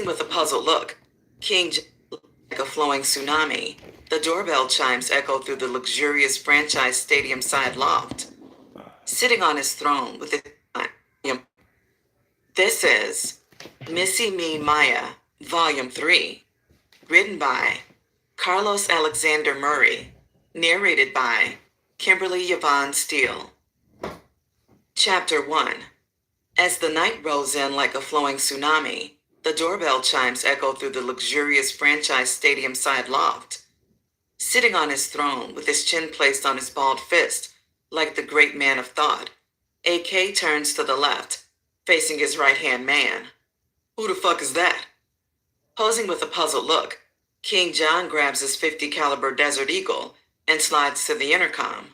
with a puzzled look, King John like a flowing tsunami. The doorbell chimes echo through the luxurious franchise stadium side loft. Sitting on his throne with his... This is Missy Me Maya, Volume 3. Written by Carlos Alexander Murray. Narrated by Kimberly Yvonne Steele. Chapter 1. As the night rolls in like a flowing tsunami, the doorbell chimes echo through the luxurious franchise stadium side loft. Sitting on his throne with his chin placed on his bald fist, like the great man of thought, AK turns to the left, facing his right-hand man. Who the fuck is that? Posing with a puzzled look, King John grabs his .50 caliber Desert Eagle and slides to the intercom.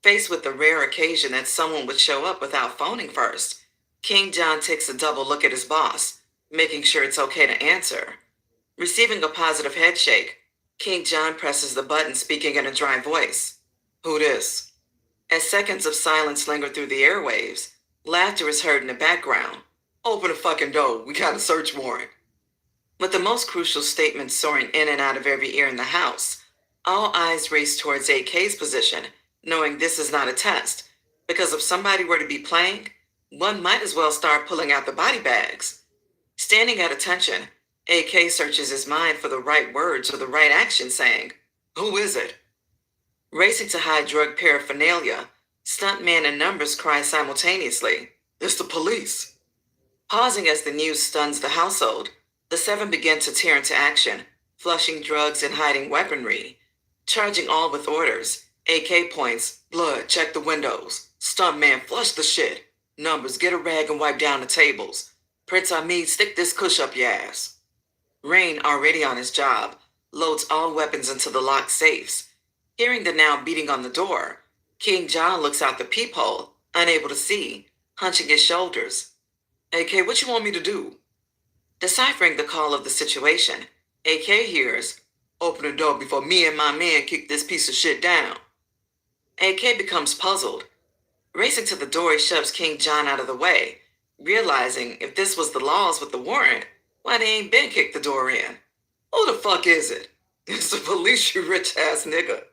Faced with the rare occasion that someone would show up without phoning first, King John takes a double look at his boss, making sure it's okay to answer. Receiving a positive head shake, King John presses the button, speaking in a dry voice. Who this? As seconds of silence linger through the airwaves, laughter is heard in the background. Open the fucking door, we got a search warrant. With the most crucial statement soaring in and out of every ear in the house, all eyes race towards AK's position, knowing this is not a test, because if somebody were to be playing, one might as well start pulling out the body bags. Standing at attention, AK searches his mind for the right words or the right action, saying, Who is it? Racing to hide drug paraphernalia, stuntman and numbers cry simultaneously, It's the police. Pausing as the news stuns the household, the seven begin to tear into action, flushing drugs and hiding weaponry. Charging all with orders, AK points, Blood, check the windows. Stuntman, flush the shit. Numbers, get a rag and wipe down the tables. Prince Hamid, stick this cush up your ass. Rain, already on his job, loads all weapons into the locked safes. Hearing the now beating on the door, King John looks out the peephole, unable to see, hunching his shoulders. AK, what you want me to do? Deciphering the call of the situation, AK hears, Open the door before me and my men kick this piece of shit down. AK becomes puzzled. Racing to the door, he shoves King John out of the way, realizing if this was the laws with the warrant, why they ain't been kicked the door in. Who the fuck is it? It's the police, you rich-ass nigga.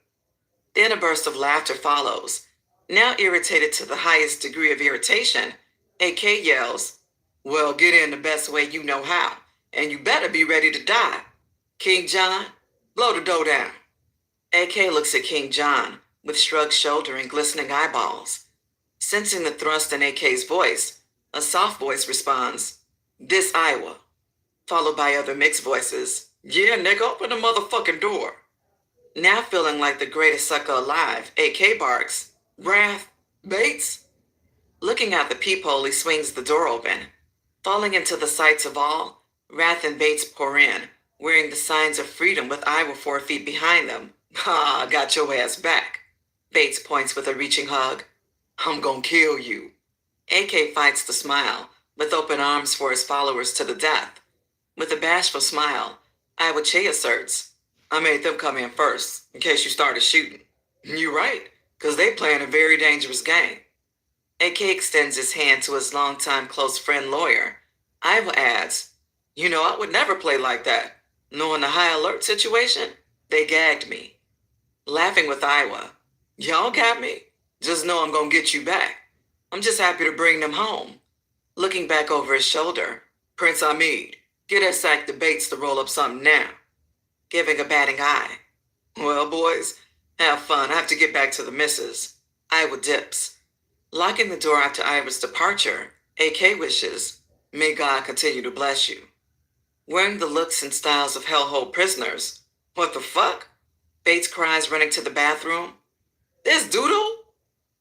Then a burst of laughter follows. Now irritated to the highest degree of irritation, AK yells, Well, get in the best way you know how, and you better be ready to die. King John, blow the door down. AK looks at King John with shrugged shoulder and glistening eyeballs. Sensing the thrust in AK's voice, a soft voice responds, This Iowa, followed by other mixed voices. Yeah, nigga, open the motherfucking door. Now feeling like the greatest sucker alive, AK barks, Wrath, Bates? Looking out the peephole, he swings the door open. Falling into the sights of all, Wrath and Bates pour in, wearing the signs of freedom with Iowa 4 feet behind them. Ha, got your ass back. Bates points with a reaching hug. I'm gonna kill you. AK fights to smile, with open arms for his followers to the death. With a bashful smile, Iowa Che asserts, I made them come in first, in case you started shooting. You're right, because they playing a very dangerous game. AK extends his hand to his longtime close friend lawyer. Iowa adds, You know, I would never play like that. Knowing the high alert situation, they gagged me. Laughing with Iowa, Y'all got me? Just know I'm gonna get you back. I'm just happy to bring them home. Looking back over his shoulder, Prince Hamid, get that sack to Bates to roll up something now. Giving a batting eye. Well, boys, have fun. I have to get back to the missus. Iowa dips. Locking the door after Iowa's departure, AK wishes, May God continue to bless you. Wearing the looks and styles of hellhole prisoners. What the fuck? Bates cries, running to the bathroom. This doodle?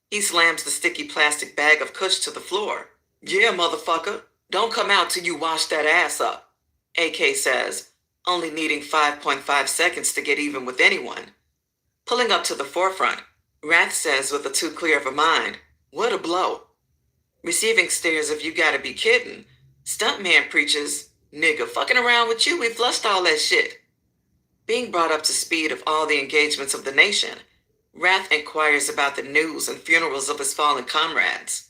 He slams the sticky plastic bag of kush to the floor. Yeah, motherfucker. Don't come out till you wash that ass up. AK says, only needing 5.5 seconds to get even with anyone. Pulling up to the forefront, Wrath says with a too clear of a mind, What a blow. Receiving stares of you gotta be kidding, Stuntman preaches, Nigga, fucking around with you, we flushed all that shit. Being brought up to speed of all the engagements of the nation, Wrath inquires about the news and funerals of his fallen comrades.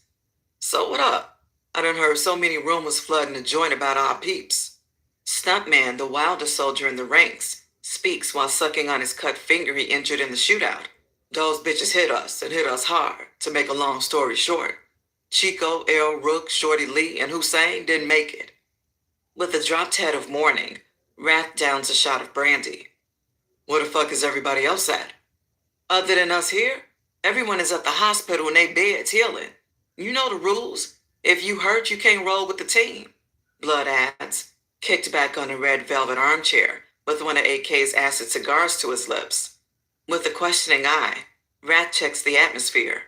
So what up? I done heard so many rumors flooding the joint about our peeps. Stuntman, the wildest soldier in the ranks, speaks while sucking on his cut finger he injured in the shootout. Those bitches hit us and hit us hard, to make a long story short. Chico, El, Rook, Shorty Lee, and Hussein didn't make it. With a dropped head of mourning, Rath downs a shot of brandy. Where the fuck is everybody else at? Other than us here, everyone is at the hospital in their beds healing. You know the rules. If you hurt, you can't roll with the team. Blood adds, kicked back on a red velvet armchair with one of AK's acid cigars to his lips. With a questioning eye, Rath checks the atmosphere.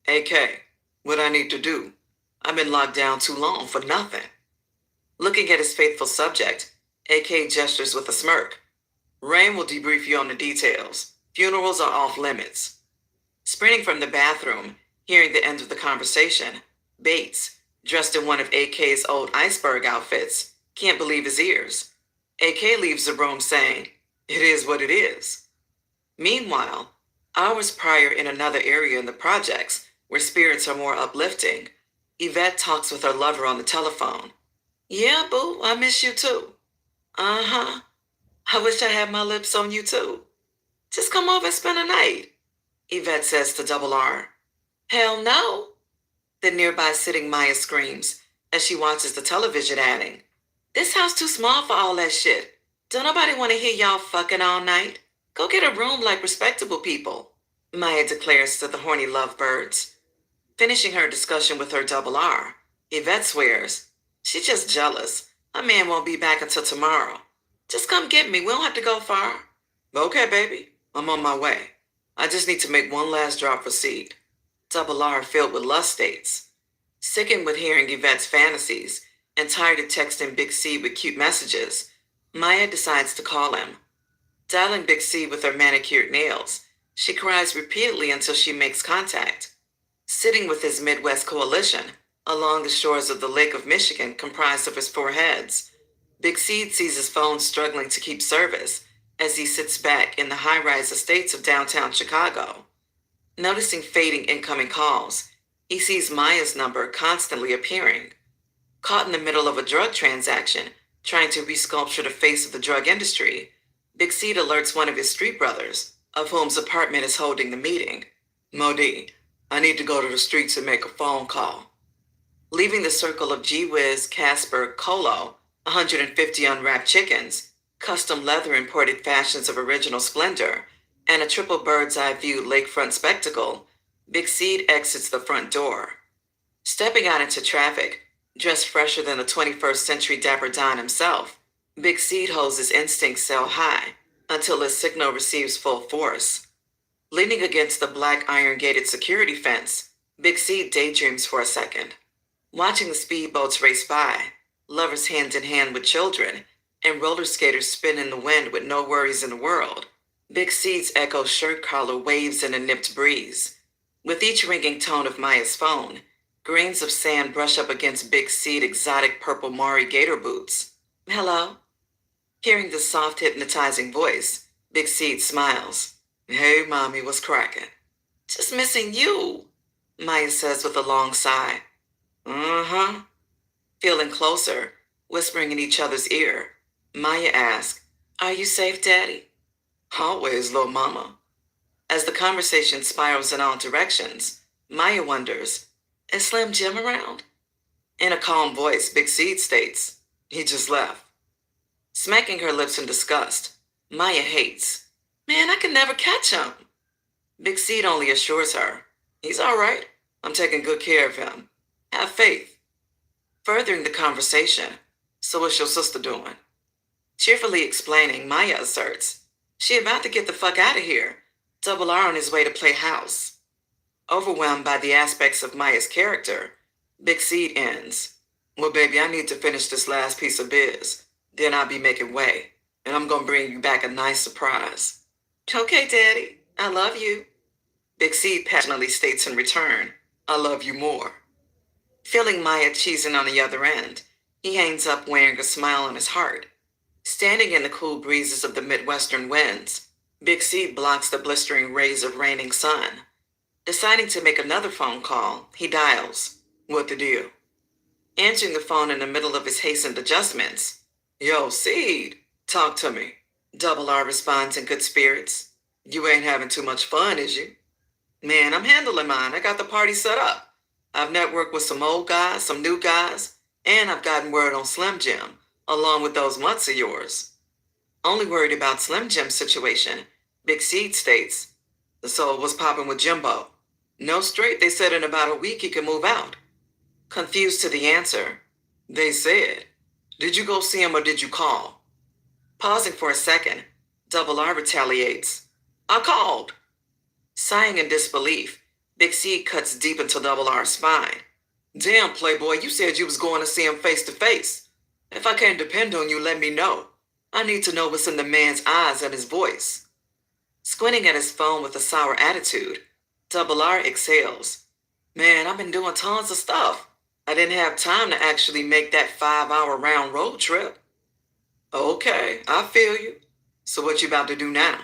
AK, what I need to do? I've been locked down too long for nothing. Looking at his faithful subject, AK gestures with a smirk. Rain will debrief you on the details. Funerals are off limits. Sprinting from the bathroom, hearing the end of the conversation, Bates, dressed in one of AK's old iceberg outfits, can't believe his ears. AK leaves the room saying, "It is what it is." Meanwhile, hours prior in another area in the projects, where spirits are more uplifting, Yvette talks with her lover on the telephone. Yeah, boo, I miss you too. Uh-huh. I wish I had my lips on you too. Just come over and spend a night, Yvette says to Double R. Hell no. The nearby sitting Maya screams as she watches the television, adding, This house too small for all that shit. Don't nobody want to hear y'all fucking all night. Go get a room like respectable people, Maya declares to the horny lovebirds. Finishing her discussion with her Double R, Yvette swears, She's just jealous. My man won't be back until tomorrow. Just come get me. We don't have to go far. Okay, baby. I'm on my way. I just need to make one last drop for seed. Double R filled with lust states. Sickened with hearing Yvette's fantasies and tired of texting Big C with cute messages, Maya decides to call him. Dialing Big C with her manicured nails, she cries repeatedly until she makes contact. Sitting with his Midwest coalition along the shores of the Lake of Michigan comprised of his four heads, Big C sees his phone struggling to keep service as he sits back in the high-rise estates of downtown Chicago. Noticing fading incoming calls, he sees Maya's number constantly appearing. Caught in the middle of a drug transaction, trying to resculpture the face of the drug industry, Big C alerts one of his street brothers, of whom's apartment is holding the meeting. Modi, I need to go to the streets and make a phone call. Leaving the circle of G-Wiz, Casper, Colo, 150 unwrapped chickens, custom leather imported fashions of original splendor, and a triple bird's-eye view lakefront spectacle, Big Seed exits the front door. Stepping out into traffic, dressed fresher than the 21st century Dapper Don himself, Big Seed holds his instincts sail high until his signal receives full force. Leaning against the black iron-gated security fence, Big Seed daydreams for a second. Watching the speedboats race by, lovers hand in hand with children, and roller skaters spin in the wind with no worries in the world, Big Seed's echo shirt collar waves in a nipped breeze. With each ringing tone of Maya's phone, grains of sand brush up against Big Seed exotic purple Mari gator boots. Hello? Hearing the soft, hypnotizing voice, Big Seed smiles. Hey, mommy, what's cracking? Just missing you, Maya says with a long sigh. Uh-huh. Feeling closer, whispering in each other's ear, Maya asks, Are you safe, Daddy? Always, little mama. As the conversation spirals in all directions, Maya wonders, Is Slim Jim around? In a calm voice, Big Seed states, He just left. Smacking her lips in disgust, Maya hates. Man, I can never catch him. Big Seed only assures her, He's all right. I'm taking good care of him. Have faith. Furthering the conversation, So what's your sister doing? Cheerfully explaining, Maya asserts, She about to get the fuck out of here. Double R on his way to play house. Overwhelmed by the aspects of Maya's character, Big Seed ends. Well, baby, I need to finish this last piece of biz. Then I'll be making way, and I'm gonna bring you back a nice surprise. Okay, Daddy, I love you. Big Seed passionately states in return, I love you more. Feeling Maya cheesing on the other end, he hangs up wearing a smile on his heart. Standing in the cool breezes of the Midwestern winds, Big Seed blocks the blistering rays of raining sun. Deciding to make another phone call, he dials. What the deal? Answering the phone in the middle of his hastened adjustments. Yo, Seed, talk to me. Double R responds in good spirits. You ain't having too much fun, is you? Man, I'm handling mine. I got the party set up. I've networked with some old guys, some new guys, and I've gotten word on Slim Jim, along with those mutts of yours. Only worried about Slim Jim's situation, Big Seed states. So what's popping with Jimbo? No straight, they said in about a week he could move out. Confused to the answer, they said. Did you go see him or did you call? Pausing for a second, Double R retaliates. I called. Sighing in disbelief, Big C cuts deep into Double R's spine. Damn, Playboy, you said you was going to see him face to face. If I can't depend on you, let me know. I need to know what's in the man's eyes and his voice. Squinting at his phone with a sour attitude, Double R exhales. Man, I've been doing tons of stuff. I didn't have time to actually make that 5-hour round road trip. Okay, I feel you. So what you about to do now?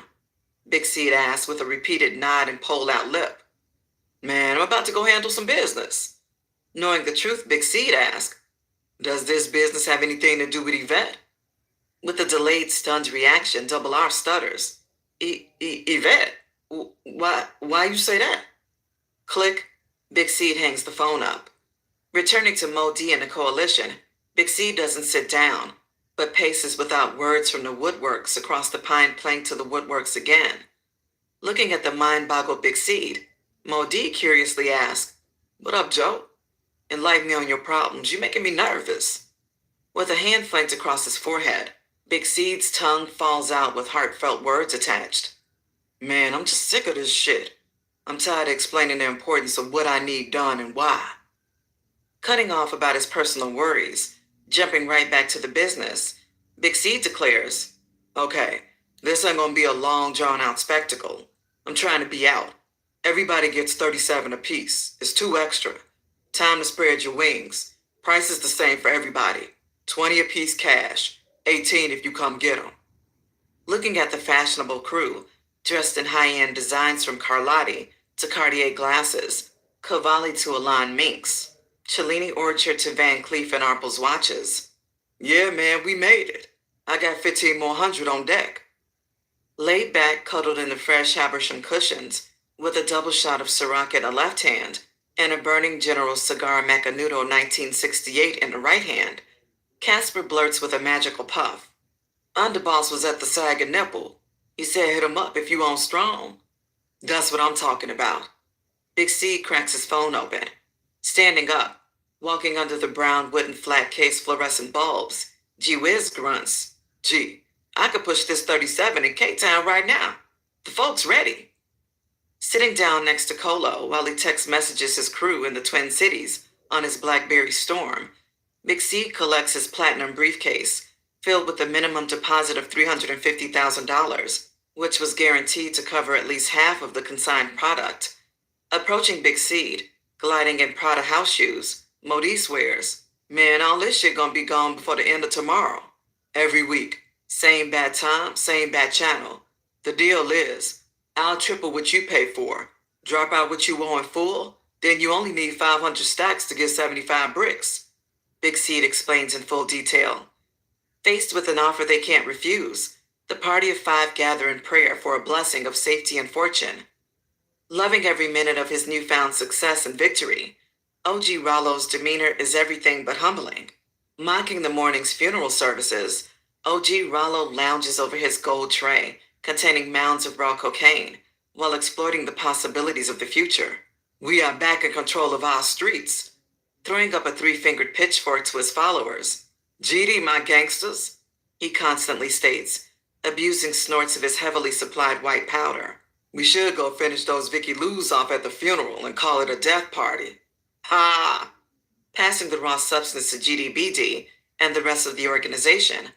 Big Seed asked with a repeated nod and pulled-out lip. Man, I'm about to go handle some business. Knowing the truth, Big Seed asked, does this business have anything to do with Yvette? With a delayed, stunned reaction, Double R stutters. Yvette? Why you say that? Click. Big Seed hangs the phone up. Returning to Mo D and the coalition, Big Seed doesn't sit down, but paces without words from the woodworks across the pine plank to the woodworks again. Looking at the mind-boggled Big Seed, Mo D curiously asked, What up, Joe? Enlighten me on your problems. You're making me nervous. With a hand flanked across his forehead, Big Seed's tongue falls out with heartfelt words attached. Man, I'm just sick of this shit. I'm tired of explaining the importance of what I need done and why. Cutting off about his personal worries, jumping right back to the business, Big Seed declares, Okay, this ain't gonna be a long, drawn-out spectacle. I'm trying to be out. Everybody gets 37 apiece. It's 2 extra. Time to spread your wings. Price is the same for everybody. 20 apiece cash. 18 if you come get 'em. Looking at the fashionable crew, dressed in high-end designs from Carlotti to Cartier glasses, Cavalli to Elan minks, Cellini Orchard to Van Cleef and Arpels watches. Yeah, man, we made it. I got 15 more hundred on deck. Laid back, cuddled in the fresh Habersham cushions, with a double shot of Ciroc in the left hand and a burning General Cigar Macanudo 1968 in the right hand, Casper blurts with a magical puff. Underboss was at the Sag and Nipple. He said hit him up if you on strong. That's what I'm talking about. Big C cracks his phone open. Standing up, walking under the brown wooden flat case fluorescent bulbs, Gee Whiz grunts. Gee, I could push this 37 in K-Town right now. The folks ready. Sitting down next to Colo while he text messages his crew in the Twin Cities on his BlackBerry Storm, Big C collects his platinum briefcase, filled with a minimum deposit of $350,000, which was guaranteed to cover at least half of the consigned product. Approaching Big Seed, gliding in Prada house shoes, Modi swears, Man, all this shit gonna be gone before the end of tomorrow. Every week. Same bad time, same bad channel. The deal is, I'll triple what you pay for, drop out what you owe in full, then you only need 500 stacks to get 75 bricks. Big Seed explains in full detail. Faced with an offer they can't refuse, the party of 5 gather in prayer for a blessing of safety and fortune. Loving every minute of his newfound success and victory, O.G. Rollo's demeanor is everything but humbling. Mocking the morning's funeral services, O.G. Rollo lounges over his gold tray containing mounds of raw cocaine while exploring the possibilities of the future. We are back in control of our streets. Throwing up a 3-fingered pitchfork to his followers. GD, my gangsters, he constantly states, abusing snorts of his heavily supplied white powder. We should go finish those Vicky Lou's off at the funeral and call it a death party. Ha! Passing the raw substance to GDBD and the rest of the organization,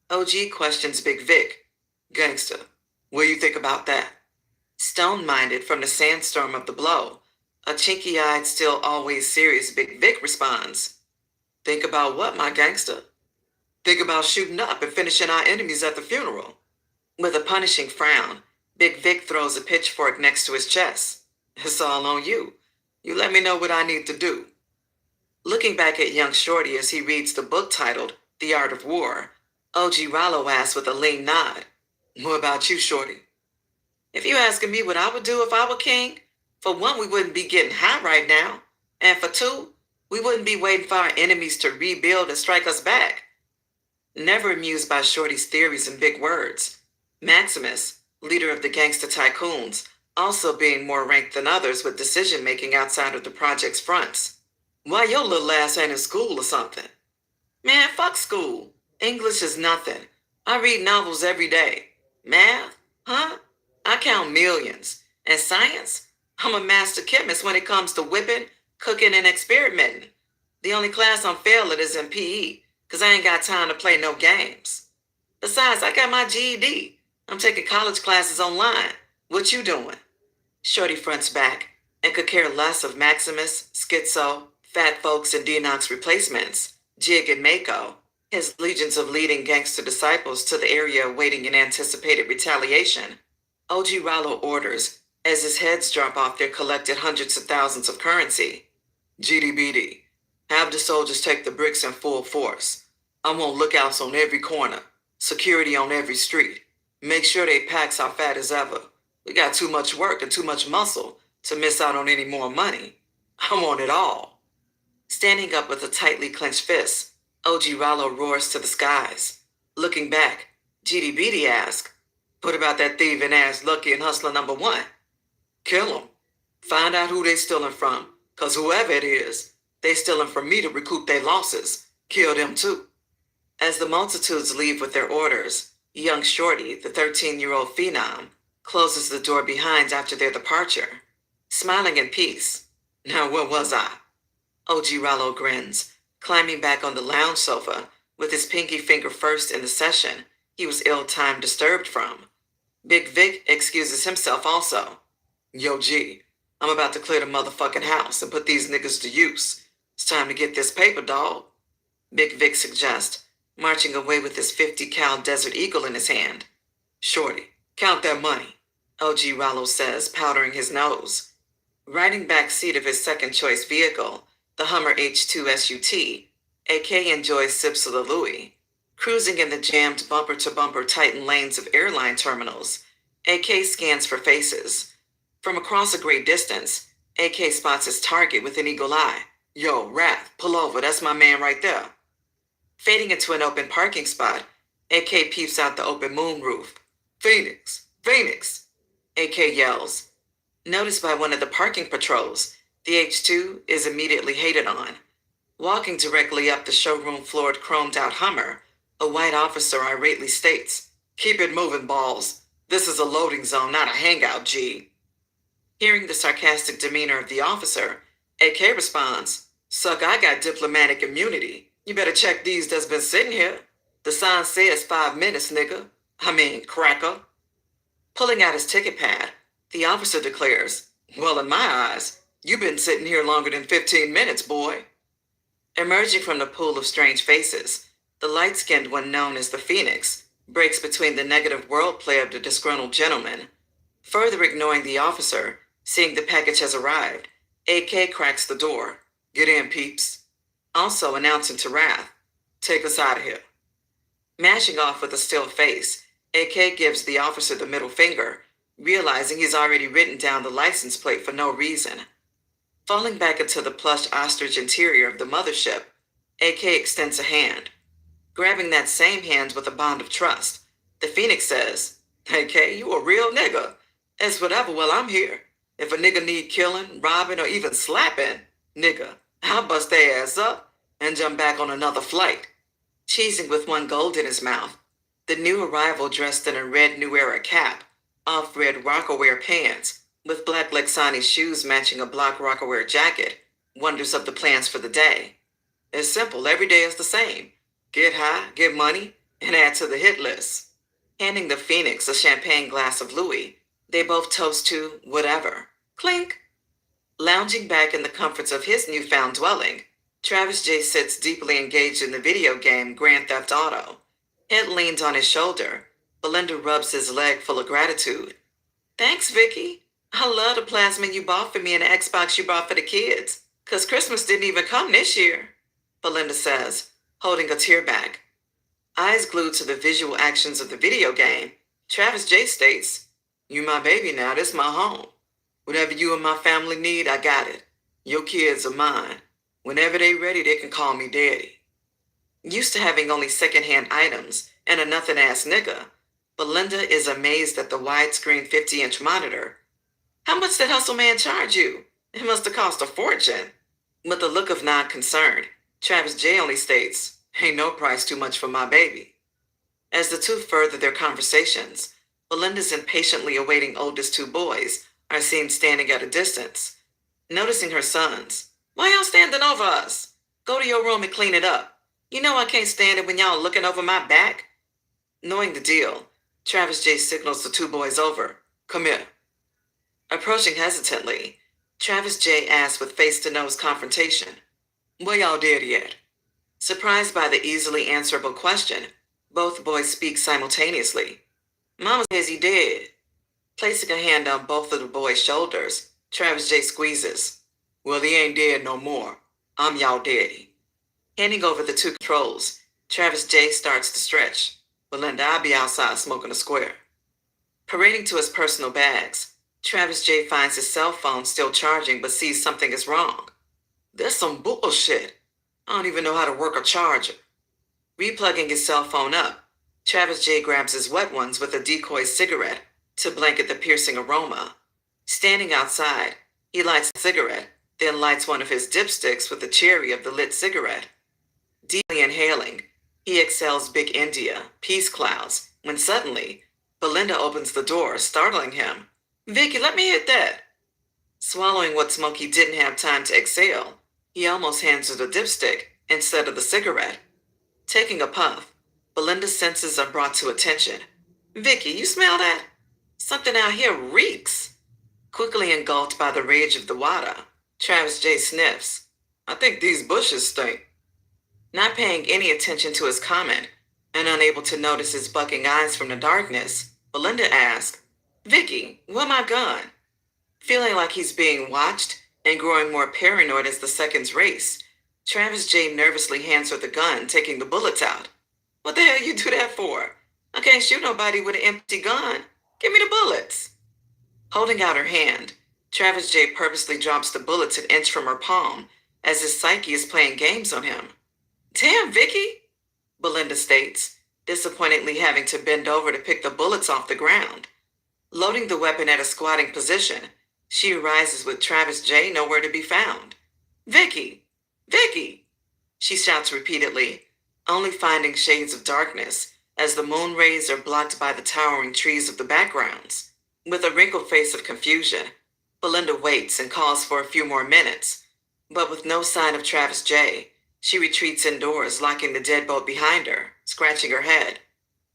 OG questions Big Vic. Gangster, what do you think about that? Stone-minded from the sandstorm of the blow, a chinky-eyed, still always serious Big Vic responds. Think about what, my gangster? Think about shooting up and finishing our enemies at the funeral. With a punishing frown, Big Vic throws a pitchfork next to his chest. It's all on you. You let me know what I need to do. Looking back at young Shorty as he reads the book titled The Art of War, OG Rollo asked with a lean nod. What about you, Shorty? If you asking me what I would do if I were king, for one, we wouldn't be getting high right now. And for two, we wouldn't be waiting for our enemies to rebuild and strike us back. Never amused by Shorty's theories and big words, Maximus, leader of the gangster tycoons, also being more ranked than others with decision-making outside of the project's fronts. Why your little ass ain't in school or something? Man, fuck school. English is nothing. I read novels every day. Math? Huh? I count millions. And science? I'm a master chemist when it comes to whipping, cooking, and experimenting. The only class I'm failing is in PE, because I ain't got time to play no games. Besides, I got my GED. I'm taking college classes online. What you doing? Shorty fronts back and could care less of Maximus, Schizo, Fat Folks, and Denox replacements, Jig and Mako, his legions of leading gangster disciples to the area awaiting an anticipated retaliation. OG Rollo orders, as his heads drop off their collected hundreds of thousands of currency. GDBD, have the soldiers take the bricks in full force. I want lookouts on every corner, security on every street. Make sure they packs are fat as ever. We got too much work and too much muscle to miss out on any more money. I want it all. Standing up with a tightly clenched fist, OG Rollo roars to the skies. Looking back, GDBD asks, what about that thieving ass Lucky and Hustler number 1? Kill him. Find out who they stealing from, because whoever it is, they stealing from me to recoup their losses. Kill them too. As the multitudes leave with their orders, young Shorty, the 13-year-old phenom, closes the door behind after their departure, smiling in peace. Now where was I? OG Rollo grins, climbing back on the lounge sofa with his pinky finger first in the session he was ill-timed disturbed from. Big Vic excuses himself also. Yo, G, I'm about to clear the motherfucking house and put these niggas to use. It's time to get this paper, dawg. Big Vic suggests, marching away with his 50 cal Desert Eagle in his hand. Shorty, count that money, OG Rollo says, powdering his nose. Riding back seat of his second-choice vehicle, the Hummer H2 SUT, AK enjoys sips of the Louis. Cruising in the jammed bumper-to-bumper tightened lanes of airline terminals, AK scans for faces. From across a great distance, AK spots his target with an eagle eye. Yo, Wrath, pull over, that's my man right there. Fading into an open parking spot, AK peeps out the open moonroof. Phoenix, Phoenix, AK yells. Noticed by one of the parking patrols, the H2 is immediately hated on. Walking directly up the showroom-floored chromed-out Hummer, a white officer irately states, keep it moving, balls. This is a loading zone, not a hangout, G. Hearing the sarcastic demeanor of the officer, AK responds, suck, I got diplomatic immunity. You better check these that's been sitting here. The sign says 5 minutes, nigga. I mean, cracker. Pulling out his ticket pad, the officer declares, well, in my eyes, you've been sitting here longer than 15 minutes, boy. Emerging from the pool of strange faces, the light-skinned one known as the Phoenix breaks between the negative wordplay of the disgruntled gentleman. Further ignoring the officer, seeing the package has arrived, AK cracks the door. Get in, peeps. Also announcing to Wrath, take us out of here. Mashing off with a still face, AK gives the officer the middle finger, realizing he's already written down the license plate for no reason. Falling back into the plush ostrich interior of the mothership, AK extends a hand. Grabbing that same hand with a bond of trust, the Phoenix says, AK, you a real nigga. It's whatever while I'm here. If a nigga need killing, robbing, or even slapping, nigga, I'll bust their ass up and jump back on another flight. Cheesing with one gold in his mouth, the new arrival dressed in a red New Era cap, off-red Rocawear pants, with black Lexani shoes matching a block Rocawear jacket, wonders of the plans for the day. It's simple, every day is the same. Get high, get money, and add to the hit list. Handing the Phoenix a champagne glass of Louis, they both toast to whatever. Clink. Lounging back in the comforts of his newfound dwelling, Travis J. sits deeply engaged in the video game Grand Theft Auto. Head leans on his shoulder. Belinda rubs his leg full of gratitude. Thanks, Vicky. I love the plasma you bought for me and the Xbox you bought for the kids. 'Cause Christmas didn't even come this year, Belinda says, holding a tear back. Eyes glued to the visual actions of the video game, Travis J states, "You my baby now, this my home. Whatever you and my family need, I got it. Your kids are mine. Whenever they ready, they can call me daddy." Used to having only secondhand items and a nothing-ass nigga, Belinda is amazed at the widescreen 50-inch monitor. "How much did Hustle Man charge you? It must have cost a fortune." With a look of non-concern, Travis J only states, "Ain't no price too much for my baby." As the two further their conversations, Belinda's impatiently awaiting oldest two boys are seen standing at a distance. Noticing her sons, "Why y'all standing over us? Go to your room and clean it up. You know I can't stand it when y'all looking over my back." Knowing the deal, Travis J signals the two boys over. "Come here." Approaching hesitantly, Travis J asks with face-to-nose confrontation, "Where y'all daddy at?" Surprised by the easily answerable question, both boys speak simultaneously. "Mama says he dead." Placing a hand on both of the boys' shoulders, Travis J squeezes. "Well, he ain't dead no more. I'm y'all daddy." Handing over the two controls, Travis J starts to stretch. "Belinda, I'll be outside smoking a square." Parading to his personal bags, Travis J finds his cell phone still charging but sees something is wrong. "There's some bullshit. I don't even know how to work a charger." Replugging his cell phone up, Travis J grabs his wet ones with a decoy cigarette to blanket the piercing aroma. Standing outside, he lights a cigarette, then lights one of his dipsticks with the cherry of the lit cigarette. Deeply inhaling, he exhales Big India, peace clouds, when suddenly, Belinda opens the door, startling him. "Vicky, let me hit that." Swallowing what smoke he didn't have time to exhale, he almost hands her the dipstick instead of the cigarette. Taking a puff, Belinda's senses are brought to attention. "Vicky, you smell that? Something out here reeks." Quickly engulfed by the rage of the water, Travis J sniffs. "I think these bushes stink." Not paying any attention to his comment and unable to notice his bucking eyes from the darkness, Belinda asks, "Vicky, where my gun?" Feeling like he's being watched and growing more paranoid as the seconds race, Travis J nervously hands her the gun, taking the bullets out. "What the hell you do that for? I can't shoot nobody with an empty gun. Give me the bullets." Holding out her hand, Travis J purposely drops the bullets an inch from her palm as his psyche is playing games on him. "Damn, Vicky," Belinda states, disappointedly having to bend over to pick the bullets off the ground. Loading the weapon at a squatting position, she arises with Travis J nowhere to be found. "Vicky! Vicky!" she shouts repeatedly, only finding shades of darkness as the moon rays are blocked by the towering trees of the backgrounds. With a wrinkled face of confusion, Belinda waits and calls for a few more minutes, but with no sign of Travis J, she retreats indoors, locking the deadbolt behind her, scratching her head.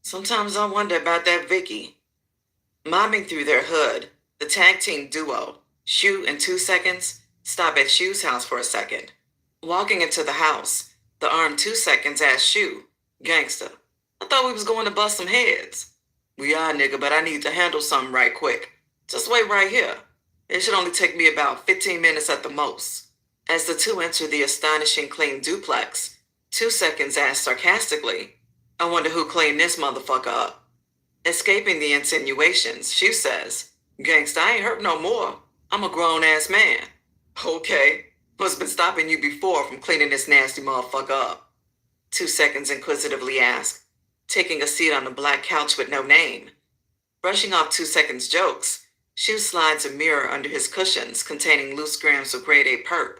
"Sometimes I wonder about that Vicky." Mobbing through their hood, the tag team duo, Shu and 2 Seconds, stop at Shu's house for a second. Walking into the house, the armed 2 Seconds asks Shu, "Gangsta, I thought we was going to bust some heads." "We are, nigga, but I need to handle something right quick. Just wait right here. It should only take me about 15 minutes at the most." As the two enter the astonishing clean duplex, 2 Seconds asks sarcastically, "I wonder who cleaned this motherfucker up." Escaping the insinuations, Shu says, "Gangsta, I ain't hurt no more. I'm a grown-ass man." "Okay, what's been stopping you before from cleaning this nasty motherfucker up?" 2 Seconds inquisitively asks, taking a seat on the black couch with no name. Brushing off 2 Seconds' jokes, Shu slides a mirror under his cushions containing loose grams of grade A perp.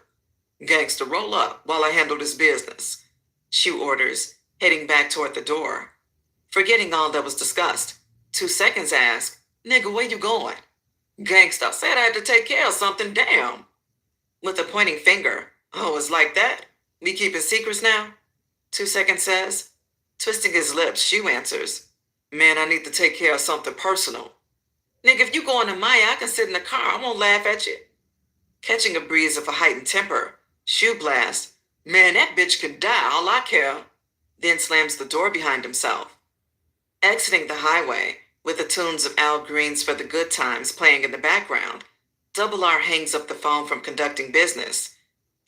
"Gangsta, roll up while I handle this business," Shu orders, heading back toward the door. Forgetting all that was discussed, 2 Seconds asks, "Nigga, where you going?" "Gangsta, I said I had to take care of something, damn." With a pointing finger, "Oh, it's like that? We keeping secrets now?" 2 Seconds says. Twisting his lips, Shu answers, "Man, I need to take care of something personal." "Nigga, if you go into Maya, I can sit in the car. I won't laugh at you." Catching a breeze of a heightened temper, Shu blasts, "Man, that bitch can die, all I care." Then slams the door behind himself. Exiting the highway, with the tunes of Al Green's For the Good Times playing in the background, Double R hangs up the phone from conducting business.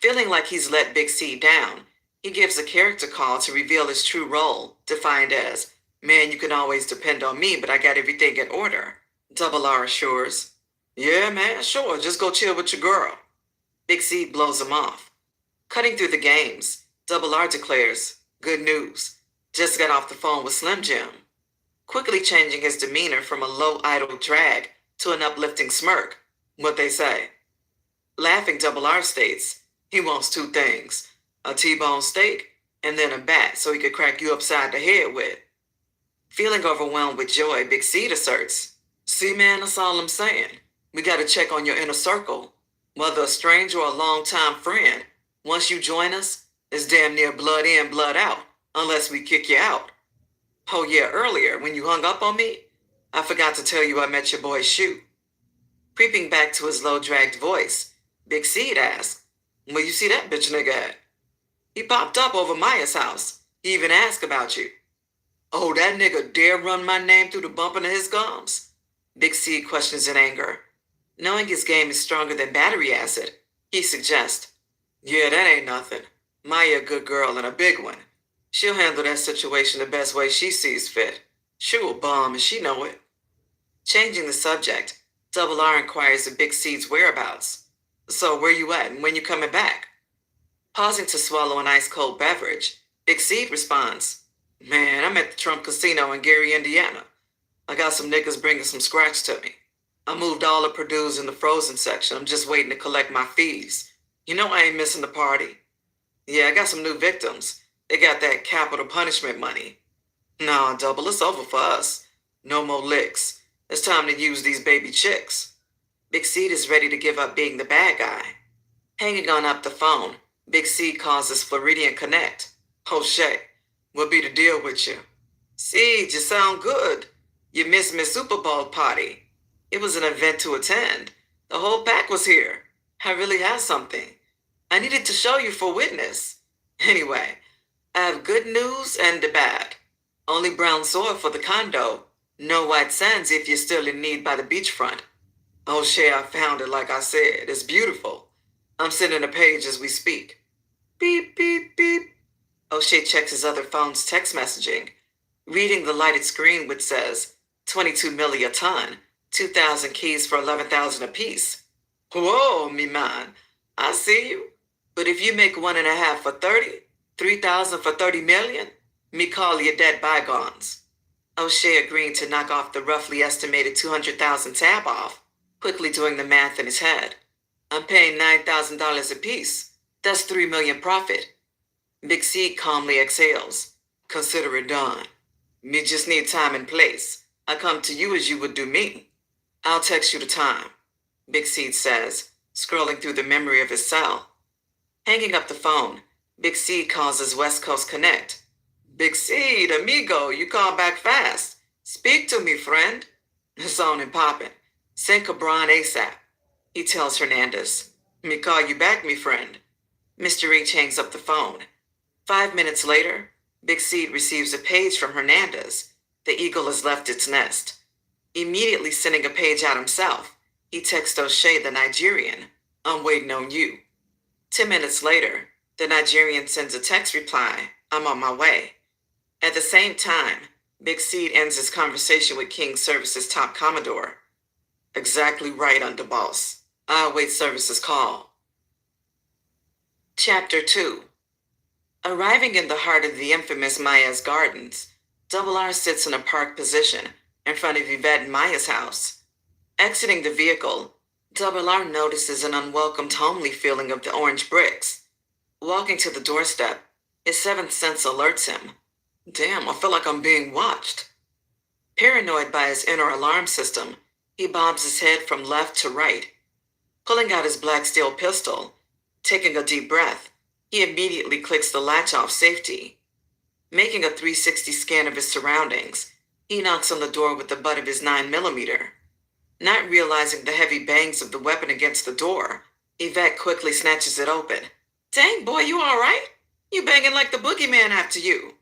Feeling like he's let Big C down, He gives a character call to reveal his true role, defined as, "Man, you can always depend on me, but I got everything in order." Double R assures, "Yeah, man, sure, just go chill with your girl." Big C blows him off. Cutting through the games, Double R declares, "Good news. Just got off the phone with Slim Jim," quickly changing his demeanor from a low idle drag to an uplifting smirk. What they say. Laughing, Double R states, he wants two things, a T-bone steak and then a bat so he could crack you upside the head with. Feeling overwhelmed with joy, Big C asserts, "See, man, that's all I'm saying. We got to check on your inner circle. Whether a stranger or a longtime friend, once you join us, it's damn near blood in, blood out, unless we kick you out. Oh yeah, earlier, when you hung up on me, I forgot to tell you I met your boy Shoot." Creeping back to his low-dragged voice, Big Seed asked, "Where you see that bitch nigga at?" "He popped up over Maya's house. He even asked about you." "Oh, that nigga dare run my name through the bumping of his gums?" Big C questions in anger. Knowing his game is stronger than battery acid, he suggests, "Yeah, that ain't nothing. Maya a good girl and a big one. She'll handle that situation the best way she sees fit. She a bum and she know it." Changing the subject, Double R inquires of Big C's whereabouts. "So where you at and when you coming back?" Pausing to swallow an ice-cold beverage, Big C responds, "Man, I'm at the Trump Casino in Gary, Indiana. I got some niggas bringing some scratch to me. I moved all the Purdue's in the frozen section. I'm just waiting to collect my fees. You know I ain't missing the party. Yeah, I got some new victims. They got that capital punishment money. Nah, Double, it's over for us. No more licks. It's time to use these baby chicks." Big C is ready to give up being the bad guy. Hanging on up the phone, Big C calls his Floridian connect. "Oh, shit. What be the deal with you?" "Seed, you sound good. You missed Miss Super Bowl party. It was an event to attend. The whole pack was here. I really have something. I needed to show you for witness. Anyway, I have good news and the bad. Only brown soil for the condo. No white sands if you're still in need by the beachfront. Oh shit, I found it like I said. It's beautiful. I'm sending a page as we speak." Beep, beep, beep. O'Shea checks his other phone's text messaging, reading the lighted screen which says, 22 milli a ton, 2,000 keys for 11,000 apiece. "Whoa, me man, I see you. But if you make 1.5 for 30, 3,000 for 30 million, me call your dead bygones." O'Shea agreeing to knock off the roughly estimated 200,000 tab off, quickly doing the math in his head. "I'm paying $9,000 apiece. That's 3 million profit." Big C calmly exhales. "Consider it done. Me just need time and place. I come to you as you would do me." "I'll text you the time," Big C says, scrolling through the memory of his cell. Hanging up the phone, Big C calls his West Coast Connect. "Big C, amigo, you call back fast. Speak to me, friend." "It's on and poppin'. Send Cabron ASAP," he tells Hernandez. "Me call you back, me friend." Mr. H hangs up the phone. 5 minutes later, Big C receives a page from Hernandez. The eagle has left its nest. Immediately sending a page out himself, he texts O'Shea, the Nigerian, "I'm waiting on you." 10 minutes later, the Nigerian sends a text reply, "I'm on my way." At the same time, Big C ends his conversation with King Service's top Commodore. "Exactly right, underboss. I await Service's call." Chapter 2. Arriving in the heart of the infamous Maya's Gardens, Double R sits in a parked position in front of Yvette and Maya's house. Exiting the vehicle, Double R notices an unwelcomed homely feeling of the orange bricks. Walking to the doorstep, his seventh sense alerts him. Damn, I feel like I'm being watched. Paranoid by his inner alarm system, he bobs his head from left to right. Pulling out his black steel pistol, taking a deep breath, he immediately clicks the latch off safety. Making a 360 scan of his surroundings, he knocks on the door with the butt of his 9mm. Not realizing the heavy bangs of the weapon against the door, Yvette quickly snatches it open. "Dang, boy, you all right? You banging like the boogeyman after you."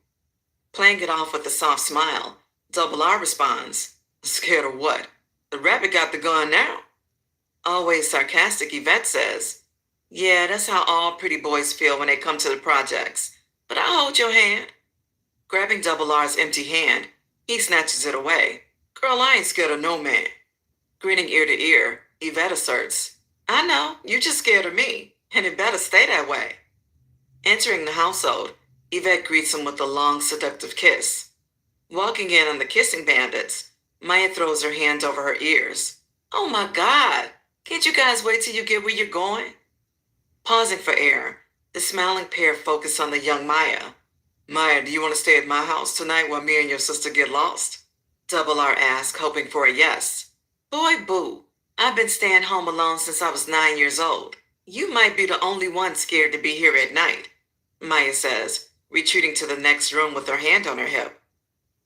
Playing it off with a soft smile, Double R responds, "Scared of what? The rabbit got the gun now." Always sarcastic, Yvette says, "Yeah, that's how all pretty boys feel when they come to the projects. But I'll hold your hand. Grabbing Double R's empty hand, he snatches it away. Girl, I ain't scared of no man. Grinning ear to ear, Yvette asserts, I know, you just scared of me, and it better stay that way. Entering the household, Yvette greets him with a long, seductive kiss. Walking in on the kissing bandits, Maya throws her hand over her ears. Oh my God, can't you guys wait till you get where you're going? Pausing for air, the smiling pair focus on the young Maya. Maya, do you want to stay at my house tonight while me and your sister get lost? Double R asks, hoping for a yes. Boy, boo, I've been staying home alone since I was 9 years old. You might be the only one scared to be here at night, Maya says, retreating to the next room with her hand on her hip.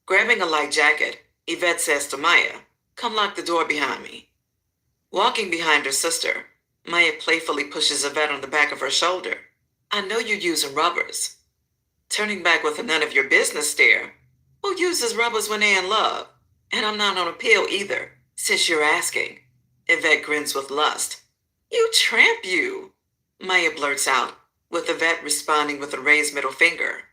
Grabbing a light jacket, Yvette says to Maya, come lock the door behind me. Walking behind her sister, Maya playfully pushes Yvette on the back of her shoulder. I know you're using rubbers. Turning back with a none of your business stare. Who uses rubbers when they're in love? And I'm not on a pill either, since you're asking. Yvette grins with lust. You tramp, you, Maya blurts out, with Yvette responding with a raised middle finger.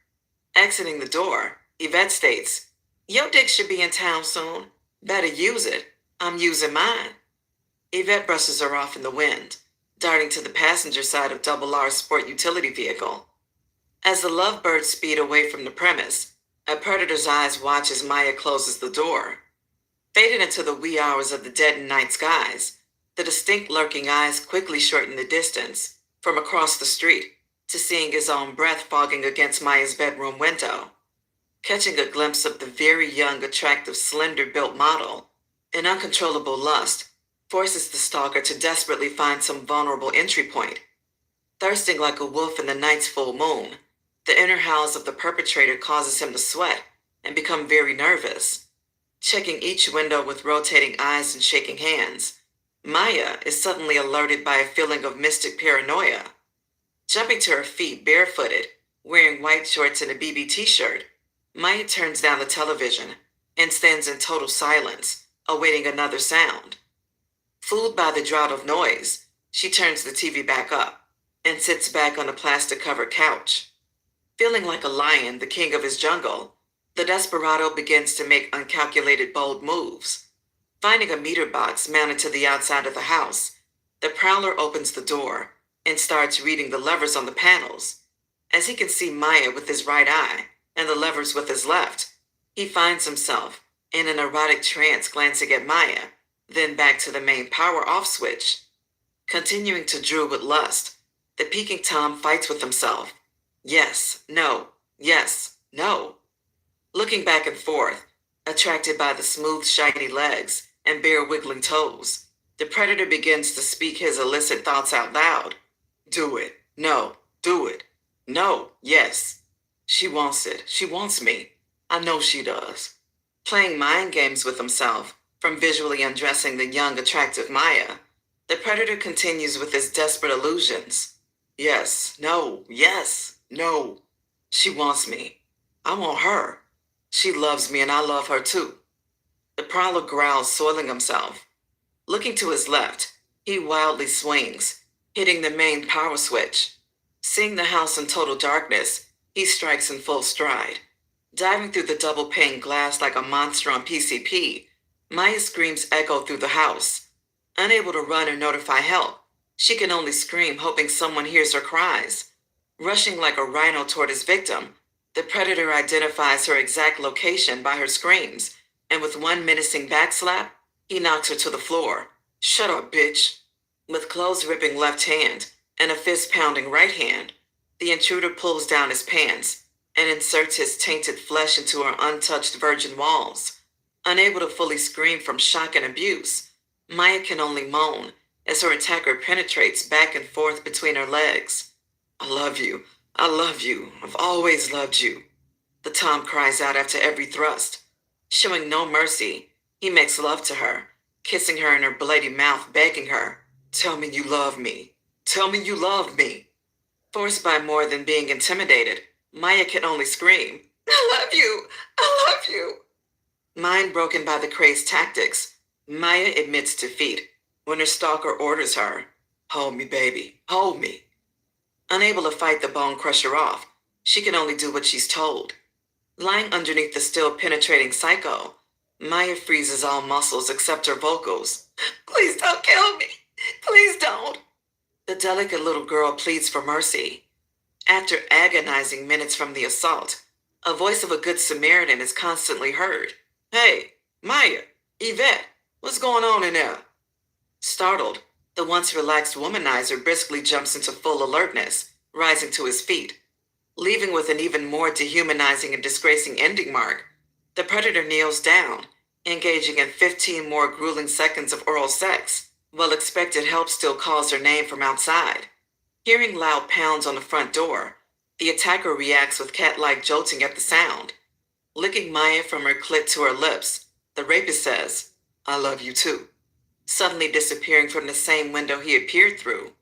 Exiting the door, Yvette states, your dick should be in town soon. Better use it. I'm using mine. Yvette brushes her off in the wind, darting to the passenger side of Double R's sport utility vehicle. As the lovebirds speed away from the premise, a predator's eyes watch as Maya closes the door. Faded into the wee hours of the deadened night skies, the distinct lurking eyes quickly shorten the distance from across the street to seeing his own breath fogging against Maya's bedroom window. Catching a glimpse of the very young, attractive, slender-built model, an uncontrollable lust forces the stalker to desperately find some vulnerable entry point. Thirsting like a wolf in the night's full moon, the inner howls of the perpetrator causes him to sweat and become very nervous. Checking each window with rotating eyes and shaking hands, Maya is suddenly alerted by a feeling of mystic paranoia. Jumping to her feet barefooted, wearing white shorts and a BB t-shirt, Maya turns down the television and stands in total silence, awaiting another sound. Fooled by the drought of noise, she turns the TV back up and sits back on a plastic-covered couch. Feeling like a lion, the king of his jungle, the desperado begins to make uncalculated bold moves. Finding a meter box mounted to the outside of the house, the prowler opens the door and starts reading the levers on the panels. As he can see Maya with his right eye and the levers with his left, he finds himself in an erotic trance glancing at Maya, then back to the main power off switch. Continuing to drool with lust, the peaking Tom fights with himself. Yes, no, yes, no. Looking back and forth, attracted by the smooth, shiny legs and bare wiggling toes, the predator begins to speak his illicit thoughts out loud. Do it. No. Do it. No. Yes. She wants it. She wants me. I know she does. Playing mind games with himself, from visually undressing the young, attractive Maya, the predator continues with his desperate illusions. Yes. No. Yes. No. She wants me. I want her. She loves me and I love her too. The prowler growls, soiling himself. Looking to his left, he wildly swings, hitting the main power switch. Seeing the house in total darkness, he strikes in full stride. Diving through the double-pane glass like a monster on PCP, Maya's screams echo through the house. Unable to run or notify help, she can only scream, hoping someone hears her cries. Rushing like a rhino toward his victim, the predator identifies her exact location by her screams, and with one menacing backslap, he knocks her to the floor. Shut up, bitch. With clothes-ripping left hand and a fist-pounding right hand, the intruder pulls down his pants and inserts his tainted flesh into her untouched virgin walls. Unable to fully scream from shock and abuse, Maya can only moan as her attacker penetrates back and forth between her legs. I love you. I love you. I've always loved you. The Tom cries out after every thrust. Showing no mercy, he makes love to her, kissing her in her bloody mouth, begging her, tell me you love me. Tell me you love me. Forced by more than being intimidated, Maya can only scream, I love you. I love you. Mind broken by the crazed tactics, Maya admits defeat when her stalker orders her, hold me, baby, hold me. Unable to fight the bone crusher off, She can only do what she's told. Lying underneath the still penetrating psycho, Maya freezes all muscles except her vocals. Please don't kill me. Please don't. The delicate little girl pleads for mercy. After agonizing minutes from the assault, a voice of a good Samaritan is constantly heard. Hey, Maya, Yvette, what's going on in there? Startled, the once relaxed womanizer briskly jumps into full alertness, rising to his feet. Leaving with an even more dehumanizing and disgracing ending mark, the predator kneels down, engaging in 15 more grueling seconds of oral sex, while expected help still calls her name from outside. Hearing loud pounds on the front door, the attacker reacts with cat-like jolting at the sound. Licking Maya from her clit to her lips, the rapist says, I love you too, suddenly disappearing from the same window he appeared through.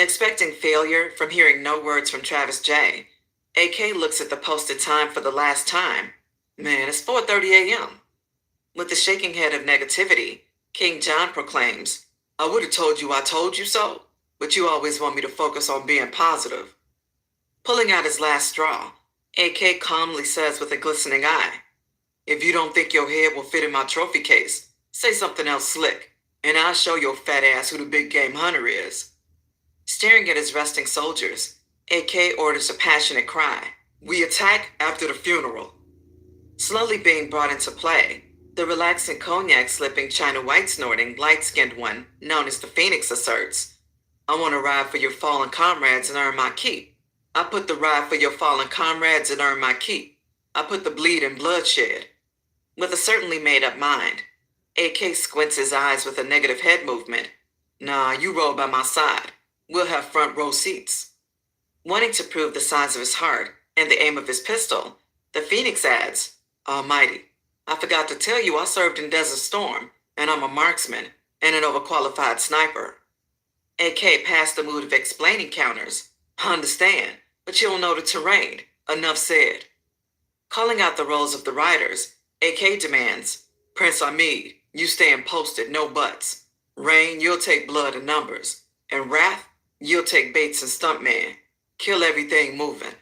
Expecting failure from hearing no words from Travis J., AK looks at the posted time for the last time. Man, it's 4:30 a.m. With the shaking head of negativity, King John proclaims, I would have told you I told you so, but you always want me to focus on being positive. Pulling out his last straw, AK calmly says with a glistening eye, if you don't think your head will fit in my trophy case, say something else slick, and I'll show your fat ass who the big game hunter is. Staring at his resting soldiers, AK orders a passionate cry. We attack after the funeral. Slowly being brought into play, the relaxing cognac-slipping China White snorting, light-skinned one, known as the Phoenix, asserts, I want to ride for your fallen comrades and earn my keep. I put the ride for your fallen comrades and earn my keep. I put the bleed in bloodshed. With a certainly made-up mind, AK squints his eyes with a negative head movement. Nah, you roll by my side. We'll have front row seats. Wanting to prove the size of his heart and the aim of his pistol, the Phoenix adds, Almighty, I forgot to tell you I served in Desert Storm, and I'm a marksman and an overqualified sniper. AK past the mood of explaining counters. I understand, but you don't know the terrain. Enough said. Calling out the roles of the riders, AK demands, Prince Ahmed, you stand posted, no buts. Rain, you'll take blood and numbers. And Wrath, you'll take Bates and Stuntman. Kill everything moving.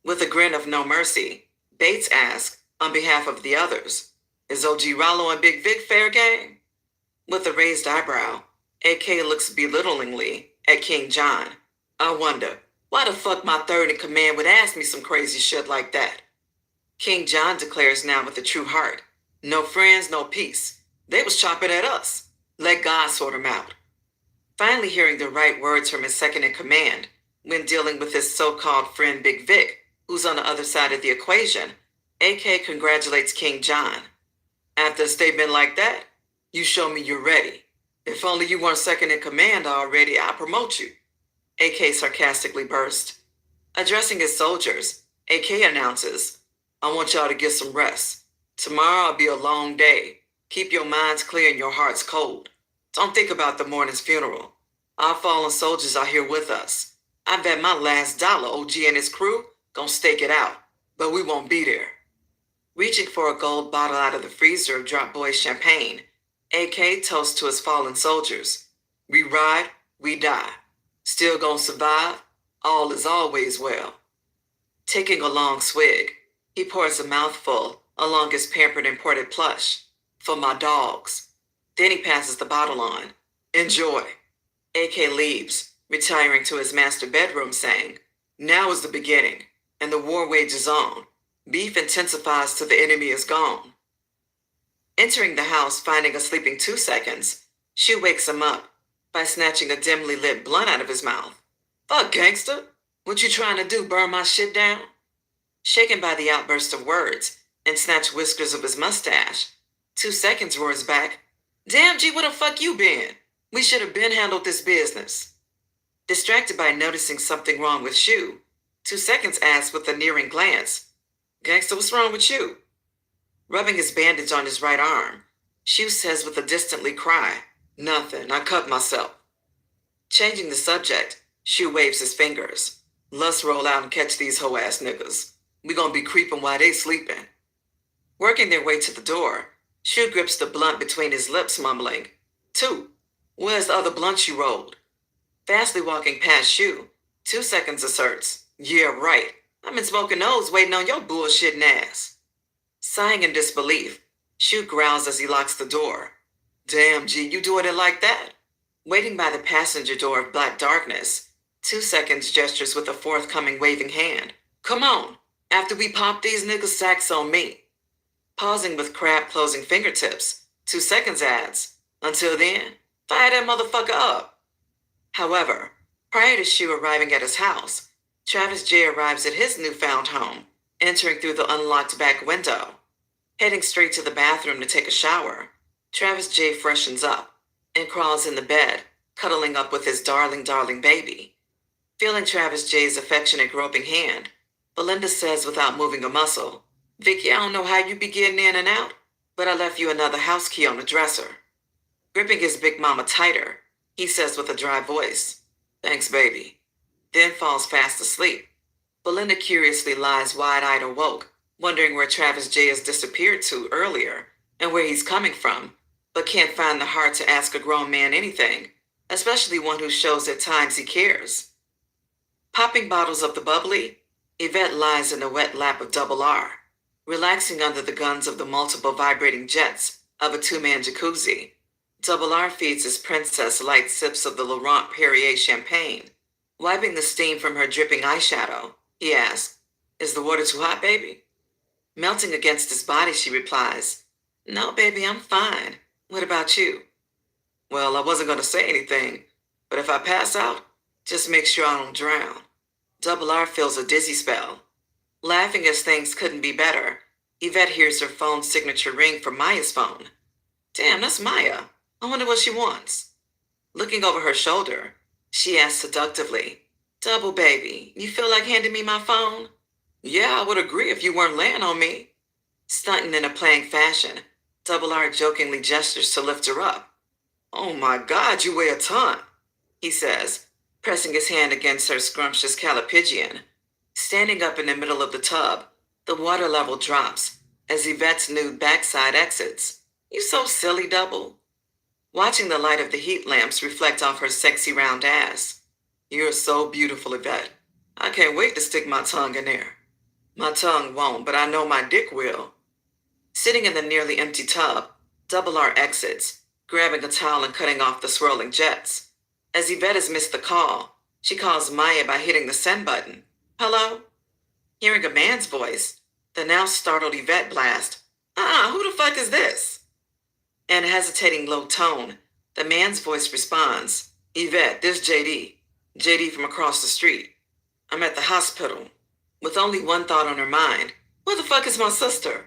With a grin of no mercy, Bates asks, on behalf of the others, is OG Rollo and Big Vic fair game? With a raised eyebrow, AK looks belittlingly at King John. I wonder, why the fuck my third in command would ask me some crazy shit like that? King John declares now with a true heart, no friends, no peace. They was chopping at us. Let God sort 'em out. Finally hearing the right words from his second in command, when dealing with his so-called friend Big Vic, who's on the other side of the equation, AK congratulates King John. After a statement like that, you show me you're ready. If only you weren't second in command already, I'll promote you. AK sarcastically burst. Addressing his soldiers, AK announces, I want y'all to get some rest. Tomorrow'll be a long day. Keep your minds clear and your hearts cold. Don't think about the morning's funeral. Our fallen soldiers are here with us. I bet my last dollar OG and his crew gon' stake it out, but we won't be there. Reaching for a gold bottle out of the freezer of Drop Boy champagne, AK toasts to his fallen soldiers. We ride, we die. Still gonna survive, all is always well. Taking a long swig, he pours a mouthful along his pampered imported plush. For my dogs. Then he passes the bottle on. Enjoy. AK leaves, retiring to his master bedroom saying, now is the beginning, and the war wages on. Beef intensifies till the enemy is gone. Entering the house, finding a sleeping 2 seconds, she wakes him up by snatching a dimly lit blunt out of his mouth. Fuck, gangster. What you trying to do, burn my shit down? Shaken by the outburst of words and snatched whiskers of his mustache, 2 seconds roars back, damn, G, where the fuck you been? We should have been handled this business. Distracted by noticing something wrong with Shu, 2 seconds asks with a nearing glance, Gangster, what's wrong with you? Rubbing his bandage on his right arm, Shu says with a distantly cry, nothing, I cut myself. Changing the subject, Shu waves his fingers. Let's roll out and catch these hoe-ass niggas. We gonna be creeping while they sleeping. Working their way to the door, Shu grips the blunt between his lips, mumbling, 2, where's the other blunt you rolled? Fastly walking past Shu, 2 seconds asserts, Yeah, right. I've been smoking those waiting on your bullshitting ass. Sighing in disbelief, Shu growls as he locks the door. Damn, G, you doing it like that? Waiting by the passenger door of black darkness, 2 seconds gestures with a forthcoming waving hand. Come on, after we pop these niggas sacks on me. Pausing with crab closing fingertips, 2 seconds adds. Until then, fire that motherfucker up. However, prior to Shu arriving at his house, Travis J arrives at his newfound home, entering through the unlocked back window. Heading straight to the bathroom to take a shower, Travis J freshens up and crawls in the bed, cuddling up with his darling baby. Feeling Travis J's affectionate groping hand, Belinda says without moving a muscle, Vicky, I don't know how you be getting in and out, but I left you another house key on the dresser. Gripping his big mama tighter, he says with a dry voice, Thanks, baby. Then falls fast asleep. Belinda curiously lies wide-eyed awoke, wondering where Travis J has disappeared to earlier and where he's coming from, but can't find the heart to ask a grown man anything, especially one who shows at times he cares. Popping bottles of the bubbly, Yvette lies in the wet lap of Double R, relaxing under the guns of the multiple vibrating jets of a two-man jacuzzi. Double R feeds his princess light sips of the Laurent Perrier champagne. Wiping the steam from her dripping eyeshadow, he asks, Is the water too hot, baby? Melting against his body, she replies, No, baby, I'm fine. What about you? Well, I wasn't going to say anything, but if I pass out, just make sure I don't drown. Double R feels a dizzy spell. Laughing as things couldn't be better, Yvette hears her phone's signature ring from Maya's phone. Damn, that's Maya. I wonder what she wants. Looking over her shoulder, she asks seductively, Double baby, you feel like handing me my phone? Yeah, I would agree if you weren't laying on me. Stunting in a playing fashion, Double R jokingly gestures to lift her up. Oh my God, you weigh a ton, he says, pressing his hand against her scrumptious calipigian. Standing up in the middle of the tub, the water level drops as Yvette's nude backside exits. You so silly, Double. Watching the light of the heat lamps reflect off her sexy round ass. You're so beautiful, Yvette. I can't wait to stick my tongue in there. My tongue won't, but I know my dick will. Sitting in the nearly empty tub, Double R exits, grabbing a towel and cutting off the swirling jets. As Yvette has missed the call, she calls Maya by hitting the send button. Hello? Hearing a man's voice, the now startled Yvette blast, who the fuck is this? In a hesitating low tone, the man's voice responds, Yvette, this JD. JD from across the street. I'm at the hospital. With only one thought on her mind, where the fuck is my sister?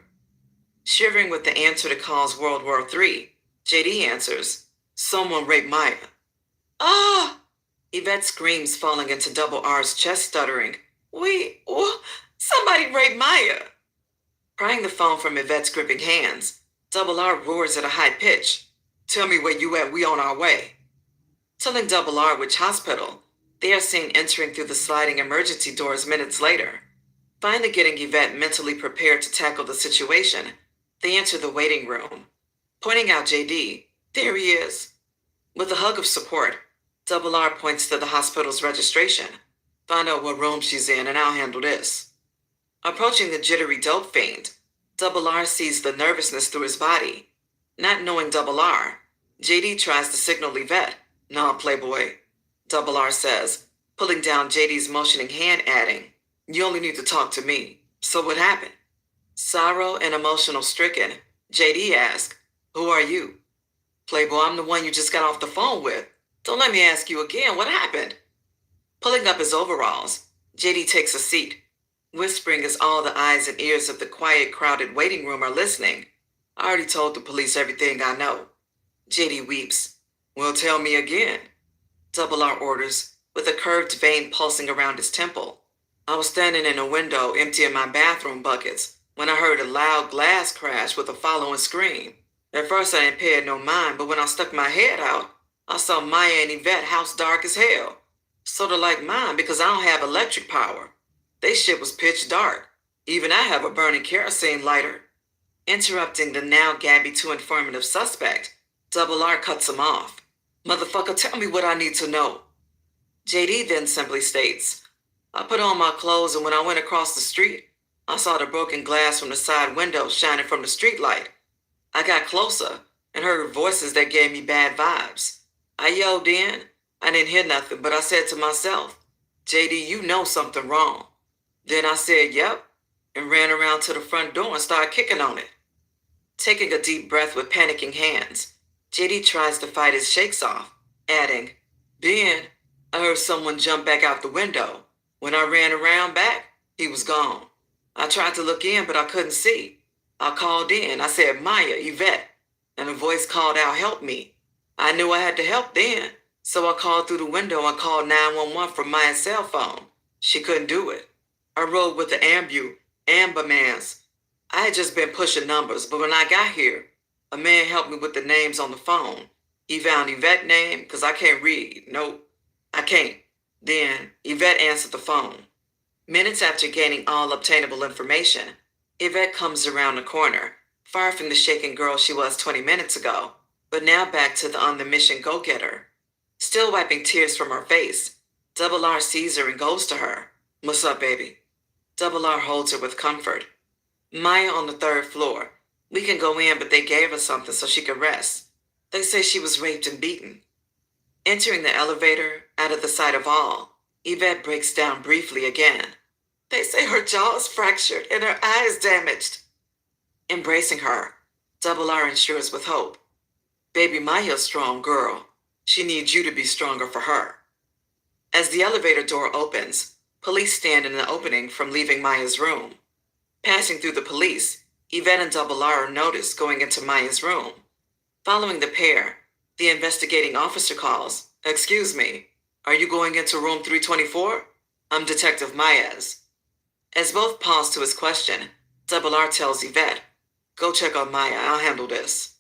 Shivering with the answer to calls World War III, JD answers, Someone raped Maya. Ah! Yvette screams, falling into Double R's chest, stuttering, Wait, what? Somebody raped Maya. Prying the phone from Yvette's gripping hands, Double R roars at a high pitch. Tell me where you at, we on our way. Telling Double R which hospital, they are seen entering through the sliding emergency doors minutes later. Finally getting Yvette mentally prepared to tackle the situation, they enter the waiting room. Pointing out JD, there he is. With a hug of support, Double R points to the hospital's registration. Find out what room she's in and I'll handle this. Approaching the jittery dope fiend, Double R sees the nervousness through his body. Not knowing Double R, JD tries to signal Yvette. Nah, playboy, Double R says, pulling down JD's motioning hand, adding, You only need to talk to me. So what happened? Sorrow and emotional stricken, JD asks, Who are you? Playboy, I'm the one you just got off the phone with. Don't let me ask you again, what happened? Pulling up his overalls, JD takes a seat, whispering as all the eyes and ears of the quiet, crowded waiting room are listening. I already told the police everything I know. JD weeps. Well, tell me again. Double R orders, with a curved vein pulsing around his temple. I was standing in a window emptying my bathroom buckets when I heard a loud glass crash with a following scream. At first I didn't pay it no mind, but when I stuck my head out, I saw Maya and Yvette house dark as hell. Sorta like mine because I don't have electric power. They shit was pitch dark. Even I have a burning kerosene lighter. Interrupting the now Gabby too informative suspect, Double R cuts him off. Motherfucker, tell me what I need to know. JD then simply states, I put on my clothes, and when I went across the street, I saw the broken glass from the side window shining from the street light. I got closer and heard voices that gave me bad vibes. I yelled in. I didn't hear nothing, but I said to myself, JD, you know something wrong. Then I said, yep, and ran around to the front door and started kicking on it. Taking a deep breath with panicking hands, JD tries to fight his shakes off, adding, then I heard someone jump back out the window. When I ran around back, he was gone. I tried to look in, but I couldn't see. I called in. I said, Maya, Yvette, and a voice called out, help me. I knew I had to help then, so I called through the window and called 911 from Maya's cell phone. She couldn't do it. I rode with the ambulance. I had just been pushing numbers, but when I got here, a man helped me with the names on the phone. He found Yvette's name, because I can't read. Nope, I can't. Then Yvette answered the phone. Minutes after gaining all obtainable information, Yvette comes around the corner, far from the shaken girl she was 20 minutes ago, but now back to the on-the-mission go-getter. Still wiping tears from her face, Double R sees her and goes to her. What's up, baby? Double R holds her with comfort. Maya on the 3rd floor. We can go in, but they gave her something so she could rest. They say she was raped and beaten. Entering the elevator, out of the sight of all, Yvette breaks down briefly again. They say her jaw is fractured and her eye is damaged. Embracing her, Double R ensures with hope. Baby Maya's a strong girl. She needs you to be stronger for her. As the elevator door opens, police stand in the opening from leaving Maya's room. Passing through the police, Yvette and Double R are noticed going into Maya's room. Following the pair, the investigating officer calls, excuse me, are you going into room 324? I'm Detective Maez. As both pause to his question, Double R tells Yvette, go check on Maya, I'll handle this.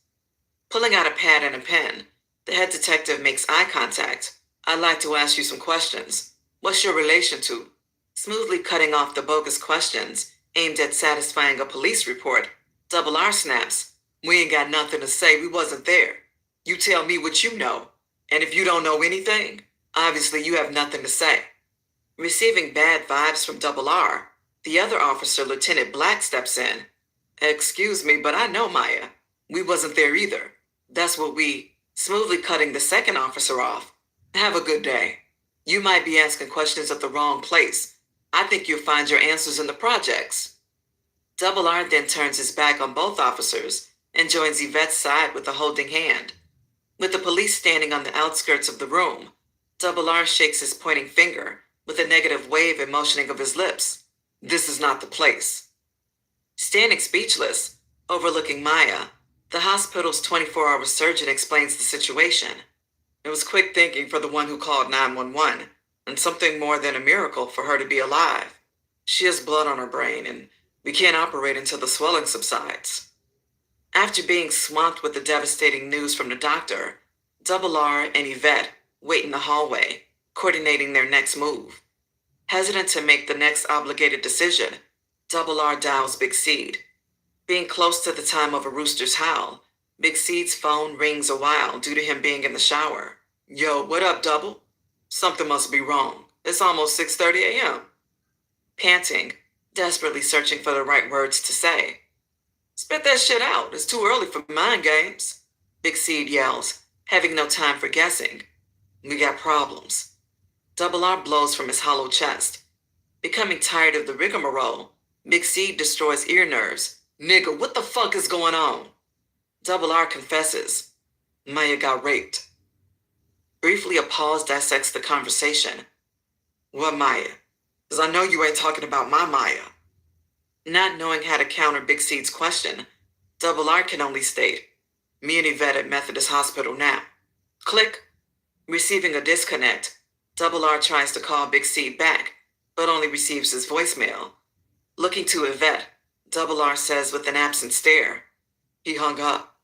Pulling out a pad and a pen, the head detective makes eye contact. I'd like to ask you some questions. What's your relation to? Smoothly cutting off the bogus questions aimed at satisfying a police report, Double R snaps, we ain't got nothing to say, we wasn't there. You tell me what you know, and if you don't know anything, obviously you have nothing to say. Receiving bad vibes from Double R, the other officer, Lieutenant Black, steps in. Excuse me, but I know Maya. We wasn't there either. That's what smoothly cutting the second officer off. Have a good day. You might be asking questions at the wrong place. I think you'll find your answers in the projects. Double R then turns his back on both officers and joins Yvette's side with a holding hand. With the police standing on the outskirts of the room, Double R shakes his pointing finger with a negative wave and motioning of his lips. This is not the place. Standing speechless, overlooking Maya, the hospital's 24-hour surgeon explains the situation. It was quick thinking for the one who called 911, and something more than a miracle for her to be alive. She has blood on her brain, and we can't operate until the swelling subsides. After being swamped with the devastating news from the doctor, Double R and Yvette wait in the hallway, coordinating their next move. Hesitant to make the next obligated decision, Double R dials Big Seed. Being close to the time of a rooster's howl, Big Seed's phone rings a while due to him being in the shower. Yo, what up, Double? Something must be wrong. It's almost 6:30 a.m. Panting, desperately searching for the right words to say. Spit that shit out. It's too early for mind games. Big Seed yells, having no time for guessing. We got problems. Double R blows from his hollow chest. Becoming tired of the rigmarole, Big Seed destroys ear nerves. Nigga, what the fuck is going on? Double R confesses. Maya got raped. Briefly, a pause dissects the conversation. What Maya? Because I know you ain't talking about my Maya. Not knowing how to counter Big Seed's question, Double R can only state, me and Yvette at Methodist Hospital now. Click. Receiving a disconnect, Double R tries to call Big Seed back, but only receives his voicemail. Looking to Yvette, Double R says with an absent stare, he hung up.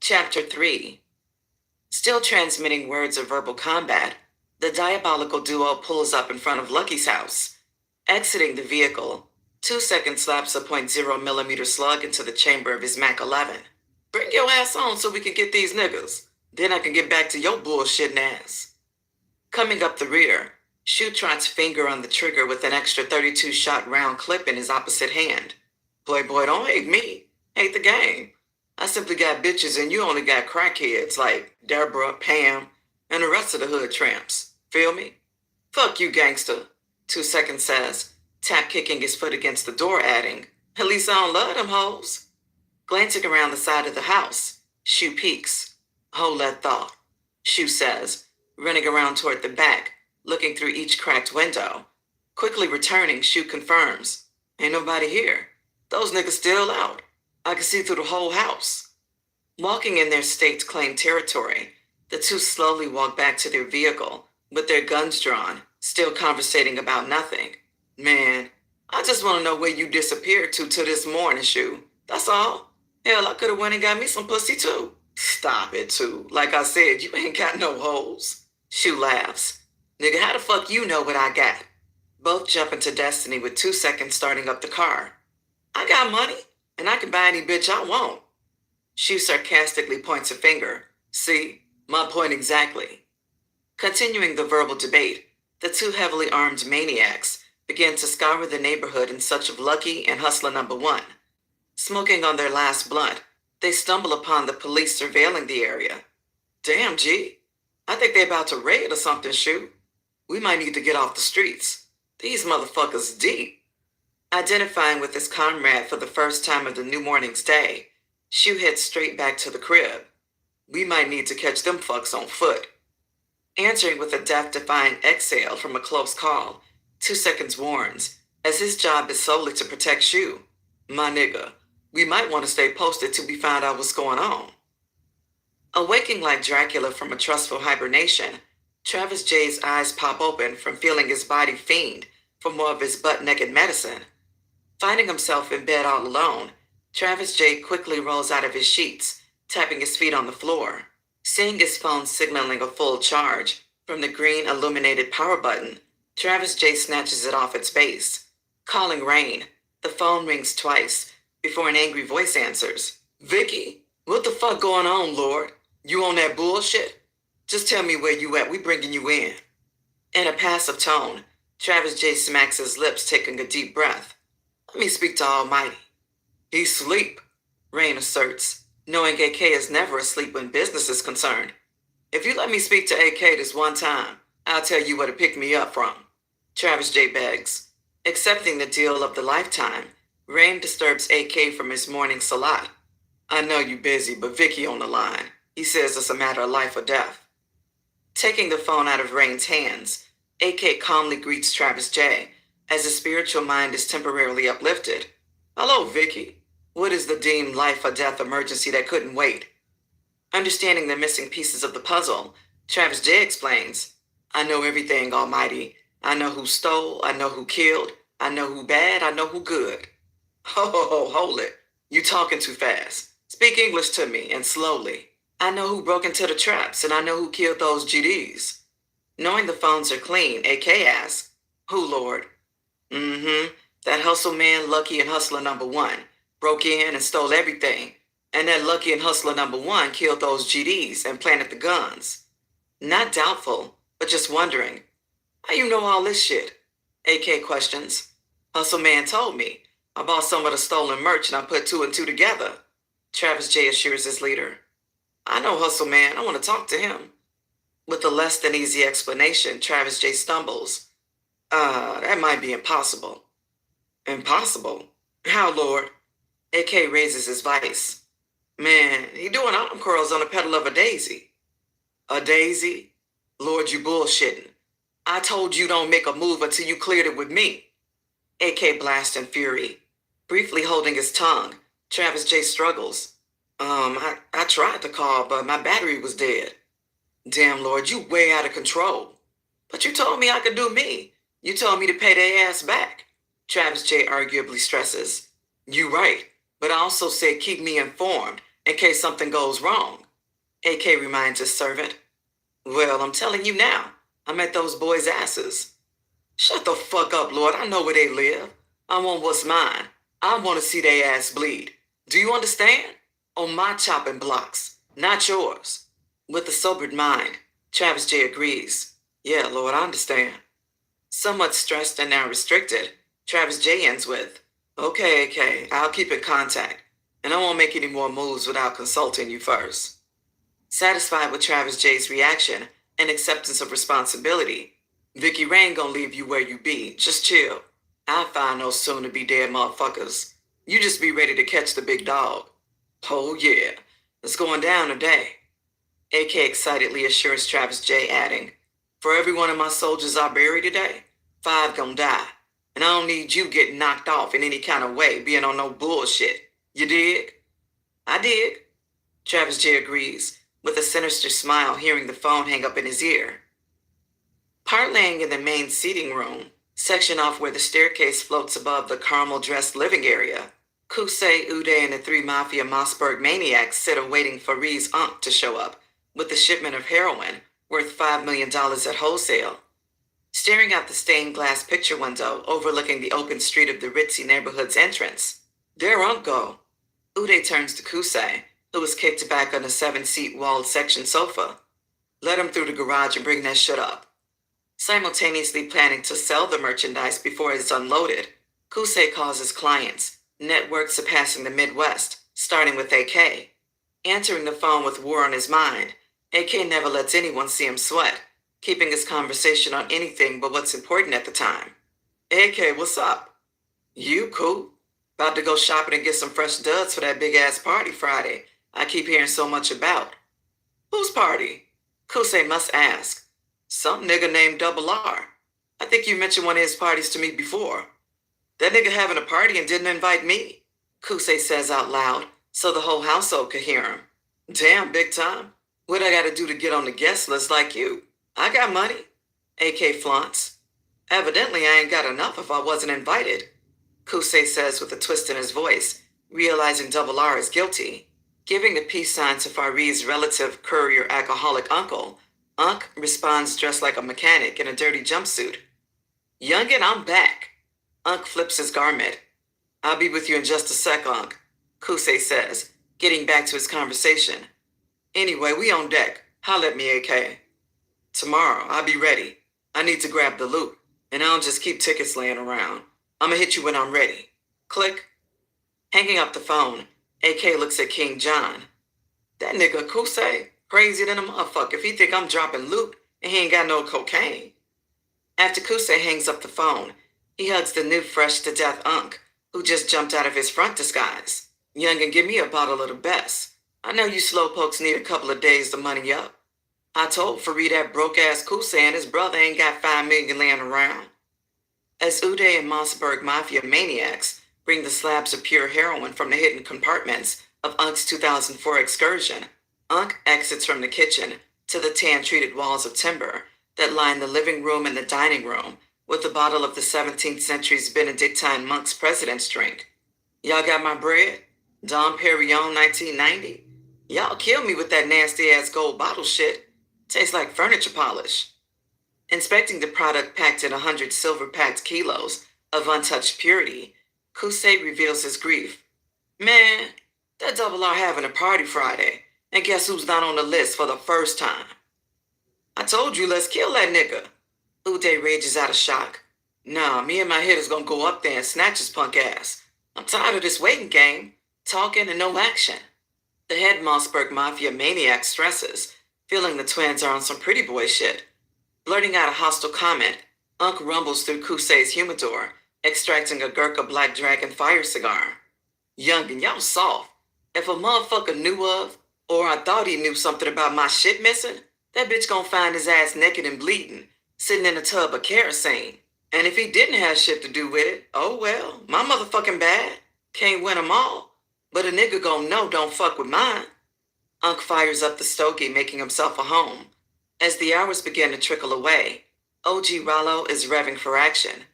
Chapter 3. Still transmitting words of verbal combat, the diabolical duo pulls up in front of Lucky's house. Exiting the vehicle, 2 seconds slaps a .0mm slug into the chamber of his Mac 11. Bring your ass on so we can get these niggas. Then I can get back to your bullshitting ass. Coming up the rear, Shu trots finger on the trigger with an extra 32-shot round clip in his opposite hand. Playboy, don't hate me. Hate the game. I simply got bitches and you only got crackheads like Deborah, Pam, and the rest of the hood tramps. Feel me? Fuck you, gangster, 2 Seconds says, tap kicking his foot against the door, adding, at least I don't love them hoes. Glancing around the side of the house, Shu peeks. Hold that thought, Shu says, running around toward the back, looking through each cracked window. Quickly returning, Shu confirms, ain't nobody here. Those niggas still out. I can see through the whole house. Walking in their state-claimed territory, the two slowly walk back to their vehicle, with their guns drawn, still conversating about nothing. Man, I just want to know where you disappeared to this morning, Shu. That's all. Hell, I could have went and got me some pussy, too. Stop it, too. Like I said, you ain't got no hoes. Shu laughs. Nigga, how the fuck you know what I got? Both jump into Destiny with 2 Seconds starting up the car. I got money, and I can buy any bitch I want. Shu sarcastically points a finger. See, my point exactly. Continuing the verbal debate, the two heavily armed maniacs begin to scour the neighborhood in search of Lucky and Hustler number 1. Smoking on their last blunt, they stumble upon the police surveilling the area. Damn, G. I think they're about to raid or something, Shu. We might need to get off the streets. These motherfuckers deep. Identifying with his comrade for the first time of the new morning's day, Shu heads straight back to the crib. We might need to catch them fucks on foot. Answering with a death-defying exhale from a close call, 2 Seconds warns, as his job is solely to protect Shu. My nigga, we might want to stay posted till we find out what's going on. Awaking like Dracula from a trustful hibernation, Travis J's eyes pop open from feeling his body fiend for more of his butt-naked medicine. Finding himself in bed all alone, Travis J quickly rolls out of his sheets, tapping his feet on the floor. Seeing his phone signaling a full charge from the green illuminated power button, Travis J snatches it off its base. Calling Rain, the phone rings twice before an angry voice answers. Vicky, what the fuck going on, Lord? You on that bullshit? Just tell me where you at, we bringing you in. In a passive tone, Travis J smacks his lips, taking a deep breath. Let me speak to Almighty. He's asleep, Rain asserts, knowing AK is never asleep when business is concerned. If you let me speak to AK this one time, I'll tell you where to pick me up from, Travis J begs. Accepting the deal of the lifetime, Rain disturbs AK from his morning salat. I know you busy, but Vicky on the line. He says it's a matter of life or death. Taking the phone out of Rain's hands, AK calmly greets Travis J as his spiritual mind is temporarily uplifted. Hello, Vicky. What is the deemed life or death emergency that couldn't wait? Understanding the missing pieces of the puzzle, Travis J explains, I know everything, Almighty. I know who stole, I know who killed, I know who bad, I know who good. Hold it. You talking too fast. Speak English to me, and slowly. I know who broke into the traps, and I know who killed those GDs. Knowing the phones are clean, AK asks, who, Lord? That hustle man, Lucky and Hustler number 1, broke in and stole everything. And that Lucky and Hustler number 1 killed those GDs and planted the guns. Not doubtful, but just wondering. How you know all this shit? AK questions. Hustle man told me. I bought some of the stolen merch and I put 2 and 2 together. Travis J assures his leader. I know Hustle man, I want to talk to him. With a less than easy explanation, Travis J stumbles. That might be impossible. Impossible? How, Lord? AK raises his vice. Man, he doing arm curls on the petal of a daisy. A daisy? Lord, you bullshitting. I told you don't make a move until you cleared it with me. AK blasts in fury. Briefly holding his tongue, Travis J struggles. I tried to call, but my battery was dead. Damn, Lord, you way out of control. But you told me I could do me. You told me to pay their ass back. Travis J arguably stresses. You right, but I also said keep me informed in case something goes wrong. AK reminds his servant. Well, I'm telling you now, I'm at those boys' asses. Shut the fuck up, Lord. I know where they live. I want what's mine. I want to see their ass bleed. Do you understand? On my chopping blocks, not yours. With a sobered mind, Travis J agrees. Yeah, Lord, I understand. Somewhat stressed and now restricted, Travis J ends with, "Okay, AK, I'll keep in contact, and I won't make any more moves without consulting you first." Satisfied with Travis J's reaction and acceptance of responsibility, "Vicky Rain gonna leave you where you be. Just chill. I'll find those soon-to-be dead motherfuckers. You just be ready to catch the big dog." "Oh yeah, it's going down today," AK excitedly assures Travis J, adding, "For every one of my soldiers I bury today, 5 gonna die. And I don't need you getting knocked off in any kind of way, being on no bullshit. You dig?" "I dig," Travis J agrees, with a sinister smile, hearing the phone hang up in his ear. Parlaying in the main seating room, section off where the staircase floats above the caramel-dressed living area, Kusei, Uday, and the 3 Mafia Mossberg maniacs sit awaiting Faree's Unc to show up with a shipment of heroin worth $5 million at wholesale. Staring out the stained glass picture window overlooking the open street of the ritzy neighborhood's entrance, "There Unc go." Uday turns to Kusei, who was kicked back on a 7-seat walled section sofa. "Let him through the garage and bring that shit up." Simultaneously planning to sell the merchandise before it's unloaded, Kusei calls his clients, network surpassing the Midwest, starting with AK. Answering the phone with war on his mind, AK never lets anyone see him sweat, keeping his conversation on anything but what's important at the time. "AK, what's up?" "You cool? About to go shopping and get some fresh duds for that big-ass party Friday I keep hearing so much about." "Whose party?" Kusei must ask. "Some nigga named Double R. I think you mentioned one of his parties to me before." "That nigga having a party and didn't invite me?" Kusei says out loud, so the whole household could hear him. "Damn, big time. What I gotta do to get on the guest list like you? I got money." AK flaunts. "Evidently I ain't got enough if I wasn't invited," Kusei says with a twist in his voice, realizing Double R is guilty. Giving the peace sign to Faree's relative courier alcoholic uncle, Unc responds dressed like a mechanic in a dirty jumpsuit. "Youngin', I'm back." Unc flips his garment. "I'll be with you in just a sec, Unc," Kusei says, getting back to his conversation. "Anyway, we on deck. Holla at me, AK. Tomorrow, I'll be ready. I need to grab the loot, and I don't just keep tickets laying around. I'ma hit you when I'm ready." Click. Hanging up the phone, AK looks at King John. "That nigga Kusei, crazy than a motherfucker if he think I'm dropping loot and he ain't got no cocaine." After Kusei hangs up the phone, he hugs the new fresh-to-death Unc, who just jumped out of his front disguise. "Youngin', give me a bottle of the best. I know you slowpokes need a couple of days to money up. I told Faree that broke-ass Kusei and his brother ain't got $5 million laying around." As Uday and Mossberg Mafia maniacs bring the slabs of pure heroin from the hidden compartments of Unc's 2004 excursion, Unc exits from the kitchen to the tan-treated walls of timber that line the living room and the dining room with a bottle of the 17th century's Benedictine monk's president's drink. "Y'all got my bread? Dom Perignon 1990? Y'all kill me with that nasty-ass gold bottle shit. Tastes like furniture polish." Inspecting the product packed in 100 silver-packed kilos of untouched purity, Kusei reveals his grief. "Man, that Double R having a party Friday, and guess who's not on the list for the first time?" "I told you, let's kill that nigga." Uday rages out of shock. "Nah, me and my hitters gonna go up there and snatch his punk ass. I'm tired of this waiting game, talking and no action." The head Mossberg Mafia maniac stresses, feeling the twins are on some pretty boy shit. Blurting out a hostile comment, Unc rumbles through Kusei's humidor, extracting a Gurkha Black Dragon fire cigar. "Youngin', y'all soft. If a motherfucker knew of, or I thought he knew something about my shit missing, that bitch gonna find his ass naked and bleeding, sitting in a tub of kerosene. And if he didn't have shit to do with it, oh well, my motherfucking bad. Can't win 'em all. But a nigga gon' know don't fuck with mine." Unc fires up the stogie, making himself a home. As the hours begin to trickle away, OG Rollo is revving for action,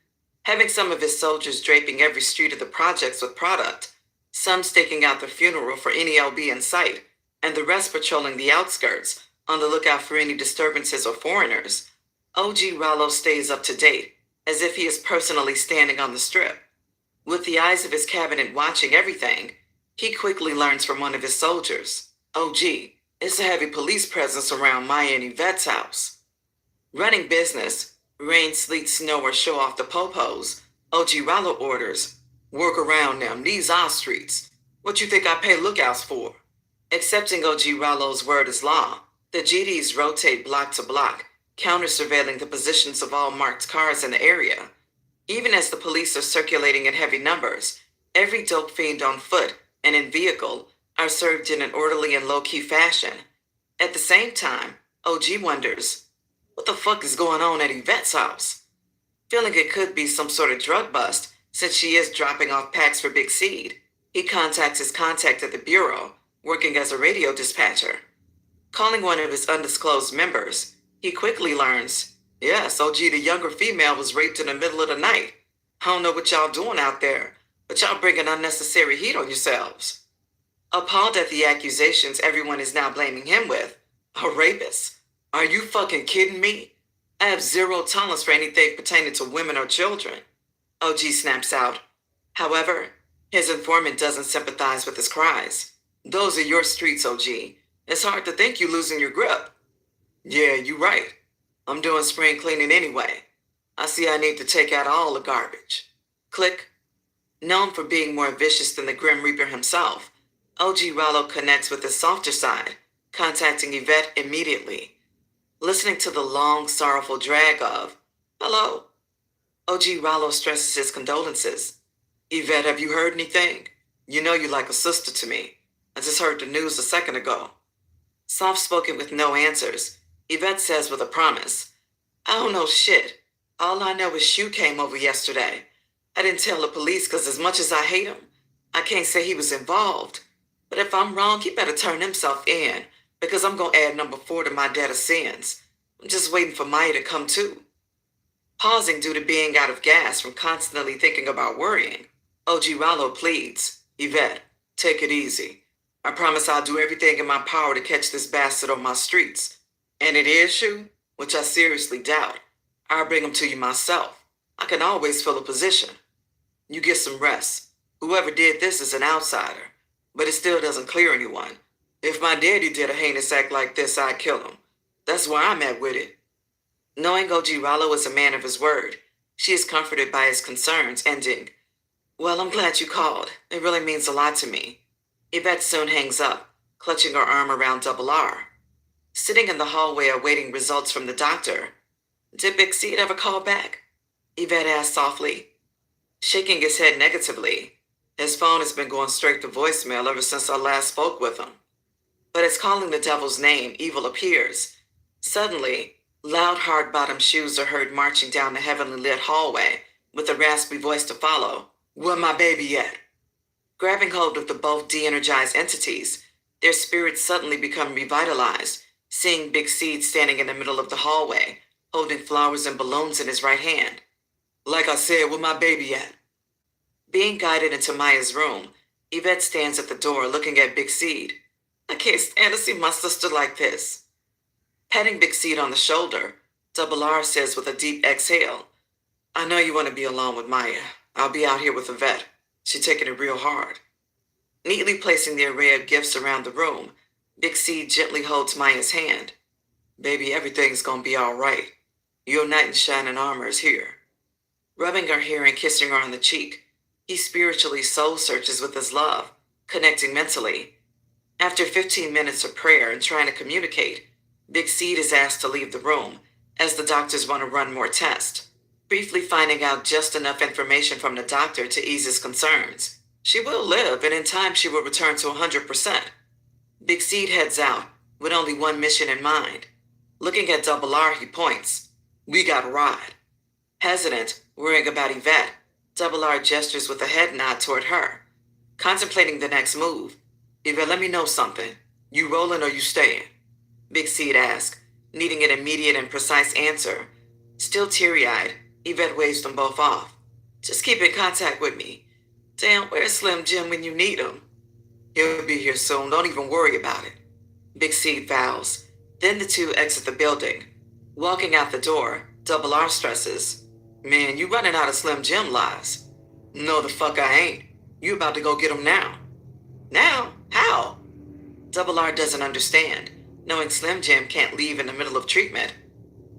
having some of his soldiers draping every street of the projects with product, some staking out the funeral for any LB in sight, and the rest patrolling the outskirts, on the lookout for any disturbances or foreigners. OG Rollo stays up to date, as if he is personally standing on the strip. With the eyes of his cabinet watching everything, he quickly learns from one of his soldiers, "OG, it's a heavy police presence around Maya and Yvette's house." Running business, Rain, sleet, snow, or show off the popos, OG Rollo orders, work around them, these are streets. What you think I pay lookouts for? Accepting OG Rollo's word as law, the GDs rotate block to block, counter-surveilling the positions of all marked cars in the area. Even as the police are circulating in heavy numbers, every dope fiend on foot and in vehicle are served in an orderly and low-key fashion. At the same time, OG wonders, what the fuck is going on at Yvette's house? Feeling it could be some sort of drug bust, since she is dropping off packs for Big Seed, he contacts his contact at the bureau, working as a radio dispatcher. Calling one of his undisclosed members, he quickly learns, yes, OG, the younger female was raped in the middle of the night. I don't know what y'all doing out there, but y'all bringing unnecessary heat on yourselves. Appalled at the accusations everyone is now blaming him with, a rapist. Are you fucking kidding me? I have zero tolerance for anything pertaining to women or children. OG snaps out. However, his informant doesn't sympathize with his cries. Those are your streets, OG. It's hard to think you losing your grip. Yeah, you right. I'm doing spring cleaning anyway. I see I need to take out all the garbage. Click. Known for being more vicious than the Grim Reaper himself, OG Rollo connects with his softer side, contacting Yvette immediately. Listening to the long, sorrowful drag of, hello. OG Rollo stresses his condolences. Yvette, have you heard anything? You know you're like a sister to me. I just heard the news a second ago. Soft-spoken with no answers, Yvette says with a promise, I don't know shit. All I know is Shu came over yesterday. I didn't tell the police because as much as I hate him, I can't say he was involved. But if I'm wrong, he better turn himself in, because I'm going to add number 4 to my debt of sins. I'm just waiting for Maya to come too. Pausing due to being out of gas from constantly thinking about worrying, OG Rollo pleads, Yvette, take it easy. I promise I'll do everything in my power to catch this bastard on my streets. And it is Shu, which I seriously doubt. I'll bring him to you myself. I can always fill a position. You get some rest. Whoever did this is an outsider, but it still doesn't clear anyone. If my daddy did a heinous act like this, I'd kill him. That's where I'm at with it. Knowing OG Rollo is a man of his word, she is comforted by his concerns, ending, well, I'm glad you called. It really means a lot to me. Yvette soon hangs up, clutching her arm around Double R. Sitting in the hallway awaiting results from the doctor, did Big Seed ever call back? Yvette asked softly. Shaking his head negatively, his phone has been going straight to voicemail ever since I last spoke with him. But as calling the devil's name, evil appears. Suddenly, loud hard-bottom shoes are heard marching down the heavenly lit hallway, with a raspy voice to follow. Where my baby at? Grabbing hold of the both de-energized entities, their spirits suddenly become revitalized, seeing Big Seed standing in the middle of the hallway, holding flowers and balloons in his right hand. Like I said, where my baby at? Being guided into Maya's room, Yvette stands at the door looking at Big Seed. I can't stand to see my sister like this. Patting Big Seed on the shoulder, Double R says with a deep exhale, I know you want to be alone with Maya. I'll be out here with Yvette. She's taking it real hard. Neatly placing the array of gifts around the room, Big Seed gently holds Maya's hand. Baby, everything's gonna be all right. Your knight in shining armor is here. Rubbing her hair and kissing her on the cheek, he spiritually soul searches with his love, connecting mentally. After 15 minutes of prayer and trying to communicate, Big Seed is asked to leave the room, as the doctors want to run more tests, briefly finding out just enough information from the doctor to ease his concerns. She will live, and in time she will return to 100%. Big Seed heads out, with only one mission in mind. Looking at Double R, he points. We got a ride. Hesitant, worrying about Yvette, Double R gestures with a head nod toward her. Contemplating the next move, Yvette, let me know something. You rolling or you staying? Big Seed asks, needing an immediate and precise answer. Still teary-eyed, Yvette waves them both off. Just keep in contact with me. Damn, where's Slim Jim when you need him? He'll be here soon, don't even worry about it. Big Seed vows. Then the two exit the building. Walking out the door, Double R stresses. Man, you running out of Slim Jim lies. No, the fuck I ain't. You about to go get him now. Now? How? Double R doesn't understand, knowing Slim Jim can't leave in the middle of treatment.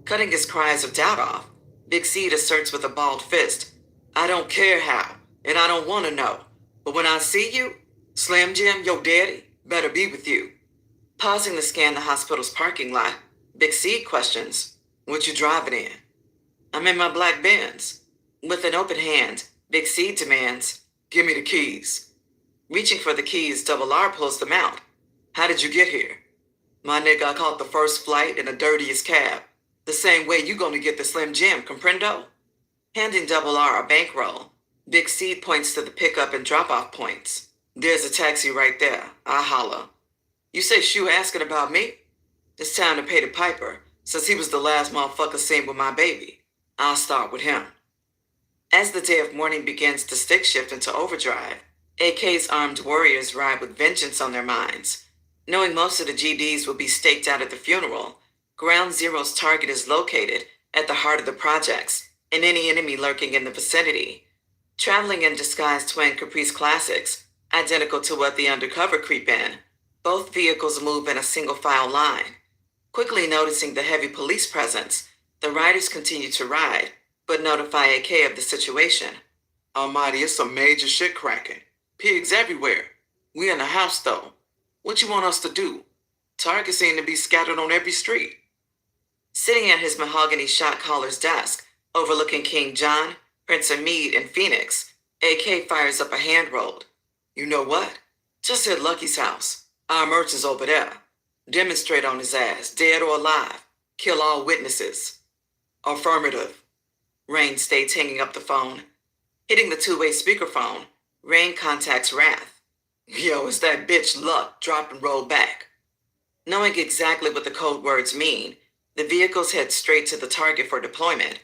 Cutting his cries of doubt off, Big Seed asserts with a balled fist. I don't care how, and I don't want to know. But when I see you, Slim Jim, your daddy, better be with you. Pausing to scan the hospital's parking lot, Big Seed questions, what you driving in? I'm in my black Benz. With an open hand, Big Seed demands, give me the keys. Reaching for the keys, Double R pulls them out. How did you get here? My nigga, I caught the first flight in the dirtiest cab. The same way you gonna get the Slim Jim, comprendo? Handing Double R a bankroll, Big Seed points to the pickup and drop-off points. There's a taxi right there. I holla. You say Shu asking about me? It's time to pay the piper, since he was the last motherfucker seen with my baby. I'll start with him. As the day of mourning begins to stick shift into overdrive, AK's armed warriors ride with vengeance on their minds. Knowing most of the GDs will be staked out at the funeral, Ground Zero's target is located at the heart of the projects and any enemy lurking in the vicinity. Traveling in disguised twin Caprice Classics, identical to what the undercover creep in, both vehicles move in a single file line. Quickly noticing the heavy police presence, the riders continue to ride, but notify AK of the situation. Almighty, it's some major shit cracking. Pigs everywhere. We in the house though. What you want us to do? Targets seem to be scattered on every street. Sitting at his mahogany shot caller's desk, overlooking King John, Prince Hamid, and Phoenix, AK fires up a hand rolled. You know what? Just hit Lucky's house. Our merch is over there. Demonstrate on his ass, dead or alive. Kill all witnesses. Affirmative. Rain states, hanging up the phone. Hitting the two-way speakerphone, Rain contacts Wrath. Yo, it's that bitch Luck, drop and roll back. Knowing exactly what the code words mean, the vehicles head straight to the target for deployment.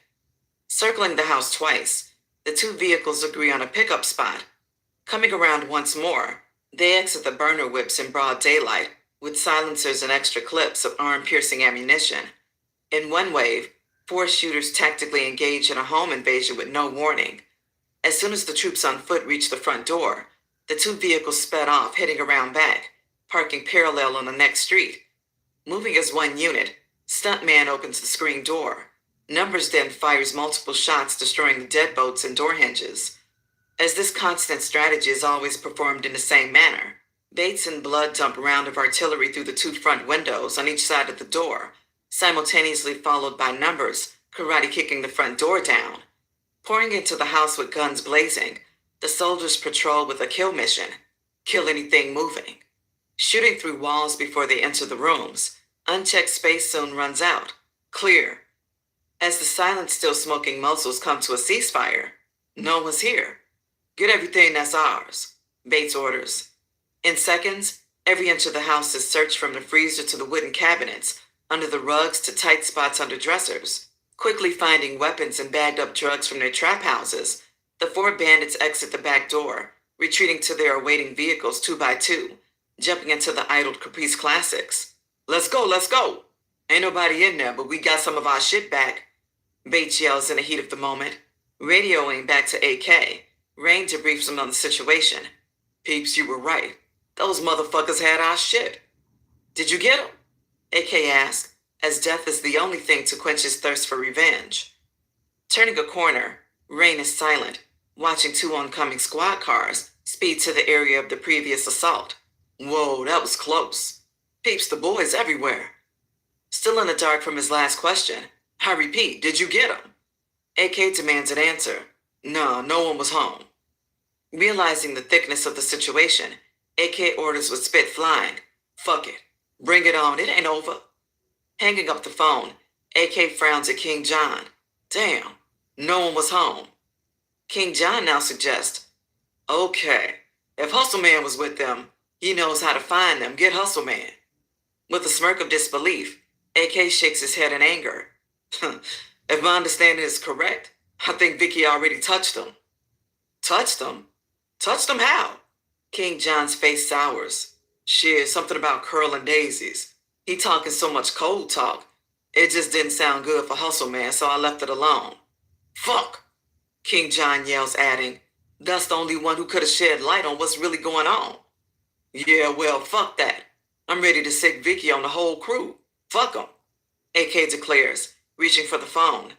Circling the house twice, the two vehicles agree on a pickup spot. Coming around once more, they exit the burner whips in broad daylight with silencers and extra clips of arm-piercing ammunition. In one wave, 4 shooters tactically engage in a home invasion with no warning. As soon as the troops on foot reach the front door, the 2 vehicles sped off, heading around back, parking parallel on the next street. Moving as one unit, Stuntman opens the screen door. Numbers then fires multiple shots, destroying the deadbolts and door hinges. As this constant strategy is always performed in the same manner, Bates and Blood dump a round of artillery through the 2 front windows on each side of the door, simultaneously followed by Numbers karate kicking the front door down. Pouring into the house with guns blazing, the soldiers patrol with a kill mission. Kill anything moving. Shooting through walls before they enter the rooms, unchecked space soon runs out. Clear. As the silent, still smoking muscles come to a ceasefire, no one's here. Get everything that's ours, Bates orders. In seconds, every inch of the house is searched from the freezer to the wooden cabinets, under the rugs to tight spots under dressers. Quickly finding weapons and bagged up drugs from their trap houses, the 4 bandits exit the back door, retreating to their awaiting vehicles 2 by 2, jumping into the idled Caprice Classics. Let's go, let's go! Ain't nobody in there, but we got some of our shit back, Bates yells in the heat of the moment. Radioing back to AK, Rain debriefs him on the situation. Peeps, you were right. Those motherfuckers had our shit. Did you get 'em? AK asks, as death is the only thing to quench his thirst for revenge. Turning a corner, Rain is silent, watching 2 oncoming squad cars speed to the area of the previous assault. Whoa, that was close. Peeps, the boys everywhere. Still in the dark from his last question, I repeat, did you get 'em? AK demands an answer. No, no one was home. Realizing the thickness of the situation, AK orders with spit flying. Fuck it. Bring it on, it ain't over. Hanging up the phone, AK frowns at King John. Damn, no one was home. King John now suggests, okay, if Hustle Man was with them, he knows how to find them. Get Hustle Man. With a smirk of disbelief, AK shakes his head in anger. If my understanding is correct, I think Vicky already touched them. Touched them? Touched them how? King John's face sours. Shit, something about curling daisies. He talking so much cold talk. It just didn't sound good for Hustle Man, so I left it alone. Fuck! King John yells, adding, that's the only one who could have shed light on what's really going on. Yeah, well, fuck that. I'm ready to sick Vicky on the whole crew. Fuck 'em. AK declares, reaching for the phone.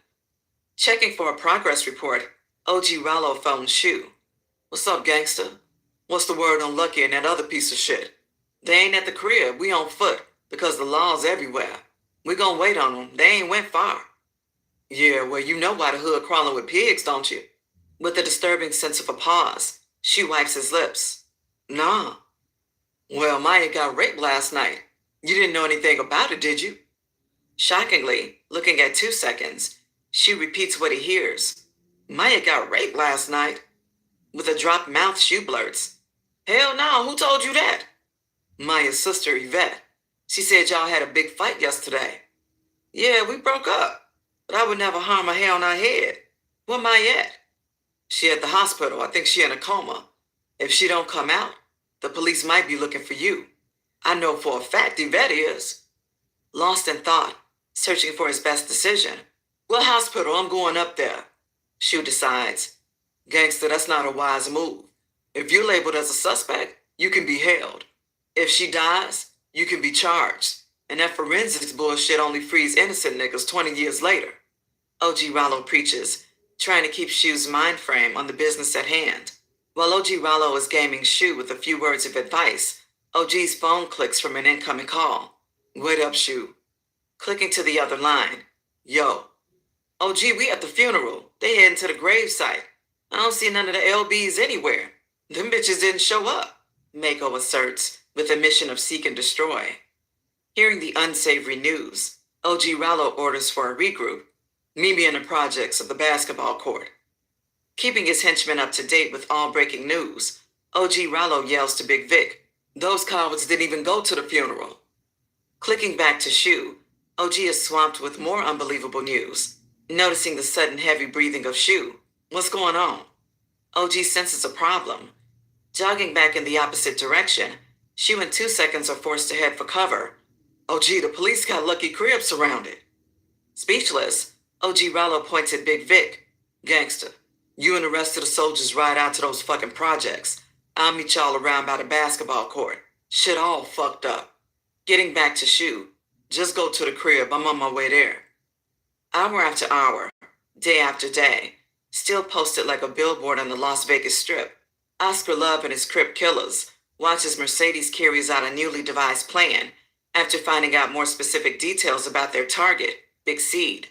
Checking for a progress report, OG Rollo phoned Shu. What's up, gangster? What's the word on Lucky and that other piece of shit? They ain't at the crib. We on foot because the law's everywhere. We gonna wait on them. They ain't went far. Yeah, well, you know why the hood crawling with pigs, don't you? With a disturbing sense of a pause, Shu wipes his lips. Nah. Well, Maya got raped last night. You didn't know anything about it, did you? Shockingly, looking at 2 seconds, Shu repeats what he hears. Maya got raped last night. With a dropped mouth, Shu blurts. Hell no, who told you that? Maya's sister, Yvette. She said y'all had a big fight yesterday. Yeah, we broke up. But I would never harm a hair on her head. Where Maya at? She at the hospital. I think she in a coma. If she don't come out, the police might be looking for you. I know for a fact Yvette is. Lost in thought, searching for his best decision. What hospital? I'm going up there. Shu decides. Gangster, that's not a wise move. If you're labeled as a suspect, you can be held. If she dies, you can be charged. And that forensics bullshit only frees innocent niggas 20 years later. OG Rollo preaches, trying to keep Shu's mind frame on the business at hand. While OG Rollo is gaming Shu with a few words of advice, OG's phone clicks from an incoming call. Wait up, Shu. Clicking to the other line. Yo. OG, we at the funeral. They heading to the gravesite. I don't see none of the LBs anywhere. Them bitches didn't show up, Mako asserts, with a mission of seek and destroy. Hearing the unsavory news, OG Rollo orders for a regroup. Meet me in the projects of the basketball court. Keeping his henchmen up to date with all breaking news, OG Rollo yells to Big Vic, those cowards didn't even go to the funeral. Clicking back to Shu, OG is swamped with more unbelievable news. Noticing the sudden heavy breathing of Shu. What's going on? OG senses a problem. Jogging back in the opposite direction, Shu in 2 seconds are forced to head for cover. OG, the police got Lucky Crib surrounded. Speechless, OG Rollo points at Big Vic. Gangster, you and the rest of the soldiers ride out to those fucking projects. I'll meet y'all around by the basketball court. Shit all fucked up. Getting back to Shu. Just go to the crib. I'm on my way there. Hour after hour, day after day, still posted like a billboard on the Las Vegas Strip, Oscar Love and his Crip killers watch as Mercedes carries out a newly devised plan after finding out more specific details about their target, Big Seed.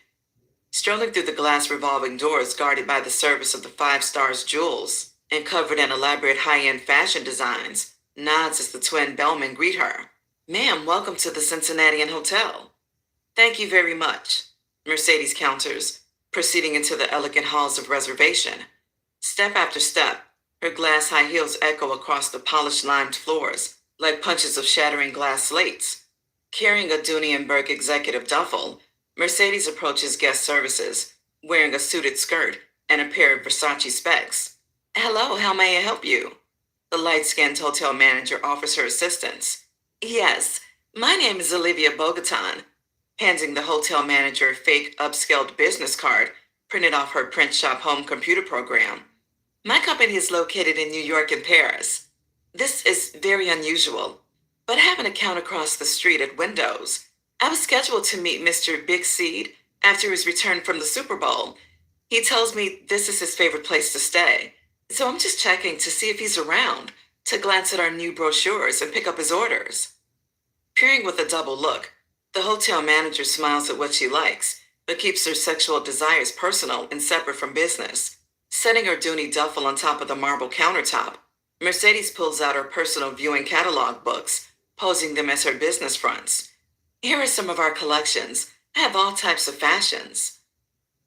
Strolling through the glass revolving doors guarded by the service of the 5 Stars jewels and covered in elaborate high-end fashion designs, nods as the twin bellmen greet her. Ma'am, welcome to the Cincinnatian Hotel. Thank you very much, Mercedes counters, proceeding into the elegant halls of reservation. Step after step, her glass high heels echo across the polished limed floors like punches of shattering glass slates. Carrying a Dooney & Burke executive duffel, Mercedes approaches guest services, wearing a suited skirt and a pair of Versace specs. Hello, how may I help you? The light-skinned hotel manager offers her assistance. Yes, my name is Olivia Bogotan, handing the hotel manager a fake upscaled business card printed off her print shop home computer program. My company is located in New York and Paris. This is very unusual, but I have an account across the street at Windows. I was scheduled to meet Mr. Big Seed after his return from the Super Bowl. He tells me this is his favorite place to stay, so I'm just checking to see if he's around, to glance at our new brochures and pick up his orders. Peering with a double look, the hotel manager smiles at what she likes, but keeps her sexual desires personal and separate from business. Setting her Dooney duffel on top of the marble countertop, Mercedes pulls out her personal viewing catalog books, posing them as her business fronts. Here are some of our collections. I have all types of fashions.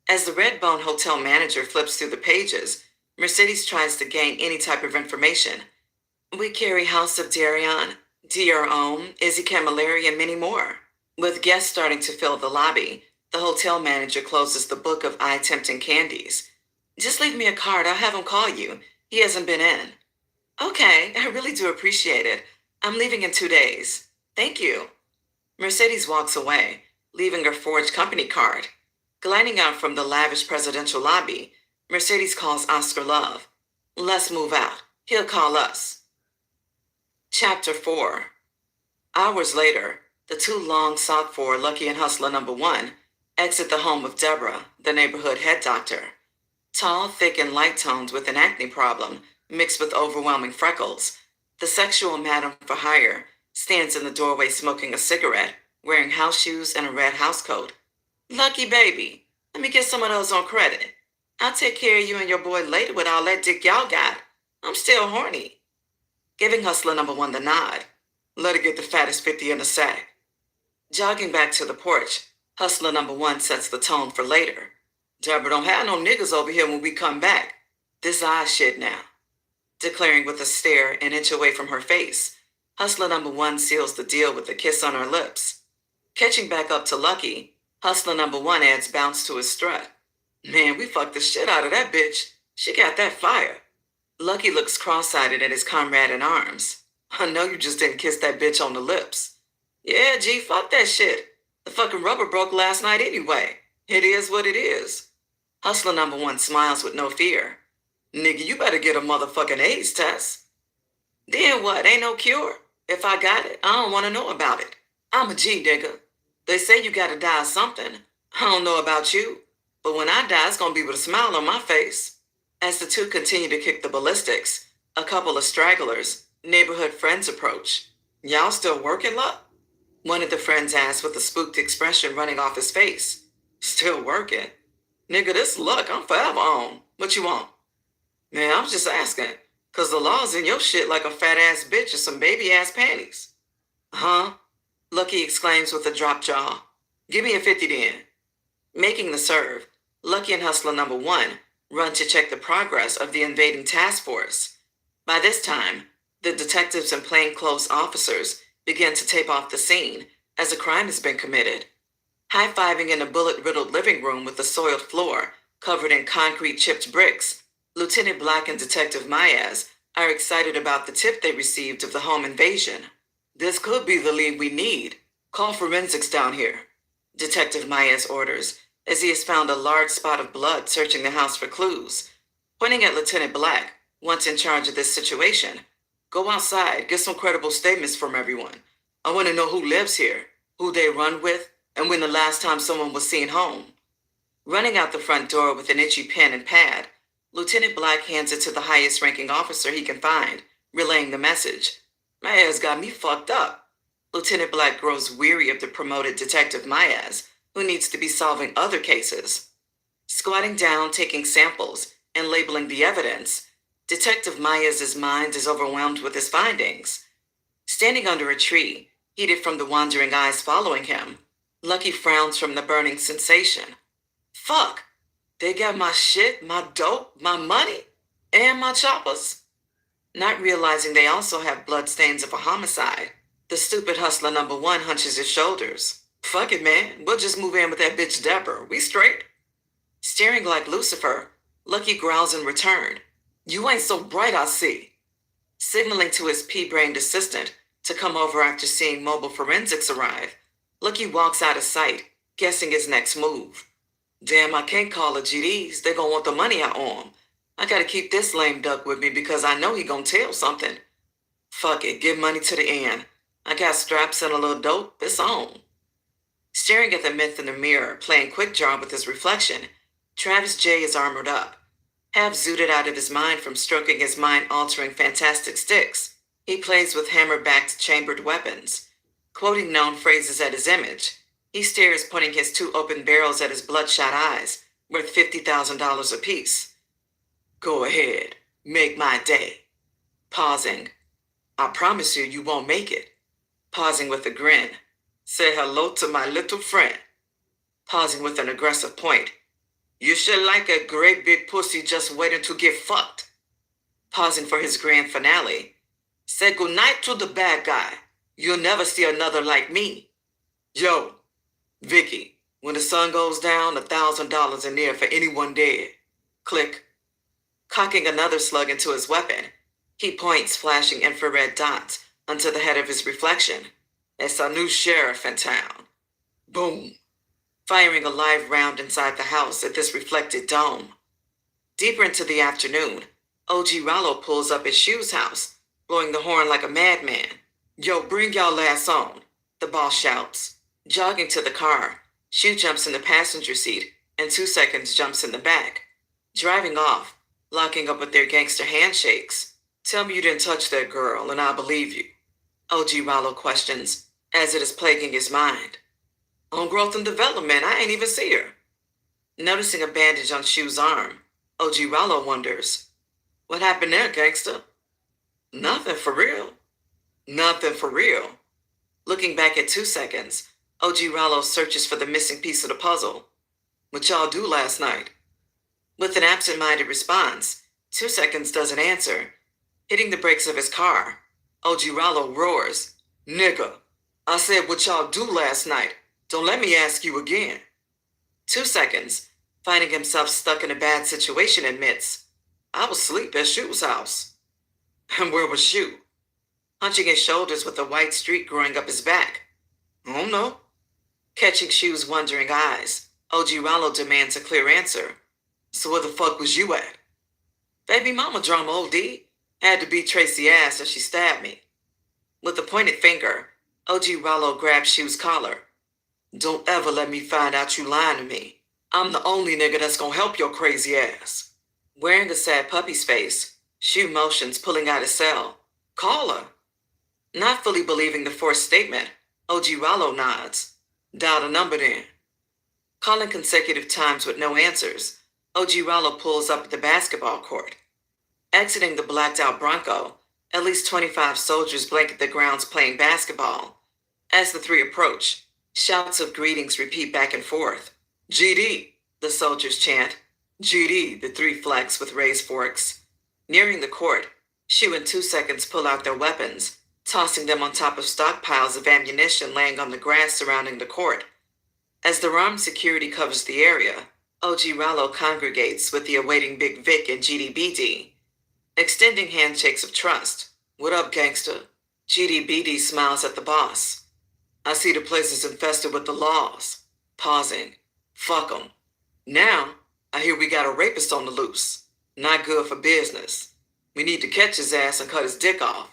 As the Redbone hotel manager flips through the pages, Mercedes tries to gain any type of information. We carry House of Darion, Dear Ohm, Izzy Camilleri, and many more. With guests starting to fill the lobby, the hotel manager closes the book of eye-tempting candies. Just leave me a card. I'll have him call you. He hasn't been in. Okay, I really do appreciate it. I'm leaving in 2 days. Thank you. Mercedes walks away, leaving her forged company card. Gliding out from the lavish presidential lobby, Mercedes calls Oscar Love. Let's move out. He'll call us. Chapter 4. Hours later, the 2 long sought for Lucky and Hustler number 1 Exit the home of Deborah, the neighborhood head doctor. Tall, thick, and light-toned with an acne problem, mixed with overwhelming freckles, the sexual madam for hire stands in the doorway smoking a cigarette, wearing house shoes and a red housecoat. Lucky baby, let me get some of those on credit. I'll take care of you and your boy later with all that dick y'all got. I'm still horny. Giving hustler number one the nod. Let her get the fattest 50 in the sack. Jogging back to the porch, hustler number one sets the tone for later. Deborah don't have no niggas over here when we come back. This eye shit now. Declaring with a stare an inch away from her face, hustler number one seals the deal with a kiss on her lips. Catching back up to Lucky, hustler number one adds bounce to his strut. Man, we fucked the shit out of that bitch. She got that fire. Lucky looks cross-eyed at his comrade in arms. I know you just didn't kiss that bitch on the lips. Yeah, G, fuck that shit. The fucking rubber broke last night anyway. It is what it is. Hustler number one smiles with no fear. Nigga, you better get a motherfucking AIDS test. Then what? Ain't no cure? If I got it, I don't want to know about it. I'm a G, nigga. They say you gotta die of something. I don't know about you, but when I die, it's gonna be with a smile on my face. As the two continue to kick the ballistics, a couple of stragglers, neighborhood friends approach. Y'all still working, Luck? One of the friends asked with a spooked expression running off his face. Still working? Nigga, this Luck, I'm forever on. What you want? Man, I was just asking, 'cause the law's in your shit like a fat-ass bitch or some baby-ass panties. Huh? Lucky exclaims with a drop jaw. Give me a 50 then. Making the serve, Lucky and hustler number one run to check the progress of the invading task force. By this time, the detectives and plainclothes officers begin to tape off the scene as a crime has been committed. High-fiving in a bullet-riddled living room with a soiled floor covered in concrete-chipped bricks, Lieutenant Black and Detective Mayaz are excited about the tip they received of the home invasion. This could be the lead we need. Call forensics down here. Detective Mayaz orders as he has found a large spot of blood searching the house for clues. Pointing at Lieutenant Black, once in charge of this situation, go outside, get some credible statements from everyone. I want to know who lives here, who they run with, and when the last time someone was seen home. Running out the front door with an itchy pen and pad, Lieutenant Black hands it to the highest-ranking officer he can find, relaying the message. Mayaz got me fucked up. Lieutenant Black grows weary of the promoted Detective Mayaz, who needs to be solving other cases. Squatting down, taking samples, and labeling the evidence, Detective Mayaz's mind is overwhelmed with his findings. Standing under a tree, heated from the wandering eyes following him, Lucky frowns from the burning sensation. Fuck! They got my shit, my dope, my money, and my choppers. Not realizing they also have bloodstains of a homicide, the stupid hustler number one hunches his shoulders. Fuck it, man. We'll just move in with that bitch Deborah. We straight? Staring like Lucifer, Lucky growls in return. You ain't so bright, I see. Signaling to his pea-brained assistant to come over after seeing mobile forensics arrive, Lucky walks out of sight, guessing his next move. Damn, I can't call the GDs. They gonna want the money I owe 'em. I gotta keep this lame duck with me because I know he gonna tell something. Fuck it, give money to the end. I got straps and a little dope. It's on. Staring at the myth in the mirror, playing quick draw with his reflection, Travis J is armored up. Half zooted out of his mind from stroking his mind-altering fantastic sticks, he plays with hammer-backed chambered weapons. Quoting known phrases at his image, he stares, pointing his two open barrels at his bloodshot eyes, worth $50,000 apiece. Go ahead, make my day. Pausing. I promise you, you won't make it. Pausing with a grin. Say hello to my little friend. Pausing with an aggressive point. You should like a great big pussy just waiting to get fucked. Pausing for his grand finale. Say goodnight to the bad guy. You'll never see another like me. Yo, Vicky, when the sun goes down, $1,000 in there for anyone dead. Click. Cocking another slug into his weapon, he points flashing infrared dots onto the head of his reflection. It's a new sheriff in town. Boom. Firing a live round inside the house at this reflected dome. Deeper into the afternoon, OG Rollo pulls up at Shu's house, blowing the horn like a madman. Yo, bring y'all ass on, the boss shouts. Jogging to the car, Shu jumps in the passenger seat, and 2 seconds jumps in the back, driving off, locking up with their gangster handshakes. Tell me you didn't touch that girl, and I'll believe you. OG Rollo questions, as it is plaguing his mind. On growth and development, I ain't even see her. Noticing a bandage on Shu's arm, OG Rollo wonders, what happened there, gangster? Nothing for real. Nothing for real. Looking back at 2 seconds, OG Rollo searches for the missing piece of the puzzle. What y'all do last night? With an absent-minded response, 2 seconds doesn't answer. Hitting the brakes of his car, OG Rollo roars, Nigga, I said what y'all do last night. Don't let me ask you again. 2 seconds, finding himself stuck in a bad situation, admits, I was asleep at Shu's house. And where was Shu? Hunching his shoulders with a white streak growing up his back. Oh no. Catching Shu's wondering eyes, OG Rollo demands a clear answer. So where the fuck was you at? Baby mama drama, OD. Had to beat Tracy ass as she stabbed me. With a pointed finger, OG Rollo grabs Shu's collar. Don't ever let me find out you lying to me. I'm the only nigga that's gonna help your crazy ass. Wearing a sad puppy's face, Shu motions, pulling out his cell. Call her. Not fully believing the forced statement, OG Rollo nods. Dial the number then. Calling consecutive times with no answers, OG Rollo pulls up at the basketball court. Exiting the blacked-out Bronco, at least 25 soldiers blanket the grounds playing basketball. As the three approach, shouts of greetings repeat back and forth. GD, the soldiers chant. GD, the three flex with raised forks. Nearing the court, Shu in 2 seconds pull out their weapons, tossing them on top of stockpiles of ammunition laying on the grass surrounding the court. As the armed security covers the area, OG Rollo congregates with the awaiting Big Vic and GDBD. Extending handshakes of trust. What up, gangster? GDBD smiles at the boss. I see the place is infested with the laws. Pausing. Fuck 'em. Now, I hear we got a rapist on the loose. Not good for business. We need to catch his ass and cut his dick off.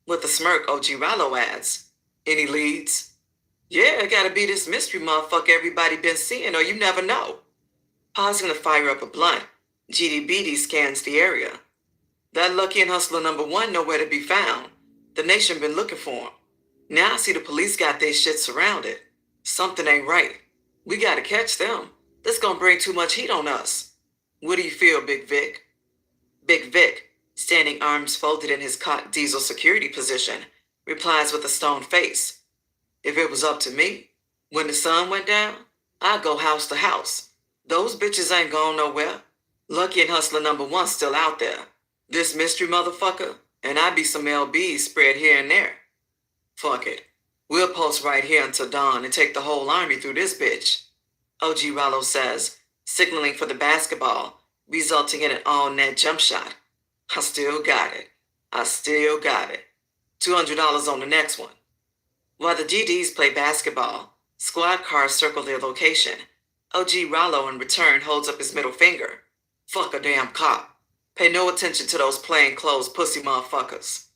With a smirk, OG Rollo adds, any leads? Yeah, it gotta be this mystery motherfucker everybody been seeing or you never know. Pausing to fire up a blunt, GDBD scans the area. That lucky and hustler number one nowhere to be found. The nation been looking for him. Now I see the police got their shit surrounded. Something ain't right. We gotta catch them. This gonna bring too much heat on us. What do you feel, Big Vic? Big Vic, standing arms folded in his cocked diesel security position, replies with a stone face. If it was up to me, when the sun went down, I'd go house to house. Those bitches ain't going nowhere. Lucky and hustler number one still out there. This mystery motherfucker, and I be some LBs spread here and there. Fuck it. We'll post right here until dawn and take the whole army through this bitch. OG Rollo says, signaling for the basketball, resulting in an all-net jump shot. I still got it. I still got it. $200 on the next one. While the GDs play basketball, squad cars circle their location. OG Rollo in return holds up his middle finger. Fuck a damn cop. Pay no attention to those plainclothes pussy motherfuckers.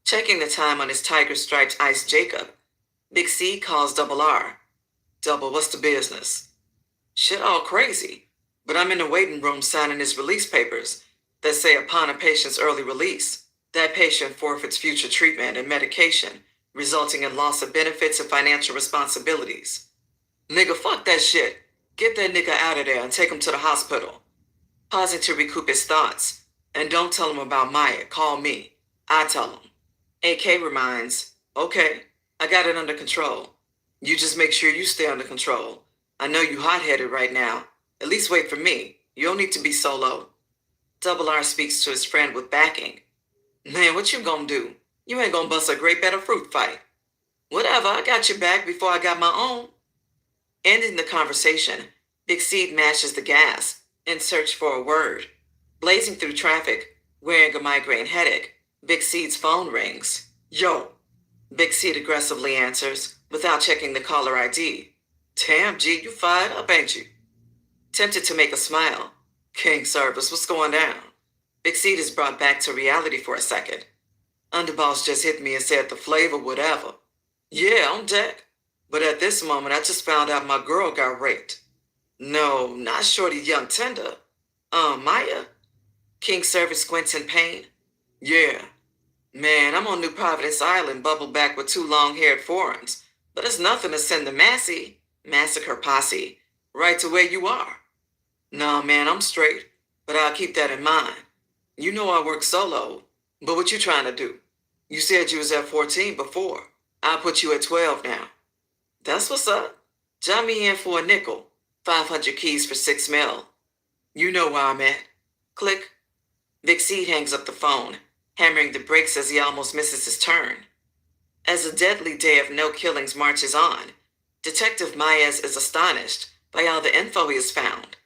Checking the time on his tiger-striped Ice Jacob, Big C calls Double R. Double, what's the business? Shit all crazy, but I'm in the waiting room signing his release papers that say upon a patient's early release, that patient forfeits future treatment and medication, resulting in loss of benefits and financial responsibilities. Nigga, fuck that shit. Get that nigga out of there and take him to the hospital. Pausing to recoup his thoughts. And don't tell him about Maya. Call me. I tell him. AK reminds, okay, I got it under control. You just make sure you stay under control. I know you hot-headed right now. At least wait for me. You don't need to be solo. Double R speaks to his friend with backing. Man, what you gonna do? You ain't gonna bust a grape at a fruit fight. Whatever, I got your back before I got my own. Ending the conversation, Big Seed mashes the gas in search for a word. Blazing through traffic, wearing a migraine headache, Big Seed's phone rings. Yo! Big Seed aggressively answers, without checking the caller ID. Damn, G, you fired up, ain't you? Tempted to make a smile. King CERVUS, what's going down? Big Seed is brought back to reality for a second. Underboss just hit me and said the flavor, whatever. Yeah, on deck. But at this moment, I just found out my girl got raped. No, not Shorty Young Tender. Maya? King Service squints in pain. Yeah. Man, I'm on New Providence Island, bubbled back with two long-haired foreigns. But it's nothing to send the massacre posse, right to where you are. Nah, man, I'm straight, but I'll keep that in mind. You know I work solo, but what you trying to do? You said you was at 14 before. I'll put you at 12 now. That's what's up. Jot me in for a nickel. 500 keys for 6 mil. You know where I'm at. Click. Big C hangs up the phone, hammering the brakes as he almost misses his turn. As a deadly day of no killings marches on, Detective Maez is astonished by all the info he has found.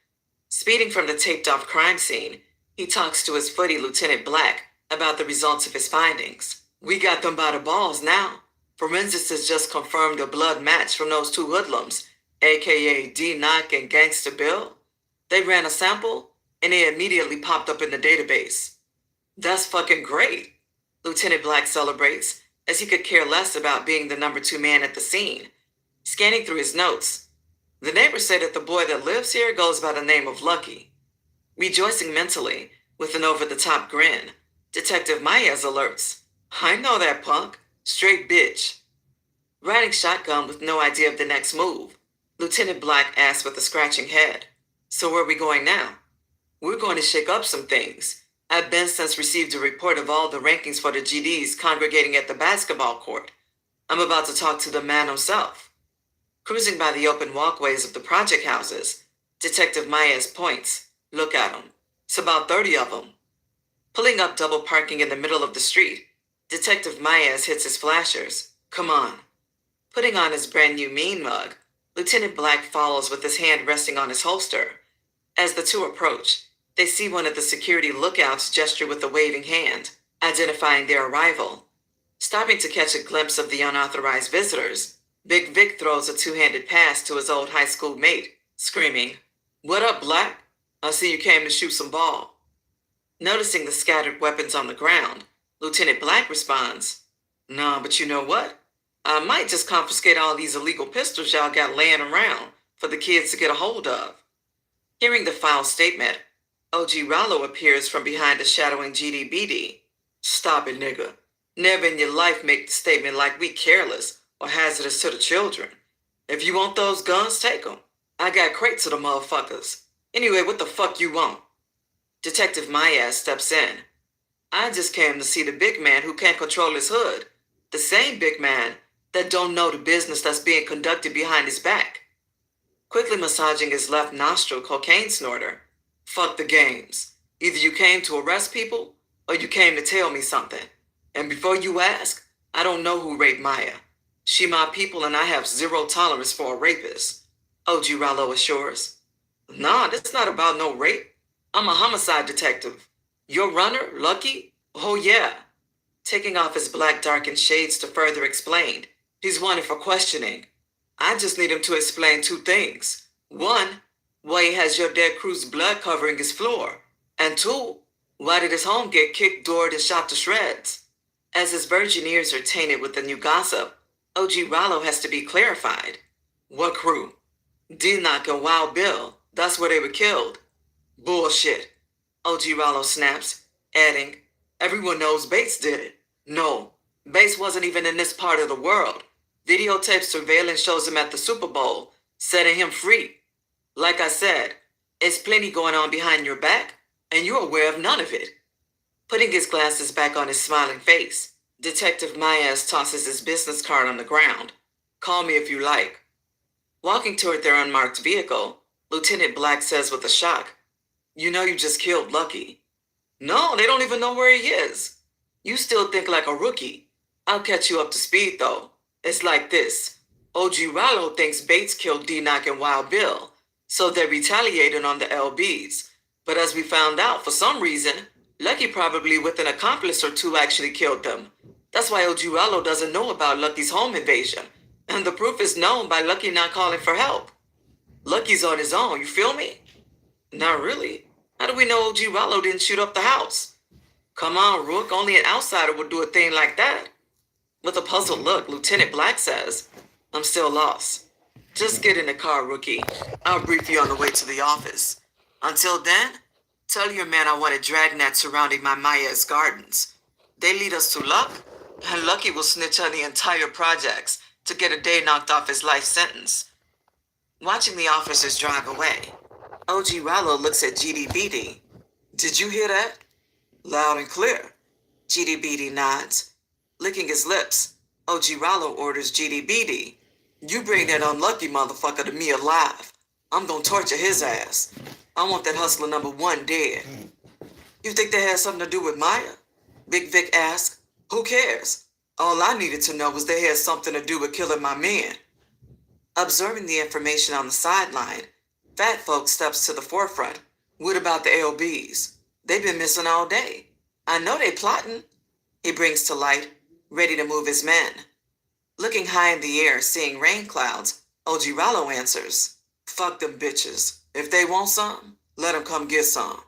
Speeding from the taped-off crime scene, he talks to his footy Lieutenant Black about the results of his findings. We got them by the balls now. Forensics has just confirmed a blood match from those two hoodlums, aka D-Knock and Gangsta Bill. They ran a sample, and they immediately popped up in the database. That's fucking great, Lieutenant Black celebrates, as he could care less about being the number 2 man at the scene. Scanning through his notes, the neighbors say that the boy that lives here goes by the name of Lucky. Rejoicing mentally, with an over-the-top grin, Detective Maez alerts. I know that punk. Straight bitch. Riding shotgun with no idea of the next move, Lieutenant Black asks with a scratching head. So where are we going now? We're going to shake up some things. I've been since received a report of all the rankings for the GDs congregating at the basketball court. I'm about to talk to the man himself. Cruising by the open walkways of the project houses, Detective Maez points. Look at them. It's about 30 of them. Pulling up double parking in the middle of the street, Detective Maez hits his flashers. Come on. Putting on his brand new mean mug, Lieutenant Black follows with his hand resting on his holster. As the two approach, they see one of the security lookouts gesture with a waving hand, identifying their arrival. Stopping to catch a glimpse of the unauthorized visitors, Big Vic throws a two-handed pass to his old high school mate, screaming, What up, Black? I see you came to shoot some ball. Noticing the scattered weapons on the ground, Lieutenant Black responds, Nah, but you know what? I might just confiscate all these illegal pistols y'all got laying around for the kids to get a hold of. Hearing the foul statement, OG Rollo appears from behind a shadowing GDBD. Stop it, nigga. Never in your life make the statement like we careless or hazardous to the children. If you want those guns, take them. I got crates of the motherfuckers. Anyway, what the fuck you want? Detective Maez steps in. I just came to see the big man who can't control his hood. The same big man that don't know the business that's being conducted behind his back. Quickly massaging his left nostril, cocaine snorter. Fuck the games. Either you came to arrest people, or you came to tell me something. And before you ask, I don't know who raped Maya. She my people and I have zero tolerance for a rapist, OG Rollo assures. Nah, this not about no rape. I'm a homicide detective. Your runner, Lucky? Oh yeah. Taking off his black darkened shades to further explain, he's wanted for questioning. I just need him to explain 2 things. 1, why he has your dead crew's blood covering his floor. And 2, why did his home get kicked, doored, and shot to shreds? As his virgin ears are tainted with the new gossip, OG Rollo has to be clarified. What crew? D-Knock and Wild Bill. That's where they were killed. Bullshit. OG Rollo snaps, adding, everyone knows Bates did it. No, Bates wasn't even in this part of the world. Videotape surveillance shows him at the Super Bowl, setting him free. Like I said, it's plenty going on behind your back, and you're aware of none of it. Putting his glasses back on his smiling face, Detective Maez tosses his business card on the ground. Call me if you like. Walking toward their unmarked vehicle, Lieutenant Black says with a shock, You know you just killed Lucky. No, they don't even know where he is. You still think like a rookie. I'll catch you up to speed, though. It's like this. OG Rollo thinks Bates killed D-Knock and Wild Bill, so they're retaliating on the LBs. But as we found out, for some reason, Lucky probably with an accomplice or 2 actually killed them. That's why OG Rollo doesn't know about Lucky's home invasion. And the proof is known by Lucky not calling for help. Lucky's on his own, you feel me? Not really. How do we know OG Rollo didn't shoot up the house? Come on, Rook, only an outsider would do a thing like that. With a puzzled look, Lieutenant Black says, I'm still lost. Just get in the car, rookie. I'll brief you on the way to the office. Until then, tell your man I want a dragnet surrounding my Maya's gardens. They lead us to Luck, and Lucky will snitch on the entire projects to get a day knocked off his life sentence. Watching the officers drive away, OG Rollo looks at GDBD. Did you hear that? Loud and clear. GDBD nods. Licking his lips, OG Rollo orders GDBD. You bring that unlucky motherfucker to me alive. I'm gonna torture his ass. I want that hustler number 1 dead. You think that has something to do with Maya? Big Vic asked. Who cares? All I needed to know was they had something to do with killing my man. Absorbing the information on the sideline, Fat Folk steps to the forefront. What about the LBs? They've been missing all day. I know they plotting. He brings to light, ready to move his men. Looking high in the air, seeing rain clouds, OG Rollo answers, fuck them bitches. If they want some, let them come get some.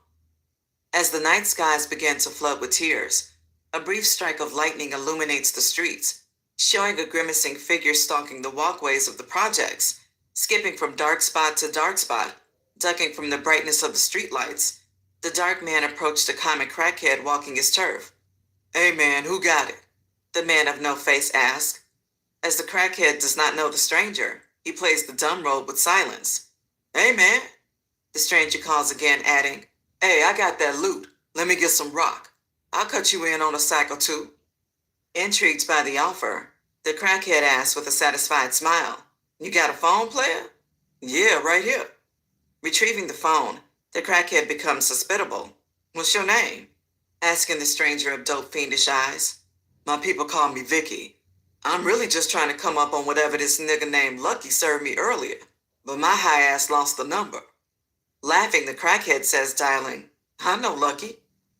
As the night skies begin to flood with tears, a brief strike of lightning illuminates the streets, showing a grimacing figure stalking the walkways of the projects, skipping from dark spot to dark spot, ducking from the brightness of the streetlights. The dark man approached a common crackhead walking his turf. Hey man, who got it? The man of no face asked. As the crackhead does not know the stranger, he plays the dumb role with silence. Hey man, the stranger calls again, adding, hey, I got that loot. Let me get some rock. I'll cut you in on a sack or two. Intrigued by the offer, the crackhead asks with a satisfied smile, you got a phone, player? Yeah, right here. Retrieving the phone, the crackhead becomes hospitable. What's your name? Asking the stranger of dope fiendish eyes. My people call me Vicky. I'm really just trying to come up on whatever this nigga named Lucky served me earlier, but my high ass lost the number. Laughing, the crackhead says, dialing, I know Lucky.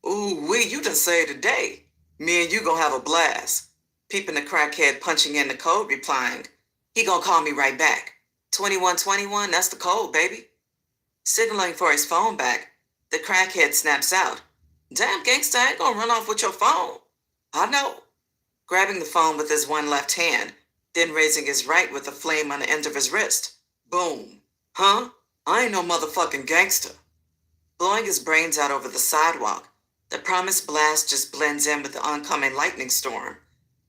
Ooh, you done saved the day. Me and you gonna have a blast. Peeping the crackhead punching in the code, replying, he gonna call me right back. 2121, that's the code, baby. Signaling for his phone back, the crackhead snaps out. Damn gangsta, I ain't gonna run off with your phone. I know. Grabbing the phone with his one left hand, then raising his right with a flame on the end of his wrist. Boom. Huh? I ain't no motherfucking gangster. Blowing his brains out over the sidewalk, the promised blast just blends in with the oncoming lightning storm.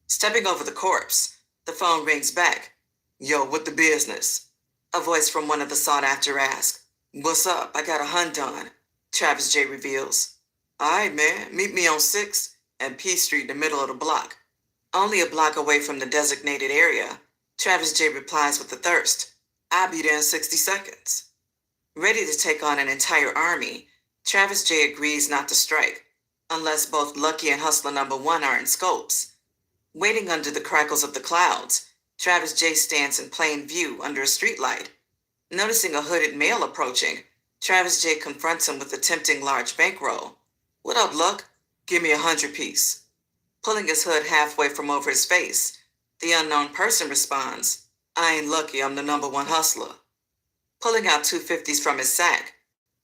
Stepping over the corpse, the phone rings back. Yo, what the business? A voice from one of the sought-after asks. What's up? I got a hunt done, Travis J reveals. Alright, man. Meet me on 6th and P Street in the middle of the block. Only a block away from the designated area, Travis J replies with a thirst. I'll be there in 60 seconds. Ready to take on an entire army, Travis J agrees not to strike, unless both Lucky and Hustler number 1 are in scopes. Waiting under the crackles of the clouds, Travis J stands in plain view under a streetlight. Noticing a hooded male approaching, Travis J confronts him with a tempting large bankroll. What up, Luck? Give me 100 piece. Pulling his hood halfway from over his face, the unknown person responds, I ain't Lucky, I'm the number 1 hustler. Pulling out 250s from his sack,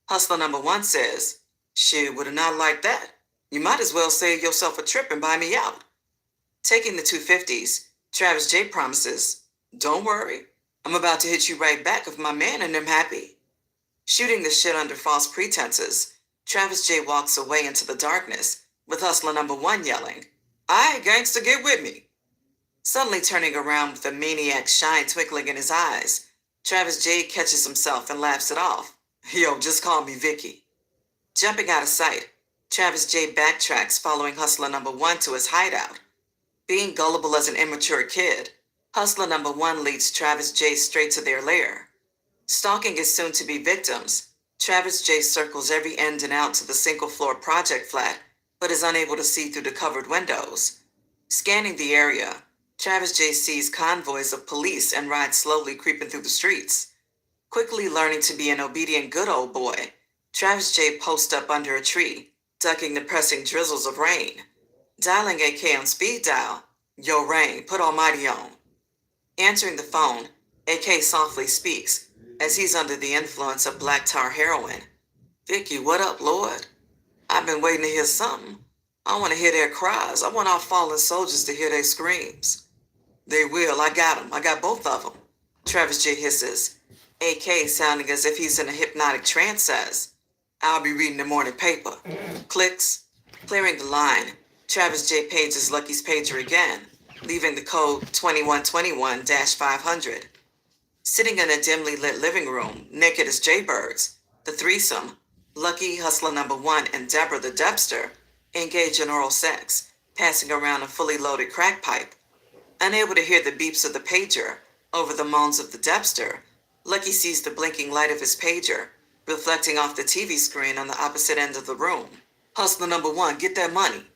Hustler number 1 says, shit, would have not liked that. You might as well save yourself a trip and buy me out. Taking the 250s, Travis J promises, don't worry, I'm about to hit you right back if my man and them happy. Shooting the shit under false pretenses, Travis J walks away into the darkness, with Hustler number 1 yelling, Aye, gangster, get with me. Suddenly turning around with a maniac shine twinkling in his eyes, Travis J catches himself and laughs it off. Yo, just call me Vicky. Jumping out of sight, Travis J backtracks following Hustler number 1 to his hideout. Being gullible as an immature kid, Hustler number 1 leads Travis J straight to their lair. Stalking his soon-to-be victims, Travis J circles every end and out to the single-floor project flat, but is unable to see through the covered windows. Scanning the area, Travis J sees convoys of police and rides slowly creeping through the streets. Quickly learning to be an obedient good old boy, Travis J posts up under a tree, ducking the pressing drizzles of rain. Dialing AK on speed dial, Yo Rain, put Almighty on. Answering the phone, AK softly speaks, as he's under the influence of black tar heroin. Vicky, what up, Lord? I've been waiting to hear something. I want to hear their cries. I want our fallen soldiers to hear their screams. They will. I got 'em. I got both of 'em. Travis J hisses. AK, sounding as if he's in a hypnotic trance, says, I'll be reading the morning paper. Clicks. Clearing the line, Travis J pages Lucky's pager again, leaving the code 2121-500. Sitting in a dimly lit living room, naked as jaybirds, the threesome, Lucky, Hustler Number 1, and Deborah the Debster, engage in oral sex, passing around a fully loaded crack pipe. Unable to hear the beeps of the pager over the moans of the Debster, Lucky sees the blinking light of his pager, reflecting off the TV screen on the opposite end of the room. Hustler Number 1, get that money.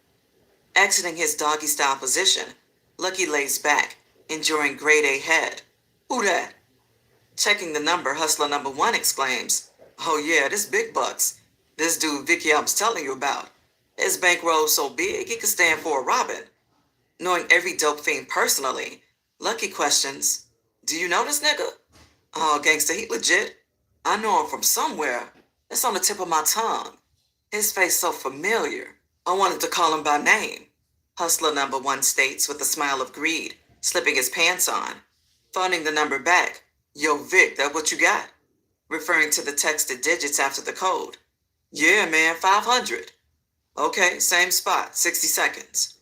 Exiting his doggy-style position, Lucky lays back, enjoying grade A head. Who that? Checking the number, Hustler Number 1 exclaims, Oh yeah, this big bucks. This dude Vicky I was telling you about. His bankroll's so big he could stand for a robin. Knowing every dope fiend personally, Lucky questions, Do you know this nigga? Oh, gangster, he legit. I know him from somewhere. It's on the tip of my tongue. His face so familiar. I wanted to call him by name. Hustler Number 1 states with a smile of greed, slipping his pants on. Phoning the number back. Yo, Vic, that what you got? Referring to the texted digits after the code. Yeah, man, 500. Okay, same spot, 60 seconds.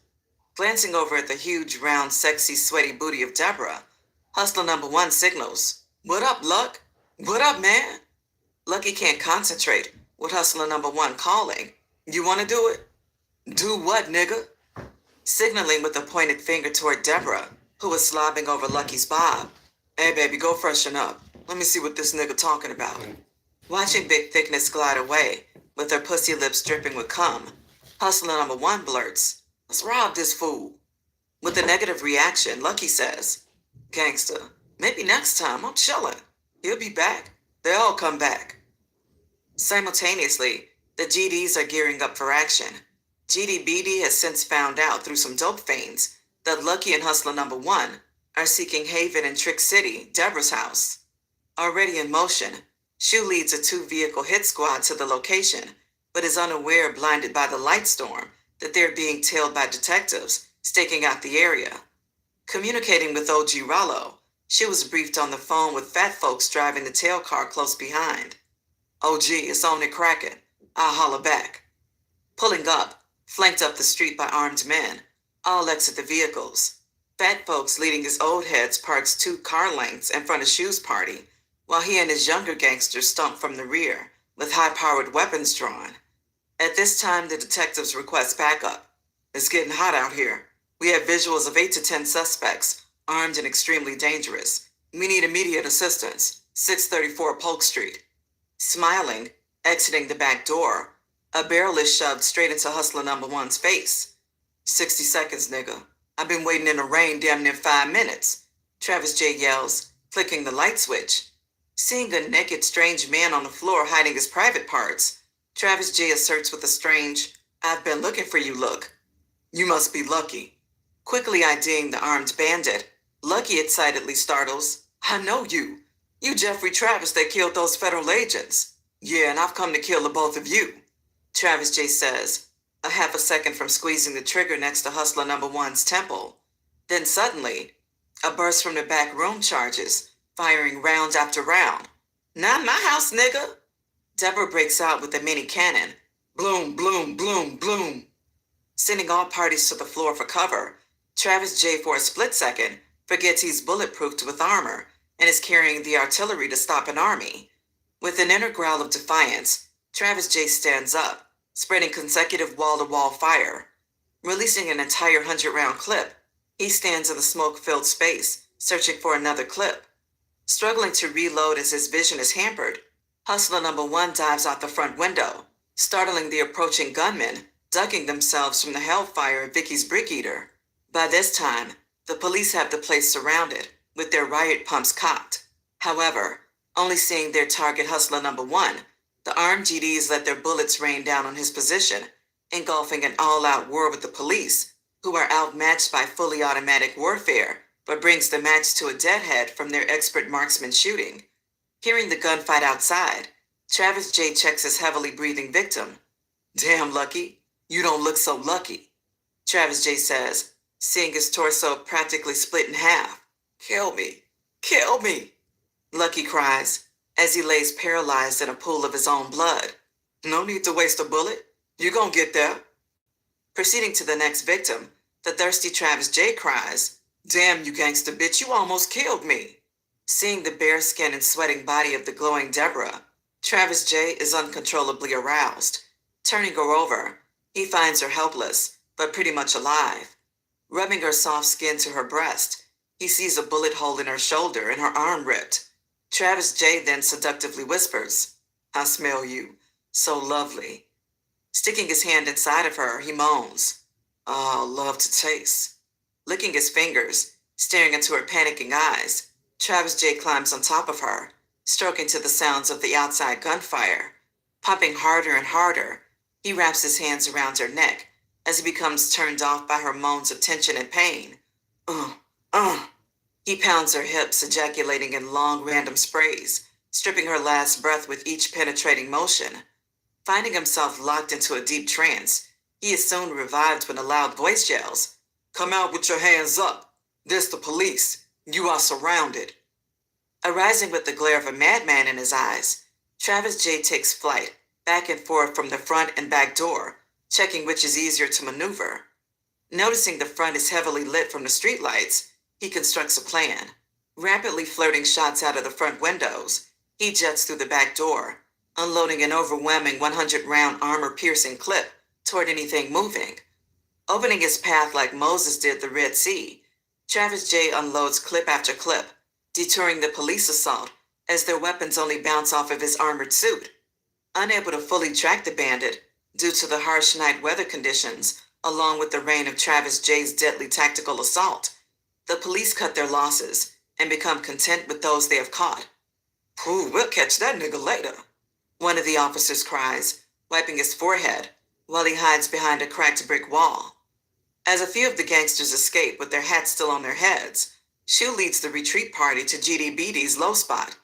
Glancing over at the huge, round, sexy, sweaty booty of Deborah, Hustler Number 1 signals. What up, Luck? What up, man? Lucky can't concentrate with Hustler Number 1 calling. You want to do it? Do what, nigga? Signaling with a pointed finger toward Deborah, who was slobbing over Lucky's bob. Hey, baby, go freshen up. Let me see what this nigga talking about. Watching Big Thickness glide away, with her pussy lips dripping with cum, Hustler Number 1 blurts, Let's rob this fool. With a negative reaction, Lucky says, Gangster, maybe next time, I'm chillin'. He'll be back. They all come back. Simultaneously, the GDs are gearing up for action. GDBD has since found out through some dope fiends that Lucky and Hustler Number 1 are seeking haven in Trick City, Deborah's house. Already in motion, Shu leads a 2-vehicle hit squad to the location, but is unaware, blinded by the light storm, that they're being tailed by detectives staking out the area. Communicating with OG Rollo, she was briefed on the phone with fat folks driving the tail car close behind. OG, it's on it cracking. I'll holler back. Pulling up, flanked up the street by armed men, all exit the vehicles. Fat folks leading his old heads parks 2 car lengths in front of Shu's party, while he and his younger gangsters stomp from the rear, with high-powered weapons drawn. At this time, the detectives request backup. It's getting hot out here. We have visuals of 8 to 10 suspects, armed and extremely dangerous. We need immediate assistance. 634 Polk Street. Smiling, exiting the back door, a barrel is shoved straight into Hustler Number 1's face. 60 seconds, nigga. I've been waiting in the rain damn near 5 minutes. Travis J yells, flicking the light switch. Seeing a naked, strange man on the floor hiding his private parts, Travis J asserts with a strange, I've been looking for you look. You must be Lucky. Quickly IDing the armed bandit, Lucky excitedly startles, I know you. You Jeffrey Travis that killed those federal agents. Yeah, and I've come to kill the both of you. Travis J says, a half a second from squeezing the trigger next to Hustler Number 1's temple. Then suddenly, a burst from the back room charges, firing round after round. Not my house, nigga. Deborah breaks out with a mini cannon. Bloom, bloom, bloom, bloom. Sending all parties to the floor for cover, Travis J, for a split second, forgets he's bulletproofed with armor and is carrying the artillery to stop an army. With an inner growl of defiance, Travis J stands up, spreading consecutive wall-to-wall fire. Releasing an entire 100-round clip, he stands in the smoke-filled space, searching for another clip. Struggling to reload as his vision is hampered, Hustler Number 1 dives out the front window, startling the approaching gunmen, ducking themselves from the hellfire of Vicky's Brick Eater. By this time, the police have the place surrounded, with their riot pumps cocked. However, only seeing their target Hustler Number 1, the armed GDs let their bullets rain down on his position, engulfing an all-out war with the police, who are outmatched by fully automatic warfare, but brings the match to a deadhead from their expert marksman shooting. Hearing the gunfight outside, Travis J checks his heavily breathing victim. Damn, Lucky, you don't look so lucky. Travis J says, seeing his torso practically split in half. Kill me! Kill me! Lucky cries as he lays paralyzed in a pool of his own blood. No need to waste a bullet. You gon' get there. Proceeding to the next victim, the thirsty Travis J cries, Damn you gangster bitch, you almost killed me. Seeing the bare skin and sweating body of the glowing Deborah, Travis J is uncontrollably aroused. Turning her over, he finds her helpless, but pretty much alive. Rubbing her soft skin to her breast, he sees a bullet hole in her shoulder and her arm ripped. Travis J then seductively whispers, I smell you. So lovely. Sticking his hand inside of her, he moans, Oh, love to taste. Licking his fingers, staring into her panicking eyes, Travis J climbs on top of her, stroking to the sounds of the outside gunfire. Pumping harder and harder, he wraps his hands around her neck as he becomes turned off by her moans of tension and pain. Uh, uh. He pounds her hips, ejaculating in long, random sprays, stripping her last breath with each penetrating motion. Finding himself locked into a deep trance, he is soon revived when a loud voice yells, Come out with your hands up. This the police. You are surrounded. Arising with the glare of a madman in his eyes, Travis J takes flight, back and forth from the front and back door, checking which is easier to maneuver. Noticing the front is heavily lit from the streetlights, he constructs a plan. Rapidly flirting shots out of the front windows, he jets through the back door, unloading an overwhelming 100-round armor-piercing clip toward anything moving. Opening his path like Moses did the Red Sea, Travis J unloads clip after clip, deterring the police assault as their weapons only bounce off of his armored suit. Unable to fully track the bandit due to the harsh night weather conditions, along with the reign of Travis J's deadly tactical assault, the police cut their losses and become content with those they have caught. Ooh, we'll catch that nigga later, one of the officers cries, wiping his forehead while he hides behind a cracked brick wall. As a few of the gangsters escape with their hats still on their heads, Shu leads the retreat party to GDBD's low spot.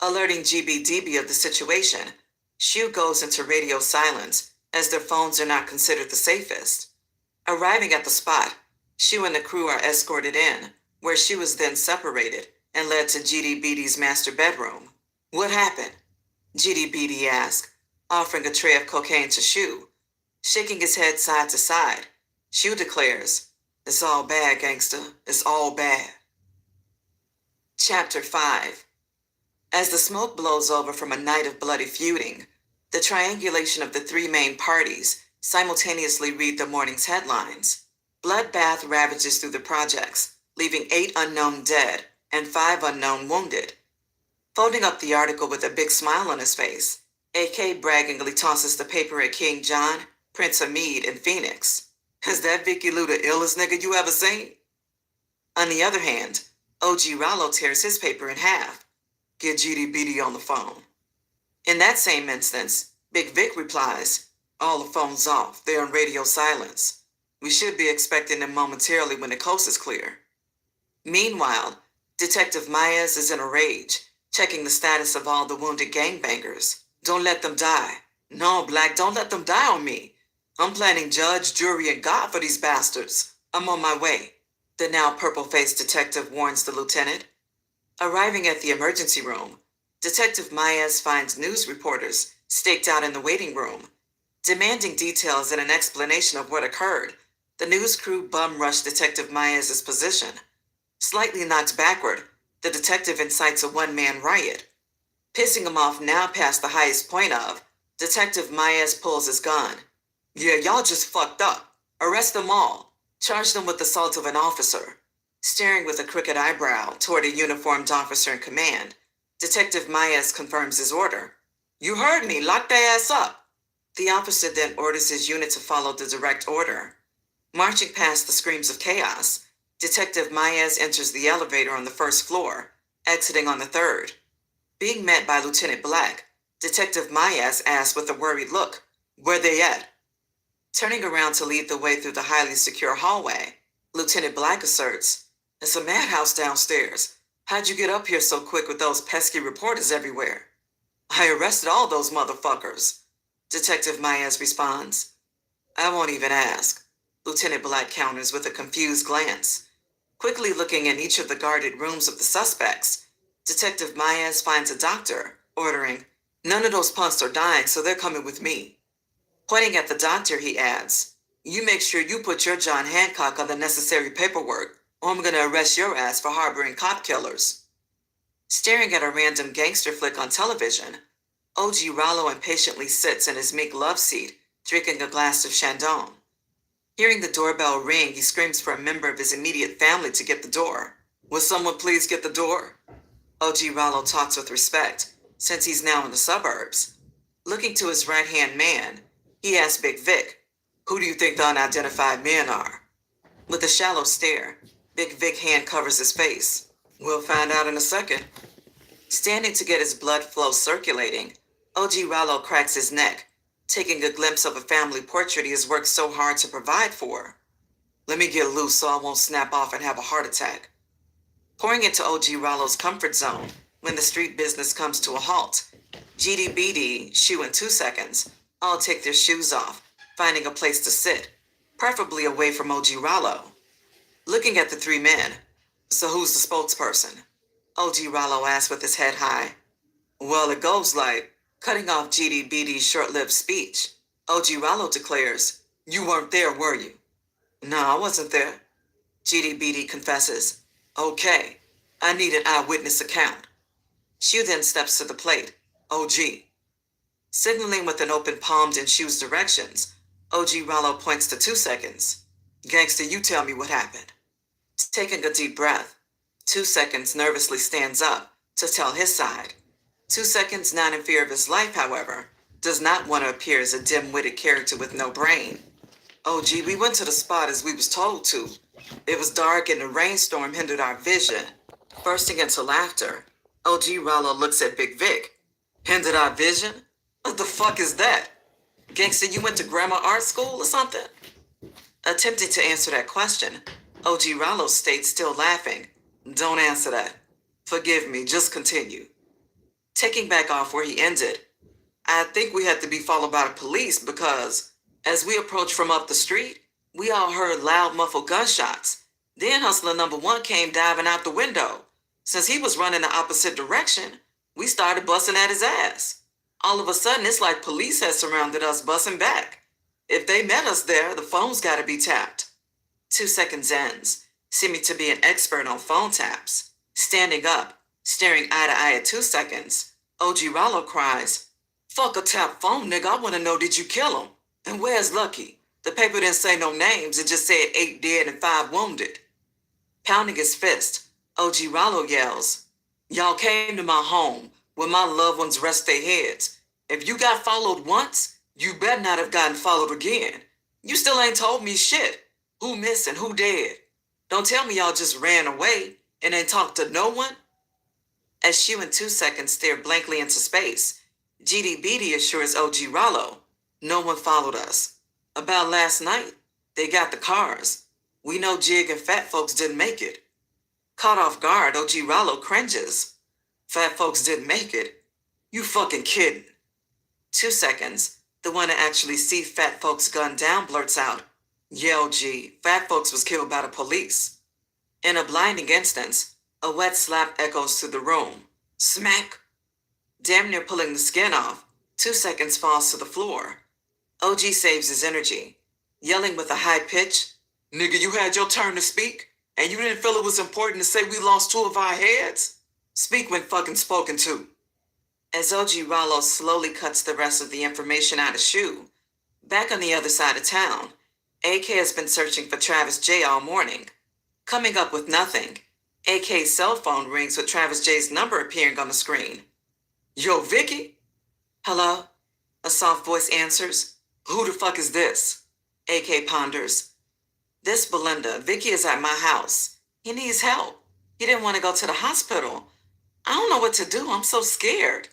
Alerting GBDB of the situation, Shu goes into radio silence as their phones are not considered the safest. Arriving at the spot, Shu and the crew are escorted in, where Shu is then separated and led to GDBD's master bedroom. What happened? GDBD asked, offering a tray of cocaine to Shu. Shaking his head side to side, Shu declares, It's all bad, gangster. It's all bad. Chapter 5. As the smoke blows over from a night of bloody feuding, the triangulation of the three main parties simultaneously read the morning's headlines. Bloodbath ravages through the projects, leaving 8 unknown dead and 5 unknown wounded. Folding up the article with a big smile on his face, AK braggingly tosses the paper at King John, Prince Hamid, and Phoenix. Is that Vicky Lou the illest nigga you ever seen? On the other hand, OG Rollo tears his paper in half. Get GDBD on the phone. In that same instance, Big Vic replies, All the phones off. They're on radio silence. We should be expecting them momentarily when the coast is clear. Meanwhile, Detective Myers is in a rage, checking the status of all the wounded gangbangers. Don't let them die. No, Black, don't let them die on me. I'm planning judge, jury, and God for these bastards. I'm on my way. The now purple-faced detective warns the lieutenant. Arriving at the emergency room, Detective Myers finds news reporters staked out in the waiting room. Demanding details and an explanation of what occurred, the news crew bum-rushed Detective Myers' position. Slightly knocked backward, the detective incites a one-man riot. Pissing him off now past the highest point of, Detective Myers pulls his gun. Yeah, y'all just fucked up. Arrest them all. Charge them with assault of an officer. Staring with a crooked eyebrow toward a uniformed officer in command, Detective Myers confirms his order. You heard me. Lock their ass up. The officer then orders his unit to follow the direct order. Marching past the screams of chaos, Detective Myers enters the elevator on the first floor, exiting on the third. Being met by Lieutenant Black, Detective Myers asks with a worried look, Where they at? Turning around to lead the way through the highly secure hallway, Lieutenant Black asserts, It's a madhouse downstairs. How'd you get up here so quick with those pesky reporters everywhere? I arrested all those motherfuckers, Detective Myers responds. I won't even ask. Lieutenant Black counters with a confused glance. Quickly looking in each of the guarded rooms of the suspects, Detective Maez finds a doctor, ordering, "None of those punks are dying, so they're coming with me." Pointing at the doctor, he adds, "You make sure you put your John Hancock on the necessary paperwork, or I'm gonna arrest your ass for harboring cop killers." Staring at a random gangster flick on television, OG Rollo impatiently sits in his meek love seat, drinking a glass of Chandon. Hearing the doorbell ring, he screams for a member of his immediate family to get the door. "Will someone please get the door?" OG Rollo talks with respect, since he's now in the suburbs. Looking to his right-hand man, he asks Big Vic, "Who do you think the unidentified men are?" With a shallow stare, Big Vic hand covers his face. "We'll find out in a second." Standing to get his blood flow circulating, OG Rollo cracks his neck, taking a glimpse of a family portrait he has worked so hard to provide for. "Let me get loose so I won't snap off and have a heart attack." Pouring into OG Rollo's comfort zone, when the street business comes to a halt, GDBD, Shoe in 2 seconds, all take their shoes off, finding a place to sit, preferably away from OG Rollo. Looking at the three men, "So who's the spokesperson?" OG Rollo asks with his head high. "Well, it goes like," cutting off GDBD's short-lived speech, OG Rollo declares, "You weren't there, were you?" "No, I wasn't there," GDBD confesses. "Okay, I need an eyewitness account." Shoe then steps to the plate. "OG." Signaling with an open palmed in Shoe's directions, OG Rollo points to 2 seconds. "Gangster, you tell me what happened." Taking a deep breath, 2 seconds nervously stands up to tell his side. 2 seconds, not in fear of his life, however, does not want to appear as a dim-witted character with no brain. "OG, we went to the spot as we was told to. It was dark and the rainstorm hindered our vision." Bursting into laughter, OG Rollo looks at Big Vic. "Hindered our vision? What the fuck is that? Gangster, you went to grammar art school or something?" Attempting to answer that question, OG Rollo states, still laughing, "Don't answer that. Forgive me, just continue." Taking back off where he ended, "I think we had to be followed by the police because, as we approached from up the street, we all heard loud muffled gunshots. Then hustler number 1 came diving out the window. Since he was running the opposite direction, we started busting at his ass. All of a sudden, it's like police had surrounded us busting back. If they met us there, the phone's gotta be tapped." 2 seconds ends, seeming to be an expert on phone taps. Standing up, staring eye to eye at 2 seconds, OG Rollo cries, "Fuck a tap phone, nigga, I wanna know, did you kill him? And where's Lucky? The paper didn't say no names, it just said 8 dead and 5 wounded." Pounding his fist, OG Rollo yells, "Y'all came to my home where my loved ones rest their heads. If you got followed once, you better not have gotten followed again. You still ain't told me shit. Who missing, who dead? Don't tell me y'all just ran away and ain't talked to no one." As Shoe in 2 seconds stare blankly into space, GDBD assures OG Rollo, "No one followed us. About last night, they got the cars. We know Jig and Fat Folks didn't make it." Caught off guard, OG Rollo cringes. "Fat Folks didn't make it? You fucking kidding." 2 seconds, the one to actually see Fat Folks gunned down blurts out, "Yeah, OG, Fat Folks was killed by the police." In a blinding instance, a wet slap echoes through the room. Smack! Damn near pulling the skin off, 2 seconds falls to the floor. OG saves his energy, yelling with a high pitch, "Nigga, you had your turn to speak, and you didn't feel it was important to say we lost 2 of our heads? Speak when fucking spoken to." As OG Rollo slowly cuts the rest of the information out of Shoe, back on the other side of town, AK has been searching for Travis J all morning. Coming up with nothing, AK's cell phone rings with Travis J's number appearing on the screen. "Yo, Vicky?" "Hello?" A soft voice answers. "Who the fuck is this?" AK ponders. "This Belinda. Vicky is at my house. He needs help. He didn't want to go to the hospital. I don't know what to do. I'm so scared."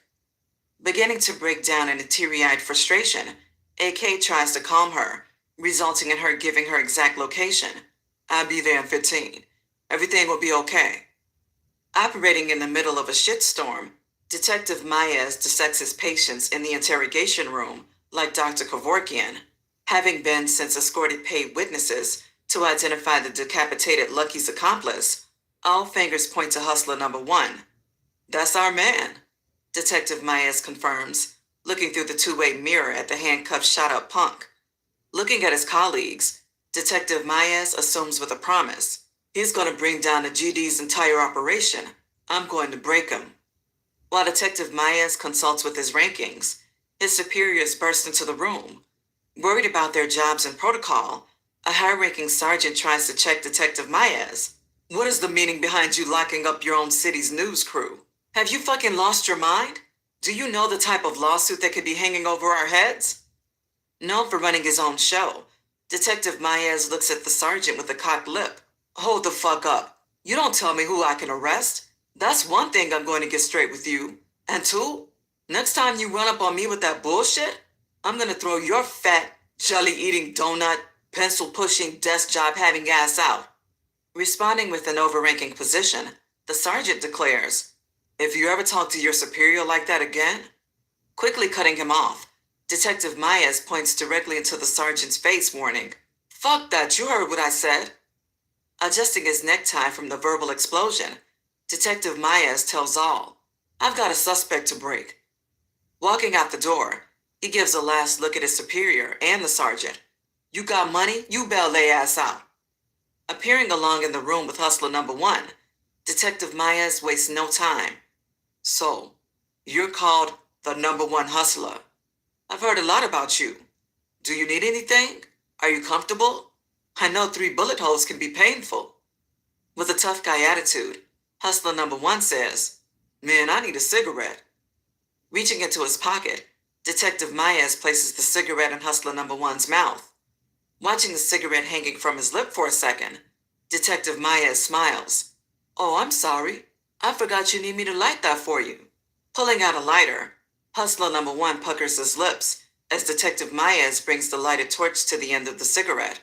Beginning to break down in a teary-eyed frustration, AK tries to calm her, resulting in her giving her exact location. "I'll be there in 15. Everything will be okay." Operating in the middle of a shitstorm, Detective Maez dissects his patients in the interrogation room like Dr. Kevorkian. Having been since escorted paid witnesses to identify the decapitated Lucky's accomplice, all fingers point to hustler number one. That's our man, Detective Maez confirms, looking through the two-way mirror at the handcuffed shot-up punk. Looking at his colleagues, Detective Maez assumes with a promise. He's going to bring down the GD's entire operation. I'm going to break him. While Detective Maez consults with his rankings, his superiors burst into the room. Worried about their jobs and protocol, a high-ranking sergeant tries to check Detective Maez. What is the meaning behind you locking up your own city's news crew? Have you fucking lost your mind? Do you know the type of lawsuit that could be hanging over our heads? Known for running his own show, Detective Maez looks at the sergeant with a cocked lip. Hold the fuck up. You don't tell me who I can arrest. That's one thing I'm going to get straight with you. And two, next time you run up on me with that bullshit, I'm gonna throw your fat, jelly-eating donut, pencil-pushing, desk job-having ass out. Responding with an overranking position, the sergeant declares, if you ever talk to your superior like that again. Quickly cutting him off, Detective Maez points directly into the sergeant's face, warning, fuck that, you heard what I said. Adjusting his necktie from the verbal explosion, Detective Maez tells all, I've got a suspect to break. Walking out the door, he gives a last look at his superior and the sergeant. You got money? You bail they ass out. Appearing along in the room with hustler number one, Detective Maez wastes no time. So, you're called the number one hustler. I've heard a lot about you. Do you need anything? Are you comfortable? I know 3 bullet holes can be painful. With a tough guy attitude, hustler number one says, man, I need a cigarette. Reaching into his pocket, Detective Maez places the cigarette in hustler number one's mouth. Watching the cigarette hanging from his lip for a second, Detective Maez smiles. Oh, I'm sorry. I forgot you need me to light that for you. Pulling out a lighter, hustler number one puckers his lips as Detective Maez brings the lighted torch to the end of the cigarette.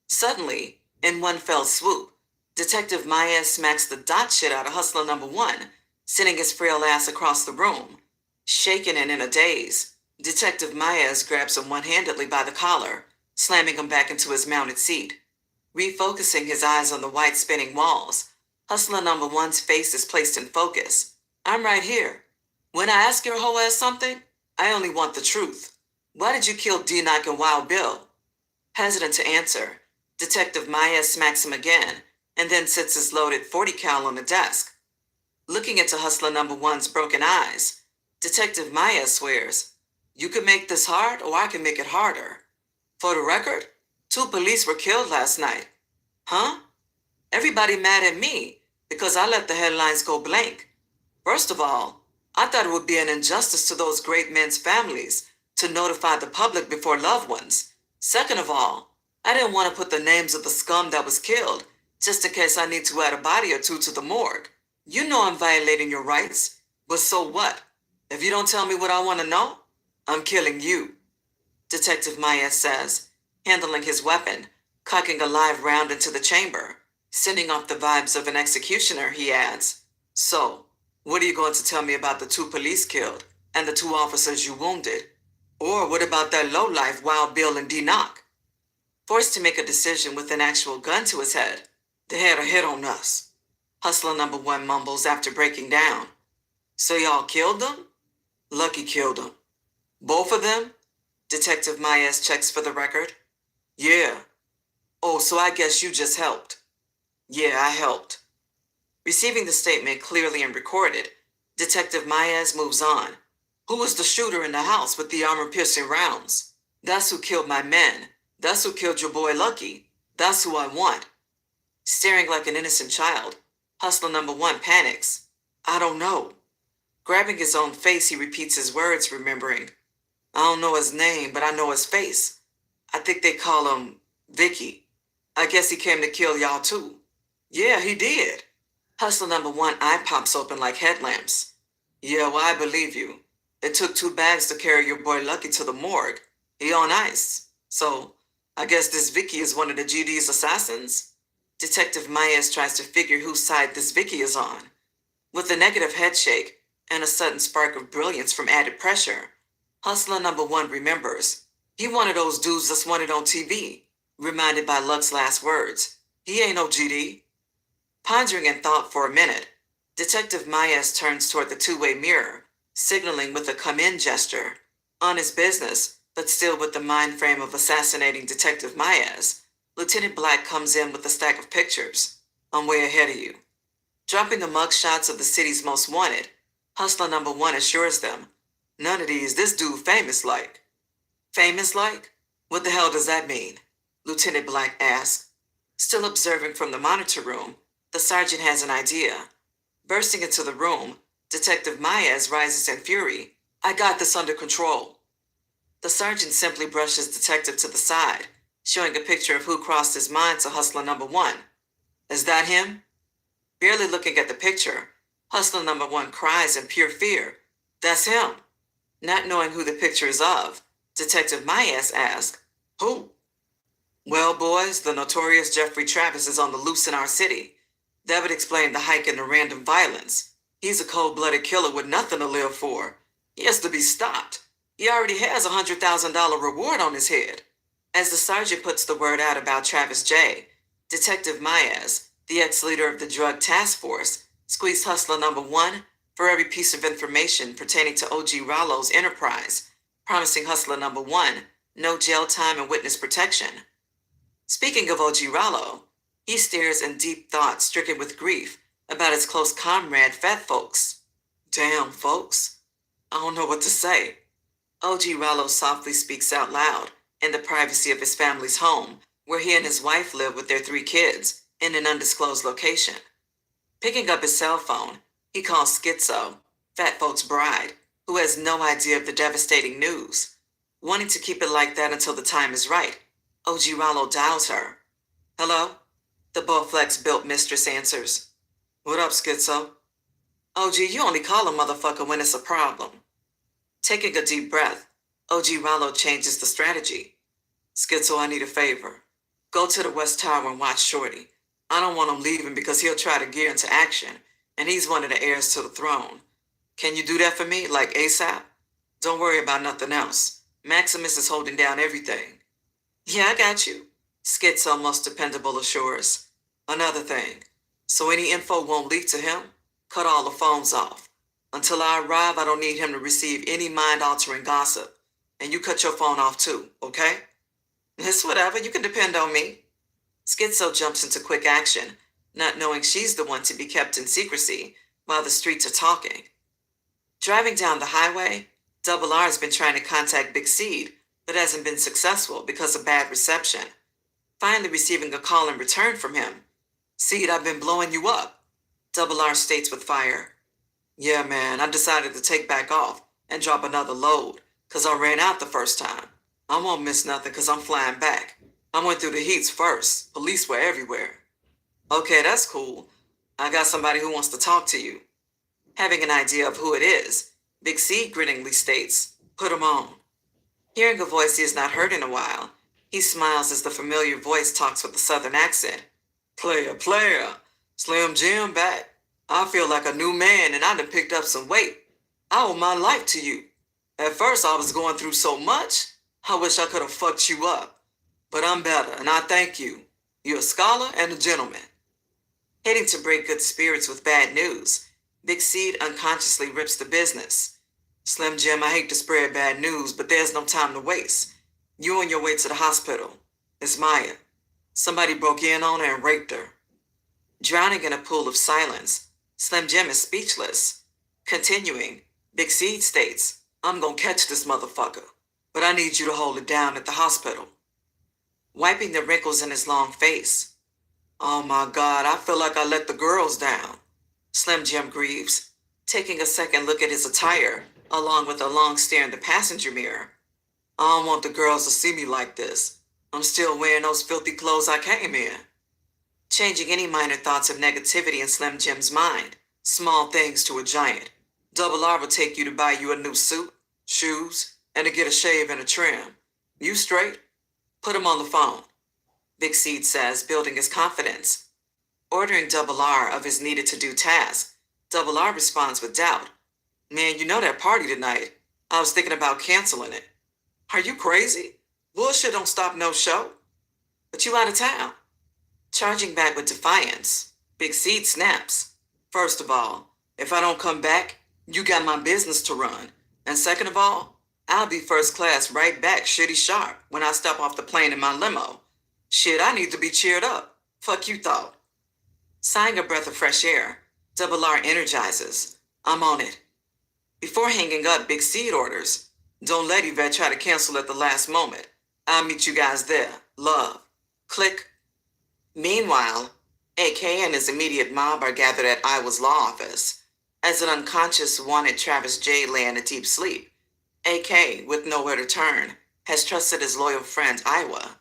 Suddenly, in one fell swoop, Detective Maez smacks the dot shit out of hustler number one, sending his frail ass across the room. Shaken and in a daze, Detective Maez grabs him one-handedly by the collar, slamming him back into his mounted seat. Refocusing his eyes on the white spinning walls, hustler number one's face is placed in focus. I'm right here. When I ask your hoe ass something, I only want the truth. Why did you kill D-Knock and Wild Bill? Hesitant to answer, Detective Maez smacks him again, and then sits his loaded .40 cal on the desk. Looking into hustler number one's broken eyes, Detective Maez swears, you can make this hard or I can make it harder. For the record, 2 police were killed last night. Huh? Everybody mad at me because I let the headlines go blank. First of all, I thought it would be an injustice to those great men's families to notify the public before loved ones. Second of all, I didn't want to put the names of the scum that was killed just in case I need to add a body or two to the morgue. You know I'm violating your rights, but so what? If you don't tell me what I want to know, I'm killing you, Detective Maez says, handling his weapon, cocking a live round into the chamber. Sending off the vibes of an executioner, he adds, so, what are you going to tell me about the 2 police killed and the 2 officers you wounded? Or what about that lowlife Wild Bill and D-Knock? Forced to make a decision with an actual gun to his head, they had a hit on us, hustler number one mumbles after breaking down. So y'all killed them? Lucky killed them. Both of them? Detective Maez checks for the record. Yeah. Oh, so I guess you just helped. Yeah, I helped. Receiving the statement clearly and recorded, Detective Maez moves on. Who was the shooter in the house with the armor-piercing rounds? That's who killed my men. That's who killed your boy Lucky. That's who I want. Staring like an innocent child, hustler number one panics. I don't know. Grabbing his own face, he repeats his words, remembering. I don't know his name, but I know his face. I think they call him Vicky. I guess he came to kill y'all too. Yeah, he did. Hustler number one eye pops open like headlamps. Yeah, well, I believe you. It took 2 bags to carry your boy Lucky to the morgue. He on ice. So, I guess this Vicky is one of the GD's assassins? Detective Maez tries to figure whose side this Vicky is on. With a negative head shake and a sudden spark of brilliance from added pressure, hustler number one remembers. He one of those dudes that's wanted on TV, reminded by Luck's last words. He ain't no GD. Pondering in thought for a minute, Detective Maez turns toward the two-way mirror, signaling with a come-in gesture. On his business, but still with the mind frame of assassinating Detective Maez, Lieutenant Black comes in with a stack of pictures. I'm way ahead of you. Dropping the mugshots of the city's most wanted, Hustler number one assures them, none of these this dude famous like. Famous like? What the hell does that mean? Lieutenant Black asks. Still observing from the monitor room, the sergeant has an idea. Bursting into the room, Detective Maez rises in fury. I got this under control. The sergeant simply brushes Detective to the side, showing a picture of who crossed his mind to Hustler number one. Is that him? Barely looking at the picture, Hustler number one cries in pure fear. That's him. Not knowing who the picture is of, Detective Maez asks, Who? Well, boys, the notorious Jeffrey Travis is on the loose in our city. That would explain the hike in the random violence. He's a cold-blooded killer with nothing to live for. He has to be stopped. He already has a $100,000 reward on his head. As the sergeant puts the word out about Travis J., Detective Maez, the ex-leader of the drug task force, squeezed Hustler number one for every piece of information pertaining to O.G. Rollo's enterprise, promising Hustler number one no jail time and witness protection. Speaking of O.G. Rollo, he stares in deep thought stricken with grief about his close comrade Fat Folks. Damn, folks. I don't know what to say. O.G. Rollo softly speaks out loud in the privacy of his family's home, where he and his wife live with their 3 kids in an undisclosed location. Picking up his cell phone, he calls Schizo, Fat Folks' bride, who has no idea of the devastating news. Wanting to keep it like that until the time is right, O.G. Rollo dials her. Hello? The Bowflex-built mistress answers. What up, Schizo? O.G., you only call a motherfucker when it's a problem. Taking a deep breath, O.G. Rollo changes the strategy. Schizo, I need a favor. Go to the West Tower and watch Shorty. I don't want him leaving because he'll try to gear into action, and he's one of the heirs to the throne. Can you do that for me, like ASAP? Don't worry about nothing else. Maximus is holding down everything. Yeah, I got you. Schizo, most dependable, assures. Another thing. So any info won't leak to him? Cut all the phones off. Until I arrive, I don't need him to receive any mind-altering gossip. And you cut your phone off too, okay? It's whatever, you can depend on me. Schizo jumps into quick action, not knowing she's the one to be kept in secrecy while the streets are talking. Driving down the highway, Double R has been trying to contact Big Seed, but hasn't been successful because of bad reception. Finally receiving a call in return from him. Seed, I've been blowing you up, Double R states with fire. Yeah, man, I decided to take back off and drop another load, because I ran out the first time. I won't miss nothing because I'm flying back. I went through the heats first. Police were everywhere. Okay, that's cool. I got somebody who wants to talk to you. Having an idea of who it is, Big C grinningly states, put him on. Hearing a voice he has not heard in a while, he smiles as the familiar voice talks with a southern accent. Player, Slim Jim back. I feel like a new man and I done picked up some weight. I owe my life to you. At first I was going through so much, I wish I could have fucked you up. But I'm better and I thank you. You're a scholar and a gentleman. Hating to break good spirits with bad news, Big Seed unconsciously rips the business. Slim Jim, I hate to spread bad news, but there's no time to waste. You on your way to the hospital. It's Maya. Somebody broke in on her and raped her. Drowning in a pool of silence, Slim Jim is speechless. Continuing, Big Seed states, I'm gonna catch this motherfucker, but I need you to hold it down at the hospital. Wiping the wrinkles in his long face. Oh my God, I feel like I let the girls down. Slim Jim grieves, taking a second look at his attire, along with a long stare in the passenger mirror. I don't want the girls to see me like this. I'm still wearing those filthy clothes I came in. Changing any minor thoughts of negativity in Slim Jim's mind. Small things to a giant. Double R will take you to buy you a new suit, shoes, and to get a shave and a trim. You straight? Put him on the phone. Big Seed says, building his confidence. Ordering Double R of his needed-to-do task, Double R responds with doubt. Man, you know that party tonight. I was thinking about canceling it. Are you crazy? Bullshit don't stop no show. But you out of town. Charging back with defiance. Big Seed snaps. First of all, if I don't come back, you got my business to run. And second of all, I'll be first class right back shitty sharp when I step off the plane in my limo. Shit, I need to be cheered up. Fuck you thought. Sighing a breath of fresh air, Double R energizes. I'm on it. Before hanging up, Big Seed orders. Don't let Yvette try to cancel at the last moment. I'll meet you guys there. Love. Click. Meanwhile, AK and his immediate mob are gathered at Iowa's law office. As an unconscious, wanted Travis J lay in a deep sleep, AK, with nowhere to turn, has trusted his loyal friend Iowa.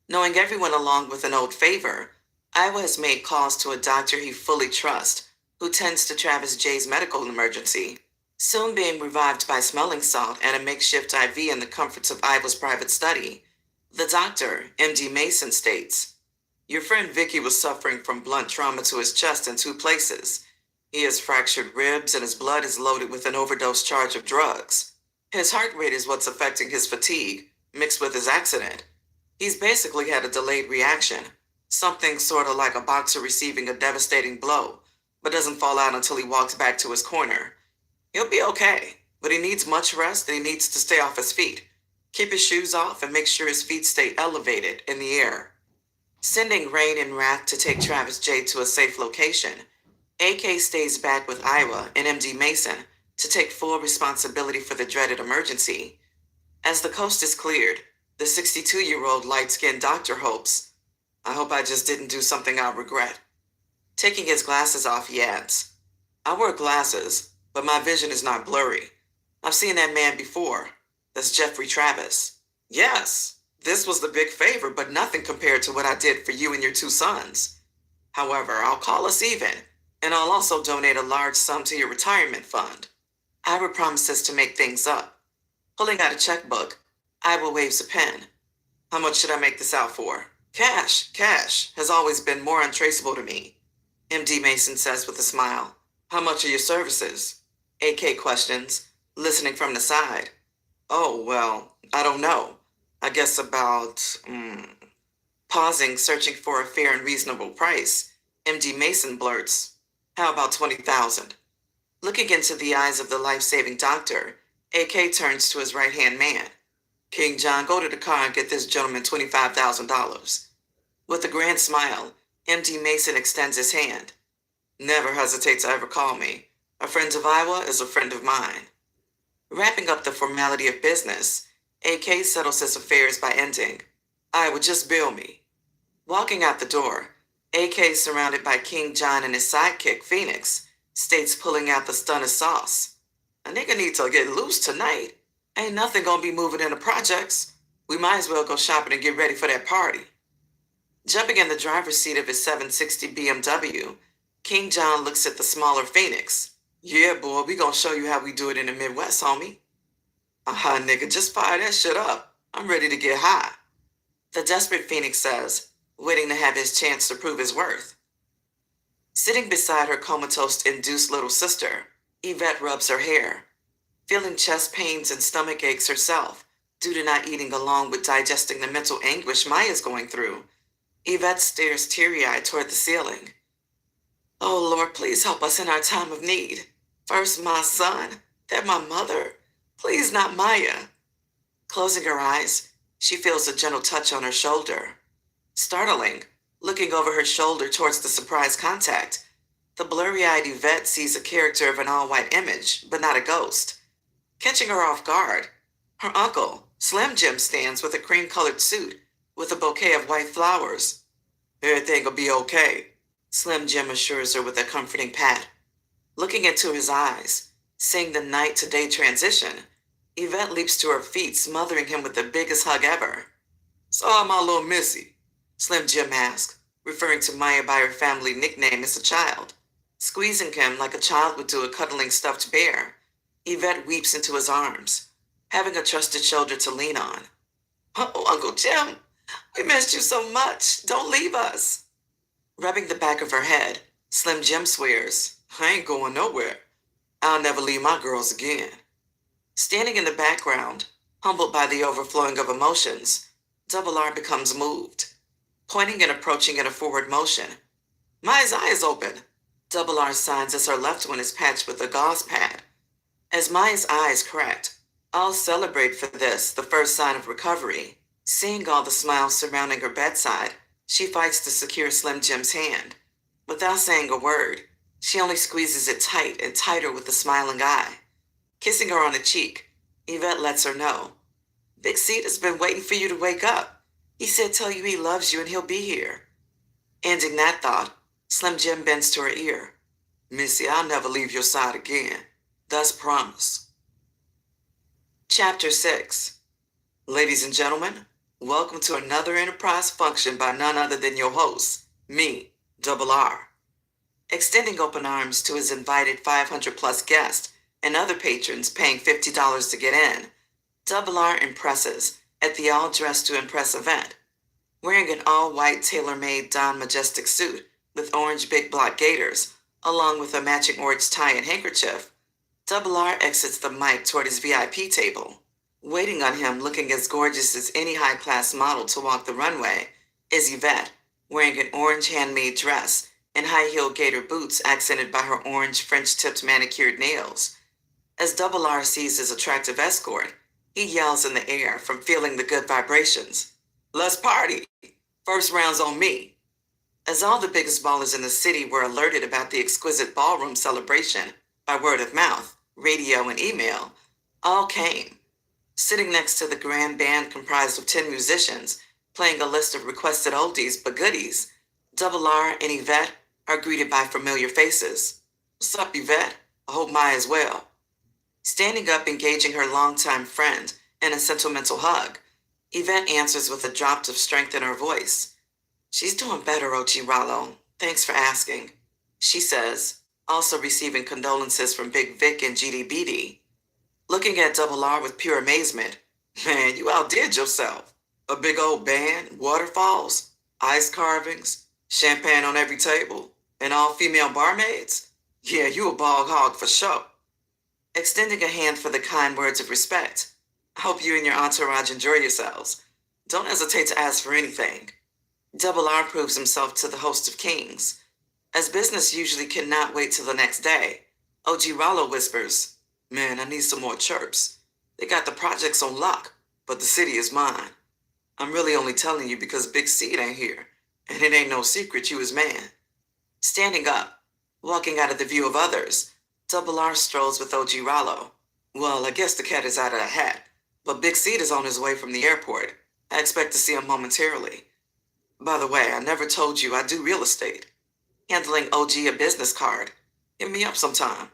Knowing everyone along with an old favor, Iowa has made calls to a doctor he fully trusts, who tends to Travis J's medical emergency. Soon being revived by smelling salt and a makeshift IV in the comforts of Iowa's private study, the doctor, MD Mason, states, your friend Vicky was suffering from blunt trauma to his chest in 2 places. He has fractured ribs and his blood is loaded with an overdose charge of drugs. His heart rate is what's affecting his fatigue, mixed with his accident. He's basically had a delayed reaction, something sort of like a boxer receiving a devastating blow, but doesn't fall out until he walks back to his corner. He'll be okay, but he needs much rest and he needs to stay off his feet. Keep his shoes off and make sure his feet stay elevated in the air. Sending Rain and Wrath to take Travis J to a safe location, AK stays back with Iowa and MD Mason to take full responsibility for the dreaded emergency. As the coast is cleared, the 62-year-old light-skinned doctor hopes, I hope I just didn't do something I'll regret. Taking his glasses off, he adds, I wear glasses, but my vision is not blurry. I've seen that man before. That's Jeffrey Travis. Yes. This was the big favor, but nothing compared to what I did for you and your 2 sons. However, I'll call us even, and I'll also donate a large sum to your retirement fund. Ira promises to make things up. Pulling out a checkbook, Ira waves a pen. How much should I make this out for? Cash has always been more untraceable to me. MD Mason says with a smile. How much are your services? AK questions, listening from the side. Oh, well, I don't know. I guess about, Pausing, searching for a fair and reasonable price, MD Mason blurts, how about 20,000? Looking into the eyes of the life-saving doctor, AK turns to his right-hand man. King John, go to the car and get this gentleman $25,000. With a grand smile, MD Mason extends his hand. Never hesitate to ever call me. A friend of Iowa is a friend of mine. Wrapping up the formality of business, AK settles his affairs by ending, Iowa, just bill me. Walking out the door, AK, surrounded by King John and his sidekick, Phoenix, states, pulling out the stunner sauce. A nigga need to get loose tonight. Ain't nothing gonna be moving in the projects. We might as well go shopping and get ready for that party. Jumping in the driver's seat of his 760 BMW, King John looks at the smaller Phoenix. Yeah, boy, we gonna show you how we do it in the Midwest, homie. Aha, nigga, just fire that shit up. I'm ready to get high. The desperate Phoenix says, waiting to have his chance to prove his worth. Sitting beside her comatose-induced little sister, Yvette rubs her hair. Feeling chest pains and stomach aches herself, due to not eating along with digesting the mental anguish Maya's going through, Yvette stares teary-eyed toward the ceiling. Oh, Lord, please help us in our time of need. First my son, then my mother. Please not Maya. Closing her eyes, she feels a gentle touch on her shoulder. Startling, looking over her shoulder towards the surprise contact, the blurry-eyed Yvette sees a character of an all-white image, but not a ghost. Catching her off guard, her uncle, Slim Jim, stands with a cream-colored suit with a bouquet of white flowers. Everything'll be okay, Slim Jim assures her with a comforting pat. Looking into his eyes, seeing the night-to-day transition, Yvette leaps to her feet, smothering him with the biggest hug ever. So how my little missy? Slim Jim asks, referring to Maya by her family nickname as a child. Squeezing him like a child would do a cuddling stuffed bear, Yvette weeps into his arms, having a trusted shoulder to lean on. Oh, Uncle Jim, we missed you so much. Don't leave us. Rubbing the back of her head, Slim Jim swears, I ain't going nowhere. I'll never leave my girls again. Standing in the background, humbled by the overflowing of emotions, Double R becomes moved, pointing and approaching in a forward motion. Maya's eye is open. Double R signs as her left one is patched with a gauze pad. As Maya's eyes correct, all celebrate for this, the first sign of recovery. Seeing all the smiles surrounding her bedside, she fights to secure Slim Jim's hand. Without saying a word, she only squeezes it tight and tighter with a smiling eye. Kissing her on the cheek, Yvette lets her know. Big Seed has been waiting for you to wake up. He said tell you he loves you and he'll be here. Ending that thought, Slim Jim bends to her ear. Missy, I'll never leave your side again. Thus promise. Chapter 6. Ladies and gentlemen, welcome to another Enterprise function by none other than your host, me, Double R. Extending open arms to his invited 500-plus guests and other patrons paying $50 to get in, Double R impresses at the all-dressed to impress event. Wearing an all-white tailor-made Don Majestic suit with orange big block gaiters, along with a matching orange tie and handkerchief, Double R exits the mic toward his VIP table. Waiting on him, looking as gorgeous as any high-class model to walk the runway, is Yvette, wearing an orange handmade dress and high-heeled gaiter boots accented by her orange French-tipped manicured nails. As Double R sees his attractive escort, he yells in the air from feeling the good vibrations. Let's party! First round's on me. As all the biggest ballers in the city were alerted about the exquisite ballroom celebration by word of mouth, radio, and email, all came. Sitting next to the grand band comprised of 10 musicians, playing a list of requested oldies but goodies, Double R and Yvette are greeted by familiar faces. What's up, Yvette? I hope Maya is well. Standing up, engaging her longtime friend in a sentimental hug, Yvette answers with a drop of strength in her voice. She's doing better, Ochiralo. Thanks for asking, she says, also receiving condolences from Big Vic and GDBD. Looking at Double R with pure amazement. Man, you outdid yourself. A big old band, waterfalls, ice carvings, champagne on every table, and all female barmaids? Yeah, you a bog hog for sure. Extending a hand for the kind words of respect. I hope you and your entourage enjoy yourselves. Don't hesitate to ask for anything. Double R proves himself to the host of kings. As business usually cannot wait till the next day, OG Rollo whispers, Man, I need some more chirps. They got the projects on lock, but the city is mine. I'm really only telling you because Big Seed ain't here, and it ain't no secret you his man. Standing up, walking out of the view of others, Double R strolls with OG Rollo. Well, I guess the cat is out of the hat, but Big Seed is on his way from the airport. I expect to see him momentarily. By the way, I never told you I do real estate. Handling OG a business card. Hit me up sometime.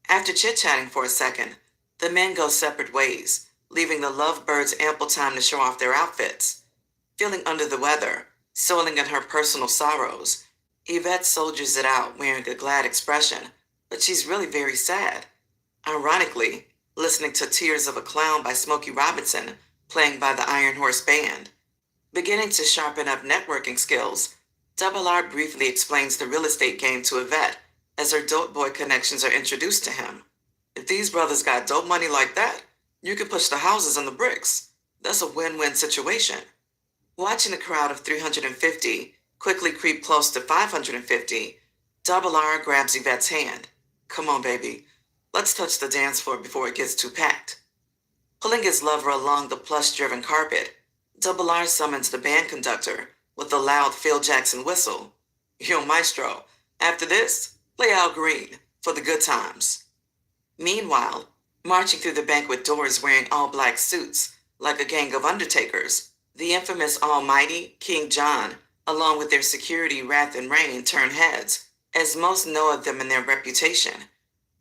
After chit-chatting for a second, the men go separate ways, leaving the lovebirds ample time to show off their outfits. Feeling under the weather, soiling in her personal sorrows, Yvette soldiers it out wearing a glad expression, but she's really very sad. Ironically, listening to Tears of a Clown by Smokey Robinson, playing by the Iron Horse Band. Beginning to sharpen up networking skills, Double R briefly explains the real estate game to Yvette as her dope boy connections are introduced to him. If these brothers got dope money like that, you can push the houses and the bricks. That's a win-win situation. Watching the crowd of 350 quickly creep close to 550, Double R grabs Yvette's hand. Come on, baby. Let's touch the dance floor before it gets too packed. Pulling his lover along the plush-driven carpet, Double R summons the band conductor with a loud Phil Jackson whistle. Yo, maestro, after this, play Al Green for the good times. Meanwhile, marching through the banquet doors wearing all-black suits, like a gang of undertakers, the infamous almighty King John, along with their security Wrath and Rain, turn heads, as most know of them and their reputation.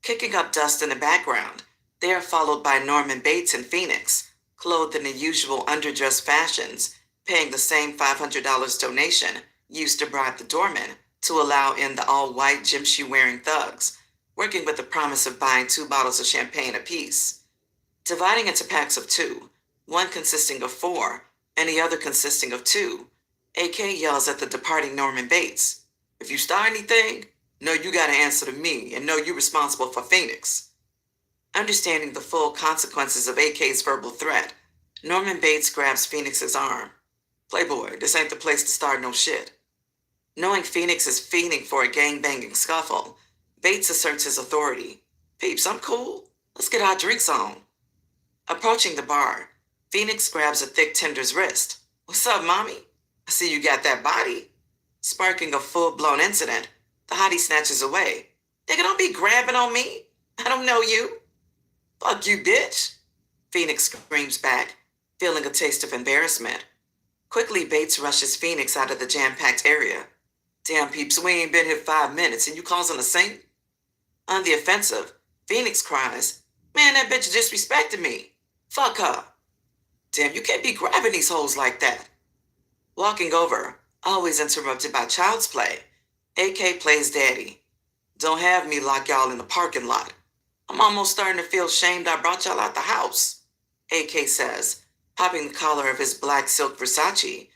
Kicking up dust in the background, they are followed by Norman Bates and Phoenix, clothed in the usual underdress fashions, paying the same $500 donation used to bribe the doorman to allow in the all-white gym shoe-wearing thugs, working with the promise of buying 2 bottles of champagne apiece. Dividing into packs of 2, one consisting of 4 and the other consisting of 2, AK yells at the departing Norman Bates, If you start anything, know you gotta answer to me and know you're responsible for Phoenix. Understanding the full consequences of AK's verbal threat, Norman Bates grabs Phoenix's arm. Playboy, this ain't the place to start no shit. Knowing Phoenix is fiending for a gang-banging scuffle, Bates asserts his authority. Peeps, I'm cool. Let's get our drinks on. Approaching the bar, Phoenix grabs a thick tender's wrist. What's up, mommy? I see you got that body. Sparking a full-blown incident, the hottie snatches away. Nigga, don't be grabbing on me. I don't know you. Fuck you, bitch. Phoenix screams back, feeling a taste of embarrassment. Quickly, Bates rushes Phoenix out of the jam-packed area. Damn, peeps, we ain't been here 5 minutes and you causing a scene? On the offensive, Phoenix cries, Man, that bitch disrespected me. Fuck her. Damn, you can't be grabbing these hoes like that. Walking over, always interrupted by child's play, AK plays daddy. Don't have me lock y'all in the parking lot. I'm almost starting to feel shamed I brought y'all out the house, AK says, popping the collar of his black silk Versace.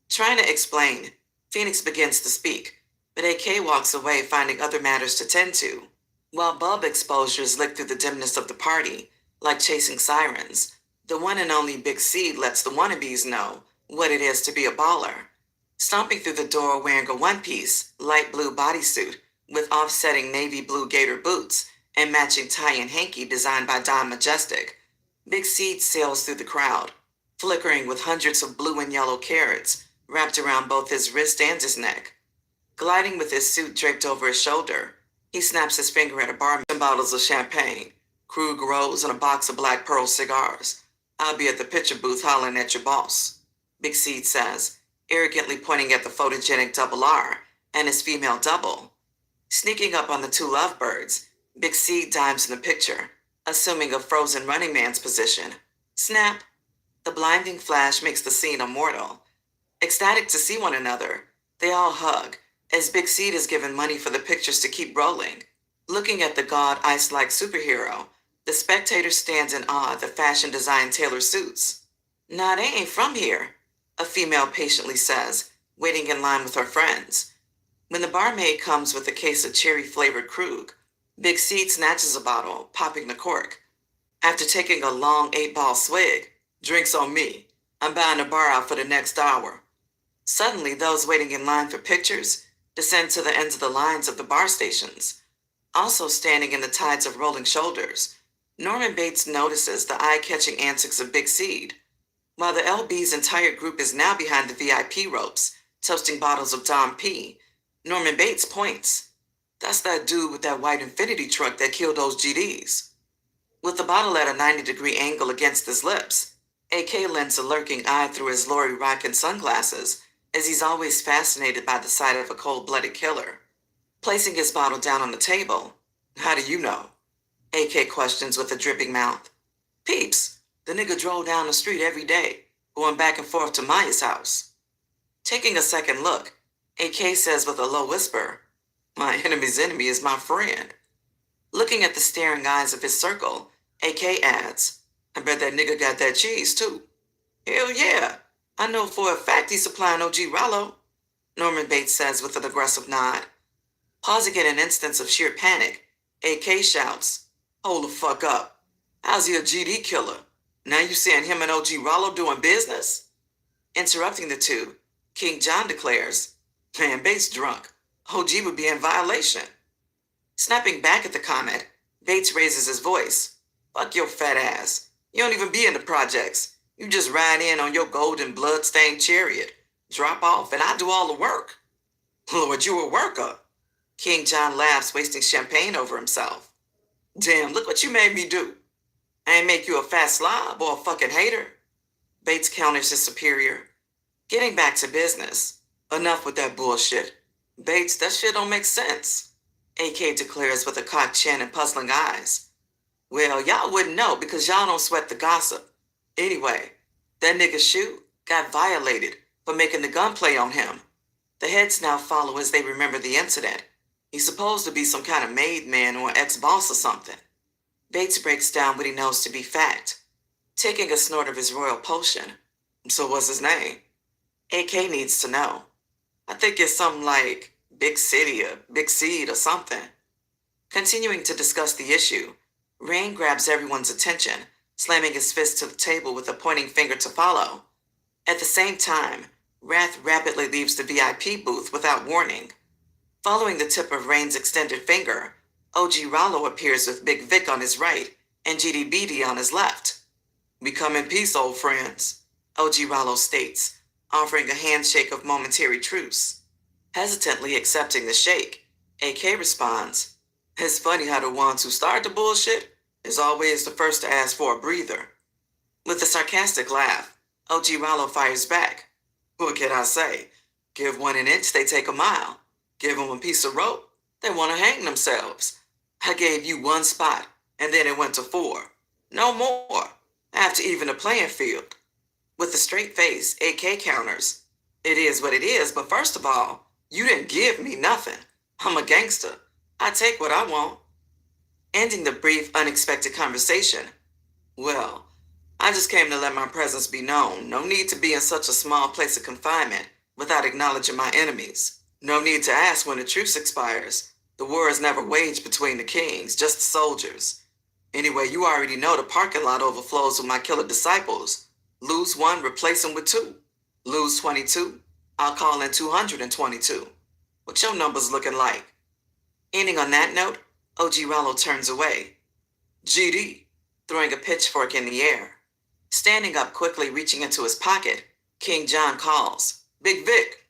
Trying to explain, Phoenix begins to speak, but AK walks away finding other matters to tend to. While bulb exposures lick through the dimness of the party, like chasing sirens, the one and only Big C lets the wannabes know what it is to be a baller. Stomping through the door wearing a one-piece, light blue bodysuit with offsetting navy blue gator boots and matching tie and hanky designed by Don Majestic, Big C sails through the crowd, flickering with hundreds of blue and yellow carrots wrapped around both his wrist and his neck. Gliding with his suit draped over his shoulder, he snaps his finger at a bar and bottles of champagne, Krug Rose, and a box of Black Pearl cigars. I'll be at the picture booth hollering at your boss, Big Seed says, arrogantly pointing at the photogenic double R and his female double. Sneaking up on the two lovebirds, Big Seed dives in the picture, assuming a frozen running man's position. Snap! The blinding flash makes the scene immortal. Ecstatic to see one another, they all hug, as Big Seed is given money for the pictures to keep rolling. Looking at the god ice-like superhero, the spectator stands in awe at the fashion-designed tailored suits. Nah, they ain't from here, a female patiently says, waiting in line with her friends. When the barmaid comes with a case of cherry-flavored Krug, Big Seed snatches a bottle, popping the cork. After taking a long 8-ball swig, drinks on me. I'm buying the bar out for the next hour. Suddenly, those waiting in line for pictures descend to the ends of the lines of the bar stations. Also standing in the tides of rolling shoulders, Norman Bates notices the eye-catching antics of Big Seed. While the LB's entire group is now behind the VIP ropes, toasting bottles of Dom P, Norman Bates points. That's that dude with that white Infinity truck that killed those GDs. With the bottle at a 90-degree angle against his lips, AK lends a lurking eye through his Lori Rockin sunglasses, as he's always fascinated by the sight of a cold-blooded killer. Placing his bottle down on the table, How do you know? AK questions with a dripping mouth. Peeps, the nigga drove down the street every day, going back and forth to Maya's house. Taking a second look, AK says with a low whisper, My enemy's enemy is my friend. Looking at the staring eyes of his circle, AK adds, I bet that nigga got that cheese too. Hell yeah, I know for a fact he's supplying OG Rollo, Norman Bates says with an aggressive nod. Pausing in an instance of sheer panic, AK shouts, Hold the fuck up. How's he a GD killer? Now you saying him and OG Rollo doing business? Interrupting the two, King John declares, Man, Bates drunk. OG would be in violation. Snapping back at the comment, Bates raises his voice. Fuck your fat ass. You don't even be in the projects. You just ride in on your golden blood-stained chariot, drop off, and I do all the work. Lord, you a worker. King John laughs, wasting champagne over himself. Damn, look what you made me do. I ain't make you a fat slob or a fucking hater. Bates counters his superior. Getting back to business. Enough with that bullshit. Bates, that shit don't make sense. AK declares with a cocked chin and puzzling eyes. Well, y'all wouldn't know because y'all don't sweat the gossip. Anyway, that nigga Shoe got violated for making the gunplay on him. The heads now follow as they remember the incident. He's supposed to be some kind of made man or ex-boss or something. Bates breaks down what he knows to be fact, taking a snort of his royal potion. So what's his name? AK needs to know. I think it's something like Big City or Big Seed or something. Continuing to discuss the issue, Rain grabs everyone's attention slamming his fist to the table with a pointing finger to follow. At the same time, Wrath rapidly leaves the VIP booth without warning. Following the tip of Rain's extended finger, OG Rollo appears with Big Vic on his right and GDBD on his left. "We come in peace, old friends," OG Rollo states, offering a handshake of momentary truce. Hesitantly accepting the shake, AK responds, "It's funny how the ones who start the bullshit is always the first to ask for a breather." With a sarcastic laugh, OG Rollo fires back. "What can I say? Give one an inch, they take a mile. Give them a piece of rope, they want to hang themselves. I gave you one spot, and then it went to 4. No more. After even the playing field." With a straight face, AK counters, "It is what it is, but first of all, you didn't give me nothing. I'm a gangster. I take what I want." Ending the brief, unexpected conversation, "Well, I just came to let my presence be known. No need to be in such a small place of confinement without acknowledging my enemies. No need to ask when the truce expires. The war is never waged between the kings, just the soldiers. Anyway, you already know the parking lot overflows with my killer disciples. Lose one, replace them with 2. Lose 22, I'll call in 222. What your numbers looking like?" Ending on that note, OG Rollo turns away. "GD," throwing a pitchfork in the air. Standing up quickly, reaching into his pocket, King John calls, "Big Vic."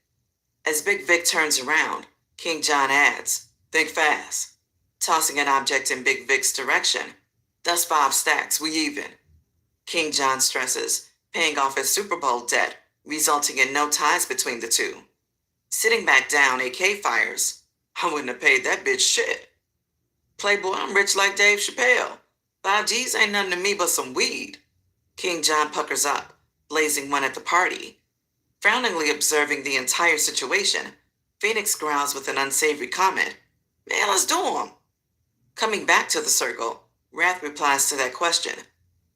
As Big Vic turns around, King John adds, "Think fast," tossing an object in Big Vic's direction. "That's 5 stacks, we even." King John stresses, paying off his Super Bowl debt, resulting in no ties between the two. Sitting back down, AK fires, "I wouldn't have paid that bitch shit. Playboy, I'm rich like Dave Chappelle. 5 G's ain't nothing to me but some weed." King John puckers up, blazing one at the party. Frowningly observing the entire situation, Phoenix growls with an unsavory comment, "Man, let's do 'em." Coming back to the circle, Wrath replies to that question,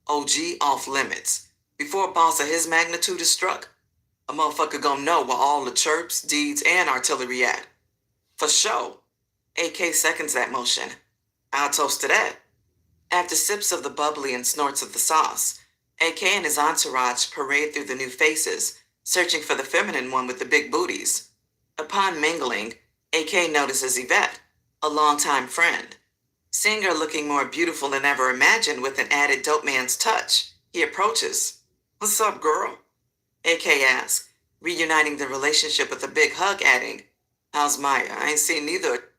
"OG off limits. Before a boss of his magnitude is struck, a motherfucker gonna know where all the chirps, deeds, and artillery at." "For sure." AK seconds that motion. "I'll toast to that." After sips of the bubbly and snorts of the sauce, AK and his entourage parade through the new faces, searching for the feminine one with the big booties. Upon mingling, AK notices Yvette, a longtime friend. Seeing her looking more beautiful than ever imagined with an added dope man's touch, he approaches. "What's up, girl?" AK asks, reuniting the relationship with a big hug, adding, "How's Maya? I ain't seen neither."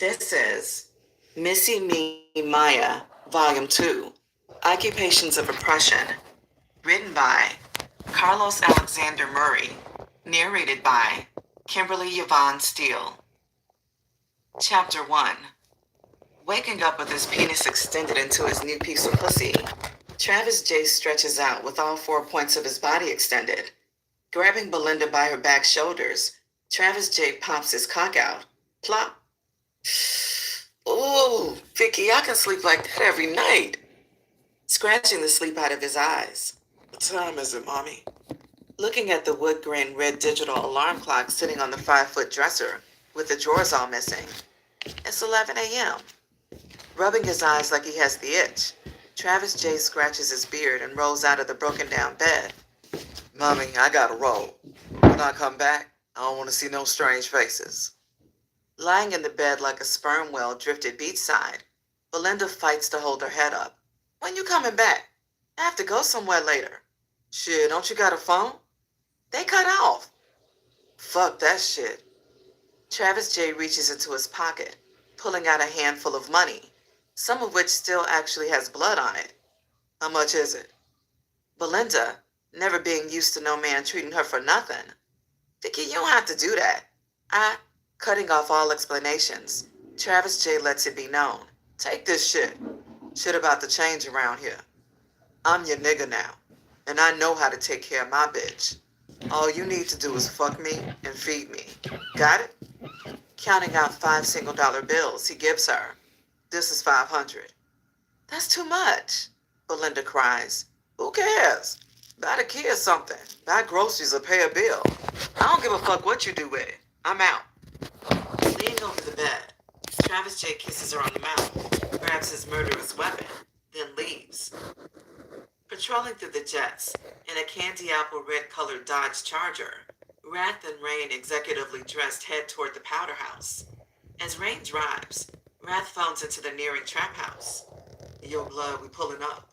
This is Missy Me Maya, Volume 2, Occupations of Oppression, written by Carlos Alexander Murray, narrated by Kimberly Yvonne Steele. Chapter 1. Waking up with his penis extended into his new piece of pussy, Travis J. stretches out with all 4 points of his body extended. Grabbing Belinda by her back shoulders, Travis J. pops his cock out. Plop. Ooh, Vicky, I can sleep like that every night. Scratching the sleep out of his eyes. What time is it, Mommy? Looking at the wood grain red digital alarm clock sitting on the 5-foot dresser, with the drawers all missing. It's 11 a.m. Rubbing his eyes like he has the itch, Travis J. scratches his beard and rolls out of the broken down bed. Mommy, I gotta roll. When I come back, I don't want to see no strange faces. Lying in the bed like a sperm whale drifted beachside, Belinda fights to hold her head up. When you coming back? I have to go somewhere later. Shit, don't you got a phone? They cut off. Fuck that shit. Travis J. reaches into his pocket, pulling out a handful of money, some of which still actually has blood on it. How much is it? Belinda, never being used to no man treating her for nothing. Vicky, you don't have to do that. Cutting off all explanations, Travis J. lets it be known. Take this shit. Shit about to change around here. I'm your nigga now, and I know how to take care of my bitch. All you need to do is fuck me and feed me. Got it? Counting out 5 single-dollar bills, he gives her. This is $500. That's too much, Belinda cries. Who cares? Buy the kid something. Buy groceries or pay a bill. I don't give a fuck what you do with it. I'm out. Leaning over the bed, Travis J. kisses her on the mouth, grabs his murderous weapon, then leaves. Patrolling through the jets, in a candy apple red-colored Dodge Charger, Wrath and Rain executively dressed head toward the powder house. As Rain drives, Wrath phones into the nearing trap house. Yo, blood, we pulling up.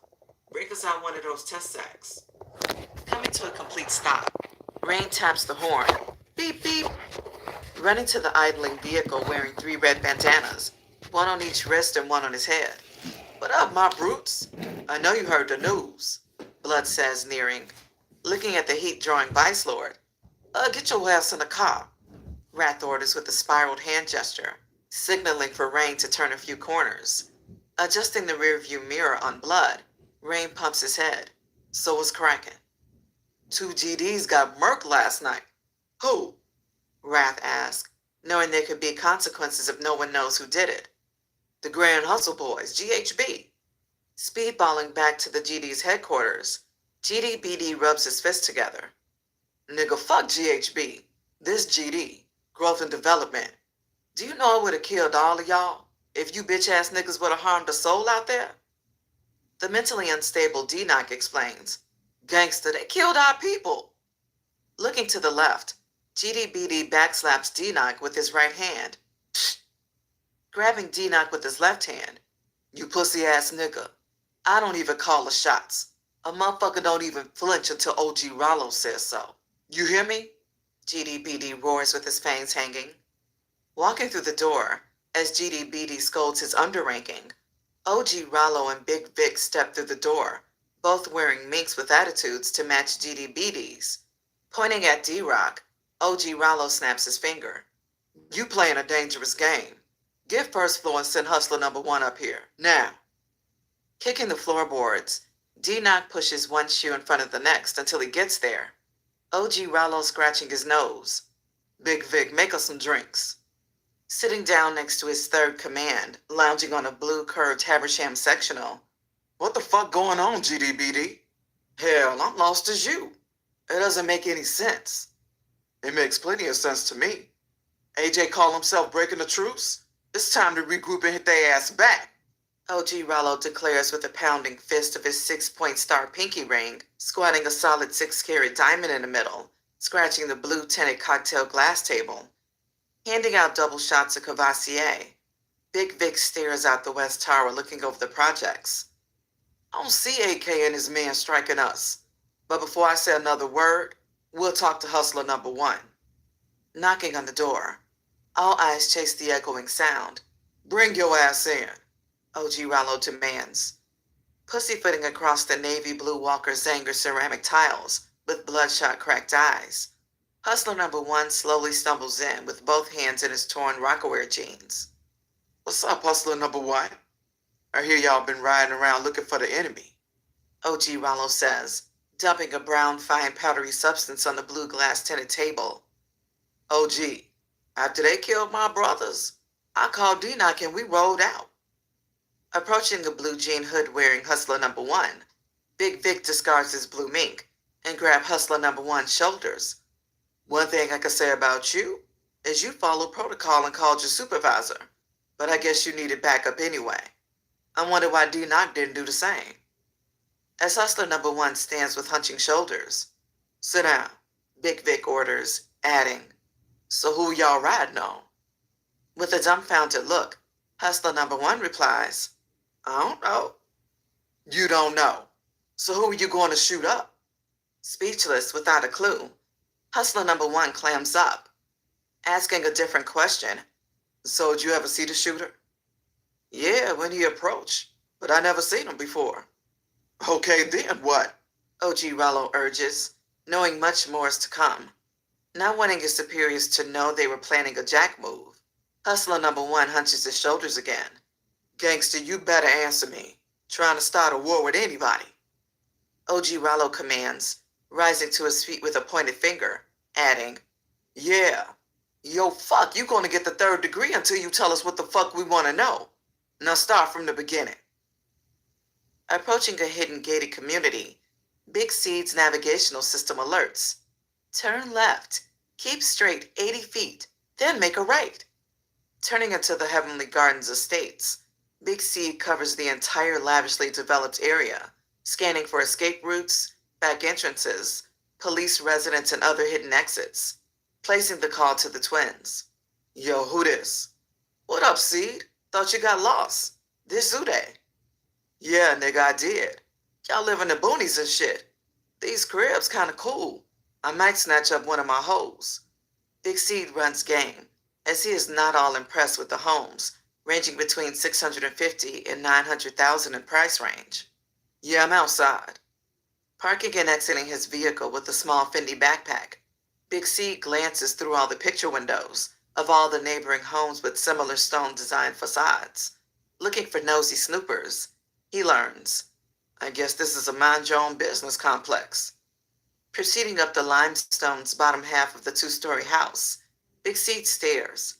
Break us out one of those test sacks. Coming to a complete stop, Rain taps the horn. Beep, beep. Running to the idling vehicle wearing 3 red bandanas, one on each wrist and one on his head. What up, my brutes? I know you heard the news, Blood says, nearing. Looking at the heat-drawing Vice Lord. Get your ass in the car, Wrath orders with a spiraled hand gesture, signaling for Rain to turn a few corners. Adjusting the rearview mirror on Blood, Rain pumps his head. So what's cracking? 2 GDs got murked last night. Who? Wrath asked, knowing there could be consequences if no one knows who did it. The Grand Hustle Boys, GHB. Speedballing back to the GD's headquarters, GDBD rubs his fists together. Nigga, fuck GHB. This GD, Growth and Development. Do you know I would have killed all of y'all if you bitch-ass niggas would have harmed a soul out there? The mentally unstable D-Knock explains. Gangster, they killed our people. Looking to the left, GDBD backslaps D-Knock with his right hand. Psst. Grabbing D-Knock with his left hand. You pussy-ass nigga. I don't even call the shots. A motherfucker don't even flinch until OG Rollo says so. You hear me? GDBD roars with his fangs hanging. Walking through the door, as GDBD scolds his underranking, OG Rollo and Big Vic step through the door, both wearing minks with attitudes to match GDBD's. Pointing at D-Rock, OG Rollo snaps his finger. You playing a dangerous game. Get first floor and send Hustler number 1 up here, now. Kicking the floorboards, D-Knock pushes one shoe in front of the next until he gets there. OG Rollo scratching his nose. Big Vic, make us some drinks. Sitting down next to his third command, lounging on a blue curved Habersham sectional. What the fuck going on, GDBD? Hell, I'm lost as you. It doesn't make any sense. It makes plenty of sense to me. AJ call himself breaking the truce? It's time to regroup and hit their ass back. OG Rollo declares with a pounding fist of his 6-point star pinky ring, squatting a solid 6-carat diamond in the middle, scratching the blue tinted cocktail glass table. Handing out double shots of Cavassier, Big Vic stares out the West Tower looking over the projects. I don't see AK and his men striking us. But before I say another word, we'll talk to Hustler number 1. Knocking on the door. All eyes chase the echoing sound. Bring your ass in, OG Rollo demands, pussyfooting across the navy blue Walker Zanger ceramic tiles with bloodshot cracked eyes. Hustler number one slowly stumbles in with both hands in his torn Rocawear jeans. What's up, Hustler number one? I hear y'all been riding around looking for the enemy, OG Rollo says, dumping a brown fine powdery substance on the blue glass tinted table. OG, after they killed my brothers, I called D-Knock and we rolled out. Approaching a blue jean hood wearing Hustler number one, Big Vic discards his blue mink and grabs Hustler number one's shoulders. One thing I can say about you is you followed protocol and called your supervisor, but I guess you needed backup anyway. I wonder why D-Knock didn't do the same. As Hustler number one stands with hunching shoulders, sit down, Big Vic orders, adding, so who y'all riding on? With a dumbfounded look, Hustler number one replies, I don't know. You don't know. So who are you going to shoot up? Speechless, without a clue, Hustler number one clams up, asking a different question. So did you ever see the shooter? Yeah, when he approached, but I never seen him before. Okay, then what? OG Rollo urges, knowing much more is to come. Not wanting his superiors to know they were planning a jack move, Hustler number one hunches his shoulders again. Gangster, you better answer me. Trying to start a war with anybody. OG Rollo commands, rising to his feet with a pointed finger, adding, yeah. Yo, fuck, you gonna get the third degree until you tell us what the fuck we wanna know. Now start from the beginning. Approaching a hidden gated community, Big Seed's navigational system alerts. Turn left, keep straight 80 feet, then make a right. Turning into the Heavenly Gardens estates, Big Seed covers the entire lavishly developed area, scanning for escape routes, back entrances, police residents, and other hidden exits, placing the call to the twins. Yo, who this? What up, Seed? Thought you got lost. This Uday. Yeah, nigga, I did. Y'all live in the boonies and shit. These cribs kinda cool. I might snatch up one of my hoes. Big Seed runs game, as he is not all impressed with the homes, ranging between $650,000 and $900,000 in price range. Yeah, I'm outside. Parking and exiting his vehicle with a small Fendi backpack, Big Seed glances through all the picture windows of all the neighboring homes with similar stone-designed facades. Looking for nosy snoopers, he learns, I guess this is a mind-your-own business complex. Proceeding up the limestone's bottom half of the two-story house, Big Seed stares.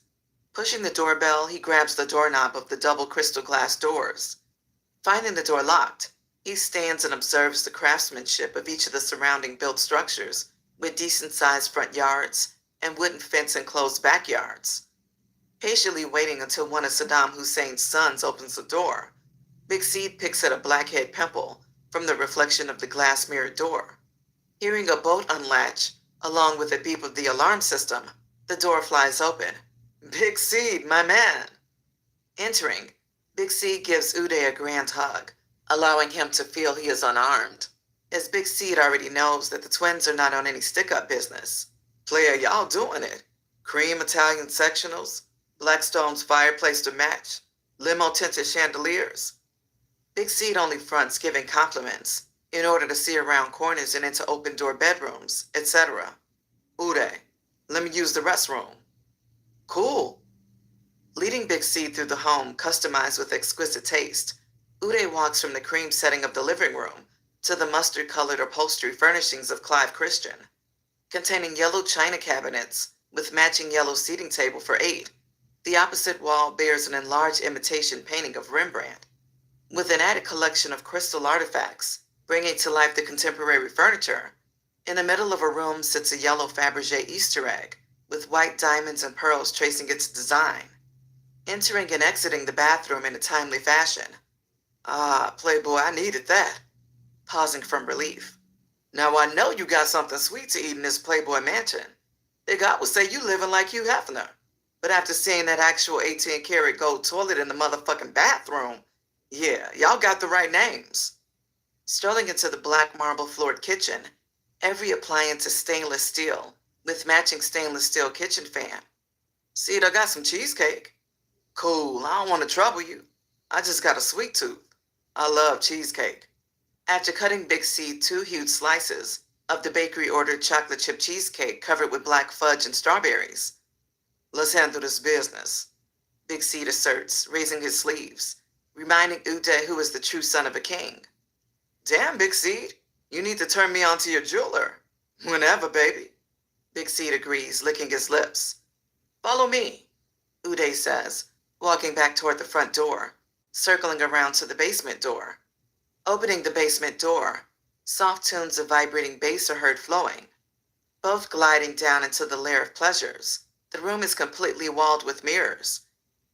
Pushing the doorbell, he grabs the doorknob of the double crystal glass doors. Finding the door locked, he stands and observes the craftsmanship of each of the surrounding built structures, with decent-sized front yards and wooden fence-enclosed backyards. Patiently waiting until one of Saddam Hussein's sons opens the door, Big Seed picks at a blackhead pimple from the reflection of the glass-mirrored door. Hearing a bolt unlatch, along with a beep of the alarm system, the door flies open. Big Seed, my man! Entering, Big Seed gives Uday a grand hug, allowing him to feel he is unarmed, as Big Seed already knows that the twins are not on any stick-up business. Player, y'all doing it. Cream Italian sectionals, Blackstone's fireplace to match, limo-tinted chandeliers. Big Seed only fronts giving compliments in order to see around corners and into open-door bedrooms, etc. Uday, let me use the restroom. Cool. Leading Big Seed through the home customized with exquisite taste, Uday walks from the cream setting of the living room to the mustard-colored upholstery furnishings of Clive Christian, containing yellow china cabinets with matching yellow seating table for 8. The opposite wall bears an enlarged imitation painting of Rembrandt, with an added collection of crystal artifacts, bringing to life the contemporary furniture. In the middle of a room sits a yellow Fabergé Easter egg, with white diamonds and pearls tracing its design. Entering and exiting the bathroom in a timely fashion. Ah, Playboy, I needed that. Pausing from relief. Now I know you got something sweet to eat in this Playboy mansion. Big I would say you living like Hugh Hefner. But after seeing that actual 18-karat gold toilet in the motherfucking bathroom, yeah, y'all got the right names. Strolling into the black marble-floored kitchen, every appliance is stainless steel, with matching stainless steel kitchen fan. See, I got some cheesecake. Cool, I don't want to trouble you. I just got a sweet tooth. I love cheesecake. After cutting Big C two huge slices of the bakery ordered chocolate chip cheesecake covered with black fudge and strawberries, let's handle this business, Big C asserts, raising his sleeves, reminding Uday who is the true son of a king. Damn, Big Seed, you need to turn me on to your jeweler. Whenever, baby. Big Seed agrees, licking his lips. Follow me, Uday says, walking back toward the front door, circling around to the basement door. Opening the basement door, soft tunes of vibrating bass are heard flowing, both gliding down into the lair of pleasures. The room is completely walled with mirrors.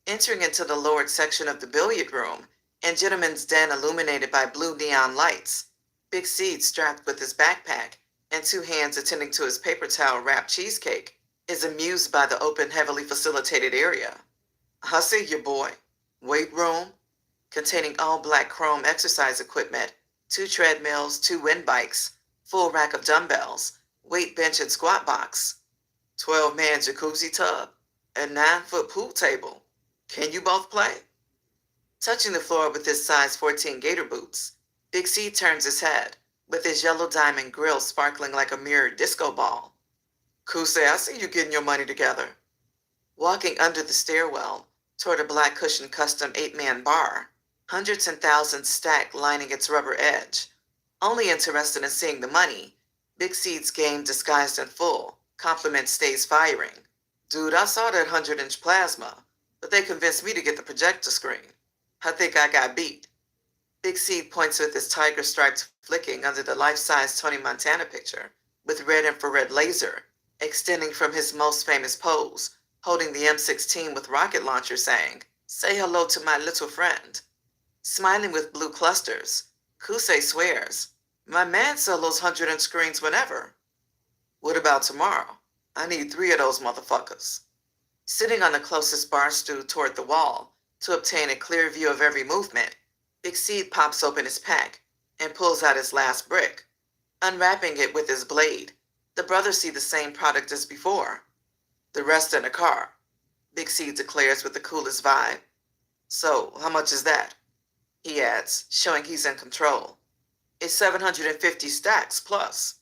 Entering into the lowered section of the billiard room and gentleman's den illuminated by blue neon lights, Big Seed strapped with his backpack and two hands attending to his paper towel wrapped cheesecake is amused by the open, heavily facilitated area. I see you, boy. Weight room, containing all black chrome exercise equipment, two treadmills, two wind bikes, full rack of dumbbells, weight bench and squat box, 12-man jacuzzi tub, and 9-foot pool table. Can you both play? Touching the floor with his size 14 gator boots, Big C turns his head, with his yellow diamond grill sparkling like a mirrored disco ball. Kusei, I see you getting your money together. Walking under the stairwell toward a black cushioned custom 8-man bar, hundreds and thousands stacked lining its rubber edge. Only interested in seeing the money, Big Seed's game disguised in full, compliment stays firing. Dude, I saw that 100-inch plasma, but they convinced me to get the projector screen. I think I got beat. Big Seed points with his tiger stripes flicking under the life-size Tony Montana picture, with red infrared laser, extending from his most famous pose, holding the M16 with rocket launcher saying, "Say hello to my little friend." Smiling with blue clusters, Kusei swears, "My man sells those 100-inch screens whenever." What about tomorrow? I need 3 of those motherfuckers. Sitting on the closest bar stool toward the wall to obtain a clear view of every movement, Big Seed pops open his pack and pulls out his last brick. Unwrapping it with his blade, the brothers see the same product as before. The rest in the car, Big Seed declares with the coolest vibe. So, how much is that? He adds, showing he's in control. It's 750 stacks plus.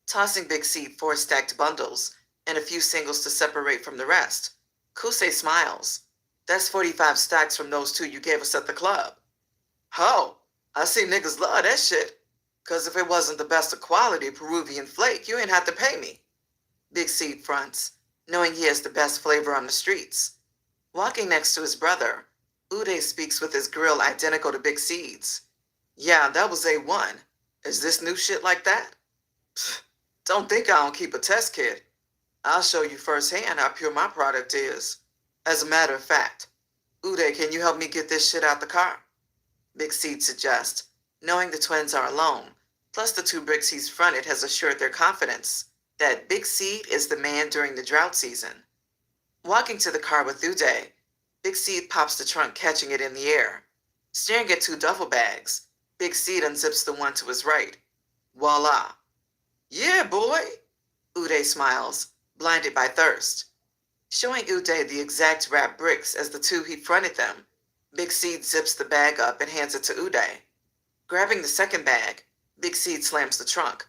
Tossing Big Seed 4 stacked bundles and a few singles to separate from the rest, Kusei smiles. That's 45 stacks from those 2 you gave us at the club. Ho, I see niggas love that shit. 'Cause if it wasn't the best of quality Peruvian flake, you ain't have to pay me. Big Seed fronts, knowing he has the best flavor on the streets. Walking next to his brother, Uday speaks with his grill identical to Big Seed's. Yeah, that was A1. Is this new shit like that? Pfft, don't think I don't keep a test kit. I'll show you firsthand how pure my product is. As a matter of fact, Uday, can you help me get this shit out the car? Big Seed suggests, knowing the twins are alone, plus the 2 bricks he's fronted has assured their confidence that Big Seed is the man during the drought season. Walking to the car with Uday, Big Seed pops the trunk, catching it in the air. Staring at 2 duffel bags, Big Seed unzips the one to his right. Voila. Yeah, boy, Uday smiles, blinded by thirst. Showing Uday the exact wrapped bricks as the 2 he fronted them, Big Seed zips the bag up and hands it to Uday. Grabbing the second bag, Big Seed slams the trunk.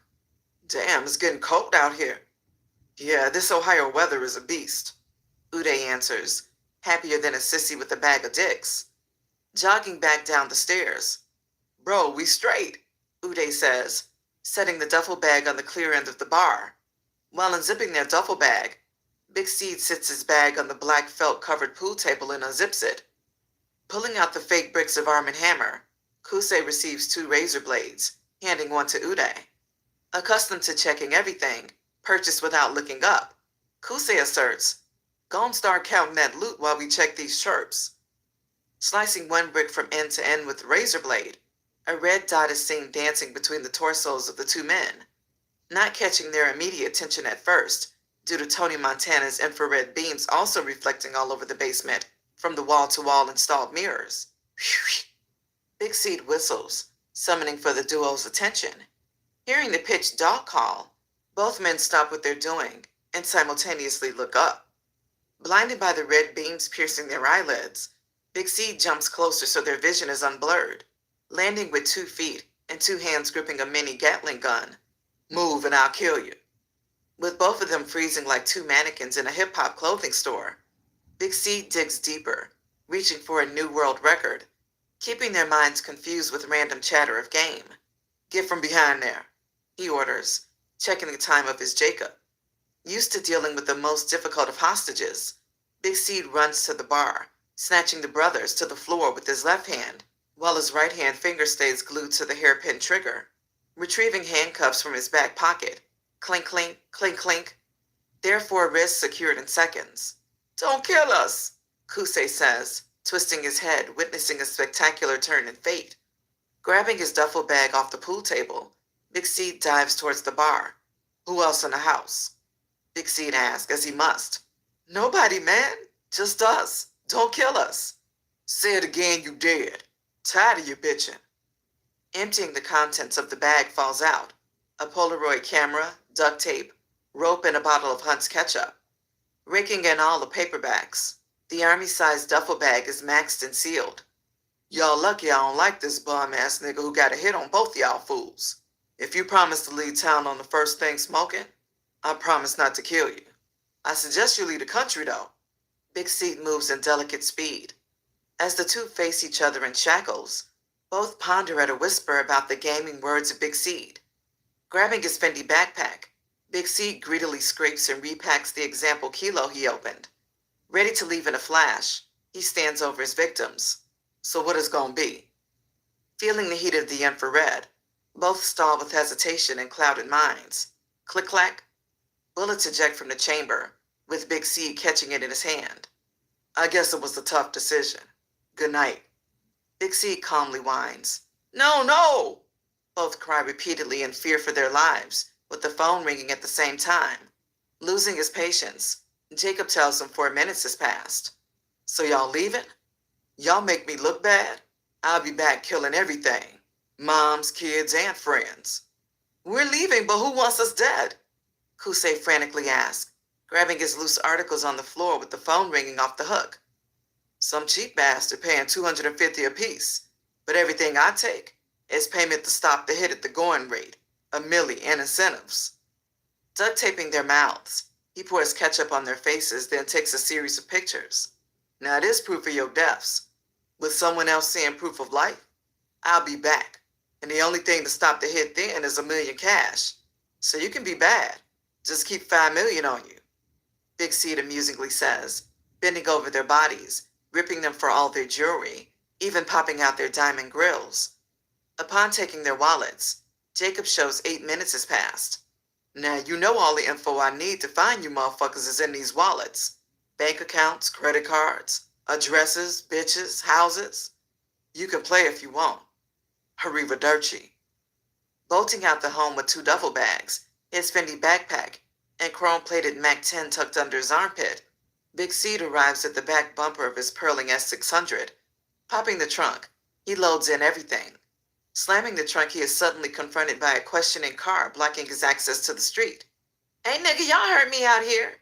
Damn, it's getting cold out here. Yeah, this Ohio weather is a beast, Uday answers, happier than a sissy with a bag of dicks. Jogging back down the stairs. Bro, we straight, Uday says, setting the duffel bag on the clear end of the bar. While unzipping their duffel bag, Big Seed sits his bag on the black felt-covered pool table and unzips it. Pulling out the fake bricks of Arm & Hammer, Kusei receives 2 razor blades, handing one to Uday. Accustomed to checking everything, purchased without looking up, Kusei asserts, "Gon' start counting that loot while we check these chirps." Slicing 1 brick from end to end with the razor blade, a red dot is seen dancing between the torsos of the 2 men, not catching their immediate attention at first, due to Tony Montana's infrared beams also reflecting all over the basement from the wall-to-wall installed mirrors. Big Seed whistles, summoning for the duo's attention. Hearing the pitched dog call, both men stop what they're doing and simultaneously look up. Blinded by the red beams piercing their eyelids, Big C jumps closer so their vision is unblurred, landing with 2 feet and 2 hands gripping a mini Gatling gun. Move and I'll kill you. With both of them freezing like 2 mannequins in a hip-hop clothing store, Big C digs deeper, reaching for a new world record, keeping their minds confused with random chatter of game. Get from behind there, he orders, checking the time of his Jacob. Used to dealing with the most difficult of hostages, Big C runs to the bar, snatching the brothers to the floor with his left hand, while his right hand finger stays glued to the hairpin trigger. Retrieving handcuffs from his back pocket, clink, clink, clink, clink. Their 4 wrists secured in seconds. Don't kill us, Kusei says, twisting his head, witnessing a spectacular turn in fate. Grabbing his duffel bag off the pool table, Big C dives towards the bar. Who else in the house? Big C asks, as he must. Nobody, man. Just us. Don't kill us. Say it again, you dead. Tired of you bitching. Emptying the contents of the bag falls out. A Polaroid camera, duct tape, rope, and a bottle of Hunt's ketchup. Raking in all the paperbacks, the army-sized duffel bag is maxed and sealed. Y'all lucky I don't like this bum-ass nigga who got a hit on both y'all fools. If you promise to leave town on the first thing smoking, I promise not to kill you. I suggest you leave the country, though. Big Seat moves in delicate speed. As the two face each other in shackles, both ponder at a whisper about the gaming words of Big Seed. Grabbing his Fendi backpack, Big Seed greedily scrapes and repacks the example kilo he opened. Ready to leave in a flash, he stands over his victims. So what is gonna be? Feeling the heat of the infrared, both stall with hesitation and clouded minds. Click-clack. Bullets eject from the chamber, with Big C catching it in his hand. I guess it was a tough decision. Good night. Big C calmly whines. No, no! Both cry repeatedly in fear for their lives, with the phone ringing at the same time. Losing his patience, Jacob tells them 4 minutes has passed. So y'all leaving? Y'all make me look bad? I'll be back killing everything. Moms, kids, and friends. We're leaving, but who wants us dead? Kusei frantically asked, grabbing his loose articles on the floor with the phone ringing off the hook. Some cheap bastard paying $250 apiece, but everything I take is payment to stop the hit at the going rate, a milli and incentives. Duct taping their mouths, he pours ketchup on their faces, then takes a series of pictures. Now it is proof of your deaths. With someone else seeing proof of life, I'll be back, and the only thing to stop the hit then is $1 million cash. So you can be bad. Just keep $5 million on you. Big Seed amusingly says, bending over their bodies, ripping them for all their jewelry, even popping out their diamond grills. Upon taking their wallets, Jacob shows 8 minutes has passed. Now you know all the info I need to find you motherfuckers is in these wallets. Bank accounts, credit cards, addresses, bitches, houses. You can play if you want. Arrivederci. Bolting out the home with 2 duffel bags, his Fendi backpack, and chrome-plated Mac 10 tucked under his armpit, Big Seed arrives at the back bumper of his purling S600. Popping the trunk, he loads in everything. Slamming the trunk, he is suddenly confronted by a questioning car blocking his access to the street. Hey nigga, y'all heard me out here.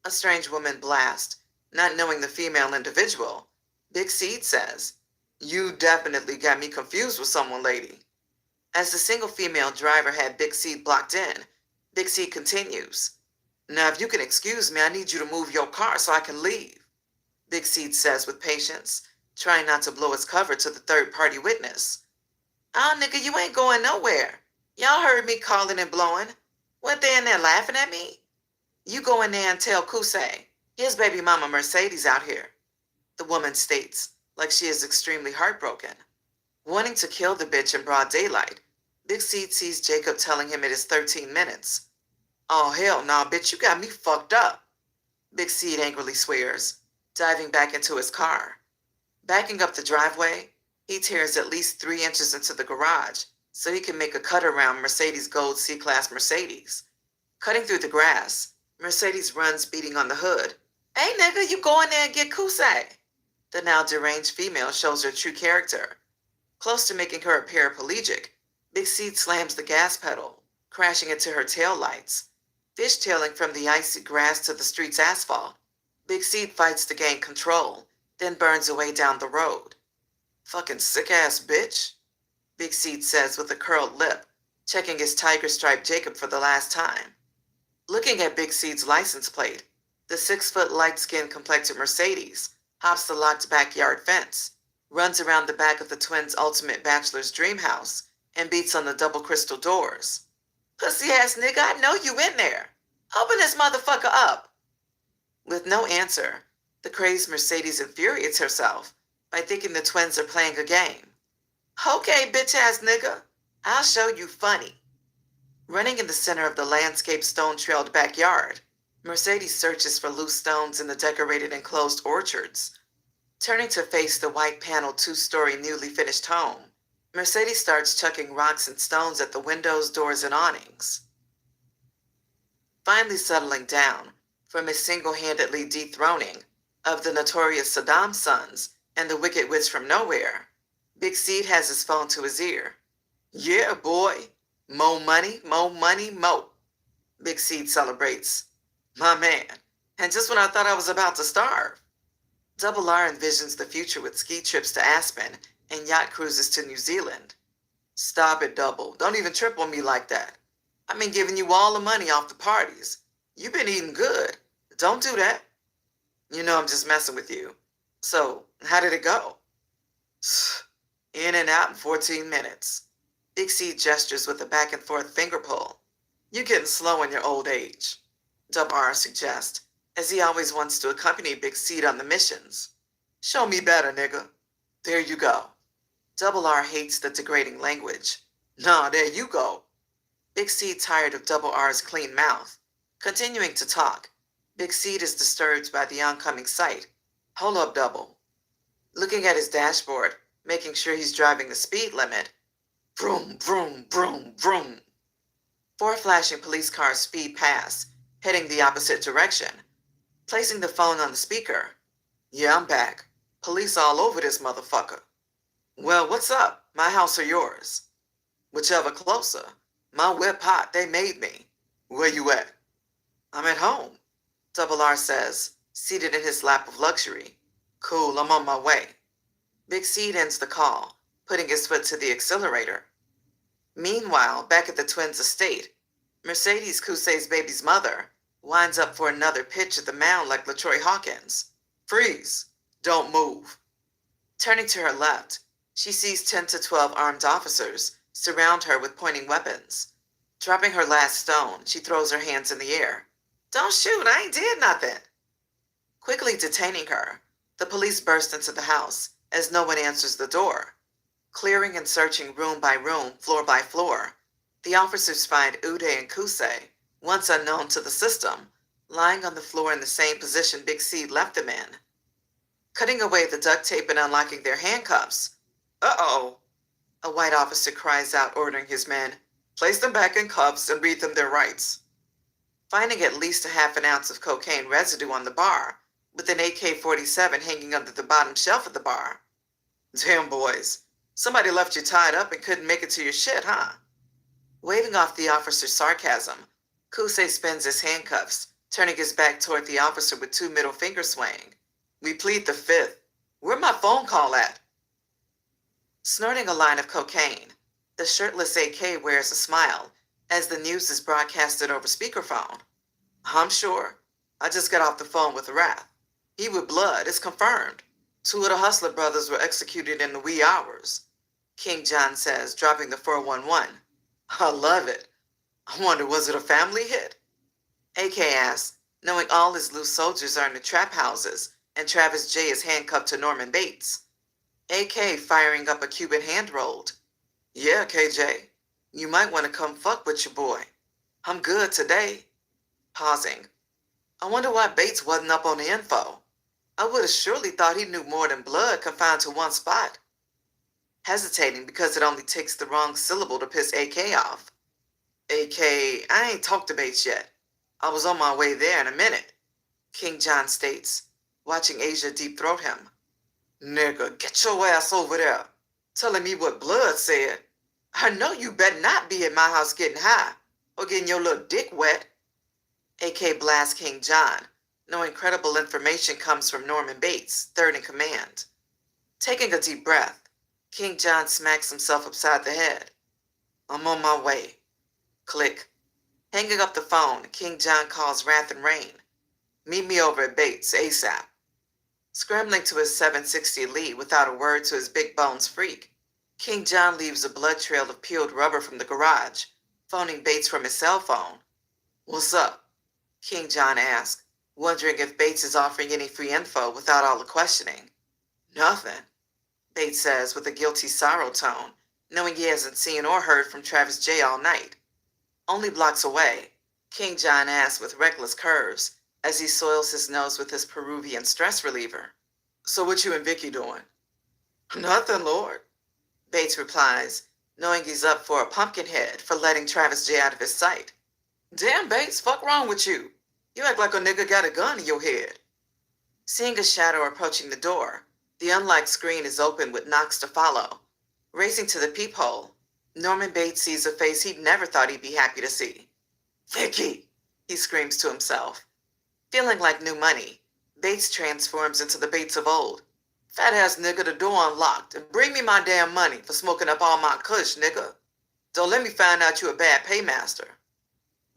A strange woman blasts, not knowing the female individual. Big Seed says, You definitely got me confused with someone, lady. As the single female driver had Big Seed blocked in, Big Seed continues. Now, if you can excuse me, I need you to move your car so I can leave. Big Seed says with patience, trying not to blow his cover to the third-party witness. Oh, nigga, you ain't going nowhere. Y'all heard me calling and blowing. What, they in there laughing at me? You go in there and tell Kusei, his baby mama Mercedes out here. The woman states, like she is extremely heartbroken. Wanting to kill the bitch in broad daylight, Big Seed sees Jacob telling him it is 13 minutes. Oh, hell nah, bitch, you got me fucked up. Big Seed angrily swears, diving back into his car. Backing up the driveway, he tears at least 3 inches into the garage so he can make a cut around Mercedes' gold C-Class Mercedes. Cutting through the grass, Mercedes runs beating on the hood. Hey, nigga, you go in there and get Kusei. The now deranged female shows her true character. Close to making her a paraplegic, Big Seed slams the gas pedal, crashing into her taillights, fishtailing from the icy grass to the street's asphalt. Big Seed fights to gain control, then burns away down the road. Fucking sick-ass bitch, Big Seed says with a curled lip, checking his tiger-striped Jacob for the last time. Looking at Big Seed's license plate, the 6-foot light-skinned complected Mercedes hops the locked backyard fence, runs around the back of the twins' ultimate bachelor's dream house, and beats on the double crystal doors. Pussy-ass nigga, I know you in there. Open this motherfucker up. With no answer, the crazed Mercedes infuriates herself by thinking the twins are playing a game. Okay, bitch-ass nigga, I'll show you funny. Running in the center of the landscape stone-trailed backyard, Mercedes searches for loose stones in the decorated enclosed orchards. Turning to face the white-paneled 2-story newly finished home, Mercedes starts chucking rocks and stones at the windows, doors, and awnings. Finally settling down from his single-handedly dethroning of the notorious Saddam sons and the Wicked Witch from Nowhere, Big Seed has his phone to his ear. Yeah, boy. Mo money, mo. Big Seed celebrates. My man. And just when I thought I was about to starve. Double R envisions the future with ski trips to Aspen and yacht cruises to New Zealand. Stop it, Double. Don't even trip on me like that. I've been giving you all the money off the parties. You've been eating good. Don't do that. You know I'm just messing with you. So, how did it go? In and out in 14 minutes. Big Seed gestures with a back and forth finger pull. You're getting slow in your old age, Double R suggests, as he always wants to accompany Big Seed on the missions. Show me better, nigga. There you go. Double R hates the degrading language. Nah, there you go. Big Seed tired of Double R's clean mouth. Continuing to talk, Big Seed is disturbed by the oncoming sight. Hold up, Double. Looking at his dashboard, making sure he's driving the speed limit. Vroom, vroom, vroom, vroom. 4 flashing police cars speed past, heading the opposite direction. Placing the phone on the speaker. Yeah, I'm back. Police all over this motherfucker. Well, what's up? My house or yours? Whichever closer. My whip hot, they made me. Where you at? I'm at home, Double R says, seated in his lap of luxury. Cool, I'm on my way. Big Seed ends the call, putting his foot to the accelerator. Meanwhile, back at the twins' estate, Mercedes Cousset's baby's mother winds up for another pitch at the mound like LaTroy Hawkins. Freeze! Don't move. Turning to her left, she sees 10 to 12 armed officers surround her with pointing weapons. Dropping her last stone, she throws her hands in the air. Don't shoot, I ain't did nothing. Quickly detaining her, the police burst into the house as no one answers the door. Clearing and searching room by room, floor by floor, the officers find Uday and Cousset, once unknown to the system, lying on the floor in the same position Big Seed left them in. Cutting away the duct tape and unlocking their handcuffs. Uh-oh, a white officer cries out, ordering his men, place them back in cuffs and read them their rights. Finding at least a half an ounce of cocaine residue on the bar, with an AK-47 hanging under the bottom shelf of the bar. Damn, boys. Somebody left you tied up and couldn't make it to your shit, huh? Waving off the officer's sarcasm, Cousset spins his handcuffs, turning his back toward the officer with 2 middle fingers swaying. We plead the 5th. Where my phone call at? Snorting a line of cocaine, the shirtless AK wears a smile as the news is broadcasted over speakerphone. I'm sure. I just got off the phone with Wrath. He with blood, it's confirmed. 2 of the Hustler brothers were executed in the wee hours, King John says, dropping the 411. I love it. I wonder, was it a family hit? AK asks, knowing all his loose soldiers are in the trap houses and Travis J is handcuffed to Norman Bates. AK firing up a Cuban hand-rolled. Yeah, KJ, you might want to come fuck with your boy. I'm good today. Pausing. I wonder why Bates wasn't up on the info. I would have surely thought he knew more than blood confined to one spot. Hesitating because it only takes the wrong syllable to piss AK off. AK, I ain't talked to Bates yet. I was on my way there in a minute, King John states, watching Asia deep-throat him. Nigga, get your ass over there. Telling me what blood said. I know you better not be at my house getting high or getting your little dick wet. AK blasts King John, No incredible information comes from Norman Bates, third in command. Taking a deep breath, King John smacks himself upside the head. I'm on my way. Click. Hanging up the phone, King John calls Wrath and Rain. Meet me over at Bates, ASAP. Scrambling to his 760 lead without a word to his big bones freak, King John leaves a blood trail of peeled rubber from the garage, phoning Bates from his cell phone. What's up? King John asks, wondering if Bates is offering any free info without all the questioning. Nothing, Bates says with a guilty sorrow tone, knowing he hasn't seen or heard from Travis J all night. Only blocks away, King John asks with reckless curves as he soils his nose with his Peruvian stress reliever. So what you and Vicky doing? Nothing, Lord, Bates replies, knowing he's up for a pumpkin head for letting Travis J out of his sight. Damn, Bates, fuck wrong with you? You act like a nigga got a gun in your head. Seeing a shadow approaching the door, the unlocked screen is open with knocks to follow. Racing to the peephole, Norman Bates sees a face he'd never thought he'd be happy to see. Vicky, he screams to himself. Feeling like new money, Bates transforms into the Bates of old. Fat-ass nigga, the door unlocked, and bring me my damn money for smoking up all my kush, nigga. Don't let me find out you a bad paymaster.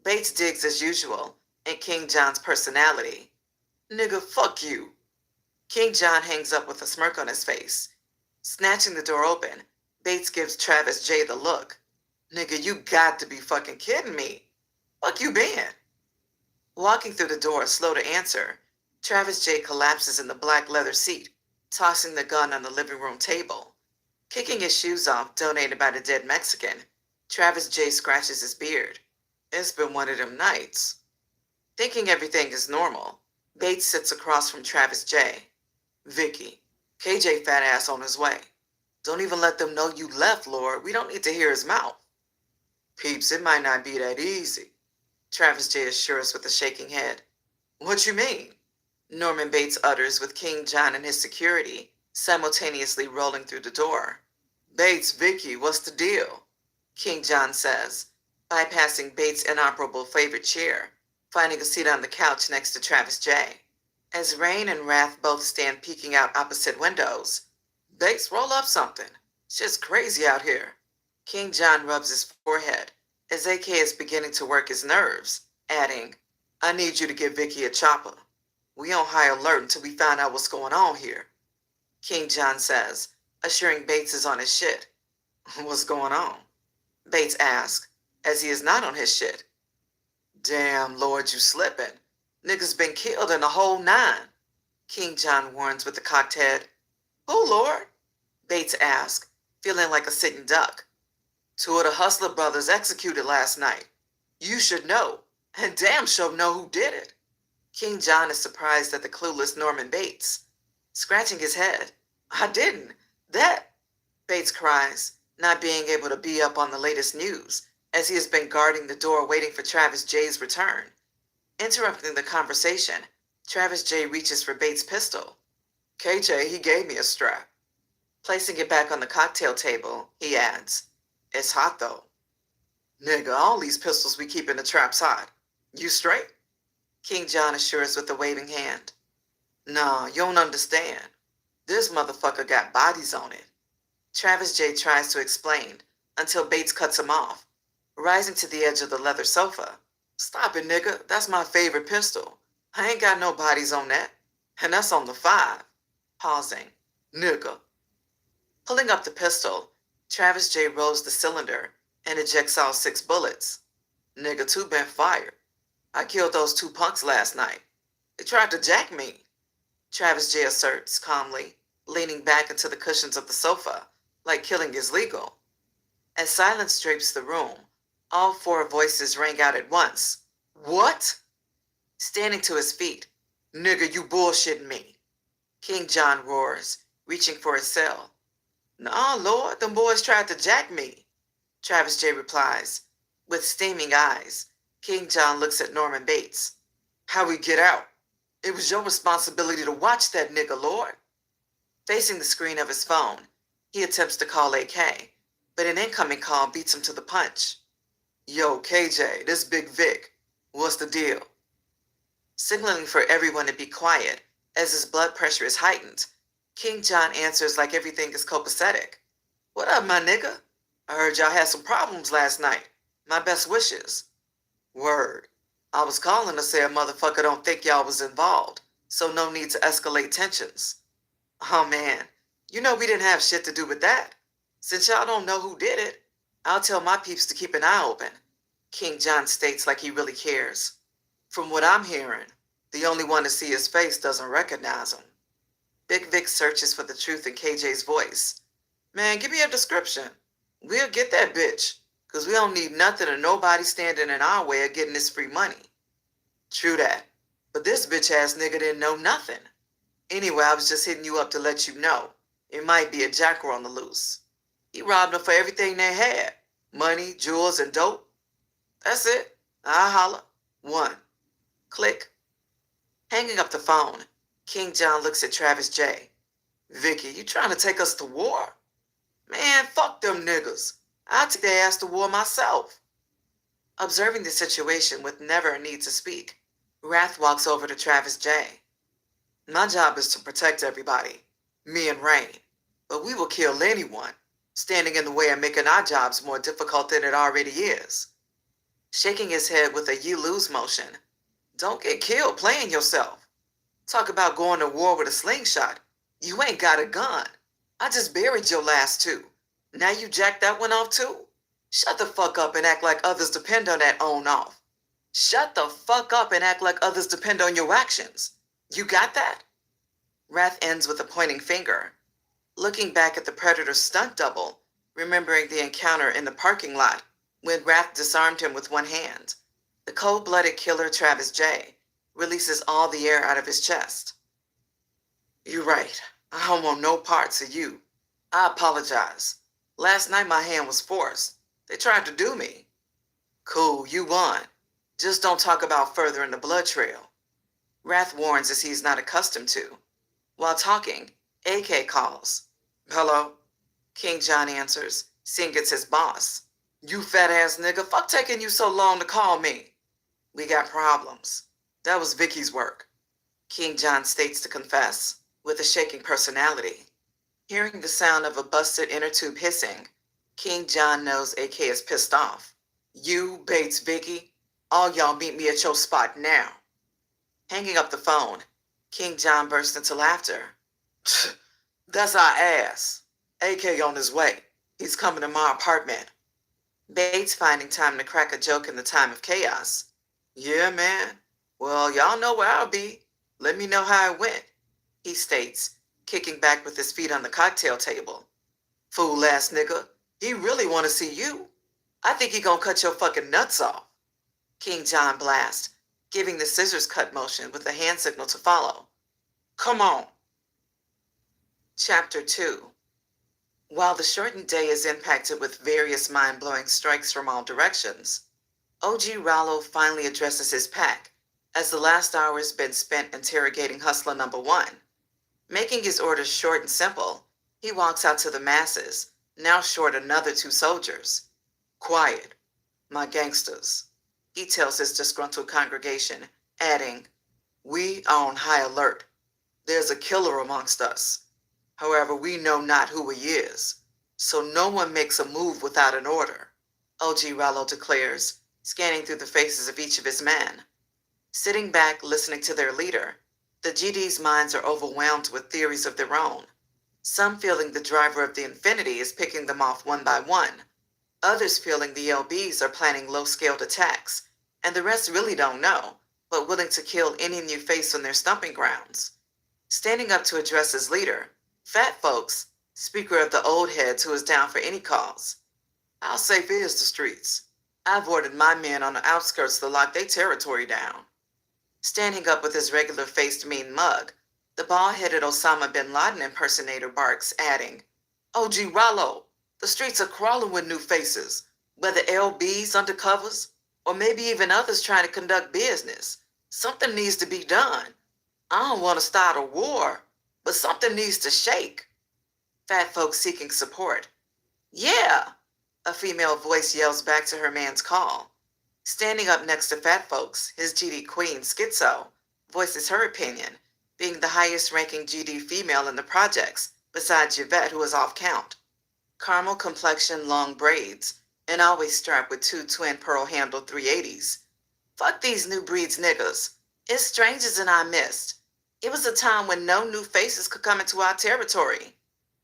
Bates digs as usual, in King John's personality. Nigga, fuck you. King John hangs up with a smirk on his face. Snatching the door open, Bates gives Travis J the look. Nigga, you got to be fucking kidding me. Fuck you been? Walking through the door, slow to answer, Travis J collapses in the black leather seat, tossing the gun on the living room table. Kicking his shoes off, donated by the dead Mexican, Travis J scratches his beard. It's been one of them nights. Thinking everything is normal, Bates sits across from Travis J. Vicky, KJ fat ass on his way. Don't even let them know you left, Lord. We don't need to hear his mouth. Peeps, it might not be that easy, Travis J assures with a shaking head. What you mean? Norman Bates utters with King John and his security simultaneously rolling through the door. Bates, Vicky, what's the deal? King John says, bypassing Bates' inoperable favorite chair, finding a seat on the couch next to Travis J. As Rain and Wrath both stand peeking out opposite windows, Bates, roll up something. It's just crazy out here. King John rubs his forehead as AK is beginning to work his nerves, adding, I need you to give Vicky a chopper. We on high alert until we find out what's going on here. King John says, assuring Bates is on his shit. What's going on? Bates asks, as he is not on his shit. Damn, Lord, you slipping. Niggas been killed in the whole 9. King John warns with a cocked head. Who, Lord? Bates asks, feeling like a sitting duck. 2 of the Hustler brothers executed last night. You should know, and damn sure know who did it. King John is surprised at the clueless Norman Bates. Scratching his head. I didn't. That, Bates cries, not being able to be up on the latest news, as he has been guarding the door waiting for Travis J's return. Interrupting the conversation, Travis J reaches for Bates' pistol. KJ, he gave me a strap. Placing it back on the cocktail table, he adds, It's hot though. Nigga, all these pistols we keep in the trap's hot. You straight? King John assures with a waving hand. Nah, you don't understand. This motherfucker got bodies on it. Travis J tries to explain until Bates cuts him off, rising to the edge of the leather sofa. Stop it, nigga. That's my favorite pistol. I ain't got no bodies on that. And that's on the 5. Pausing. Nigga. Pulling up the pistol, Travis J rolls the cylinder and ejects all 6 bullets. Nigga, 2 been fired. I killed those 2 punks last night. They tried to jack me. Travis J asserts calmly, leaning back into the cushions of the sofa, like killing is legal. As silence drapes the room, all 4 voices rang out at once. What? Standing to his feet. Nigga, you bullshitting me. King John roars, reaching for his cell. Nah, Lord, them boys tried to jack me. Travis J replies. With steaming eyes, King John looks at Norman Bates. How we get out? It was your responsibility to watch that nigga, Lord. Facing the screen of his phone, he attempts to call AK, but an incoming call beats him to the punch. Yo, KJ, this Big Vic. What's the deal? signaling for everyone to be quiet as his blood pressure is heightened. King John answers like everything is copacetic. What up, my nigga? I heard y'all had some problems last night. My best wishes. Word. I was calling to say a motherfucker don't think y'all was involved, so no need to escalate tensions. Oh man, you know we didn't have shit to do with that. Since y'all don't know who did it, I'll tell my peeps to keep an eye open. King John states like he really cares. From what I'm hearing, the only one to see his face doesn't recognize him. Big Vic searches for the truth in KJ's voice. Man, give me a description. We'll get that bitch, because we don't need nothing or nobody standing in our way of getting this free money. True that. But this bitch-ass nigga didn't know nothing. Anyway, I was just hitting you up to let you know. It might be a jacker on the loose. He robbed them for everything they had. Money, jewels, and dope. That's it. I'll holla. 1. Click. Hanging up the phone, King John looks at Travis J. Vicky, you trying to take us to war? Man, fuck them niggas. I'll take their ass to war myself. Observing the situation with never a need to speak, Wrath walks over to Travis J. My job is to protect everybody, me and Rain, but we will kill anyone standing in the way of making our jobs more difficult than it already is. Shaking his head with a you-lose motion. Don't get killed playing yourself. Talk about going to war with a slingshot. You ain't got a gun. I just buried your last 2. Now you jacked that one off too? Shut the fuck up and act like others depend on that on off. Shut the fuck up and act like others depend on your actions. You got that? Wrath ends with a pointing finger. Looking back at the Predator's stunt double, remembering the encounter in the parking lot when Wrath disarmed him with one hand, the cold-blooded killer Travis J. releases all the air out of his chest. You're right. I don't want no parts of you. I apologize. Last night my hand was forced. They tried to do me. Cool, you won. Just don't talk about furthering the blood trail. Wrath warns as he's not accustomed to. While talking, AK calls. Hello? King John answers, seeing it's his boss. You fat-ass nigga, fuck taking you so long to call me. We got problems. That was Vicky's work. King John states to confess, with a shaking personality. Hearing the sound of a busted inner tube hissing, King John knows AK is pissed off. You, Bates, Vicky, all y'all meet me at your spot now. Hanging up the phone, King John burst into laughter. That's our ass. AK on his way. He's coming to my apartment. Bates finding time to crack a joke in the time of chaos. Yeah, man. Well, y'all know where I'll be. Let me know how it went, he states, kicking back with his feet on the cocktail table. Fool-ass nigga, he really want to see you. I think he gonna cut your fucking nuts off. King John blast, giving the scissors cut motion with a hand signal to follow. Come on. Chapter 2. While the shortened day is impacted with various mind-blowing strikes from all directions, OG Rollo finally addresses his pack as the last hour has been spent interrogating hustler number 1. Making his orders short and simple, he walks out to the masses, now short another 2 soldiers. Quiet, my gangsters, he tells his disgruntled congregation, adding, we are on high alert. There's a killer amongst us. However, we know not who he is, so no one makes a move without an order, OG Rollo declares, scanning through the faces of each of his men. Sitting back, listening to their leader, the GD's minds are overwhelmed with theories of their own. Some feeling the driver of the Infinity is picking them off one by one. Others feeling the LBs are planning low-scaled attacks, and the rest really don't know, but willing to kill any new face on their stomping grounds. Standing up to address his leader, Fat Folks, speaker of the old heads who is down for any cause. How safe is the streets? I've ordered my men on the outskirts to lock their territory down. Standing up with his regular-faced mean mug, the bald-headed Osama bin Laden impersonator barks, adding, OG Rollo, the streets are crawling with new faces, whether LBs, undercovers, or maybe even others trying to conduct business. Something needs to be done. I don't want to start a war, but something needs to shake. Fat Folks seeking support. Yeah, a female voice yells back to her man's call. Standing up next to Fat Folks, his GD queen, Schizo, voices her opinion, being the highest-ranking GD female in the projects, besides Yvette, who is off count. Caramel complexion, long braids, and always strapped with two twin pearl-handled 380s. Fuck these new breeds niggas. It's strangers than I missed. It was a time when no new faces could come into our territory.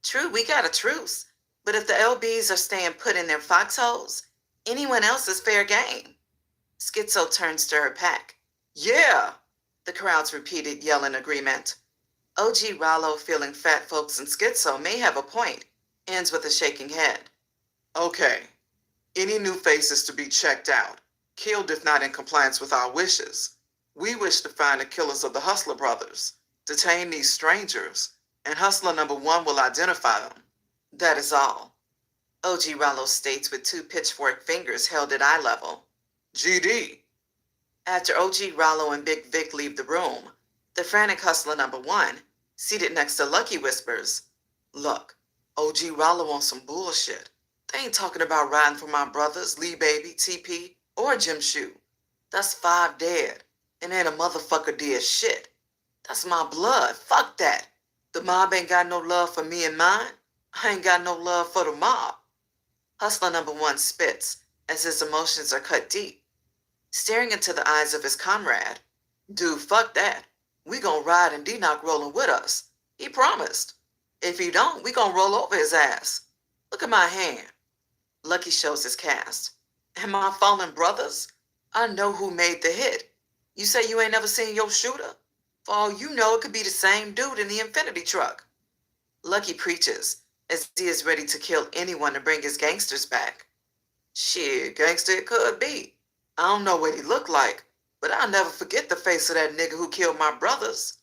True, we got a truce, but if the LBs are staying put in their foxholes, anyone else is fair game. Schizo turns to her pack. Yeah, the crowds repeated, yelling agreement. OG Rollo, feeling fat folks and Schizo may have a point, ends with a shaking head. Okay, any new faces to be checked out, killed if not in compliance with our wishes. We wish to find the killers of the Hustler brothers, detain these strangers, and Hustler number 1 will identify them. That is all. OG Rollo states with two pitchfork fingers held at eye level. GD. After OG Rollo and Big Vic leave the room, the frantic Hustler number 1, seated next to Lucky, whispers, Look, OG Rollo on some bullshit. They ain't talking about riding for my brothers, Lee Baby, TP, or Jim Shoe. That's 5 dead, and ain't a motherfucker did shit. That's my blood. Fuck that. The mob ain't got no love for me and mine. I ain't got no love for the mob. Hustler number 1 spits as his emotions are cut deep, staring into the eyes of his comrade. Dude, fuck that. We gon' ride and D-Knock rolling with us. He promised. If he don't, we gon' roll over his ass. Look at my hand. Lucky shows his cast. And my fallen brothers? I know who made the hit. You say you ain't never seen your shooter? For all you know, it could be the same dude in the Infinity truck. Lucky preaches, as he is ready to kill anyone to bring his gangsters back. Shit, gangster it could be. I don't know what he looked like, but I'll never forget the face of that nigga who killed my brothers.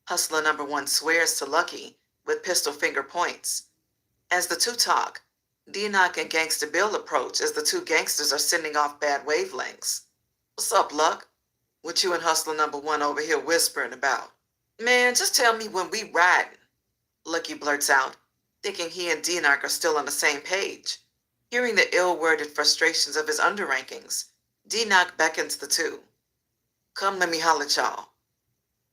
Hustler number 1 swears to Lucky with pistol finger points. As the two talk, D-Knock and Gangsta Bill approach as the two gangsters are sending off bad wavelengths. What's up, Luck? What you and Hustler number 1 over here whispering about? Man, just tell me when we riding. Lucky blurts out, thinking he and D-Knock are still on the same page. Hearing the ill-worded frustrations of his underrankings, D-Knock beckons the two. Come, let me holler at y'all.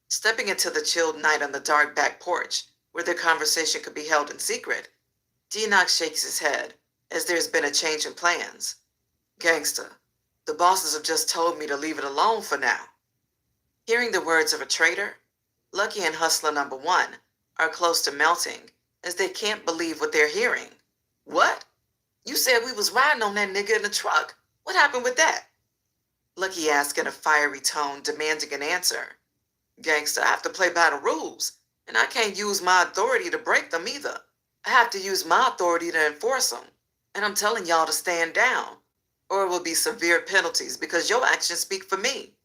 Stepping into the chilled night on the dark back porch, where their conversation could be held in secret, D-Knock shakes his head, as there's been a change in plans. Gangsta, the bosses have just told me to leave it alone for now. Hearing the words of a traitor, Lucky and Hustler number 1 are close to melting, as they can't believe what they're hearing. What? You said we was riding on that nigga in the truck. What happened with that? Lucky asked in a fiery tone, demanding an answer. Gangsta, I have to play by the rules, and I can't use my authority to break them either. I have to use my authority to enforce them, and I'm telling y'all to stand down, or it will be severe penalties because your actions speak for me.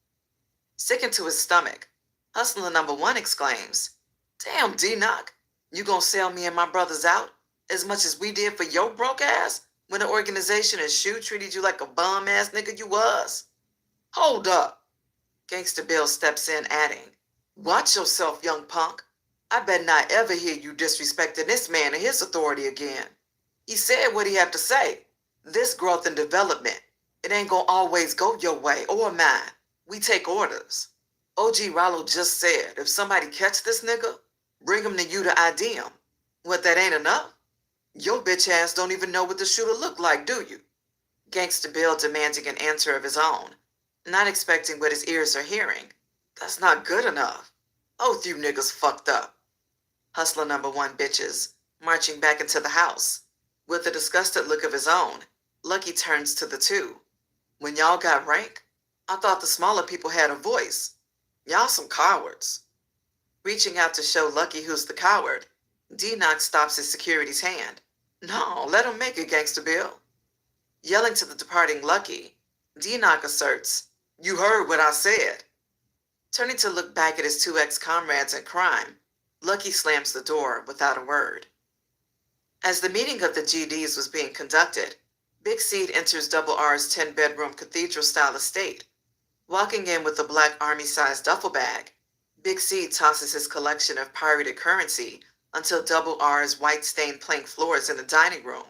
Sickened to his stomach, Hustler number 1 exclaims, Damn, D-Knock, you gonna sell me and my brothers out as much as we did for your broke ass when the organization and Shoe treated you like a bum-ass nigga you was? Hold up. Gangsta Bill steps in, adding, Watch yourself, young punk. I bet not ever hear you disrespecting this man and his authority again. He said what he had to say. This growth and development, it ain't gonna always go your way or mine. We take orders. OG Rollo just said, if somebody catch this nigga, bring him to you to ID him. What, that ain't enough? Your bitch ass don't even know what the shooter looked like, do you? Gangsta Bill demanding an answer of his own, not expecting what his ears are hearing. That's not good enough. Both you niggas fucked up. Hustler number 1 bitches, marching back into the house. With a disgusted look of his own, Lucky turns to the two. When y'all got rank, I thought the smaller people had a voice. Y'all some cowards. Reaching out to show Lucky who's the coward, D-Knock stops his security's hand. No, let him make it, Gangsta Bill. Yelling to the departing Lucky, D-Knock asserts, You heard what I said. Turning to look back at his 2 ex-comrades in crime, Lucky slams the door without a word. As the meeting of the GDs was being conducted, Big Seed enters Double R's 10-bedroom cathedral-style estate. Walking in with a black army-sized duffel bag, Big Seed tosses his collection of pirated currency until Double R's white-stained plank floors in the dining room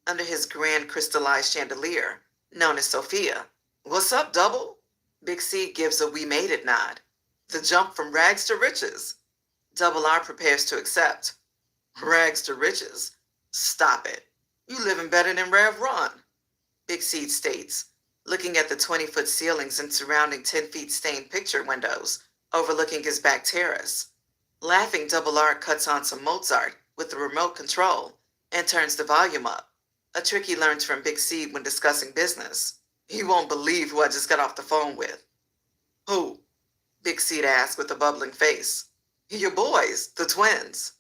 under his grand crystallized chandelier, known as Sophia. What's up, Double? Big Seed gives a we made it nod. The jump from rags to riches. Double R prepares to accept. Rags to riches? Stop it. You living better than Rev Run. Big Seed states, looking at the 20-foot ceilings and surrounding 10-feet stained picture windows overlooking his back terrace. Laughing, Double R cuts on some Mozart with the remote control and turns the volume up, a trick he learned from Big Seed when discussing business. He won't believe who I just got off the phone with. Who? Big Seed asked with a bubbling face. Your boys, the twins.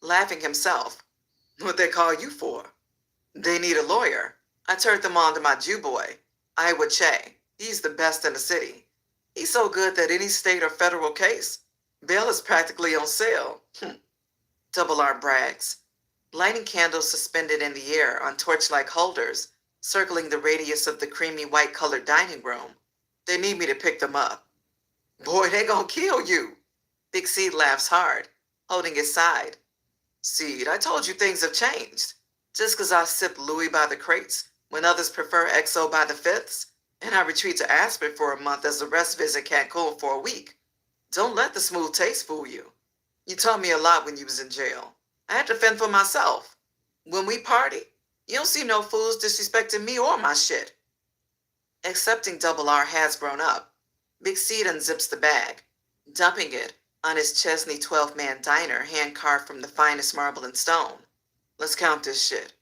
Laughing himself. What they call you for? They need a lawyer. I turned them on to my Jew boy, Iowa Che. He's the best in the city. He's so good that any state or federal case, bail is practically on sale. Double R brags, lighting candles suspended in the air on torch-like holders, circling the radius of the creamy white-colored dining room. They need me to pick them up. Boy, they gonna kill you. Big Seed laughs hard, holding his side. Seed, I told you things have changed. Just 'cause I sip Louis by the crates when others prefer XO by the fifths, and I retreat to Aspen for a month as the rest visit Cancun for a week. Don't let the smooth taste fool you. You taught me a lot when you was in jail. I had to fend for myself. When we party, you don't see no fools disrespecting me or my shit. Accepting Double R has grown up, Big Seed unzips the bag, dumping it on his Chesney 12-man diner hand-carved from the finest marble and stone. Let's count this shit.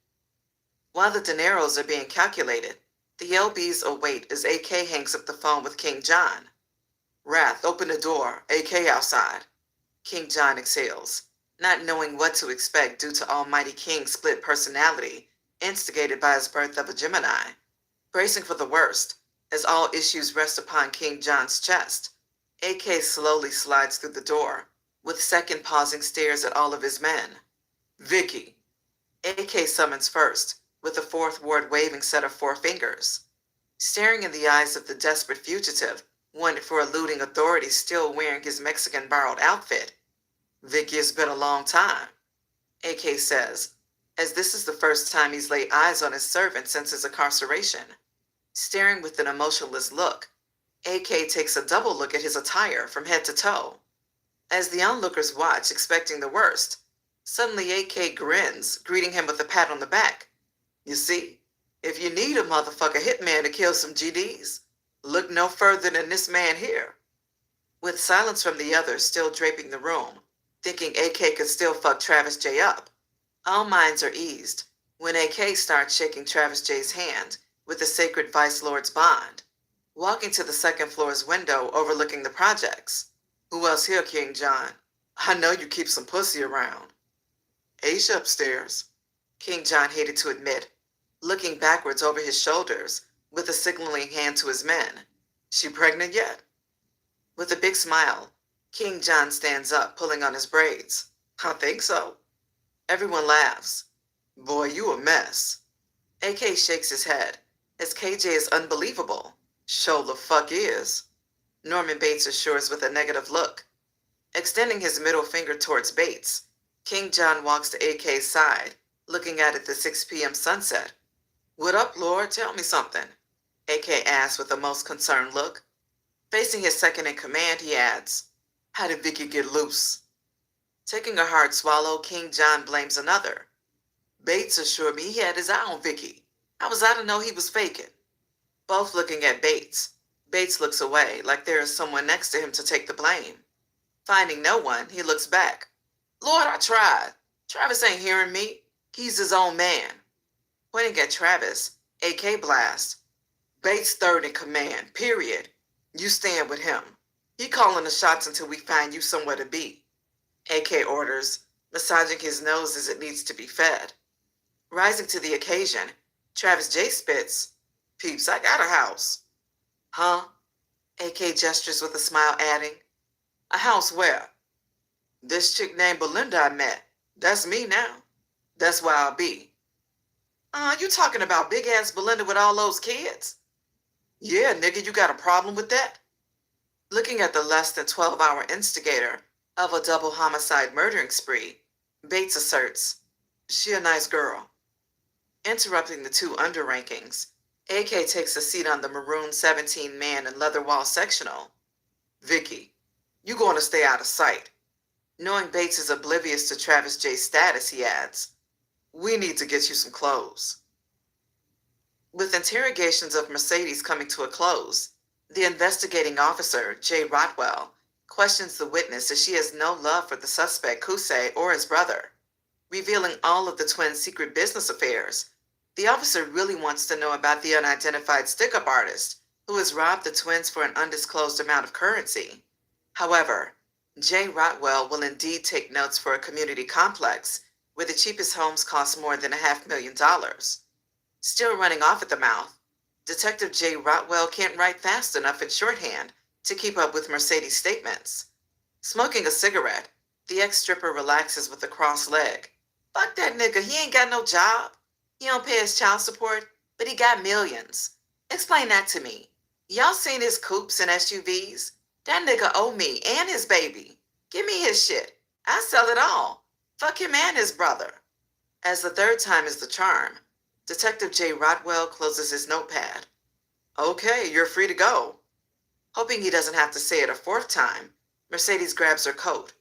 While the dineros are being calculated, the LBs await as AK hangs up the phone with King John. Wrath, open the door, AK outside. King John exhales, not knowing what to expect due to Almighty King's split personality, instigated by his birth of a Gemini. Bracing for the worst, as all issues rest upon King John's chest, AK slowly slides through the door, with second pausing stares at all of his men. Vicky. AK summons first, with the fourth ward waving set of four fingers. Staring in the eyes of the desperate fugitive, wanted for eluding authorities still wearing his Mexican borrowed outfit. Vicky, it's been a long time, AK says, as this is the first time he's laid eyes on his servant since his incarceration. Staring with an emotionless look, AK takes a double look at his attire from head to toe. As the onlookers watch, expecting the worst, suddenly AK grins, greeting him with a pat on the back. You see, if you need a motherfucker hitman to kill some GDs, look no further than this man here. With silence from the others still draping the room, thinking AK could still fuck Travis J up, all minds are eased when AK starts shaking Travis J's hand with the sacred Vice Lord's bond, walking to the second floor's window overlooking the projects. Who else here, King John? I know you keep some pussy around. Aisha upstairs, King John hated to admit, looking backwards over his shoulders with a signaling hand to his men. She pregnant yet? With a big smile, King John stands up, pulling on his braids. I think so. Everyone laughs. Boy, you a mess. AK shakes his head, as KJ is unbelievable. Show the fuck is. Norman Bates assures with a negative look. Extending his middle finger towards Bates, King John walks to AK's side, looking out at the 6 p.m. sunset. What up, Lord? Tell me something, AK asks with a most concerned look. Facing his second in command, he adds, how did Vicky get loose? Taking a hard swallow, King John blames another. Bates assured me he had his eye on Vicky. How was I to know he was faking? Both looking at Bates. Bates looks away, like there is someone next to him to take the blame. Finding no one, he looks back. Lord, I tried. Travis ain't hearing me. He's his own man. Pointing at Travis, AK blast. Bates third in command, period. You stand with him. He calling the shots until we find you somewhere to be. AK orders, massaging his nose as it needs to be fed. Rising to the occasion, Travis J spits. Peeps, I got a house. Huh? AK gestures with a smile, adding, a house where? This chick named Belinda I met. That's me now. That's where I'll be. You talking about big-ass Belinda with all those kids? Yeah, nigga, you got a problem with that? Looking at the less than 12-hour instigator of a double homicide murdering spree, Bates asserts, she a nice girl. Interrupting the two underrankings, AK takes a seat on the maroon 17-man and leather wall sectional. Vicky, You going to stay out of sight. Knowing Bates is oblivious to Travis J's status, he adds, we need to get you some clothes. With interrogations of Mercedes coming to a close, the investigating officer, Jay Rotwell, questions the witness as she has no love for the suspect, Kusei, or his brother. Revealing all of the twins' secret business affairs, the officer really wants to know about the unidentified stick-up artist who has robbed the twins for an undisclosed amount of currency. However, Jay Rotwell will indeed take notes for a community complex where the cheapest homes cost more than $500,000. Still running off at the mouth, Detective Jay Rotwell can't write fast enough in shorthand to keep up with Mercedes' statements. Smoking a cigarette, the ex-stripper relaxes with a crossed leg. Fuck that nigga, he ain't got no job. He don't pay his child support, but he got millions. Explain that to me. Y'all seen his coupes and SUVs? That nigga owe me and his baby. Give me his shit. I sell it all. Fuck him and his brother. As the third time is the charm, Detective Jay Rotwell closes his notepad. Okay, you're free to go. Hoping he doesn't have to say it a fourth time, Mercedes grabs her coat.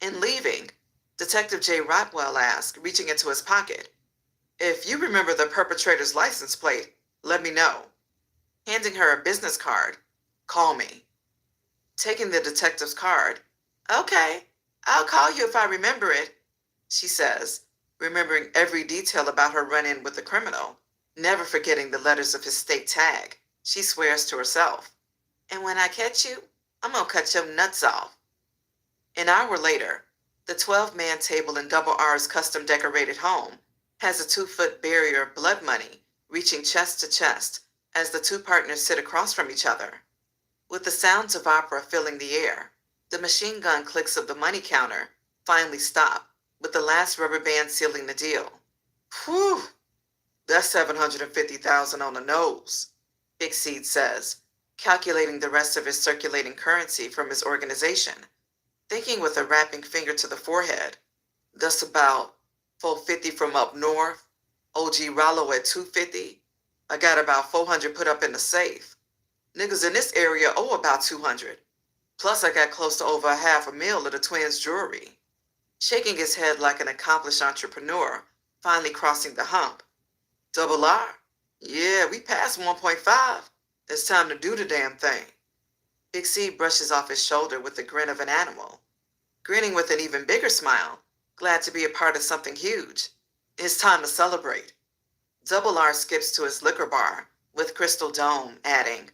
In leaving, Detective Jay Rotwell asks, reaching into his pocket, if you remember the perpetrator's license plate, let me know. Handing her a business card, call me. Taking the detective's card, okay, I'll call you if I remember it, she says, remembering every detail about her run-in with the criminal, never forgetting the letters of his state tag. She swears to herself, and when I catch you, I'm gonna cut your nuts off. An hour later, the 12-man table in Double R's custom-decorated home has a 2-foot barrier of blood money reaching chest to chest as the two partners sit across from each other. With the sounds of opera filling the air, the machine gun clicks of the money counter finally stop, with the last rubber band sealing the deal. Whew, that's $750,000 on the nose, Big Seed says, calculating the rest of his circulating currency from his organization, thinking with a rapping finger to the forehead. That's about $450 from up north, OG Rollo at $250. I got about $400 put up in the safe. Niggas in this area owe about $200. Plus I got close to over $500,000 of the twins' jewelry. Shaking his head like an accomplished entrepreneur, finally crossing the hump. Double R? Yeah, we passed 1.5. It's time to do the damn thing. Big C brushes off his shoulder with the grin of an animal, grinning with an even bigger smile, glad to be a part of something huge. It's time to celebrate. Double R skips to his liquor bar with Crystal Dome, adding,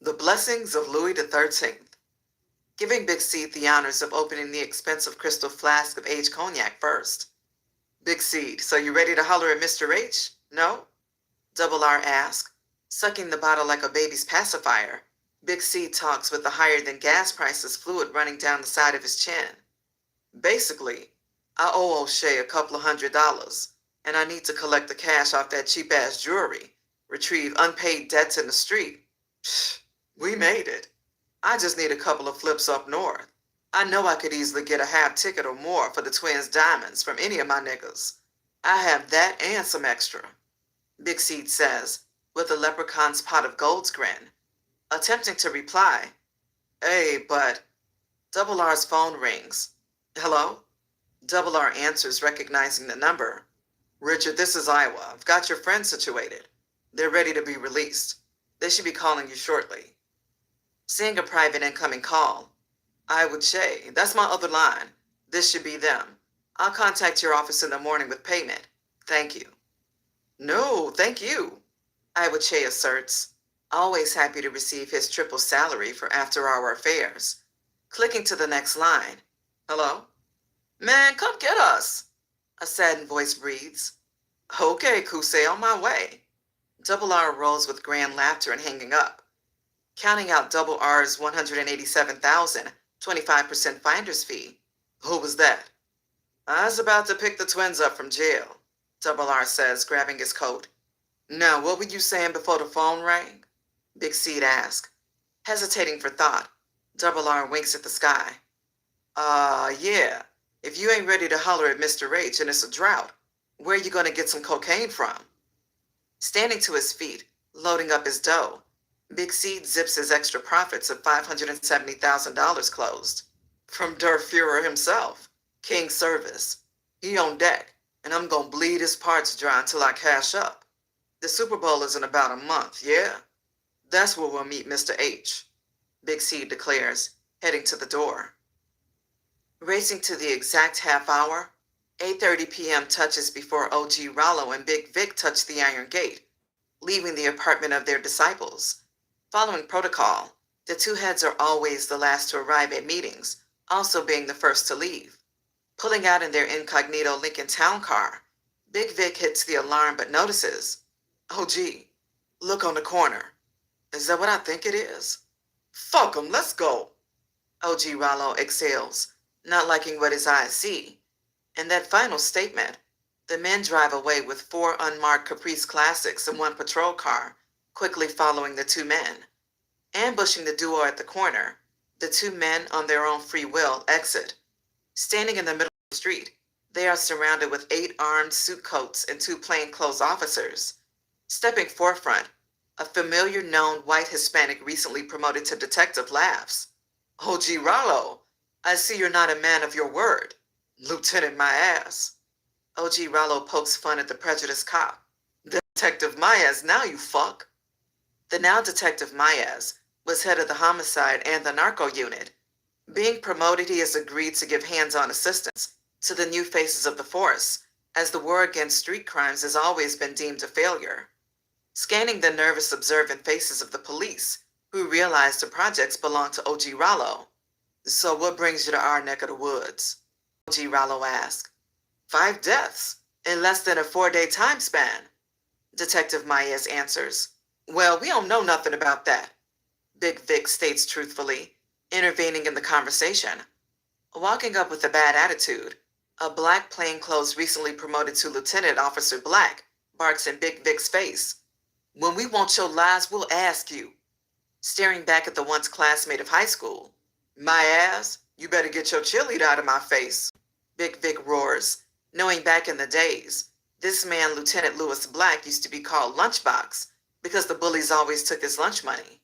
the blessings of Louis XIII. Giving Big C the honors of opening the expensive crystal flask of aged cognac first. Big Seed, so you ready to holler at Mr. H? No? Double R asks, sucking the bottle like a baby's pacifier. Big C talks with the higher-than-gas prices fluid running down the side of his chin. Basically, I owe O'Shea a couple of $100, and I need to collect the cash off that cheap-ass jewelry, retrieve unpaid debts in the street. Psh, we made it. I just need a couple of flips up north. I know I could easily get a half ticket or more for the twins' diamonds from any of my niggas. I have that and some extra, Big Seed says, with a leprechaun's pot of gold's grin. Attempting to reply, hey, but... Double R's phone rings. Hello? Double R answers, recognizing the number. Richard, this is Iowa. I've got your friends situated. They're ready to be released. They should be calling you shortly. Seeing a private incoming call, I would say, that's my other line. This should be them. I'll contact your office in the morning with payment. Thank you. No, thank you, Iwache asserts, always happy to receive his triple salary for after-hour affairs. Clicking to the next line. Hello? Man, come get us, a saddened voice breathes. Okay, Kusei, on my way. Double R rolls with grand laughter and hanging up. Counting out Double R's $187,000, 25% finder's fee. Who was that? I was about to pick the twins up from jail, Double R says, grabbing his coat. Now, what were you saying before the phone rang? Big Seed asked. Hesitating for thought, Double R winks at the sky. Yeah. If you ain't ready to holler at Mr. H and it's a drought, where you gonna get some cocaine from? Standing to his feet, loading up his dough, Big Seed zips his extra profits of $570,000 closed. From Der Fuhrer himself, King Service. He on deck, and I'm gonna bleed his parts dry until I cash up. The Super Bowl is in about a month, yeah? That's where we'll meet Mr. H, Big C declares, heading to the door. Racing to the exact half hour, 8:30 p.m. touches before OG Rollo and Big Vic touch the iron gate, leaving the apartment of their disciples. Following protocol, the two heads are always the last to arrive at meetings, also being the first to leave. Pulling out in their incognito Lincoln Town car, Big Vic hits the alarm but notices, OG, look on the corner. Is that what I think it is? Fuck 'em, let's go. OG Rollo exhales, not liking what his eyes see. In that final statement, the men drive away with 4 unmarked Caprice Classics and 1 patrol car, quickly following the 2 men. Ambushing the duo at the corner, the 2 men on their own free will exit. Standing in the middle of the street, they are surrounded with 8 armed suit coats and 2 plainclothes officers. Stepping forefront, a familiar known white Hispanic recently promoted to detective laughs. OG Rollo, I see you're not a man of your word. Lieutenant my ass. OG Rollo pokes fun at the prejudiced cop. Detective Maez, now you fuck. The now Detective Maez was head of the homicide and the narco unit. Being promoted, he has agreed to give hands-on assistance to the new faces of the force, as the war against street crimes has always been deemed a failure. Scanning the nervous, observant faces of the police, who realize the projects belong to OG Rollo. So what brings you to our neck of the woods? OG Rollo asks. 5 deaths in less than a 4-day time span. Detective Maez answers. Well, we don't know nothing about that, Big Vic states truthfully, intervening in the conversation. Walking up with a bad attitude, a black plainclothes recently promoted to Lieutenant Officer Black barks in Big Vic's face. When we want your lies, we'll ask you. Staring back at the once classmate of high school. My ass, you better get your cheerleader out of my face, Big Vic roars, knowing back in the days, this man, Lieutenant Lewis Black, used to be called Lunchbox because the bullies always took his lunch money.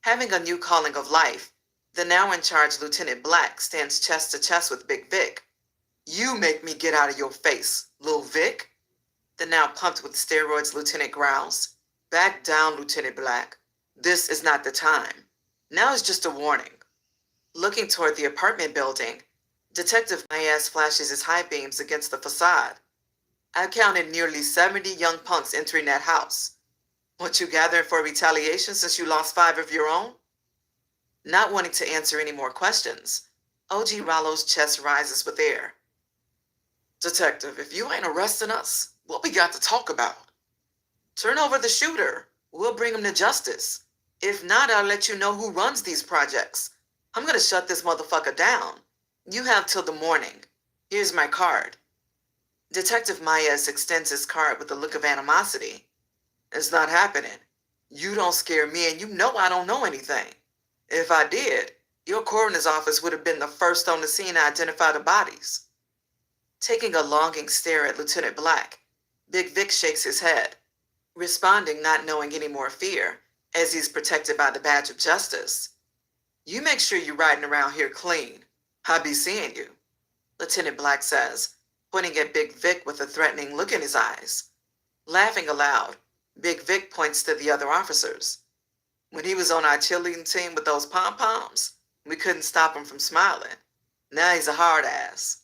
Having a new calling of life, the now in charge Lieutenant Black stands chest to chest with Big Vic. You make me get out of your face, Lil Vic. The now pumped with steroids Lieutenant growls. Back down, Lieutenant Black. This is not the time. Now is just a warning. Looking toward the apartment building, Detective Maez flashes his high beams against the facade. I counted nearly 70 young punks entering that house. What you gathering for retaliation since you lost 5 of your own? Not wanting to answer any more questions, OG Rollo's chest rises with air. Detective, if you ain't arresting us, what we got to talk about? Turn over the shooter. We'll bring him to justice. If not, I'll let you know who runs these projects. I'm gonna shut this motherfucker down. You have till the morning. Here's my card. Detective Maez extends his card with a look of animosity. It's not happening. You don't scare me, and you know I don't know anything. If I did, your coroner's office would have been the first on the scene to identify the bodies. Taking a longing stare at Lieutenant Black, Big Vic shakes his head, responding not knowing any more fear, as he's protected by the badge of justice. You make sure you're riding around here clean. I'll be seeing you, Lieutenant Black says, pointing at Big Vic with a threatening look in his eyes. Laughing aloud, Big Vic points to the other officers. When he was on our cheerleading team with those pom-poms, we couldn't stop him from smiling. Now he's a hard ass.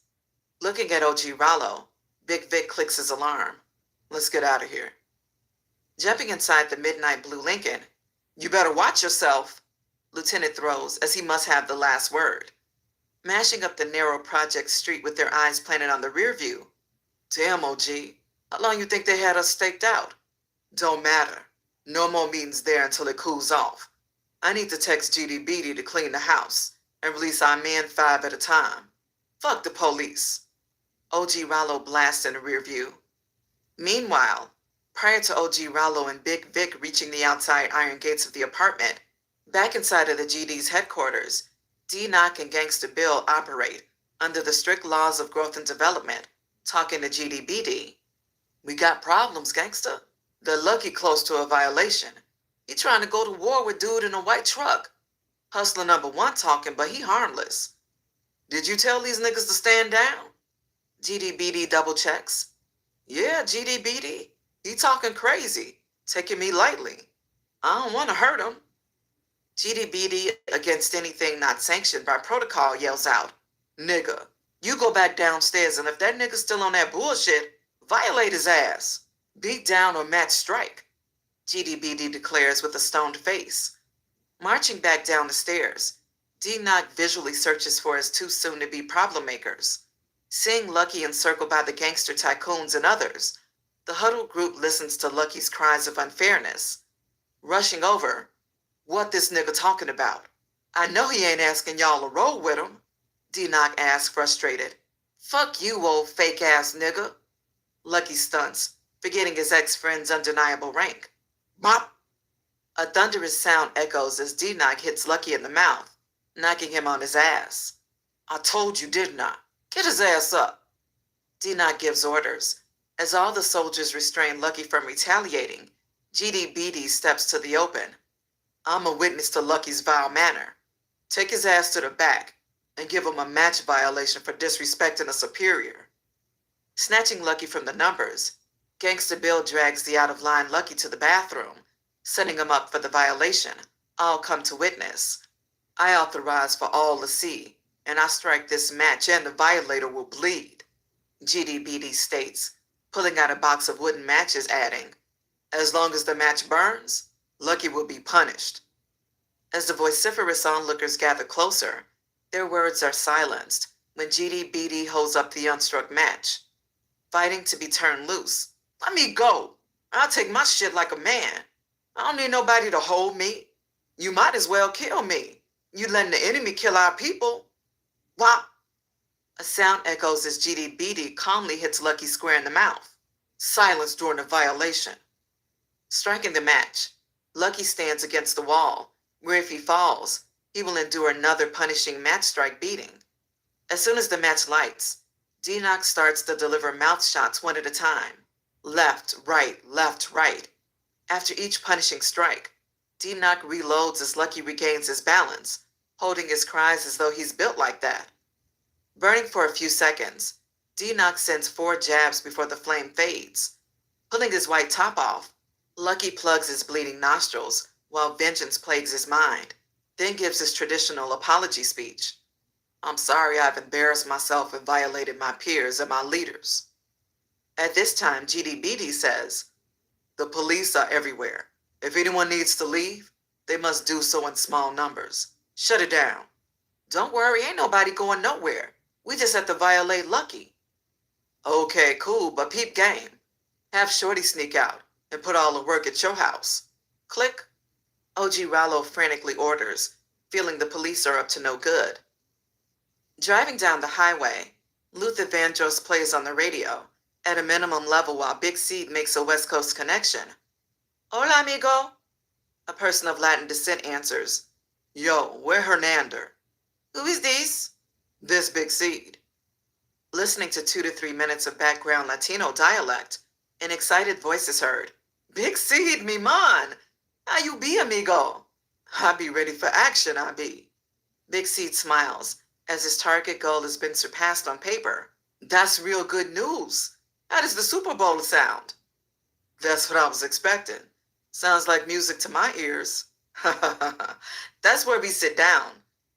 Looking at OG Rollo, Big Vic clicks his alarm. Let's get out of here. Jumping inside the midnight blue Lincoln, you better watch yourself, Lieutenant throws as he must have the last word. Mashing up the narrow project street with their eyes planted on the rear view. Damn, OG, how long you think they had us staked out? Don't matter. No more meetings there until it cools off. I need to text GDBD to clean the house and release our men 5 at a time. Fuck the police. OG Rollo blasts in the rear view. Meanwhile, prior to OG Rollo and Big Vic reaching the outside iron gates of the apartment, back inside of the GD's headquarters, D-Knock and Gangsta Bill operate under the strict laws of growth and development, talking to GDBD. We got problems, gangsta. They're lucky close to a violation. He trying to go to war with dude in a white truck. Hustler number 1 talking, but he harmless. Did you tell these niggas to stand down? GDBD double checks. Yeah, GDBD. He talking crazy, taking me lightly. I don't want to hurt him. GDBD, against anything not sanctioned by protocol, yells out, Nigga, you go back downstairs, and if that nigga's still on that bullshit, violate his ass. Beat down or match strike, GDBD declares with a stoned face. Marching back down the stairs, D-Knock visually searches for his too soon-to-be problem makers. Seeing Lucky encircled by the gangster tycoons and others, the huddled group listens to Lucky's cries of unfairness. Rushing over, what this nigga talking about? I know he ain't asking y'all to roll with him, D-Knock asks, frustrated. Fuck you, old fake-ass nigga. Lucky stunts, forgetting his ex-friend's undeniable rank. Bop! A thunderous sound echoes as D-Knock hits Lucky in the mouth, knocking him on his ass. I told you, didn't I? Get his ass up. D-Knock gives orders. As all the soldiers restrain Lucky from retaliating, GDBD steps to the open. I'm a witness to Lucky's vile manner. Take his ass to the back and give him a match violation for disrespecting a superior. Snatching Lucky from the numbers, Gangsta Bill drags the out-of-line Lucky to the bathroom, setting him up for the violation. I'll come to witness. I authorize for all to see, and I strike this match and the violator will bleed, GDBD states, pulling out a box of wooden matches, adding, as long as the match burns, Lucky will be punished. As the vociferous onlookers gather closer, their words are silenced when GDBD holds up the unstruck match. Fighting to be turned loose. Let me go. I'll take my shit like a man. I don't need nobody to hold me. You might as well kill me. You letting the enemy kill our people. Whop! A sound echoes as GDBD calmly hits Lucky square in the mouth. Silence during a violation. Striking the match, Lucky stands against the wall, where if he falls, he will endure another punishing match strike beating. As soon as the match lights, D-Knock starts to deliver mouth shots one at a time. Left, right, left, right. After each punishing strike, D-Knock reloads as Lucky regains his balance, holding his cries as though he's built like that. Burning for a few seconds, D-Knock sends 4 jabs before the flame fades. Pulling his white top off, Lucky plugs his bleeding nostrils while vengeance plagues his mind, then gives his traditional apology speech. I'm sorry I've embarrassed myself and violated my peers and my leaders. At this time, GDBD says, the police are everywhere. If anyone needs to leave, they must do so in small numbers. Shut it down. Don't worry, ain't nobody going nowhere. We just have to violate Lucky. Okay, cool, but peep game. Have Shorty sneak out and put all the work at your house. Click. OG Rollo frantically orders, feeling the police are up to no good. Driving down the highway, Luther Vandross plays on the radio, at a minimum level while Big Seed makes a West Coast connection. Hola, amigo. A person of Latin descent answers. Yo, where Hernander? Who is this? This Big Seed. Listening to 2 to 3 minutes of background Latino dialect, an excited voice is heard. Big Seed, mi man. How you be, amigo? I be ready for action, I be. Big Seed smiles, as his target goal has been surpassed on paper. That's real good news. How does the Super Bowl sound? That's what I was expecting. Sounds like music to my ears. That's where we sit down.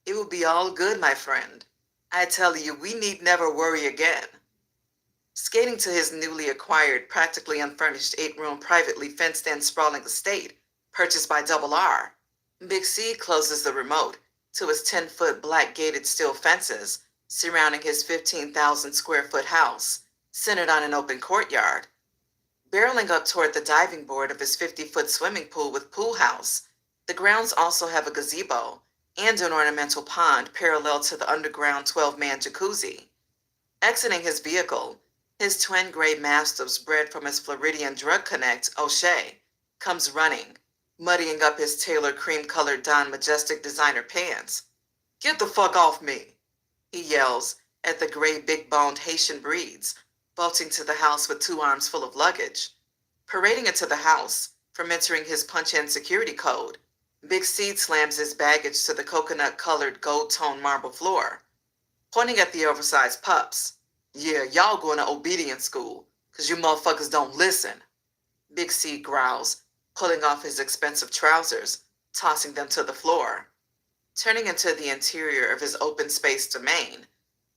It will be all good, my friend. I tell you, we need never worry again. Skating to his newly acquired, practically unfurnished 8-room privately fenced-in sprawling estate, purchased by Double R, Big C closes the remote to his 10-foot black gated steel fences surrounding his 15,000-square-foot house, centered on an open courtyard. Barreling up toward the diving board of his 50-foot swimming pool with pool house, the grounds also have a gazebo and an ornamental pond parallel to the underground 12-man jacuzzi. Exiting his vehicle, his twin gray mastiffs bred from his Floridian drug connect, O'Shea, comes running, muddying up his tailored cream-colored Don Majestic designer pants. Get the fuck off me, he yells at the gray big-boned Haitian breeds, bolting to the house with 2 arms full of luggage. Parading into the house from entering his punch-in security code, Big Seed slams his baggage to the coconut-colored gold-toned marble floor. pointing at the oversized pups. Yeah, y'all going to obedience school, 'cause you motherfuckers don't listen. Big C growls, pulling off his expensive trousers, tossing them to the floor. Turning into the interior of his open space domain,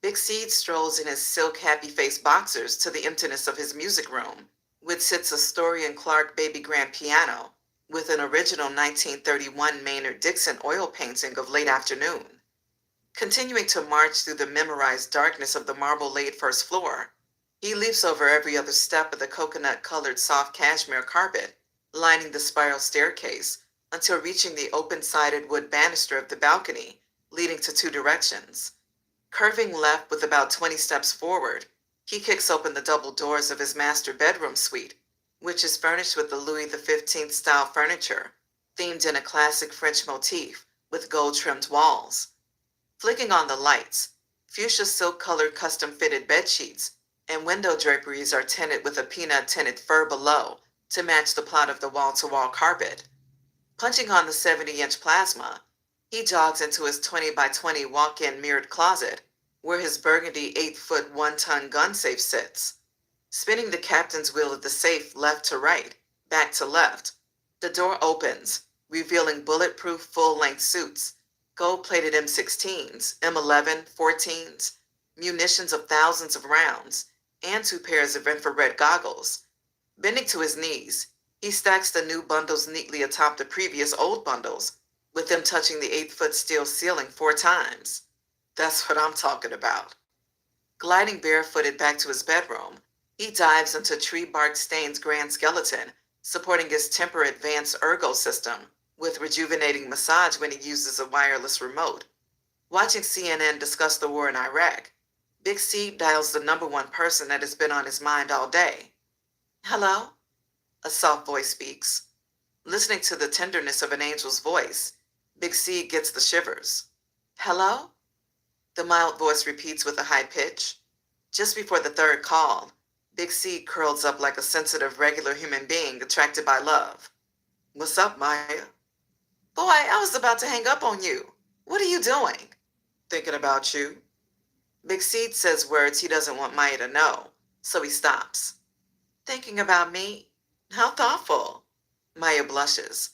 Big Seed strolls in his silk happy-faced boxers to the emptiness of his music room, which sits a Story and Clark baby grand piano with an original 1931 Maynard Dixon oil painting of late afternoon. Continuing to march through the memorized darkness of the marble-laid first floor, he leaps over every other step of the coconut-colored soft cashmere carpet lining the spiral staircase until reaching the open-sided wood banister of the balcony leading to two directions. Curving left with about 20 steps forward, he kicks open the double doors of his master bedroom suite, which is furnished with the Louis XV style furniture, themed in a classic French motif with gold-trimmed walls. Flicking on the lights, fuchsia silk-colored custom-fitted bedsheets and window draperies are tinted with a peanut-tinted fur below to match the plot of the wall-to-wall carpet. Punching on the 70-inch plasma, he jogs into his 20 by 20 walk-in mirrored closet, where his burgundy 8-foot 1-ton gun safe sits. Spinning the captain's wheel of the safe left to right, back to left, the door opens, revealing bulletproof full-length suits, gold-plated M16s, M11, 14s, munitions of thousands of rounds, and 2 pairs of infrared goggles. Bending to his knees, he stacks the new bundles neatly atop the previous old bundles, with them touching the 8-foot steel ceiling 4 times. That's what I'm talking about. Gliding barefooted back to his bedroom, he dives into tree bark stained grand skeleton, supporting his temper advanced ergo system, with rejuvenating massage when he uses a wireless remote. Watching CNN discuss the war in Iraq, Big C dials the number 1 person that has been on his mind all day. Hello? A soft voice speaks. Listening to the tenderness of an angel's voice, Big C gets the shivers. Hello? The mild voice repeats with a high pitch. Just before the 3rd call, Big C curls up like a sensitive, regular human being attracted by love. What's up, Maya? Boy, I was about to hang up on you. What are you doing? Thinking about you. Big Seed says words he doesn't want Maya to know, so he stops. Thinking about me? How thoughtful. Maya blushes.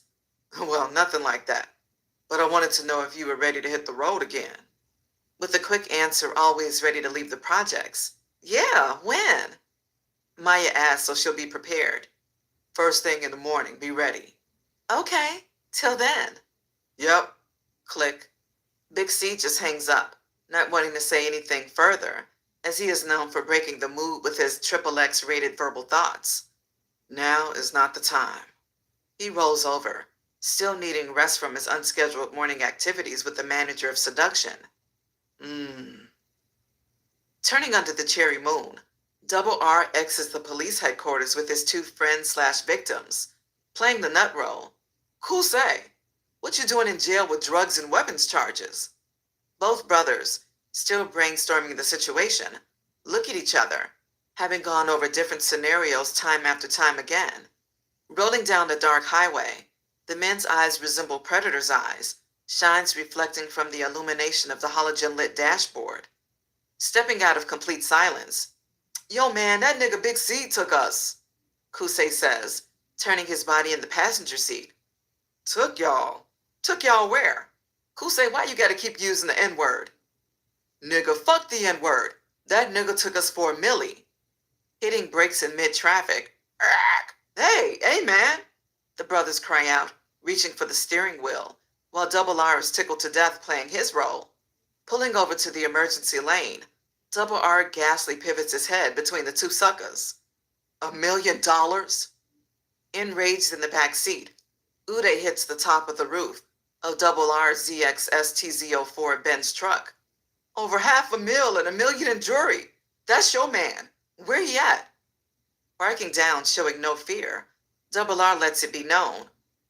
Well, nothing like that. But I wanted to know if you were ready to hit the road again. With a quick answer, always ready to leave the projects. Yeah, when? Maya asks so she'll be prepared. First thing in the morning, be ready. Okay, till then. Yep. Click. Big C just hangs up, not wanting to say anything further, as he is known for breaking the mood with his XXX rated verbal thoughts. Now is not the time. He rolls over, still needing rest from his unscheduled morning activities with the manager of seduction. Turning under the cherry moon, Double R exits the police headquarters with his 2 friends/victims, playing the nut role. Cool say, what you doing in jail with drugs and weapons charges? Both brothers, still brainstorming the situation, look at each other, having gone over different scenarios time after time again. Rolling down the dark highway, the men's eyes resemble predators' eyes, shines reflecting from the illumination of the halogen-lit dashboard. Stepping out of complete silence, Yo man, that nigga Big C took us, Kusei says, turning his body in the passenger seat. Took y'all? Took y'all where? Kusei, why you gotta keep using the N-word? Nigga, fuck the N-word. That nigga took us for a milli. Hitting brakes in mid-traffic. Hey man, the brothers cry out, reaching for the steering wheel, while Double R is tickled to death playing his role. Pulling over to the emergency lane, Double R ghastly pivots his head between the 2 suckers. $1 million? Enraged in the back seat, Uday hits the top of the roof of Double R's ZX-STZ04 Benz truck. Over $500,000 and $1 million in jewelry. That's your man. Where he at? Barking down, showing no fear, Double R lets it be known.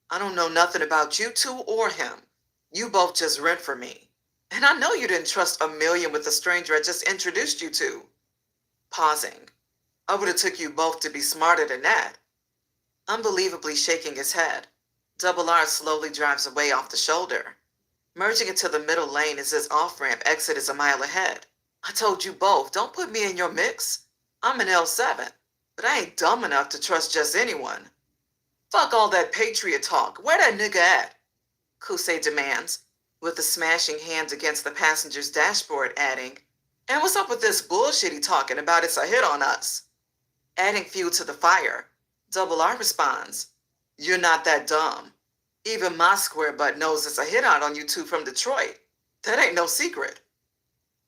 I don't know nothing about you 2 or him. You both just rent for me. And I know you didn't trust $1 million with the stranger I just introduced you to. Pausing. I would have took you both to be smarter than that. Unbelievably shaking his head, Double R slowly drives away off the shoulder. Merging into the middle lane as his off-ramp exit is a mile ahead. I told you both, don't put me in your mix. I'm an L7, but I ain't dumb enough to trust just anyone. Fuck all that patriot talk. Where that nigga at? Kusei demands, with a smashing hand against the passenger's dashboard, adding, and what's up with this bullshit he talking about it's a hit on us? Adding fuel to the fire, Double R responds, you're not that dumb. Even my square butt knows it's a hit out on you two from Detroit. That ain't no secret.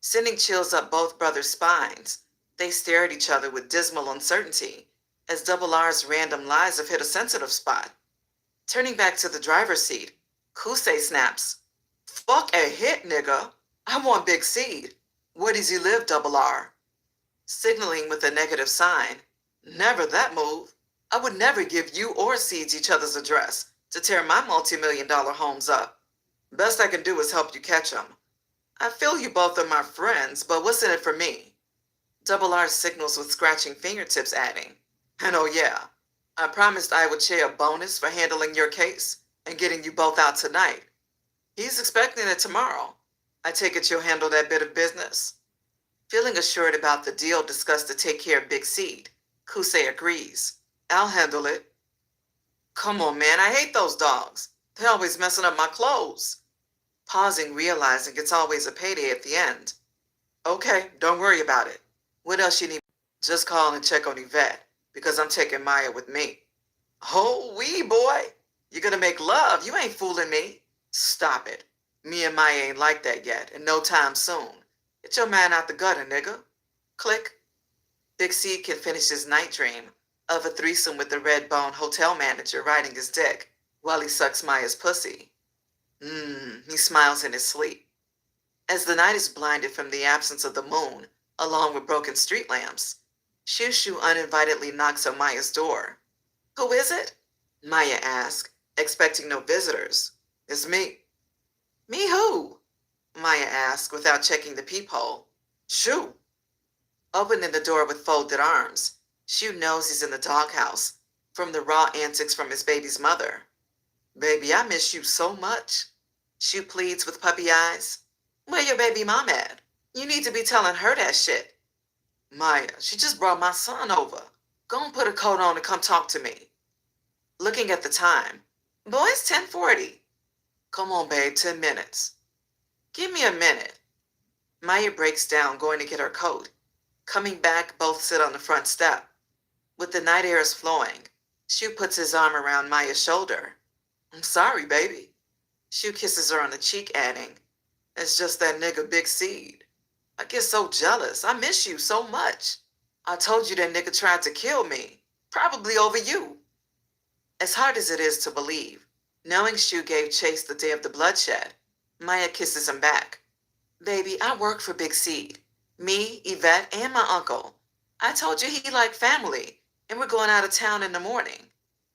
Sending chills up both brothers' spines, they stare at each other with dismal uncertainty as Double R's random lies have hit a sensitive spot. Turning back to the driver's seat, Kusei snaps, fuck a hit, nigga. I want Big Seed. Where does he live, Double R? Signaling with a negative sign, never that move. I would never give you or Seeds each other's address to tear my multi-million-dollar homes up. Best I can do is help you catch him. I feel you both are my friends, but what's in it for me? Double R signals with scratching fingertips, adding, and oh yeah, I promised I would share a bonus for handling your case and getting you both out tonight. He's expecting it tomorrow. I take it you'll handle that bit of business? Feeling assured about the deal discussed to take care of Big Seed, Kusei agrees. I'll handle it. Come on, man, I hate those dogs. They're always messing up my clothes. Pausing, realizing it's always a payday at the end. Okay, don't worry about it. What else you need? Just call and check on Yvette, because I'm taking Maya with me. Oh, wee boy. You're gonna make love. You ain't fooling me. Stop it. Me and Maya ain't like that yet, and no time soon. Get your man out the gutter, nigga. Click. Big C can finish his night dream of a threesome with the Red Bone hotel manager riding his dick while he sucks Maya's pussy. He smiles in his sleep. As the night is blinded from the absence of the moon, along with broken street lamps, Shushu uninvitedly knocks on Maya's door. Who is it? Maya asks, expecting no visitors. It's me. Me who? Maya asks without checking the peephole. Shoo. Opening the door with folded arms, Shu knows he's in the doghouse from the raw antics from his baby's mother. Baby, I miss you so much. Shu pleads with puppy eyes. Where your baby mom at? You need to be telling her that shit. Maya, she just brought my son over. Go and put a coat on and come talk to me. Looking at the time. Boy, it's 10:40. Come on, babe, 10 minutes. Give me a minute. Maya breaks down, going to get her coat. Coming back, both sit on the front step. With the night airs flowing, Shu puts his arm around Maya's shoulder. I'm sorry, baby. Shu kisses her on the cheek, adding, it's just that nigga Big Seed. I get so jealous. I miss you so much. I told you that nigga tried to kill me. Probably over you. As hard as it is to believe, knowing Shu gave chase the day of the bloodshed, Maya kisses him back. Baby, I work for Big Seed. Me, Yvette, and my uncle. I told you he liked family, and we're going out of town in the morning.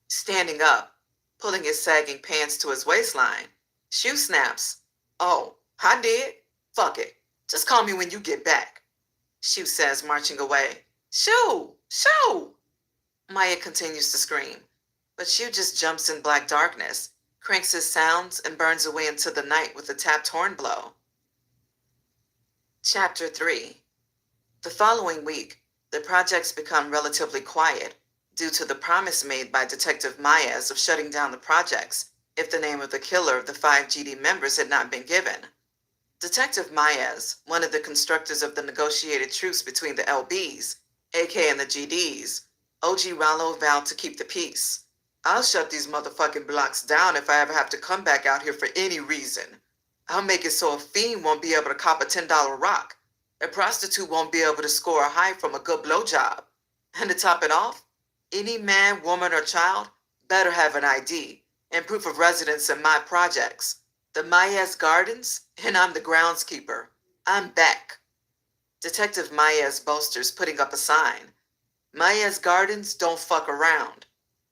Standing up, pulling his sagging pants to his waistline, Shu snaps. Oh, I did? Fuck it. Just call me when you get back. Shu says, marching away. Shu! Shu! Maya continues to scream, but Shu just jumps in black darkness, cranks his sounds, and burns away into the night with a tapped horn blow. Chapter 3. The following week, the projects become relatively quiet due to the promise made by Detective Maez of shutting down the projects if the name of the killer of the 5 GD members had not been given. Detective Maez, one of the constructors of the negotiated truce between the LBs, AK and the GDs, OG Rollo vowed to keep the peace. I'll shut these motherfucking blocks down if I ever have to come back out here for any reason. I'll make it so a fiend won't be able to cop a $10 rock. A prostitute won't be able to score a high from a good blowjob. And to top it off, any man, woman, or child better have an ID and proof of residence in my projects. The Maez Gardens, and I'm the groundskeeper. I'm back. Detective Maez boasters, putting up a sign. Maez Gardens don't fuck around.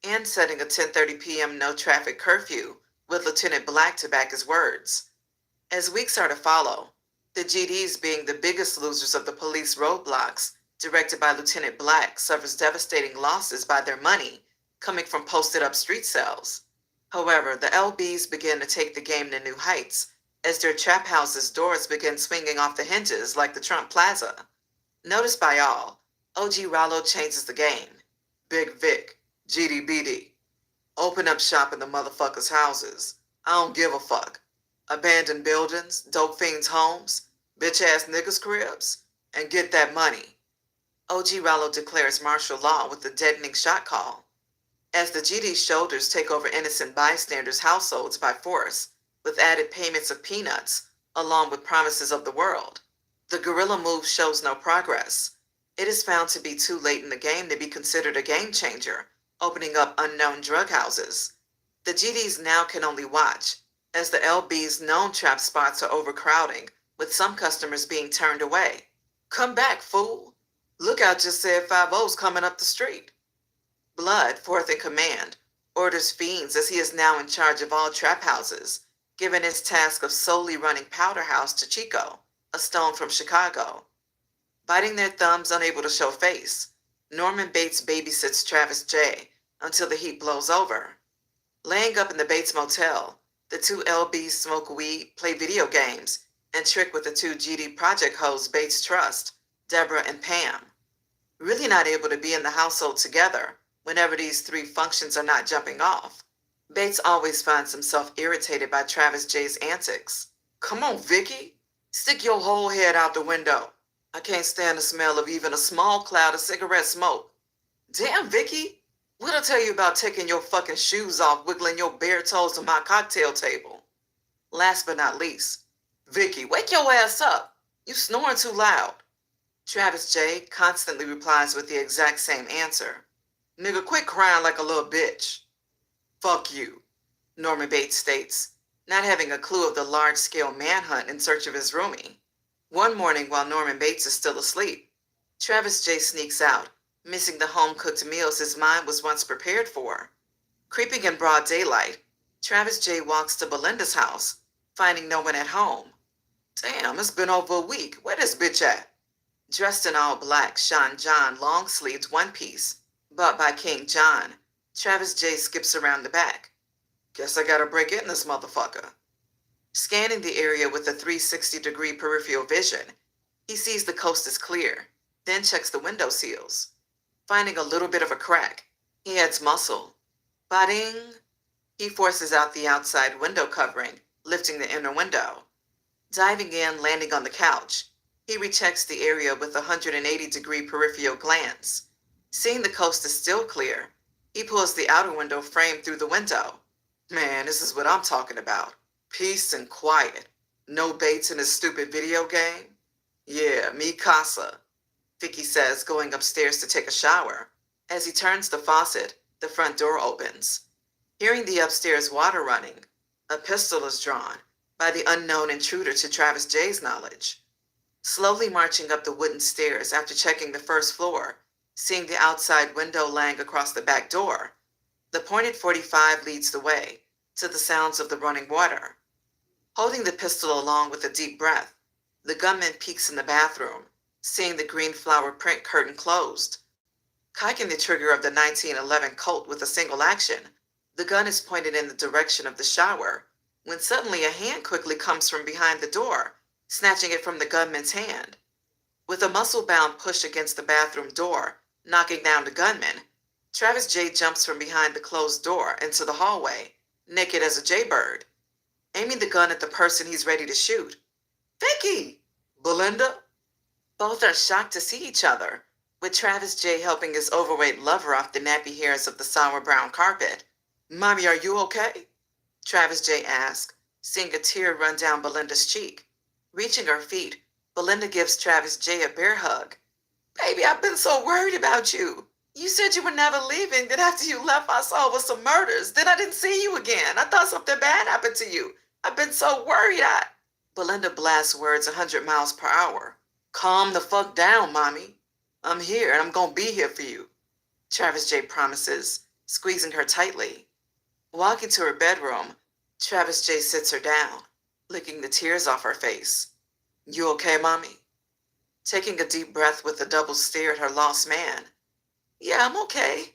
And setting a 10:30 p.m. no traffic curfew with Lieutenant Black to back his words. As weeks are to follow, the GDs being the biggest losers of the police roadblocks directed by Lieutenant Black suffers devastating losses by their money coming from posted up street cells. However, the LBs begin to take the game to new heights as their trap house's doors begin swinging off the hinges like the Trump Plaza. Noticed by all, OG Rollo changes the game. Big Vic, GDBD. Open up shop in the motherfuckers' houses. I don't give a fuck. Abandoned buildings, dope fiends' homes, bitch-ass niggas' cribs, and get that money. OG Rollo declares martial law with a deadening shot call. As the GD's shoulders take over innocent bystanders' households by force, with added payments of peanuts, along with promises of the world. The guerrilla move shows no progress. It is found to be too late in the game to be considered a game changer, opening up unknown drug houses. The GDs now can only watch, as the LB's known trap spots are overcrowding, with some customers being turned away. Come back, fool. Lookout just said 5-0's coming up the street. Blood, fourth in command, orders fiends as he is now in charge of all trap houses, given his task of solely running Powder House to Chico, a stone from Chicago. Biting their thumbs, unable to show face, Norman Bates babysits Travis J. until the heat blows over. Laying up in the Bates Motel, the two LBs smoke weed, play video games, and trick with the two GD project hoes Bates trust, Deborah and Pam. Really not able to be in the household together whenever these three functions are not jumping off. Bates always finds himself irritated by Travis J's antics. Come on, Vicky. Stick your whole head out the window. I can't stand the smell of even a small cloud of cigarette smoke. Damn, Vicky. What'll tell you about taking your fucking shoes off, wiggling your bare toes on my cocktail table? Last but not least, Vicky, wake your ass up. You snoring too loud. Travis J. constantly replies with the exact same answer. Nigga, quit crying like a little bitch. Fuck you, Norman Bates states, not having a clue of the large-scale manhunt in search of his roomie. One morning while Norman Bates is still asleep, Travis J. sneaks out, missing the home-cooked meals his mind was once prepared for. Creeping in broad daylight, Travis J. walks to Belinda's house, finding no one at home. Damn, it's been over a week. Where this bitch at? Dressed in all black Sean John long-sleeved one-piece, bought by King John, Travis J. skips around the back. Guess I gotta break in this motherfucker. Scanning the area with a 360-degree peripheral vision, he sees the coast is clear, then checks the window sills. Finding a little bit of a crack, he adds muscle. Ba-ding! He forces out the outside window covering, lifting the inner window. Diving in, landing on the couch, he rechecks the area with a 180-degree peripheral glance. Seeing the coast is still clear, he pulls the outer window frame through the window. Man, this is what I'm talking about. Peace and quiet. No Bates in his stupid video game. Yeah, mi casa, Vicky says, going upstairs to take a shower. As he turns the faucet, the front door opens. Hearing the upstairs water running, a pistol is drawn by the unknown intruder to Travis J's knowledge. Slowly marching up the wooden stairs after checking the first floor, seeing the outside window laying across the back door, the pointed .45 leads the way to the sounds of the running water. Holding the pistol along with a deep breath, the gunman peeks in the bathroom, seeing the green flower print curtain closed. Cocking the trigger of the 1911 Colt with a single action, the gun is pointed in the direction of the shower, when suddenly a hand quickly comes from behind the door, snatching it from the gunman's hand. With a muscle-bound push against the bathroom door, knocking down the gunman, Travis J. jumps from behind the closed door into the hallway, naked as a jaybird, aiming the gun at the person he's ready to shoot. Vicky! Belinda? Both are shocked to see each other, with Travis J. helping his overweight lover off the nappy hairs of the sour brown carpet. Mommy, are you okay? Travis J. asks, seeing a tear run down Belinda's cheek. Reaching her feet, Belinda gives Travis J. a bear hug. Baby, I've been so worried about you. You said you were never leaving, then after you left, I saw with some murders. Then I didn't see you again. I thought something bad happened to you. I've been so worried. Belinda blasts words 100 miles per hour. Calm the fuck down, Mommy. I'm here, and I'm gonna be here for you, Travis J. promises, squeezing her tightly. Walking to her bedroom, Travis J. sits her down, licking the tears off her face. You okay, Mommy? Taking a deep breath with a double stare at her lost man. Yeah, I'm okay.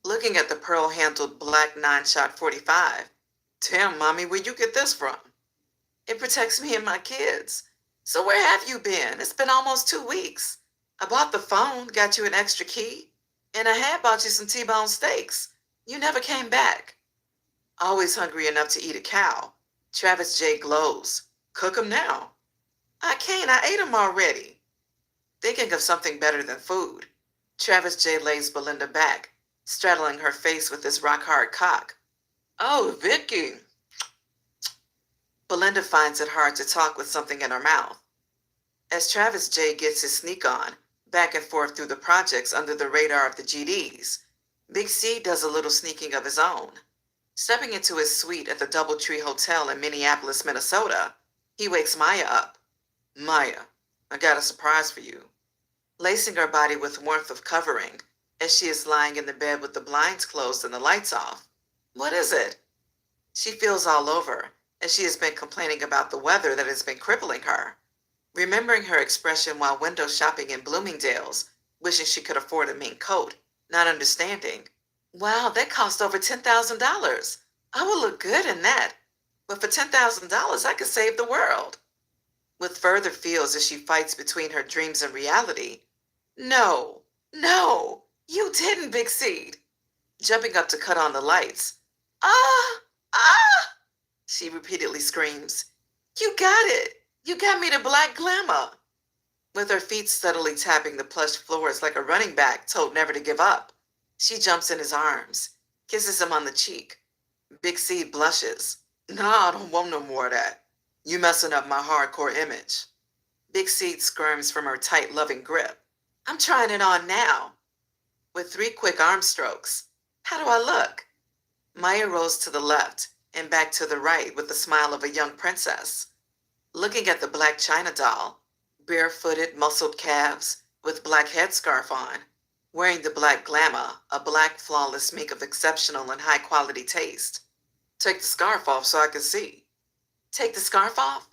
Looking at the pearl-handled black 9-shot .45. Damn, Mommy, where'd you get this from? It protects me and my kids. So where have you been? It's been almost 2 weeks. I bought the phone, got you an extra key, and I had bought you some T-bone steaks. You never came back. Always hungry enough to eat a cow. Travis J. glows. Cook 'em now. I can't, I ate 'em already. Thinking of something better than food, Travis J. lays Belinda back, straddling her face with his rock-hard cock. Oh, Vicky. Belinda finds it hard to talk with something in her mouth. As Travis J. gets his sneak on, back and forth through the projects under the radar of the GDs, Big C does a little sneaking of his own. Stepping into his suite at the Doubletree Hotel in Minneapolis, Minnesota, he wakes Maya up. Maya, I got a surprise for you. Lacing her body with warmth of covering, as she is lying in the bed with the blinds closed and the lights off. What is it? She feels all over, as she has been complaining about the weather that has been crippling her. Remembering her expression while window shopping in Bloomingdale's, wishing she could afford a mink coat, not understanding. Wow, that cost over $10,000. I would look good in that. But for $10,000, I could save the world. With further feels as she fights between her dreams and reality. No, no, you didn't, Big Seed. Jumping up to cut on the lights. Ah, ah, she repeatedly screams. You got it. You got me the black glamour. With her feet steadily tapping the plush floors like a running back told never to give up, she jumps in his arms, kisses him on the cheek. Big Seed blushes. Nah, I don't want no more of that. You messing up my hardcore image. Big Seed squirms from her tight, loving grip. I'm trying it on now. With 3 quick arm strokes. How do I look? Maya rolls to the left and back to the right with the smile of a young princess. Looking at the black china doll, barefooted, muscled calves with black headscarf on, wearing the black glamour, a black flawless mink of exceptional and high-quality taste. Take the scarf off so I can see. Take the scarf off?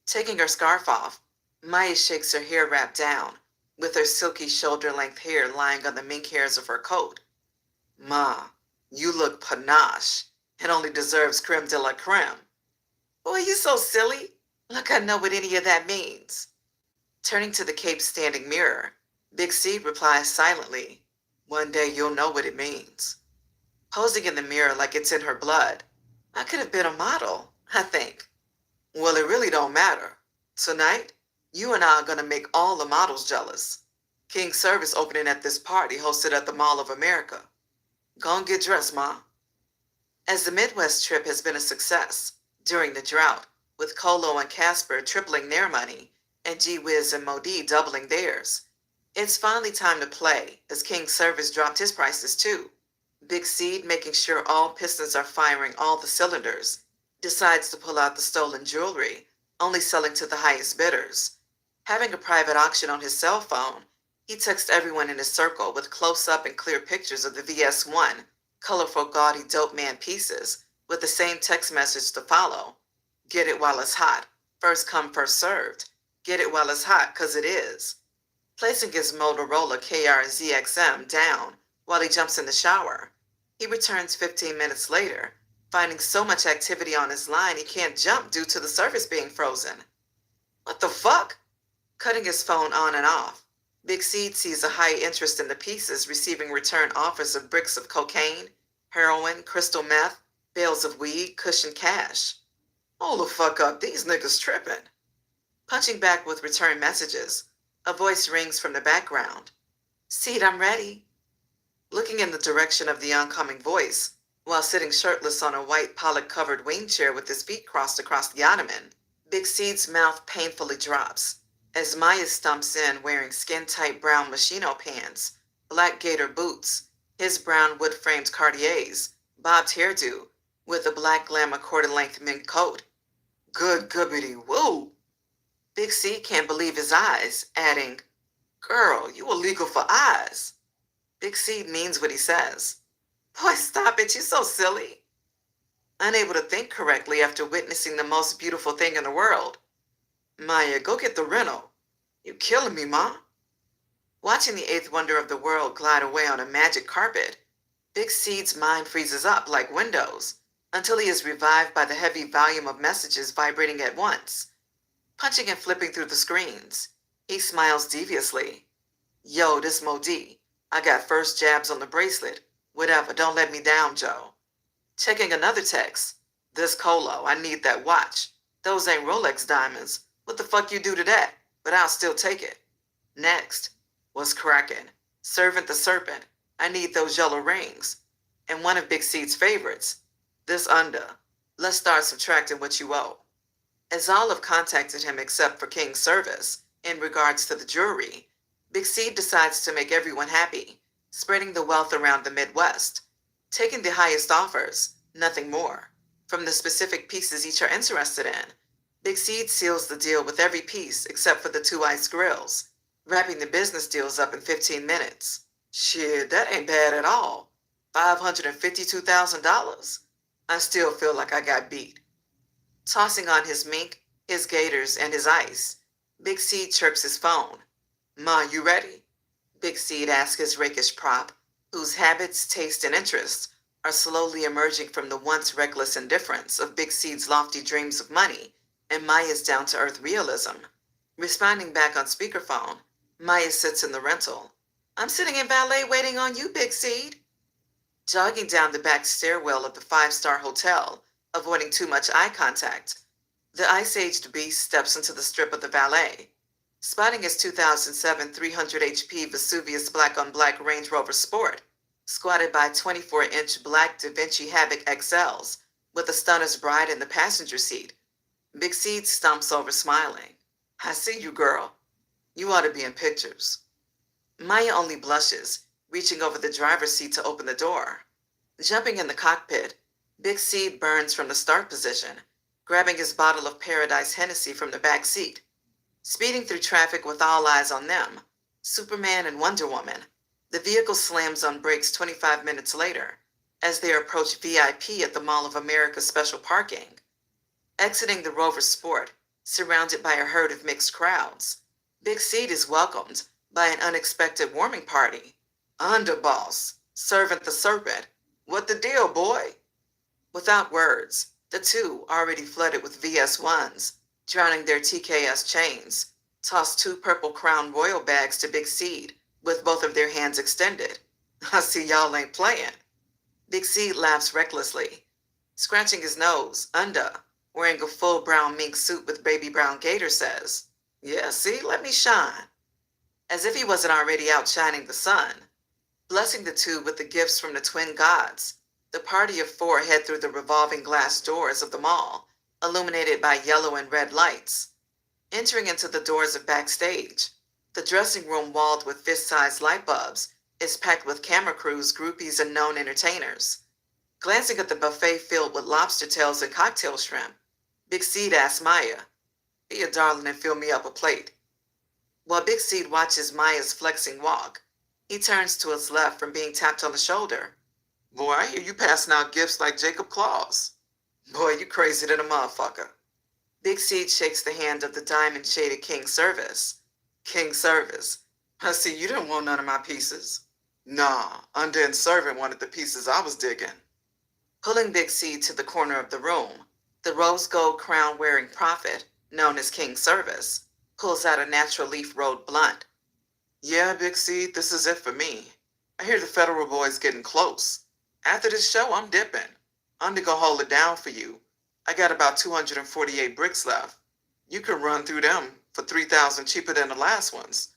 Taking her scarf off, Maya shakes her hair wrapped down, with her silky shoulder-length hair lying on the mink hairs of her coat. Ma, you look panache and only deserves creme de la creme. Boy, you so silly. Look, I know what any of that means. Turning to the cape standing mirror, Big C replies silently, one day you'll know what it means. Posing in the mirror like it's in her blood, I could have been a model, I think. Well, it really don't matter. Tonight, you and I are gonna make all the models jealous. King Service opening at this party hosted at the Mall of America. Go and get dressed, Ma. As the Midwest trip has been a success during the drought, with Colo and Casper tripling their money and G-Wiz and Modi doubling theirs, it's finally time to play as King Service dropped his prices too. Big Seed, making sure all pistons are firing all the cylinders, decides to pull out the stolen jewelry, only selling to the highest bidders. Having a private auction on his cell phone, he texts everyone in his circle with close-up and clear pictures of the VS1, colorful, gaudy dope man pieces, with the same text message to follow. Get it while it's hot. First come, first served. Get it while it's hot, 'cause it is. Placing his Motorola KRZXM down while he jumps in the shower, he returns 15 minutes later, finding so much activity on his line he can't jump due to the service being frozen. What the fuck? Cutting his phone on and off, Big Seed sees a high interest in the pieces receiving return offers of bricks of cocaine, heroin, crystal meth, bales of weed, cushion cash. Hold the fuck up, these niggas tripping. Punching back with return messages, a voice rings from the background. Seed, I'm ready. Looking in the direction of the oncoming voice, while sitting shirtless on a white pollock-covered wing chair with his feet crossed across the ottoman, Big Seed's mouth painfully drops as Maya stumps in wearing skin-tight brown Moschino pants, black gator boots, his brown wood-framed Cartiers, bobbed hairdo, with a black glamour quarter-length mink coat. Good gubbity woo! Big C can't believe his eyes, adding, Girl, you illegal for eyes. Big C means what he says. Boy, stop it, you so silly. Unable to think correctly after witnessing the most beautiful thing in the world. Maya, go get the rental. You killing me, Ma. Watching the eighth wonder of the world glide away on a magic carpet, Big Seed's mind freezes up like Windows, until he is revived by the heavy volume of messages vibrating at once. Punching and flipping through the screens, he smiles deviously. Yo, this Mo D. I got first jabs on the bracelet. Whatever, don't let me down, Joe. Checking another text. This Colo, I need that watch. Those ain't Rolex diamonds. What the fuck you do to that? But I'll still take it. Next. What's crackin'? Servant the Serpent. I need those yellow rings. And one of Big C's favorites. This under. Let's start subtracting what you owe. As all have contacted him except for King Service in regards to the jewelry, Big C decides to make everyone happy, spreading the wealth around the Midwest, taking the highest offers, nothing more, from the specific pieces each are interested in. Big C seals the deal with every piece except for the 2 ice grills, wrapping the business deals up in 15 minutes. Shit, that ain't bad at all. $552,000. I still feel like I got beat. Tossing on his mink, his gaiters, and his ice, Big C chirps his phone. Ma, you ready? Big Seed asks his rakish prop, whose habits, taste, and interests are slowly emerging from the once reckless indifference of Big Seed's lofty dreams of money and Maya's down-to-earth realism. Responding back on speakerphone, Maya sits in the rental. I'm sitting in valet waiting on you, Big Seed. Jogging down the back stairwell of the 5-star hotel, avoiding too much eye contact, the ice-aged beast steps into the strip of the valet. Spotting his 2007 300 HP Vesuvius black-on-black Range Rover Sport, squatted by 24-inch black Da Vinci Havoc XLs, with a stunner's bride in the passenger seat, Big Seed stomps over smiling. I see you, girl. You ought to be in pictures. Maya only blushes, reaching over the driver's seat to open the door. Jumping in the cockpit, Big Seed burns from the start position, grabbing his bottle of Paradise Hennessy from the back seat. Speeding through traffic with all eyes on them, Superman and Wonder Woman, the vehicle slams on brakes 25 minutes later as they approach VIP at the Mall of America's special parking. Exiting the Rover Sport, surrounded by a herd of mixed crowds, Big Seed is welcomed by an unexpected warming party. Underboss, Servant the Serpent, what the deal, boy? Without words, the two, already flooded with VS1s, drowning their TKS chains, toss 2 purple crown royal bags to Big Seed with both of their hands extended. I see y'all ain't playing. Big Seed laughs recklessly, scratching his nose. Wearing a full brown mink suit with baby brown gaiters, says, Yeah, see, let me shine. As if he wasn't already outshining the sun. Blessing the two with the gifts from the twin gods, the party of 4 head through the revolving glass doors of the mall, illuminated by yellow and red lights. Entering into the doors of Backstage, the dressing room walled with fist-sized light bulbs is packed with camera crews, groupies, and known entertainers. Glancing at the buffet filled with lobster tails and cocktail shrimp, Big Seed asks Maya, Be a darling and fill me up a plate. While Big Seed watches Maya's flexing walk, he turns to his left from being tapped on the shoulder. Boy, I hear you passing out gifts like Jacob Claus. Boy, you crazy than a motherfucker. Big Seed shakes the hand of the diamond-shaded King Service. King Service, I see you didn't want none of my pieces. Nah, Under and Servant wanted the pieces I was digging. Pulling Big Seed to the corner of the room, the rose gold crown-wearing prophet, known as King Service, pulls out a natural leaf rolled blunt. Yeah, Big Seed, this is it for me. I hear the federal boys getting close. After this show, I'm dipping. I'm gonna hold it down for you. I got about 248 bricks left. You can run through them for 3,000 cheaper than the last ones.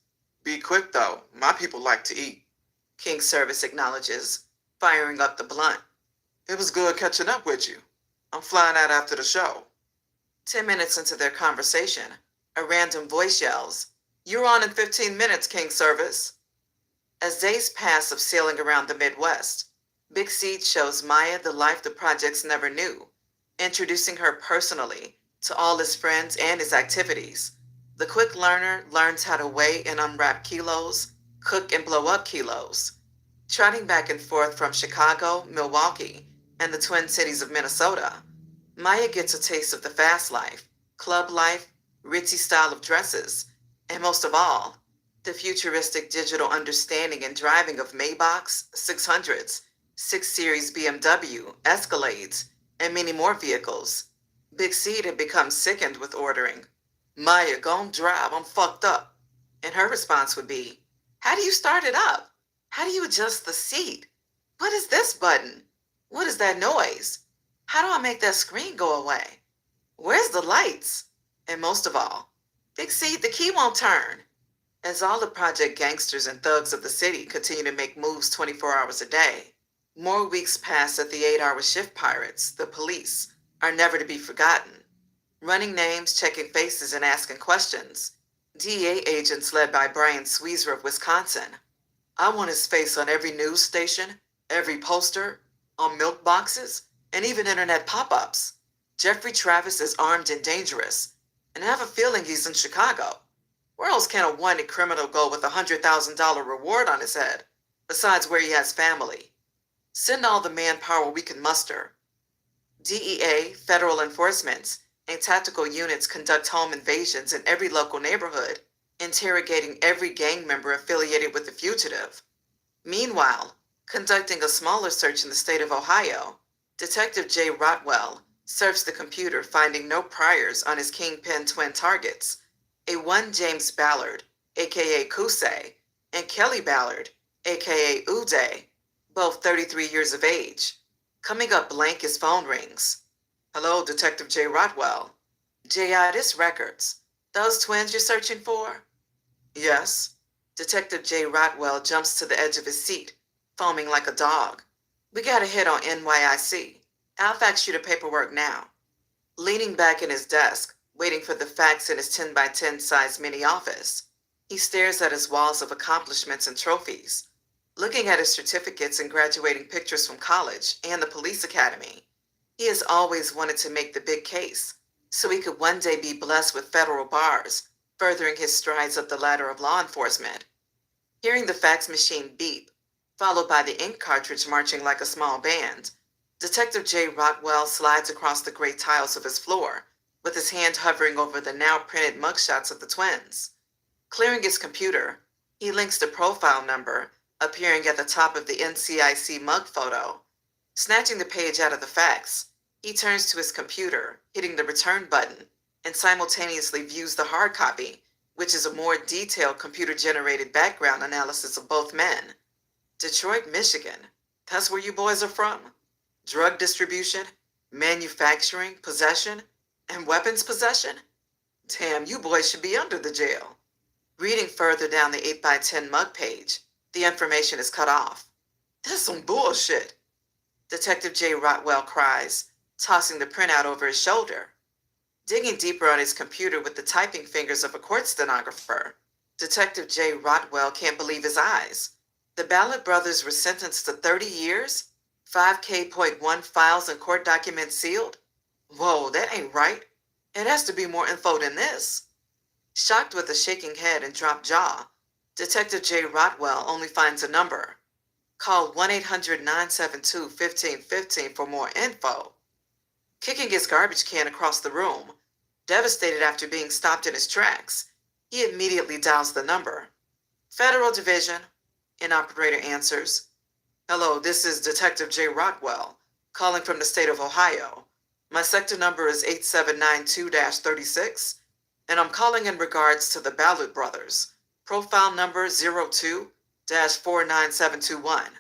Be quick, though. My people like to eat. King Service acknowledges, firing up the blunt. It was good catching up with you. I'm flying out after the show. 10 minutes into their conversation, a random voice yells, You're on in 15 minutes, King Service. As days pass of sailing around the Midwest, Big Seed shows Maya the life the projects never knew, introducing her personally to all his friends and his activities. The quick learner learns how to weigh and unwrap kilos, cook and blow up kilos. Trotting back and forth from Chicago, Milwaukee, and the Twin Cities of Minnesota, Maya gets a taste of the fast life, club life, ritzy style of dresses, and most of all, the futuristic digital understanding and driving of Maybachs, 600s, 6 Series BMW, Escalades, and many more vehicles. Big Seed had become sickened with ordering, "Maya, go and drive, I'm fucked up." And her response would be, "How do you start it up? How do you adjust the seat? What is this button? What is that noise? How do I make that screen go away? Where's the lights?" And most of all, "Big Seed, the key won't turn." As all the project gangsters and thugs of the city continue to make moves 24 hours a day, more weeks pass at the 8-hour shift pirates, the police, are never to be forgotten. Running names, checking faces, and asking questions. DEA agents led by Brian Sweezer of Wisconsin. "I want his face on every news station, every poster, on milk boxes, and even internet pop-ups. Jeffrey Travis is armed and dangerous, and I have a feeling he's in Chicago. Where else can a wanted criminal go with a $100,000 reward on his head, besides where he has family? Send all the manpower we can muster." DEA, federal enforcement, and tactical units conduct home invasions in every local neighborhood, interrogating every gang member affiliated with the fugitive. Meanwhile, conducting a smaller search in the state of Ohio, Detective Jay Rotwell surfs the computer, finding no priors on his kingpin twin targets, a one James Ballard, aka Kusei, and Kelly Ballard, aka Uday, both 33 years of age. Coming up blank, his phone rings. "Hello, Detective Jay Rotwell." "J.I.D.S. Records. Those twins you're searching for?" "Yes." Detective Jay Rotwell jumps to the edge of his seat, foaming like a dog. "We got a hit on NYIC. I'll fax you the paperwork now." Leaning back in his desk, waiting for the fax in his 10 by 10 size mini office, he stares at his walls of accomplishments and trophies. Looking at his certificates and graduating pictures from college and the police academy, he has always wanted to make the big case, so he could one day be blessed with federal bars, furthering his strides up the ladder of law enforcement. Hearing the fax machine beep, followed by the ink cartridge marching like a small band, Detective Jay Rotwell slides across the gray tiles of his floor, with his hand hovering over the now printed mugshots of the twins. Clearing his computer, he links the profile number appearing at the top of the NCIC mug photo. Snatching the page out of the fax, he turns to his computer, hitting the return button, and simultaneously views the hard copy, which is a more detailed computer-generated background analysis of both men. "Detroit, Michigan. That's where you boys are from? Drug distribution, manufacturing, possession, and weapons possession? Damn, you boys should be under the jail." Reading further down the 8 by 10 mug page, the information is cut off. "That's some bullshit," Detective Jay Rotwell cries, tossing the printout over his shoulder. Digging deeper on his computer with the typing fingers of a court stenographer, Detective Jay Rotwell can't believe his eyes. The Ballard brothers were sentenced to 30 years, 5K.1 files and court documents sealed? Whoa, that ain't right. It has to be more info than this. Shocked with a shaking head and dropped jaw, Detective Jay Rotwell only finds a number. "Call 1-800-972-1515 for more info." Kicking his garbage can across the room, devastated after being stopped in his tracks, he immediately dials the number. "Federal Division," an operator answers. "Hello, this is Detective Jay Rotwell, calling from the state of Ohio. My sector number is 8792-36, and I'm calling in regards to the Ballard brothers, profile number 02-49721.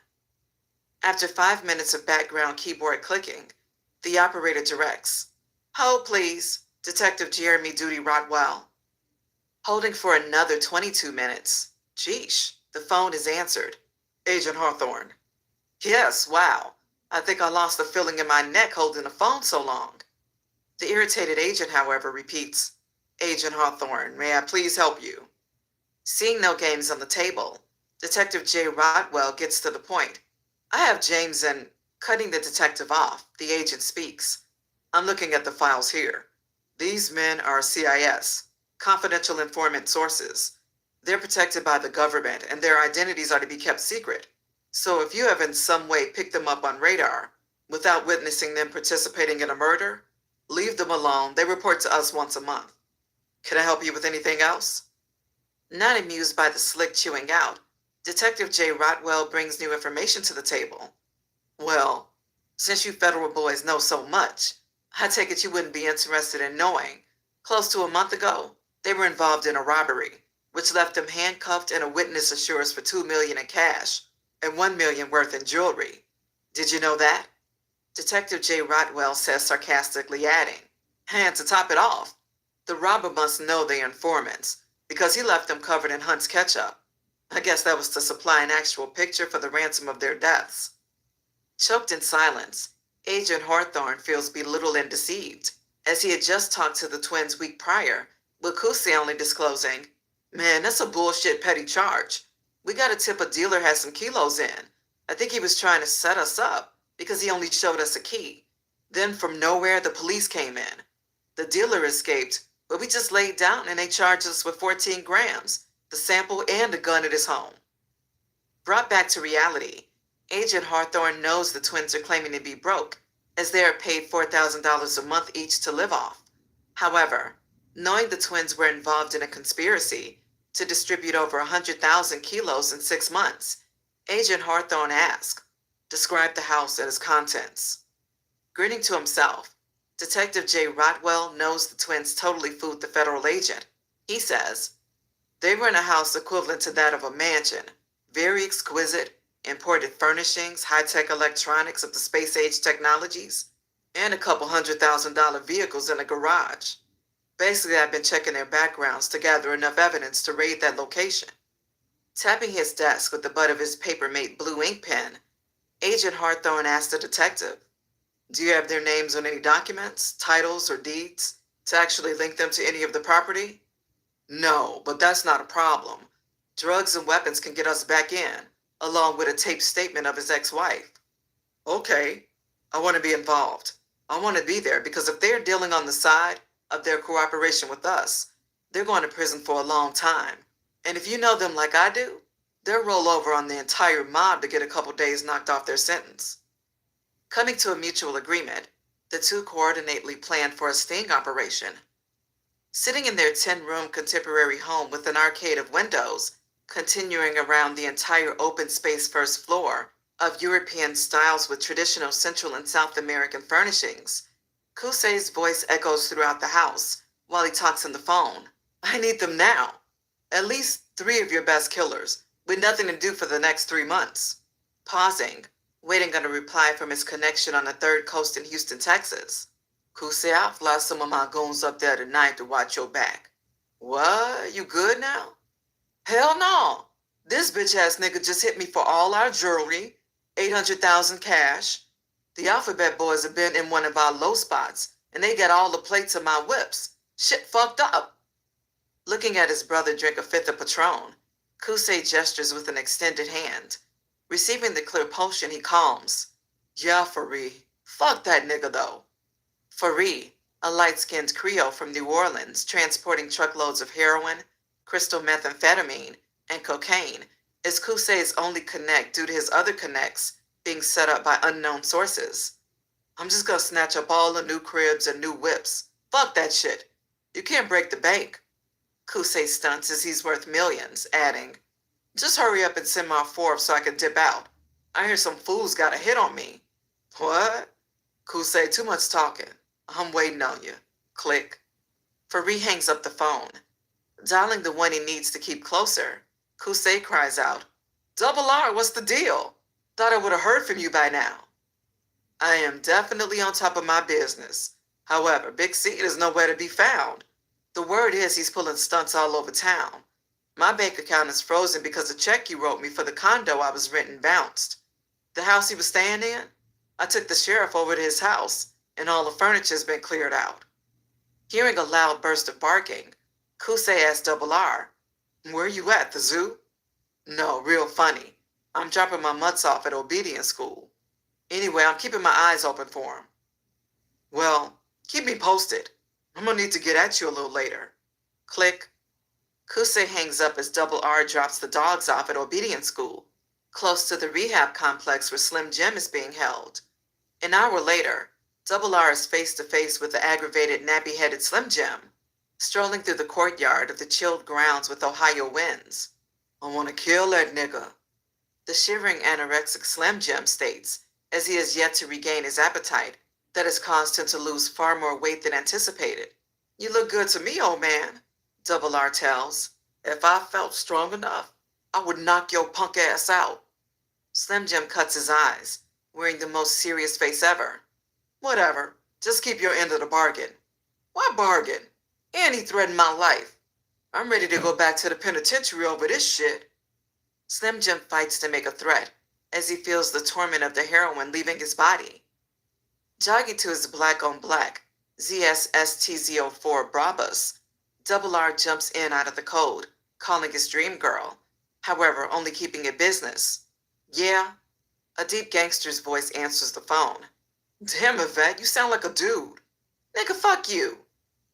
After 5 minutes of background keyboard clicking, the operator directs, "Hold, please, Detective Jeremy Duty Rotwell." Holding for another 22 minutes. Sheesh, the phone is answered. "Agent Hawthorne." "Yes, wow. I think I lost the feeling in my neck holding the phone so long." The irritated agent, however, repeats, "Agent Hawthorne, may I please help you?" Seeing no games on the table, Detective Jay Rotwell gets to the point. "I have James and..." Cutting the detective off, the agent speaks. "I'm looking at the files here. These men are CIS, confidential informant sources. They're protected by the government, and their identities are to be kept secret. So if you have in some way picked them up on radar, without witnessing them participating in a murder, leave them alone. They report to us once a month. Can I help you with anything else?" Not amused by the slick chewing out, Detective Jay Rotwell brings new information to the table. "Well, Since you federal boys know so much, I take it you wouldn't be interested in knowing. Close to a month ago, they were involved in a robbery, which left them handcuffed and a witness assures for $2 million in cash and $1 million worth in jewelry. Did you know that? Detective J. Rotwell says sarcastically, adding, and to top it off, the robber must know they're informants because he left them covered in Hunt's ketchup. I guess that was to supply an actual picture for the ransom of their deaths. Choked in silence, Agent Hawthorne feels belittled and deceived, as he had just talked to the twins week prior, with Kusi only disclosing, "Man, that's a bullshit petty charge. We got a tip a dealer has some kilos in. I think he was trying to set us up because he only showed us a key. Then from nowhere, the police came in. The dealer escaped, but we just laid down and they charged us with 14 grams, the sample and a gun at his home." Brought back to reality, Agent Hawthorne knows the twins are claiming to be broke, as they are paid $4,000 a month each to live off. However, knowing the twins were involved in a conspiracy to distribute over 100,000 kilos in 6 months, Agent Hawthorne asks, "Describe the house and its contents." Grinning to himself, Detective J. Rotwell knows the twins totally fooled the federal agent. He says, "They were in a house equivalent to that of a mansion, very exquisite, imported furnishings, high-tech electronics of the space-age technologies, and a couple $100,000 vehicles in a garage. Basically, I've been checking their backgrounds to gather enough evidence to raid that location." Tapping his desk with the butt of his paper-mate blue ink pen, Agent Hawthorne asked the detective, "Do you have their names on any documents, titles, or deeds to actually link them to any of the property?" "No, but that's not a problem. Drugs and weapons can get us back in, along with a taped statement of his ex-wife." "Okay, I want to be involved. I want to be there because if they're dealing on the side of their cooperation with us, they're going to prison for a long time. And if you know them like I do, they'll roll over on the entire mob to get a couple days knocked off their sentence." Coming to a mutual agreement, the two coordinately planned for a sting operation. Sitting in their 10-room contemporary home with an arcade of windows, continuing around the entire open space first floor of European styles with traditional Central and South American furnishings, Kusei's voice echoes throughout the house while he talks on the phone. "I need them now. At least 3 of your best killers, with nothing to do for the next 3 months." Pausing, waiting on a reply from his connection on the Third Coast in Houston, Texas. "Kusei, I'll fly some of my goons up there tonight to watch your back." "What? You good now?" "Hell no. This bitch-ass nigga just hit me for all our jewelry, 800,000 cash. The Alphabet Boys have been in one of our low spots, and they got all the plates of my whips. Shit fucked up." Looking at his brother drink a fifth of Patron, Kusei gestures with an extended hand. Receiving the clear potion, he calms. "Yeah, Farid. Fuck that nigga, though." Farid, a light-skinned Creole from New Orleans, transporting truckloads of heroin, crystal methamphetamine, and cocaine, is Kusei's only connect due to his other connects being set up by unknown sources. "I'm just gonna snatch up all the new cribs and new whips. Fuck that shit. You can't break the bank." Kusei stunts as he's worth millions, adding, "Just hurry up and send my Forbes so I can dip out. I hear some fools got a hit on me." "What?" "Kusei, too much talking. I'm waiting on you." Click. Farid hangs up the phone. Dialing the one he needs to keep closer, Kusei cries out, "Double R, what's the deal? Thought I would have heard from you by now." "I am definitely on top of my business. However, Big C is nowhere to be found. The word is he's pulling stunts all over town. My bank account is frozen because the check you wrote me for the condo I was renting bounced. The house he was staying in? I took the sheriff over to his house, and all the furniture's been cleared out." Hearing a loud burst of barking, Kusei asked Double R, "Where you at, the zoo?" "No, real funny. I'm dropping my mutts off at obedience school. Anyway, I'm keeping my eyes open for him." "Well, keep me posted. I'm gonna need to get at you a little later." Click. Kusei hangs up as Double R drops the dogs off at obedience school, close to the rehab complex where Slim Jim is being held. An hour later, Double R is face to face with the aggravated, nappy-headed Slim Jim, strolling through the courtyard of the chilled grounds with Ohio winds. "I want to kill that nigga." The shivering anorexic Slim Jim states, as he has yet to regain his appetite that has caused him to lose far more weight than anticipated. You look good to me, old man, Double R tells. If I felt strong enough, I would knock your punk ass out. Slim Jim cuts his eyes, wearing the most serious face ever. Whatever, just keep your end of the bargain. Why bargain? And he threatened my life. I'm ready to go back to the penitentiary over this shit. Slim Jim fights to make a threat as he feels the torment of the heroin leaving his body. Jogging to his black-on-black ZSSTZ04 Brabus, Double R jumps in out of the cold, calling his dream girl, however only keeping it business. Yeah? A deep gangster's voice answers the phone. Damn, Yvette, you sound like a dude. Nigga, fuck you.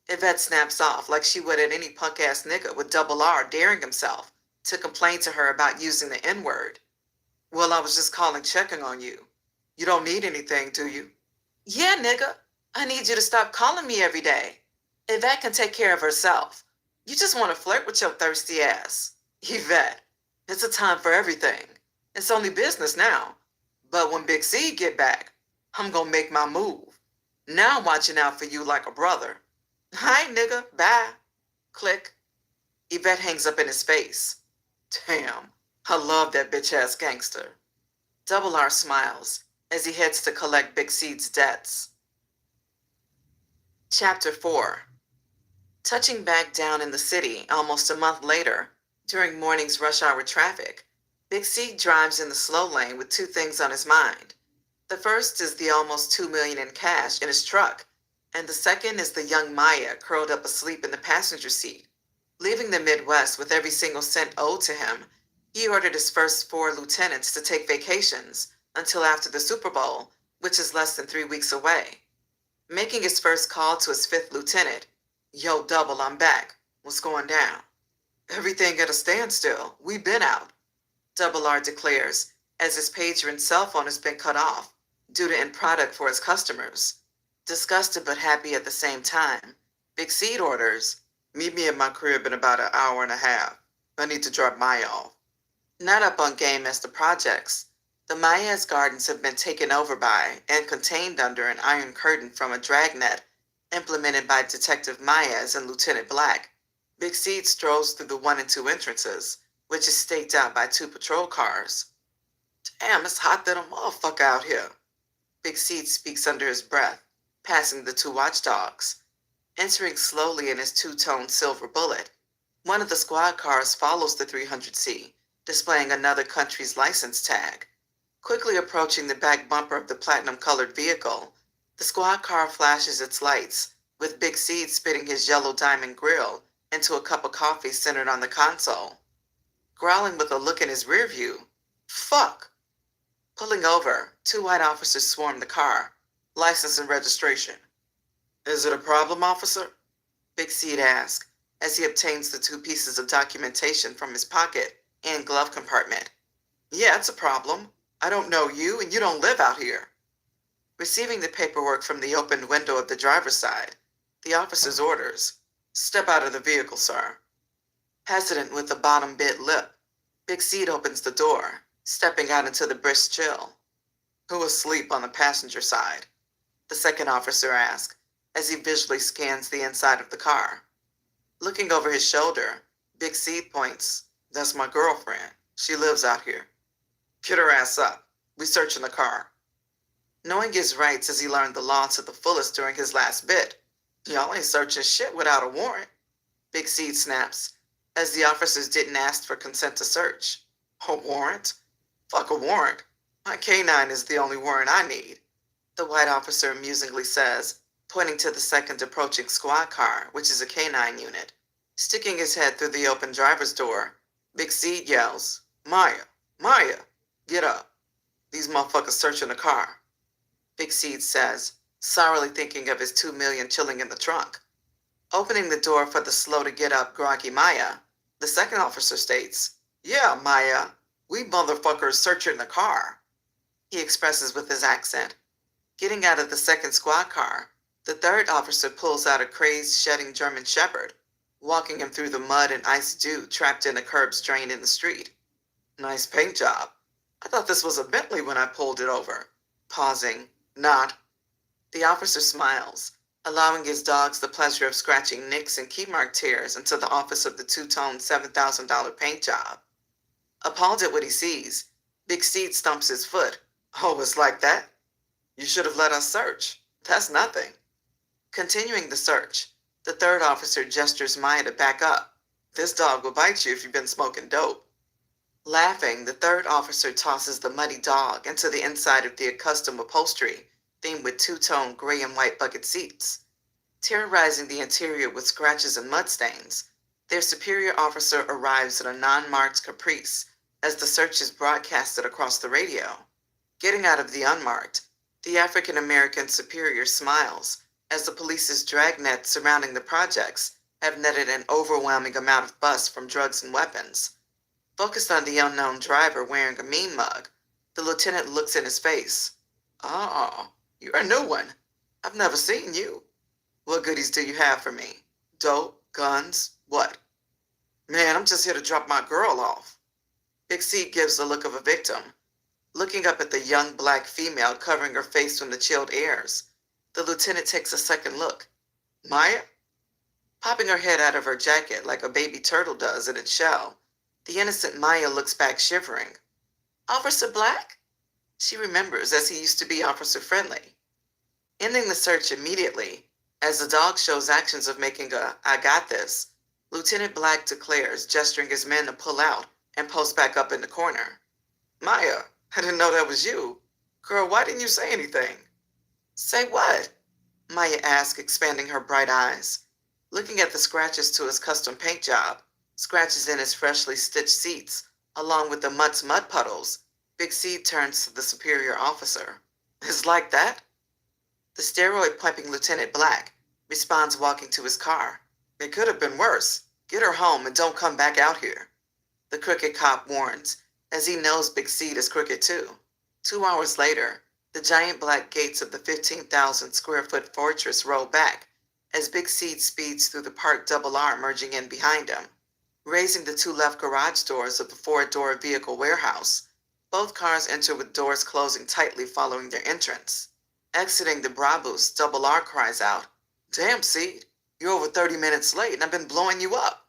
Yvette snaps off like she would at any punk-ass nigga with Double R daring himself to complain to her about using the N-word. Well, I was just calling checking on you. You don't need anything, do you? Yeah, nigga. I need you to stop calling me every day. Yvette can take care of herself. You just want to flirt with your thirsty ass. Yvette, it's a time for everything. It's only business now. But when Big C get back, I'm gonna make my move. Now I'm watching out for you like a brother. Hi, nigga. Bye. Click. Yvette hangs up in his face. Damn, I love that bitch-ass gangster. Double R smiles as he heads to collect Big C's debts. Chapter 4. Touching back down in the city almost a month later, during morning's rush hour traffic, Big C drives in the slow lane with two things on his mind. The first is the almost $2 million in cash in his truck, and the second is the young Maya curled up asleep in the passenger seat. Leaving the Midwest with every single cent owed to him, he ordered his first 4 lieutenants to take vacations until after the Super Bowl, which is less than 3 weeks away. Making his first call to his 5th lieutenant, Yo, Double, I'm back. What's going down? Everything at a standstill. We been out, Double R declares, as his pager and cell phone has been cut off due to end product for his customers. Disgusted but happy at the same time, Big C orders, meet me at my crib in about an hour and a half. I need to drop Maya off. Not up on game as the projects, the Maya's gardens have been taken over by and contained under an iron curtain from a dragnet implemented by Detective Myers and Lieutenant Black. Big C strolls through the 1 and 2 entrances, which is staked out by 2 patrol cars. Damn, it's hot than a motherfucker out here. Big C speaks under his breath, passing the 2 watchdogs. Entering slowly in his 2-tone silver bullet, one of the squad cars follows the 300C, displaying another country's license tag. Quickly approaching the back bumper of the platinum-colored vehicle, the squad car flashes its lights, with Big C spitting his yellow diamond grill into a cup of coffee centered on the console. Growling with a look in his rear view, fuck! Pulling over, 2 white officers swarm the car, license and registration. Is it a problem, officer? Big C asks, as he obtains the 2 pieces of documentation from his pocket and glove compartment. Yeah, it's a problem. I don't know you, and you don't live out here. Receiving the paperwork from the opened window of the driver's side, the officer's orders, step out of the vehicle, sir. Hesitant with the bottom bit lip, Big C opens the door, stepping out into the brisk chill. Who is asleep on the passenger side? The second officer asks, as he visually scans the inside of the car. Looking over his shoulder, Big C points, that's my girlfriend. She lives out here. Get her ass up. We searching the car. Knowing his rights as he learned the law to the fullest during his last bit, y'all ain't searching shit without a warrant. Big C snaps, as the officers didn't ask for consent to search. A warrant? Fuck a warrant. My K9 is the only warrant I need, the white officer amusingly says, pointing to the second approaching squad car, which is a K9 unit. Sticking his head through the open driver's door, Big C yells, Maya, Maya, get up. These motherfuckers searching the car. Big C says, sourly thinking of his $2 million chilling in the trunk. Opening the door for the slow-to-get-up groggy Maya, the second officer states, yeah, Maya, we motherfuckers searching the car. He expresses with his accent. Getting out of the second squad car, the third officer pulls out a crazed, shedding German shepherd, walking him through the mud and ice dew trapped in a curb's drain in the street. Nice paint job. I thought this was a Bentley when I pulled it over. Pausing. Not. The officer smiles, allowing his dogs the pleasure of scratching nicks and key mark tears into the office of the two-tone $7,000 paint job. Appalled at what he sees, Big Steve stumps his foot. Oh, it's like that? You should have let us search. That's nothing. Continuing the search, the third officer gestures Maya to back up. This dog will bite you if you've been smoking dope. Laughing, the third officer tosses the muddy dog into the inside of the accustomed upholstery, themed with two-tone gray and white bucket seats. Terrorizing the interior with scratches and mud stains, their superior officer arrives at a non-marked Caprice as the search is broadcasted across the radio. Getting out of the unmarked, the African-American superior smiles as the police's dragnet surrounding the projects have netted an overwhelming amount of bust from drugs and weapons. Focused on the unknown driver wearing a mean mug, the lieutenant looks in his face. Oh, you're a new one. I've never seen you. What goodies do you have for me? Dope? Guns? What? Man, I'm just here to drop my girl off. Big C gives the look of a victim, looking up at the young black female covering her face from the chilled airs. The lieutenant takes a second look. Maya? Popping her head out of her jacket like a baby turtle does in its shell, the innocent Maya looks back shivering. Officer Black? She remembers as he used to be Officer Friendly. Ending the search immediately, as the dog shows actions of making a "I got this," Lieutenant Black declares, gesturing his men to pull out and post back up in the corner. Maya, I didn't know that was you. Girl, why didn't you say anything? Say what? Maya asked, expanding her bright eyes. Looking at the scratches to his custom paint job, scratches in his freshly stitched seats, along with the mud puddles, Big C turns to the superior officer. It's like that? The steroid-pumping Lieutenant Black responds, walking to his car. It could have been worse. Get her home and don't come back out here. The crooked cop warns, as he knows Big C is crooked too. 2 hours later, the giant black gates of the 15,000-square-foot fortress roll back as Big C speeds through the parked double R, merging in behind him. Raising the two left garage doors of the four-door vehicle warehouse, both cars enter with doors closing tightly following their entrance. Exiting the Brabus, double R cries out, Damn, Seed, you're over 30 minutes late and I've been blowing you up.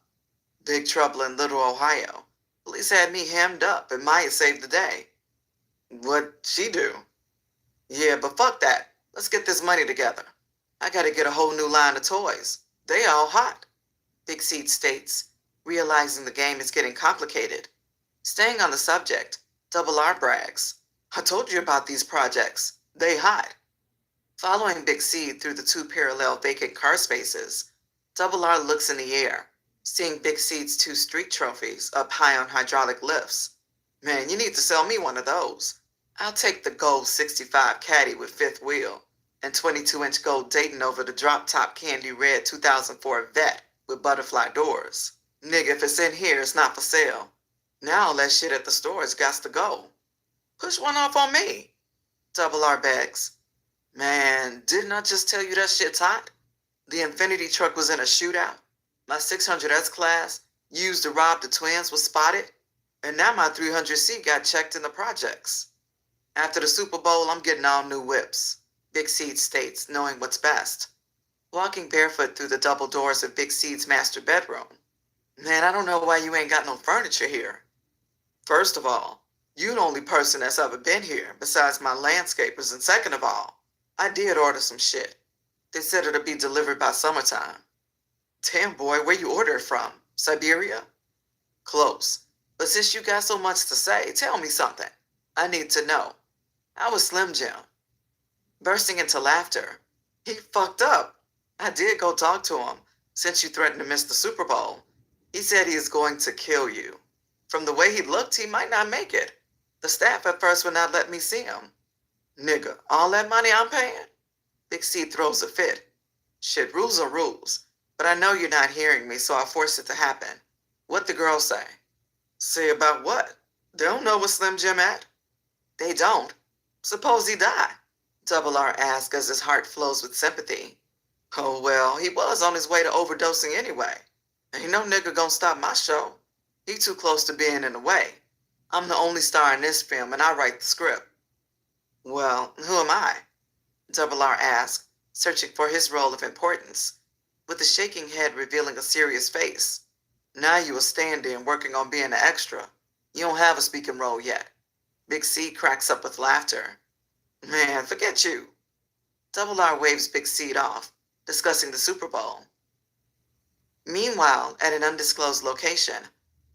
Big trouble in Little Ohio. Police had me hemmed up and Maya saved the day. What'd she do? Yeah, but fuck that. Let's get this money together. I gotta get a whole new line of toys. They all hot. Big Seed states, realizing the game is getting complicated. Staying on the subject, Double R brags. I told you about these projects. They hot. Following Big C through the two parallel vacant car spaces, Double R looks in the air, seeing Big C's two street trophies up high on hydraulic lifts. Man, you need to sell me one of those. I'll take the gold 65 Caddy with fifth wheel and 22-inch gold Dayton over the drop-top candy red 2004 Vet with butterfly doors. Nigga, if it's in here, it's not for sale. Now all that shit at the store has got to go. Push one off on me. Double R begs. Man, didn't I just tell you that shit's hot? The Infinity truck was in a shootout. My 600S class, used to rob the twins, was spotted. And now my 300C got checked in the projects. After the Super Bowl, I'm getting all new whips, Big Seed states, knowing what's best. Walking barefoot through the double doors of Big Seed's master bedroom. Man, I don't know why you ain't got no furniture here. First of all, you the only person that's ever been here besides my landscapers, and second of all, I did order some shit. They said it'll be delivered by summertime. Damn, boy, where you order it from? Siberia? Close. But since you got so much to say, tell me something. I need to know. How was Slim Jim? Bursting into laughter. He fucked up. I did go talk to him, since you threatened to miss the Super Bowl. He said he is going to kill you. From the way he looked, he might not make it. The staff at first would not let me see him. Nigga, all that money I'm paying? Big C throws a fit. Shit, rules are rules. But I know you're not hearing me, so I forced it to happen. What the girls say? Say about what? They don't know what Slim Jim at. They don't. Suppose he die? Double R asks as his heart flows with sympathy. Oh, well, he was on his way to overdosing anyway. Ain't no nigga gonna stop my show. He too close to being in the way. I'm the only star in this film, and I write the script. Well, who am I? Double R asked, searching for his role of importance, with the shaking head revealing a serious face. Now you are standing working on being an extra. You don't have a speaking role yet. Big C cracks up with laughter. Man, forget you. Double R waves Big C off, discussing the Super Bowl. Meanwhile, at an undisclosed location,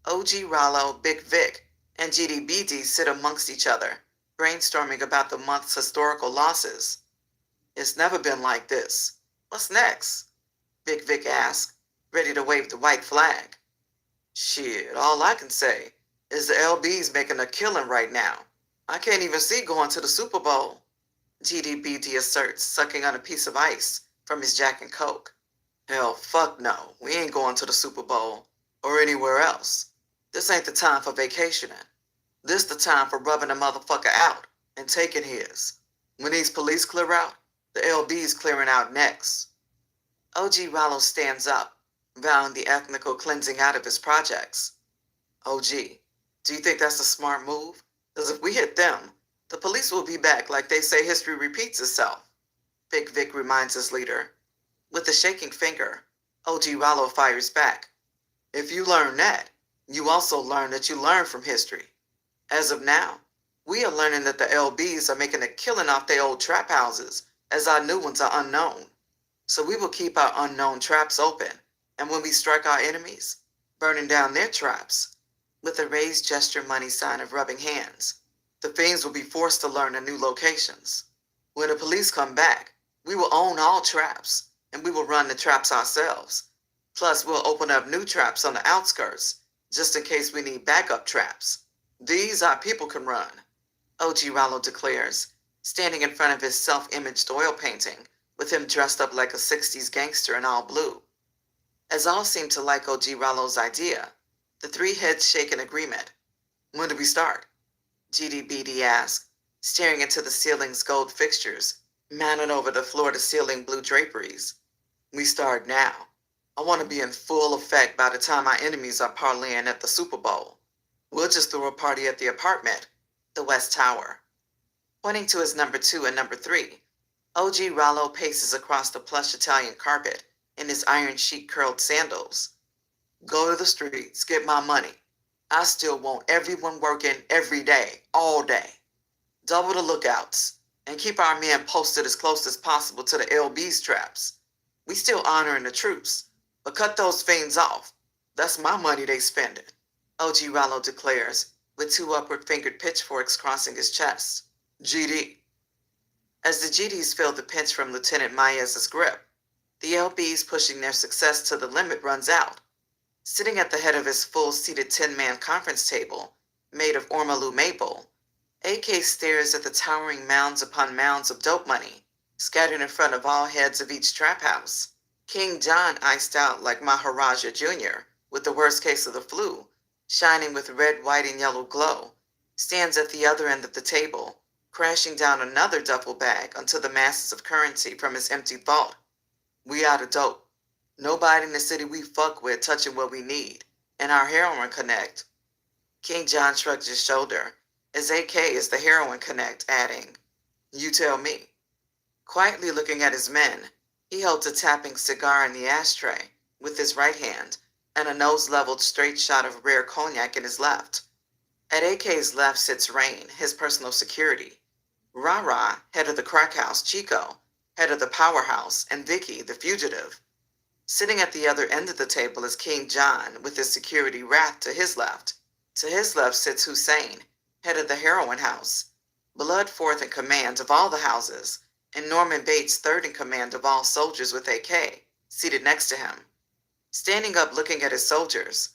OG Rollo, Big Vic, and GDBD sit amongst each other, brainstorming about the month's historical losses. It's never been like this. What's next? Big Vic asked, ready to wave the white flag. Shit, all I can say is the LB's making a killing right now. I can't even see going to the Super Bowl, GDBD asserts, sucking on a piece of ice from his Jack and Coke. Hell, fuck no. We ain't going to the Super Bowl or anywhere else. This ain't the time for vacationing. This the time for rubbing a motherfucker out and taking his. When these police clear out, the LB's clearing out next. OG Rollo stands up, vowing the ethnical cleansing out of his projects. OG, do you think that's a smart move? Because if we hit them, the police will be back like they say history repeats itself. Big Vic reminds his leader. With a shaking finger, OG Rollo fires back. If you learn that, you also learn that you learn from history. As of now, we are learning that the LBs are making a killing off their old trap houses as our new ones are unknown. So we will keep our unknown traps open, and when we strike our enemies, burning down their traps, with a raised gesture money sign of rubbing hands, the fiends will be forced to learn the new locations. When the police come back, we will own all traps, and we will run the traps ourselves. Plus, we'll open up new traps on the outskirts, just in case we need backup traps. These our people can run, OG Rollo declares, standing in front of his self-imaged oil painting, with him dressed up like a 60s gangster in all blue. As all seem to like OG Rollo's idea, the three heads shake in agreement. When do we start? GDBD asked, staring into the ceiling's gold fixtures, mounted over the floor-to-ceiling blue draperies. We start now. I want to be in full effect by the time our enemies are parlaying at the Super Bowl. We'll just throw a party at the apartment, the West Tower. Pointing to his number 2 and number 3, OG Rollo paces across the plush Italian carpet in his iron sheet curled sandals. Go to the streets, get my money. I still want everyone working every day, all day. Double the lookouts, and keep our men posted as close as possible to the LB's traps. We still honoring the troops, but cut those fiends off. That's my money they spending, OG Rollo declares, with 2 upward-fingered pitchforks crossing his chest. GD. As the GDs feel the pinch from Lieutenant Maez's grip, the LB's pushing their success to the limit runs out. Sitting at the head of his full-seated 10-man conference table, made of ormolu maple, AK stares at the towering mounds upon mounds of dope money, scattered in front of all heads of each trap house. King John, iced out like Maharaja Jr., with the worst case of the flu, shining with red, white, and yellow glow, stands at the other end of the table, crashing down another duffel bag onto the masses of currency from his empty vault. We out of dope. Nobody in the city we fuck with touching what we need, and our heroin connect. King John shrugs his shoulder, as AK is the heroin connect, adding, You tell me. Quietly looking at his men, he holds a tapping cigar in the ashtray with his right hand and a nose-leveled straight shot of rare cognac in his left. At AK's left sits Rain, his personal security. Ra-Ra, head of the crack house, Chico, head of the powerhouse, and Vicky, the fugitive. Sitting at the other end of the table is King John, with his security Wrath to his left. To his left sits Hussein, head of the heroin house, Blood fourth in command of all the houses, and Norman Bates third in command of all soldiers with AK, seated next to him. Standing up looking at his soldiers,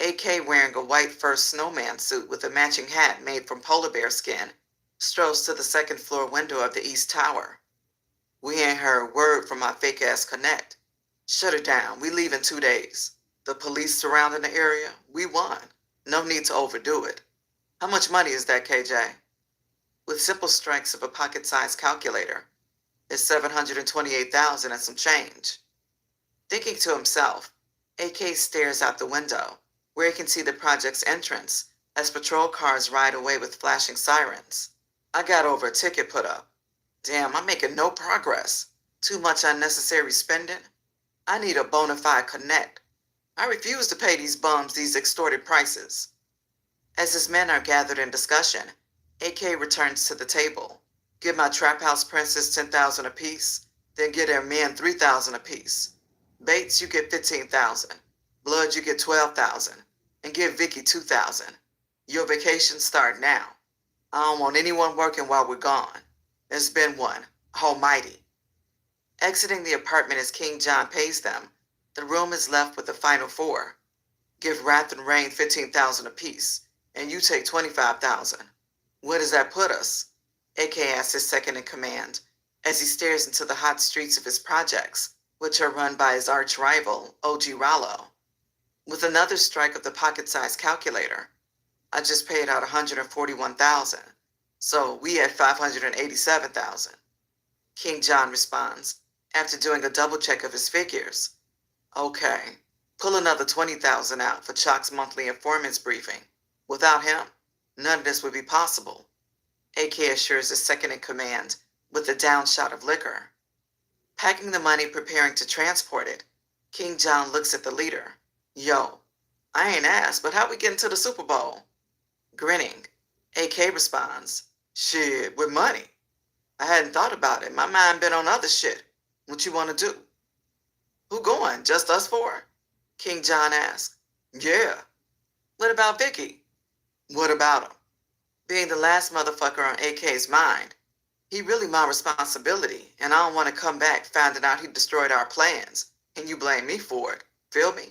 AK wearing a white fur snowman suit with a matching hat made from polar bear skin, strolls to the second floor window of the East Tower. We ain't heard a word from my fake-ass connect. Shut it down. We leave in 2 days. The police surrounding the area, we won. No need to overdo it. How much money is that, KJ? With simple strikes of a pocket-sized calculator, it's 728,000 and some change. Thinking to himself, AK stares out the window, where he can see the project's entrance as patrol cars ride away with flashing sirens. I got over a ticket put up. Damn, I'm making no progress. Too much unnecessary spending. I need a bona fide connect. I refuse to pay these bums these extorted prices. As his men are gathered in discussion, AK returns to the table. Give my trap house princes 10,000 apiece, then get their men 3,000 apiece. Bates, you get 15,000. Blood, you get 12,000. And give Vicky 2,000. Your vacations start now. I don't want anyone working while we're gone. There's been one. Almighty. Exiting the apartment as King John pays them, the room is left with the final four. Give Wrath and Rain 15,000 apiece, and you take 25,000. Where does that put us? AK asks his second in command, as he stares into the hot streets of his projects, which are run by his arch-rival, OG Rollo. With another strike of the pocket-sized calculator, I just paid out 141,000, so we had 587,000. King John responds, after doing a double check of his figures. Okay, pull another 20,000 out for Chalk's monthly informants briefing. Without him, none of this would be possible. AK assures his second in command with a down shot of liquor. Packing the money, preparing to transport it, King John looks at the leader. Yo, I ain't asked, but how we getting to the Super Bowl? Grinning, AK responds, shit, with money. I hadn't thought about it. My mind been on other shit. What you want to do? Who going? Just us four? King John asks. Yeah. What about Vicky? What about him? Being the last motherfucker on AK's mind, he really my responsibility, and I don't want to come back finding out he destroyed our plans, and you blame me for it. Feel me?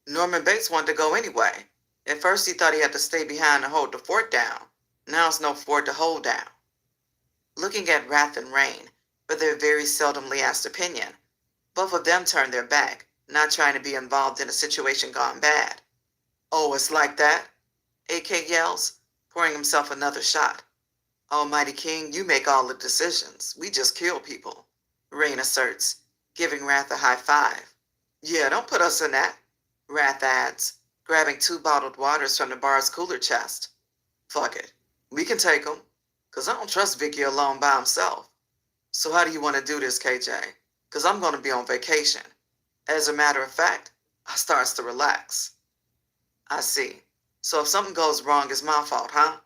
Norman Bates wanted to go anyway. At first he thought he had to stay behind to hold the fort down. Now it's no fort to hold down. Looking at Wrath and Rain, for their very seldomly asked opinion, both of them turned their back, not trying to be involved in a situation gone bad. Oh, it's like that? AK yells, pouring himself another shot. Almighty King, you make all the decisions. We just kill people, Rain asserts, giving Wrath a high five. Yeah, don't put us in that, Wrath adds, grabbing 2 bottled waters from the bar's cooler chest. Fuck it. We can take them, because I don't trust Vicky alone by himself. So how do you want to do this, KJ? Because I'm going to be on vacation. As a matter of fact, I starts to relax. I see. So if something goes wrong, it's my fault, huh?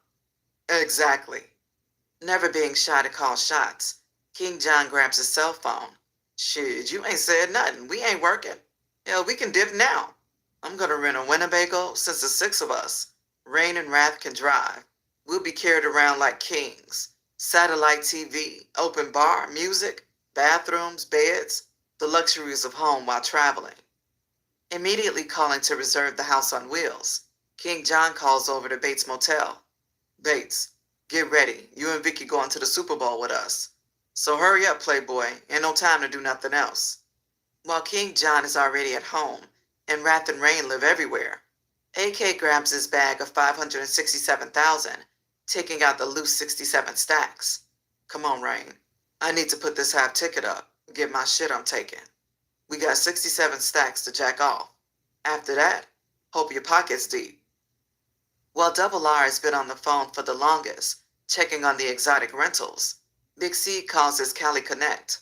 Exactly. Never being shy to call shots, King John grabs his cell phone. Shit, you ain't said nothing. We ain't working. Hell, we can dip now. I'm going to rent a Winnebago since the 6 of us. Rain and Wrath can drive. We'll be carried around like kings. Satellite TV, open bar, music, bathrooms, beds, the luxuries of home while traveling. Immediately calling to reserve the house on wheels, King John calls over to Bates Motel. Bates, get ready. You and Vicky going to the Super Bowl with us. So hurry up, playboy. Ain't no time to do nothing else. While King John is already at home, and Wrath and Rain live everywhere, AK grabs his bag of 567,000, taking out the loose 67 stacks. Come on, Rain. I need to put this half ticket up and get my shit I'm taking. We got 67 stacks to jack off. After that, hope your pocket's deep. While Double R has been on the phone for the longest, checking on the exotic rentals, Big C calls his Cali Connect.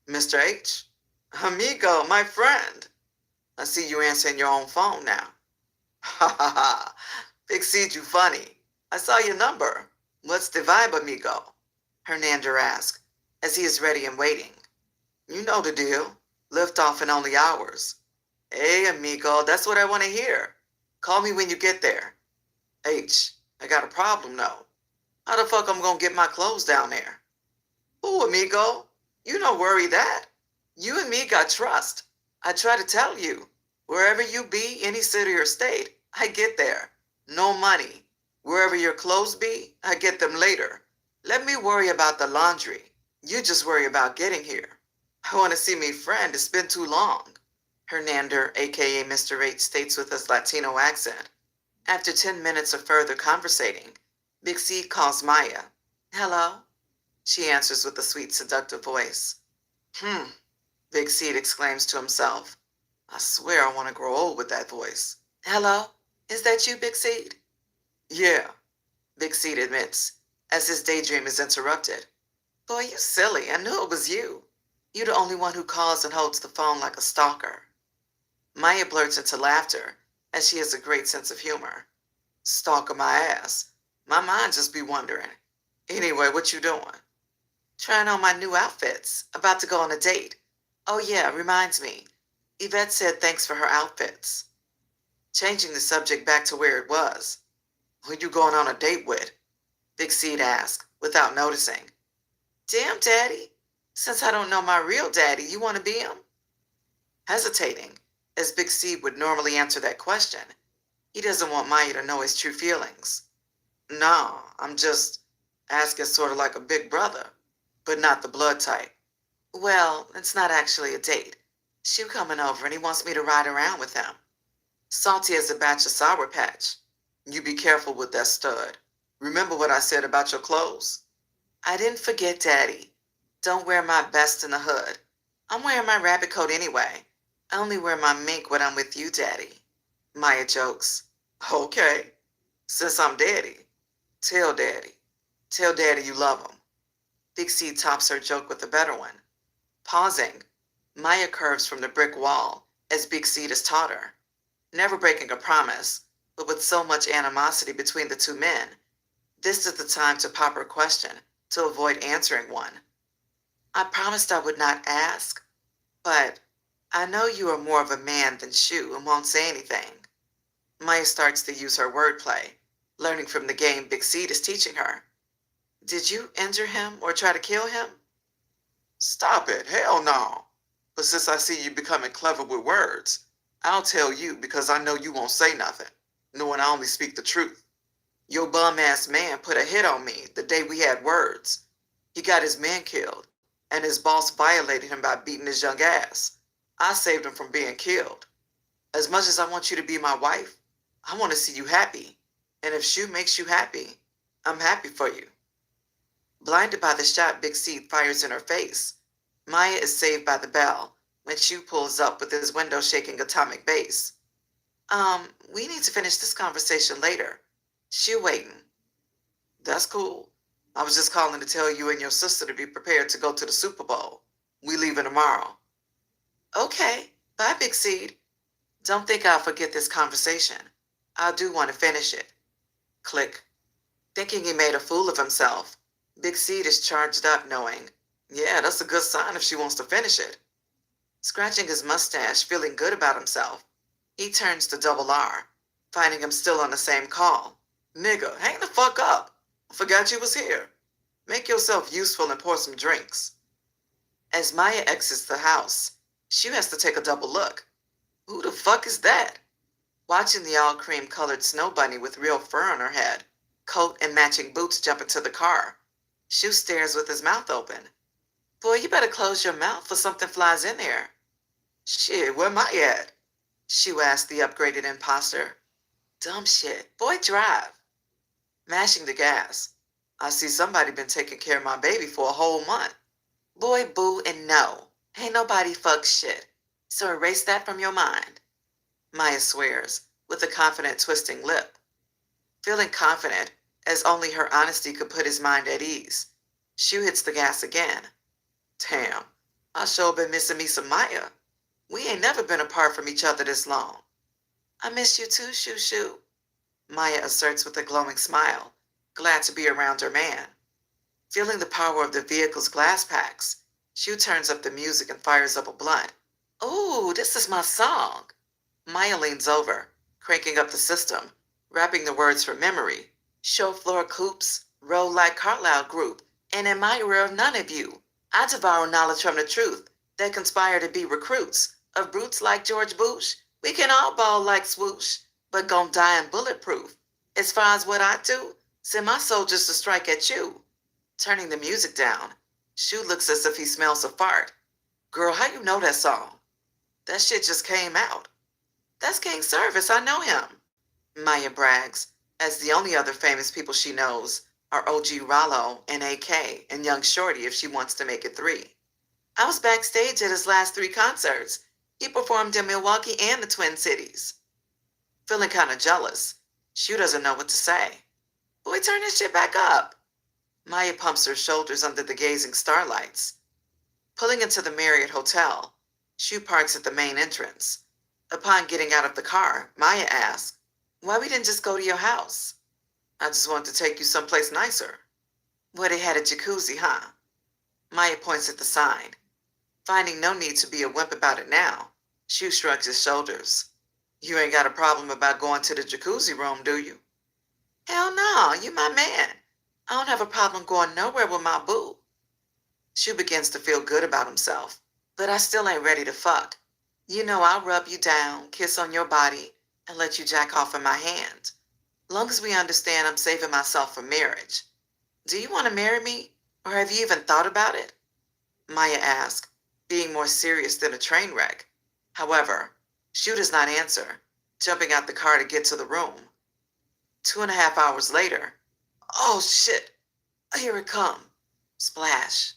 Mr. H? Amigo, my friend. I see you answering your own phone now. Ha ha ha. Big C, you funny. I saw your number. What's the vibe, amigo? Hernander asks, as he is ready and waiting. You know the deal. Lift off in only hours. Hey, amigo, that's what I want to hear. Call me when you get there. H, I got a problem, though. How the fuck I'm gonna get my clothes down there? Ooh, amigo, you don't worry that. You and me got trust. I try to tell you. Wherever you be, any city or state, I get there. No money. Wherever your clothes be, I get them later. Let me worry about the laundry. You just worry about getting here. I want to see me friend. It's been too long. Hernander, a.k.a. Mr. H, states with his Latino accent. After 10 minutes of further conversating, Big C calls Maya. Hello? She answers with a sweet, seductive voice. Big C exclaims to himself. I swear I want to grow old with that voice. Hello? Is that you, Big Seed? Yeah, Big Seed admits, as his daydream is interrupted. Boy, you silly. I knew it was you. You the only one who calls and holds the phone like a stalker. Maya blurts into laughter, as she has a great sense of humor. Stalker my ass. My mind just be wondering. Anyway, what you doing? Trying on my new outfits. About to go on a date. Oh yeah, reminds me. Yvette said thanks for her outfits. Changing the subject back to where it was. Who you going on a date with? Big Seed asked, without noticing. Damn, Daddy. Since I don't know my real daddy, you want to be him? Hesitating, as Big Seed would normally answer that question. He doesn't want Maya to know his true feelings. No, I'm just asking sort of like a big brother, but not the blood type. Well, it's not actually a date. Shu coming over and he wants me to ride around with him. Salty as a batch of Sour Patch. You be careful with that stud. Remember what I said about your clothes? I didn't forget, Daddy. Don't wear my best in the hood. I'm wearing my rabbit coat anyway. I only wear my mink when I'm with you, Daddy. Maya jokes. Okay. Since I'm Daddy, tell Daddy. Tell Daddy you love him. Big C tops her joke with a better one. Pausing, Maya curves from the brick wall as Big Seed has taught her. Never breaking a promise, but with so much animosity between the two men, this is the time to pop her question to avoid answering one. I promised I would not ask, but I know you are more of a man than Shu and won't say anything. Maya starts to use her wordplay, learning from the game Big Seed is teaching her. Did you injure him or try to kill him? Stop it, hell no. But since I see you becoming clever with words, I'll tell you because I know you won't say nothing, knowing I only speak the truth. Your bum-ass man put a hit on me the day we had words. He got his man killed, and his boss violated him by beating his young ass. I saved him from being killed. As much as I want you to be my wife, I want to see you happy. And if Shu makes you happy, I'm happy for you. Blinded by the shot Big Seed fires in her face, Maya is saved by the bell when Shu pulls up with his window shaking atomic bass. We need to finish this conversation later. Shu waiting. That's cool. I was just calling to tell you and your sister to be prepared to go to the Super Bowl. We leaving tomorrow. Okay, bye, Big Seed. Don't think I'll forget this conversation. I do want to finish it. Click. Thinking he made a fool of himself, Big Seed is charged up knowing, yeah, that's a good sign if she wants to finish it. Scratching his mustache, feeling good about himself, he turns to Double R, finding him still on the same call. Nigga, hang the fuck up. I forgot you was here. Make yourself useful and pour some drinks. As Maya exits the house, she has to take a double look. Who the fuck is that? Watching the all-cream colored snow bunny with real fur on her head, coat and matching boots jump into the car, Shu stares with his mouth open. Boy, you better close your mouth for something flies in there. Shit, where Maya at? Shu asked the upgraded imposter. Dumb shit. Boy, drive. Mashing the gas. I see somebody been taking care of my baby for a whole month. Boy, boo, and no. Ain't nobody fuck shit. So erase that from your mind. Maya swears, with a confident twisting lip. Feeling confident, as only her honesty could put his mind at ease, Shu hits the gas again. Damn, I sure been missing me some Maya. We ain't never been apart from each other this long. I miss you too, Shu. Maya asserts with a glowing smile, glad to be around her man. Feeling the power of the vehicle's glass packs, Shu turns up the music and fires up a blunt. Ooh, this is my song. Maya leans over, cranking up the system, rapping the words from memory. Show floor coops, roll like Carlisle group, and admirer of none of you. I devour knowledge from the truth that conspire to be recruits of brutes like George Bush. We can all ball like swoosh, but gon' die in bulletproof. As far as what I do, send my soldiers to strike at you. Turning the music down, Shu looks as if he smells a fart. Girl, how you know that song? That shit just came out. That's King Service, I know him. Maya brags, as the only other famous people she knows are OG Rollo and AK and Young Shorty if she wants to make it 3. I was backstage at his last 3 concerts. He performed in Milwaukee and the Twin Cities. Feeling kind of jealous, Shu doesn't know what to say. Boy, turn this shit back up. Maya pumps her shoulders under the gazing starlights. Pulling into the Marriott Hotel, Shu parks at the main entrance. Upon getting out of the car, Maya asks, "Why we didn't just go to your house?" "I just wanted to take you someplace nicer." "Where they had a jacuzzi, huh?" Maya points at the sign. Finding no need to be a wimp about it now, Shu shrugs his shoulders. "You ain't got a problem about going to the jacuzzi room, do you?" "Hell no, you my man. I don't have a problem going nowhere with my boo." Shu begins to feel good about himself. "But I still ain't ready to fuck. You know I'll rub you down, kiss on your body, and let you jack off in my hand. Long as we understand I'm saving myself for marriage. Do you want to marry me, or have you even thought about it?" Maya asks, being more serious than a train wreck. However, Shu does not answer, jumping out the car to get to the room. 2.5 hours later, oh shit, here it comes. Splash.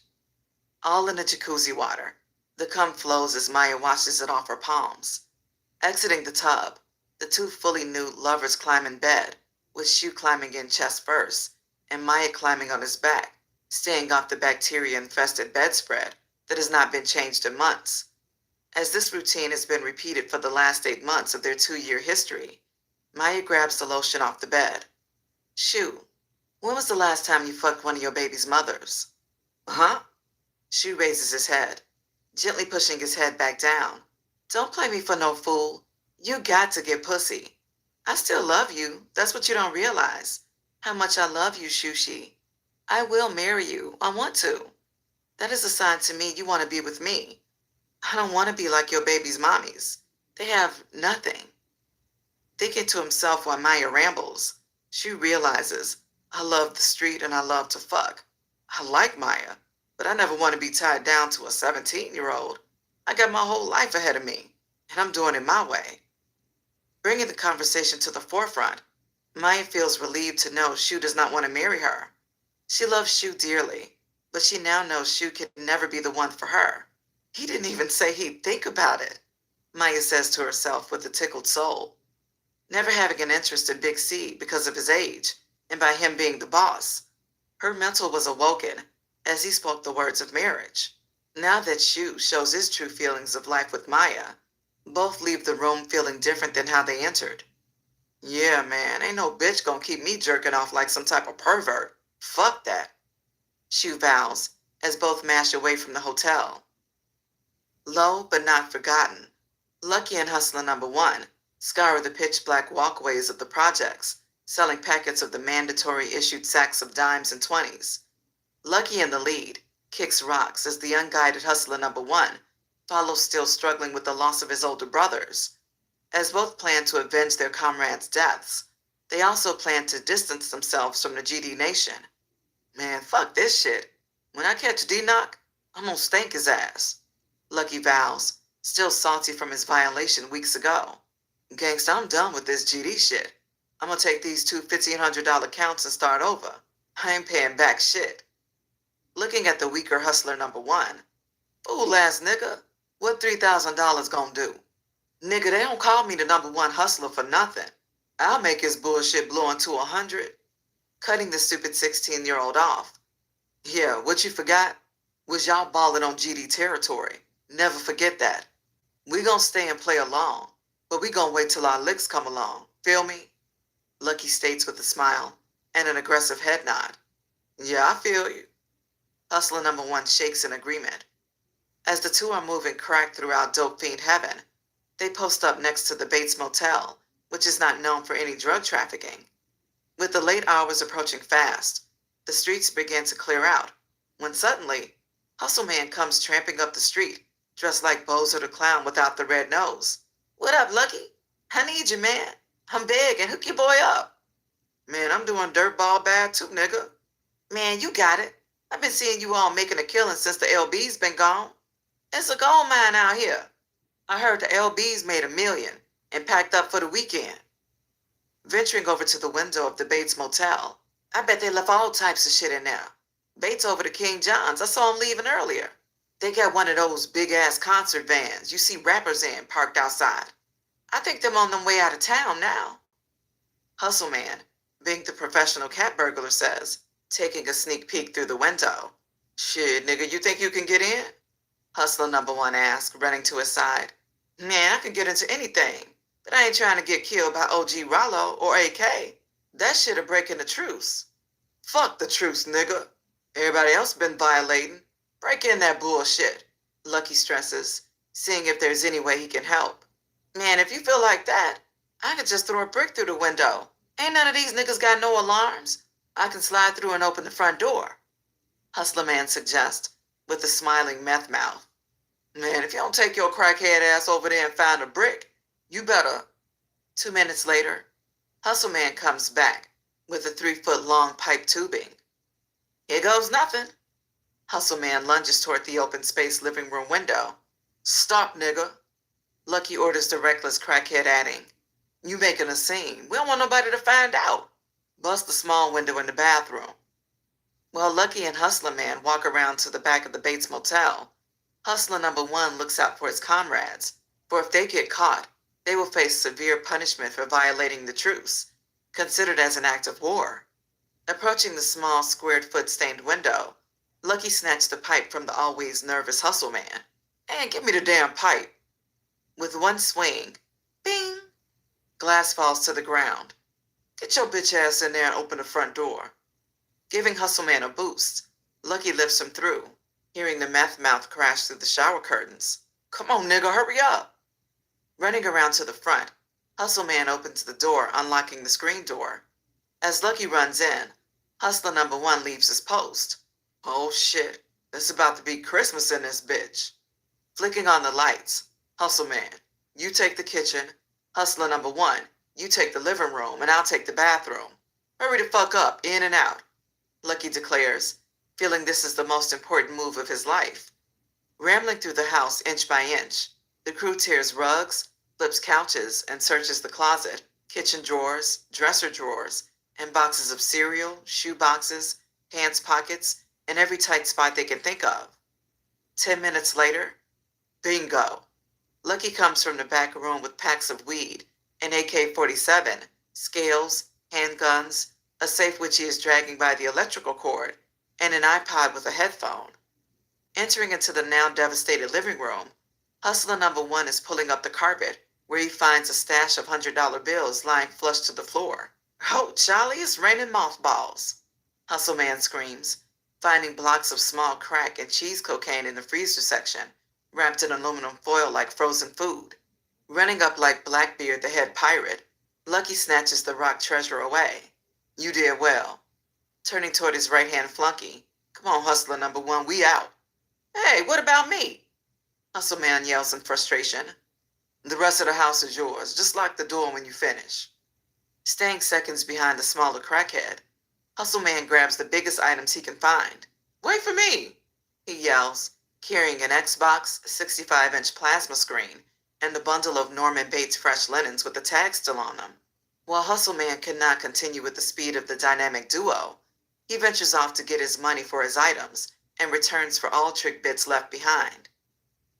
All in the jacuzzi water. The cum flows as Maya washes it off her palms. Exiting the tub, the two fully nude lovers climb in bed, with Shu climbing in chest first, and Maya climbing on his back, staying off the bacteria-infested bedspread that has not been changed in months. As this routine has been repeated for the last 8 months of their 2-year history, Maya grabs the lotion off the bed. "Shu, when was the last time you fucked one of your baby's mothers?" "Huh?" Shu raises his head, gently pushing his head back down. "Don't play me for no fool. You got to get pussy. I still love you. That's what you don't realize. How much I love you, Shushi. I will marry you. I want to. That is a sign to me you want to be with me. I don't want to be like your baby's mommies. They have nothing." Thinking to himself while Maya rambles, Shu realizes, "I love the street and I love to fuck. I like Maya, but I never want to be tied down to a 17-year-old. I got my whole life ahead of me, and I'm doing it my way." Bringing the conversation to the forefront, Maya feels relieved to know Shu does not want to marry her. She loves Shu dearly, but she now knows Shu can never be the one for her. He didn't even say he'd think about it, Maya says to herself with a tickled soul. Never having an interest in Big C because of his age, and by him being the boss, her mental was awoken as he spoke the words of marriage. Now that Shu shows his true feelings of life with Maya, both leave the room feeling different than how they entered. "Yeah, man, ain't no bitch gonna keep me jerking off like some type of pervert. Fuck that," Shu vows as both mash away from the hotel. Low but not forgotten, Lucky and Hustler number 1 scour the pitch-black walkways of the projects, selling packets of the mandatory issued sacks of dimes and 20s. Lucky in the lead kicks rocks as the unguided Hustler number 1 follows, still struggling with the loss of his older brothers. As both plan to avenge their comrades' deaths, they also plan to distance themselves from the GD Nation. "Man, fuck this shit. When I catch D-Knock, I'm gonna stank his ass," Lucky vows, still salty from his violation weeks ago. "Gangsta, I'm done with this GD shit. I'm gonna take these two $1,500 counts and start over. I ain't paying back shit." Looking at the weaker Hustler number 1, "Fool ass nigga, what $3,000 gonna do? Nigga, they don't call me the number 1 hustler for nothing. I'll make his bullshit blow into 100. Cutting the stupid 16-year-old off. "Yeah, what you forgot was y'all balling on GD territory. Never forget that. We gonna stay and play along, but we gonna wait till our licks come along. Feel me?" Lucky states with a smile and an aggressive head nod. "Yeah, I feel you." Hustler number 1 shakes in agreement. As the two are moving crack throughout dope fiend heaven, they post up next to the Bates Motel, which is not known for any drug trafficking. With the late hours approaching fast, the streets begin to clear out, when suddenly, Hustle Man comes tramping up the street, dressed like Bozo the Clown without the red nose. "What up, Lucky? I need you, man. I'm begging, hook your boy up." "Man, I'm doing dirtball bad too, nigga." "Man, you got it. I've been seeing you all making a killing since the LB's been gone. It's a gold mine out here. I heard the LB's made $1 million and packed up for the weekend." Venturing over to the window of the Bates Motel, "I bet they left all types of shit in there. Bates over to King John's. I saw him leaving earlier. They got one of those big-ass concert vans you see rappers in parked outside. I think they're on their way out of town now." Hustle Man, being the professional cat burglar, says, taking a sneak peek through the window. Shit, nigga, you think you can get in? Hustler number one asked, running to his side. Man, I can get into anything, but I ain't trying to get killed by OG Rollo or AK. That shit'll breaking the truce. Fuck the truce, nigga. Everybody else been violating. Break in that bullshit, Lucky stresses, seeing if there's any way he can help. Man, if you feel like that, I could just throw a brick through the window. Ain't none of these niggas got no alarms. I can slide through and open the front door, Hustler Man suggests, with a smiling meth mouth. Man, if you don't take your crackhead ass over there and find a brick, you better. 2 minutes later, Hustle Man comes back with a 3-foot-long pipe tubing. Here goes nothing. Hustle Man lunges toward the open space living room window. Stop, nigga. Lucky orders the reckless crackhead, adding, You making a scene. We don't want nobody to find out. Bust the small window in the bathroom. While Lucky and Hustler Man walk around to the back of the Bates Motel, Hustler number one looks out for his comrades, for if they get caught, they will face severe punishment for violating the truce, considered as an act of war. Approaching the small, squared foot-stained window, Lucky snatched the pipe from the always nervous Hustle Man. And give me the damn pipe. With one swing, bing, glass falls to the ground. Get your bitch ass in there and open the front door. Giving Hustle Man a boost, Lucky lifts him through, hearing the meth mouth crash through the shower curtains. Come on, nigga, hurry up. Running around to the front, Hustle Man opens the door, unlocking the screen door. As Lucky runs in, Hustler number one leaves his post. Oh shit, it's about to be Christmas in this bitch. Flicking on the lights, Hustle Man, you take the kitchen. Hustler number one, you take the living room, and I'll take the bathroom. Hurry the fuck up, in and out, Lucky declares, feeling this is the most important move of his life. Rambling through the house inch by inch, the crew tears rugs, flips couches, and searches the closet, kitchen drawers, dresser drawers, and boxes of cereal, shoe boxes, pants pockets, and every tight spot they can think of. 10 minutes later, bingo. Lucky comes from the back room with packs of weed, an AK-47, scales, handguns, a safe which he is dragging by the electrical cord, and an iPod with a headphone. Entering into the now devastated living room, Hustler number one is pulling up the carpet, where he finds a stash of $100 bills lying flush to the floor. Oh, Charlie, it's raining mothballs, Hustle Man screams, finding blocks of small crack and cheese cocaine in the freezer section, wrapped in aluminum foil like frozen food. Running up like Blackbeard the head pirate, Lucky snatches the rock treasure away. You did well. Turning toward his right-hand flunky. Come on, Hustler number one, we out. Hey, what about me? Hustle Man yells in frustration. The rest of the house is yours. Just lock the door when you finish. Staying seconds behind the smaller crackhead, Hustle Man grabs the biggest items he can find. Wait for me, he yells, carrying an Xbox, 65-inch plasma screen, and the bundle of Norman Bates fresh linens with the tag still on them. While Hustle Man cannot continue with the speed of the dynamic duo, he ventures off to get his money for his items and returns for all trick bits left behind.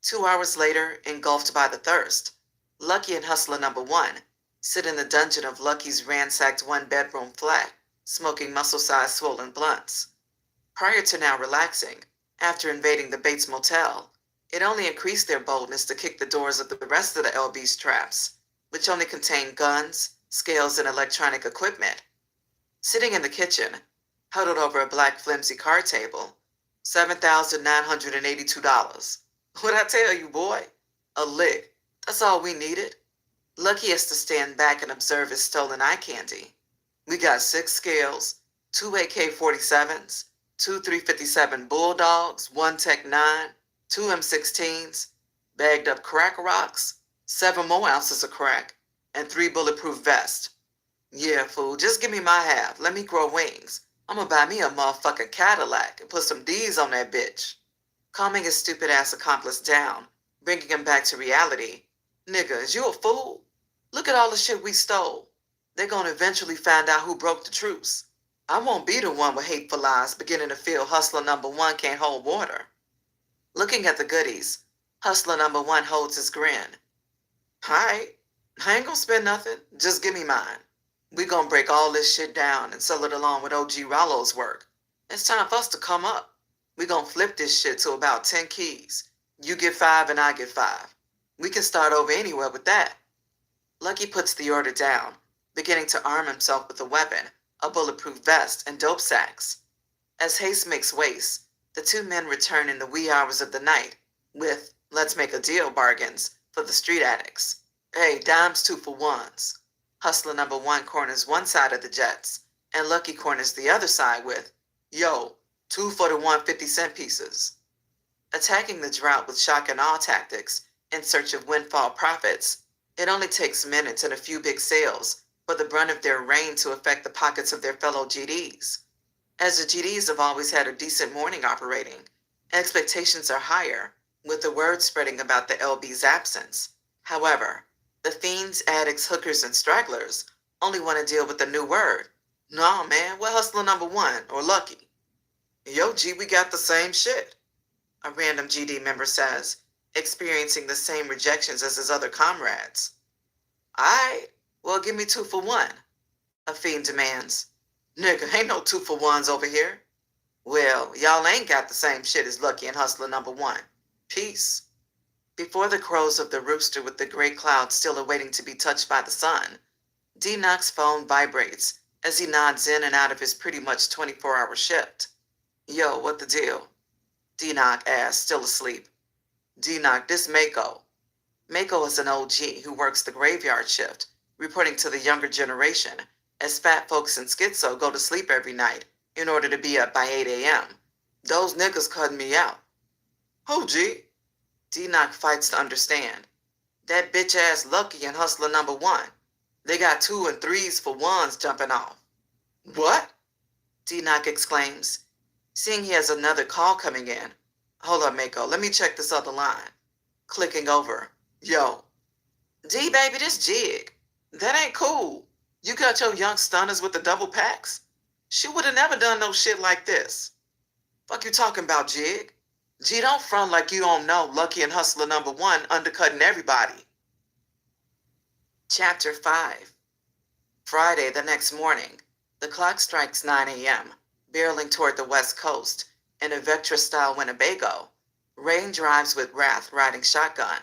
2 hours later, engulfed by the thirst, Lucky and Hustler number one sit in the dungeon of Lucky's ransacked one-bedroom flat, smoking muscle-sized swollen blunts. Prior to now relaxing, after invading the Bates Motel, it only increased their boldness to kick the doors of the rest of the LB's traps, which only contained guns, scales, and electronic equipment. Sitting in the kitchen, huddled over a black flimsy card table, $7,982. What'd I tell you, boy? A lick. That's all we needed. Lucky is to stand back and observe his stolen eye candy. We got 6 scales, 2 AK-47s, 2 357 Bulldogs, 1 Tech 9, 2 M16s, bagged up crack rocks, 7 more ounces of crack, and 3 bulletproof vests. Yeah, fool, just give me my half. Let me grow wings. I'm gonna buy me a motherfucking Cadillac and put some D's on that bitch. Calming his stupid-ass accomplice down, bringing him back to reality. Nigga, is you a fool? Look at all the shit we stole. They're gonna eventually find out who broke the truce. I won't be the one with hateful lies beginning to feel Hustler number one can't hold water. Looking at the goodies, Hustler number one holds his grin. Alright, I ain't gonna spend nothing. Just give me mine. We gonna break all this shit down and sell it along with OG Rollo's work. It's time for us to come up. We gonna flip this shit to about 10 keys. You get 5 and I get 5. We can start over anywhere with that. Lucky puts the order down, beginning to arm himself with a weapon, a bulletproof vest, and dope sacks. As haste makes waste, the two men return in the wee hours of the night with let's make a deal bargains for the street addicts. Hey, dimes 2 for 1s. Hustler number 1 corners one side of the Jets, and Lucky corners the other side with, yo, 2 for the 150-cent pieces. Attacking the drought with shock and awe tactics in search of windfall profits, it only takes minutes and a few big sales for the brunt of their reign to affect the pockets of their fellow GDs. As the GDs have always had a decent morning operating, expectations are higher, with the word spreading about the LB's absence. However, the fiends, addicts, hookers, and stragglers only want to deal with the new word. Nah, man, we're hustler number 1, or Lucky. Yo, G, we got the same shit, a random GD member says, experiencing the same rejections as his other comrades. Aight, well, give me 2 for 1, a fiend demands. Nigga, ain't no 2 for 1s over here. Well, y'all ain't got the same shit as Lucky and hustler number 1. Peace. Before the crows of the rooster with the gray clouds still awaiting to be touched by the sun, D-Knock's phone vibrates as he nods in and out of his pretty much 24-hour shift. Yo, what the deal? D-Knock asks, still asleep. D-Knock, this Mako. Mako is an OG who works the graveyard shift, reporting to the younger generation, as fat folks in Schizo go to sleep every night in order to be up by 8 a.m. Those niggas cutting me out. Who, G? D-Knock fights to understand. That bitch-ass Lucky and hustler number 1. They got 2 and 3s for 1s jumping off. What? D-Knock exclaims, seeing he has another call coming in. Hold up, Mako, let me check this other line. Clicking over. Yo. D, baby, this Jig. That ain't cool. You got your young stunners with the double packs? She would have never done no shit like this. Fuck you talking about, Jig? G, don't front like you don't know Lucky and hustler number 1 undercutting everybody. Chapter 5. Friday, the next morning. The clock strikes 9 a.m., barreling toward the west coast. In a Vectra-style Winnebago, Rain drives with Wrath riding shotgun,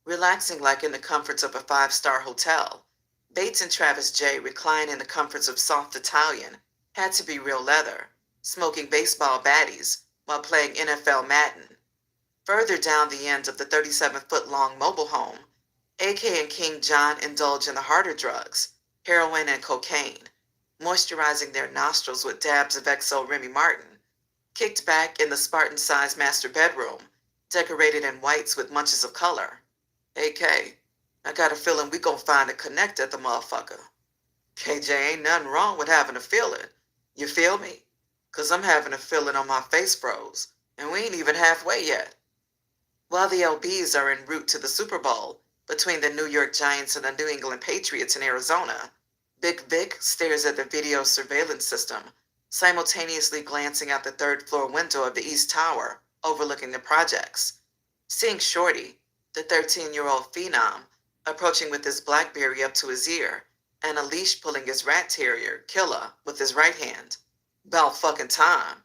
relaxing like in the comforts of a 5-star hotel. Bates and Travis J recline in the comforts of soft Italian, had to be real leather, smoking baseball baddies while playing NFL Madden. Further down the end of the 37-foot-long mobile home, AK and King John indulge in the harder drugs, heroin and cocaine, moisturizing their nostrils with dabs of XO Remy Martin, kicked back in the Spartan-sized master bedroom, decorated in whites with munches of color. AK, I got a feeling we gon' find a connect at the motherfucker. KJ, ain't nothing wrong with having a feeling. You feel me? 'Cause I'm having a feeling on my face froze, and we ain't even halfway yet. While the LBs are en route to the Super Bowl, between the New York Giants and the New England Patriots in Arizona, Big Vic stares at the video surveillance system, simultaneously glancing out the third-floor window of the East Tower, overlooking the projects. Seeing Shorty, the 13-year-old phenom, approaching with his BlackBerry up to his ear, and a leash pulling his rat terrier, Killa, with his right hand. About fucking time.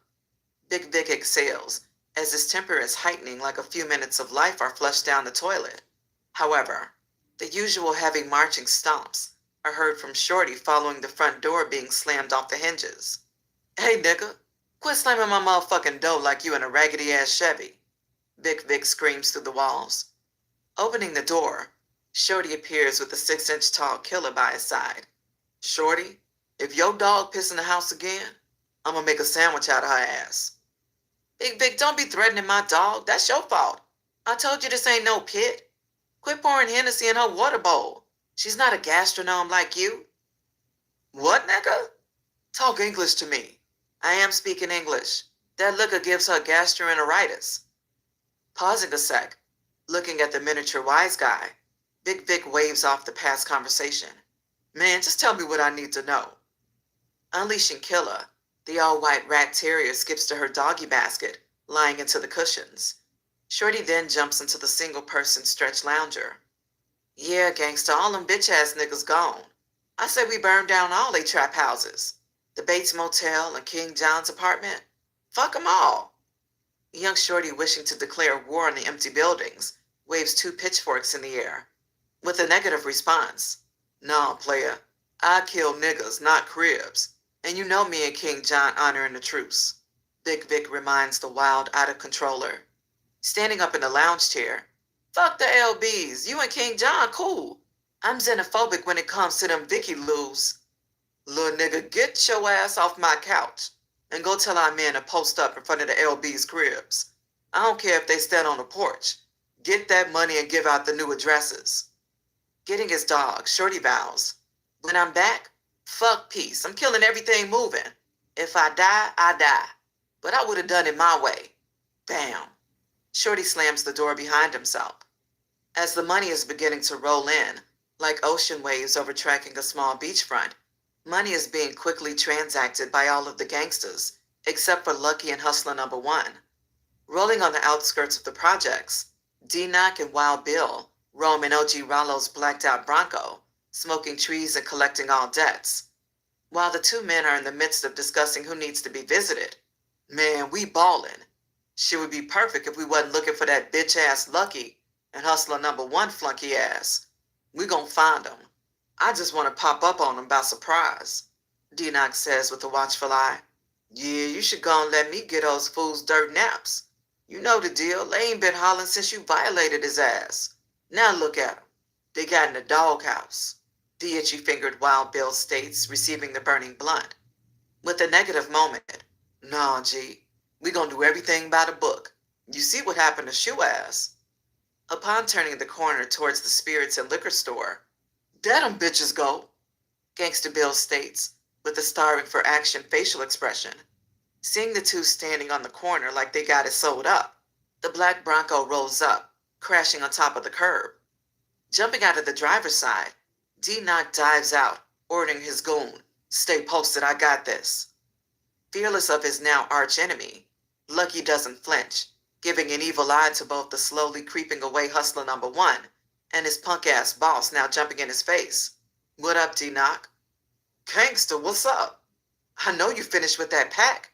Big Vic exhales, as his temper is heightening like a few minutes of life are flushed down the toilet. However, the usual heavy marching stomps are heard from Shorty following the front door being slammed off the hinges. Hey, nigga, quit slamming my motherfucking door like you in a raggedy-ass Chevy. Big Vic screams through the walls. Opening the door, Shorty appears with a 6-inch tall Killa by his side. Shorty, if your dog piss in the house again, I'm gonna make a sandwich out of her ass. Big Vic, don't be threatening my dog. That's your fault. I told you this ain't no pit. Quit pouring Hennessy in her water bowl. She's not a gastronome like you. What, nigga? Talk English to me. I am speaking English. That liquor gives her gastroenteritis. Pausing a sec, looking at the miniature wise guy, Big Vic waves off the past conversation. Man, just tell me what I need to know. Unleashing Killa, the all-white rat terrier skips to her doggy basket, lying into the cushions. Shorty then jumps into the single-person stretch lounger. Yeah, gangsta, all them bitch-ass niggas gone. I say we burn down all they trap houses. The Bates Motel and King John's apartment, Fuck 'em all. Young Shorty, wishing to declare war on the empty buildings, waves two pitchforks in the air. With a negative response. Nah, player. I kill niggas, not cribs. And you know me and King John honoring the truce. Big Vic reminds the wild, out-of-controller. Standing up in the lounge chair. Fuck the LBs. You and King John cool. I'm xenophobic when it comes to them Vicky Loos. Little nigga, get your ass off my couch and go tell our men to post up in front of the LB's cribs. I don't care if they stand on the porch. Get that money and give out the new addresses. Getting his dog, Shorty vows. When I'm back, fuck peace. I'm killing everything moving. If I die, I die. But I would have done it my way. Bam. Shorty slams the door behind himself. As the money is beginning to roll in, like ocean waves overtracking a small beachfront, money is being quickly transacted by all of the gangsters, except for Lucky and Hustler Number One. Rolling on the outskirts of the projects, D-Knock and Wild Bill roam in OG Rollo's blacked-out Bronco, smoking trees and collecting all debts. While the two men are in the midst of discussing who needs to be visited, man, we ballin'. Shit would be perfect if we wasn't looking for that bitch-ass Lucky and Hustler Number One flunky ass. We gon' find 'em. I just want to pop up on 'em by surprise, D-Knock says with a watchful eye. Yeah, you should go and let me get those fools dirt naps. You know the deal. They ain't been hollering since you violated his ass. Now look at 'em. They got in the doghouse, the itchy-fingered Wild Bill states, receiving the burning blunt. With a negative moment, nah, G, we gonna do everything by the book. You see what happened to Shoe Ass. Upon turning the corner towards the spirits and liquor store, "There them bitches go," Gangsta Bill states, with a starving for action facial expression. Seeing the two standing on the corner like they got it sewed up, the black Bronco rolls up, crashing on top of the curb. Jumping out of the driver's side, D-Knock dives out, ordering his goon, "Stay posted, I got this." Fearless of his now arch-enemy, Lucky doesn't flinch, giving an evil eye to both the slowly creeping away Hustler Number One and his punk-ass boss now jumping in his face. "What up, D-Knock?" "Gangsta, what's up? I know you finished with that pack.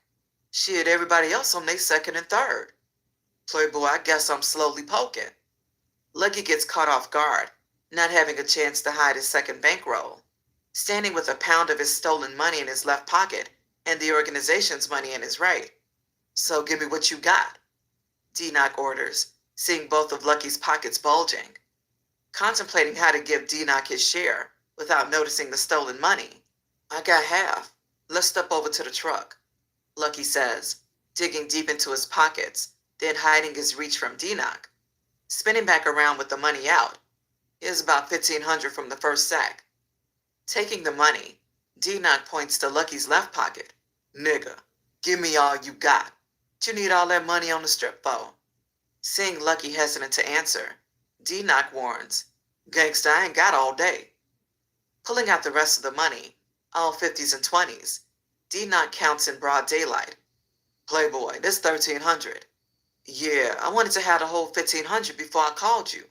Shit, everybody else on they second and third." "Playboy, I guess I'm slowly poking." Lucky gets caught off guard, not having a chance to hide his second bankroll. Standing with a pound of his stolen money in his left pocket and the organization's money in his right. "So give me what you got," D-Knock orders, seeing both of Lucky's pockets bulging. Contemplating how to give D-Knock his share without noticing the stolen money. "I got half. Let's step over to the truck," Lucky says, digging deep into his pockets, then hiding his reach from D-Knock. Spinning back around with the money out. "Here's about $1,500 from the first sack." Taking the money, D-Knock points to Lucky's left pocket. "Nigga, give me all you got. What you need all that money on the strip for?" Seeing Lucky hesitant to answer, D-Knock warns, "Gangsta, I ain't got all day." Pulling out the rest of the money, all 50s and 20s, D-Knock counts in broad daylight. "Playboy, this 1,300. "Yeah, I wanted to have the whole 1,500 before I called you,"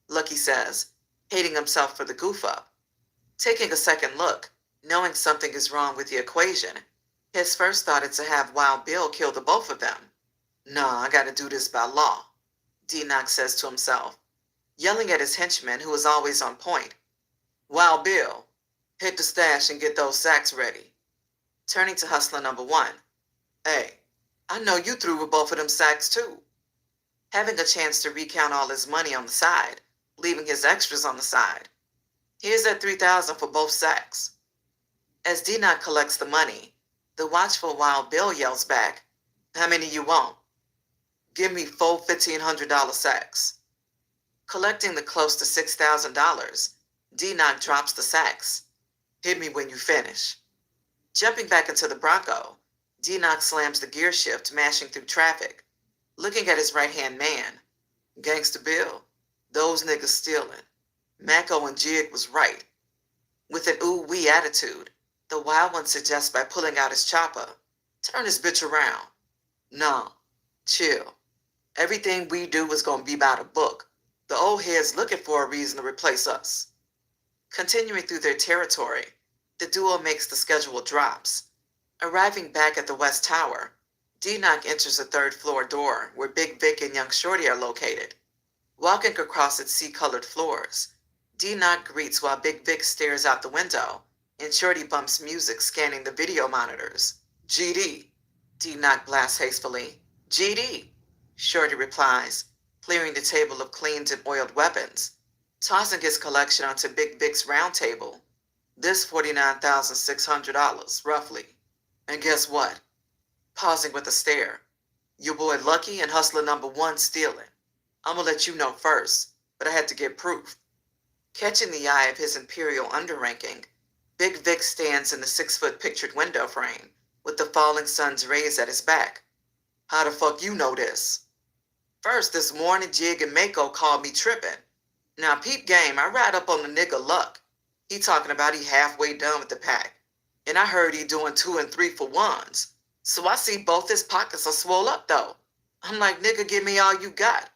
Lucky says, hating himself for the goof-up. Taking a second look, knowing something is wrong with the equation, his first thought is to have Wild Bill kill the both of them. "Nah, I gotta do this by law," D-Knock says to himself, yelling at his henchman who is always on point. "Wild Bill, hit the stash and get those sacks ready." Turning to Hustler Number One. "Hey, I know you threw with both of them sacks too." Having a chance to recount all his money on the side, leaving his extras on the side. "Here's that 3,000 for both sacks." As D-Knock collects the money, the watchful Wild Bill yells back, "How many you want?" "Give me 4 $1,500 sacks." Collecting the close to $6,000, D-Knock drops the sacks. "Hit me when you finish." Jumping back into the Bronco, D-Knock slams the gear shift, mashing through traffic, looking at his right-hand man. "Gangsta Bill, those niggas stealing. Mako and Jig was right." With an ooh-wee attitude, the Wild One suggests by pulling out his chopper, "Turn this bitch around." "No, chill. Everything we do is gonna be by the book. The old head's looking for a reason to replace us." Continuing through their territory, the duo makes the scheduled drops. Arriving back at the West Tower, D-Knock enters the third floor door where Big Vic and Young Shorty are located. Walking across its sea-colored floors, D-Knock greets while Big Vic stares out the window, and Shorty bumps music scanning the video monitors. GD, D-Knock blasts hastily. GD, Shorty replies, clearing the table of cleaned and oiled weapons, tossing his collection onto Big Vic's round table. This $49,600, roughly. And guess what? Pausing with a stare. Your boy Lucky and hustler number one stealing. I'm gonna let you know first, but I had to get proof. Catching the eye of his imperial underranking, Big Vic stands in the 6-foot pictured window frame with the falling sun's rays at his back. How the fuck you know this? First, this morning, Jig and Mako called me tripping. Now, peep game, I ride up on the nigga Luck. He talking about he halfway done with the pack. And I heard he doing 2 and 3 for ones. So I see both his pockets are swole up, though. I'm like, nigga, give me all you got.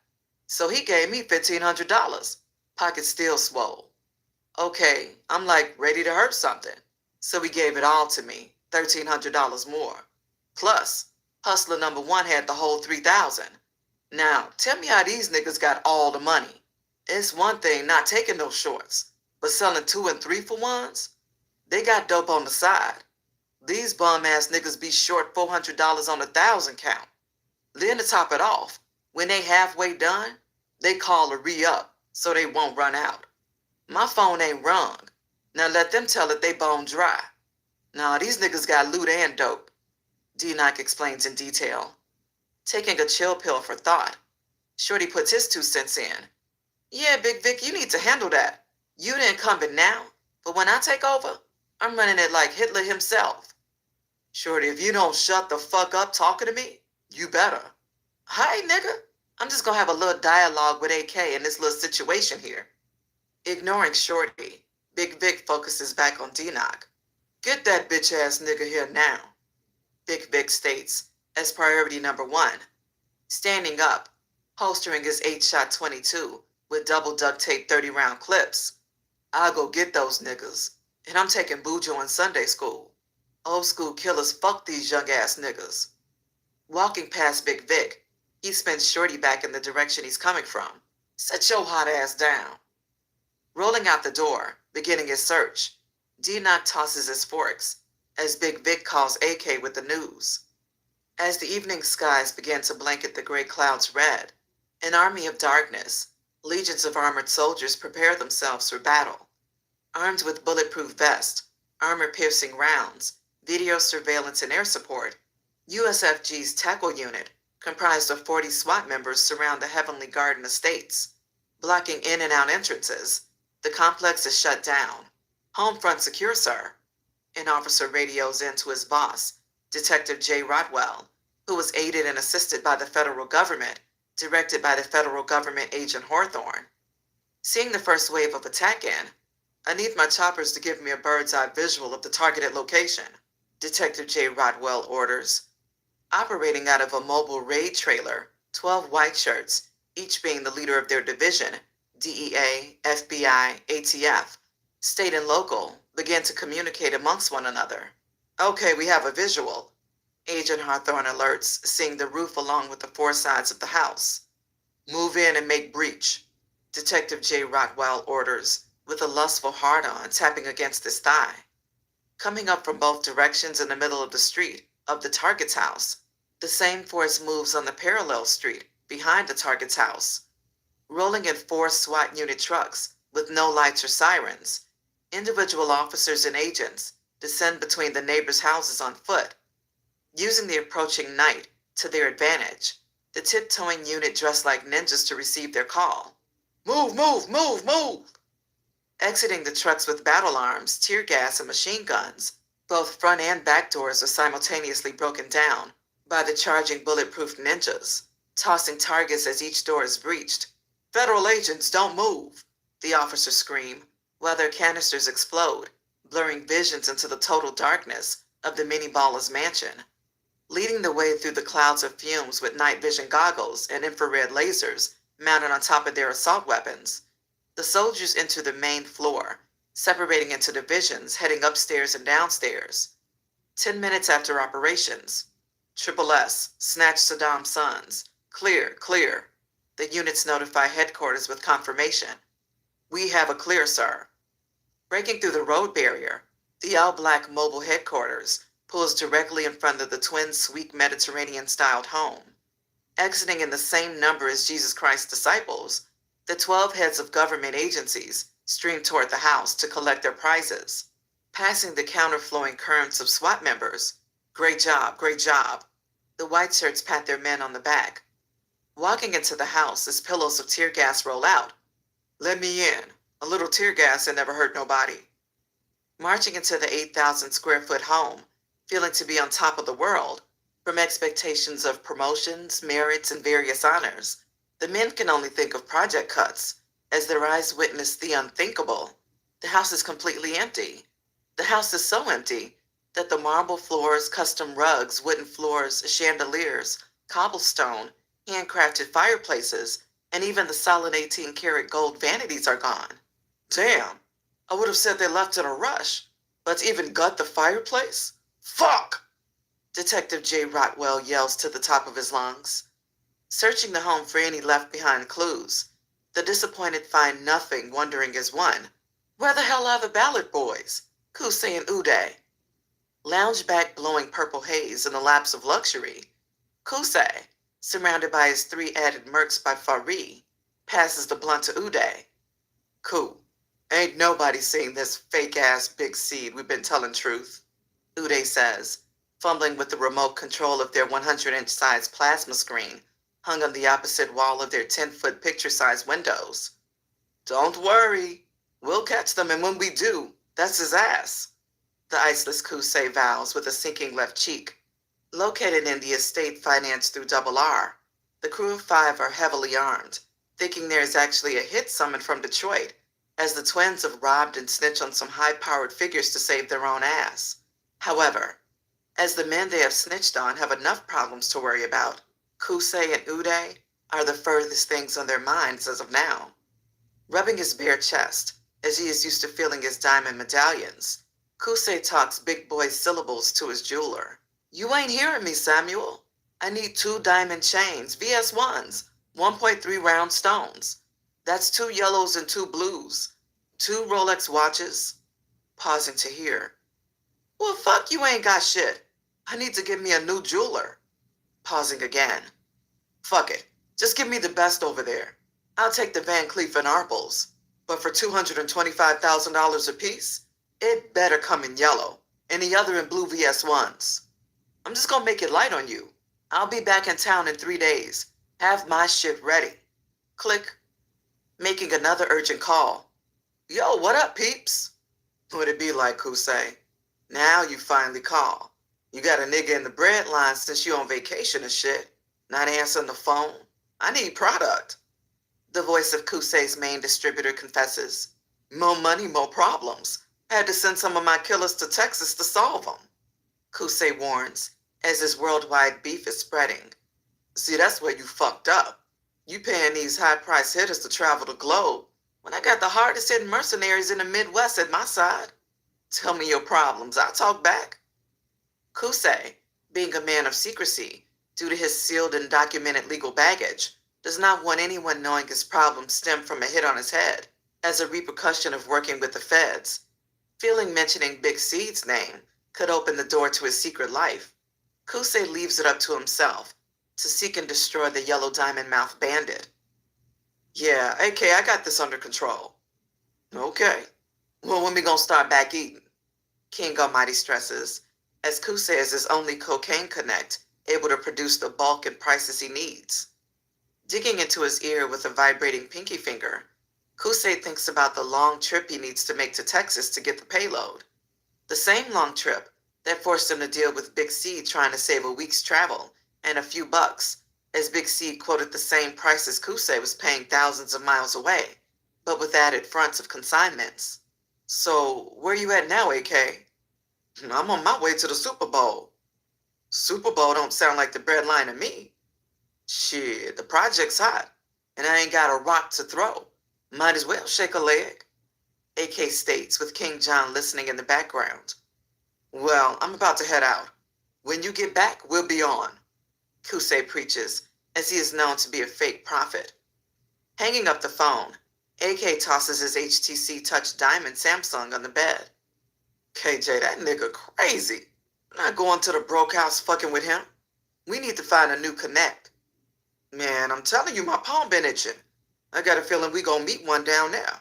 So he gave me $1,500. Pocket still swole. Okay, I'm like, ready to hurt something. So he gave it all to me, $1,300 more. Plus, hustler number one had the whole $3,000. Now, tell me how these niggas got all the money. It's one thing not taking no shorts, but selling 2 and 3 for ones? They got dope on the side. These bum-ass niggas be short $400 on 1,000 count. Then to top it off, when they halfway done, they call a re-up so they won't run out. My phone ain't rung. Now let them tell it they bone dry. Nah, these niggas got loot and dope. D-Knock explains in detail. Taking a chill pill for thought, Shorty puts his 2 cents in. Yeah, Big Vic, you need to handle that. You the incumbent now, but when I take over, I'm running it like Hitler himself. Shorty, if you don't shut the fuck up talking to me, you better. Hi, nigga. I'm just gonna have a little dialogue with AK in this little situation here. Ignoring Shorty, Big Vic focuses back on D-Knock. Get that bitch-ass nigga here now, Big Vic states as priority number 1. Standing up, holstering his 8-shot 22 with double duct tape 30-round clips. I'll go get those niggas, and I'm taking Bujo in Sunday school. Old school killers fuck these young-ass niggas. Walking past Big Vic, he spins Shorty back in the direction he's coming from. Sit your hot ass down. Rolling out the door, beginning his search, D-Knock tosses his forks as Big Vic calls AK with the news. As the evening skies begin to blanket the gray clouds red, an army of darkness, legions of armored soldiers prepare themselves for battle. Armed with bulletproof vests, armor-piercing rounds, video surveillance and air support, USFG's tackle unit, comprised of 40 SWAT members, surround the Heavenly Garden estates. Blocking in and out entrances, the complex is shut down. Home front secure, sir. An officer radios in to his boss, Detective J. Rodwell, who was aided and assisted by the federal government, directed by the federal government agent Hawthorne. Seeing the first wave of attack in, I need my choppers to give me a bird's-eye visual of the targeted location, Detective J. Rodwell orders. Operating out of a mobile raid trailer, 12 white shirts, each being the leader of their division, DEA, FBI, ATF, state and local, began to communicate amongst one another. Okay, we have a visual. Agent Hawthorne alerts, seeing the roof along with the 4 sides of the house. Move in and make breach, Detective J. Rodwell orders, with a lustful hard-on tapping against his thigh. Coming up from both directions in the middle of the street, of the target's house, the same force moves on the parallel street, behind the target's house. Rolling in 4 SWAT unit trucks, with no lights or sirens, individual officers and agents descend between the neighbors' houses on foot. Using the approaching night to their advantage, the tiptoeing unit dressed like ninjas to receive their call. Move, move, move, move! Exiting the trucks with battle arms, tear gas, and machine guns, both front and back doors are simultaneously broken down by the charging bulletproof ninjas, tossing targets as each door is breached. Federal agents, don't move, the officers scream, while their canisters explode, blurring visions into the total darkness of the mini-baller's mansion. Leading the way through the clouds of fumes with night vision goggles and infrared lasers mounted on top of their assault weapons, the soldiers enter the main floor, separating into divisions heading upstairs and downstairs. 10 minutes after operations, Triple S, snatch Saddam's sons. Clear, clear. The units notify headquarters with confirmation. We have a clear, sir. Breaking through the road barrier, the all-black mobile headquarters pulls directly in front of the twin sweet Mediterranean-styled home. Exiting in the same number as Jesus Christ's disciples, the 12 heads of government agencies stream toward the house to collect their prizes. Passing the counterflowing currents of SWAT members. Great job, great job. The white shirts pat their men on the back. Walking into the house as pillows of tear gas roll out. Let me in. A little tear gas and never hurt nobody. Marching into the 8,000 square foot home, feeling to be on top of the world, from expectations of promotions, merits, and various honors, the men can only think of project cuts as their eyes witness the unthinkable. The house is completely empty. The house is so empty that the marble floors, custom rugs, wooden floors, chandeliers, cobblestone, handcrafted fireplaces, and even the solid 18-karat gold vanities are gone. Damn, I would have said they left in a rush, but even gut the fireplace? Fuck! Detective J. Rotwell yells to the top of his lungs. Searching the home for any left-behind clues, the disappointed find nothing, wondering as one. Where the hell are the ballad boys? Kusei and Uday. Lounge back blowing purple haze in the laps of luxury. Kusei, surrounded by his 3 added mercs by Fari, passes the blunt to Uday. Cool. Ain't nobody seen this fake-ass big seed we've been telling truth, Uday says, fumbling with the remote control of their 100-inch size plasma screen hung on the opposite wall of their 10-foot picture-size windows. Don't worry. We'll catch them, and when we do, that's his ass, the iceless Kusei vows with a sinking left cheek. Located in the estate financed through Double R, the crew of 5 are heavily armed, thinking there is actually a hit summoned from Detroit, as the twins have robbed and snitched on some high-powered figures to save their own ass. However, as the men they have snitched on have enough problems to worry about, Kusei and Uday are the furthest things on their minds as of now. Rubbing his bare chest, as he is used to feeling his diamond medallions, Kusei talks big boy syllables to his jeweler. You ain't hearing me, Samuel. I need 2 diamond chains, VS1s, 1.3 round stones. That's 2 yellows and 2 blues. 2 Rolex watches. Pausing to hear. Well, fuck, you ain't got shit. I need to get me a new jeweler. Pausing again. Fuck it. Just give me the best over there. I'll take the Van Cleef and Arpels. But for $225,000 apiece, it better come in yellow. And the other in blue VS1s. I'm just gonna make it light on you. I'll be back in town in 3 days. Have my shit ready. Click. Making another urgent call. Yo, what up, peeps? What'd it be like, Kusei? Now you finally call. You got a nigga in the bread line since you on vacation and shit. Not answering the phone. I need product. The voice of Kusei's main distributor confesses. More money, more problems. Had to send some of my killers to Texas to solve them. Kusei warns, as his worldwide beef is spreading. See, that's where you fucked up. You paying these high-priced hitters to travel the globe when I got the hardest-hitting mercenaries in the Midwest at my side. Tell me your problems. I'll talk back. Kusei, being a man of secrecy, due to his sealed and documented legal baggage, does not want anyone knowing his problems stem from a hit on his head as a repercussion of working with the feds. Feeling mentioning Big Seed's name could open the door to his secret life, Kusei leaves it up to himself to seek and destroy the Yellow Diamond Mouth bandit. Yeah, AK, I got this under control. Okay. Well, when we gonna start back eating? King Almighty stresses, as Kusei is his only cocaine connect, able to produce the bulk and prices he needs. Digging into his ear with a vibrating pinky finger, Kusei thinks about the long trip he needs to make to Texas to get the payload. The same long trip that forced him to deal with Big C trying to save a week's travel and a few bucks, as Big C quoted the same price as Kusei was paying thousands of miles away, but with added fronts of consignments. So, where you at now, AK? I'm on my way to the Super Bowl. Super Bowl don't sound like the breadline to me. Shit, the project's hot, and I ain't got a rock to throw. Might as well shake a leg, AK states with King John listening in the background. Well, I'm about to head out. When you get back, we'll be on, Kusei preaches, as he is known to be a fake prophet. Hanging up the phone, AK tosses his HTC Touch Diamond Samsung on the bed. KJ, that nigga crazy. I'm not going to the broke house fucking with him. We need to find a new connect. Man, I'm telling you, my palm been itching. I got a feeling we gonna meet one down there.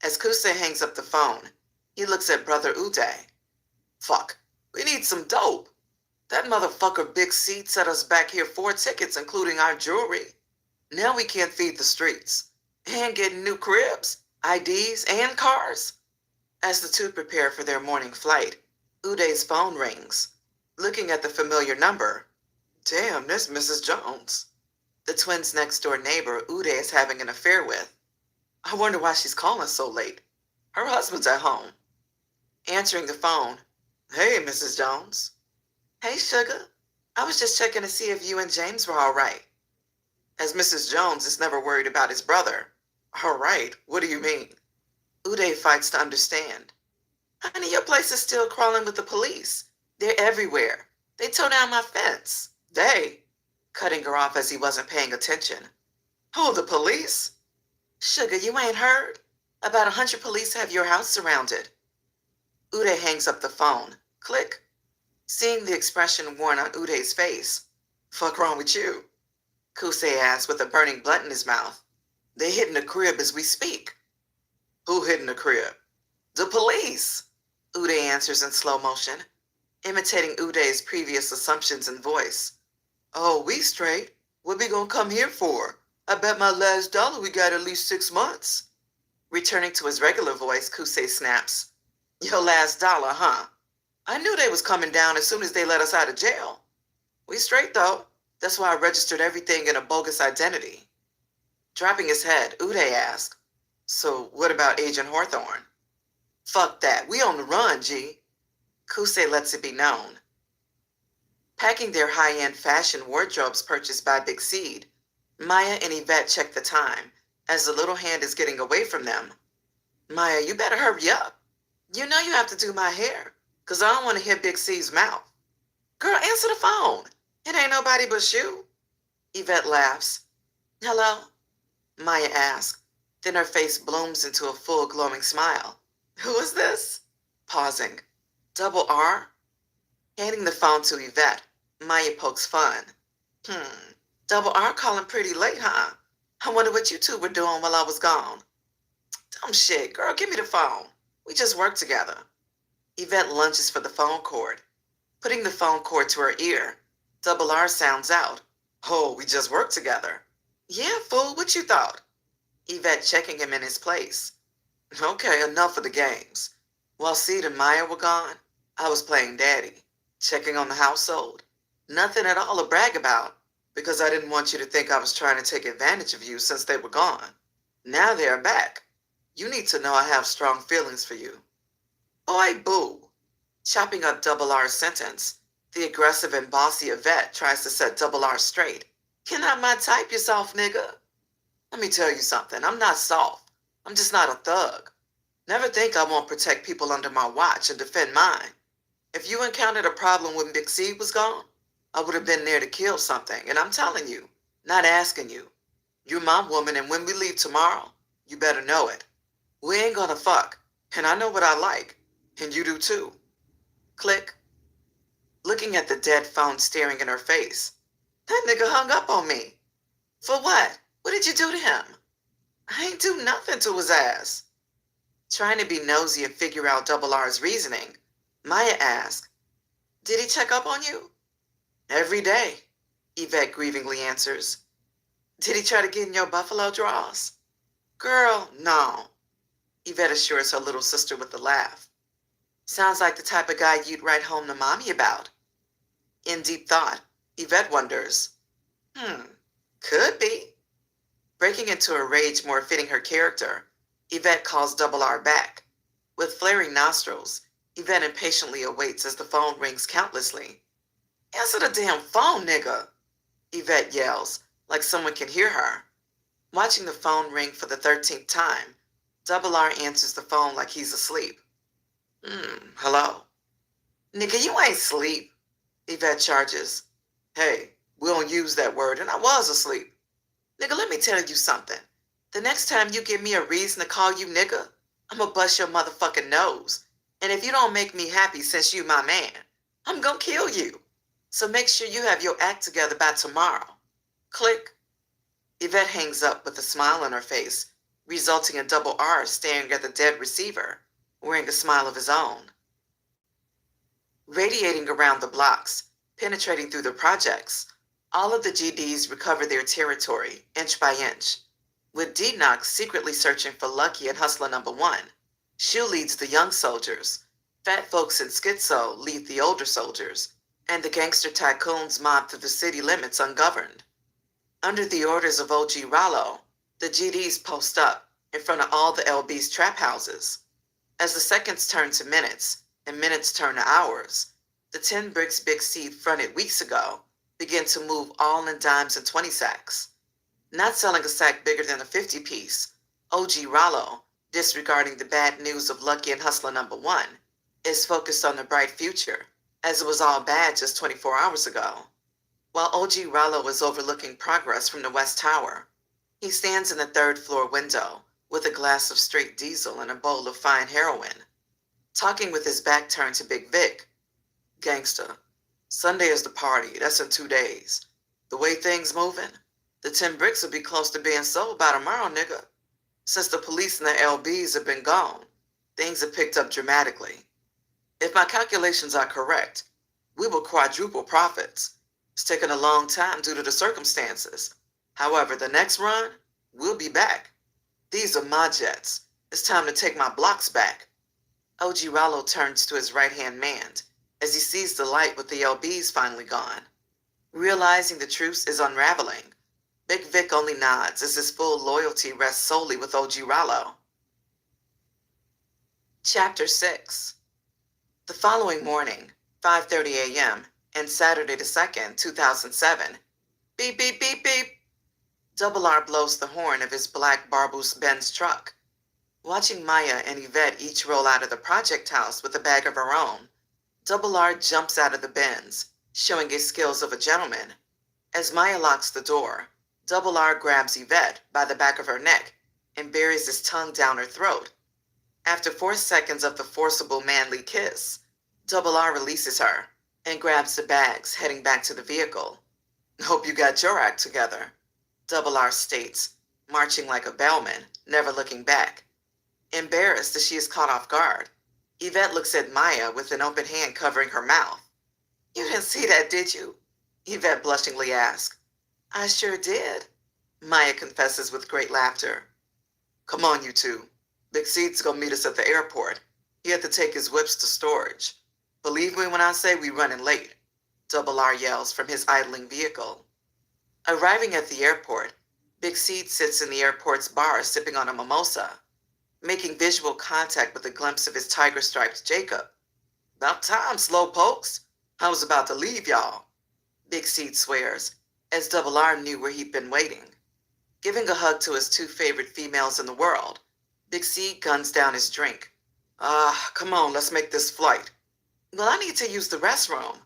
As Kusei hangs up the phone, he looks at Brother Uday. Fuck, we need some dope. That motherfucker Big C set us back here 4 tickets, including our jewelry. Now we can't feed the streets. And get new cribs, IDs, and cars. As the two prepare for their morning flight, Uday's phone rings. Looking at the familiar number, damn, that's Mrs. Jones. The twins' next-door neighbor Uday is having an affair with. I wonder why she's calling so late. Her husband's at home. Answering the phone, hey, Mrs. Jones. Hey, sugar. I was just checking to see if you and James were all right. As Mrs. Jones is never worried about his brother. All right, what do you mean? Uday fights to understand. Honey, your place is still crawling with the police. They're everywhere. They tore down my fence. They? Cutting her off as he wasn't paying attention. Who, the police? Sugar, you ain't heard? About 100 police have your house surrounded. Uday hangs up the phone. Click. Seeing the expression worn on Uday's face. Fuck wrong with you? Kusei asks with a burning blunt in his mouth. They hitting the crib as we speak. Who hitting the crib? The police, Uday answers in slow motion, imitating Uday's previous assumptions and voice. Oh, we straight. What we gonna come here for? I bet my last dollar we got at least 6 months. Returning to his regular voice, Kusei snaps. Your last dollar, huh? I knew they was coming down as soon as they let us out of jail. We straight, though. That's why I registered everything in a bogus identity. Dropping his head, Uday asked, so what about Agent Hawthorne? Fuck that. We on the run, G. Kusei lets it be known. Packing their high-end fashion wardrobes purchased by Big Seed, Maya and Yvette check the time as the little hand is getting away from them. Maya, you better hurry up. You know you have to do my hair, 'cause I don't want to hear Big C's mouth. Girl, answer the phone. It ain't nobody but you. Yvette laughs. Hello? Maya asks. Then her face blooms into a full glowing smile. Who is this? Pausing. Double R? Handing the phone to Yvette, Maya pokes fun. Double R calling pretty late, huh? I wonder what you two were doing while I was gone. Dumb shit, girl, give me the phone. We just work together. Yvette lunges for the phone cord. Putting the phone cord to her ear, Double R sounds out. Oh, we just work together. Yeah, fool, what you thought? Yvette checking him in his place. Okay, enough of the games. While Seed and Maya were gone, I was playing daddy, checking on the household. Nothing at all to brag about, because I didn't want you to think I was trying to take advantage of you since they were gone. Now they are back. You need to know I have strong feelings for you. Oi, boo. Chopping up Double R's sentence, the aggressive and bossy Yvette tries to set Double R straight. You're not my type, you soft nigga. Let me tell you something. I'm not soft. I'm just not a thug. Never think I won't protect people under my watch and defend mine. If you encountered a problem when Big C was gone, I would have been there to kill something, and I'm telling you, not asking you. You're my woman, and when we leave tomorrow, you better know it. We ain't gonna fuck, and I know what I like, and you do too. Click. Looking at the dead phone staring in her face. That nigga hung up on me. For what? What did you do to him? I ain't do nothing to his ass. Trying to be nosy and figure out Double R's reasoning, Maya asked, Did he check up on you? Every day, Yvette grievingly answers. Did he try to get in your buffalo draws? Girl, no. Yvette assures her little sister with a laugh. Sounds like the type of guy you'd write home to mommy about. In deep thought, Yvette wonders, could be. Breaking into a rage more fitting her character, Yvette calls Double R back. With flaring nostrils, Yvette impatiently awaits as the phone rings countlessly. Answer the damn phone, nigga, Yvette yells, like someone can hear her. Watching the phone ring for the 13th time, Double R answers the phone like he's asleep. Hello? Nigga, you ain't sleep. Yvette charges. Hey, we don't use that word, and I was asleep. Nigga, let me tell you something. The next time you give me a reason to call you nigga, I'ma bust your motherfucking nose. And if you don't make me happy since you my man, I'm gonna kill you. So make sure you have your act together by tomorrow. Click. Yvette hangs up with a smile on her face, resulting in Double R staring at the dead receiver, wearing a smile of his own. Radiating around the blocks, penetrating through the projects, all of the GDs recover their territory, inch by inch, with D-Knox secretly searching for Lucky and Hustler number 1. Shu leads the young soldiers, Fat Folks and Schizo lead the older soldiers, and the gangster tycoons mob through the city limits ungoverned. Under the orders of OG Rollo, the GDs post up in front of all the LB's trap houses. As the seconds turn to minutes and minutes turn to hours, the 10 bricks Big C fronted weeks ago begin to move all in dimes and 20 sacks. Not selling a sack bigger than a 50 piece, OG Rollo, disregarding the bad news of Lucky and Hustler number 1, is focused on the bright future, as it was all bad just 24 hours ago. While OG Rollo is overlooking progress from the West Tower, he stands in the 3rd floor window with a glass of straight diesel and a bowl of fine heroin, talking with his back turned to Big Vic. Gangsta, Sunday is the party. That's in 2 days. The way things moving, the 10 bricks will be close to being sold by tomorrow, nigga. Since the police and the LBs have been gone, things have picked up dramatically. If my calculations are correct, we will quadruple profits. It's taken a long time due to the circumstances. However, the next run, we'll be back. These are my jets. It's time to take my blocks back. OG Rollo turns to his right-hand man as he sees the light with the LBs finally gone. Realizing the truce is unraveling, Big Vic only nods as his full loyalty rests solely with OG Rollo. Chapter 6. The following morning, 5:30 a.m., and Saturday the 2nd, 2007, beep, beep, beep, beep, Double R blows the horn of his black Barbus Benz truck. Watching Maya and Yvette each roll out of the project house with a bag of her own, Double R jumps out of the Benz, showing his skills of a gentleman. As Maya locks the door, Double R grabs Yvette by the back of her neck and buries his tongue down her throat. After 4 seconds of the forcible manly kiss, Double R releases her and grabs the bags, heading back to the vehicle. Hope you got your act together, Double R states, marching like a bellman, never looking back. Embarrassed as she is caught off guard, Yvette looks at Maya with an open hand covering her mouth. You didn't see that, did you? Yvette blushingly asks. I sure did, Maya confesses with great laughter. Come on, you two. Big C's gonna meet us at the airport. He had to take his whips to storage. Believe me when I say we running late, Double R yells from his idling vehicle. Arriving at the airport, Big C sits in the airport's bar sipping on a mimosa, making visual contact with a glimpse of his tiger-striped Jacob. About time, slow pokes. I was about to leave y'all, Big C swears, as Double R knew where he'd been waiting. Giving a hug to his 2 favorite females in the world, Big C guns down his drink. Come on, let's make this flight. Well, I need to use the restroom,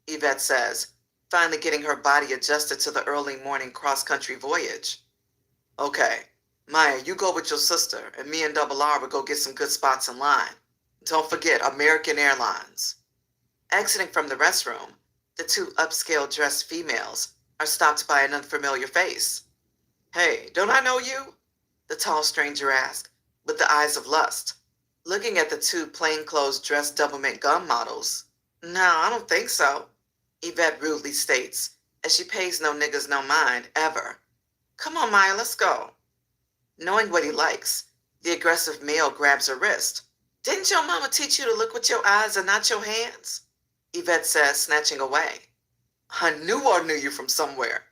Yvette says, finally getting her body adjusted to the early morning cross-country voyage. Okay, Maya, you go with your sister, and me and Double R will go get some good spots in line. Don't forget American Airlines. Exiting from the restroom, the 2 upscale-dressed females are stopped by an unfamiliar face. Hey, don't I know you? The tall stranger asks, with the eyes of lust, looking at the 2 plainclothes-dressed doublemint gun models. No, I don't think so, Yvette rudely states, as she pays no niggas no mind, ever. Come on, Maya, let's go. Knowing what he likes, the aggressive male grabs her wrist. Didn't your mama teach you to look with your eyes and not your hands? Yvette says, snatching away. I knew you from somewhere.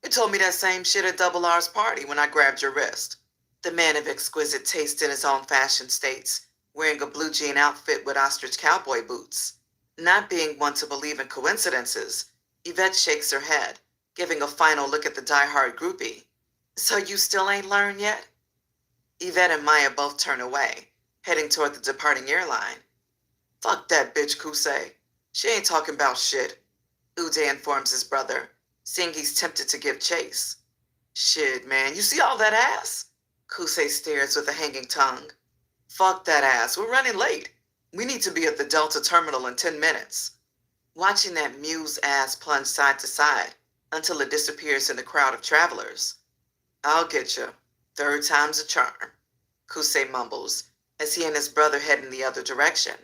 You told me that same shit at Double R's party when I grabbed your wrist. The man of exquisite taste in his own fashion states, wearing a blue jean outfit with ostrich cowboy boots. Not being one to believe in coincidences, Yvette shakes her head, giving a final look at the diehard groupie. So you still ain't learned yet? Yvette and Maya both turn away, heading toward the departing airline. Fuck that bitch, Kusei. She ain't talking about shit. Uday informs his brother, seeing he's tempted to give chase. Shit, man, you see all that ass? Kusei stares with a hanging tongue. Fuck that ass, we're running late. We need to be at the Delta terminal in 10 minutes. Watching that muse ass plunge side to side until it disappears in the crowd of travelers. I'll get you. Third time's a charm, Kusei mumbles as he and his brother head in the other direction.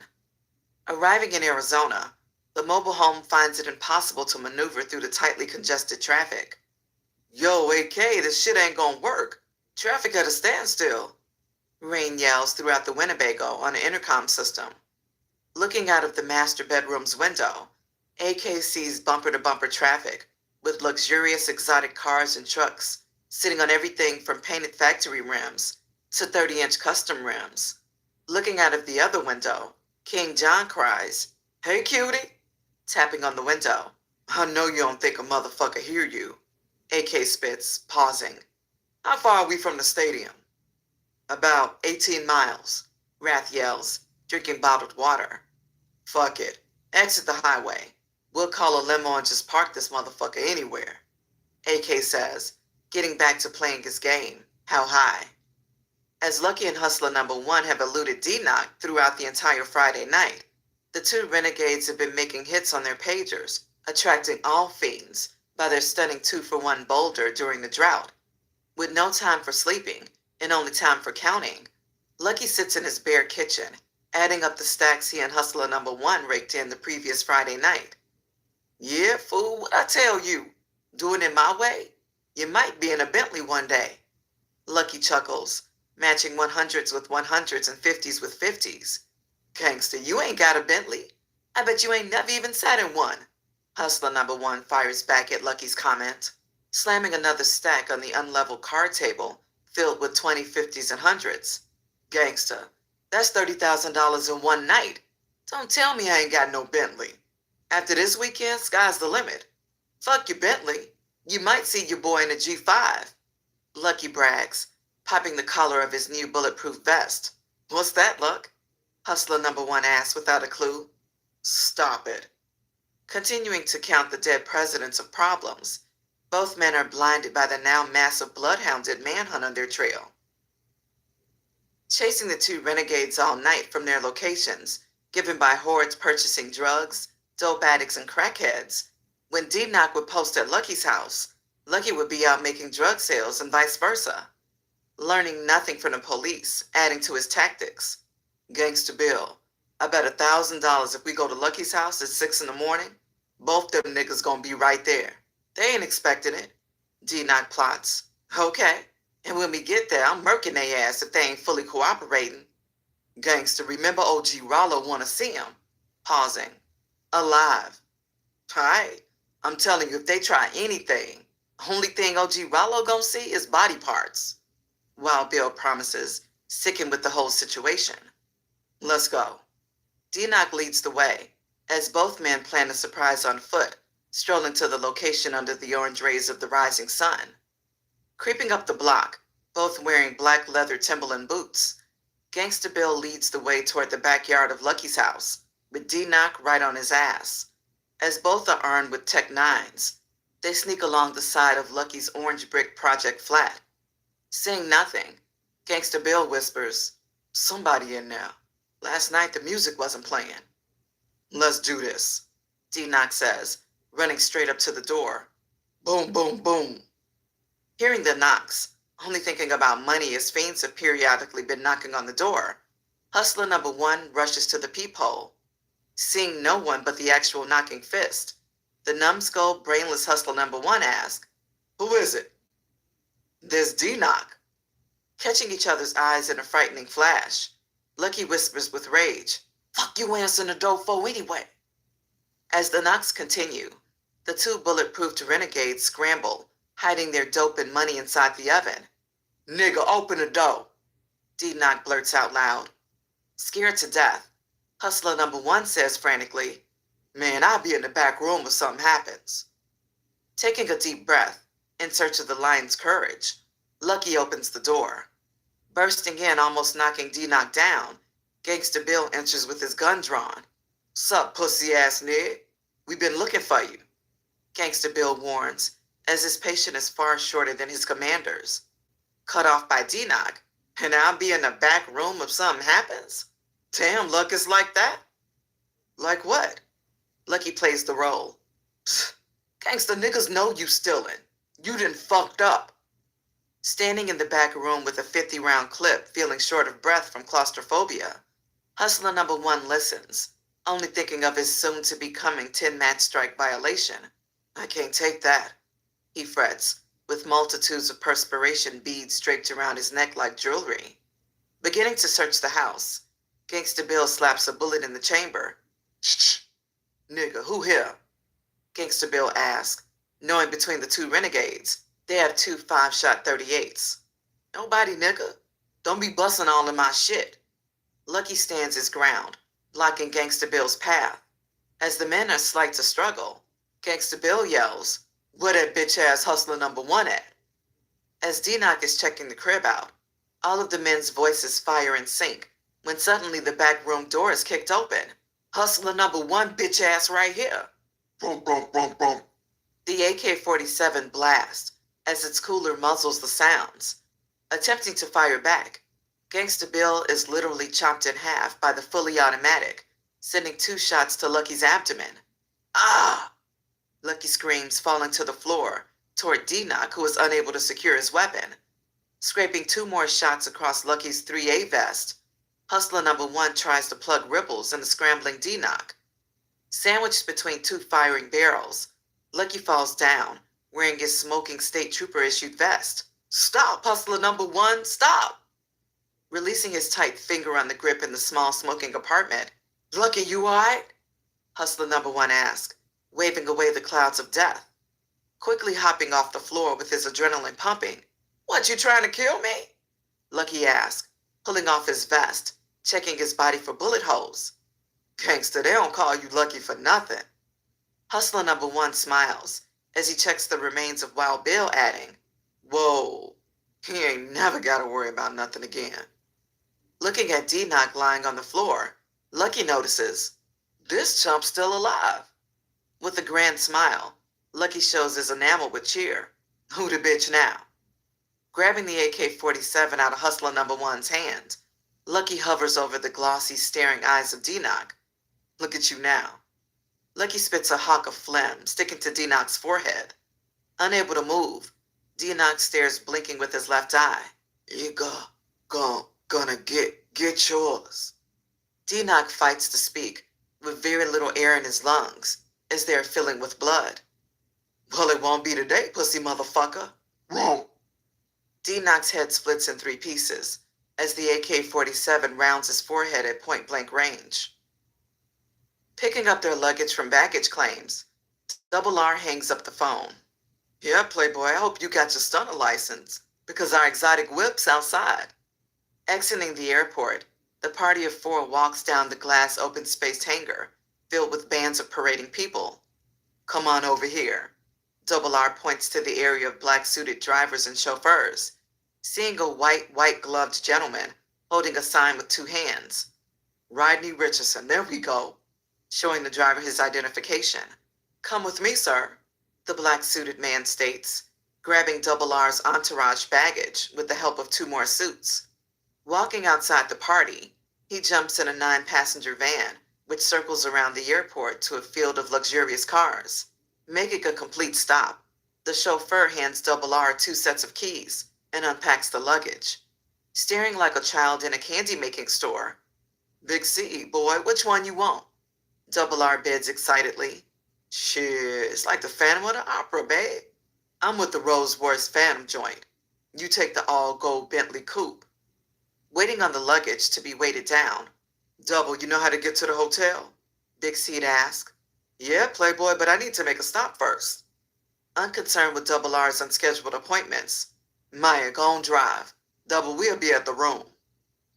Arriving in Arizona, the mobile home finds it impossible to maneuver through the tightly congested traffic. Yo, AK, this shit ain't gonna work. Traffic at a standstill. Rain yells throughout the Winnebago on the intercom system. Looking out of the master bedroom's window, AK sees bumper-to-bumper traffic with luxurious exotic cars and trucks sitting on everything from painted factory rims to 30-inch custom rims. Looking out of the other window, King John cries, "Hey, cutie," tapping on the window. "I know you don't think a motherfucker hear you," AK spits, pausing. "How far are we from the stadium?" "About 18 miles, Wrath yells, drinking bottled water. "Fuck it. Exit the highway. We'll call a limo and just park this motherfucker anywhere," AK says, getting back to playing his game, How High. As Lucky and Hustler number 1 have eluded D-Knock throughout the entire Friday night, the two renegades have been making hits on their pagers, attracting all fiends by their stunning 2-for-1 boulder during the drought. With no time for sleeping and only time for counting, Lucky sits in his bare kitchen, adding up the stacks he and Hustler number 1 raked in the previous Friday night. "Yeah, fool, what I tell you? Doing it my way? You might be in a Bentley one day." Lucky chuckles, matching 100s with 100s and 50s with 50s. "Gangster, you ain't got a Bentley. I bet you ain't never even sat in one." Hustler number 1 fires back at Lucky's comment, slamming another stack on the unleveled card table filled with 20, 50s, and 100s. "Gangster, that's $30,000 in one night. Don't tell me I ain't got no Bentley. After this weekend, sky's the limit. Fuck your Bentley. You might see your boy in a G5. Lucky brags, popping the collar of his new bulletproof vest. "What's that, Luck?" Hustler number 1 asks without a clue. "Stop it." Continuing to count the dead presidents of problems, both men are blinded by the now massive bloodhounded manhunt on their trail. Chasing the two renegades all night from their locations, given by hordes purchasing drugs, dope addicts, and crackheads, when D-Knock would post at Lucky's house, Lucky would be out making drug sales and vice versa. Learning nothing from the police, adding to his tactics. "Gangster Bill, I bet $1,000 if we go to Lucky's house at 6 in the morning, both them niggas gonna be right there. They ain't expecting it." D-Knock plots. "Okay, and when we get there, I'm murking they ass if they ain't fully cooperating." "Gangster, remember OG Rollo wanna see him." Pausing. "Alive." "Alright, I'm telling you, if they try anything, only thing OG Rollo gonna see is body parts." Wild Bill promises, sickened with the whole situation. "Let's go." D-Knock leads the way, as both men plan a surprise on foot, strolling to the location under the orange rays of the rising sun. Creeping up the block, both wearing black leather Timberland boots, Gangsta Bill leads the way toward the backyard of Lucky's house, with D-Knock right on his ass. As both are armed with Tech 9s, they sneak along the side of Lucky's orange brick project flat. Seeing nothing, Gangsta Bill whispers, "Somebody in there. Last night the music wasn't playing." "Let's do this," D-Knock says, running straight up to the door. Boom, boom, boom. Hearing the knocks, only thinking about money as fiends have periodically been knocking on the door, Hustler number 1 rushes to the peephole. Seeing no one but the actual knocking fist, the numbskull, brainless Hustler number 1 asks, "Who is it?" "There's D-Knock." Catching each other's eyes in a frightening flash, Lucky whispers with rage, "Fuck you answering the door for anyway." As the knocks continue, the two bulletproofed renegades scramble, hiding their dope and money inside the oven. "Nigga, open the door," D-Knock blurts out loud. Scared to death, Hustler number 1 says frantically, "Man, I'll be in the back room if something happens." Taking a deep breath, in search of the lion's courage, Lucky opens the door. Bursting in, almost knocking D-Knock down, Gangsta Bill enters with his gun drawn. "Sup, pussy-ass nigga? We been looking for you. Gangsta Bill warns, as his patient is far shorter than his commander's. Cut off by D-Knock, and I'll be in the back room if something happens? Damn, luck is like that? Like what? Lucky plays the role. Gangsta niggas know you stillin'. You done fucked up. Standing in the back room with a 50-round clip, feeling short of breath from claustrophobia, Hustler number 1 listens, only thinking of his soon-to-be-coming 10-match strike violation. I can't take that, he frets, with multitudes of perspiration beads draped around his neck like jewelry. Beginning to search the house, Gangsta Bill slaps a bullet in the chamber. Shh, nigga, who here? Gangsta Bill asks, knowing between the two renegades, they have 2 5-shot 38s. Nobody, nigga. Don't be busting all in my shit. Lucky stands his ground, blocking Gangsta Bill's path. As the men are slight to struggle, Gangsta Bill yells, "Where that bitch-ass hustler number 1 at?" As D-Knock is checking the crib out, all of the men's voices fire in sync when suddenly the back room door is kicked open. Hustler number 1 bitch-ass right here. Boom, boom, boom, boom. The AK-47 blasts as its cooler muzzles the sounds. Attempting to fire back, Gangsta Bill is literally chopped in half by the fully automatic, sending 2 shots to Lucky's abdomen. Ah! Lucky screams, falling to the floor, toward D-Knock, who is unable to secure his weapon. Scraping 2 more shots across Lucky's 3A vest, Hustler number 1 tries to plug ripples in the scrambling D-Knock. Sandwiched between 2 firing barrels, Lucky falls down, wearing his smoking state trooper-issued vest. Stop, Hustler number 1, stop! Releasing his tight finger on the grip in the small smoking apartment. Lucky, you alright? Hustler number 1 asks, waving away the clouds of death. Quickly hopping off the floor with his adrenaline pumping. What, you trying to kill me? Lucky asks, pulling off his vest, checking his body for bullet holes. Gangsta, they don't call you Lucky for nothing. Hustler number 1 smiles as he checks the remains of Wild Bill, adding, Whoa, he ain't never gotta worry about nothing again. Looking at D-Knock lying on the floor, Lucky notices, this chump's still alive. With a grand smile, Lucky shows his enamel with cheer. Who the bitch now? Grabbing the AK-47 out of Hustler number 1's hand, Lucky hovers over the glossy, staring eyes of D-Knock. Look at you now. Lucky spits a hawk of phlegm, sticking to D-Knock's forehead. Unable to move, D-Knock stares, blinking with his left eye. You gonna get yours. D-Knock fights to speak, with very little air in his lungs, as they are filling with blood. Well, it won't be today, pussy motherfucker. Won't. D-Knock's head splits in 3 pieces, as the AK-47 rounds his forehead at point-blank range. Picking up their luggage from baggage claims, Double R hangs up the phone. Yeah, Playboy, I hope you got your stunner license, because our exotic whip's outside. Exiting the airport, the party of 4 walks down the glass open-spaced hangar, filled with bands of parading people. Come on over here. Double R points to the area of black-suited drivers and chauffeurs, seeing a white-gloved gentleman holding a sign with 2 hands. Rodney Richardson, there we go, showing the driver his identification. Come with me, sir, the black-suited man states, grabbing Double R's entourage baggage with the help of 2 more suits. Walking outside the party, he jumps in a 9-passenger van, which circles around the airport to a field of luxurious cars. Making a complete stop, the chauffeur hands Double R 2 sets of keys and unpacks the luggage. Staring like a child in a candy-making store. Big C, boy, which one you want? Double R bids excitedly. Shit, it's like the Phantom of the Opera, babe. I'm with the Rolls-Royce Phantom joint. You take the all-gold Bentley coupe. Waiting on the luggage to be weighted down. Double, you know how to get to the hotel? Big C'd ask. Yeah, Playboy, but I need to make a stop first. Unconcerned with Double R's unscheduled appointments. Maya, go on drive. Double, we'll be at the room.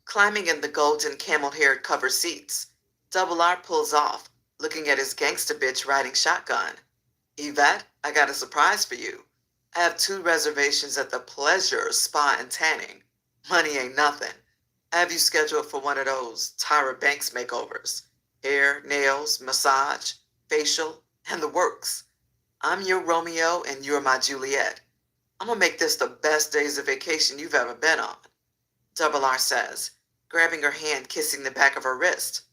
Climbing in the golden camel-haired cover seats, Double R pulls off, looking at his gangsta bitch riding shotgun. Yvette, I got a surprise for you. I have 2 reservations at the Pleasure Spa and Tanning. Money ain't nothing. I have you scheduled for one of those Tyra Banks makeovers. Hair, nails, massage, facial, and the works. I'm your Romeo and you're my Juliet. I'm gonna make this the best days of vacation you've ever been on, Double R says, grabbing her hand, kissing the back of her wrist.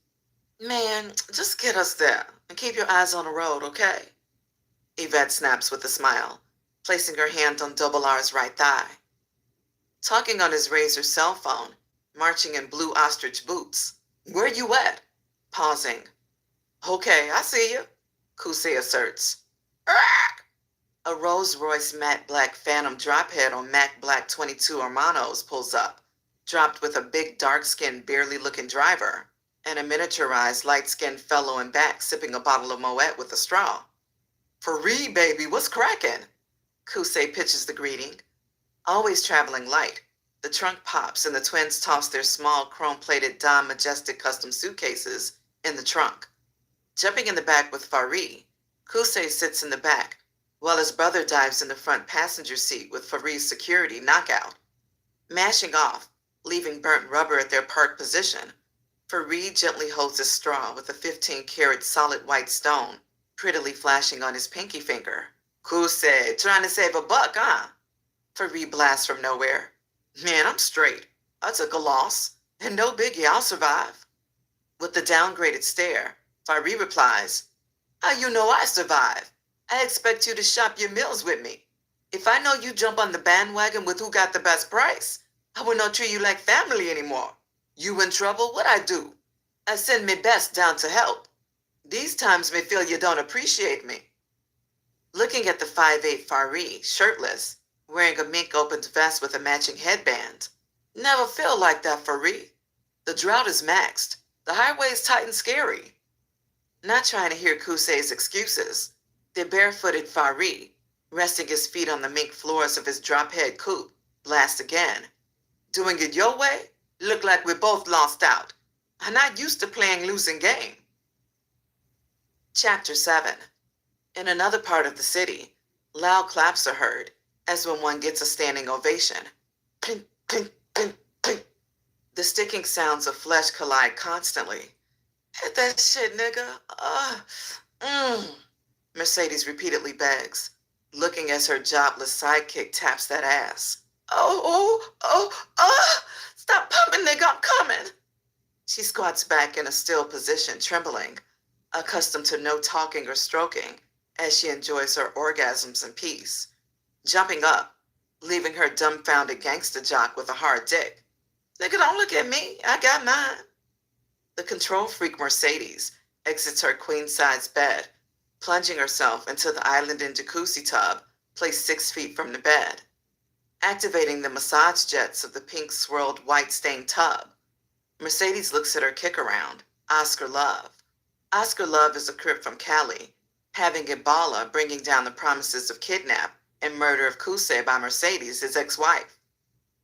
Man, just get us there and keep your eyes on the road, okay? Yvette snaps with a smile, placing her hand on Double R's right thigh. Talking on his Razor cell phone, marching in blue ostrich boots. Where you at? Pausing. Okay, I see you, Kusei asserts. Arrgh! A Rolls-Royce matte black Phantom drophead on Mac Black 22 Hermanos pulls up, dropped with a big dark-skinned beerly-looking driver and a miniaturized light-skinned fellow in back sipping a bottle of Moet with a straw. For real, baby, what's crackin'? Kusei pitches the greeting. Always traveling light, the trunk pops and the twins toss their small chrome-plated Dom Majestic custom suitcases in the trunk. Jumping in the back with Fari, Kusei sits in the back, while his brother dives in the front passenger seat with Fari's security knockout. Mashing off, leaving burnt rubber at their parked position, Fari gently holds his straw with a 15-karat solid white stone, prettily flashing on his pinky finger. Kusei, trying to save a buck, huh? Fari blasts from nowhere. Man, I'm straight. I took a loss, and no biggie, I'll survive. With the downgraded stare, Fari replies, How you know I survive? I expect you to shop your meals with me. If I know you jump on the bandwagon with who got the best price, I will not treat you like family anymore. You in trouble, what I do? I send me best down to help. These times may feel you don't appreciate me. Looking at the 5'8" Fari, shirtless, wearing a mink-opened vest with a matching headband. Never feel like that, Fari. The drought is maxed. The highway's tight and scary. Not trying to hear Kusei's excuses, the barefooted Fari, resting his feet on the mink floors of his drop-head coupe, blasts again. Doing it your way? Look like we both lost out. I'm not used to playing losing game. Chapter 7. In another part of the city, loud claps are heard, as when one gets a standing ovation. Clink, clink, clink, clink. The sticking sounds of flesh collide constantly. Hit that shit, nigga. Mercedes repeatedly begs, looking as her jobless sidekick taps that ass. Stop pumping, nigga, I'm coming. She squats back in a still position, trembling, accustomed to no talking or stroking, as she enjoys her orgasms in peace. Jumping up, leaving her dumbfounded gangster jock with a hard dick. Nigga, don't look at me. I got mine. The control freak Mercedes exits her queen-size bed, plunging herself into the island and jacuzzi tub placed 6 feet from the bed. Activating the massage jets of the pink-swirled, white-stained tub, Mercedes looks at her kick-around, Oscar Love. Oscar Love is a crip from Cali, having Ebola bringing down the promises of kidnap and murder of Kusei by Mercedes, his ex-wife.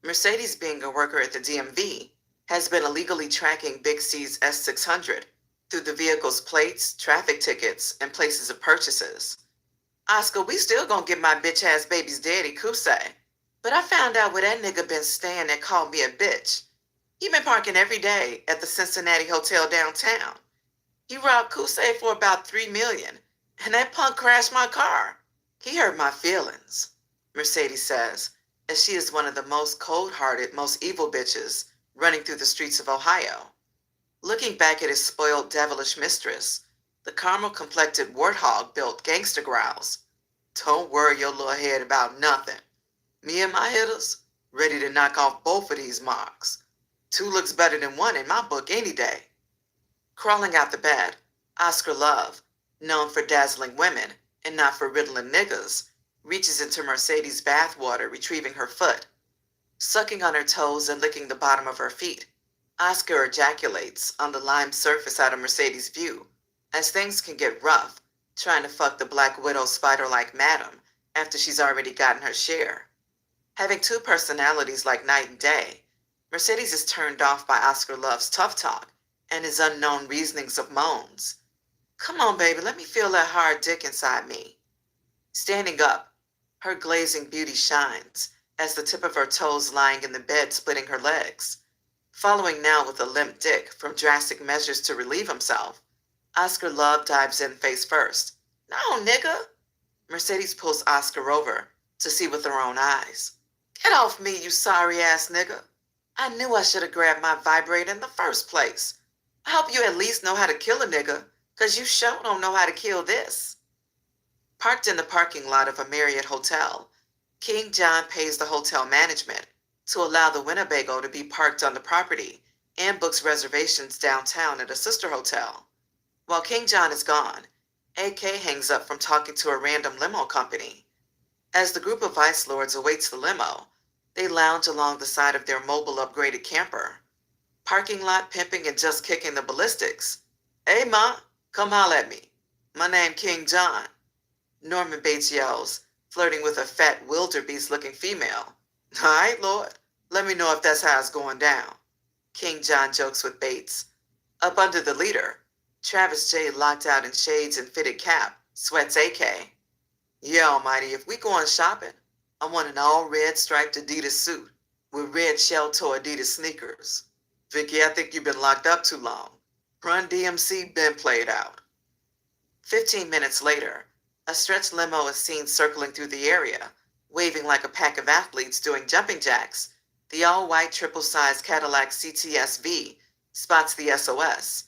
Mercedes, being a worker at the DMV, has been illegally tracking Big C's S600 through the vehicle's plates, traffic tickets, and places of purchases. Oscar, we still gonna get my bitch-ass baby's daddy, Kusei. But I found out where that nigga been staying that called me a bitch. He been parking every day at the Cincinnati Hotel downtown. He robbed Kusei for about $3 million, and that punk crashed my car. He hurt my feelings, Mercedes says, as she is one of the most cold-hearted, most evil bitches running through the streets of Ohio. Looking back at his spoiled, devilish mistress, the caramel-complected warthog-built gangster growls. Don't worry your little head about nothing. Me and my hitters, ready to knock off both of these marks. 2 looks better than 1 in my book any day. Crawling out the bed, Oscar Love, known for dazzling women and not for riddling niggas, reaches into Mercedes' bathwater, retrieving her foot. Sucking on her toes and licking the bottom of her feet, Oscar ejaculates on the lime surface out of Mercedes' view, as things can get rough, trying to fuck the Black Widow spider-like madam after she's already gotten her share. Having 2 personalities like night and day, Mercedes is turned off by Oscar Love's tough talk and his unknown reasonings of moans. Come on, baby, let me feel that hard dick inside me. Standing up, her glazing beauty shines as the tip of her toes lying in the bed splitting her legs. Following now with a limp dick from drastic measures to relieve himself, Oscar Love dives in face first. No, nigga. Mercedes pulls Oscar over to see with her own eyes. Get off me, you sorry-ass nigga. I knew I should have grabbed my vibrator in the first place. I hope you at least know how to kill a nigga, 'cause you sure don't know how to kill this. Parked in the parking lot of a Marriott hotel, King John pays the hotel management to allow the Winnebago to be parked on the property and books reservations downtown at a sister hotel. While King John is gone, AK hangs up from talking to a random limo company. As the group of vice lords awaits the limo, they lounge along the side of their mobile upgraded camper. Parking lot pimping and just kicking the ballistics. Hey ma, come holler at me. My name King John. Norman Bates yells, flirting with a fat wildebeest-looking female. All right, Lord, let me know if that's how it's going down. King John jokes with Bates. Up under the leader, Travis J, locked out in shades and fitted cap, sweats AK. Yeah, almighty, if we going shopping, I want an all-red striped Adidas suit with red shell-toe Adidas sneakers. Vicky, I think you've been locked up too long. Run DMC been played out. 15 minutes later, a stretch limo is seen circling through the area, waving like a pack of athletes doing jumping jacks. The all-white triple-sized Cadillac CTS-V spots the SOS.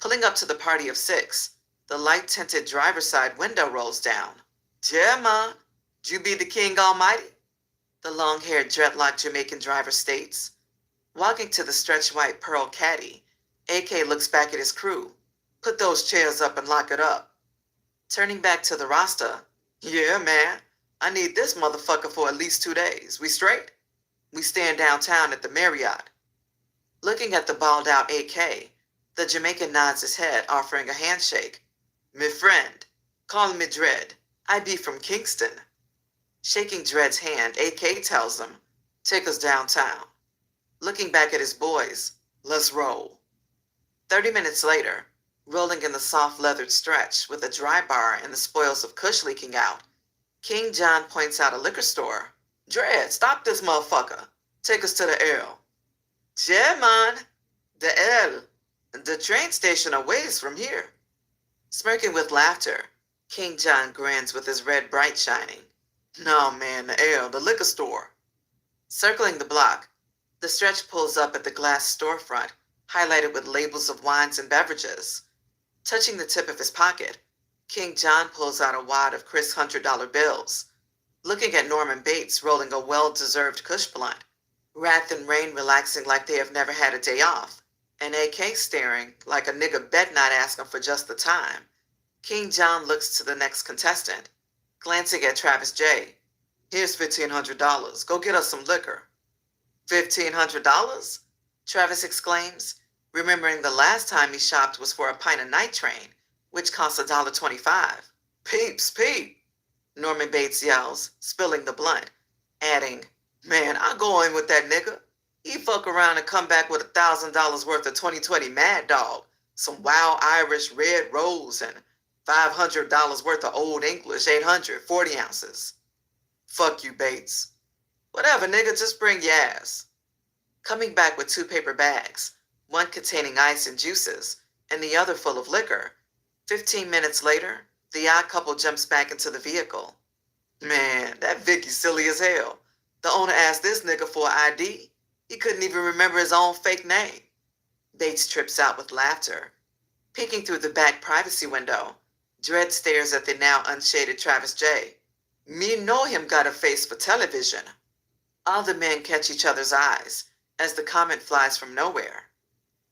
Pulling up to the party of 6, the light-tinted driver's side window rolls down. Yeah, man, you be the king almighty? The long-haired dreadlocked Jamaican driver states. Walking to the stretch white pearl caddy, AK looks back at his crew. Put those chairs up and lock it up. Turning back to the Rasta. Yeah, man, I need this motherfucker for at least 2 days. We straight? We stand downtown at the Marriott. Looking at the balled-out AK, the Jamaican nods his head, offering a handshake. Me friend, call me Dread. I be from Kingston. Shaking Dread's hand, AK tells him, take us downtown. Looking back at his boys, let's roll. 30 minutes later, rolling in the soft leathered stretch with a dry bar and the spoils of kush leaking out, King John points out a liquor store. Dread, stop this motherfucker. Take us to the L. Yeah, man. The L. The train station a ways from here. Smirking with laughter, King John grins with his red bright shining. No, man, the L, the liquor store. Circling the block, the stretch pulls up at the glass storefront, highlighted with labels of wines and beverages. Touching the tip of his pocket, King John pulls out a wad of crisp $100 bills. Looking at Norman Bates rolling a well-deserved kush blunt, Wrath and Rain relaxing like they have never had a day off, and AK staring like a nigga bet not asking for just the time, King John looks to the next contestant, glancing at Travis J. Here's $1,500. Go get us some liquor. $1,500? Travis exclaims, remembering the last time he shopped was for a pint of night train, which costs $1.25. Peeps, peep! Norman Bates yells, spilling the blunt, adding, man, I'll go in with that nigga. He fuck around and come back with $1,000 worth of 2020 Mad Dog, some Wild Irish Red Rose, and $500 worth of Old English 840 ounces. Fuck you, Bates. Whatever, nigga, just bring your ass. Coming back with 2 paper bags, one containing ice and juices, and the other full of liquor. 15 minutes later, the odd couple jumps back into the vehicle. Man, that Vicky's silly as hell. The owner asked this nigga for an ID. He couldn't even remember his own fake name. Bates trips out with laughter. Peeking through the back privacy window, Dredd stares at the now unshaded Travis J. Me know him got a face for television. All the men catch each other's eyes as the comment flies from nowhere.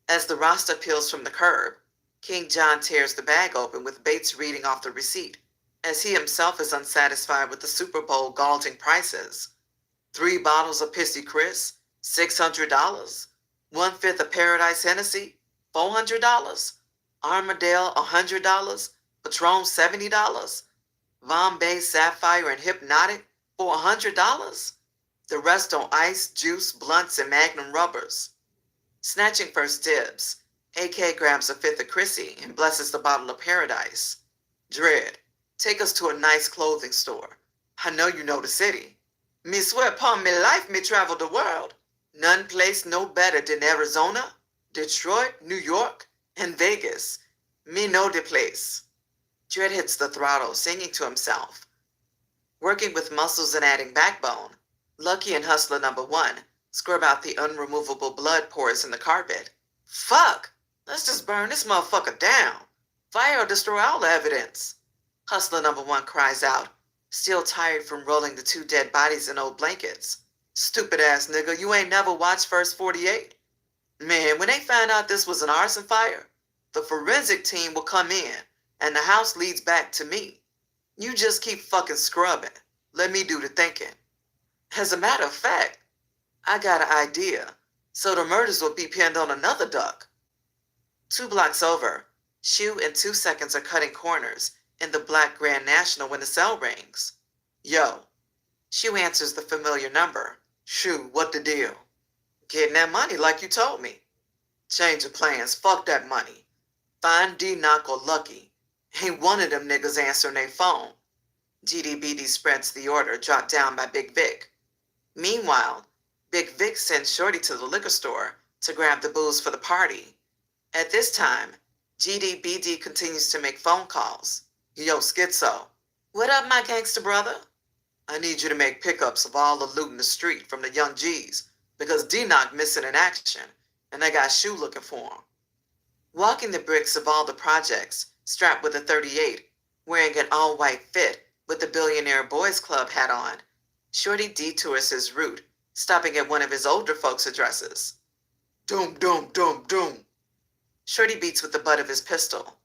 As the Rasta peels from the curb, King John tears the bag open with Bates reading off the receipt, as he himself is unsatisfied with the Super Bowl galting prices. 3 bottles of Pissy Chris, $600. 1/5 of Paradise Hennessy, $400. Armadale, $100. Patron, $70. Bombay Sapphire and Hypnotic for $100. The rest on ice, juice, blunts, and Magnum rubbers. Snatching first dibs, AK grabs a 5th of Chrissy and blesses the bottle of Paradise. Dredd, take us to a nice clothing store. I know you know the city. Me swear upon me life me travel the world. None place no better than Arizona, Detroit, New York, and Vegas. Me know the place. Dredd hits the throttle, singing to himself, Working with muscles and adding backbone, Lucky and Hustler number 1 scrub out the unremovable blood pores in the carpet. Fuck! Let's just burn this motherfucker down. Fire or destroy all the evidence. Hustler number 1 cries out, still tired from rolling the 2 dead bodies in old blankets. Stupid ass nigga, you ain't never watched First 48? Man, when they find out this was an arson fire, the forensic team will come in and the house leads back to me. You just keep fucking scrubbing. Let me do the thinking. As a matter of fact, I got an idea. So the murders will be pinned on another duck. 2 blocks over, Shu in 2 seconds are cutting corners in the black Grand National when the cell rings. Yo. Shu answers the familiar number. Shu, what the deal? Getting that money like you told me. Change of plans. Fuck that money. Find D-Knock or Lucky. Ain't one of them niggas answering their phone. GDBD spreads the order, dropped down by Big Vic. Meanwhile, Big Vic sends Shorty to the liquor store to grab the booze for the party. At this time, GDBD continues to make phone calls. Yo, Schizo. What up, my gangster brother? I need you to make pickups of all the loot in the street from the young G's because D-Knock missing in action and they got Shu looking for him. Walking the bricks of all the projects, strapped with a 38, wearing an all-white fit with the Billionaire Boys Club hat on, Shorty detours his route, stopping at one of his older folks' addresses. Doom, doom, doom, doom. Shorty beats with the butt of his pistol.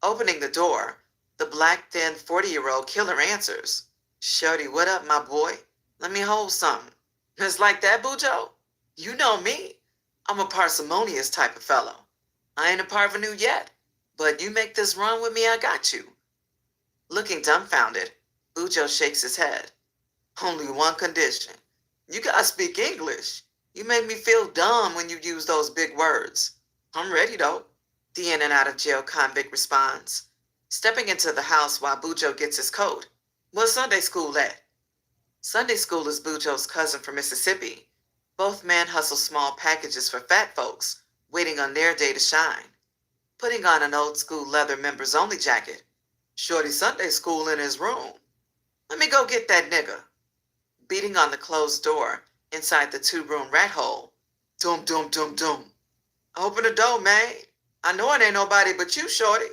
Opening the door, the black, thin 40-year-old killer answers. Shorty, what up, my boy? Let me hold something. It's like that, Bujo? You know me. I'm a parsimonious type of fellow. I ain't a parvenu yet, but you make this run with me, I got you. Looking dumbfounded, Bujo shakes his head. Only one condition. You gotta speak English. You make me feel dumb when you use those big words. I'm ready, though. The in and out of jail convict responds, stepping into the house while Bujo gets his coat. What's Sunday school at? Sunday school is Bujo's cousin from Mississippi. Both men hustle small packages for fat folks, waiting on their day to shine. Putting on an old school leather members only jacket. Shorty Sunday school in his room. Let me go get that nigga. Beating on the closed door inside the 2-room rat hole. Doom, doom, doom, doom. Open the door, man. I know it ain't nobody but you, Shorty.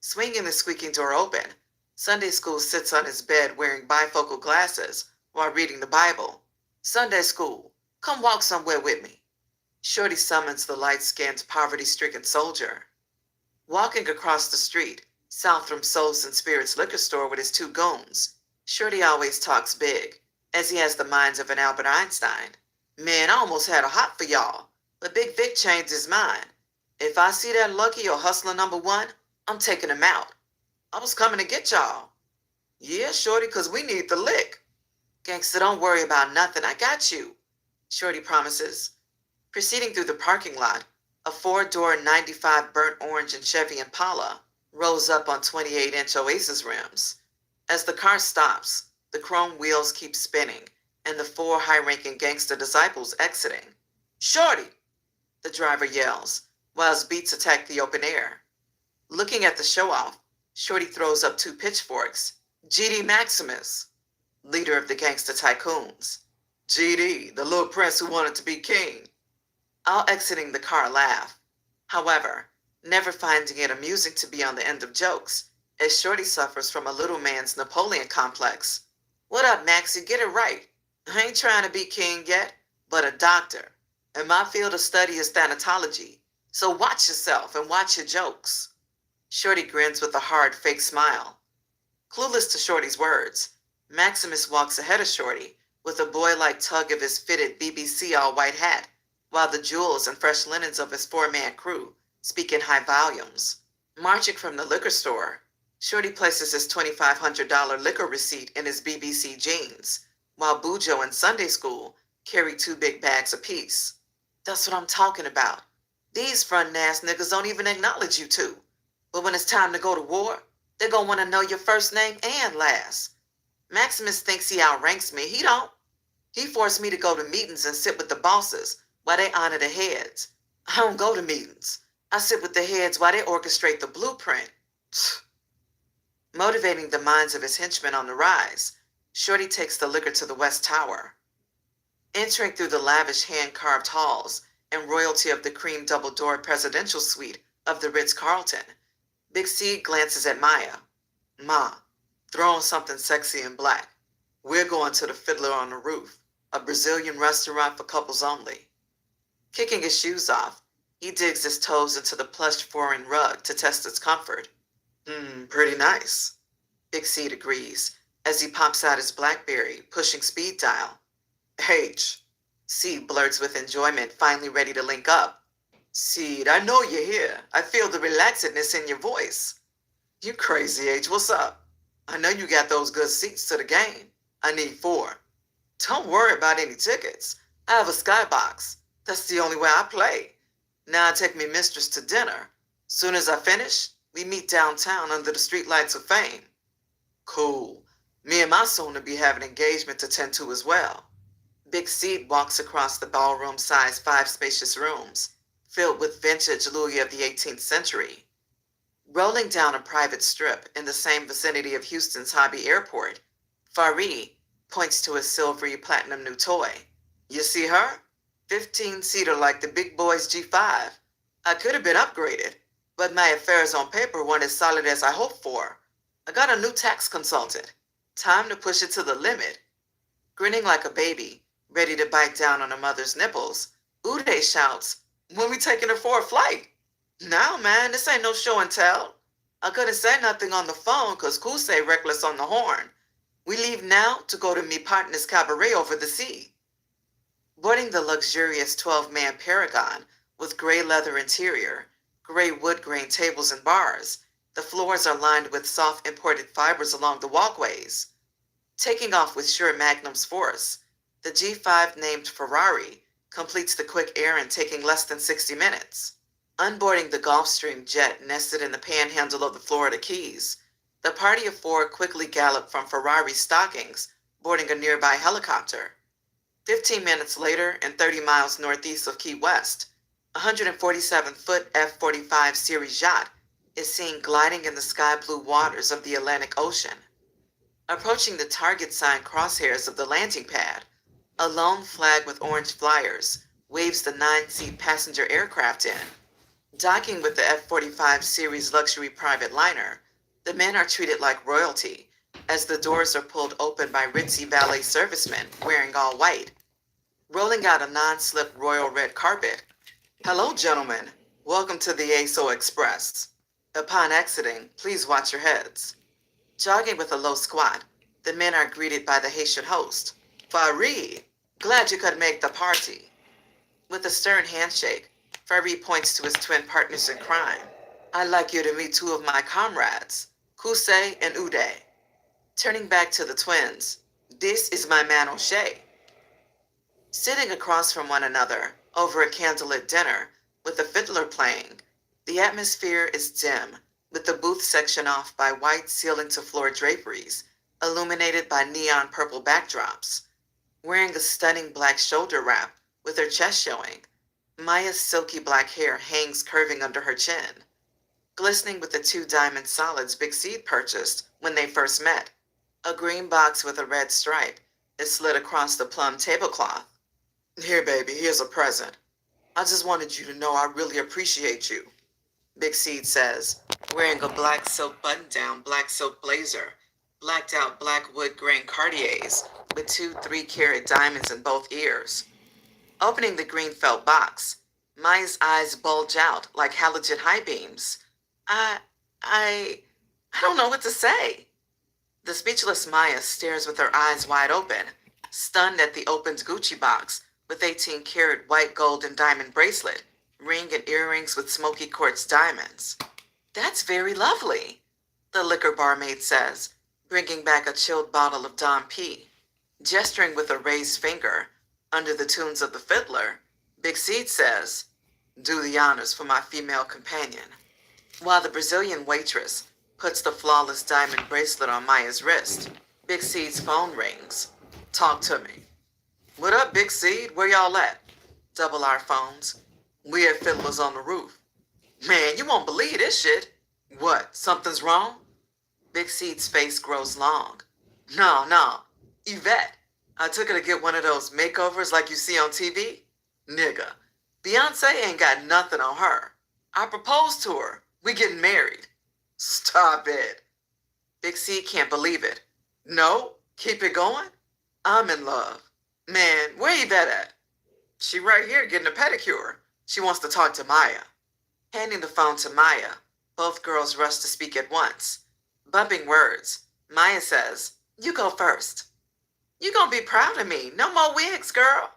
Swinging the squeaking door open, Sunday school sits on his bed wearing bifocal glasses while reading the Bible. Sunday school, come walk somewhere with me. Shorty summons the light-skinned, poverty-stricken soldier. Walking across the street, south from Souls and Spirits liquor store with his 2 goons, Shorty always talks big, as he has the minds of an Albert Einstein. Man, I almost had a hot for y'all, but Big Vic changed his mind. If I see that Lucky or Hustler number 1, I'm taking him out. I was coming to get y'all. Yeah, Shorty, 'cause we need the lick. Gangsta, don't worry about nothing. I got you, Shorty promises. Proceeding through the parking lot, a 4-door 95 burnt orange and Chevy Impala rolls up on 28-inch Oasis rims. As the car stops, the chrome wheels keep spinning, and the 4 high-ranking gangster disciples exiting. Shorty! The driver yells, while his beats attack the open air. Looking at the show-off, Shorty throws up 2 pitchforks. GD Maximus, leader of the gangster tycoons. GD, the little prince who wanted to be king. All exiting the car laugh. However, never finding it amusing to be on the end of jokes, as Shorty suffers from a little man's Napoleon complex. What up, Maxie? Get it right. I ain't trying to be king yet, but a doctor. And my field of study is thanatology. So watch yourself and watch your jokes. Shorty grins with a hard, fake smile. Clueless to Shorty's words, Maximus walks ahead of Shorty with a boy-like tug of his fitted BBC all-white hat, while the jewels and fresh linens of his 4-man crew speak in high volumes. Marching from the liquor store, Shorty places his $2,500 liquor receipt in his BBC jeans, while Bujo and Sunday school carry 2 big bags apiece. That's what I'm talking about. These front-ass niggas don't even acknowledge you 2. But when it's time to go to war, they're gonna want to know your first name and last. Maximus thinks he outranks me. He don't. He forced me to go to meetings and sit with the bosses while they honor the heads. I don't go to meetings. I sit with the heads while they orchestrate the blueprint. Motivating the minds of his henchmen on the rise, Shorty takes the liquor to the West Tower. Entering through the lavish hand-carved halls and royalty of the cream double-door presidential suite of the Ritz-Carlton, Big C glances at Maya. Ma, throw on something sexy and black. We're going to the Fiddler on the Roof, a Brazilian restaurant for couples only. Kicking his shoes off, he digs his toes into the plush foreign rug to test its comfort. Pretty nice. Big Seed agrees as he pops out his BlackBerry, pushing speed dial. H. Seed blurts with enjoyment, finally ready to link up. Seed, I know you're here. I feel the relaxedness in your voice. You crazy, H. What's up? I know you got those good seats to the game. I need 4. Don't worry about any tickets. I have a skybox. That's the only way I play. Now I take me mistress to dinner. Soon as I finish, we meet downtown under the streetlights of fame. Cool. Me and my soon-to-be have an engagement to tend to as well. Big Seed walks across the ballroom-sized 5 spacious rooms, filled with vintage Louis of the 18th century. Rolling down a private strip in the same vicinity of Houston's Hobby Airport, Farid points to a silvery platinum new toy. You see her? 15-seater like the big boy's G5. I could have been upgraded, but my affairs on paper weren't as solid as I hoped for. I got a new tax consultant. Time to push it to the limit. Grinning like a baby, ready to bite down on her mother's nipples, Uday shouts, when we taking her for a flight? Now, man, this ain't no show and tell. I couldn't say nothing on the phone because Kusei reckless on the horn. We leave now to go to me partner's cabaret over the sea. Boarding the luxurious 12-man Paragon with gray leather interior, gray wood grain tables and bars, the floors are lined with soft imported fibers along the walkways. Taking off with sure magnum's force, the G5 named Ferrari completes the quick errand taking less than 60 minutes. Unboarding the Gulfstream jet nested in the panhandle of the Florida Keys, the party of 4 quickly gallop from Ferrari's stockings, boarding a nearby helicopter. 15 minutes later, and 30 miles northeast of Key West, a 147-foot F-45 series yacht is seen gliding in the sky-blue waters of the Atlantic Ocean. Approaching the target sign crosshairs of the landing pad, a lone flag with orange flyers waves the 9-seat passenger aircraft in. Docking with the F-45 series luxury private liner, the men are treated like royalty as the doors are pulled open by ritzy valet servicemen wearing all white. Rolling out a non-slip royal red carpet. Hello, gentlemen. Welcome to the ASO Express. Upon exiting, please watch your heads. Jogging with a low squat, the men are greeted by the Haitian host. Farid, glad you could make the party. With a stern handshake, Farid points to his twin partners in crime. I'd like you to meet 2 of my comrades, Kusei and Uday. Turning back to the twins, this is my man O'Shea. Sitting across from one another over a candlelit dinner with the fiddler playing, the atmosphere is dim, with the booth section off by white ceiling-to-floor draperies, illuminated by neon purple backdrops. Wearing a stunning black shoulder wrap with her chest showing, Maya's silky black hair hangs curving under her chin, glistening with the 2 diamond solids Big Seed purchased when they first met. A green box with a red stripe is slid across the plum tablecloth. Here, baby, here's a present. I just wanted you to know I really appreciate you, Big Seed says, wearing a black silk button-down, black silk blazer, blacked out black wood grain Cartiers with 2 3-carat diamonds in both ears. Opening the green felt box, Maya's eyes bulge out like halogen high beams. I don't know what to say. The speechless Maya stares with her eyes wide open, stunned at the opened Gucci box with 18-karat white gold and diamond bracelet, ring and earrings with smoky quartz diamonds. That's very lovely, the liquor barmaid says, bringing back a chilled bottle of Dom P. Gesturing with a raised finger, under the tunes of the fiddler, Big Seed says, do the honors for my female companion. While the Brazilian waitress puts the flawless diamond bracelet on Maya's wrist, Big Seed's phone rings. Talk to me. What up, Big Seed? Where y'all at? Double R phones. We at Fiddlers on the Roof. Man, you won't believe this shit. What, something's wrong? Big Seed's face grows long. No. Yvette, I took her to get one of those makeovers like you see on TV. Nigga, Beyonce ain't got nothing on her. I proposed to her. We getting married. Stop it. Big C can't believe it. No, keep it going. I'm in love. Man, where Yvette at? She right here getting a pedicure. She wants to talk to Maya. Handing the phone to Maya, both girls rush to speak at once. Bumping words, Maya says, "You go first." "You gonna be proud of me. No more wigs, girl."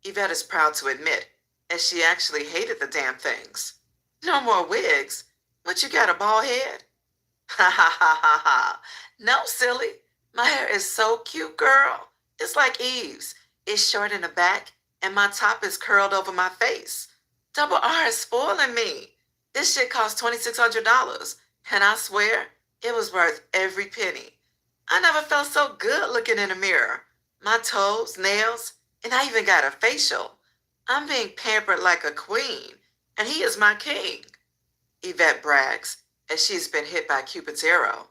Yvette is proud to admit, as she actually hated the damn things. "No more wigs? What, you got a bald head?" "Ha ha ha ha ha. No, silly. My hair is so cute, girl. It's like Eve's. It's short in the back, and my top is curled over my face. Double R is spoiling me. This shit cost $2,600, and I swear it was worth every penny. I never felt so good looking in a mirror. My toes, nails, and I even got a facial. I'm being pampered like a queen, and he is my king." Yvette brags, as she's been hit by Cupid's arrow.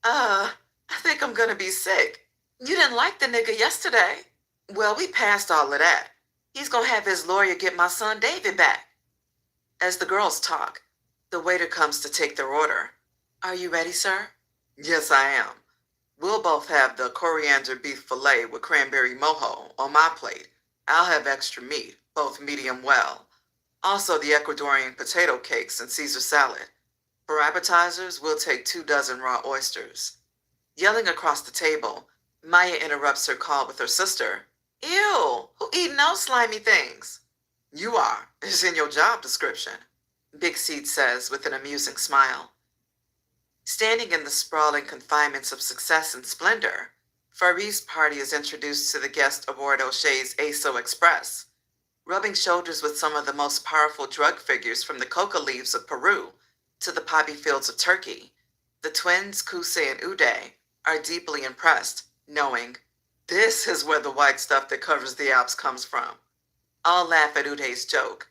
I think I'm gonna be sick. You didn't like the nigga yesterday." "Well, we passed all of that. He's gonna have his lawyer get my son David back." As the girls talk, the waiter comes to take their order. "Are you ready, sir?" "Yes, I am. We'll both have the coriander beef fillet with cranberry mojo on my plate. I'll have extra meat, both medium well. Also the Ecuadorian potato cakes and Caesar salad. For appetizers, we'll take 2 dozen raw oysters." Yelling across the table, Maya interrupts her call with her sister. "Ew, who eating those slimy things?" "You are. It's in your job description," Big Seed says with an amusing smile. Standing in the sprawling confinements of success and splendor, Farie's party is introduced to the guests aboard O'Shea's ASO Express. Rubbing shoulders with some of the most powerful drug figures from the coca leaves of Peru to the poppy fields of Turkey, the twins Kusei and Uday are deeply impressed, knowing this is where the white stuff that covers the Alps comes from. All laugh at Uday's joke.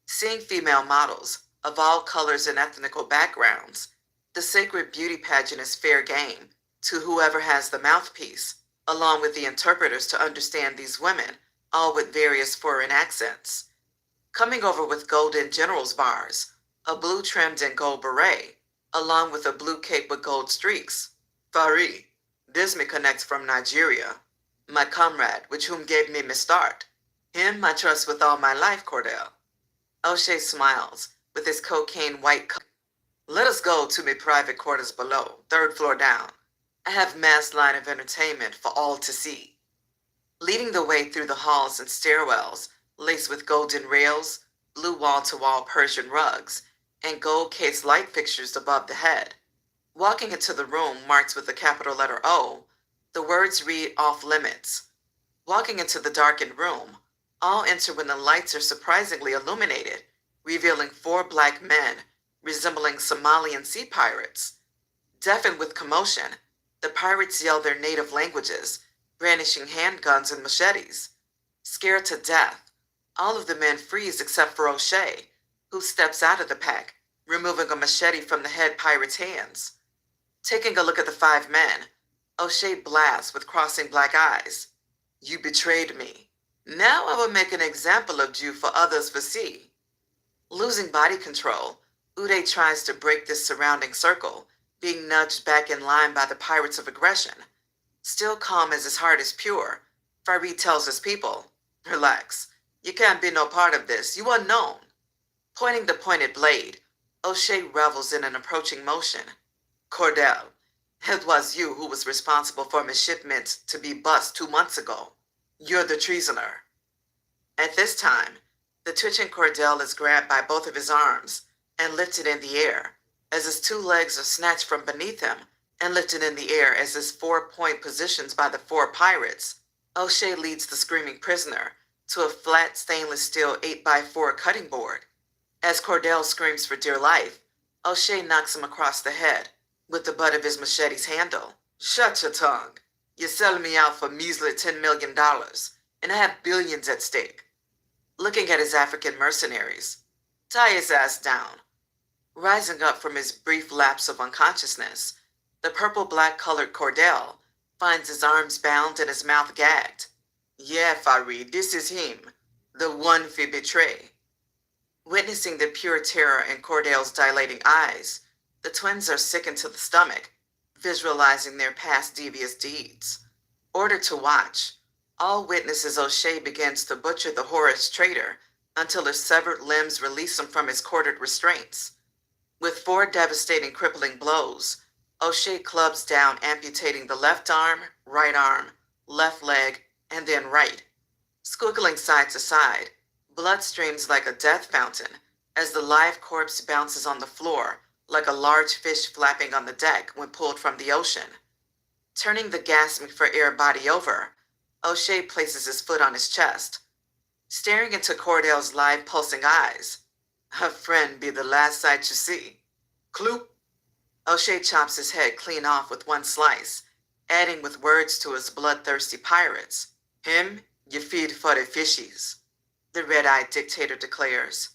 Seeing female models of all colors and ethnical backgrounds, the sacred beauty pageant is fair game to whoever has the mouthpiece, along with the interpreters to understand these women, all with various foreign accents. Coming over with golden general's bars, a blue trimmed and gold beret, along with a blue cape with gold streaks. "Farie, this me connect from Nigeria. My comrade, which whom gave me my start. Him I trust with all my life, Cordell." O'Shea smiles, with his cocaine white coat. "Let us go to my private quarters below, 3rd floor down. I have mass line of entertainment for all to see." Leading the way through the halls and stairwells, laced with golden rails, blue wall-to-wall Persian rugs, and gold-cased light fixtures above the head. Walking into the room marked with the capital letter O, the words read "off limits." Walking into the darkened room, all enter when the lights are surprisingly illuminated, revealing 4 black men resembling Somalian sea pirates. Deafened with commotion, the pirates yell their native languages, brandishing handguns and machetes. Scared to death, all of the men freeze except for O'Shea, who steps out of the pack, removing a machete from the head pirate's hands. Taking a look at the 5 men, O'Shea blasts with crossing black eyes. "You betrayed me. Now I will make an example of you for others to see." Losing body control, Uday tries to break this surrounding circle, being nudged back in line by the pirates of aggression. Still calm as his heart is pure, Farie tells his people, "Relax. You can't be no part of this. You unknown." Pointing the pointed blade, O'Shea revels in an approaching motion. "Cordell, it was you who was responsible for my shipment to be bust 2 months ago. You're the treasoner." At this time, the twitching Cordell is grabbed by both of his arms and lifted in the air, as his 2 legs are snatched from beneath him and lifted in the air as his 4-point positions by the 4 pirates. O'Shea leads the screaming prisoner to a flat stainless steel 8x4 cutting board. As Cordell screams for dear life, O'Shea knocks him across the head with the butt of his machete's handle. "Shut your tongue. You're selling me out for measly $10 million, and I have billions at stake." Looking at his African mercenaries, "Tie his ass down." Rising up from his brief lapse of unconsciousness, the purple-black colored Cordell finds his arms bound and his mouth gagged. Yeah, Farid, this is him, the one we betray. Witnessing the pure terror in Cordell's dilating eyes, the twins are sickened to the stomach, visualizing their past devious deeds. Ordered to watch, all witnesses O'Shea begins to butcher the horrid traitor until his severed limbs release him from his corded restraints. With 4 devastating crippling blows, O'Shea clubs down, amputating the left arm, left leg, and then right. Squiggling side to side, blood streams like a death fountain as the live corpse bounces on the floor like a large fish flapping on the deck when pulled from the ocean. Turning the gasping for air body over, O'Shea places his foot on his chest. Staring into Cordell's live pulsing eyes, "A friend be the last sight you see." Cloop! O'Shea chops his head clean off with one slice, adding with words to his bloodthirsty pirates, "Him, you feed for the fishies," the red-eyed dictator declares.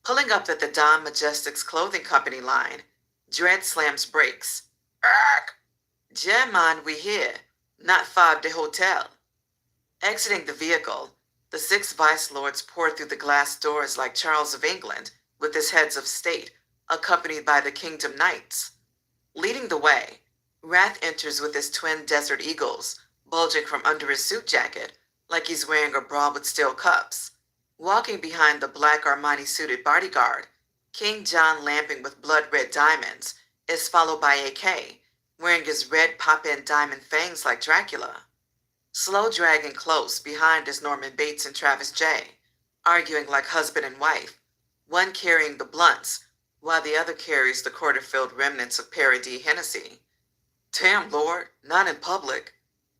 Pulling up at the Don Majestic's clothing company line, Dread slams brakes. "Ark! Yeah, man, we here, not far the hotel." Exiting the vehicle, the 6 vice lords pour through the glass doors like Charles of England with his heads of state, accompanied by the Kingdom Knights. Leading the way, Wrath enters with his twin desert eagles, bulging from under his suit jacket like he's wearing a bra with steel cups. Walking behind the black Armani-suited bodyguard, King John lamping with blood-red diamonds, is followed by AK, wearing his red pop-in diamond fangs like Dracula. Slow dragging close behind is Norman Bates and Travis J., arguing like husband and wife, one carrying the blunts, while the other carries the quarter-filled remnants of Paradis Hennessy. "Damn, Lord, not in public,"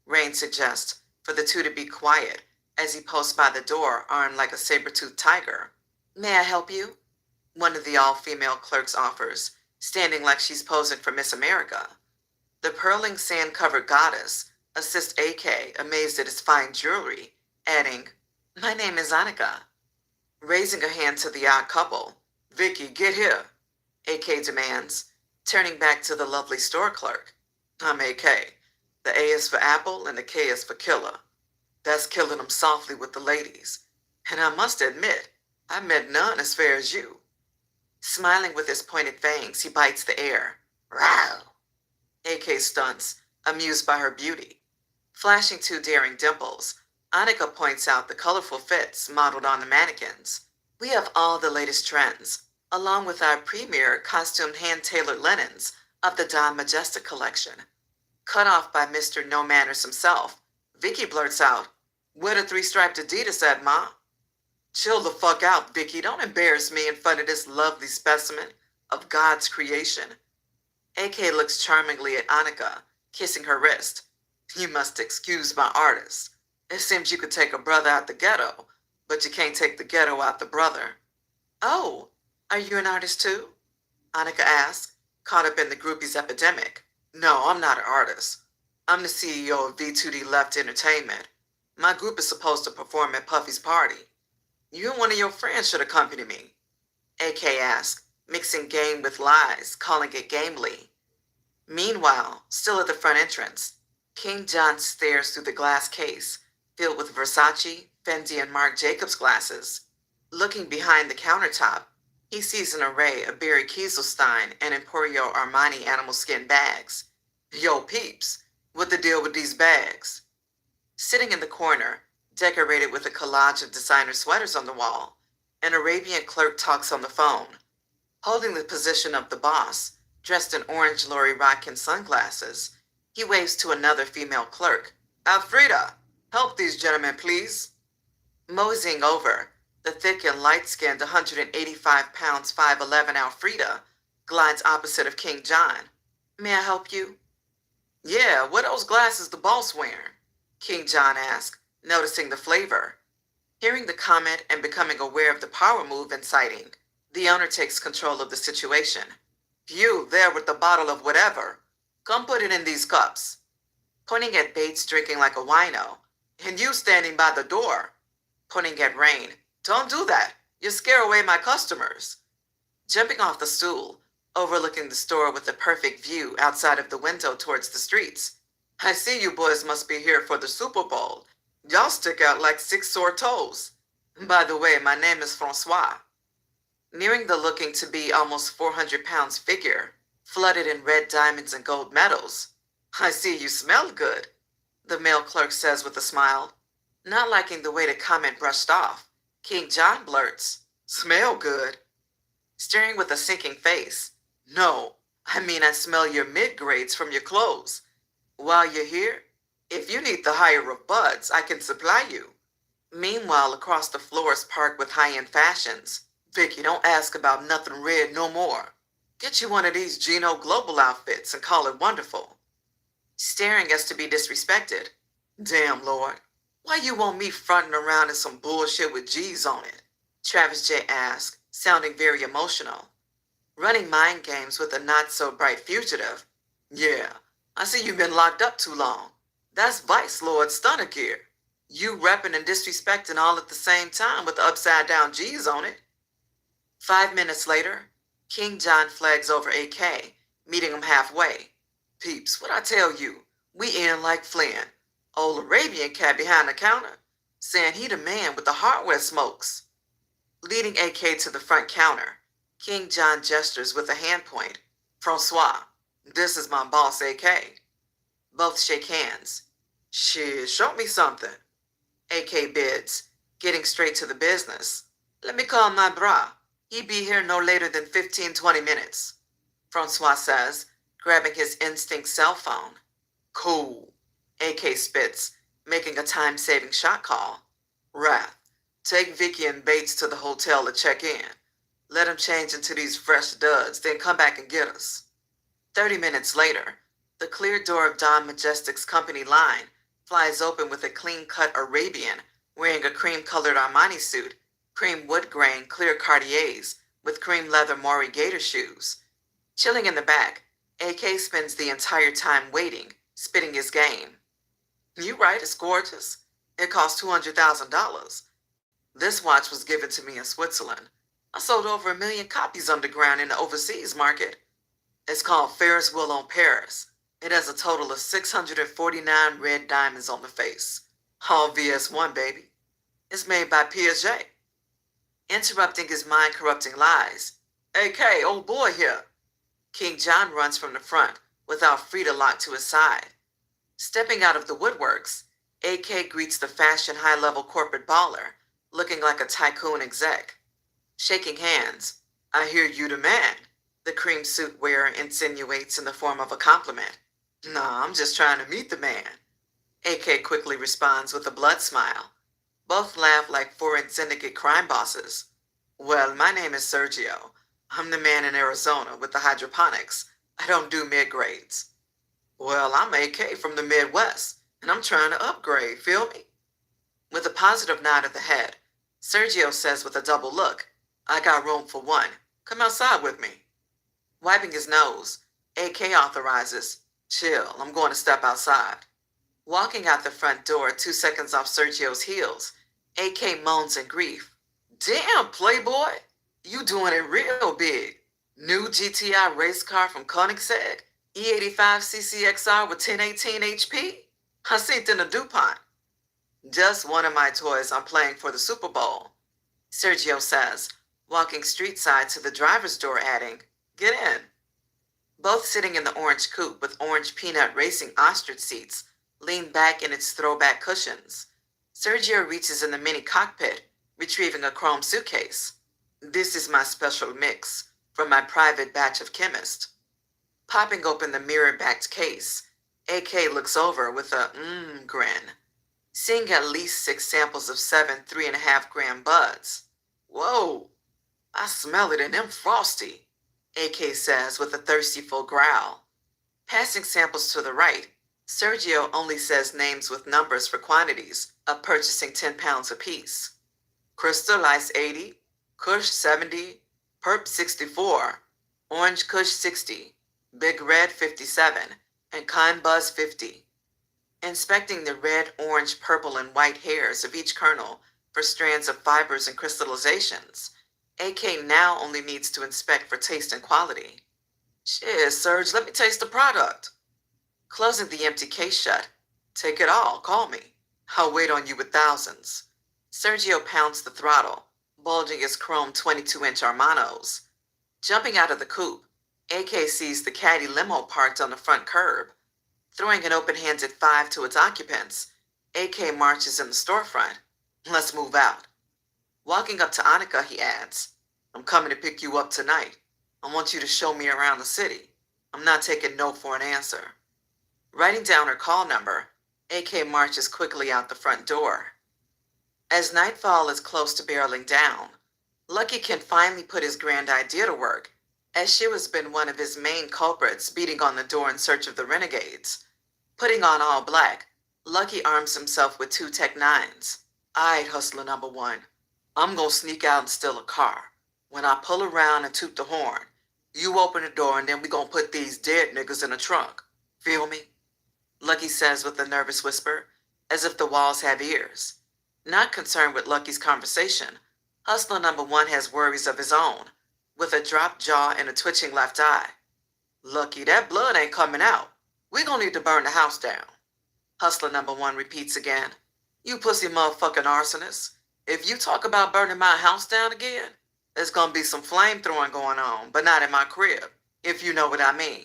Rain suggests, for the two to be quiet, as he posts by the door, armed like a saber-toothed tiger. "May I help you?" one of the all-female clerks offers, standing like she's posing for Miss America. The purling sand-covered goddess assists AK, amazed at his fine jewelry, adding, "My name is Annika." Raising a hand to the odd couple, "Vicky, get here," AK demands, turning back to the lovely store clerk. "I'm AK. The A is for apple and the K is for killer. That's killing them softly with the ladies. And I must admit, I met none as fair as you." Smiling with his pointed fangs, he bites the air. "Row!" AK stunts, amused by her beauty. Flashing 2 daring dimples, Annika points out the colorful fits modeled on the mannequins. "We have all the latest trends, along with our premier costumed hand-tailored linens of the Don Majestic collection." Cut off by Mr. No Manners himself, Vicky blurts out, "Where the 3-striped Adidas at, Ma?" "Chill the fuck out, Vicky. Don't embarrass me in front of this lovely specimen of God's creation." AK looks charmingly at Annika, kissing her wrist. "You must excuse my artist. It seems you could take a brother out the ghetto, but you can't take the ghetto out the brother." "Oh, are you an artist too?" Annika asks, caught up in the groupies epidemic. "No, I'm not an artist. I'm the CEO of V2D Left Entertainment. My group is supposed to perform at Puffy's party. You and one of your friends should accompany me," AK asks, mixing game with lies, calling it gamely. Meanwhile, still at the front entrance, King John stares through the glass case, filled with Versace, Fendi, and Marc Jacobs glasses. Looking behind the countertop, he sees an array of Barry Kieselstein and Emporio Armani animal skin bags. "Yo, peeps, what the deal with these bags?" Sitting in the corner, decorated with a collage of designer sweaters on the wall, an Arabian clerk talks on the phone. Holding the position of the boss, dressed in orange Lori Rodkin sunglasses, he waves to another female clerk. "Alfreda, help these gentlemen, please." Moseying over, the thick and light-skinned 185 pounds 5'11" Alfreda glides opposite of King John. "May I help you?" "Yeah, what are those glasses the boss wearing?" King John asks, noticing the flavor. Hearing the comment and becoming aware of the power move inciting, the owner takes control of the situation. "You, there with the bottle of whatever, come put it in these cups." Pointing at Bates drinking like a wino. "And you standing by the door." Pointing at Rain. "Don't do that. You scare away my customers." Jumping off the stool, overlooking the store with a perfect view outside of the window towards the streets, I see you boys must be here for the Super Bowl. Y'all stick out like six sore toes. By the way, my name is Francois. Nearing the looking to be almost 400 pounds figure, flooded in red diamonds and gold medals. I see you smell good, the male clerk says with a smile. Not liking the way the comment brushed off, King John blurts, "Smell good?" Staring with a sinking face. "No, I mean I smell your mid-grades from your clothes. While you're here, if you need the higher of buds, I can supply you." Meanwhile, across the floor is parked with high-end fashions. "Vicky, don't ask about nothing red no more. Get you one of these Gino Global outfits and call it wonderful." Staring as to be disrespected. "Damn, Lord. Why you want me fronting around in some bullshit with G's on it?" Travis J. asked, sounding very emotional. "Running mind games with a not-so-bright fugitive? Yeah, I see you've been locked up too long. That's Vice Lord Stunner gear. You repping and disrespecting all at the same time with the upside-down G's on it." 5 minutes later, King John flags over AK, meeting him halfway. "Peeps, what I tell you? We in like Flynn. Old Arabian cat behind the counter, saying he the man with the hardware smokes." Leading AK to the front counter, King John gestures with a hand point. "Francois, this is my boss, AK." Both shake hands. "Shit, show me something." AK bids, getting straight to the business. "Let me call my bra. He be here no later than 15-20 minutes." Francois says, grabbing his instinct cell phone. "Cool," AK spits, making a time-saving shot call. "Wrath, take Vicky and Bates to the hotel to check in. Let them change into these fresh duds, then come back and get us." 30 minutes later, the clear door of Don Majestic's company line flies open with a clean-cut Arabian wearing a cream-colored Armani suit, cream wood-grain clear Cartiers with cream leather Maury Gator shoes. Chilling in the back, AK spends the entire time waiting, spitting his game. "You right, it's gorgeous. It cost $200,000. This watch was given to me in Switzerland. I sold over 1 million copies underground in the overseas market. It's called Ferris Wheel on Paris. It has a total of 649 red diamonds on the face. All VS1, baby. It's made by Piaget." Interrupting his mind-corrupting lies. "AK, old boy here." King John runs from the front, without Frida locked to his side. Stepping out of the woodworks, AK greets the fashion high-level corporate baller, looking like a tycoon exec. Shaking hands. "I hear you the man," the cream suit wearer insinuates in the form of a compliment. "Nah, I'm just trying to meet the man," AK quickly responds with a blood smile. Both laugh like foreign syndicate crime bosses. "Well, my name is Sergio. I'm the man in Arizona with the hydroponics. I don't do mid-grades." "Well, I'm AK from the Midwest, and I'm trying to upgrade, feel me?" With a positive nod of the head, Sergio says with a double look, "I got room for one. Come outside with me." Wiping his nose, AK authorizes, "Chill, I'm going to step outside." Walking out the front door 2 seconds off Sergio's heels, AK moans in grief. "Damn, playboy, you doing it real big. New GTI race car from Koenigsegg, E85 CCXR with 1018 HP? I seen it in a DuPont." "Just one of my toys I'm playing for the Super Bowl," Sergio says, walking street side to the driver's door, adding, "Get in." Both sitting in the orange coupe with orange peanut racing ostrich seats, lean back in its throwback cushions. Sergio reaches in the mini cockpit, retrieving a chrome suitcase. "This is my special mix from my private batch of chemists." Popping open the mirror-backed case, AK looks over with a grin, seeing at least 6 samples of 7 3.5-gram buds. "Whoa, I smell it and them frosty," AK says with a thirsty full growl. Passing samples to the right, Sergio only says names with numbers for quantities of purchasing 10 pounds apiece. Crystal Ice 80, Kush 70, Perp 64, Orange Kush 60, Big Red 57, and Kind Buzz 50. Inspecting the red, orange, purple, and white hairs of each kernel for strands of fibers and crystallizations, AK now only needs to inspect for taste and quality. "Shit, Serge, let me taste the product." closing the empty case shut. Take it all, call me. I'll wait on you with thousands. Sergio pounds the throttle, bulging his chrome 22-inch Armanos. Jumping out of the coupe, AK sees the caddy limo parked on the front curb. Throwing an open-handed 5 to its occupants, AK marches in the storefront. Let's move out. Walking up to Annika, he adds, I'm coming to pick you up tonight. I want you to show me around the city. I'm not taking no for an answer. Writing down her call number, AK marches quickly out the front door. As nightfall is close to barreling down, Lucky can finally put his grand idea to work, as she has been one of his main culprits beating on the door in search of the renegades. Putting on all black, Lucky arms himself with 2 Tech-9s. Aight, hustler number 1. I'm gonna sneak out and steal a car. When I pull around and toot the horn, you open the door and then we gonna put these dead niggas in the trunk. Feel me? Lucky says with a nervous whisper, as if the walls have ears. Not concerned with Lucky's conversation, hustler number 1 has worries of his own, with a dropped jaw and a twitching left eye. Lucky, that blood ain't coming out. We gonna need to burn the house down. Hustler number 1 repeats again. You pussy motherfucking arsonist. If you talk about burning my house down again, there's gonna be some flame throwing going on, but not in my crib, if you know what I mean.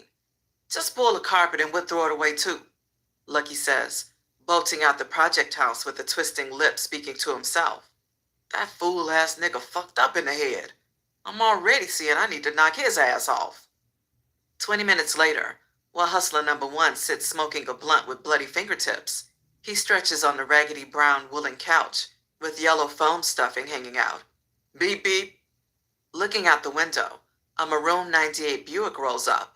Just pull the carpet and we'll throw it away too, Lucky says, bolting out the project house with a twisting lip speaking to himself. That fool-ass nigga fucked up in the head. I'm already seeing I need to knock his ass off. 20 minutes later, while hustler number 1 sits smoking a blunt with bloody fingertips, he stretches on the raggedy brown woolen couch with yellow foam stuffing hanging out. Beep, beep. Looking out the window, a maroon 98 Buick rolls up.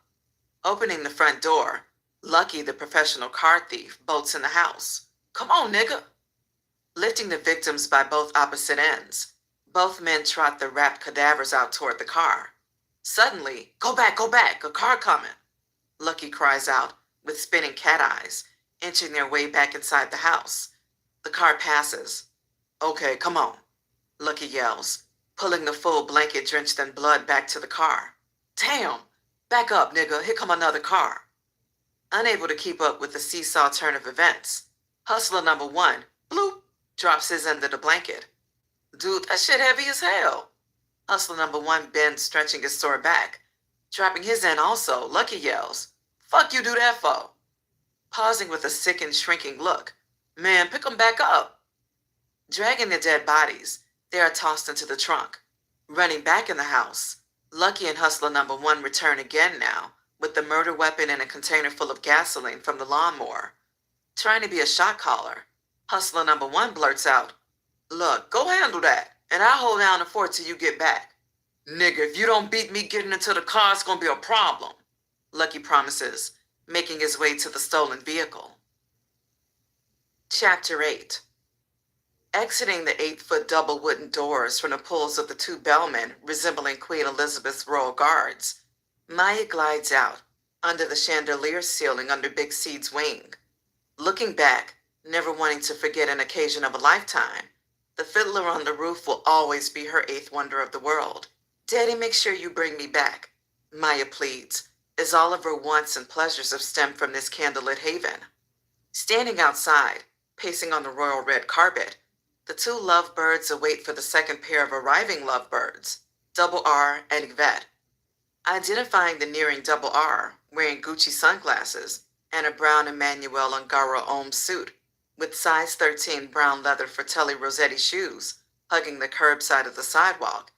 Opening the front door, Lucky, the professional car thief, bolts in the house. Come on, nigga. Lifting the victims by both opposite ends, both men trot the wrapped cadavers out toward the car. Suddenly, go back, a car coming. Lucky cries out, with spinning cat eyes, inching their way back inside the house. The car passes. Okay, come on, Lucky yells, pulling the full blanket drenched in blood back to the car. Damn! Back up, nigga, here come another car. Unable to keep up with the seesaw turn of events, hustler number 1, bloop, drops his end of the blanket. Dude, that shit heavy as hell. Hustler number 1 bends, stretching his sore back. Dropping his end also, Lucky yells, fuck you do that for? Pausing with a sick and shrinking look. Man, pick 'em back up. Dragging the dead bodies, they are tossed into the trunk. Running back in the house, Lucky and hustler number 1 return again now, with the murder weapon and a container full of gasoline from the lawnmower. Trying to be a shot caller, hustler number 1 blurts out, Look, go handle that, and I'll hold down the fort till you get back. Nigga, if you don't beat me getting into the car, it's gonna be a problem, Lucky promises, making his way to the stolen vehicle. Chapter 8. Exiting the 8-foot double wooden doors from the pulls of the 2 bellmen resembling Queen Elizabeth's royal guards, Maya glides out, under the chandelier ceiling under Big Seed's wing. Looking back, never wanting to forget an occasion of a lifetime, the fiddler on the roof will always be her 8th wonder of the world. Daddy, make sure you bring me back, Maya pleads, as all of her wants and pleasures have stemmed from this candlelit haven. Standing outside, pacing on the royal red carpet, the 2 lovebirds await for the second pair of arriving lovebirds, Double R and Yvette. Identifying the nearing Double R, wearing Gucci sunglasses and a brown Emmanuel Ungaro Ohm suit, with size 13 brown leather Fratelli Rossetti shoes, hugging the curbside of the sidewalk.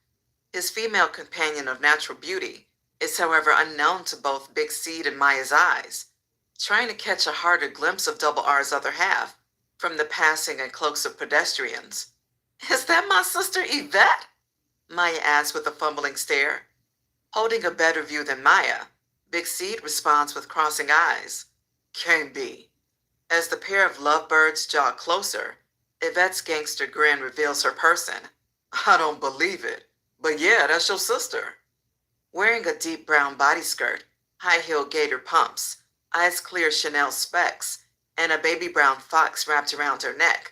His female companion of natural beauty is, however, unknown to both Big Seed and Maya's eyes, trying to catch a harder glimpse of Double R's other half from the passing and cloaks of pedestrians. Is that my sister Yvette? Maya asks with a fumbling stare. Holding a better view than Maya, Big Seed responds with crossing eyes. Can't be. As the pair of lovebirds jog closer, Yvette's gangster grin reveals her person. I don't believe it, but yeah, that's your sister. Wearing a deep brown bodyskirt, high-heeled gaiter pumps, eyes clear Chanel specs, and a baby brown fox wrapped around her neck,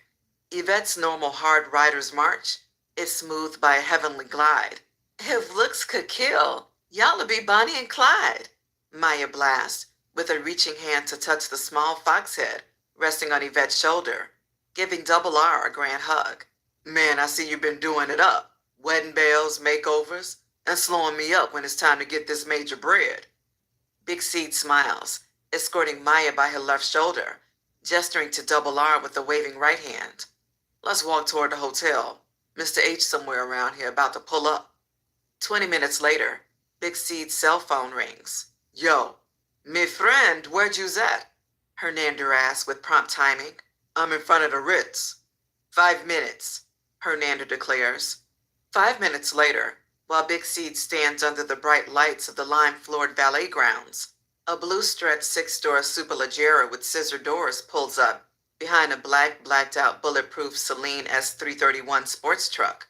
Yvette's normal hard rider's march is smoothed by a heavenly glide. If looks could kill, y'all'll be Bonnie and Clyde, Maya blasts, with a reaching hand to touch the small fox head resting on Yvette's shoulder, giving Double R a grand hug. Man, I see you've been doing it up. Wedding bells, makeovers, and slowing me up when it's time to get this major bread. Big Seed smiles, escorting Maya by her left shoulder, gesturing to Double R with a waving right hand. Let's walk toward the hotel. Mr. H somewhere around here about to pull up. 20 minutes later, Big Seed's cell phone rings. Yo, me friend, where'd you's at? Hernander asks with prompt timing. I'm in front of the Ritz. 5 minutes, Hernander declares. 5 minutes later, while Big Seed stands under the bright lights of the lime-floored valet grounds, a blue-stretched six-door Superleggera with scissor doors pulls up behind a blacked-out bulletproof Celine S331 sports truck.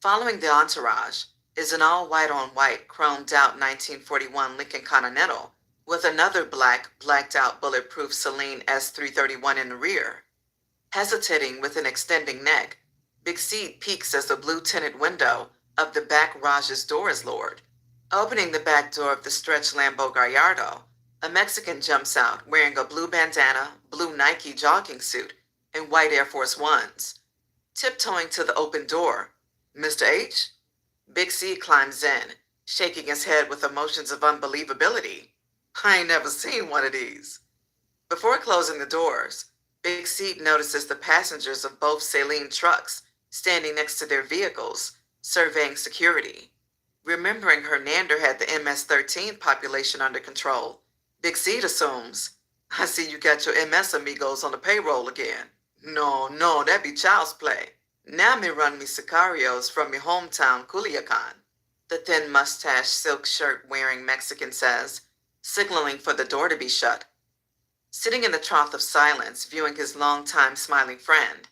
Following the entourage is an all-white-on-white, chromed-out 1941 Lincoln Continental with another blacked-out bulletproof Celine S331 in the rear. Hesitating with an extending neck, Big Seed peeks as the blue-tinted window of the back Raj's door is lowered. Opening the back door of the stretched Lambo Gallardo, a Mexican jumps out wearing a blue bandana, blue Nike jogging suit, and white Air Force Ones. Tiptoeing to the open door, Mr. H? Big C climbs in, shaking his head with emotions of unbelievability. I ain't never seen one of these. Before closing the doors, Big C notices the passengers of both Saline trucks standing next to their vehicles, surveying security. Remembering Hernander had the MS-13 population under control, Big C assumes, I see you got your MS amigos on the payroll again. No, that be child's play. Now me run me sicarios from me hometown Culiacan, the thin mustache silk shirt wearing Mexican says, signaling for the door to be shut. Sitting in the trough of silence, viewing his long-time smiling friend,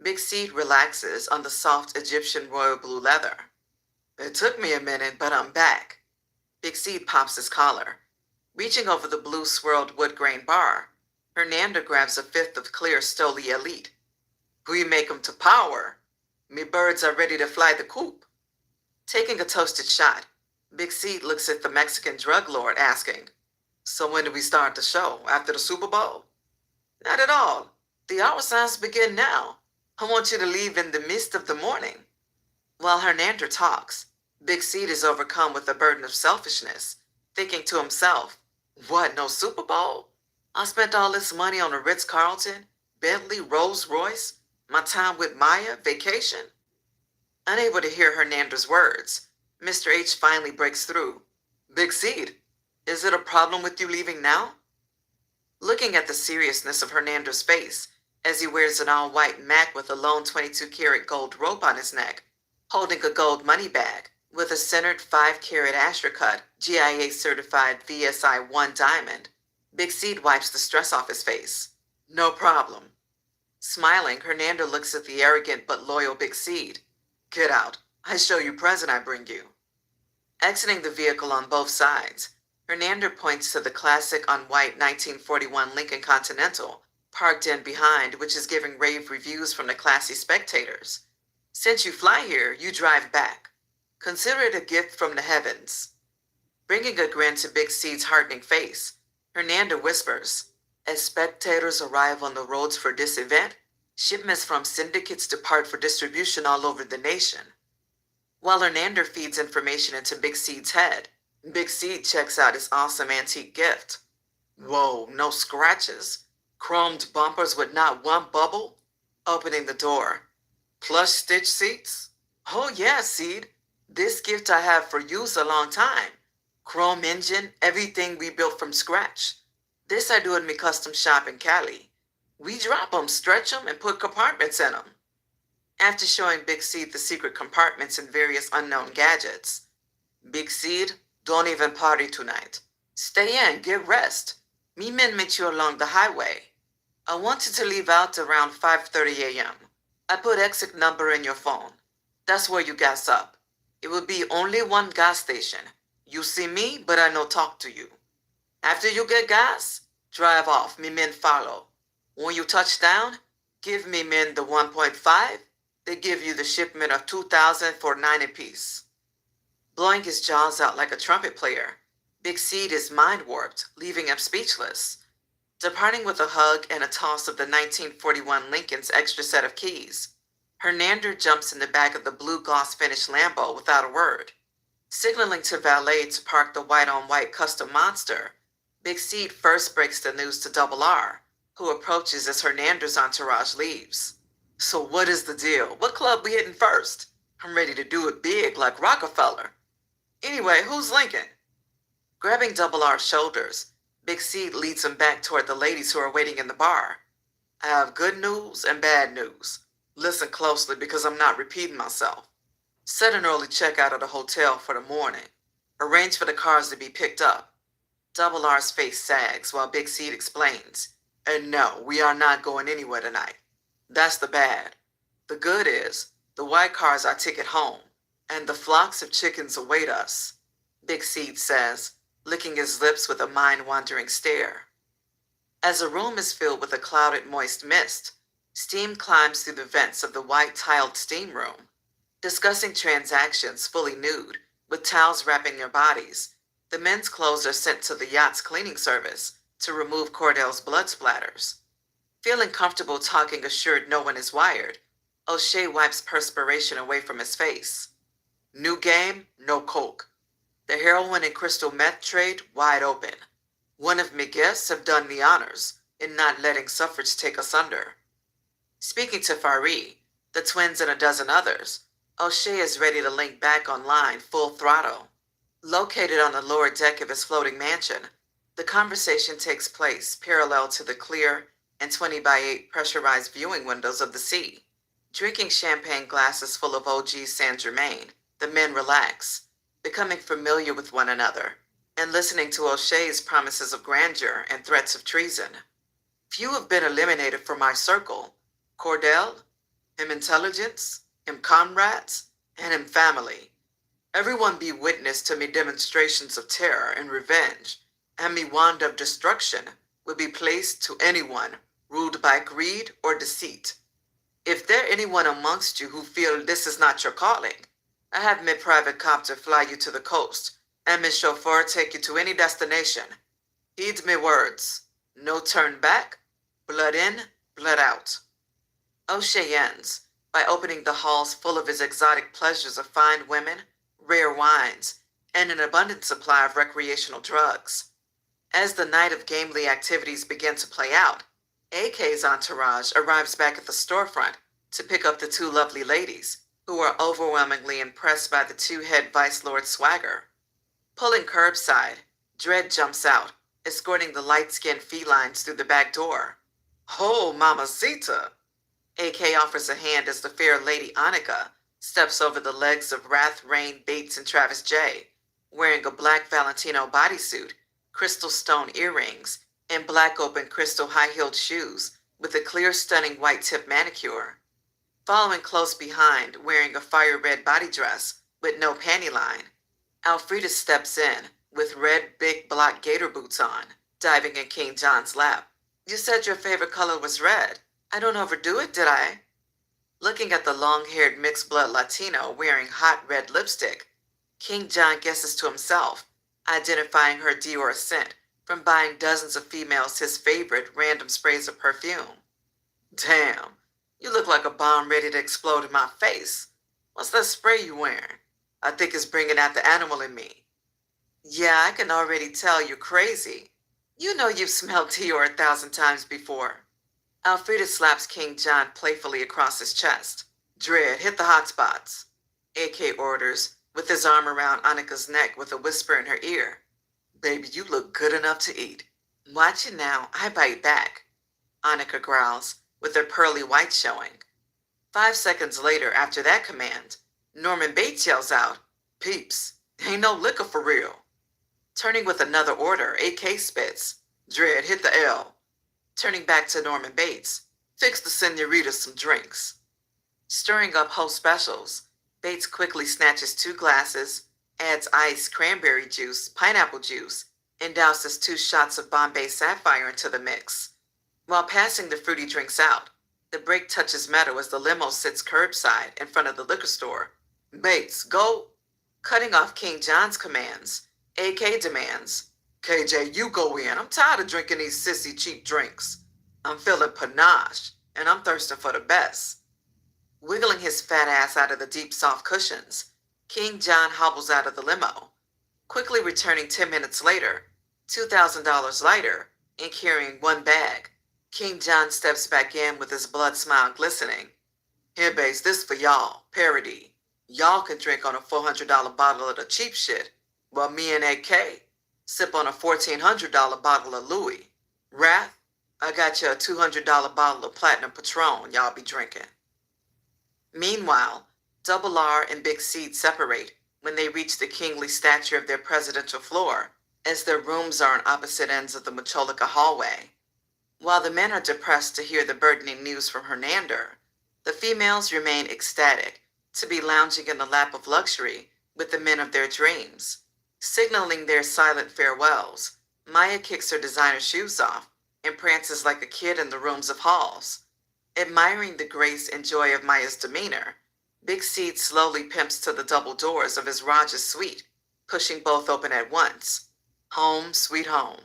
Big Seed relaxes on the soft Egyptian royal blue leather. It took me a minute, but I'm back. Big Seed pops his collar. Reaching over the blue swirled wood grain bar, Hernander grabs a fifth of clear Stoli Elite. We make 'em to power. Me birds are ready to fly the coop. Taking a toasted shot, Big Seed looks at the Mexican drug lord asking, So when do we start the show? After the Super Bowl? Not at all. The hour signs begin now. I want you to leave in the mist of the morning. While Hernander talks, Big Seed is overcome with a burden of selfishness, thinking to himself, what, no Super Bowl? I spent all this money on a Ritz-Carlton, Bentley, Rolls-Royce, my time with Maya, vacation? Unable to hear Hernander's words, Mr. H finally breaks through. Big Seed, is it a problem with you leaving now? Looking at the seriousness of Hernander's face as he wears an all-white Mac with a lone 22-karat gold rope on his neck, holding a gold money bag with a centered 5-carat Asher-cut GIA-certified VSI-1 diamond, Big Seed wipes the stress off his face. No problem. Smiling, Hernander looks at the arrogant but loyal Big Seed. Get out. I show you present I bring you. Exiting the vehicle on both sides, Hernander points to the classic on-white 1941 Lincoln Continental, parked in behind, which is giving rave reviews from the classy spectators. Since you fly here, you drive back. Consider it a gift from the heavens. Bringing a grin to Big Seed's hardening face, Hernander whispers, as spectators arrive on the roads for this event, shipments from syndicates depart for distribution all over the nation. While Hernander feeds information into Big Seed's head, Big Seed checks out his awesome antique gift. Whoa, no scratches? Chromed bumpers with not one bubble? Opening the door. Plush stitch seats? Oh yeah, Seed. This gift I have for you's a long time. Chrome engine, everything we built from scratch. This I do in me custom shop in Cali. We drop 'em, stretch 'em, and put compartments in 'em. After showing Big Seed the secret compartments and various unknown gadgets, Big Seed, don't even party tonight. Stay in, get rest. Me men meet you along the highway. I want you to leave out around 5:30 a.m. I put exit number in your phone. That's where you gas up. It will be only one gas station. You see me, but I no talk to you. After you get gas, drive off, me men follow. When you touch down, give me men the 1.5. They give you the shipment of 2,000 for 9 apiece. Blowing his jaws out like a trumpet player, Big Seed is mind-warped, leaving him speechless. Departing with a hug and a toss of the 1941 Lincoln's extra set of keys, Hernander jumps in the back of the blue gloss-finished Lambo without a word. Signaling to valet to park the white-on-white custom monster, Big Seed first breaks the news to Double R, who approaches as Hernander's entourage leaves. So what is the deal? What club we hitting first? I'm ready to do it big like Rockefeller. Anyway, who's Lincoln? Grabbing Double R's shoulders, Big Seed leads him back toward the ladies who are waiting in the bar. I have good news and bad news. Listen closely because I'm not repeating myself. Set an early checkout at a hotel for the morning. Arrange for the cars to be picked up. Double R's face sags while Big Seed explains. And no, we are not going anywhere tonight. That's the bad. The good is, the white cars are ticket home, and the flocks of chickens await us, Big Seed says, licking his lips with a mind-wandering stare. As the room is filled with a clouded, moist mist, steam climbs through the vents of the white-tiled steam room. Discussing transactions fully nude, with towels wrapping their bodies, the men's clothes are sent to the yacht's cleaning service to remove Cordell's blood splatters. Feeling comfortable talking assured no one is wired, O'Shea wipes perspiration away from his face. New game, no coke. The heroin and crystal meth trade wide open. One of my guests have done the honors in not letting suffrage take us under. Speaking to Farid, the twins and a dozen others, O'Shea is ready to link back online full throttle. Located on the lower deck of his floating mansion, the conversation takes place parallel to the clear and 20x8 pressurized viewing windows of the sea. Drinking champagne glasses full of OG Saint Germain, the men relax, becoming familiar with one another, and listening to O'Shea's promises of grandeur and threats of treason. Few have been eliminated from my circle. Cordell, him intelligence, him comrades, and him family. Everyone be witness to me demonstrations of terror and revenge, and me wand of destruction will be placed to anyone ruled by greed or deceit. If there anyone amongst you who feel this is not your calling, I have my private copter fly you to the coast, and my chauffeur take you to any destination. Heed me words. No turn back, blood in, blood out. O'Shea ends by opening the halls full of his exotic pleasures of fine women, rare wines, and an abundant supply of recreational drugs. As the night of gamely activities begin to play out, AK's entourage arrives back at the storefront to pick up the two lovely ladies, who are overwhelmingly impressed by the two-head Vice Lord's swagger. Pulling curbside, Dredd jumps out, escorting the light-skinned felines through the back door. Oh, mamacita! AK offers a hand as the fair Lady Annika steps over the legs of Wrath, Rain, Bates, and Travis J., wearing a black Valentino bodysuit, crystal stone earrings, and black open crystal high-heeled shoes with a clear, stunning white-tip manicure. Following close behind, wearing a fire-red body dress with no panty line, Alfreda steps in with red big block gator boots on, diving in King John's lap. You said your favorite color was red. I don't overdo it, did I? Looking at the long-haired mixed-blood Latino wearing hot red lipstick, King John guesses to himself, identifying her Dior scent from buying dozens of females his favorite random sprays of perfume. Damn, you look like a bomb ready to explode in my face. What's that spray you wearing? I think it's bringing out the animal in me. Yeah, I can already tell you're crazy. You know you've smelled Dior 1,000 times before. Alfreda slaps King John playfully across his chest. Dredd, hit the hot spots, AK orders, with his arm around Annika's neck with a whisper in her ear. Baby, you look good enough to eat. Watch it now, I bite back, Annika growls, with her pearly white showing. 5 seconds later, after that command, Norman Bates yells out, Peeps, ain't no liquor for real. Turning with another order, AK spits, Dredd, hit the L. Turning back to Norman Bates, fix the senorita some drinks. Stirring up whole specials, Bates quickly snatches 2 glasses, adds ice, cranberry juice, pineapple juice, and douses 2 shots of Bombay Sapphire into the mix. While passing the fruity drinks out, the brake touches metal as the limo sits curbside in front of the liquor store. Bates, go! Cutting off King John's commands, AK demands, KJ, you go in. I'm tired of drinking these sissy cheap drinks. I'm feeling panache, and I'm thirsting for the best. Wiggling his fat ass out of the deep soft cushions, King John hobbles out of the limo, quickly returning 10 minutes later, $2,000 lighter, and carrying one bag. King John steps back in with his blood smile glistening. Here, babes, this for y'all. Parody. Y'all can drink on a $400 bottle of the cheap shit, while me and AK sip on a $1,400 bottle of Louis. Wrath, I got you a $200 bottle of Platinum Patron y'all be drinking. Meanwhile, Double R and Big C separate when they reach the kingly stature of their presidential floor, as their rooms are on opposite ends of the Macholika hallway. While the men are depressed to hear the burdening news from Hernander, the females remain ecstatic to be lounging in the lap of luxury with the men of their dreams. Signaling their silent farewells, Maya kicks her designer shoes off and prances like a kid in the rooms of halls. Admiring the grace and joy of Maya's demeanor, Big Seed slowly pimps to the double doors of his Raj's suite, pushing both open at once. Home, sweet home.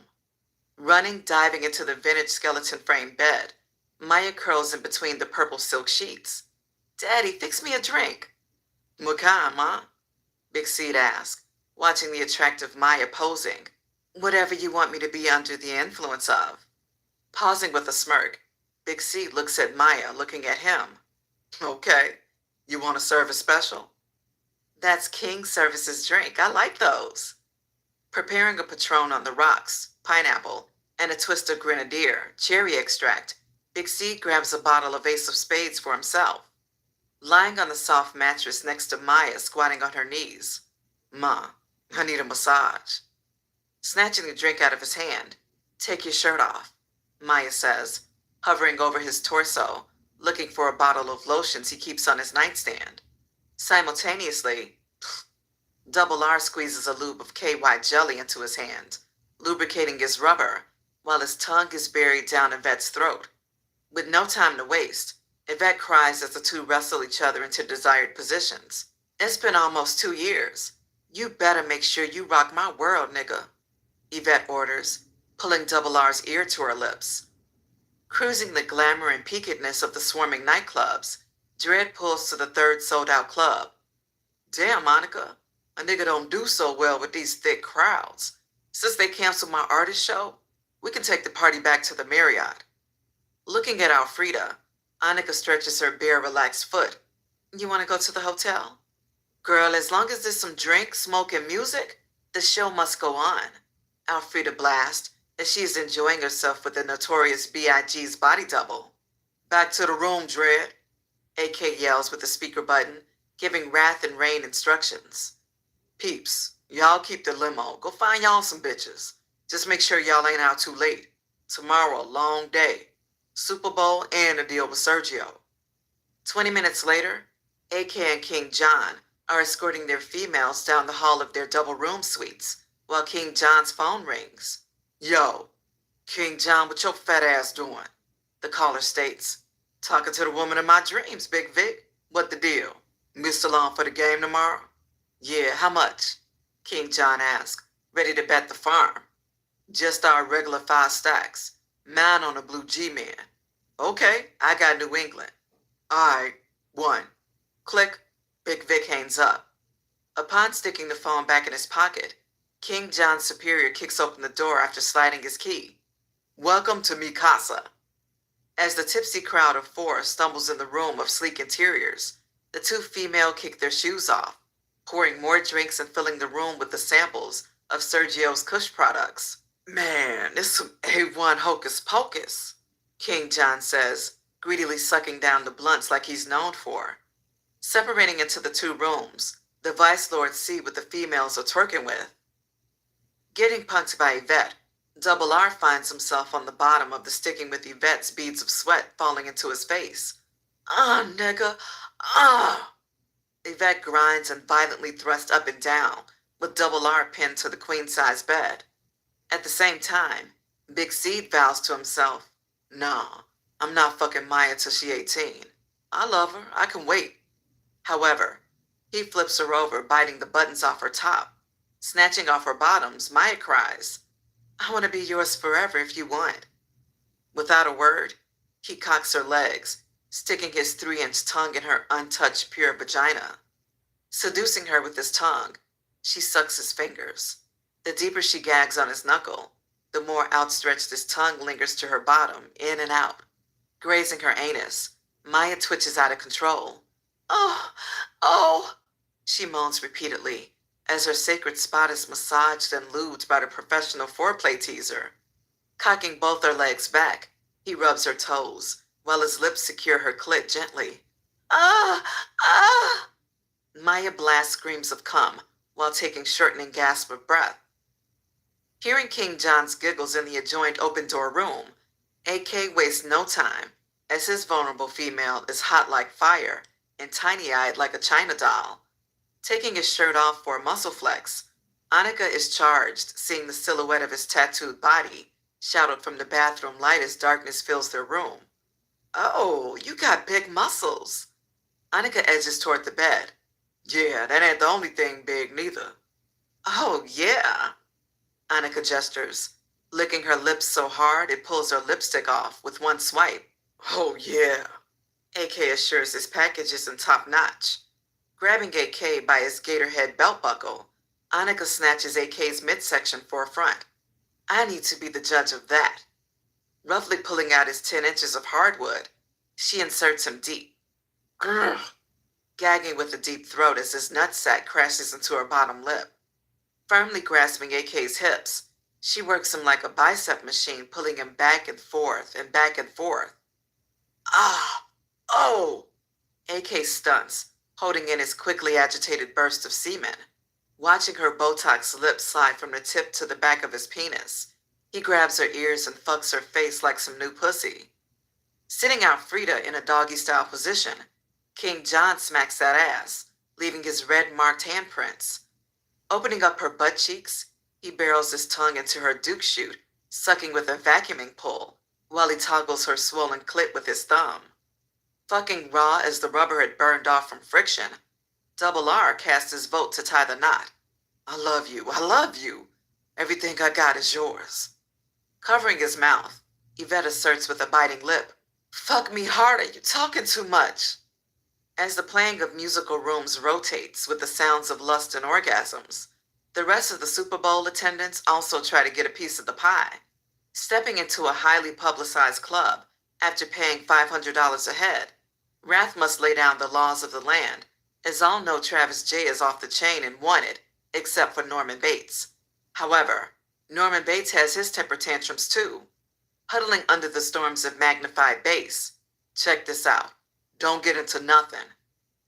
Running, diving into the vintage skeleton frame bed, Maya curls in between the purple silk sheets. Daddy, fix me a drink. What kind, Ma? Big Seed asks, watching the attractive Maya posing. Whatever you want me to be under the influence of. Pausing with a smirk, Big C looks at Maya, looking at him. Okay, you want to serve a special? That's King Service's drink. I like those. Preparing a Patron on the rocks, pineapple, and a twist of grenadier, cherry extract, Big C grabs a bottle of Ace of Spades for himself. Lying on the soft mattress next to Maya, squatting on her knees. Ma, I need a massage. Snatching the drink out of his hand. Take your shirt off, Maya says, hovering over his torso, looking for a bottle of lotions he keeps on his nightstand. Simultaneously, Double R squeezes a lube of KY jelly into his hand, lubricating his rubber, while his tongue is buried down Yvette's throat. With no time to waste, Yvette cries as the two wrestle each other into desired positions. It's been almost 2 years. You better make sure you rock my world, nigga, Yvette orders, pulling Double R's ear to her lips. Cruising the glamour and piquantness of the swarming nightclubs, Dredd pulls to the third sold-out club. Damn, Monica, a nigga don't do so well with these thick crowds. Since they canceled my artist show, we can take the party back to the Marriott. Looking at Alfreda, Annika stretches her bare, relaxed foot. You want to go to the hotel? Girl, as long as there's some drink, smoke, and music, the show must go on. Alfreda blasts as she is enjoying herself with the notorious B.I.G.'s body double. Back to the room, Dredd, AK yells with the speaker button, giving Wrath and Rain instructions. Peeps, y'all keep the limo. Go find y'all some bitches. Just make sure y'all ain't out too late. Tomorrow, a long day. Super Bowl and a deal with Sergio. 20 minutes later, AK and King John are escorting their females down the hall of their double room suites, while King John's phone rings. Yo, King John, what your fat ass doing? The caller states. Talking to the woman of my dreams, Big Vic. What the deal? Missed along for the game tomorrow? Yeah, how much? King John asked, ready to bet the farm. Just our regular 5 stacks. Mine on a blue G-Man. Okay, I got New England. Alright, 1. Click. Big Vic hangs up. Upon sticking the phone back in his pocket, King John's superior kicks open the door after sliding his key. Welcome to mi casa. As the tipsy crowd of 4 stumbles in the room of sleek interiors, the 2 female kick their shoes off, pouring more drinks and filling the room with the samples of Sergio's Kush products. Man, it's some A1 hocus pocus, King John says, greedily sucking down the blunts like he's known for. Separating into the 2 rooms, the Vice Lords see what the females are twerking with. Getting punked by Yvette, Double R finds himself on the bottom of the sticking with Yvette's beads of sweat falling into his face. Ah, nigga, ah! Yvette grinds and violently thrusts up and down, with Double R pinned to the queen-size bed. At the same time, Big Seed vows to himself, nah, I'm not fucking Maya till she 18. I love her, I can wait. However, he flips her over, biting the buttons off her top. Snatching off her bottoms, Maya cries, "I want to be yours forever if you want." Without a word, he cocks her legs, sticking his 3-inch tongue in her untouched pure vagina. Seducing her with his tongue, she sucks his fingers. The deeper she gags on his knuckle, the more outstretched his tongue lingers to her bottom, in and out. Grazing her anus, Maya twitches out of control. "Oh, oh," she moans repeatedly, as her sacred spot is massaged and lubed by the professional foreplay teaser. Cocking both her legs back, he rubs her toes, while his lips secure her clit gently. "Ah! Ah!" Maya blasts screams of cum, while taking shortening gasps of breath. Hearing King John's giggles in the adjoined open-door room, AK wastes no time, as his vulnerable female is hot like fire and tiny-eyed like a China doll. Taking his shirt off for a muscle flex, Annika is charged, seeing the silhouette of his tattooed body, shouted from the bathroom light as darkness fills their room. "Oh, you got big muscles." Annika edges toward the bed. "Yeah, that ain't the only thing big neither." "Oh, yeah." Annika gestures, licking her lips so hard it pulls her lipstick off with one swipe. "Oh, yeah." AK assures his package isn't top notch. Grabbing AK by his gatorhead belt buckle, Annika snatches AK's midsection for a front. "I need to be the judge of that." Roughly pulling out his 10 inches of hardwood, she inserts him deep. Grr! Gagging with a deep throat as his nutsack crashes into her bottom lip. Firmly grasping AK's hips, she works him like a bicep machine, pulling him back and forth and back and forth. "Ah! Oh!" AK stunts, holding in his quickly agitated burst of semen. Watching her Botox lips slide from the tip to the back of his penis, he grabs her ears and fucks her face like some new pussy. Sitting out Frida in a doggy-style position, King John smacks that ass, leaving his red-marked handprints. Opening up her butt cheeks, he barrels his tongue into her duke chute, sucking with a vacuuming pull, while he toggles her swollen clit with his thumb. Fucking raw as the rubber had burned off from friction, Double R cast his vote to tie the knot. "I love you, I love you. Everything I got is yours." Covering his mouth, Yvette asserts with a biting lip, "Fuck me harder, you're talking too much." As the playing of musical rooms rotates with the sounds of lust and orgasms, the rest of the Super Bowl attendants also try to get a piece of the pie. Stepping into a highly publicized club after paying $500 a head, Wrath must lay down the laws of the land, as all know Travis J is off the chain and wanted, except for Norman Bates. However, Norman Bates has his temper tantrums too. Huddling under the storms of magnified bass. Check this out. Don't get into nothing.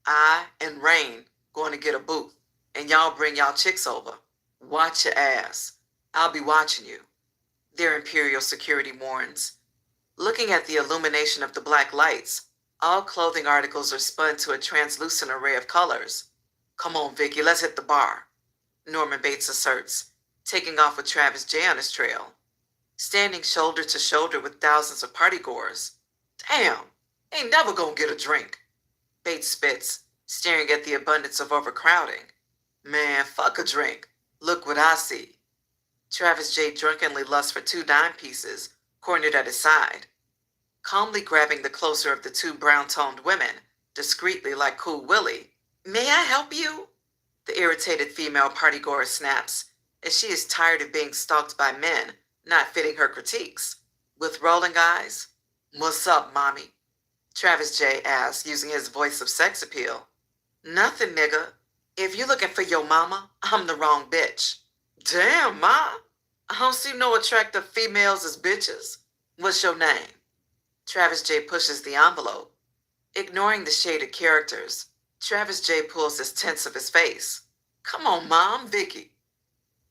I and Rain going to get a booth, and y'all bring y'all chicks over. Watch your ass. I'll be watching you. Their Imperial security warns. Looking at the illumination of the black lights, all clothing articles are spun to a translucent array of colors. "Come on, Vicky, let's hit the bar," Norman Bates asserts, taking off with Travis J on his trail. Standing shoulder to shoulder with thousands of partygoers. "Damn, ain't never gonna get a drink," Bates spits, staring at the abundance of overcrowding. "Man, fuck a drink. Look what I see." Travis J drunkenly lusts for 2 dime pieces, cornered at his side. Calmly grabbing the closer of the 2 brown-toned women, discreetly like Cool Willie. "May I help you?" The irritated female partygoer snaps, as she is tired of being stalked by men not fitting her critiques. With rolling eyes, "What's up, mommy?" Travis J asks, using his voice of sex appeal. "Nothing, nigga. If you looking for your mama, I'm the wrong bitch." "Damn, ma. I don't see no attractive females as bitches. What's your name?" Travis J pushes the envelope. Ignoring the shaded characters, Travis J pulls his tense of his face. "Come on, Mom, Vicky."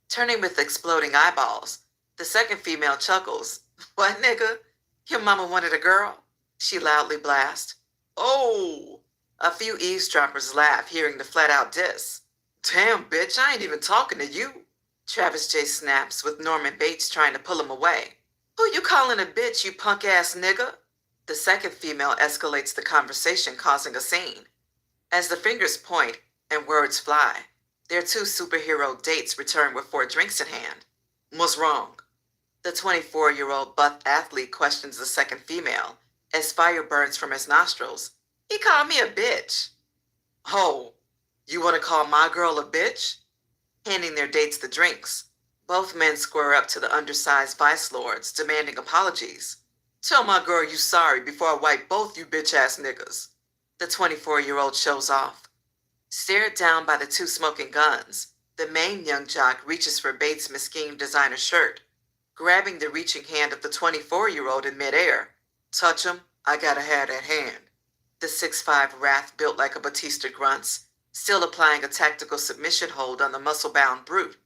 Turning with exploding eyeballs, the second female chuckles. "What, nigga? Your mama wanted a girl?" She loudly blasts. "Oh!" A few eavesdroppers laugh, hearing the flat-out diss. "Damn, bitch, I ain't even talking to you." Travis J snaps, with Norman Bates trying to pull him away. "Who you calling a bitch, you punk-ass nigga?" The second female escalates the conversation, causing a scene. As the fingers point and words fly, Their two superhero dates return with 4 drinks in hand. What's wrong? The 24-year-old buff athlete questions the second female as fire burns from his nostrils. He called me a bitch. Oh, you want to call my girl a bitch? Handing their dates the drinks, both men square up to the undersized vice lords, demanding apologies. Tell my girl you sorry before I wipe both you bitch-ass niggas. The 24-year-old shows off. Stared down by the two smoking guns, the main young jock reaches for Bates' Mesquite designer shirt, grabbing the reaching hand of the 24-year-old in midair. Touch him, I gotta have that hand. The 6'5" wrath built like a Batista grunts, still applying a tactical submission hold on the muscle-bound brute.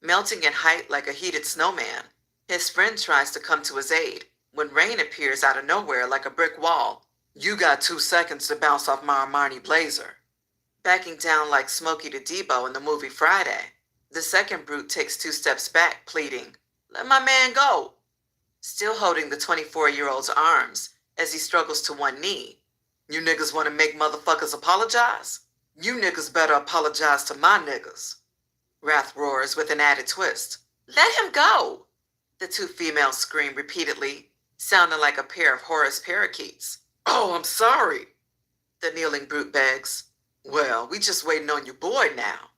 Melting in height like a heated snowman, his friend tries to come to his aid when Rain appears out of nowhere like a brick wall. You got 2 seconds to bounce off my Armani blazer. Backing down like Smokey to Debo in the movie Friday, the second brute takes 2 steps back, pleading, "Let my man go." Still holding the 24-year-old's arms as he struggles to one knee. You niggas want to make motherfuckers apologize? You niggas better apologize to my niggas. Wrath roars with an added twist. Let him go! The two females scream repeatedly, sounding like a pair of Horace parakeets. Oh, I'm sorry. The kneeling brute begs. Well, we just waiting on your boy now.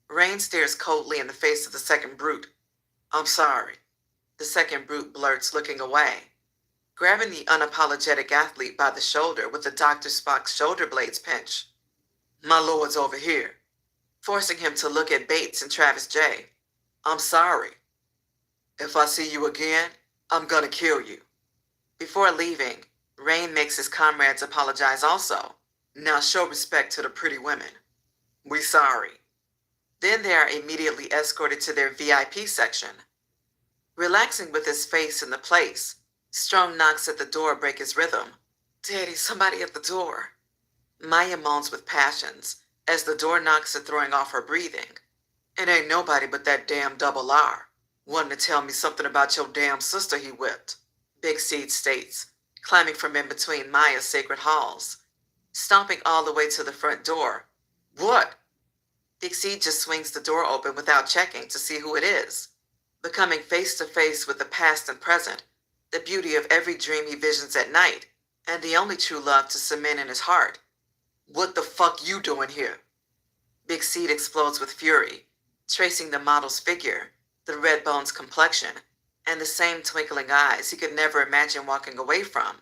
Rain stares coldly in the face of the second brute. I'm sorry. The second brute blurts, looking away, grabbing the unapologetic athlete by the shoulder with a Dr. Spock's shoulder blades pinch. My lord's over here, forcing him to look at Bates and Travis J. I'm sorry. If I see you again, I'm gonna kill you. Before leaving, Rain makes his comrades apologize also. Now show respect to the pretty women. We sorry. Then they are immediately escorted to their VIP section. Relaxing with his face in the place, Strong knocks at the door, break his rhythm. Daddy, somebody at the door. Maya moans with passions as the door knocks are throwing off her breathing. It ain't nobody but that damn double R. Wanting to tell me something about your damn sister he whipped. Big Seed states, climbing from in between Maya's sacred halls, stomping all the way to the front door. What? Big Seed just swings the door open without checking to see who it is, becoming face to face with the past and present, the beauty of every dream he visions at night, and the only true love to cement in his heart. What the fuck you doing here? Big Seed explodes with fury, tracing the model's figure, the red bones complexion, and the same twinkling eyes he could never imagine walking away from.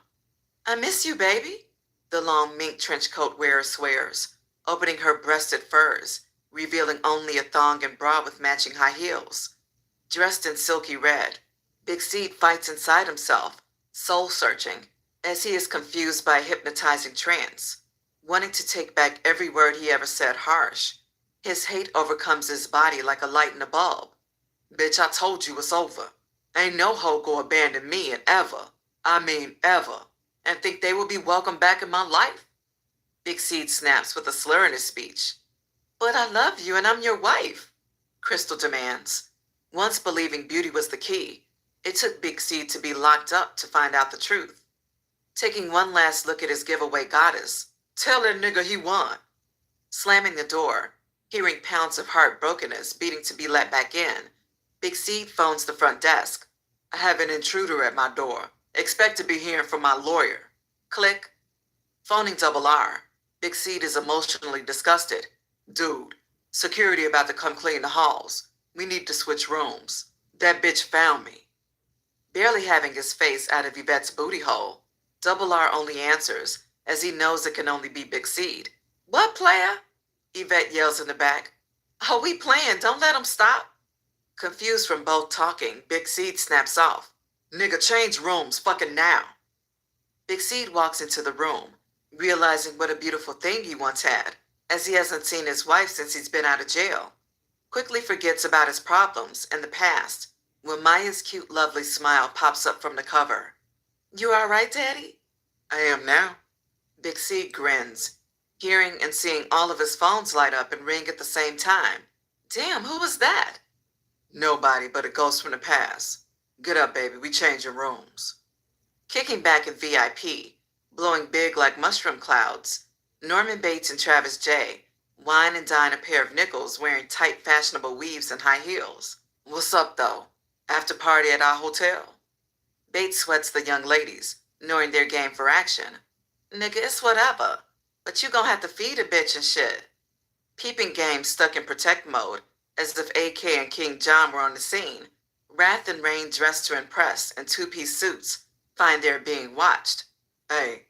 I miss you, baby, the long mink trench coat wearer swears, opening her breasted furs, revealing only a thong and bra with matching high heels. Dressed in silky red, Big Seed fights inside himself, soul-searching, as he is confused by a hypnotizing trance, wanting to take back every word he ever said harsh. His hate overcomes his body like a light in a bulb. Bitch, I told you it's over. Ain't no hoe go abandon me and ever, and think they will be welcome back in my life? Big Seed snaps with a slur in his speech. But I love you and I'm your wife, Crystal demands. Once believing beauty was the key, it took Big Seed to be locked up to find out the truth. Taking one last look at his giveaway goddess, tell that nigga he won. Slamming the door, hearing pounds of heartbrokenness beating to be let back in, Big Seed phones the front desk. I have an intruder at my door. Expect to be hearing from my lawyer. Click. Phoning Double R, Big Seed is emotionally disgusted. Dude, security about to come clean the halls. We need to switch rooms. That bitch found me. Barely having his face out of Yvette's booty hole, Double R only answers as he knows it can only be Big Seed. What, player? Yvette yells in the back. Oh, we playing. Don't let him stop. Confused from both talking, Big Seed snaps off. Nigga, change rooms fucking now. Big Seed walks into the room, realizing what a beautiful thing he once had, as he hasn't seen his wife since he's been out of jail. Quickly forgets about his problems and the past when Maya's cute, lovely smile pops up from the cover. You all right, Daddy? I am now. Big Seed grins, hearing and seeing all of his phones light up and ring at the same time. Damn, who was that? Nobody but a ghost from the past. Get up, baby, we changing rooms. Kicking back in VIP, blowing big like mushroom clouds, Norman Bates and Travis J. Wine and dine a pair of nickels wearing tight fashionable weaves and high heels. What's up, though? After party at our hotel? Bates sweats the young ladies, knowing they're game for action. Nigga, it's whatever. But you gonna have to feed a bitch and shit. Peeping game stuck in protect mode, as if AK and King John were on the scene. Wrath and Rain, dressed to impress in two-piece suits, find they're being watched. Hey,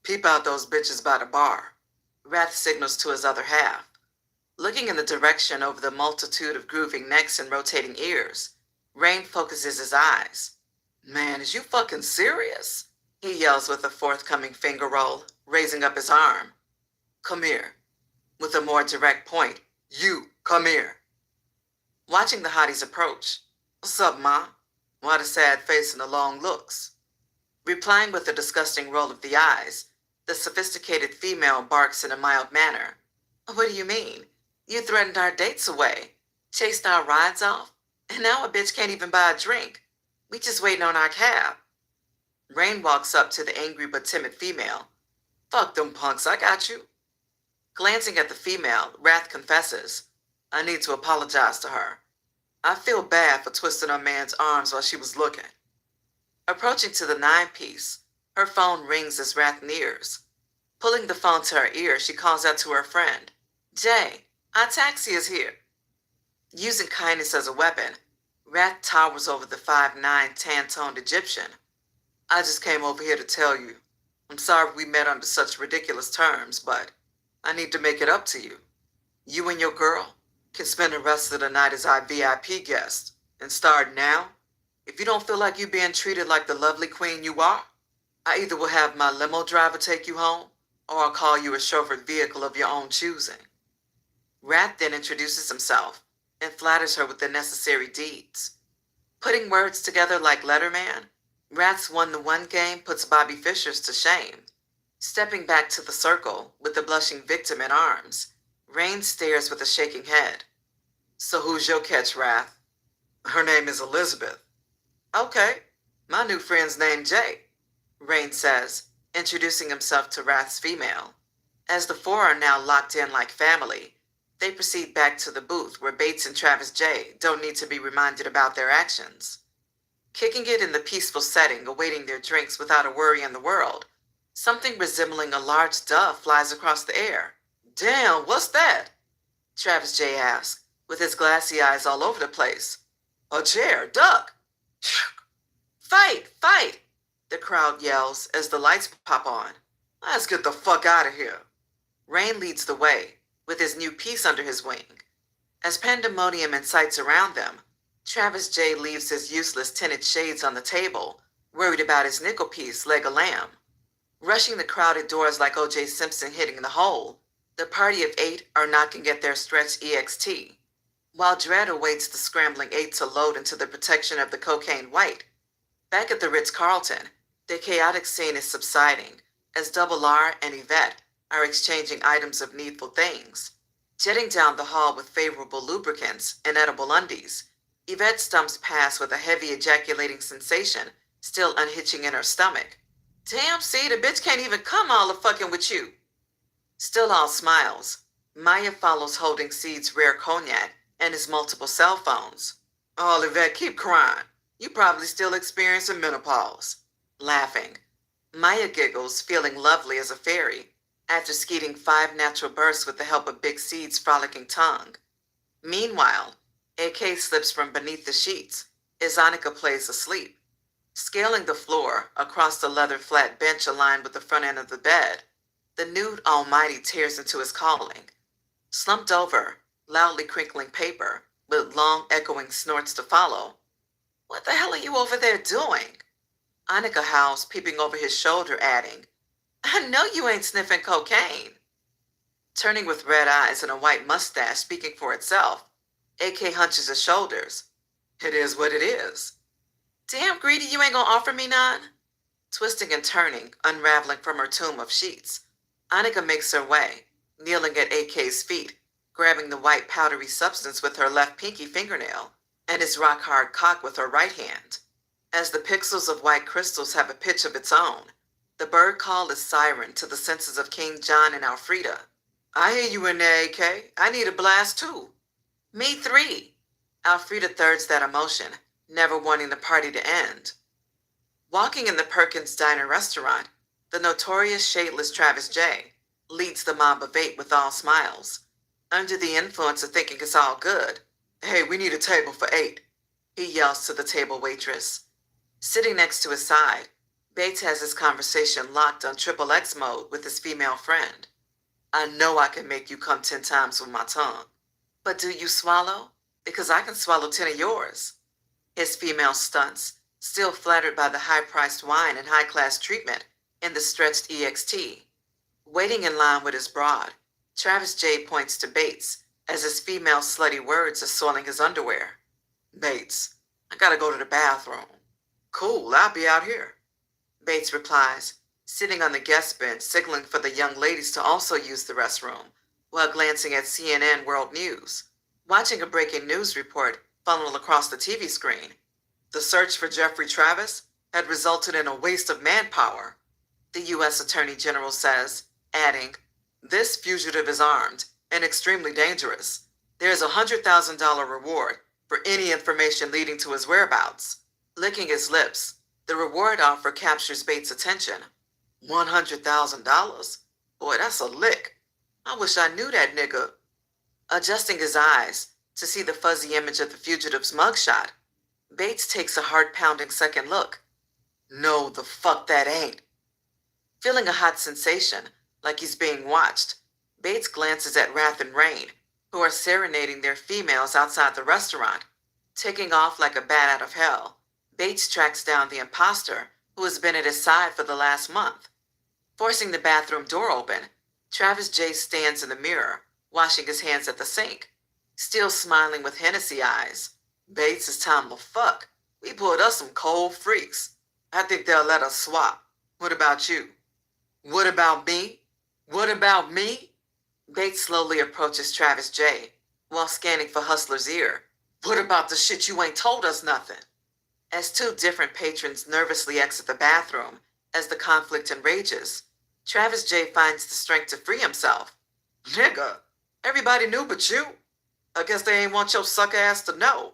peep out those bitches by the bar. Wrath signals to his other half. Looking in the direction over the multitude of grooving necks and rotating ears, Rain focuses his eyes. Man, is you fucking serious? He yells with a forthcoming finger roll, raising up his arm. Come here. With a more direct point, you, come here. Watching the hotties approach. What's up, ma? Why the sad face and the long looks? Replying with a disgusting roll of the eyes, the sophisticated female barks in a mild manner. What do you mean? You threatened our dates away, chased our rides off, and now a bitch can't even buy a drink. We just waiting on our cab. Rain walks up to the angry but timid female. Fuck them punks, I got you. Glancing at the female, Wrath confesses. I need to apologize to her. I feel bad for twisting a man's arms while she was looking. Approaching to the 9-piece, her phone rings as Wrath nears. Pulling the phone to her ear, she calls out to her friend. Jay, our taxi is here. Using kindness as a weapon, Wrath towers over the 5'9" tan-toned Egyptian. I just came over here to tell you. I'm sorry we met under such ridiculous terms, but I need to make it up to you. You and your girl can spend the rest of the night as our VIP guest. And start now, if you don't feel like you're being treated like the lovely queen you are, I either will have my limo driver take you home, or I'll call you a chauffeured vehicle of your own choosing. Wrath then introduces himself and flatters her with the necessary deeds. Putting words together like Letterman, Wrath's one-to-one game puts Bobby Fishers to shame. Stepping back to the circle with the blushing victim in arms, Rain stares with a shaking head. So who's your catch, Wrath? Her name is Elizabeth. Okay, my new friend's named Jay, Rain says, introducing himself to Wrath's female. As the four are now locked in like family, they proceed back to the booth where Bates and Travis J don't need to be reminded about their actions. Kicking it in the peaceful setting, awaiting their drinks without a worry in the world, something resembling a large dove flies across the air. Damn, what's that? Travis J asks, with his glassy eyes all over the place. A chair, duck! Fight, fight! The crowd yells as the lights pop on. Let's get the fuck out of here. Rain leads the way, with his new piece under his wing. As pandemonium incites around them, Travis J leaves his useless tinted shades on the table, worried about his nickel piece, leg of lamb. Rushing the crowded doors like O.J. Simpson hitting the hole, the party of 8 are knocking at their stretched EXT, while Dread awaits the scrambling 8 to load into the protection of the cocaine white. Back at the Ritz-Carlton, the chaotic scene is subsiding as Double R and Yvette are exchanging items of needful things. Jetting down the hall with favorable lubricants and edible undies, Yvette stumps past with a heavy ejaculating sensation still unhitching in her stomach. Damn, see, the bitch can't even come all the fucking with you. Still all smiles, Maya follows holding Seed's rare cognac and his multiple cell phones. Oh, Yvette, keep crying. You probably still experiencing menopause. Laughing, Maya giggles, feeling lovely as a fairy, after skeeting 5 natural bursts with the help of Big Seed's frolicking tongue. Meanwhile, AK slips from beneath the sheets as Annika plays asleep. Scaling the floor across the leather flat bench aligned with the front end of the bed, the nude almighty tears into his calling. Slumped over, loudly crinkling paper, with long echoing snorts to follow. What the hell are you over there doing? Annika howls, peeping over his shoulder, adding, I know you ain't sniffing cocaine. Turning with red eyes and a white mustache speaking for itself, AK hunches his shoulders. It is what it is. Damn, Greedy, you ain't gonna offer me none? Twisting and turning, unraveling from her tomb of sheets, Annika makes her way, kneeling at AK's feet, grabbing the white powdery substance with her left pinky fingernail and his rock-hard cock with her right hand. As the pixels of white crystals have a pitch of its own, the bird call is siren to the senses of King John and Alfreda. I hear you in there, AK. I need a blast too. Me three. Alfreda thirds that emotion, never wanting the party to end. Walking in the Perkins Diner restaurant, the notorious shadeless Travis J. leads the mob of eight with all smiles. Under the influence of thinking it's all good. Hey, we need a table for eight, he yells to the table waitress. Sitting next to his side, Bates has his conversation locked on triple X mode with his female friend. I know I can make you come 10 times with my tongue. But do you swallow? Because I can swallow 10 of yours. His female stunts, still flattered by the high-priced wine and high-class treatment in the stretched EXT. Waiting in line with his broad, Travis J. points to Bates as his female slutty words are soiling his underwear. Bates, I gotta go to the bathroom. Cool, I'll be out here. Bates replies, sitting on the guest bench signaling for the young ladies to also use the restroom, while glancing at CNN World News, watching a breaking news report funnel across the TV screen. The search for Jeffrey Travis had resulted in a waste of manpower, the U.S. Attorney General says, adding, this fugitive is armed and extremely dangerous. There is a $100,000 reward for any information leading to his whereabouts. Licking his lips, the reward offer captures Bates' attention. $100,000? Boy, that's a lick. I wish I knew that nigga. Adjusting his eyes to see the fuzzy image of the fugitive's mugshot, Bates takes a heart-pounding second look. No, the fuck that ain't. Feeling a hot sensation, like he's being watched, Bates glances at Wrath and Rain, who are serenading their females outside the restaurant. Taking off like a bat out of hell, Bates tracks down the imposter who has been at his side for the last month. Forcing the bathroom door open, Travis J. stands in the mirror, washing his hands at the sink, still smiling with Hennessy eyes. Bates, it's time to fuck. We pulled us some cold freaks. I think they'll let us swap. What about you? What about me? What about me? Bates slowly approaches Travis J. while scanning for Hustler's ear. What about the shit you ain't told us nothing? As two different patrons nervously exit the bathroom as the conflict enrages, Travis J. finds the strength to free himself. Nigga, everybody knew but you. I guess they ain't want your sucker ass to know.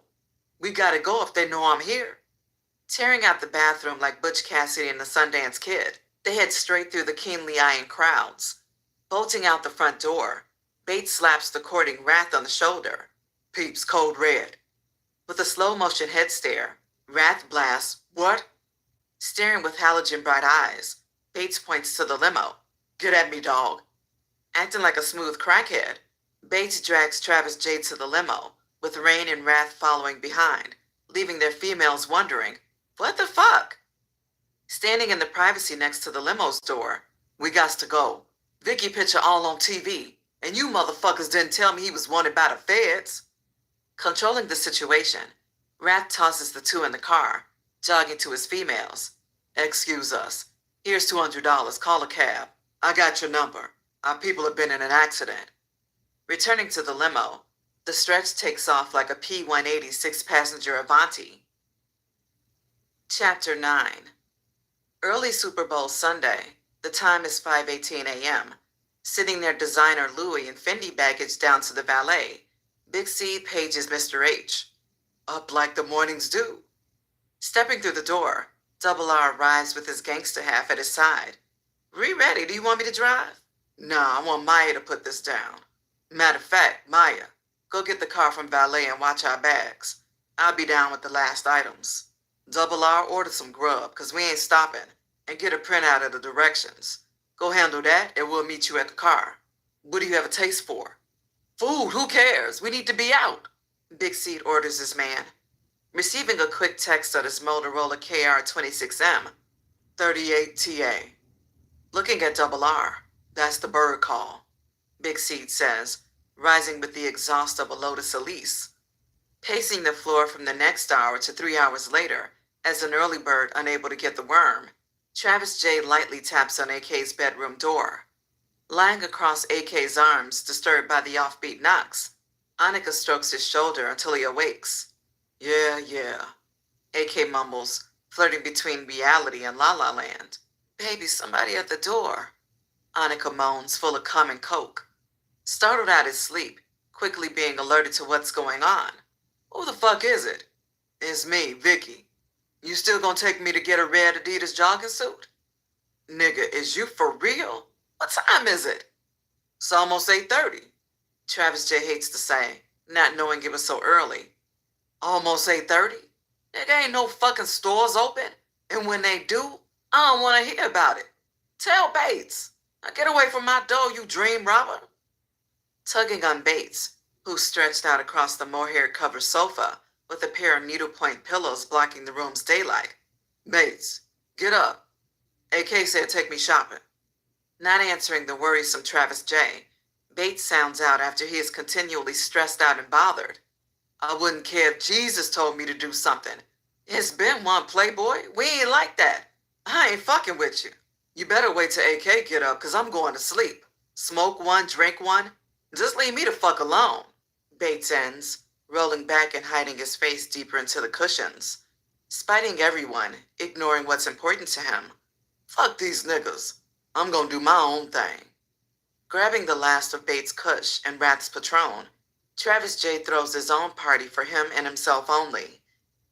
We gotta go if they know I'm here. Tearing out the bathroom like Butch Cassidy and the Sundance Kid, they head straight through the keenly eyeing crowds. Bolting out the front door, Bates slaps the courting Wrath on the shoulder. Peeps, code red. With a slow-motion head stare, Wrath blasts, what? Staring with halogen-bright eyes, Bates points to the limo. Get at me, dog. Acting like a smooth crackhead, Bates drags Travis J to the limo, with Rain and Wrath following behind, leaving their females wondering, what the fuck? Standing in the privacy next to the limo's door, we gots to go. Vicky picture all on TV, and you motherfuckers didn't tell me he was wanted by the feds. Controlling the situation, Wrath tosses the two in the car, jogging to his females. Excuse us. Here's $200. Call a cab. I got your number. Our people have been in an accident. Returning to the limo, the stretch takes off like a P-180 six-passenger Avanti. Chapter 9. Early Super Bowl Sunday. The time is 5:18 a.m. Sitting their designer Louis and Fendi baggage down to the valet, Big C pages Mr. H. Up like the mornings do. Stepping through the door, Double R arrives with his gangster half at his side. Ready, do you want me to drive? Nah, I want Maya to put this down. Matter of fact, Maya, go get the car from valet and watch our bags. I'll be down with the last items. Double R, order some grub, cause we ain't stopping, and get a printout of the directions. Go handle that, and we'll meet you at the car. What do you have a taste for? Food, who cares? We need to be out. Big Seat orders his man. Receiving a quick text on his Motorola KR26M, 38TA. Looking at Double R, that's the bird call, Big Seat says, rising with the exhaust of a Lotus Elise. Pacing the floor from the next hour to 3 hours later, as an early bird unable to get the worm, Travis J. lightly taps on AK's bedroom door. Lying across AK's arms, disturbed by the offbeat knocks, Annika strokes his shoulder until he awakes. Yeah, AK mumbles, flirting between reality and La La Land. Baby, somebody at the door. Annika moans, full of cum and coke. startled out his sleep, quickly being alerted to what's going on. Who the fuck is it? It's me, Vicky. You still gonna take me to get a red Adidas jogging suit? Nigga, is you for real? What time is it? It's almost 8:30. Travis J hates to say, not knowing it was so early. Almost 8:30? Nigga, ain't no fucking stores open. And when they do, I don't want to hear about it. Tell Bates. Now get away from my door, you dream robber. Tugging on Bates, who stretched out across the mohair-covered sofa with a pair of needlepoint pillows blocking the room's daylight. Bates, get up. AK said take me shopping. Not answering the worrisome Travis J., Bates sounds out after he is continually stressed out and bothered. I wouldn't care if Jesus told me to do something. It's been one, Playboy. We ain't like that. I ain't fucking with you. You better wait till AK get up, because I'm going to sleep. Smoke one, drink one. Just leave me the fuck alone. Bates ends, rolling back and hiding his face deeper into the cushions. Spiting everyone, ignoring what's important to him. Fuck these niggas. I'm gonna do my own thing. Grabbing the last of Bates' Kush and Rath's Patron, Travis J. throws his own party for him and himself only,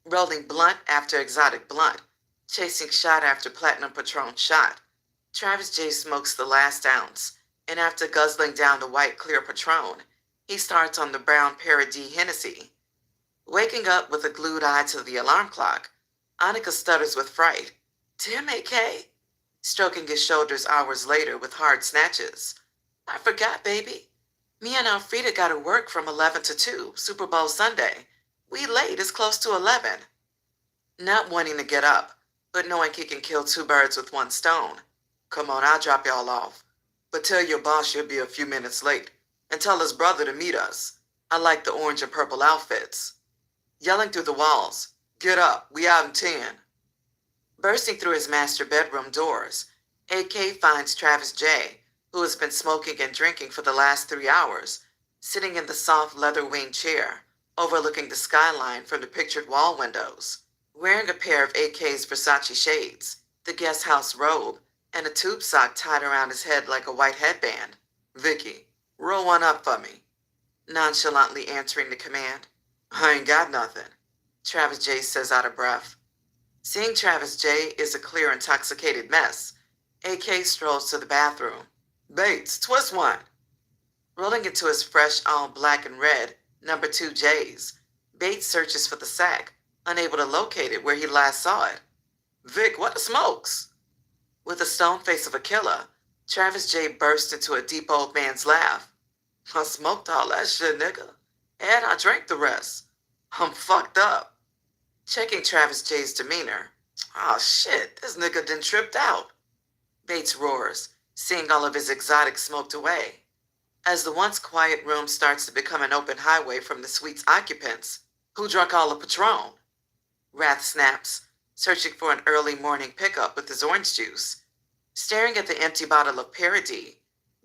rolling blunt after exotic blunt, chasing shot after platinum Patron shot. Travis J. smokes the last ounce, and after guzzling down the white clear Patron, he starts on the brown Paradis Hennessy. Waking up with a glued eye to the alarm clock, Annika stutters with fright. Damn, AK. Stroking his shoulders hours later with hard snatches. I forgot, baby. Me and Alfreda got to work from 11 to 2, Super Bowl Sunday. We late, it's close to 11. Not wanting to get up, but knowing he can kill two birds with one stone. Come on, I'll drop y'all off. But tell your boss you'll be a few minutes late, and tell his brother to meet us. I like the orange and purple outfits. Yelling through the walls, get up, we out in 10. Bursting through his master bedroom doors, AK finds Travis J., who has been smoking and drinking for the last 3 hours, sitting in the soft leather-winged chair, overlooking the skyline from the pictured wall windows, wearing a pair of AK's Versace shades, the guest house robe, and a tube sock tied around his head like a white headband. Vicky, roll one up for me. Nonchalantly answering the command. I ain't got nothing, Travis J. says out of breath. Seeing Travis J. is a clear intoxicated mess, AK strolls to the bathroom. Bates, twist one. Rolling into his fresh all black and red number 2 J's, Bates searches for the sack, unable to locate it where he last saw it. Vic, what the smokes? With the stone face of a killer, Travis J. burst into a deep old man's laugh. I smoked all that shit, nigga, and I drank the rest. I'm fucked up. Checking Travis J.'s demeanor. Oh shit, this nigga done tripped out. Bates roars, seeing all of his exotics smoked away. As the once quiet room starts to become an open highway from the suite's occupants, who drank all the Patron? Rath snaps, searching for an early morning pickup with his orange juice. Staring at the empty bottle of Paradis,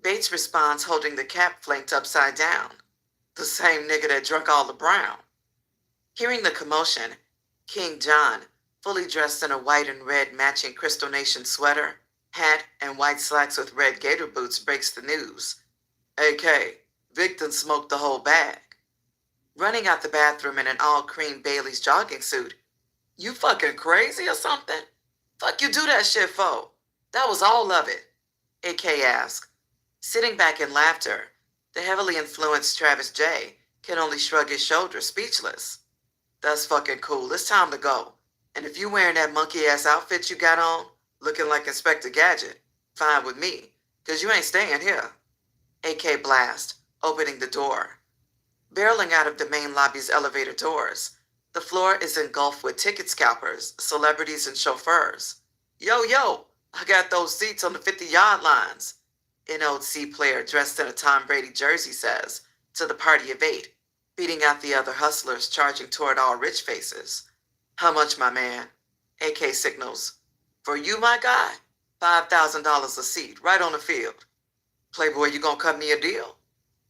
Bates responds holding the cap flanked upside down. The same nigga that drunk all the brown. Hearing the commotion, King John, fully dressed in a white and red matching Crystal Nation sweater, hat, and white slacks with red gator boots, breaks the news. AK, Victon smoked the whole bag. Running out the bathroom in an all-cream Bailey's jogging suit. You fucking crazy or something? Fuck you do that shit for? That was all of it, AK asked. Sitting back in laughter, the heavily influenced Travis J. can only shrug his shoulders, speechless. That's fucking cool. It's time to go. And if you wearing that monkey-ass outfit you got on, looking like Inspector Gadget, fine with me, because you ain't staying here. AK blast, opening the door. Barreling out of the main lobby's elevator doors, the floor is engulfed with ticket scalpers, celebrities, and chauffeurs. Yo, I got those seats on the 50-yard lines, an old C player dressed in a Tom Brady jersey says, to the party of 8, beating out the other hustlers charging toward all rich faces. How much, my man? AK signals. For you, my guy, $5,000 a seat, right on the field. Playboy, you gonna cut me a deal?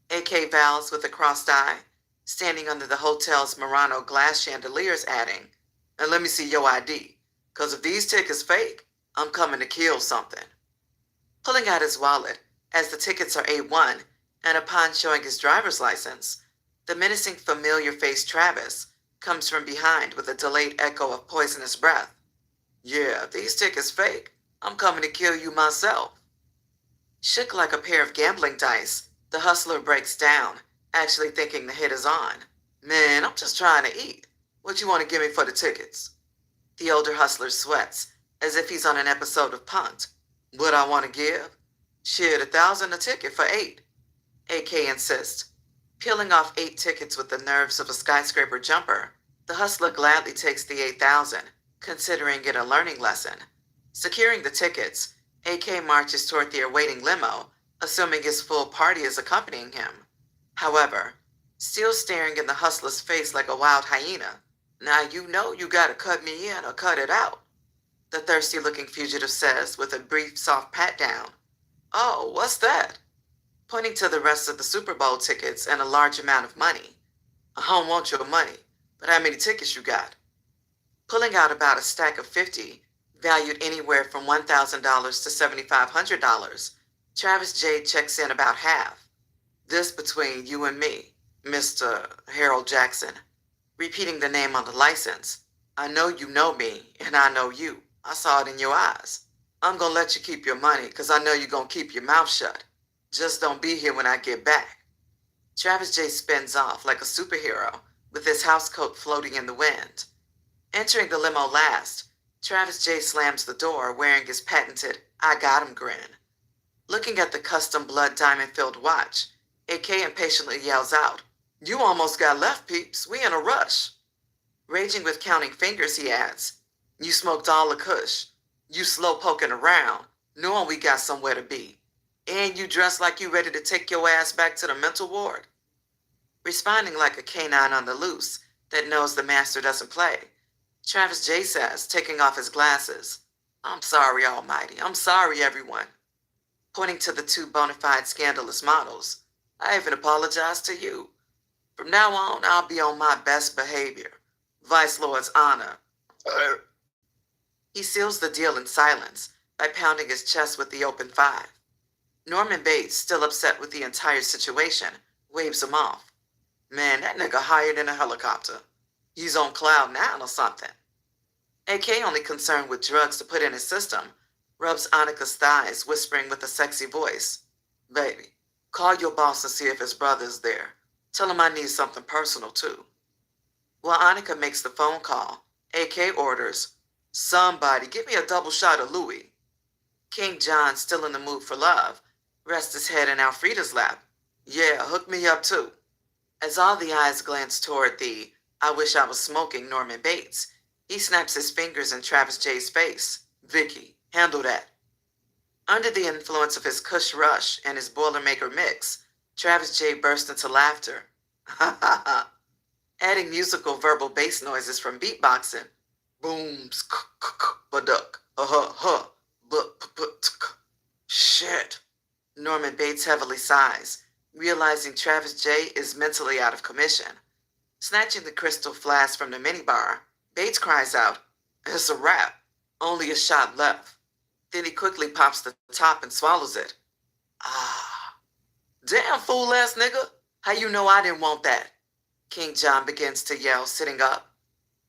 AK vows with a crossed eye, standing under the hotel's Murano glass chandeliers, adding, and let me see your ID, because if these tickets fake, I'm coming to kill something. Pulling out his wallet, as the tickets are A1, and upon showing his driver's license, the menacing familiar-faced Travis comes from behind with a delayed echo of poisonous breath. Yeah, these tickets fake. I'm coming to kill you myself. Shook like a pair of gambling dice, the hustler breaks down, actually thinking the hit is on. Man, I'm just trying to eat. What you want to give me for the tickets? The older hustler sweats, as if he's on an episode of Punk'd. What I want to give? Shit, 1,000 a ticket for 8. AK insists. Peeling off 8 tickets with the nerves of a skyscraper jumper, the hustler gladly takes the 8,000, considering it a learning lesson. Securing the tickets, AK marches toward the awaiting limo, assuming his full party is accompanying him. However, still staring in the hustler's face like a wild hyena, now you know you gotta cut me in or cut it out, the thirsty-looking fugitive says with a brief, soft pat-down. Oh, what's that? Pointing to the rest of the Super Bowl tickets and a large amount of money. I don't want your money, but how many tickets you got? Pulling out about a stack of 50, valued anywhere from $1,000 to $7,500, Travis J checks in about half. This between you and me, Mr. Harold Jackson. Repeating the name on the license. I know you know me, and I know you. I saw it in your eyes. I'm gonna let you keep your money, because I know you're gonna keep your mouth shut. Just don't be here when I get back. Travis J spins off like a superhero, with his housecoat floating in the wind. Entering the limo last, Travis J slams the door wearing his patented I got him grin. Looking at the custom blood diamond-filled watch, AK impatiently yells out, You almost got left, peeps. We in a rush. Raging with counting fingers, he adds, You smoked all the kush. You slow poking around, knowing we got somewhere to be. And you dressed like you ready to take your ass back to the mental ward. Responding like a canine on the loose that knows the master doesn't play, Travis J says, taking off his glasses, I'm sorry, Almighty. I'm sorry, everyone. Pointing to the 2 bona fide scandalous models, I even apologize to you. From now on, I'll be on my best behavior. Vice Lord's honor. He seals the deal in silence by pounding his chest with the open 5. Norman Bates, still upset with the entire situation, waves him off. Man, that nigga hired in a helicopter. He's on cloud 9 or something. AK, only concerned with drugs to put in his system, rubs Annika's thighs, whispering with a sexy voice. Baby, call your boss and see if his brother's there. Tell him I need something personal, too. While Annika makes the phone call, AK orders, Somebody, give me a double shot of Louis. King John, still in the mood for love, rests his head in Alfreda's lap. Yeah, hook me up, too. As all the eyes glance toward the I wish I was smoking Norman Bates, he snaps his fingers in Travis J's face. Vicky, handle that. Under the influence of his Kush Rush and his Boilermaker mix, Travis J burst into laughter. Ha ha ha. Adding musical verbal bass noises from beatboxing. Booms, baduk, Shit. Norman Bates heavily sighs, realizing Travis J is mentally out of commission. Snatching the crystal flask from the minibar, Bates cries out, It's a wrap. Only a shot left. Then he quickly pops the top and swallows it. Ah. Damn fool-ass nigga. How you know I didn't want that? King John begins to yell, sitting up.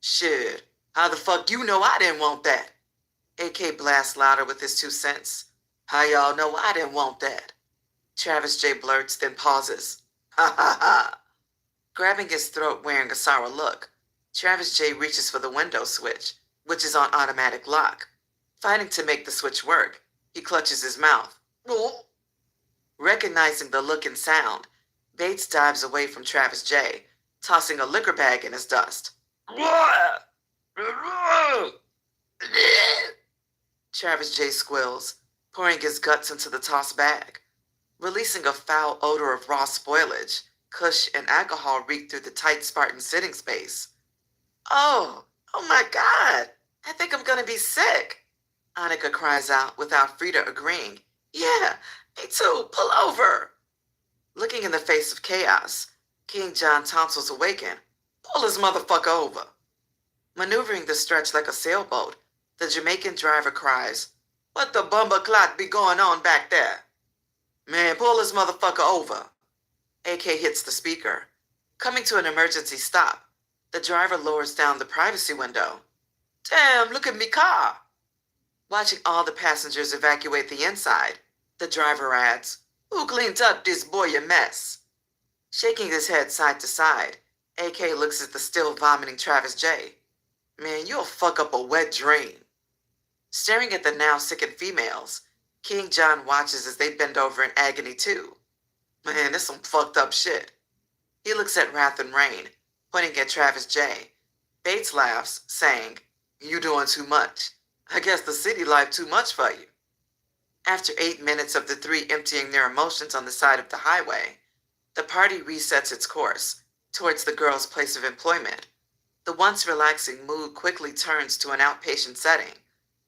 Shit. How the fuck you know I didn't want that? AK blasts louder with his 2 cents. How y'all know I didn't want that? Travis J blurts, then pauses. Ha ha ha. Grabbing his throat wearing a sour look, Travis J reaches for the window switch, which is on automatic lock. Fighting to make the switch work, he clutches his mouth. Recognizing the look and sound, Bates dives away from Travis J, tossing a liquor bag in his dust. Travis J squeals, pouring his guts into the tossed bag. Releasing a foul odor of raw spoilage, kush and alcohol reek through the tight Spartan sitting space. Oh my God, I think I'm gonna be sick, Annika cries out without Frida agreeing. Yeah, me too, pull over. Looking in the face of chaos, King John tonsils awaken. Pull his motherfucker over. Maneuvering the stretch like a sailboat, the Jamaican driver cries, What the bumper clock be going on back there? Man, pull his motherfucker over. AK hits the speaker. Coming to an emergency stop. The driver lowers down the privacy window. Damn, look at me car. Watching all the passengers evacuate the inside, the driver adds, Who cleaned up this boy a mess? Shaking his head side to side, AK looks at the still vomiting Travis J. Man, you'll fuck up a wet dream. Staring at the now sickened females, King John watches as they bend over in agony too. Man, this some fucked up shit. He looks at Wrath and Rain, pointing at Travis J. Bates laughs, saying, You doing too much. I guess the city life too much for you. After 8 minutes of the three emptying their emotions on the side of the highway, the party resets its course towards the girl's place of employment. The once relaxing mood quickly turns to an outpatient setting,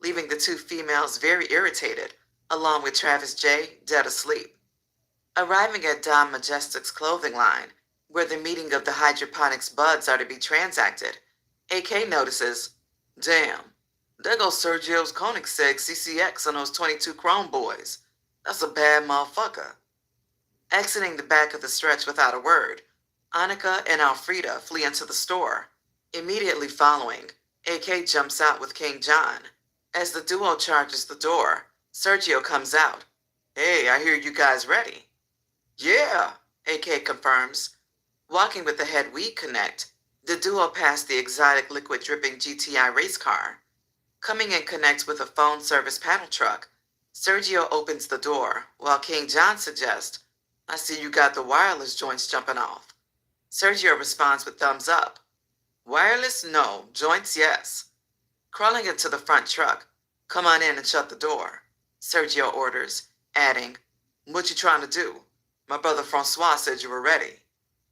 leaving the two females very irritated, along with Travis J. dead asleep. Arriving at Dom Majestic's clothing line, where the meeting of the hydroponics buds are to be transacted, AK notices, Damn, there goes Sergio's Koenigsegg CCX on those 22 Chrome boys. That's a bad motherfucker. Exiting the back of the stretch without a word, Annika and Alfreda flee into the store. Immediately following, AK jumps out with King John. As the duo charges the door, Sergio comes out. Hey, I hear you guys ready. Yeah, AK confirms. Walking with the head weed connect, the duo pass the exotic liquid-dripping GTI race car. Coming in connect with a phone service panel truck, Sergio opens the door, while King John suggests, I see you got the wireless joints jumping off. Sergio responds with thumbs up. Wireless, no. Joints, yes. Crawling into the front truck, come on in and shut the door, Sergio orders, adding, What you trying to do? My brother Francois said you were ready,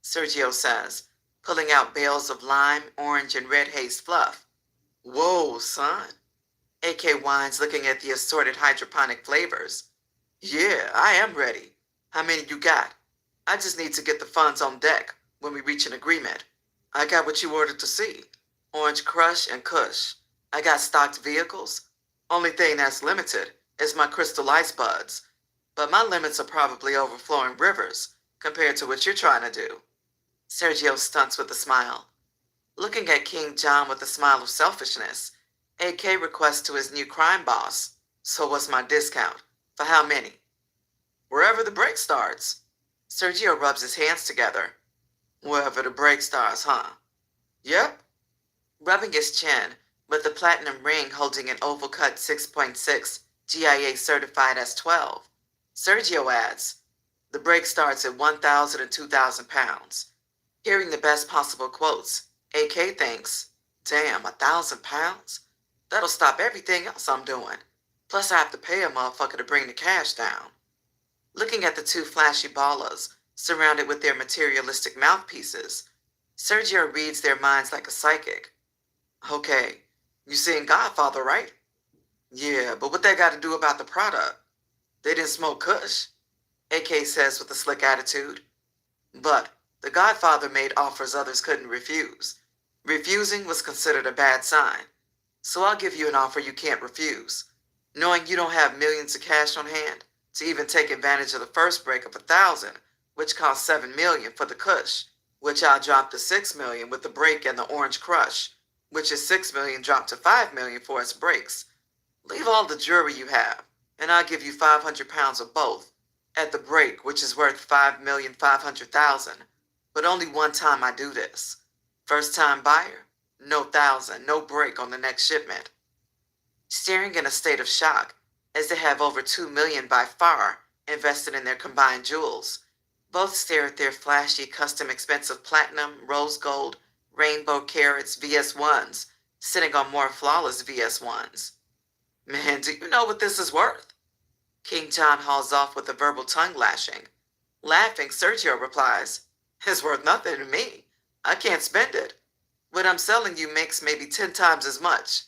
Sergio says, pulling out bales of lime, orange, and red haze fluff. Whoa, son. AK whines, looking at the assorted hydroponic flavors. Yeah, I am ready. How many you got? I just need to get the funds on deck when we reach an agreement. I got what you ordered to see. Orange Crush and Kush. I got stocked vehicles. Only thing that's limited is my crystal ice buds. But my limits are probably overflowing rivers compared to what you're trying to do. Sergio stunts with a smile. Looking at King John with a smile of selfishness, AK requests to his new crime boss, So what's my discount? For how many? Wherever the break starts. Sergio rubs his hands together. Wherever the break starts, huh? Yep. Rubbing his chin, with the platinum ring holding an oval cut 6.6 GIA certified as 12, Sergio adds, the break starts at 1,000 and 2,000 pounds. Hearing the best possible quotes, AK thinks, damn, 1,000 pounds? That'll stop everything else I'm doing. Plus I have to pay a motherfucker to bring the cash down. Looking at the two flashy ballers, surrounded with their materialistic mouthpieces, Sergio reads their minds like a psychic. Okay, you seen Godfather, right? Yeah, but what that got to do about the product? They didn't smoke Kush, AK says with a slick attitude. But the Godfather made offers others couldn't refuse. Refusing was considered a bad sign. So I'll give you an offer you can't refuse. Knowing you don't have millions of cash on hand to even take advantage of the first break of 1,000, which cost $7 million for the Kush, which I'll drop to $6 million with the break and the Orange Crush, which is $6 million dropped to $5 million for its breaks. Leave all the jewelry you have, and I'll give you 500 pounds of both at the break, which is worth $5,500,000. But only one time I do this. First time buyer, no 1,000, no break on the next shipment. Staring in a state of shock, as they have over $2 million by far invested in their combined jewels, both stare at their flashy, custom expensive platinum, rose gold, rainbow carats VS1s, sitting on more flawless VS1s. Man, do you know what this is worth? King John hauls off with a verbal tongue lashing. Laughing, Sergio replies, It's worth nothing to me. I can't spend it. What I'm selling you makes maybe 10 times as much.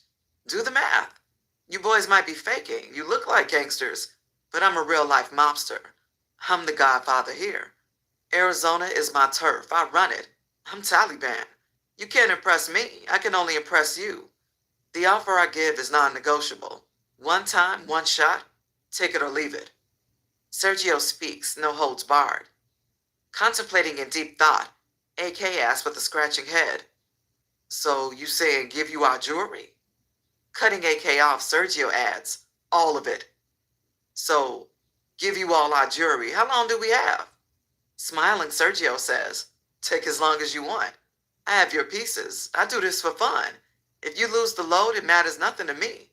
Do the math. You boys might be faking. You look like gangsters, but I'm a real-life mobster. I'm the Godfather here. Arizona is my turf. I run it. I'm Taliban. You can't impress me. I can only impress you. The offer I give is non-negotiable. One time, one shot. Take it or leave it. Sergio speaks, no holds barred. Contemplating in deep thought, AK asked with a scratching head, "So you saying give you our jewelry?" Cutting AK off, Sergio adds, "All of it." "So, give you all our jewelry. How long do we have?" Smiling, Sergio says, "Take as long as you want. I have your pieces. I do this for fun. If you lose the load, it matters nothing to me.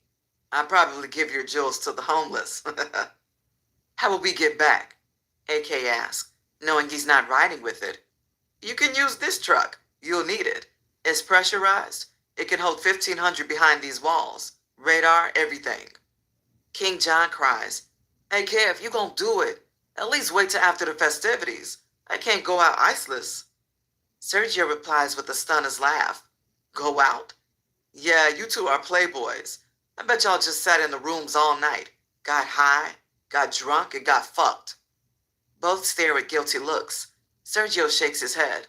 I'll probably give your jewels to the homeless." "How will we get back?" AK asks, knowing he's not riding with it. "You can use this truck. You'll need it. It's pressurized. It can hold 1,500 behind these walls. Radar, everything." King John cries, "AK, if you gonna do it, at least wait till after the festivities. I can't go out iceless." Sergio replies with a stunner's laugh. "Go out? Yeah, you two are playboys. I bet y'all just sat in the rooms all night, got high, got drunk, and got fucked." Both stare with guilty looks. Sergio shakes his head.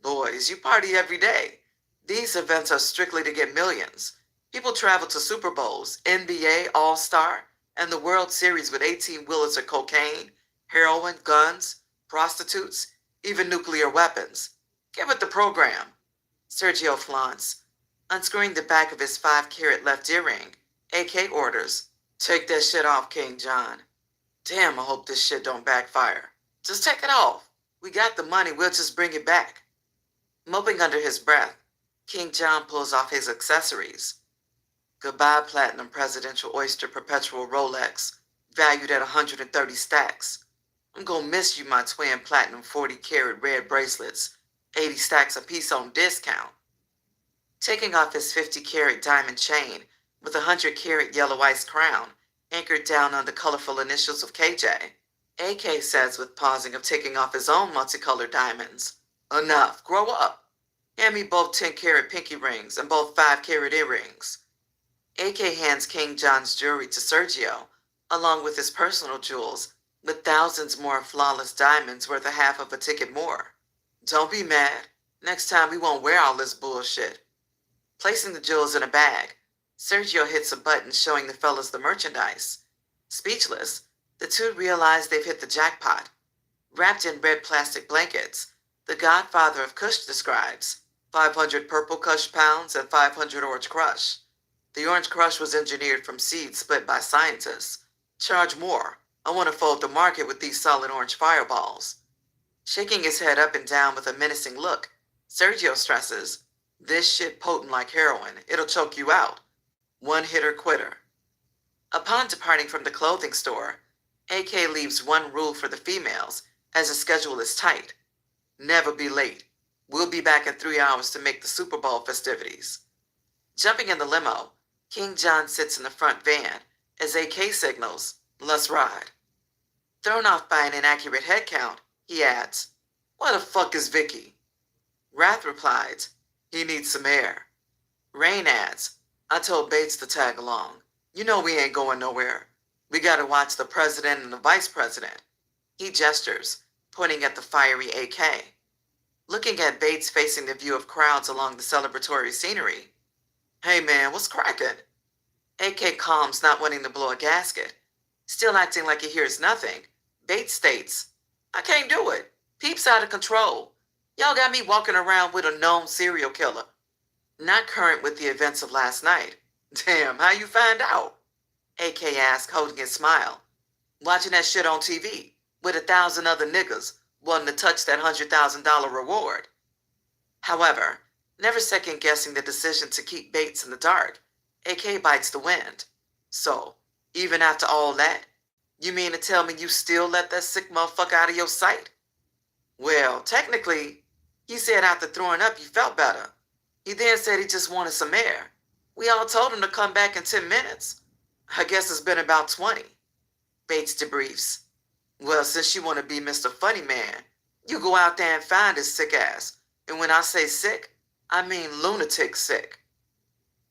"Boys, you party every day. These events are strictly to get millions. People travel to Super Bowls, NBA, All-Star, and the World Series with 18-wheelers of cocaine, heroin, guns, prostitutes, even nuclear weapons. Get with the program." Sergio flaunts. Unscrewing the back of his 5-carat left earring, AK orders, "Take that shit off, King John." "Damn, I hope this shit don't backfire." "Just take it off. We got the money, we'll just bring it back." Moping under his breath, King John pulls off his accessories. "Goodbye, Platinum Presidential Oyster Perpetual Rolex, valued at 130 stacks. I'm gonna miss you, my twin platinum 40-carat red bracelets, 80 stacks a piece on discount." Taking off his 50-carat diamond chain with a 100-carat yellow ice crown anchored down on the colorful initials of KJ, AK says with pausing of taking off his own multicolored diamonds, "Enough, grow up. Hand me both 10-carat pinky rings and both 5-carat earrings." AK hands King John's jewelry to Sergio, along with his personal jewels, with thousands more flawless diamonds worth a half of a ticket more. "Don't be mad. Next time we won't wear all this bullshit." Placing the jewels in a bag, Sergio hits a button showing the fellas the merchandise. Speechless, the two realize they've hit the jackpot. Wrapped in red plastic blankets, the godfather of Kush describes 500 purple Kush pounds and 500 orange Crush. The orange Crush was engineered from seeds split by scientists. "Charge more. I want to fold the market with these solid orange fireballs." Shaking his head up and down with a menacing look, Sergio stresses, "This shit potent like heroin. It'll choke you out. One hitter quitter." Upon departing from the clothing store, AK leaves one rule for the females, as the schedule is tight. "Never be late. We'll be back in 3 hours to make the Super Bowl festivities." Jumping in the limo, King John sits in the front van as AK signals, "Let's ride." Thrown off by an inaccurate head count, he adds, "Where the fuck is Vicky?" Wrath replies, "He needs some air." Rain adds, "I told Bates to tag along. You know we ain't going nowhere. We gotta watch the president and the vice president." He gestures, pointing at the fiery AK. Looking at Bates facing the view of crowds along the celebratory scenery, "Hey man, what's cracking?" AK calms, not wanting to blow a gasket. Still acting like he hears nothing, Bates states, "I can't do it. Peep's out of control. Y'all got me walking around with a known serial killer. Not current with the events of last night." "Damn, how you find out?" AK asked, holding his smile. "Watching that shit on TV, with 1,000 other niggas wanting to touch that $100,000 reward." However, never second-guessing the decision to keep Bates in the dark, AK bites the wind. "So, even after all that, you mean to tell me you still let that sick motherfucker out of your sight?" "Well, technically, he said after throwing up he felt better. He then said he just wanted some air. We all told him to come back in 10 minutes. I guess it's been about 20. Bates debriefs. "Well, since you want to be Mr. Funny Man, you go out there and find his sick ass. And when I say sick, I mean lunatic sick."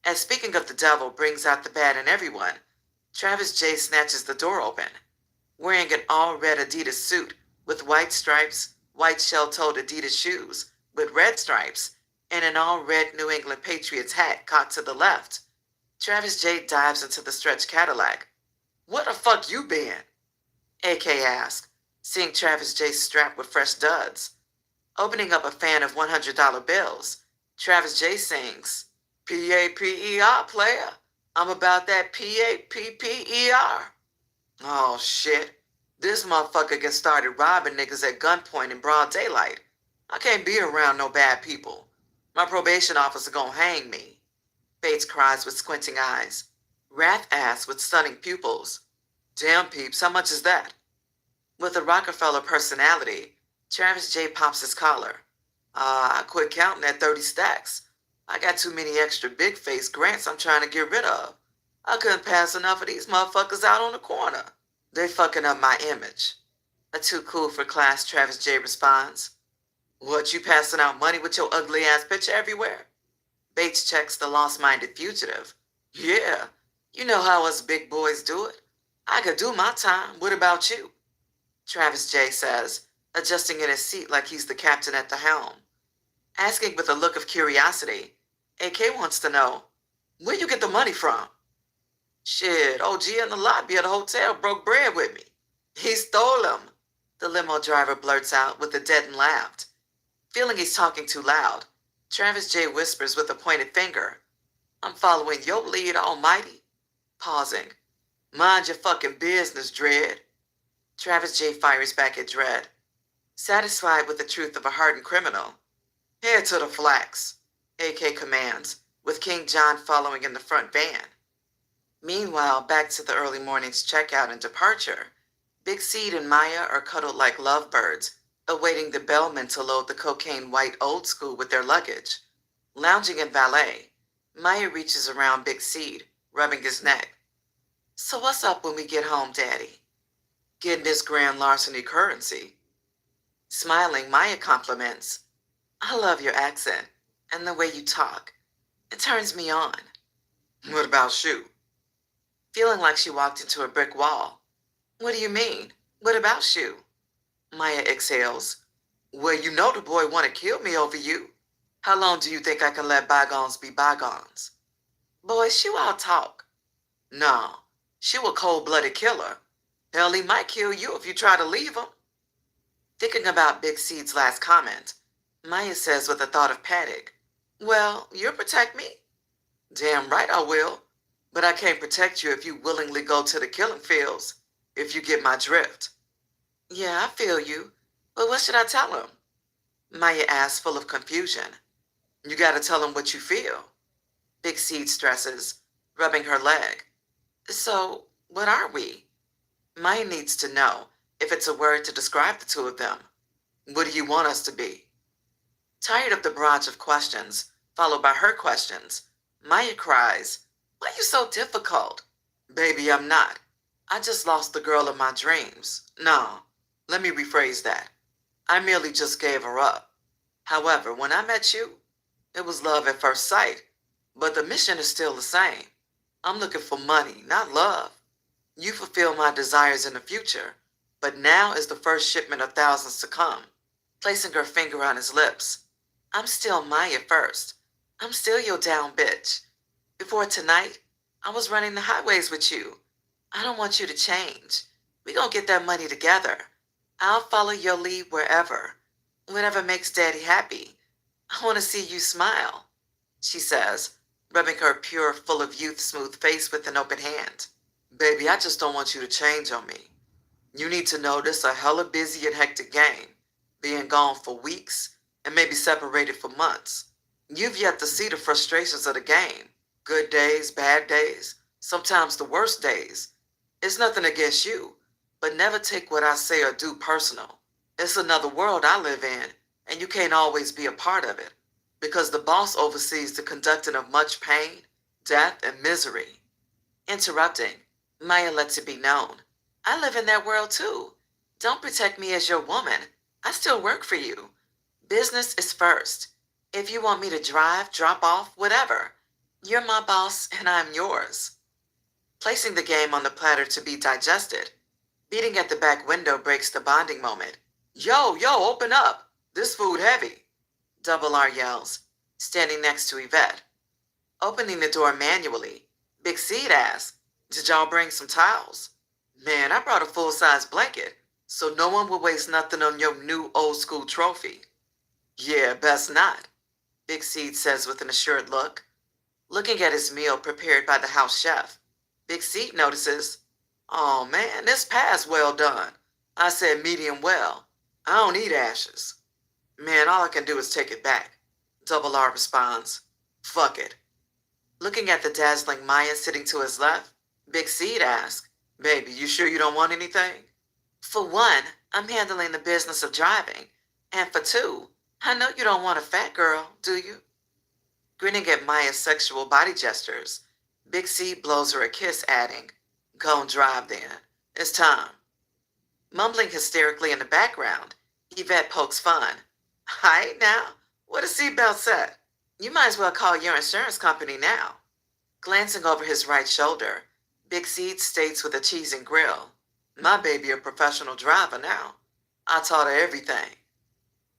As speaking of the devil brings out the bad in everyone, Travis J snatches the door open. Wearing an all-red Adidas suit with white stripes, white shell-toed Adidas shoes with red stripes, and an all-red New England Patriots hat cocked to the left, Travis J dives into the stretch Cadillac. "Where the fuck you been?" AK asks, seeing Travis J strapped with fresh duds. Opening up a fan of $100 bills, Travis J sings, P-A-P-E-R, player. I'm about that P-A-P-P-E-R. Oh, shit. This motherfucker gets started robbing niggas at gunpoint in broad daylight. I can't be around no bad people. My probation officer gonna hang me. Bates cries with squinting eyes. Wrath asks with stunning pupils, Damn, peeps, how much is that? With a Rockefeller personality, Travis J pops his collar. I quit counting at 30 stacks. I got too many extra big face grants I'm trying to get rid of. I couldn't pass enough of these motherfuckers out on the corner. They fucking up my image. A too cool for class Travis J responds. What, you passing out money with your ugly ass picture everywhere? Bates checks the lost-minded fugitive. Yeah, you know how us big boys do it. I could do my time. What about you? Travis J says, adjusting in his seat like he's the captain at the helm. Asking with a look of curiosity, AK wants to know, where you get the money from? Shit, OG in the lobby of the hotel broke bread with me. He stole them, the limo driver blurts out with a deadened laugh. Feeling he's talking too loud, Travis J whispers with a pointed finger, I'm following your lead, almighty. Pausing. Mind your fucking business, Dredd. Travis J fires back at Dredd. Satisfied with the truth of a hardened criminal, head to the flats, AK commands, with King John following in the front van. Meanwhile, back to the early morning's checkout and departure, Big Seed and Maya are cuddled like lovebirds, awaiting the bellman to load the cocaine white old school with their luggage. Lounging in valet, Maya reaches around Big Seed, rubbing his neck. So what's up when we get home, Daddy? Getting this grand larceny currency. Smiling, Maya compliments. I love your accent and the way you talk. It turns me on. What about Shu? Feeling like she walked into a brick wall. What do you mean? What about Shu? Maya exhales. Well, you know the boy want to kill me over you. How long do you think I can let bygones be bygones? Boy, Shu all talk. No, Shu a cold-blooded killer. Hell, he might kill you if you try to leave him. Thinking about Big Seed's last comment, Maya says with a thought of panic, well, you'll protect me? Damn right I will. But I can't protect you if you willingly go to the killing fields, if you get my drift. Yeah, I feel you. But what should I tell him? Maya asks, full of confusion. You gotta tell him what you feel. Big Seed stresses, rubbing her leg. So, what are we? Maya needs to know if it's a word to describe the two of them. What do you want us to be? Tired of the barrage of questions, followed by her questions, Maya cries, why are you so difficult? Baby, I'm not. I just lost the girl of my dreams. No, let me rephrase that. I merely just gave her up. However, when I met you, it was love at first sight, but the mission is still the same. I'm looking for money, not love. You fulfill my desires in the future, but now is the first shipment of thousands to come. Placing her finger on his lips. I'm still Maya first. I'm still your down bitch. Before tonight, I was running the highways with you. I don't want you to change. We gonna get that money together. I'll follow your lead wherever. Whatever makes Daddy happy. I want to see you smile, she says, rubbing her pure, full of youth smooth face with an open hand. Baby, I just don't want you to change on me. You need to know this a hella busy and hectic game, being gone for weeks and maybe separated for months. You've yet to see the frustrations of the game. Good days, bad days, sometimes the worst days. It's nothing against you, but never take what I say or do personal. It's another world I live in, and you can't always be a part of it, because the boss oversees the conducting of much pain, death, and misery. Interrupting, Maya lets it be known. I live in that world too. Don't protect me as your woman. I still work for you. Business is first. If you want me to drive, drop off, whatever, you're my boss and I'm yours. Placing the game on the platter to be digested, beating at the back window breaks the bonding moment. Yo, open up. This food heavy. Double R yells, standing next to Yvette. Opening the door manually, Big Seed asks, did y'all bring some towels? Man, I brought a full-size blanket, So no one will waste nothing on your new old school trophy. Yeah, best not, Big Seed says with an assured look. Looking at his meal prepared by the house chef, Big Seed notices, "Oh man, this pie's well done. I said medium well. I don't eat ashes." "Man, all I can do is take it back," Double R responds. "Fuck it." Looking at the dazzling Maya sitting to his left, Big Seed asks, "Baby, you sure you don't want anything?" "For one, I'm handling the business of driving. And for two, I know you don't want a fat girl, do you?" Grinning at Maya's sexual body gestures, Big C blows her a kiss, adding, "Go and drive then. It's time." Mumbling hysterically in the background, Yvette pokes fun. "Hi now, what a seatbelt set. You might as well call your insurance company now." Glancing over his right shoulder, Big Seed states with a cheese and grill, "My baby a professional driver now. I taught her everything."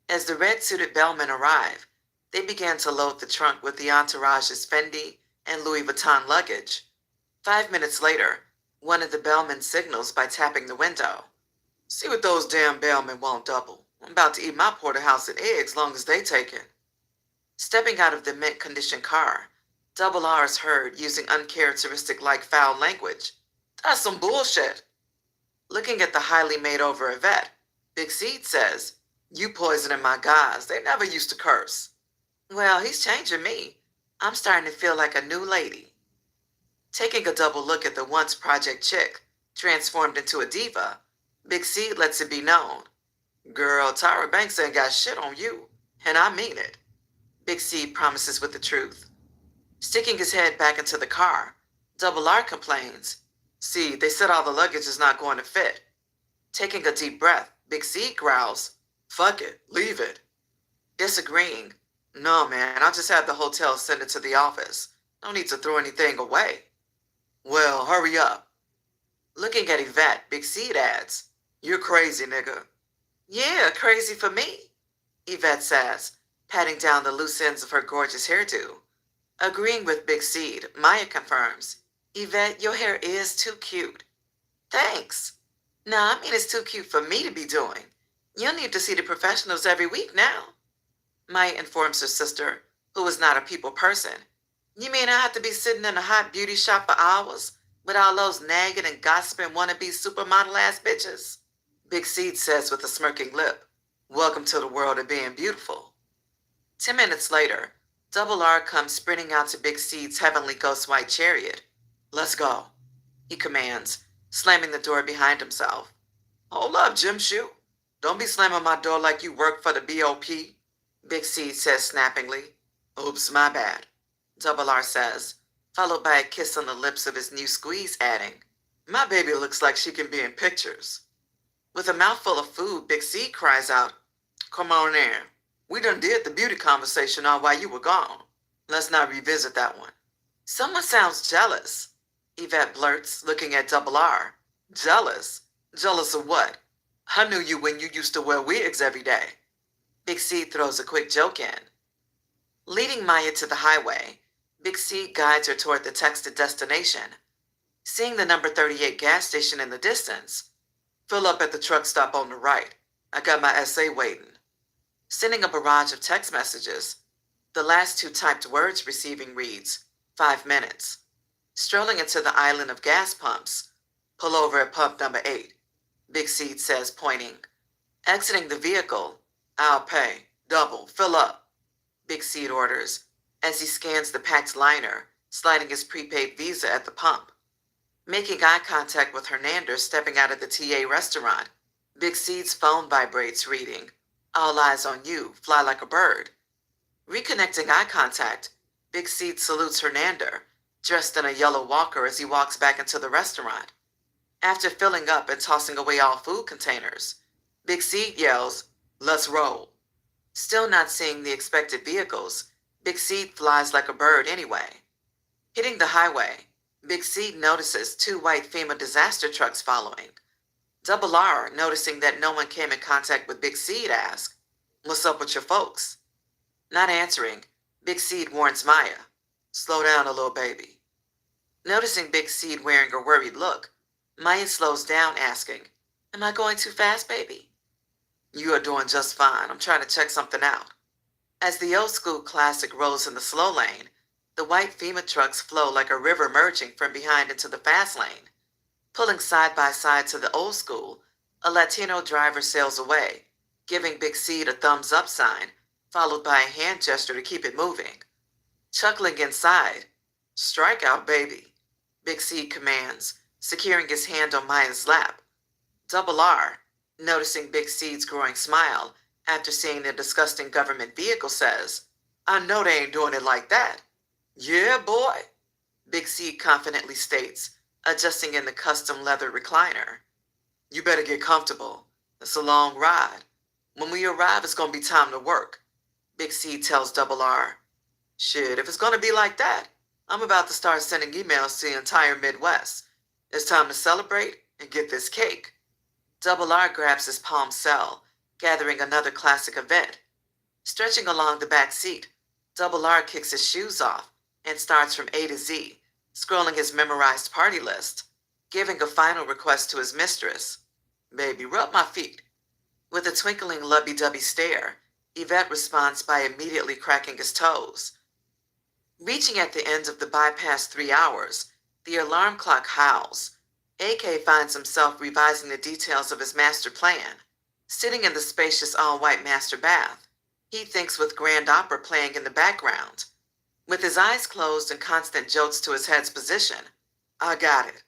As the red-suited bellmen arrive, they began to load the trunk with the entourage's Fendi and Louis Vuitton luggage. 5 minutes later, one of the bellmen signals by tapping the window. "See what those damn bellmen won't double. I'm about to eat my porterhouse and eggs long as they take it." Stepping out of the mint-conditioned car, Double R is heard using uncharacteristic-like foul language. "That's some bullshit." Looking at the highly made-over Yvette, Big Seed says, "You poisoning my guys. They never used to curse." "Well, he's changing me. I'm starting to feel like a new lady." Taking a double look at the once project chick, transformed into a diva, Big Seed lets it be known. "Girl, Tyra Banks ain't got shit on you. And I mean it." Big Seed promises with the truth. Sticking his head back into the car, Double R complains, "See, they said all the luggage is not going to fit." Taking a deep breath, Big Seed growls, "Fuck it, leave it." Disagreeing, "No, man, I'll just have the hotel send it to the office. No need to throw anything away." "Well, hurry up." Looking at Yvette, Big Seed adds, "You're crazy, nigga." "Yeah, crazy for me," Yvette says, patting down the loose ends of her gorgeous hairdo. Agreeing with Big Seed, Maya confirms, "Yvette, your hair is too cute." "Thanks." "No, I mean it's too cute for me to be doing. You'll need to see the professionals every week now." Maya informs her sister, who is not a people person. "You mean I have to be sitting in a hot beauty shop for hours with all those nagging and gossiping wannabe supermodel-ass bitches?" Big Seed says with a smirking lip, "Welcome to the world of being beautiful." 10 minutes later, Double R comes sprinting out to Big Seed's heavenly ghost white chariot. "Let's go," he commands, slamming the door behind himself. "Hold up, Jim Shoe. Don't be slamming my door like you work for the BOP," Big Seed says snappingly. "Oops, my bad," Double R says, followed by a kiss on the lips of his new squeeze, adding, "My baby looks like she can be in pictures." With a mouthful of food, Big Seed cries out, "Come on in. We done did the beauty conversation all while you were gone. Let's not revisit that one." "Someone sounds jealous," Yvette blurts, looking at Double R. "Jealous? Jealous of what? I knew you when you used to wear wigs every day." Big C throws a quick joke in. Leading Maya to the highway, Big C guides her toward the texted destination. Seeing the number 38 gas station in the distance, "Fill up at the truck stop on the right. I got my essay waiting." Sending a barrage of text messages, the last two typed words receiving reads, 5 minutes. Strolling into the island of gas pumps, "Pull over at pump number 8, Big Seed says, pointing. Exiting the vehicle, "I'll pay. Double. Fill up," Big Seed orders, as he scans the packed liner, sliding his prepaid Visa at the pump. Making eye contact with Hernander stepping out of the TA restaurant, Big Seed's phone vibrates, reading, "All eyes on you. Fly like a bird." Reconnecting eye contact, Big Seed salutes Hernander, dressed in a yellow walker as he walks back into the restaurant. After filling up and tossing away all food containers, Big Seed yells, "Let's roll." Still not seeing the expected vehicles, Big Seed flies like a bird anyway. Hitting the highway, Big Seed notices 2 white FEMA disaster trucks following. Double R, noticing that no one came in contact with Big Seed, asks, "What's up with your folks?" Not answering, Big Seed warns Maya, "Slow down a little baby." Noticing Big Seed wearing a worried look, Maya slows down, asking, Am I going too fast, baby? You are doing just fine. I'm trying to check something out. As the old school classic rolls in the slow lane, the white FEMA trucks flow like a river merging from behind into the fast lane. Pulling side by side to the old school, a Latino driver sails away, giving Big Seed a thumbs up sign, followed by a hand gesture to keep it moving. Chuckling inside, "Strike out, baby," Big Seed commands, securing his hand on Maya's lap. Double R, noticing Big Seed's growing smile after seeing the disgusting government vehicle, says, "I know they ain't doing it like that." "Yeah, boy," Big Seed confidently states, adjusting in the custom leather recliner. "You better get comfortable. It's a long ride. When we arrive, it's gonna be time to work," Big Seed tells Double R. "Shit, if it's gonna be like that, I'm about to start sending emails to the entire Midwest. It's time to celebrate and get this cake." Double R grabs his palm cell, gathering another classic event. Stretching along the back seat, Double R kicks his shoes off and starts from A to Z, scrolling his memorized party list, giving a final request to his mistress. "Baby, rub my feet." With a twinkling lubby-dubby stare, Yvette responds by immediately cracking his toes. Reaching at the end of the bypassed 3 hours, the alarm clock howls. AK finds himself revising the details of his master plan. Sitting in the spacious all-white master bath, he thinks with grand opera playing in the background. With his eyes closed and constant jolts to his head's position, "I got it."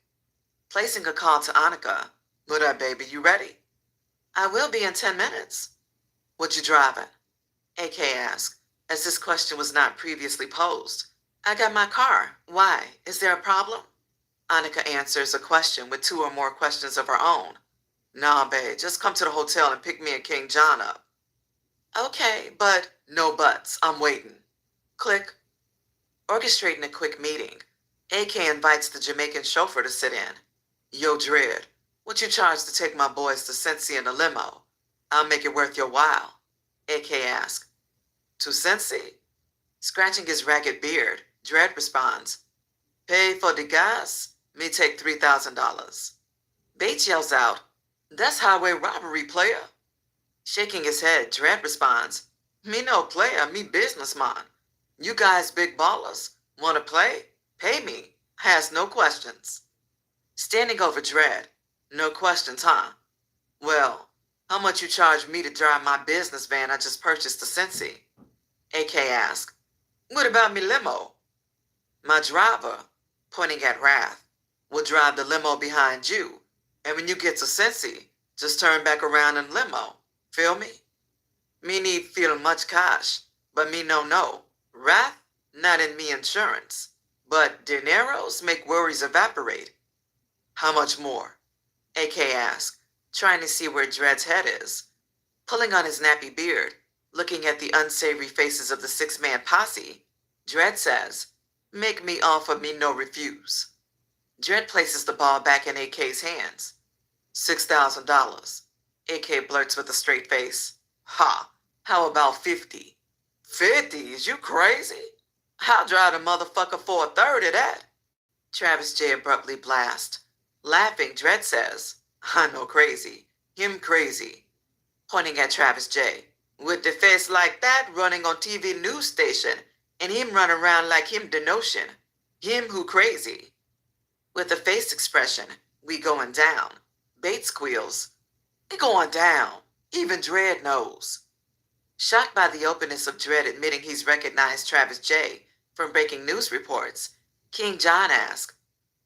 Placing a call to Annika, "What up, baby, you ready?" "I will be in 10 minutes. "What you driving?" AK asked, as this question was not previously posed. "I got my car. Why? Is there a problem?" Annika answers a question with 2 or more questions of her own. "Nah, babe, just come to the hotel and pick me and King John up." "Okay, but..." "No buts. I'm waiting." Click. Orchestrating a quick meeting, AK invites the Jamaican chauffeur to sit in. "Yo, Dread, what you charge to take my boys to Cincy in a limo? I'll make it worth your while," AK asks. "To Cincy?" Scratching his ragged beard, Dread responds, "Pay for the gas? Me take $3,000. Bates yells out, "That's highway robbery, player." Shaking his head, Dread responds, "Me no player, me businessman. You guys big ballers. Wanna play? Pay me. Has no questions." Standing over Dread, "No questions, huh? Well, how much you charge me to drive my business van I just purchased to Cincy?" AK asks, "What about me limo?" "My driver," pointing at Wrath, "will drive the limo behind you. And when you get to Cincy, just turn back around in limo. Feel me? Me need feel much cash, but me no. Wrath, not in me insurance. But dineros make worries evaporate." "How much more?" AK asks, trying to see where Dread's head is. Pulling on his nappy beard, looking at the unsavory faces of the 6-man posse, Dread says, "Make me offer me no refuse." Dread places the ball back in AK's hands. $6,000. AK blurts with a straight face. "Ha! How about 50? 50? Is you crazy? I'll drive the motherfucker for a third of that." Travis J abruptly blasts. Laughing, Dread says, "I know crazy. Him crazy." Pointing at Travis J. "With the face like that running on TV news station, and him run around like him the notion. Him who crazy." With a face expression, "We going down." Bates squeals, "We going down. Even Dread knows." Shocked by the openness of Dread admitting he's recognized Travis J from breaking news reports, King John asks,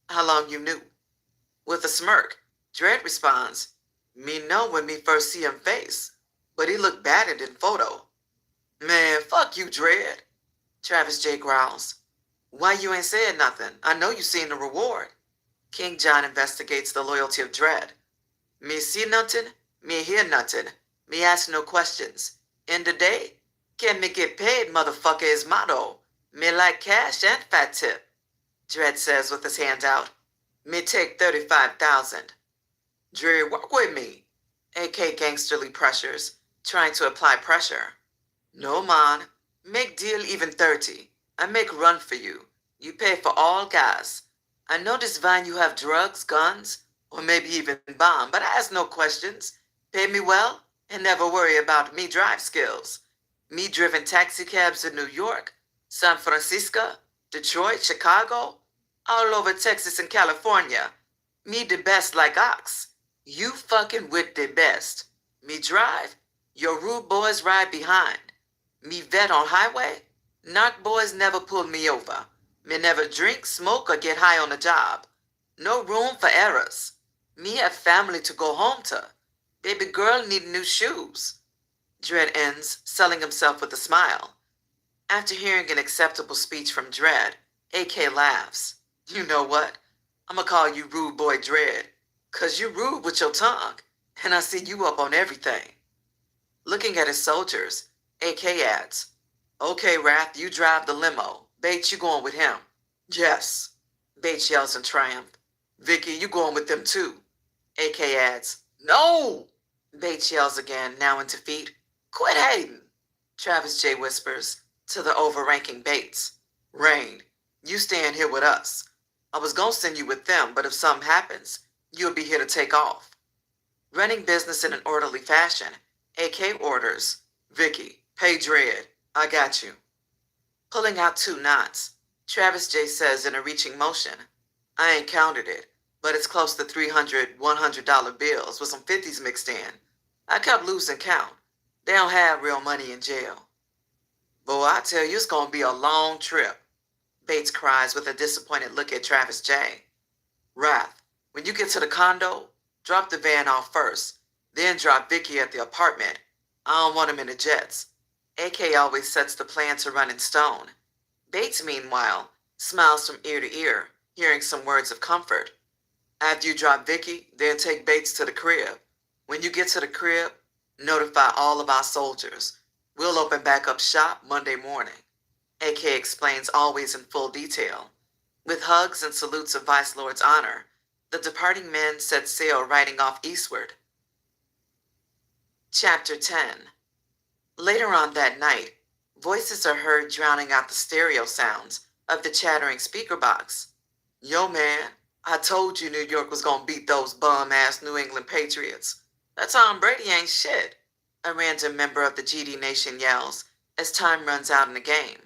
"How long you knew?" With a smirk, Dread responds, "Me know when me first see him face, but he looked battered in photo." "Man, fuck you, Dread," Travis J growls. "Why you ain't said nothing? I know you seen the reward." King John investigates the loyalty of Dread. "Me see nothing, me hear nothing, me ask no questions. In the day, can me get paid, motherfucker, is motto. Me like cash and fat tip," Dread says with his hand out. "Me take 35,000. "Dread, work with me," AK gangsterly pressures, trying to apply pressure. "No, man. Make deal even 30. I make run for you. You pay for all gas. I know this van you have drugs, guns. or maybe even bomb, but I ask no questions. Pay me well and never worry about me drive skills. Me driven taxi cabs in New York, San Francisco, Detroit, Chicago, all over Texas and California. Me the best like ox. You fucking with the best. Me drive, your rude boys ride behind. Me vet on highway, knock boys never pull me over. Me never drink, smoke, or get high on the job. No room for errors. Me have family to go home to. Baby girl need new shoes. Dredd ends, selling himself with a smile. After hearing an acceptable speech from Dredd, AK laughs. You know what? I'ma call you Rude Boy Dredd, 'cause you rude with your tongue, and I see you up on everything. Looking at his soldiers, AK adds, Okay, Wrath, you drive the limo. Bates, you going with him. Yes. Bates yells in triumph. Vicky, you going with them too. AK adds, No! Bates yells again, now in defeat. Quit hating. Travis J whispers to the overranking Bates. Rain, you stand here with us. I was gonna send you with them, but if something happens, you'll be here to take off. Running business in an orderly fashion, AK orders, Vicky, pay Dredd. I got you. Pulling out 2 knots, Travis J says in a reaching motion, I ain't counted it, but it's close to $300, $100 bills with some 50s mixed in. I kept losing count. They don't have real money in jail. Boy, I tell you, it's gonna be a long trip. Bates cries with a disappointed look at Travis J. Wrath, when you get to the condo, drop the van off first, then drop Vicky at the apartment. I don't want him in the jets. AK always sets the plan to run in stone. Bates, meanwhile, smiles from ear to ear, hearing some words of comfort. After you drop Vicky, then take Bates to the crib. When you get to the crib, notify all of our soldiers. We'll open back up shop Monday morning. AK explains always in full detail. With hugs and salutes of Vice Lord's honor, the departing men set sail riding off eastward. Chapter 10. Later on that night, voices are heard drowning out the stereo sounds of the chattering speaker box. Yo, man, I told you New York was gonna beat those bum-ass New England Patriots. That Tom Brady ain't shit, a random member of the GD Nation yells as time runs out in the game.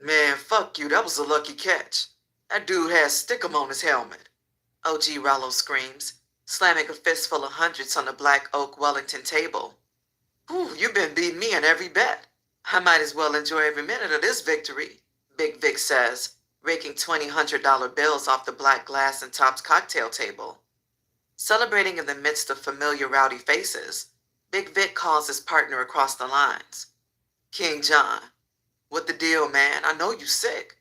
Man, fuck you, that was a lucky catch. That dude has stickum on his helmet. OG Rollo screams, slamming a fistful of hundreds on the black oak Wellington table. Whew, you've been beating me in every bet. I might as well enjoy every minute of this victory, Big Vic says, raking $200 bills off the black glass and Top's cocktail table. Celebrating in the midst of familiar rowdy faces, Big Vic calls his partner across the lines. King John, what the deal, man? I know you sick.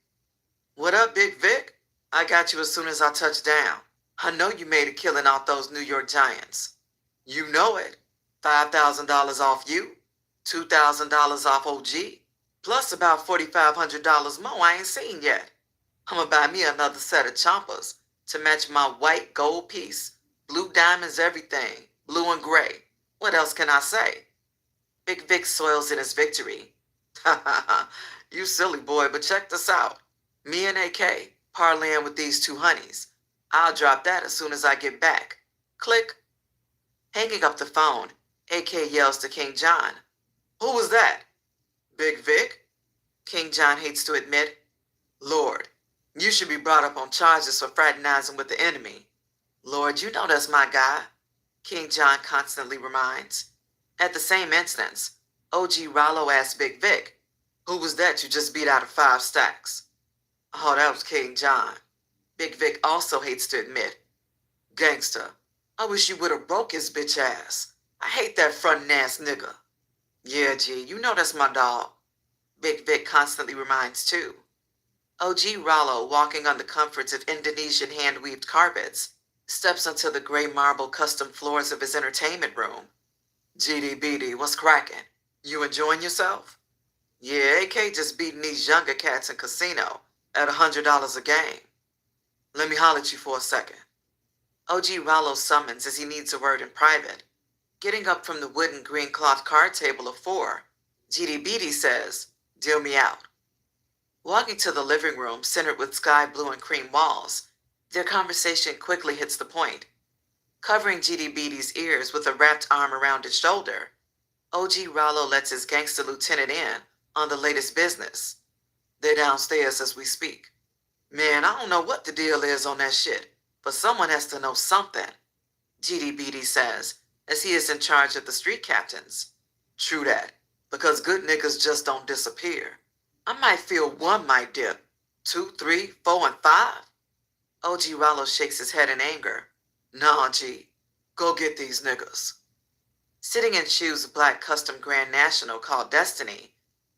What up, Big Vic? I got you as soon as I touched down. I know you made a killing off those New York Giants. You know it. $5,000 off you, $2,000 off OG, plus about $4,500 more I ain't seen yet. I'ma buy me another set of chompers to match my white gold piece. Blue diamonds, everything. Blue and gray. What else can I say? Big Vic soils in his victory. Ha ha ha. You silly boy, but check this out. Me and AK parlaying with these 2 honeys. I'll drop that as soon as I get back. Click. Hanging up the phone, AK yells to King John. Who was that? Big Vic? King John hates to admit. Lord, you should be brought up on charges for fraternizing with the enemy. Lord, you know that's my guy, King John constantly reminds. At the same instance, OG Rollo asks Big Vic, who was that you just beat out of 5 stacks? Oh, that was King John. Big Vic also hates to admit. Gangster, I wish you would have broke his bitch ass. I hate that frontin' ass nigga. Yeah, G, you know that's my dog. Big Vic constantly reminds too. OG Rollo, walking on the comforts of Indonesian hand-weaved carpets, steps onto the gray marble custom floors of his entertainment room. GDBD, what's crackin'? You enjoying yourself? Yeah, AK just beating these younger cats in casino at $100 a game. Let me holler at you for a second. OG Rollo summons as he needs a word in private. Getting up from the wooden green cloth card table of 4, GDBD says, deal me out. Walking to the living room centered with sky blue and cream walls, their conversation quickly hits the point. Covering GDBD's ears with a wrapped arm around his shoulder, OG Rollo lets his gangster lieutenant in on the latest business. They're downstairs as we speak. Man, I don't know what the deal is on that shit, but someone has to know something, GDBD says, as he is in charge of the street captains. True that, because good niggas just don't disappear. I might feel one might dip. 2, 3, 4, and 5? OG Rollo shakes his head in anger. Nah, G. Go get these niggas. Sitting in Shu's black custom Grand National called Destiny,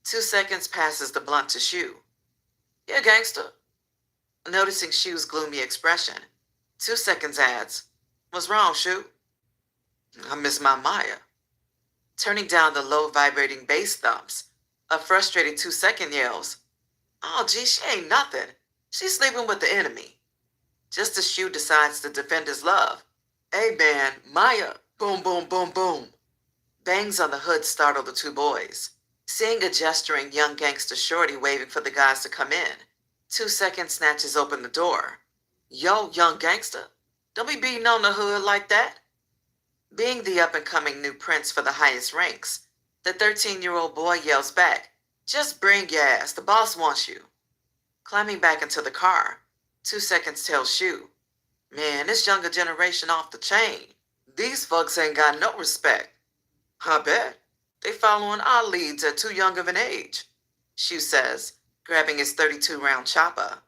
2 seconds passes the blunt to Shu. Yeah, gangster. Noticing Shu's gloomy expression, 2 seconds adds, What's wrong, Shu? I miss my Maya. Turning down the low vibrating bass thumps, a frustrated 2 second yells, Oh, gee, she ain't nothing. She's sleeping with the enemy. Just as Shu decides to defend his love, Hey man, Maya, boom, boom, boom, boom. Bangs on the hood startle the 2 boys. Seeing a gesturing young gangster shorty waving for the guys to come in, 2 seconds snatches open the door. Yo, young gangster, don't be beating on the hood like that. Being the up-and-coming new prince for the highest ranks, the 13-year-old boy yells back, Just bring your ass, the boss wants you. Climbing back into the car, 2 seconds tells Shu, Man, this younger generation off the chain. These fucks ain't got no respect. I bet. They following our leads at too young of an age, Shu says, grabbing his 32-round chopper.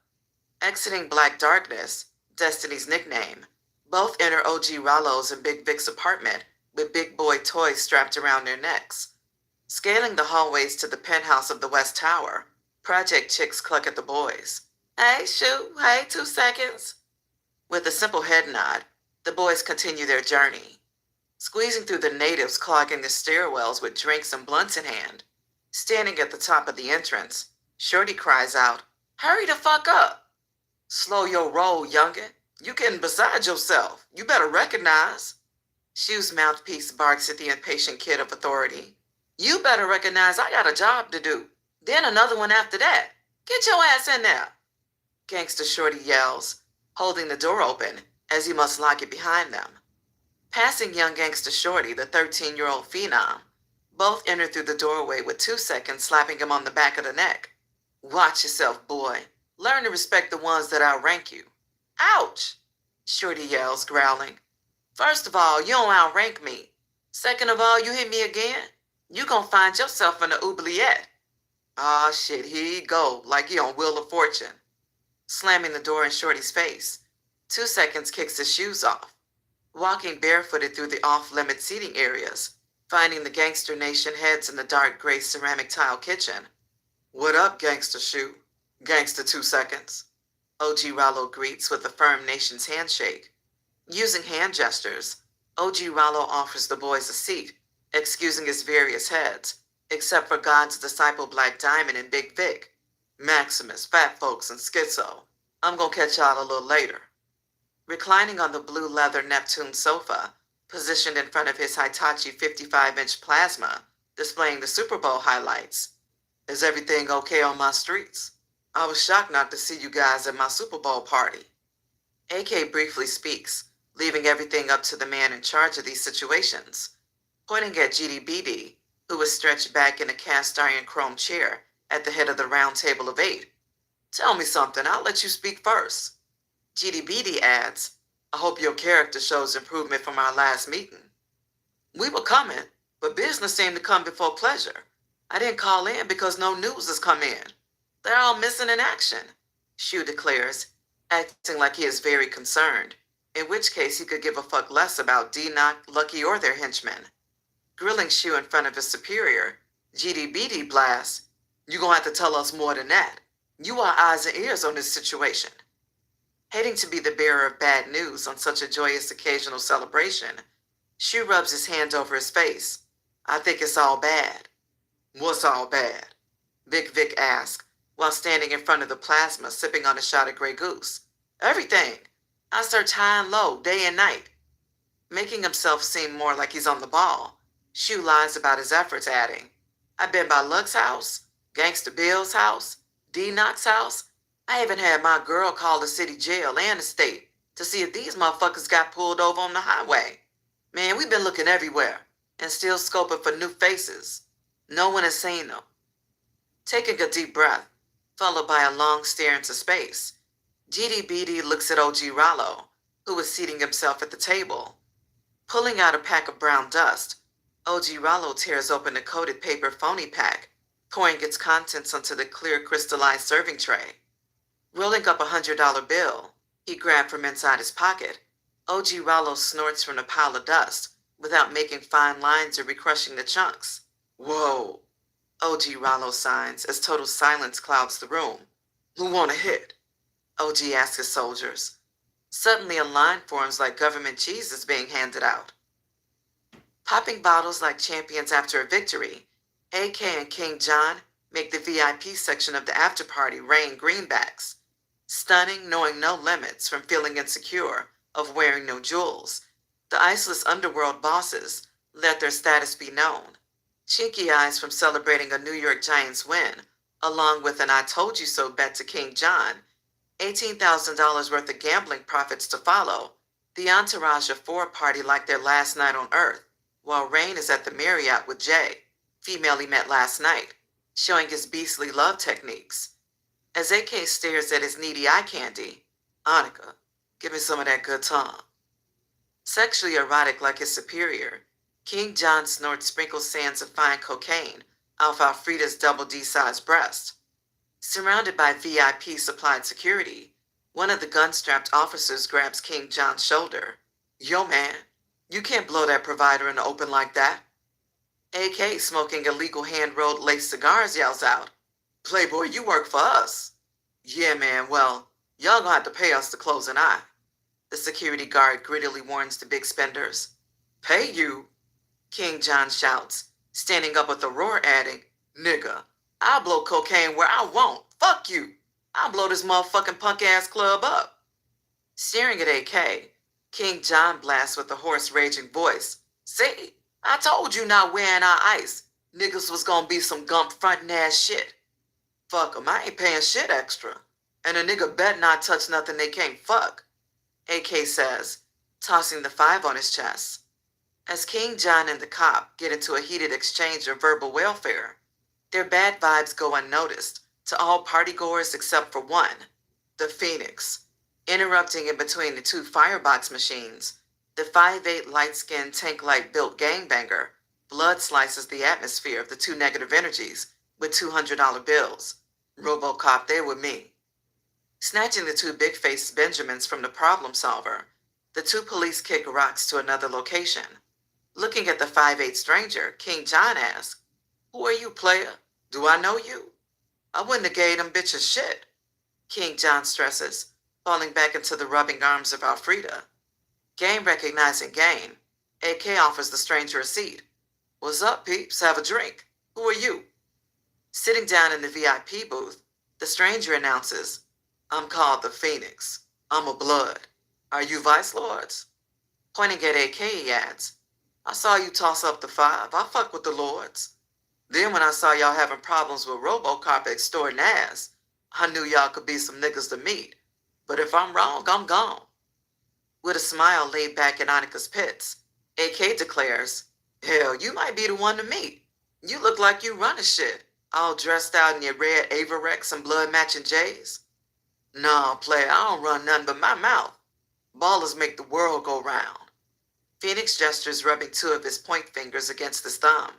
Exiting Black Darkness, Destiny's nickname, both enter OG Rollo's and Big Vic's apartment with big boy toys strapped around their necks. Scaling the hallways to the penthouse of the West Tower, project chicks cluck at the boys. Hey, Shu, hey, 2 seconds. With a simple head nod, the boys continue their journey. Squeezing through the natives clogging the stairwells with drinks and blunts in hand. Standing at the top of the entrance, Shorty cries out, Hurry the fuck up! Slow your roll, youngin'. You getting beside yourself. You better recognize. Shu's mouthpiece barks at the impatient kid of authority. You better recognize I got a job to do. Then another one after that. Get your ass in there. Gangster Shorty yells, holding the door open as he must lock it behind them. Passing young gangster Shorty, the 13-year-old phenom, both enter through the doorway with 2 seconds slapping him on the back of the neck. Watch yourself, boy. Learn to respect the ones that outrank you. Ouch! Shorty yells, growling. First of all, you don't outrank me. Second of all, you hit me again, you gonna find yourself in the oubliette. Ah, shit, here he go, like he on Wheel of Fortune. Slamming the door in Shorty's face, 2 seconds kicks his shoes off. Walking barefooted through the off-limit seating areas, finding the Gangster Nation heads in the dark gray ceramic tile kitchen. What up, Gangster Shu? Gangster 2 seconds. OG Rollo greets with a firm Nation's handshake. Using hand gestures, OG Rollo offers the boys a seat, excusing his various heads, except for God's disciple Black Diamond and Big Vic, Maximus, Fat Folks, and Schizo. I'm gonna catch y'all a little later. Reclining on the blue leather Neptune sofa, positioned in front of his Hitachi 55-inch plasma, displaying the Super Bowl highlights. Is everything okay on my streets? I was shocked not to see you guys at my Super Bowl party. AK briefly speaks, leaving everything up to the man in charge of these situations. Pointing at GDBD, who was stretched back in a cast iron chrome chair at the head of the round table of 8. Tell me something, I'll let you speak first. GDBD adds, I hope your character shows improvement from our last meeting. We were coming, but business seemed to come before pleasure. I didn't call in because no news has come in. They're all missing in action, Shu declares, acting like he is very concerned, in which case he could give a fuck less about D-Knock, Lucky, or their henchmen. Grilling Shu in front of his superior, GDBD blasts, You gonna have to tell us more than that. You are eyes and ears on this situation. Hating to be the bearer of bad news on such a joyous occasional celebration, Shu rubs his hand over his face. I think it's all bad. What's all bad? Big Vic asks, while standing in front of the plasma sipping on a shot of Grey Goose. Everything. I search high and low, day and night. Making himself seem more like he's on the ball, Shu lies about his efforts, adding, I've been by Luck's house, Gangsta Bill's house, D-Knock's house. I even had my girl call the city jail and the state to see if these motherfuckers got pulled over on the highway. Man, we've been looking everywhere and still scoping for new faces. No one has seen them. Taking a deep breath, followed by a long stare into space, GDBD looks at OG Rollo, who was seating himself at the table. Pulling out a pack of brown dust, OG Rollo tears open the coated paper phony pack, pouring its contents onto the clear crystallized serving tray. Rolling up $100 bill he grabbed from inside his pocket, OG Rollo snorts from the pile of dust without making fine lines or recrushing the chunks. Whoa, OG Rollo signs as total silence clouds the room. Who want a hit? OG asks his soldiers. Suddenly a line forms like government cheese is being handed out. Popping bottles like champions after a victory, AK and King John make the VIP section of the after party rain greenbacks. Stunning, knowing no limits from feeling insecure of wearing no jewels, the iceless underworld bosses let their status be known. Chinky eyes from celebrating a New York Giants win, along with an I told you so bet to King John, $18,000 worth of gambling profits to follow, the entourage of four party like their last night on Earth, while Rain is at the Marriott with Jay, female he met last night, showing his beastly love techniques. As AK stares at his needy eye candy, Annika, give me some of that good tongue. Sexually erotic like his superior, King John snorts sprinkled sands of fine cocaine off Alfreda's double D-sized breast. Surrounded by VIP supplied security, one of the gun-strapped officers grabs King John's shoulder. Yo, man, you can't blow that provider in the open like that. AK, smoking illegal hand-rolled lace cigars, yells out, Playboy, you work for us. Yeah, man, well, y'all gonna have to pay us to close an eye. The security guard grittily warns the big spenders. Pay you? King John shouts, standing up with a roar, adding, Nigga, I'll blow cocaine where I want. Fuck you. I'll blow this motherfucking punk-ass club up. Staring at AK, King John blasts with a hoarse, raging voice. See, I told you not wearing our ice. Niggas was gonna be some gump frontin' ass shit. Fuck 'em, I ain't paying shit extra. And a nigga bet not touch nothing they can't fuck, AK says, tossing the 5 on his chest. As King John and the cop get into a heated exchange of verbal welfare, their bad vibes go unnoticed to all partygoers except for one, the Phoenix. Interrupting in between the two firebox machines, the 5'8" light-skinned tank-like built gangbanger blood slices the atmosphere of the two negative energies with $200 bills. RoboCop, they were me. Snatching the two big-faced Benjamins from the problem solver, the two police kick rocks to another location. Looking at the 5'8" stranger, King John asks, Who are you, player? Do I know you? I wouldn't have gave them bitches shit. King John stresses, falling back into the rubbing arms of Alfreda. Game recognizing game, AK offers the stranger a seat. What's up, peeps? Have a drink. Who are you? Sitting down in the VIP booth, the stranger announces, I'm called the Phoenix. I'm a blood. Are you Vice Lords? Pointing at AK, he adds, I saw you toss up the 5. I fuck with the Lords. Then when I saw y'all having problems with RoboCop extorting ass, I knew y'all could be some niggas to meet. But if I'm wrong, I'm gone. With a smile laid back in Annika's pits, AK declares, Hell, you might be the one to meet. You look like you running shit, all dressed out in your red Averex and blood-matching J's. Nah, player, I don't run nothing but my mouth. Ballers make the world go round. Phoenix gestures, rubbing 2 of his point fingers against his thumb.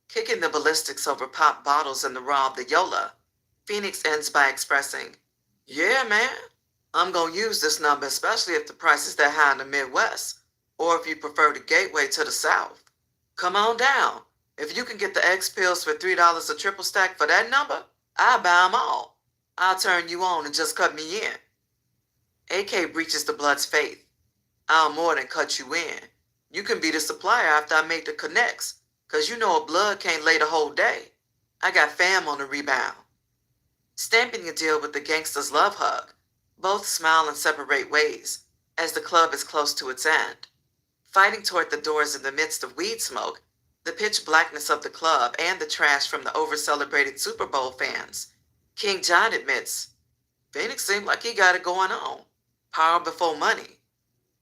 Kicking the ballistics over pop bottles in the raw of the Yola, Phoenix ends by expressing, Yeah, man, I'm gonna use this number, especially if the price is that high in the Midwest, or if you prefer the gateway to the South. Come on down. If you can get the X pills for $3 a triple stack for that number, I'll buy them all. I'll turn you on and just cut me in. AK breaches the blood's faith. I'll more than cut you in. You can be the supplier after I make the connects, 'cause you know a blood can't lay the whole day. I got fam on the rebound. Stamping a deal with the gangster's love hug, both smile and separate ways as the club is close to its end. Fighting toward the doors in the midst of weed smoke, the pitch blackness of the club, and the trash from the over-celebrated Super Bowl fans, King John admits, Phoenix seemed like he got it going on. Power before money.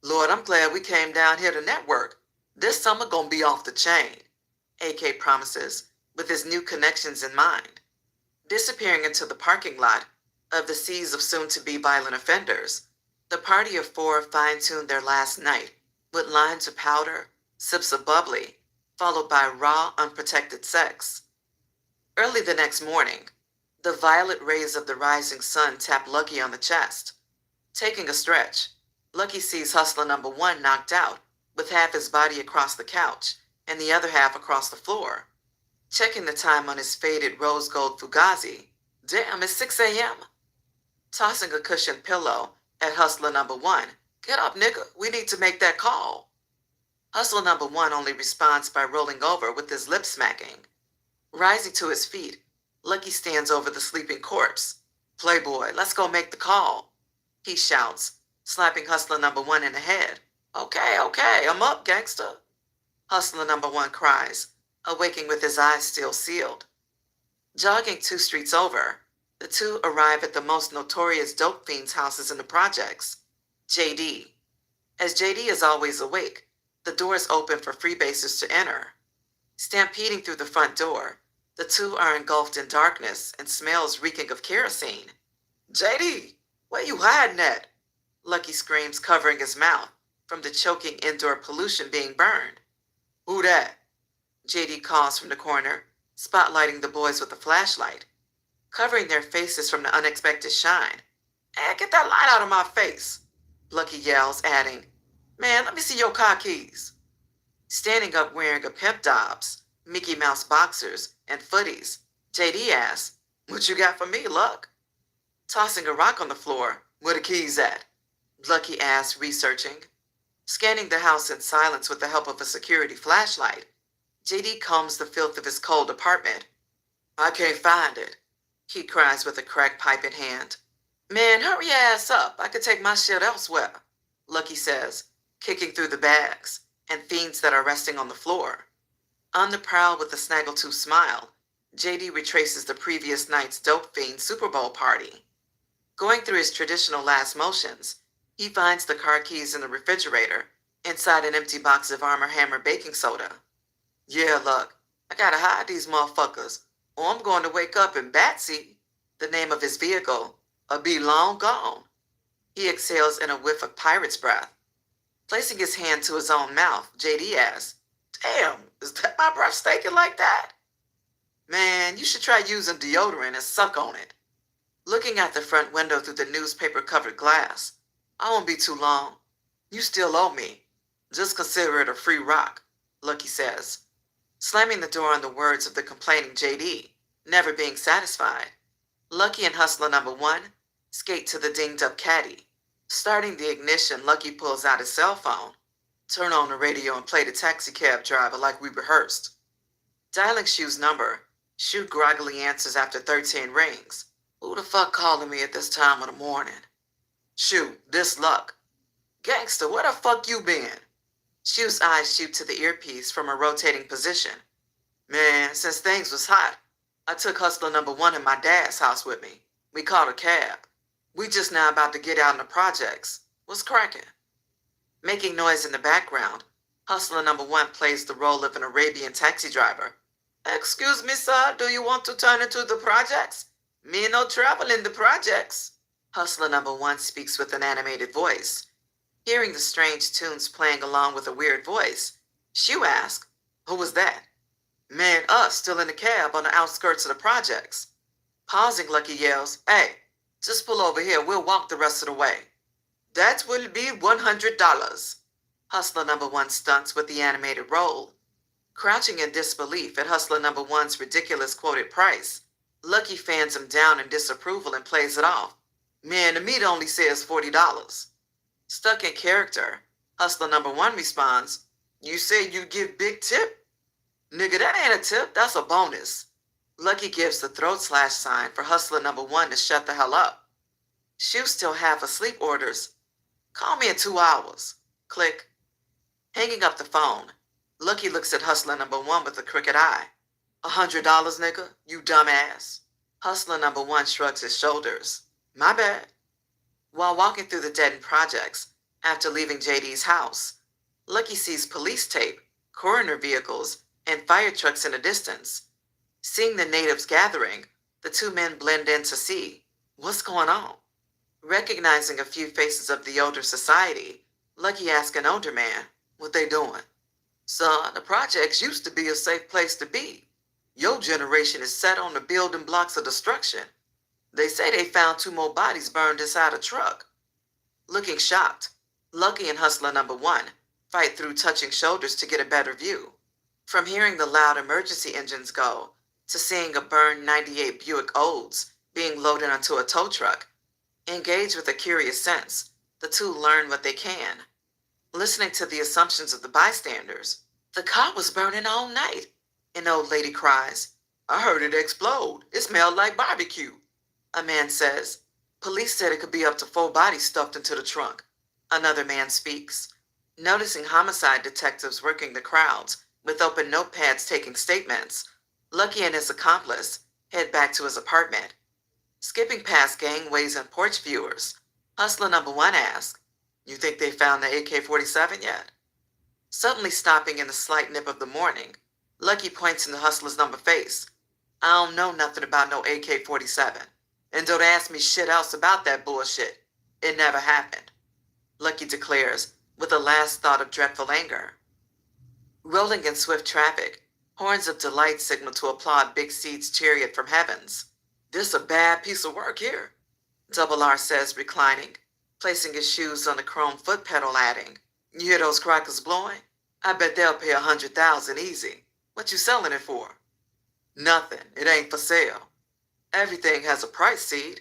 Lord, I'm glad we came down here to network. This summer gonna be off the chain, AK promises, with his new connections in mind. Disappearing into the parking lot of the seas of soon-to-be violent offenders, the party of four fine-tuned their last night with lines of powder, sips of bubbly, followed by raw, unprotected sex. Early the next morning, the violet rays of the rising sun tap Lucky on the chest. Taking a stretch, Lucky sees hustler number one knocked out, with half his body across the couch and the other half across the floor. Checking the time on his faded rose gold Fugazi. Damn, it's 6 a.m. Tossing a cushioned pillow at hustler number one. Get up, nigga. We need to make that call. Hustler number one only responds by rolling over with his lips smacking. Rising to his feet, Lucky stands over the sleeping corpse. Playboy, let's go make the call, he shouts, slapping hustler number one in the head. Okay, I'm up, gangster. Hustler number one cries, awaking with his eyes still sealed. Jogging 2 streets over, the two arrive at the most notorious dope fiends' houses in the projects, JD. As JD is always awake, the doors open for freebasers to enter. Stampeding through the front door, the two are engulfed in darkness and smells reeking of kerosene. JD, where you hiding at? Lucky screams, covering his mouth from the choking indoor pollution being burned. Who that? JD calls from the corner, spotlighting the boys with a flashlight, covering their faces from the unexpected shine. Hey, get that light out of my face, Lucky yells, adding, Man, let me see your car keys. Standing up wearing a pimp Dobbs, Mickey Mouse boxers, and footies, JD asks, What you got for me, Luck? Tossing a rock on the floor, Where the keys at? Lucky asks, researching. Scanning the house in silence with the help of a security flashlight, JD combs the filth of his cold apartment. I can't find it, he cries with a crack pipe in hand. Man, hurry your ass up. I could take my shit elsewhere, Lucky says, kicking through the bags and fiends that are resting on the floor. On the prowl with a snaggletooth smile, JD retraces the previous night's dope fiend Super Bowl party. Going through his traditional last motions, he finds the car keys in the refrigerator inside an empty box of Armor Hammer baking soda. Yeah, look, I gotta hide these motherfuckers, or I'm going to wake up in Batsy, the name of his vehicle, or be long gone. He exhales in a whiff of pirate's breath. Placing his hand to his own mouth, JD asks, Damn, is that my breath stinking like that? Man, you should try using deodorant and suck on it. Looking out the front window through the newspaper-covered glass. I won't be too long. You still owe me. Just consider it a free rock, Lucky says, slamming the door on the words of the complaining JD, never being satisfied. Lucky and hustler number one skate to the dinged-up caddy. Starting the ignition, Lucky pulls out his cell phone. Turn on the radio and play the taxi cab driver like we rehearsed. Dialing Shu's number, Shu groggily answers after 13 rings. Who the fuck calling me at this time of the morning? Shu, this Luck. Gangster, where the fuck you been? Shu's eyes shoot to the earpiece from a rotating position. Man, since things was hot, I took hustler number one in my dad's house with me. We called a cab. We just now about to get out in the projects. What's cracking? Making noise in the background, hustler number one plays the role of an Arabian taxi driver. Excuse me, sir, do you want to turn into the projects? Me no travel in the projects. Hustler number one speaks with an animated voice. Hearing the strange tunes playing along with a weird voice, Shu asks, Who was that? Man, us, still in the cab on the outskirts of the projects. Pausing, Lucky yells, Hey, just pull over here, we'll walk the rest of the way. That will be $100. Hustler number one stunts with the animated roll. Crouching in disbelief at hustler number one's ridiculous quoted price, Lucky fans him down in disapproval and plays it off. Man, the meat only says $40. Stuck in character, hustler number one responds, You say you give big tip? Nigga, that ain't a tip, that's a bonus. Lucky gives the throat slash sign for hustler number one to shut the hell up. Shu, still half asleep, orders, Call me in 2 hours. Click. Hanging up the phone, Lucky looks at hustler number one with a crooked eye. $100, nigga, you dumbass. Hustler number one shrugs his shoulders. My bad. While walking through the dead-end projects after leaving JD's house, Lucky sees police tape, coroner vehicles, and fire trucks in the distance. Seeing the natives gathering, the two men blend in to see what's going on. Recognizing a few faces of the older society, Lucky asks an older man what they doing. Son, the projects used to be a safe place to be. Your generation is set on the building blocks of destruction. They say they found two more bodies burned inside a truck. Looking shocked, Lucky and Hustler number one fight through touching shoulders to get a better view. From hearing the loud emergency engines go to seeing a burned 98 Buick Olds being loaded onto a tow truck, engaged with a curious sense, the two learn what they can. Listening to the assumptions of the bystanders, the car was burning all night. An old lady cries, I heard it explode. It smelled like barbecue. A man says, police said it could be up to 4 bodies stuffed into the trunk. Another man speaks. Noticing homicide detectives working the crowds with open notepads taking statements, Lucky and his accomplice head back to his apartment. Skipping past gangways and porch viewers, Hustler number one asks, You think they found the AK-47 yet? Suddenly stopping in the slight nip of the morning, Lucky points in the Hustler's number face. I don't know nothing about no AK-47. And don't ask me shit else about that bullshit. It never happened, Lucky declares with a last thought of dreadful anger. Rolling in swift traffic, horns of delight signal to applaud Big Seed's chariot from heavens. This a bad piece of work here, Double R says, reclining, placing his shoes on the chrome foot pedal, adding, You hear those crackers blowing? I bet they'll pay 100,000 easy. What you selling it for? Nothing. It ain't for sale. Everything has a price, Seed.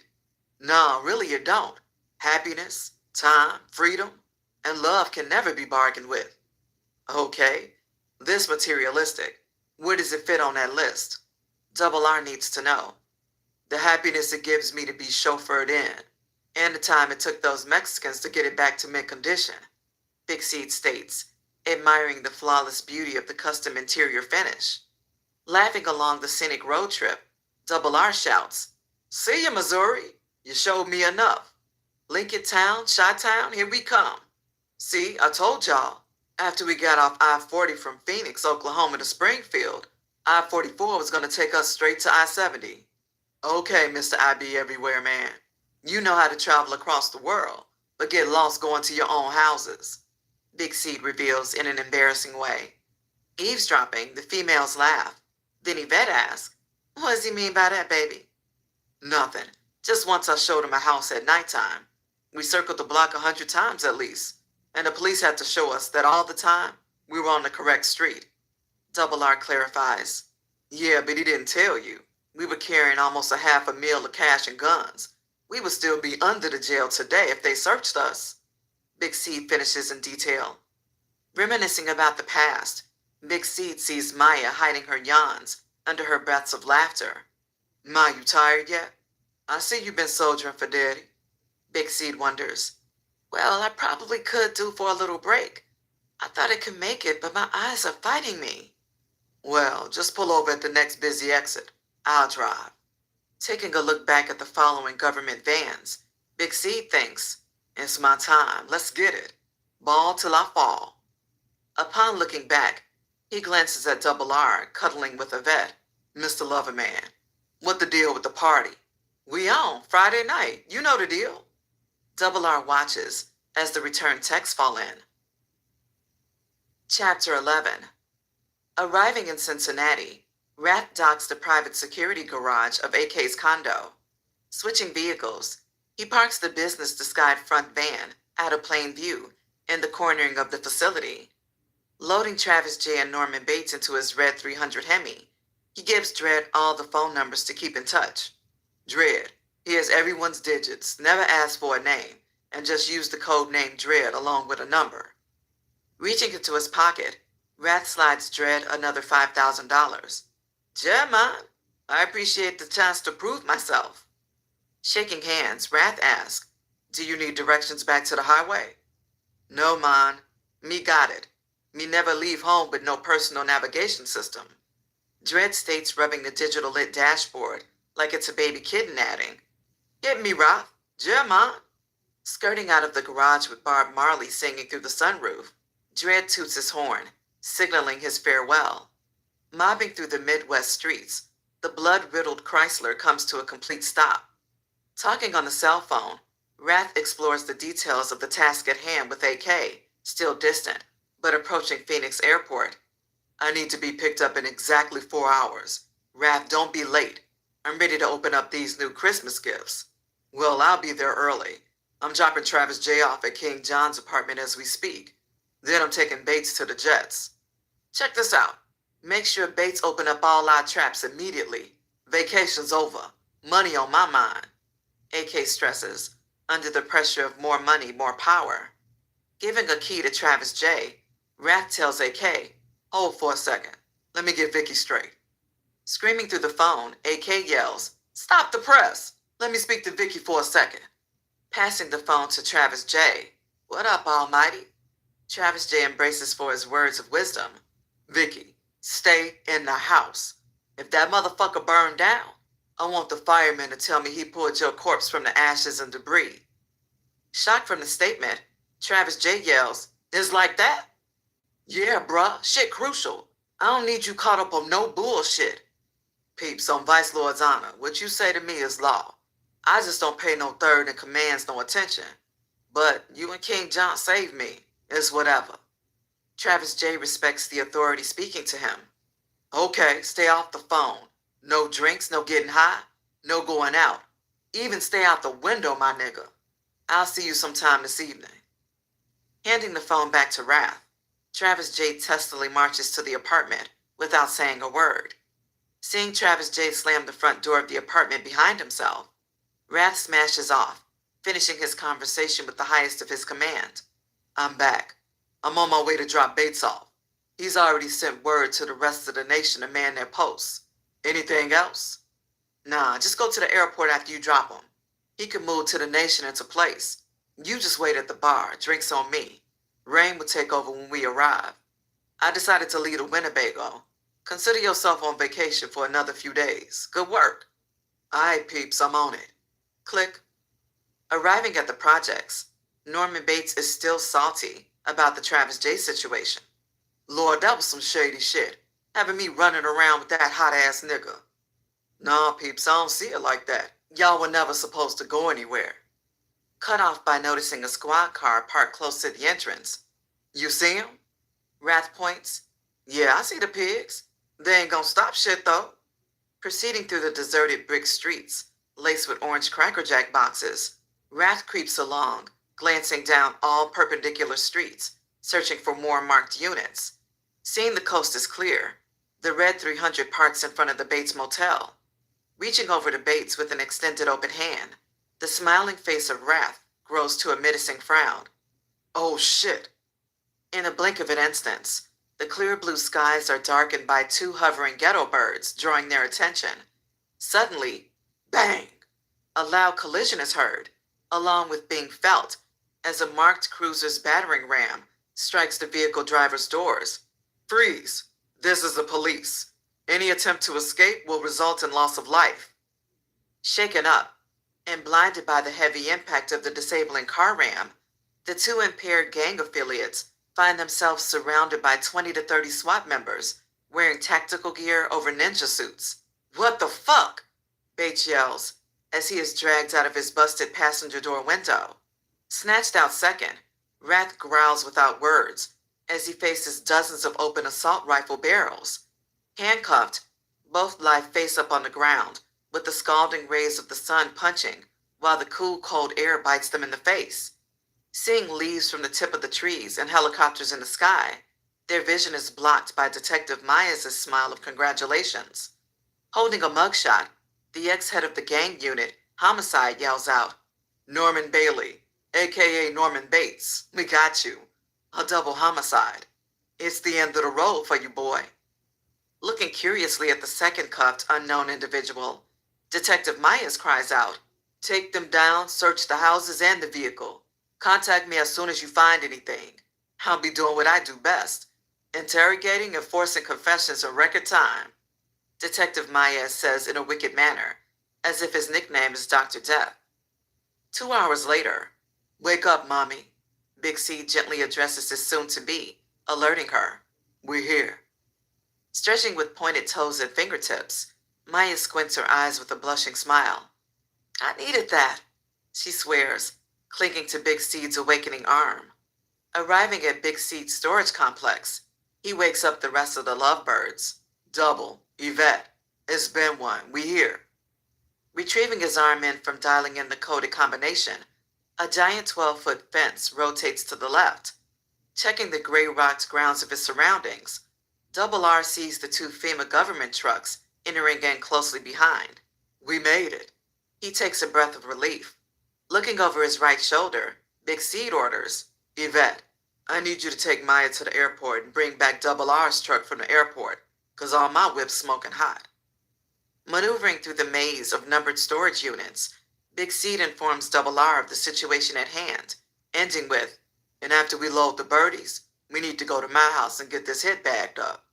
No, really you don't. Happiness, time, freedom, and love can never be bargained with. Okay, this materialistic. Where does it fit on that list? Double R needs to know. The happiness it gives me to be chauffeured in, and the time it took those Mexicans to get it back to mint condition, Big Seed states, admiring the flawless beauty of the custom interior finish. Laughing along the scenic road trip, Double R shouts, See ya, Missouri. You showed me enough. Lincoln Town, Chi-Town, here we come. See, I told y'all. After we got off I-40 from Phoenix, Oklahoma to Springfield, I-44 was going to take us straight to I-70. Okay, Mr. I Be Everywhere Man. You know how to travel across the world, but get lost going to your own houses, Big Seed reveals in an embarrassing way. Eavesdropping, the females laugh. Then Yvette asks, What does he mean by that, baby? Nothing. Just once I showed him a house at nighttime. We circled the block 100 times at least, and the police had to show us that all the time we were on the correct street. Double R clarifies. Yeah, but he didn't tell you. We were carrying almost $500,000 of cash and guns. We would still be under the jail today if they searched us. Big Seed finishes in detail. Reminiscing about the past, Big Seed sees Maya hiding her yawns under her breaths of laughter. Ma, you tired yet? I see you've been soldiering for Daddy. Big Seed wonders. Well, I probably could do for a little break. I thought I could make it, but my eyes are fighting me. Well, just pull over at the next busy exit. I'll drive. Taking a look back at the following government vans, Big Seed thinks, It's my time. Let's get it. Ball till I fall. Upon looking back, he glances at Double R, cuddling with Yvette. Mr. Loverman, what the deal with the party? We on Friday night. You know the deal. Double R watches as the return texts fall in. Chapter 11. Arriving in Cincinnati, Rath docks the private security garage of AK's condo. Switching vehicles, he parks the business-disguised front van out of plain view in the cornering of the facility. Loading Travis J. and Norman Bates into his red 300 Hemi, he gives Dredd all the phone numbers to keep in touch. Dredd, here's everyone's digits, never ask for a name, and just use the code name Dredd along with a number. Reaching into his pocket, Rath slides Dredd another $5,000. Yeah, man, I appreciate the chance to prove myself. Shaking hands, Rath asks, Do you need directions back to the highway? No, man. Me got it. Me never leave home with no personal navigation system. Dredd states, rubbing the digital lit dashboard like it's a baby kitten, adding, Get me, Rath. Yeah, man. Skirting out of the garage with Bob Marley singing through the sunroof, Dredd toots his horn, signaling his farewell. Mobbing through the Midwest streets, the blood-riddled Chrysler comes to a complete stop. Talking on the cell phone, Wrath explores the details of the task at hand with AK, still distant, but approaching Phoenix Airport. I need to be picked up in exactly 4 hours. Wrath, don't be late. I'm ready to open up these new Christmas gifts. Well, I'll be there early. I'm dropping Travis J off at King John's apartment as we speak. Then I'm taking Bates to the Jets. Check this out. Make sure Bates open up all our traps immediately. Vacation's over. Money on my mind. AK stresses, under the pressure of more money, more power. Giving a key to Travis J, Wrath tells AK, hold for a second. Let me get Vicky straight. Screaming through the phone, AK yells, stop the press. Let me speak to Vicky for a second. Passing the phone to Travis J. What up, Almighty? Travis J embraces for his words of wisdom. Vicky, stay in the house. If that motherfucker burned down, I want the fireman to tell me he pulled your corpse from the ashes and debris. Shocked from the statement, Travis J yells, it's like that? Yeah, bruh, shit crucial. I don't need you caught up on no bullshit. Peeps, on Vice Lord's honor, what you say to me is law. I just don't pay no third in commands no attention. But you and King John saved me. It's whatever. Travis J respects the authority speaking to him. Okay, stay off the phone. No drinks, no getting high, no going out. Even stay out the window, my nigga. I'll see you sometime this evening. Handing the phone back to Wrath, Travis J testily marches to the apartment without saying a word. Seeing Travis J slam the front door of the apartment behind himself, Wrath smashes off, finishing his conversation with the highest of his command. I'm back. I'm on my way to drop Bates off. He's already sent word to the rest of the nation to man their posts. Anything else? Nah, just go to the airport after you drop him. He can move to the nation into place. You just wait at the bar, drinks on me. Rain will take over when we arrive. I decided to leave to Winnebago. Consider yourself on vacation for another few days. Good work. All right, peeps, I'm on it. Click. Arriving at the projects, Norman Bates is still salty about the Travis J situation. Lord, that was some shady shit. Having me running around with that hot-ass nigga. Nah, peeps, I don't see it like that. Y'all were never supposed to go anywhere. Cut off by noticing a squad car parked close to the entrance. You see him? Wrath points. Yeah, I see the pigs. They ain't gonna stop shit, though. Proceeding through the deserted brick streets, laced with orange Cracker Jack boxes, Wrath creeps along, glancing down all perpendicular streets, searching for more marked units. Seeing the coast is clear, the red 300 parks in front of the Bates Motel. Reaching over to Bates with an extended open hand, the smiling face of Wrath grows to a menacing frown. Oh shit. In a blink of an instant, the clear blue skies are darkened by two hovering ghetto birds, drawing their attention. Suddenly, bang! A loud collision is heard, along with being felt, as a marked cruiser's battering ram strikes the vehicle driver's doors. Freeze! This is the police. Any attempt to escape will result in loss of life. Shaken up and blinded by the heavy impact of the disabling car ram, the two impaired gang affiliates find themselves surrounded by 20 to 30 SWAT members wearing tactical gear over ninja suits. What the fuck? Bates yells as he is dragged out of his busted passenger door window. Snatched out second, Wrath growls without words as he faces dozens of open assault rifle barrels. Handcuffed, both lie face up on the ground, with the scalding rays of the sun punching, while the cool, cold air bites them in the face. Seeing leaves from the tip of the trees and helicopters in the sky, their vision is blocked by Detective Myers' smile of congratulations. Holding a mugshot, the ex-head of the gang unit, Homicide, yells out, Norman Bailey, a.k.a. Norman Bates, we got you. A double homicide. It's the end of the road for you, boy. Looking curiously at the second cuffed unknown individual, Detective Myers cries out, take them down, search the houses and the vehicle. Contact me as soon as you find anything. I'll be doing what I do best, interrogating and forcing confessions in record time. Detective Myers says in a wicked manner, as if his nickname is Dr. Death. 2 hours later, Wake up, Mommy. Big C gently addresses his soon-to-be, alerting her. We're here. Stretching with pointed toes and fingertips, Maya squints her eyes with a blushing smile. I needed that, she swears, clinging to Big Seed's awakening arm. Arriving at Big Seed's storage complex, he wakes up the rest of the lovebirds. Double, Yvette, it's been one, we here. Retrieving his arm in from dialing in the coded combination, a giant 12-foot fence rotates to the left. Checking the gray rocked grounds of his surroundings, Double R sees the two FEMA government trucks entering in closely behind. We made it. He takes a breath of relief. Looking over his right shoulder, Big Seed orders, Yvette, I need you to take Maya to the airport and bring back Double R's truck from the airport, 'cause all my whip's smoking hot. Maneuvering through the maze of numbered storage units, Big Seed informs Double R of the situation at hand, ending with, and after we load the birdies, we need to go to my house and get this hit bagged up.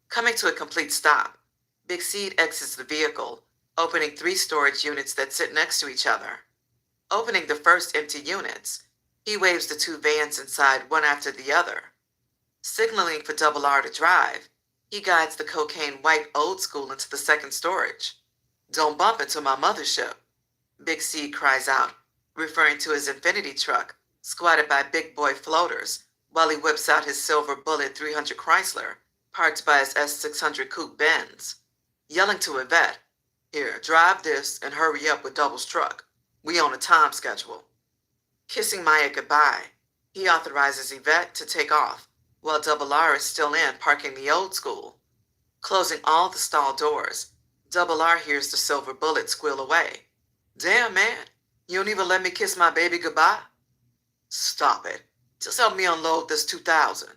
Coming to a complete stop, Big Seed exits the vehicle, opening 3 storage units that sit next to each other. Opening the first empty units, he waves the 2 vans inside one after the other. Signaling for Double R to drive, he guides the cocaine white old school into the second storage. Don't bump into my mothership, Big Seed cries out, referring to his Infinity truck, squatted by big boy floaters, while he whips out his silver Bullet 300 Chrysler, parked by his S600 Coupe Benz. Yelling to Yvette, here, drive this and hurry up with Double's truck. We on a time schedule. Kissing Maya goodbye, he authorizes Yvette to take off, while Double R is still in parking the old school. Closing all the stall doors, Double R hears the silver Bullet squeal away. Damn, man, you don't even let me kiss my baby goodbye? Stop it. Just help me unload this 2000,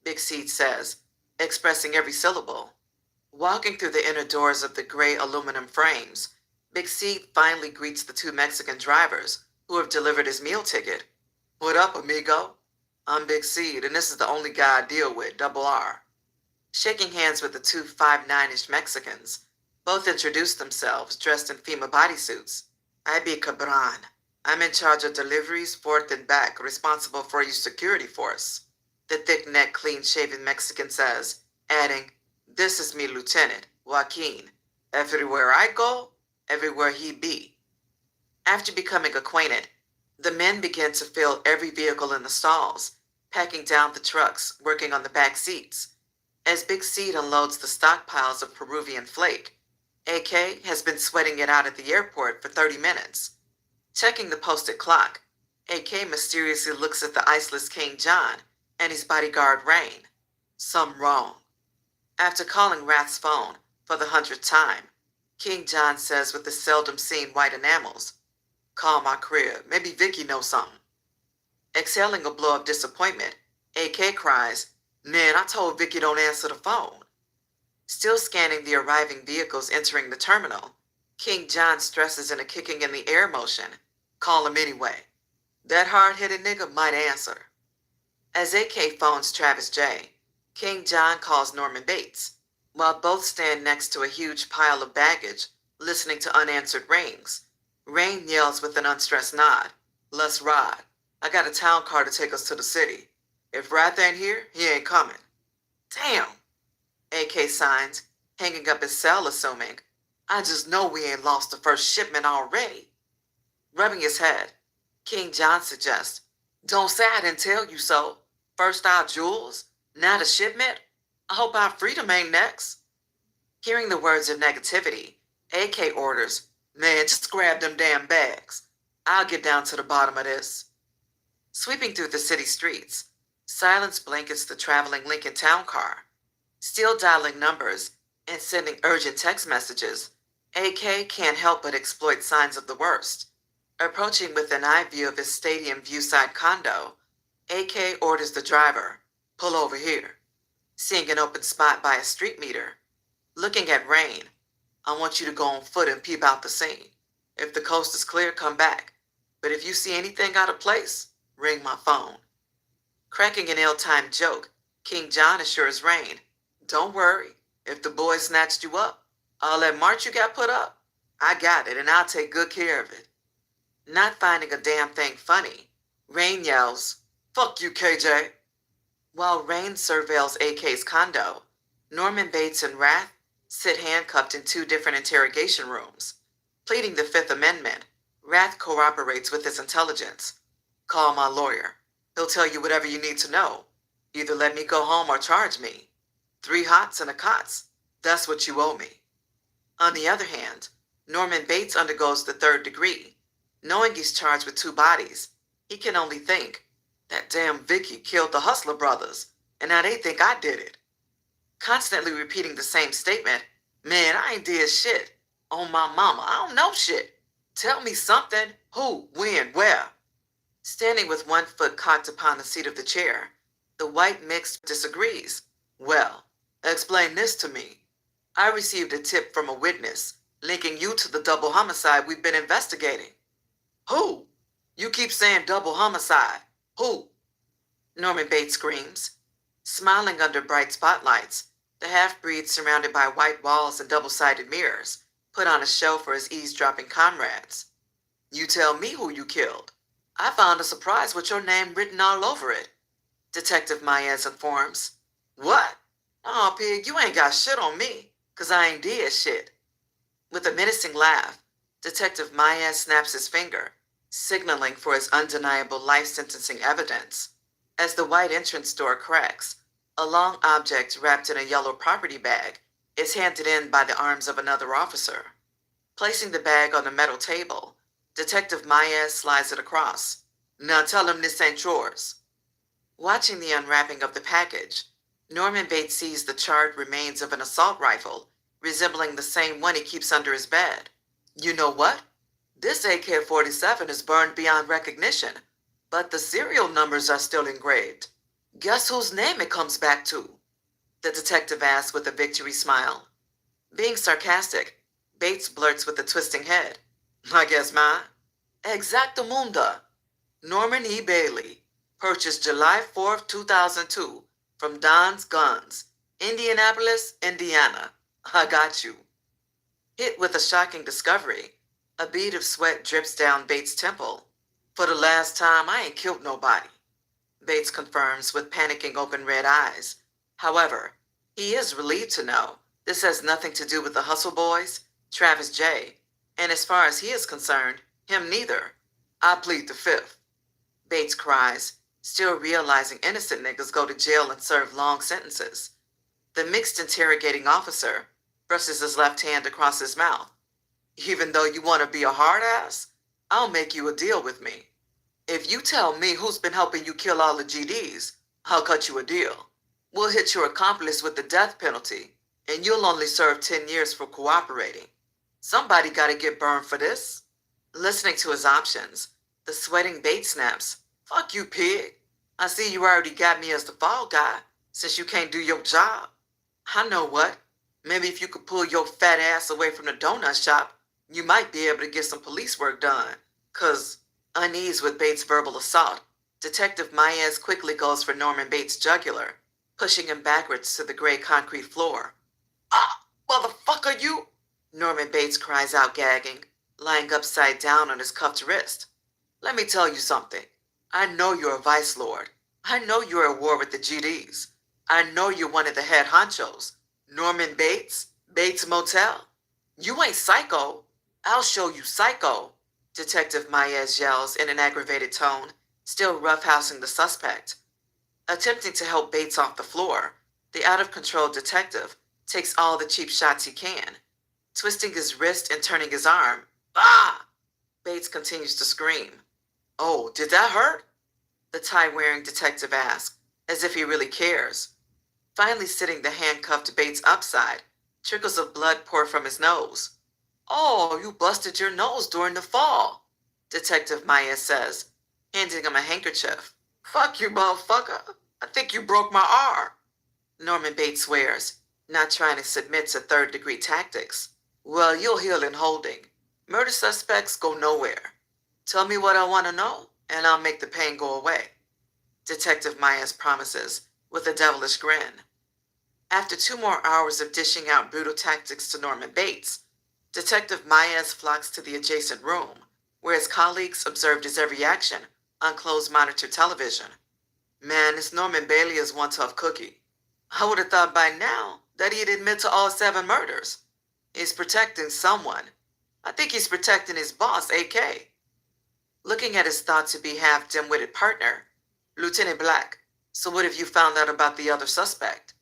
Big Seed says, expressing every syllable. Walking through the inner doors of the gray aluminum frames, Big Seed finally greets the 2 Mexican drivers who have delivered his meal ticket. What up, amigo? I'm Big Seed, and this is the only guy I deal with, Double R. Shaking hands with the 2 5'9" Mexicans, both introduce themselves dressed in FEMA bodysuits. I be Cabran. I'm in charge of deliveries forth and back, responsible for your security force, the thick-necked, clean-shaven Mexican says, adding, this is me, Lieutenant, Joaquin. Everywhere I go, everywhere he be. After becoming acquainted, the men begin to fill every vehicle in the stalls, packing down the trucks, working on the back seats. As Big Seed unloads the stockpiles of Peruvian flake, AK has been sweating it out at the airport for 30 minutes. Checking the posted clock, AK mysteriously looks at the iceless King John and his bodyguard Rain. Something wrong. After calling Rath's phone for the 100th time, King John says with the seldom seen white enamels, call my crib, maybe Vicky knows something. Exhaling a blow of disappointment, AK cries, man, I told Vicky don't answer the phone. Still scanning the arriving vehicles entering the terminal, King John stresses in a kicking in the air motion. Call him anyway. That hard-headed nigga might answer. As AK phones Travis J., King John calls Norman Bates, while both stand next to a huge pile of baggage, listening to unanswered rings. Rain yells with an unstressed nod. Let's ride. I got a town car to take us to the city. If Rath ain't here, he ain't coming. Damn, AK signs, hanging up his cell assuming, I just know we ain't lost the first shipment already. Rubbing his head, King John suggests, don't say I didn't tell you so. First our jewels, now the shipment. I hope our freedom ain't next. Hearing the words of negativity, AK orders, man, just grab them damn bags. I'll get down to the bottom of this. Sweeping through the city streets, silence blankets the traveling Lincoln town car. Still dialing numbers and sending urgent text messages, AK can't help but exploit signs of the worst. Approaching within eye view of his stadium viewside condo, AK orders the driver, pull over here. Seeing an open spot by a street meter, looking at Rain, I want you to go on foot and peep out the scene. If the coast is clear, come back. But if you see anything out of place, ring my phone. Cracking an ill-timed joke, King John assures Rain, don't worry, if the boys snatched you up, all that march you got put up, I got it and I'll take good care of it. Not finding a damn thing funny, Rain yells, "Fuck you, KJ." While Rain surveils AK's condo, Norman Bates and Rath sit handcuffed in two different interrogation rooms. Pleading the Fifth Amendment, Rath cooperates with his intelligence. "Call my lawyer. He'll tell you whatever you need to know. Either let me go home or charge me. 3 hots and a cots. That's what you owe me." On the other hand, Norman Bates undergoes the third degree. Knowing he's charged with 2 bodies, he can only think, "That damn Vicky killed the Hustler brothers, and now they think I did it." Constantly repeating the same statement, "Man, I ain't did shit. On my mama, I don't know shit. Tell me something. Who, when, where?" Standing with one foot cocked upon the seat of the chair, the white mix disagrees. "Well, explain this to me. I received a tip from a witness linking you to the double homicide we've been investigating." "Who? You keep saying double homicide. Who?" Norman Bates screams. Smiling under bright spotlights, the half-breed, surrounded by white walls and double-sided mirrors, put on a show for his eavesdropping comrades. "You tell me who you killed. I found a surprise with your name written all over it," Detective Maez informs. "What? Aw, pig, you ain't got shit on me, 'cause I ain't did shit." With a menacing laugh, Detective Maez snaps his finger, signaling for his undeniable life-sentencing evidence. As the white entrance door cracks, a long object wrapped in a yellow property bag is handed in by the arms of another officer. Placing the bag on the metal table, Detective Maez slides it across. "Now tell him this ain't yours." Watching the unwrapping of the package, Norman Bates sees the charred remains of an assault rifle, resembling the same one he keeps under his bed. "You know what? This AK-47 is burned beyond recognition, but the serial numbers are still engraved. Guess whose name it comes back to?" the detective asks with a victory smile. Being sarcastic, Bates blurts with a twisting head, "I guess mine. Exactamunda. Norman E. Bailey, purchased July 4th, 2002, from Don's Guns, Indianapolis, Indiana. I got you." Hit with a shocking discovery, a bead of sweat drips down Bates' temple. "For the last time, I ain't killed nobody," Bates confirms with panicking open red eyes. However, he is relieved to know this has nothing to do with the Hustle Boys, Travis J., and as far as he is concerned, him neither. "I plead the fifth," Bates cries, still realizing innocent niggas go to jail and serve long sentences. The mixed interrogating officer brushes his left hand across his mouth. "Even though you want to be a hard ass, I'll make you a deal with me. If you tell me who's been helping you kill all the GDs, I'll cut you a deal. We'll hit your accomplice with the death penalty, and you'll only serve 10 years for cooperating. Somebody gotta get burned for this." Listening to his options, the sweating Bates snaps, "Fuck you, pig. I see you already got me as the fall guy, since you can't do your job. I know what. Maybe if you could pull your fat ass away from the donut shop, you might be able to get some police work done. 'Cause," uneased with Bates' verbal assault, Detective Maez quickly goes for Norman Bates' jugular, pushing him backwards to the gray concrete floor. "Ah, motherfucker, you!" Norman Bates cries out, gagging, lying upside down on his cuffed wrist. "Let me tell you something. I know you're a vice lord. I know you're at war with the GDs. I know you're one of the head honchos. Norman Bates? Bates Motel? You ain't psycho. I'll show you psycho," Detective Maez yells in an aggravated tone, still roughhousing the suspect. Attempting to help Bates off the floor, the out-of-control detective takes all the cheap shots he can, twisting his wrist and turning his arm. "Ah!" Bates continues to scream. "Oh, did that hurt?" the tie-wearing detective asks, as if he really cares. Finally sitting the handcuffed Bates upside, trickles of blood pour from his nose. "Oh, you busted your nose during the fall," Detective Maez says, handing him a handkerchief. "Fuck you, motherfucker. I think you broke my arm," Norman Bates swears, not trying to submit to third-degree tactics. "Well, you'll heal in holding. Murder suspects go nowhere. Tell me what I want to know, and I'll make the pain go away," Detective Maez promises, with a devilish grin. After 2 more hours of dishing out brutal tactics to Norman Bates, Detective Maez flocks to the adjacent room, where his colleagues observed his every action on closed monitor television. Man, this Norman Bailey is one tough cookie. I would have thought by now that he'd admit to all 7 murders. He's protecting someone. I think he's protecting his boss, AK. Looking at his thought-to-be half-dim-witted partner, Lieutenant Black, so what have you found out about the other suspect?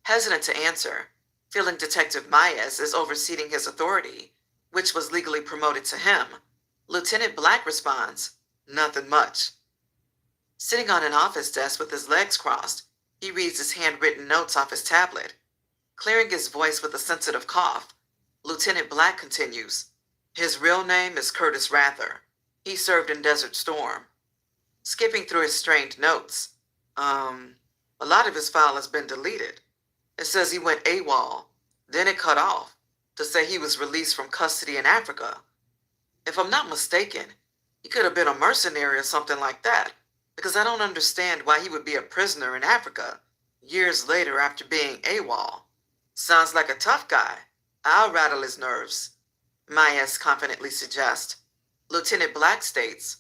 Hesitant to answer, feeling Detective Maez is overseeing his authority, which was legally promoted to him, Lieutenant Black responds, nothing much. Sitting on an office desk with his legs crossed, he reads his handwritten notes off his tablet. Clearing his voice with a sensitive cough, Lieutenant Black continues, his real name is Curtis Rather. He served in Desert Storm. Skipping through his strained notes, a lot of his file has been deleted. It says he went AWOL, then it cut off, to say he was released from custody in Africa. If I'm not mistaken, he could have been a mercenary or something like that, because I don't understand why he would be a prisoner in Africa years later after being AWOL. Sounds like a tough guy. I'll rattle his nerves, Maez confidently suggests. Lieutenant Black states,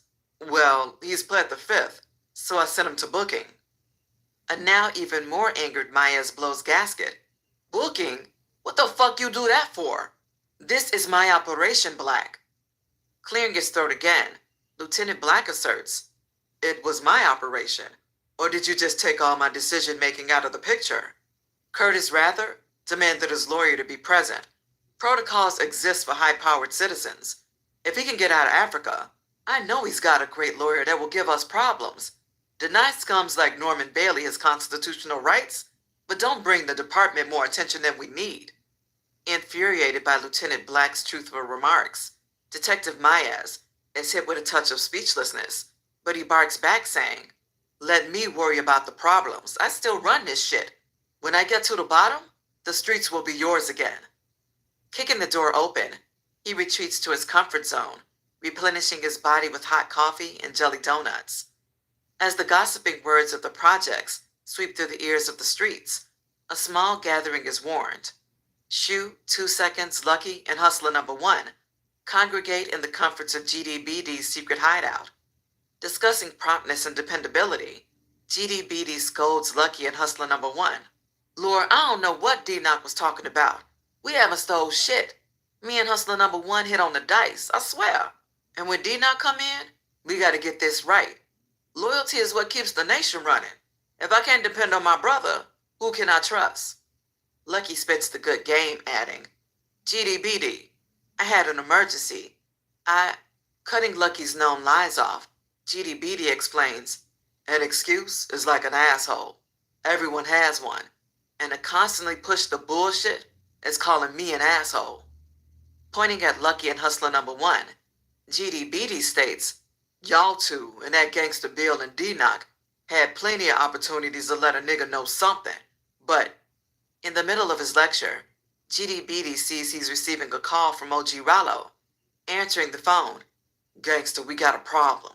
well, he's pled the 5th, so I sent him to booking. A now even more angered Maez blows gasket. Booking? What the fuck you do that for? This is my operation, Black. Clearing his throat again, Lieutenant Black asserts, it was my operation, or did you just take all my decision-making out of the picture? Curtis Rather demanded his lawyer to be present. Protocols exist for high-powered citizens. If he can get out of Africa, I know he's got a great lawyer that will give us problems. Deny scums like Norman Bailey his constitutional rights, but don't bring the department more attention than we need. Infuriated by Lieutenant Black's truthful remarks, Detective Maez is hit with a touch of speechlessness, but he barks back saying, let me worry about the problems. I still run this shit. When I get to the bottom, the streets will be yours again. Kicking the door open, he retreats to his comfort zone, replenishing his body with hot coffee and jelly donuts. As the gossiping words of the projects sweep through the ears of the streets, a small gathering is warned. Shu, 2 Seconds, Lucky, and Hustler Number 1 congregate in the comforts of GDBD's secret hideout. Discussing promptness and dependability, GDBD scolds Lucky and Hustler Number 1. Lord, I don't know what D-Knock was talking about. We haven't stole shit. Me and Hustler Number 1 hit on the dice, I swear. And when D-Knock come in, we gotta get this right. Loyalty is what keeps the nation running. If I can't depend on my brother, who can I trust? Lucky spits the good game, adding, GDBD, I had an emergency. Cutting Lucky's known lies off, GDBD explains, an excuse is like an asshole. Everyone has one. And to constantly push the bullshit is calling me an asshole. Pointing at Lucky and Hustler Number 1, GDBD states, y'all two and that gangster Bill and D-Knock had plenty of opportunities to let a nigga know something. But in the middle of his lecture, GDBD sees he's receiving a call from OG Rollo. Answering the phone, gangster, we got a problem.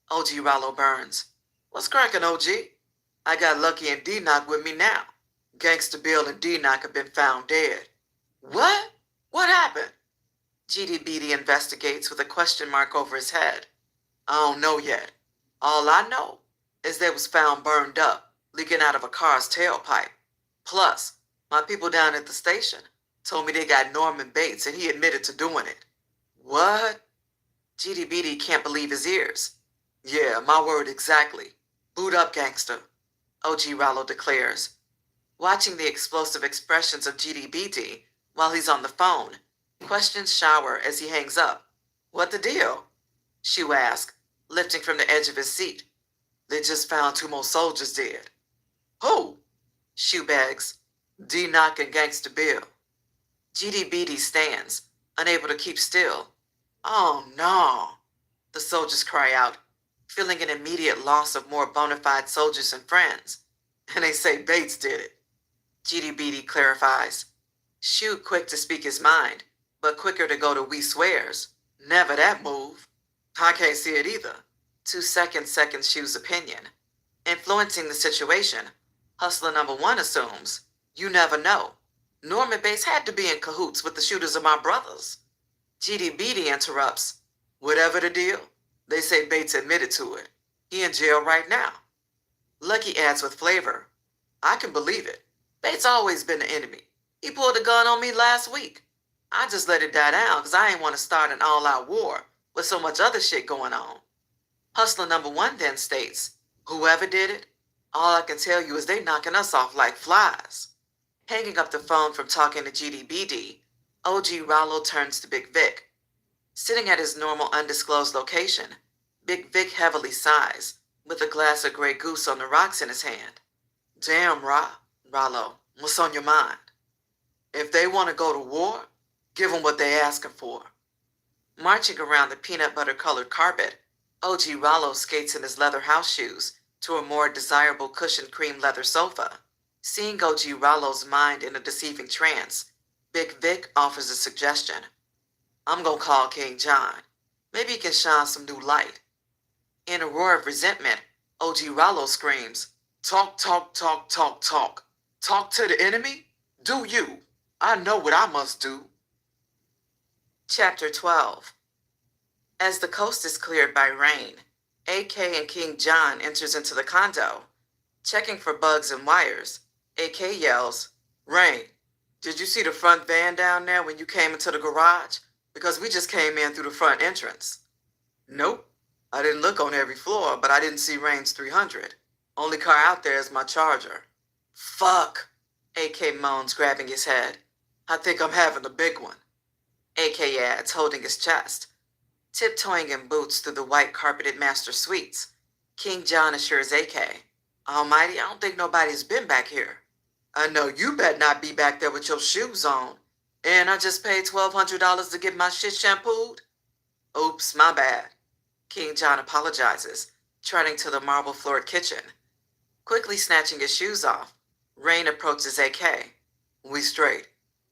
OG Rollo burns. What's cracking, OG? I got Lucky and D-Knock with me now. Gangster Bill and D-Knock have been found dead. What? What happened? GDBD investigates with a question mark over his head. I don't know yet. All I know is they was found burned up, leaking out of a car's tailpipe. Plus, my people down at the station told me they got Norman Bates and he admitted to doing it. What? GDBD can't believe his ears. Yeah, my word exactly. Boot up, gangster, OG Rollo declares. Watching the explosive expressions of GDBD while he's on the phone, questions shower as he hangs up. What the deal? Shu asks, lifting from the edge of his seat. They just found 2 more soldiers dead. Who? Shu begs. D-Knock and Gangster Bill. GDBD stands, unable to keep still. Oh no, the soldiers cry out, feeling an immediate loss of more bona fide soldiers and friends. And they say Bates did it. GDBD clarifies. Shu quick to speak his mind, but quicker to go to we swears. Never that move. I can't see it either. 2 seconds Shu's opinion. Influencing the situation, Hustler Number 1 assumes, you never know. Norman Bates had to be in cahoots with the shooters of my brothers. GDBD interrupts. Whatever the deal, they say Bates admitted to it. He in jail right now. Lucky adds with flavor. I can believe it. Bates always been the enemy. He pulled a gun on me last week. I just let it die down because I ain't want to start an all-out war with so much other shit going on. Hustler number one then states, whoever did it, all I can tell you is they knocking us off like flies. Hanging up the phone from talking to GDBD, OG Rollo turns to Big Vic. Sitting at his normal undisclosed location, Big Vic heavily sighs, with a glass of Grey Goose on the rocks in his hand. Damn, Rollo, what's on your mind? If they want to go to war, give them what they asking for. Marching around the peanut butter-colored carpet, OG Rollo skates in his leather house shoes to a more desirable cushioned cream leather sofa. Seeing OG Rollo's mind in a deceiving trance, Big Vic offers a suggestion. I'm gonna call King John. Maybe he can shine some new light. In a roar of resentment, OG Rollo screams, Talk, talk, talk, talk, talk. Talk to the enemy? Do you? I know what I must do. Chapter 12. As the coast is cleared by rain, AK and King John enters into the condo. Checking for bugs and wires, AK yells, Rain, did you see the front van down there when you came into the garage? Because we just came in through the front entrance. Nope. I didn't look on every floor, but I didn't see Rain's 300. Only car out there is my Charger. Fuck, AK moans, grabbing his head. I think I'm having a big one. AK adds, holding his chest. Tiptoeing in boots through the white carpeted master suites, King John assures AK, Almighty, I don't think nobody's been back here. I know you better not be back there with your shoes on. And I just paid $1,200 to get my shit shampooed? Oops, my bad. King John apologizes, trotting to the marble-floored kitchen. Quickly snatching his shoes off, Rain approaches AK. We straight.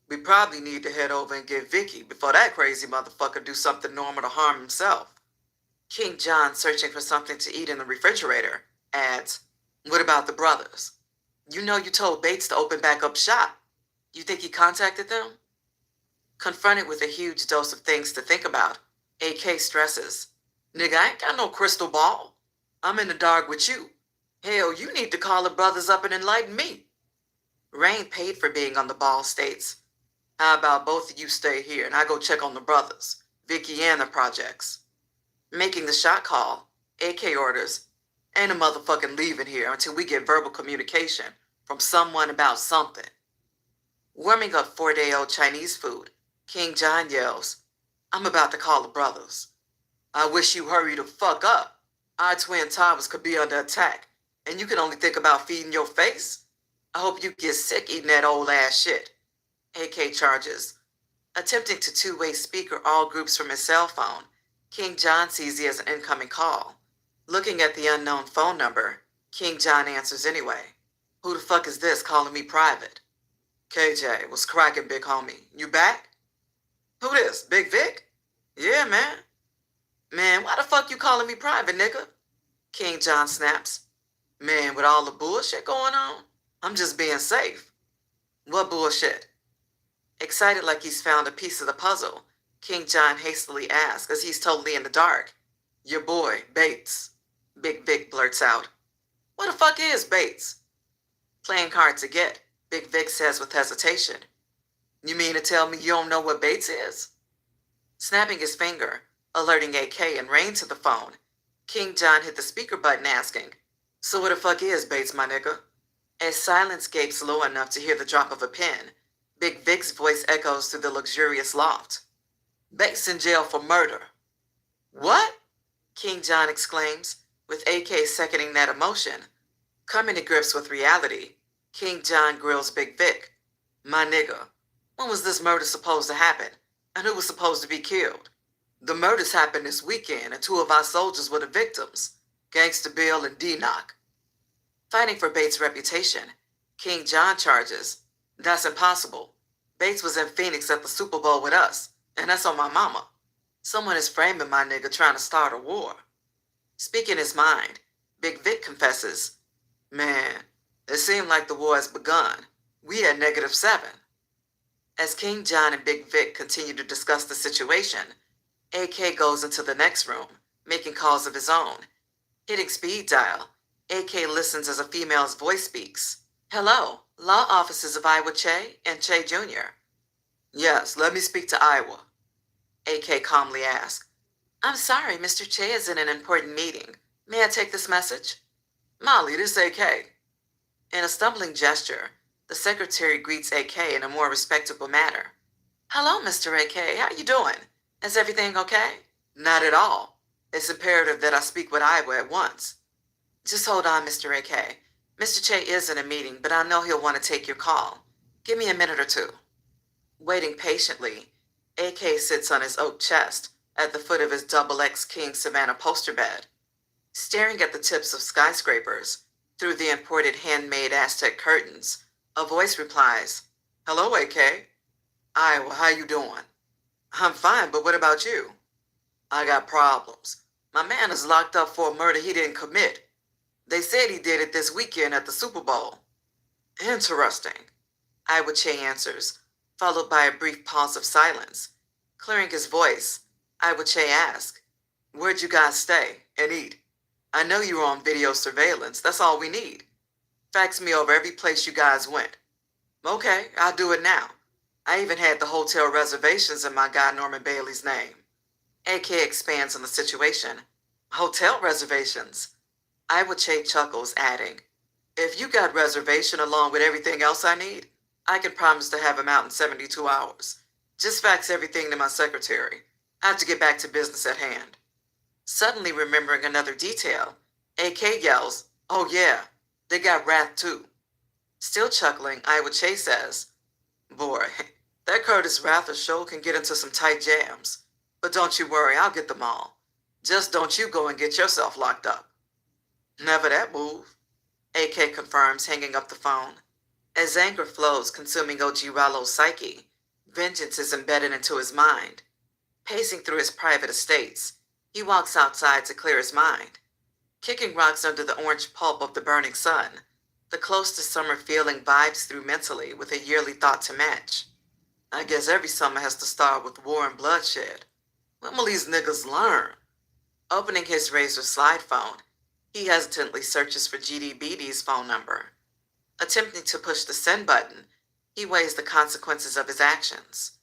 We probably need to head over and get Vicky before that crazy motherfucker do something normal to harm himself. King John, searching for something to eat in the refrigerator, adds, What about the brothers? You know you told Bates to open back up shop. You think he contacted them? Confronted with a huge dose of things to think about, AK stresses, Nigga, I ain't got no crystal ball. I'm in the dark with you. Hell, you need to call the brothers up and enlighten me. Rain, paid for being on the ball, states, How about both of you stay here and I go check on the brothers, Vicky and the projects? Making the shot call, AK orders, Ain't a motherfucking leaving here until we get verbal communication from someone about something. Warming up 4-day-old Chinese food, King John yells, I'm about to call the brothers. I wish you hurry the fuck up. Our twin towers could be under attack, and you can only think about feeding your face? I hope you get sick eating that old ass shit. AK charges. Attempting to two-way speaker all groups from his cell phone, King John sees he has an incoming call. Looking at the unknown phone number, King John answers anyway. Who the fuck is this calling me private? KJ, what's cracking, big homie? You back? Who this, Big Vic? Yeah, man. Man, why the fuck you calling me private, nigga? King John snaps. Man, with all the bullshit going on, I'm just being safe. What bullshit? Excited like he's found a piece of the puzzle, King John hastily asks as he's totally in the dark. Your boy, Bates. Big Vic blurts out. What the fuck is Bates? Playing hard to get, Big Vic says with hesitation. You mean to tell me you don't know what Bates is? Snapping his finger, alerting AK and Rain to the phone, King John hit the speaker button asking, So what the fuck is Bates, my nigga? As silence gapes low enough to hear the drop of a pin, Big Vic's voice echoes through the luxurious loft. Bates in jail for murder. What? King John exclaims, with AK seconding that emotion. Coming to grips with reality, King John grills Big Vic. My nigga, when was this murder supposed to happen? And who was supposed to be killed? The murders happened this weekend and 2 of our soldiers were the victims, Gangsta Bill and D-Knock. Fighting for Bates' reputation, King John charges. That's impossible. Bates was in Phoenix at the Super Bowl with us, and that's on my mama. Someone is framing my nigga trying to start a war. Speaking his mind, Big Vic confesses, Man, it seemed like the war has begun. We at -7. As King John and Big Vic continue to discuss the situation, AK goes into the next room, making calls of his own. Hitting speed dial, AK listens as a female's voice speaks. Hello, law offices of Iowa Che and Che Jr. Yes, let me speak to Iowa, AK calmly asked. I'm sorry, Mr. Che is in an important meeting. May I take this message? Molly, this AK. In a stumbling gesture, the secretary greets AK in a more respectable manner. Hello, Mr. AK. How you doing? Is everything okay? Not at all. It's imperative that I speak with Iowa at once. Just hold on, Mr. AK. Mr. Che is in a meeting, but I know he'll want to take your call. Give me a minute or two. Waiting patiently, AK sits on his oak chest at the foot of his XX King Savannah poster bed, staring at the tips of skyscrapers through the imported handmade Aztec curtains. A voice replies, Hello, AK. Iowa, how you doing? I'm fine, but what about you? I got problems. My man is locked up for a murder he didn't commit. They said he did it this weekend at the Super Bowl. Interesting, Iowa Che answers, followed by a brief pause of silence. Clearing his voice, Iowa Che asks, Where'd you guys stay and eat? I know you were on video surveillance. That's all we need. Fax me over every place you guys went. Okay, I'll do it now. I even had the hotel reservations in my guy Norman Bailey's name. AK expands on the situation. Hotel reservations? Iowa Che chuckles, adding, If you got reservation along with everything else I need, I can promise to have him out in 72 hours. Just fax everything to my secretary. I have to get back to business at hand. Suddenly remembering another detail, AK yells, Oh yeah, they got wrath too. Still chuckling, Iowa Che says, Boy, that Curtis Rather show can get into some tight jams. But don't you worry, I'll get them all. Just don't you go and get yourself locked up. Never that move, AK confirms, hanging up the phone. As anger flows, consuming OG Rollo's psyche, vengeance is embedded into his mind. Pacing through his private estates, he walks outside to clear his mind. Kicking rocks under the orange pulp of the burning sun, the close to summer feeling vibes through mentally with a yearly thought to match. I guess every summer has to start with war and bloodshed. When will these niggas learn? Opening his Razor slide phone, he hesitantly searches for GDBD's phone number. Attempting to push the send button, he weighs the consequences of his actions.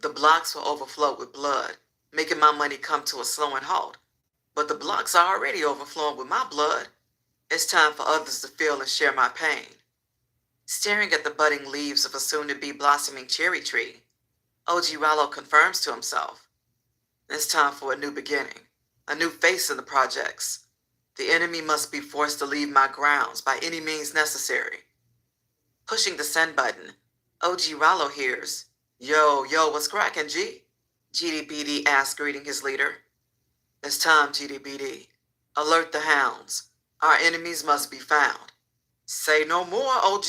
The blocks will overflow with blood, making my money come to a slowing halt. But the blocks are already overflowing with my blood. It's time for others to feel and share my pain. Staring at the budding leaves of a soon-to-be blossoming cherry tree, OG Rollo confirms to himself, It's time for a new beginning, a new face in the projects. The enemy must be forced to leave my grounds by any means necessary. Pushing the send button, OG Rollo hears, Yo, what's crackin', G? GDBD asks, greeting his leader. It's time, GDBD. Alert the hounds. Our enemies must be found. Say no more, OG.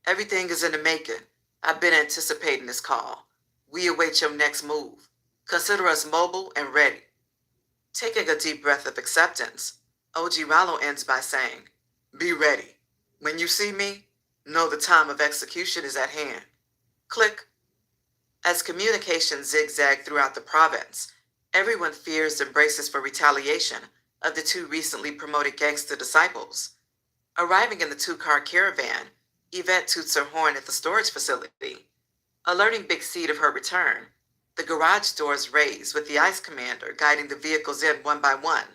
Everything is in the making. I've been anticipating this call. We await your next move. Consider us mobile and ready. Taking a deep breath of acceptance, OG Rollo ends by saying, Be ready. When you see me, know the time of execution is at hand. Click. As communications zigzag throughout the province, everyone fears and braces for retaliation of the two recently promoted gangster disciples. Arriving in the two-car caravan, Yvette toots her horn at the storage facility. Alerting Big Seed of her return, the garage doors raise with the ICE commander guiding the vehicles in one by one.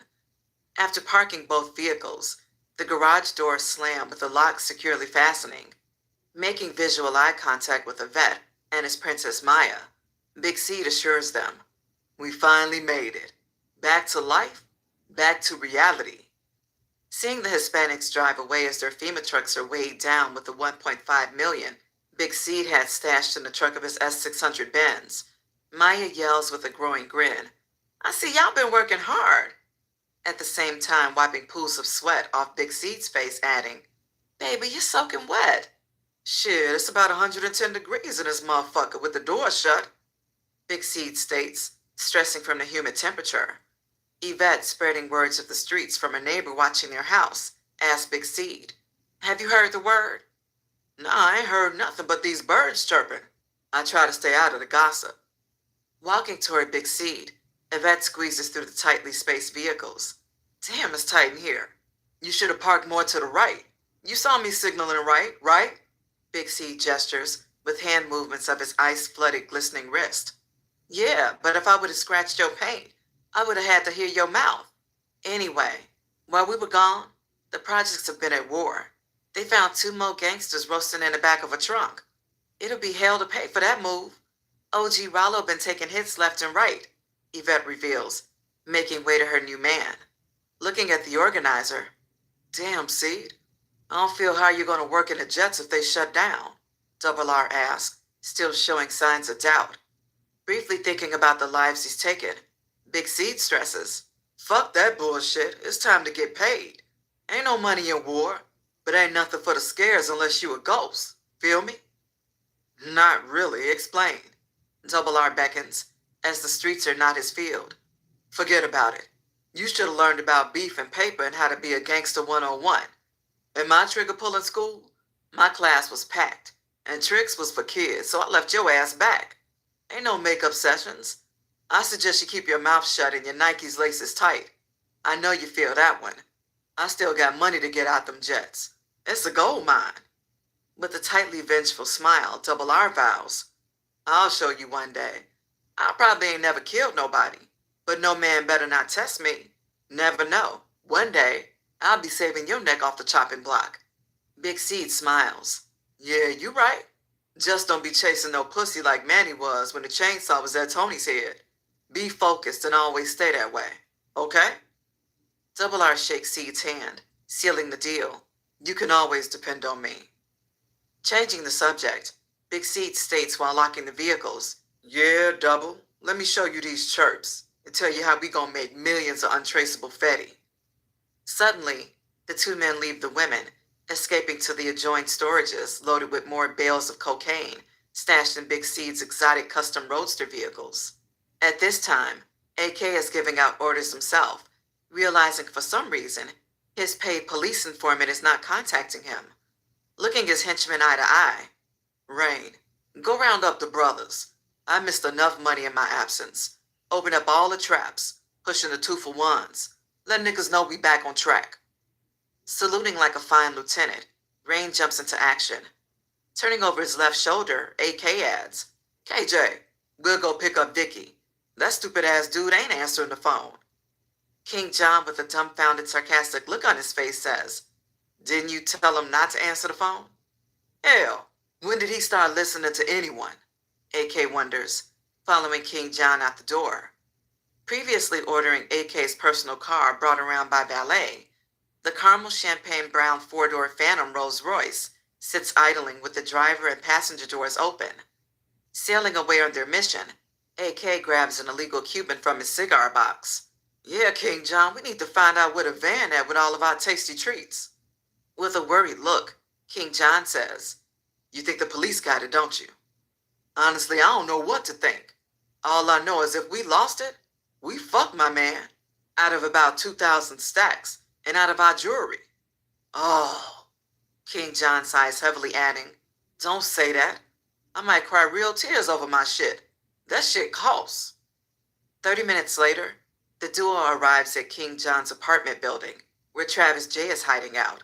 After parking both vehicles, the garage doors slam with the lock securely fastening. Making visual eye contact with Yvette and his Princess Maya, Big Seed assures them, We finally made it. Back to life, back to reality. Seeing the Hispanics drive away as their FEMA trucks are weighed down with the $1.5 million Big Seed had stashed in the truck of his S600 Benz, Maya yells with a growing grin, I see y'all been working hard. At the same time wiping pools of sweat off Big Seed's face, adding, Baby, you're soaking wet. Shit, it's about 110 degrees in this motherfucker with the door shut. Big Seed states, stressing from the humid temperature. Yvette, spreading words of the streets from a neighbor watching their house, asked Big Seed, Have you heard the word? Nah, I ain't heard nothing but these birds chirping. I try to stay out of the gossip. Walking toward Big Seed, Yvette squeezes through the tightly spaced vehicles. Damn, it's tight in here. You should have parked more to the right. You saw me signaling right? Big C gestures with hand movements of his ice-flooded, glistening wrist. Yeah, but if I would have scratched your paint, I would have had to hear your mouth. Anyway, while we were gone, the projects have been at war. They found two more gangsters roasting in the back of a trunk. It'll be hell to pay for that move. OG Rollo been taking hits left and right, Yvette reveals, making way to her new man. Looking at the organizer. Damn, Seed. I don't feel how you're going to work in the Jets if they shut down, Double R asked, still showing signs of doubt. Briefly thinking about the lives he's taken, Big Seed stresses. Fuck that bullshit. It's time to get paid. Ain't no money in war, but ain't nothing for the scares unless you a ghost. Feel me? Not really. Explain. Double R beckons, as the streets are not his field. Forget about it. You should have learned about beef and paper and how to be a gangster 101. In my trigger pulling school, my class was packed, and tricks was for kids, so I left your ass back. Ain't no makeup sessions. I suggest you keep your mouth shut and your Nike's laces tight. I know you feel that one. I still got money to get out them Jets. It's a gold mine. With a tightly vengeful smile, Double R vows, I'll show you one day. I probably ain't never killed nobody, but no man better not test me. Never know. One day, I'll be saving your neck off the chopping block. Big Seed smiles. Yeah, you right. Just don't be chasing no pussy like Manny was when the chainsaw was at Tony's head. Be focused and always stay that way. Okay? Double R shakes Seed's hand, sealing the deal. You can always depend on me. Changing the subject, Big Seed states while locking the vehicles, yeah, Double, let me show you these chirps and tell you how we gonna make millions of untraceable fetty. Suddenly, the two men leave the women, escaping to the adjoining storages loaded with more bales of cocaine stashed in Big Seed's exotic custom roadster vehicles. At this time, AK is giving out orders himself, realizing for some reason his paid police informant is not contacting him. Looking his henchman eye to eye, Rain, go round up the brothers. I missed enough money in my absence. Open up all the traps, pushing the 2-for-1s. Let niggas know we back on track. Saluting like a fine lieutenant, Rain jumps into action. Turning over his left shoulder, AK adds, KJ, we'll go pick up Vicky. That stupid-ass dude ain't answering the phone. King John, with a dumbfounded, sarcastic look on his face, says, Didn't you tell him not to answer the phone? Hell, when did he start listening to anyone? AK wonders, following King John out the door. Previously ordering AK's personal car brought around by valet, the caramel champagne brown 4-door Phantom Rolls Royce sits idling with the driver and passenger doors open. Sailing away on their mission, AK grabs an illegal Cuban from his cigar box. Yeah, King John, we need to find out where the van at with all of our tasty treats. With a worried look, King John says, You think the police got it, don't you? Honestly, I don't know what to think. All I know is if we lost it, we fucked my man. Out of about 2,000 stacks and out of our jewelry. Oh, King John sighs heavily, adding, Don't say that. I might cry real tears over my shit. That shit costs. 30 minutes later, the duo arrives at King John's apartment building, where Travis J is hiding out.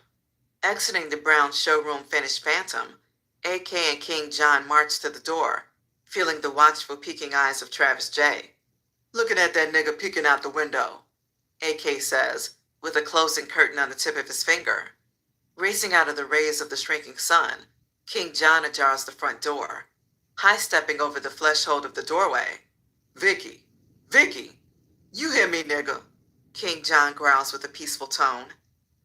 Exiting the brown showroom-finished Phantom, AK and King John march to the door, feeling the watchful peeking eyes of Travis J. Looking at that nigga peeking out the window, AK says, with a closing curtain on the tip of his finger. Racing out of the rays of the shrinking sun, King John ajars the front door, high-stepping over the threshold of the doorway. Vicky, you hear me, nigga? King John growls with a peaceful tone.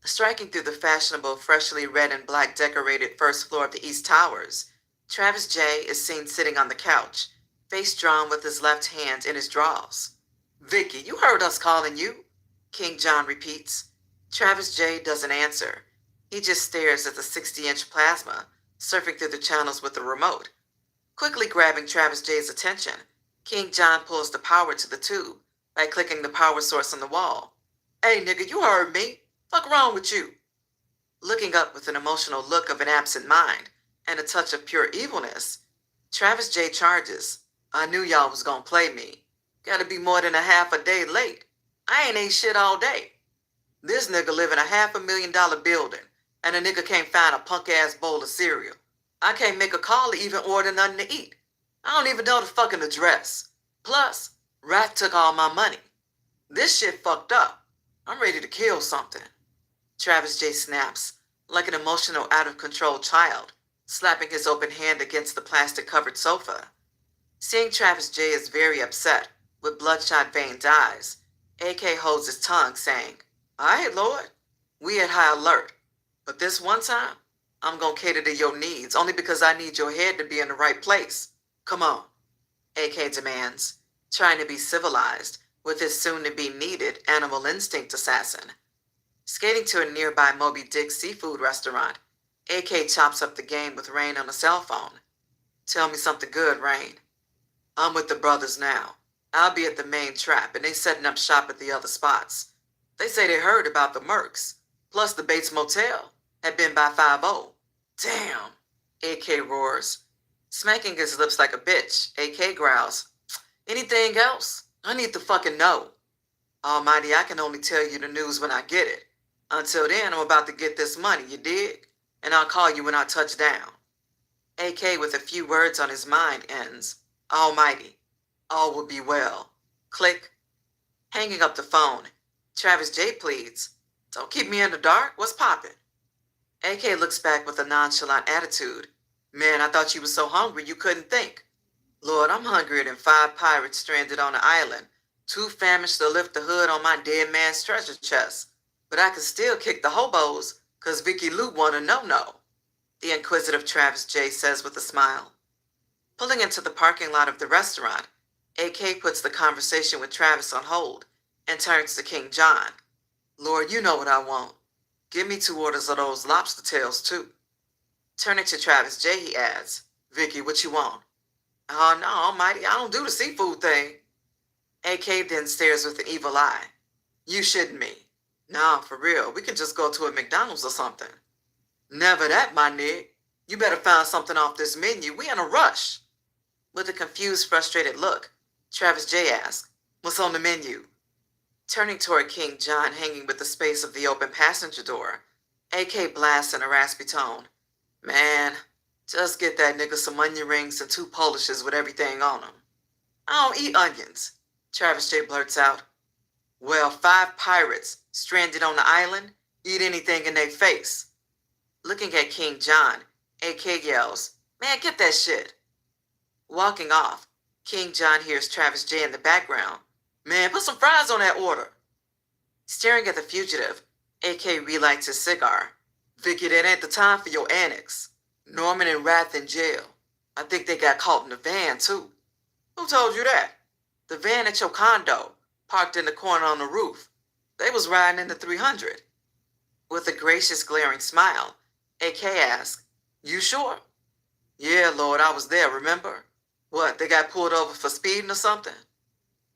Striking through the fashionable, freshly red and black decorated first floor of the East Towers, Travis J is seen sitting on the couch, face drawn with his left hand in his drawers. Vicky, you heard us calling you, King John repeats. Travis J doesn't answer. He just stares at the 60-inch plasma, surfing through the channels with the remote. Quickly grabbing Travis J's attention, King John pulls the power to the tube by clicking the power source on the wall. Hey, nigga, you heard me. Fuck wrong with you? Looking up with an emotional look of an absent mind and a touch of pure evilness, Travis J charges. I knew y'all was gonna play me. Gotta be more than a half a day late. I ain't ate shit all day. This nigga live in a $500,000 building, and a nigga can't find a punk-ass bowl of cereal. I can't make a call or even order nothing to eat. I don't even know the fucking address. Plus, Rat took all my money. This shit fucked up. I'm ready to kill something. Travis J snaps, like an emotional, out-of-control child, slapping his open hand against the plastic-covered sofa. Seeing Travis J is very upset, with bloodshot veined eyes, AK holds his tongue, saying, "All right, Lord, we at high alert. But this one time, I'm gonna cater to your needs only because I need your head to be in the right place. Come on," AK demands, trying to be civilized with his soon-to-be needed animal instinct assassin. Skating to a nearby Moby Dick seafood restaurant, AK chops up the game with Rain on a cell phone. "Tell me something good, Rain." "I'm with the brothers now. I'll be at the main trap, and they setting up shop at the other spots. They say they heard about the Mercs, plus the Bates Motel had been by 5-0. "Damn," AK roars. Smacking his lips like a bitch, AK growls, "Anything else? I need to fucking know." "Almighty, I can only tell you the news when I get it. Until then, I'm about to get this money, you dig? And I'll call you when I touch down." AK, with a few words on his mind, ends, "Almighty, all will be well." Click. Hanging up the phone, Travis J pleads, "Don't keep me in the dark. What's poppin'?" AK looks back with a nonchalant attitude. "Man, I thought you were so hungry you couldn't think." "Lord, I'm hungrier than 5 pirates stranded on an island, too famished to lift the hood on my dead man's treasure chest. But I can still kick the hobos, 'cause Vicky Lou want a no-no," the inquisitive Travis J says with a smile. Pulling into the parking lot of the restaurant, AK puts the conversation with Travis on hold and turns to King John. "Lord, you know what I want. Give me 2 orders of those lobster tails, too." Turning to Travis J, he adds, "Vicky, what you want?" "Oh, no, Almighty, I don't do the seafood thing." AK then stares with an evil eye. "You shitting me?" "Nah, for real. We can just go to a McDonald's or something." "Never that, my nig. You better find something off this menu. We in a rush." With a confused, frustrated look, Travis J asks, "What's on the menu?" Turning toward King John hanging with the space of the open passenger door, AK blasts in a raspy tone, "Man, just get that nigga some onion rings and 2 Polishes with everything on them." "I don't eat onions," Travis J blurts out. "Well, 5 pirates stranded on the island eat anything in their face." Looking at King John, AK yells, "Man, get that shit." Walking off, King John hears Travis J in the background, "Man, put some fries on that order." Staring at the fugitive, AK relights his cigar. "Vicky, that ain't the time for your annex. Norman and Rath in jail. I think they got caught in the van, too." "Who told you that?" "The van at your condo, parked in the corner on the roof. They was riding in the 300. With a gracious, glaring smile, AK asks, "You sure?" "Yeah, Lord, I was there, remember? What, they got pulled over for speeding or something?"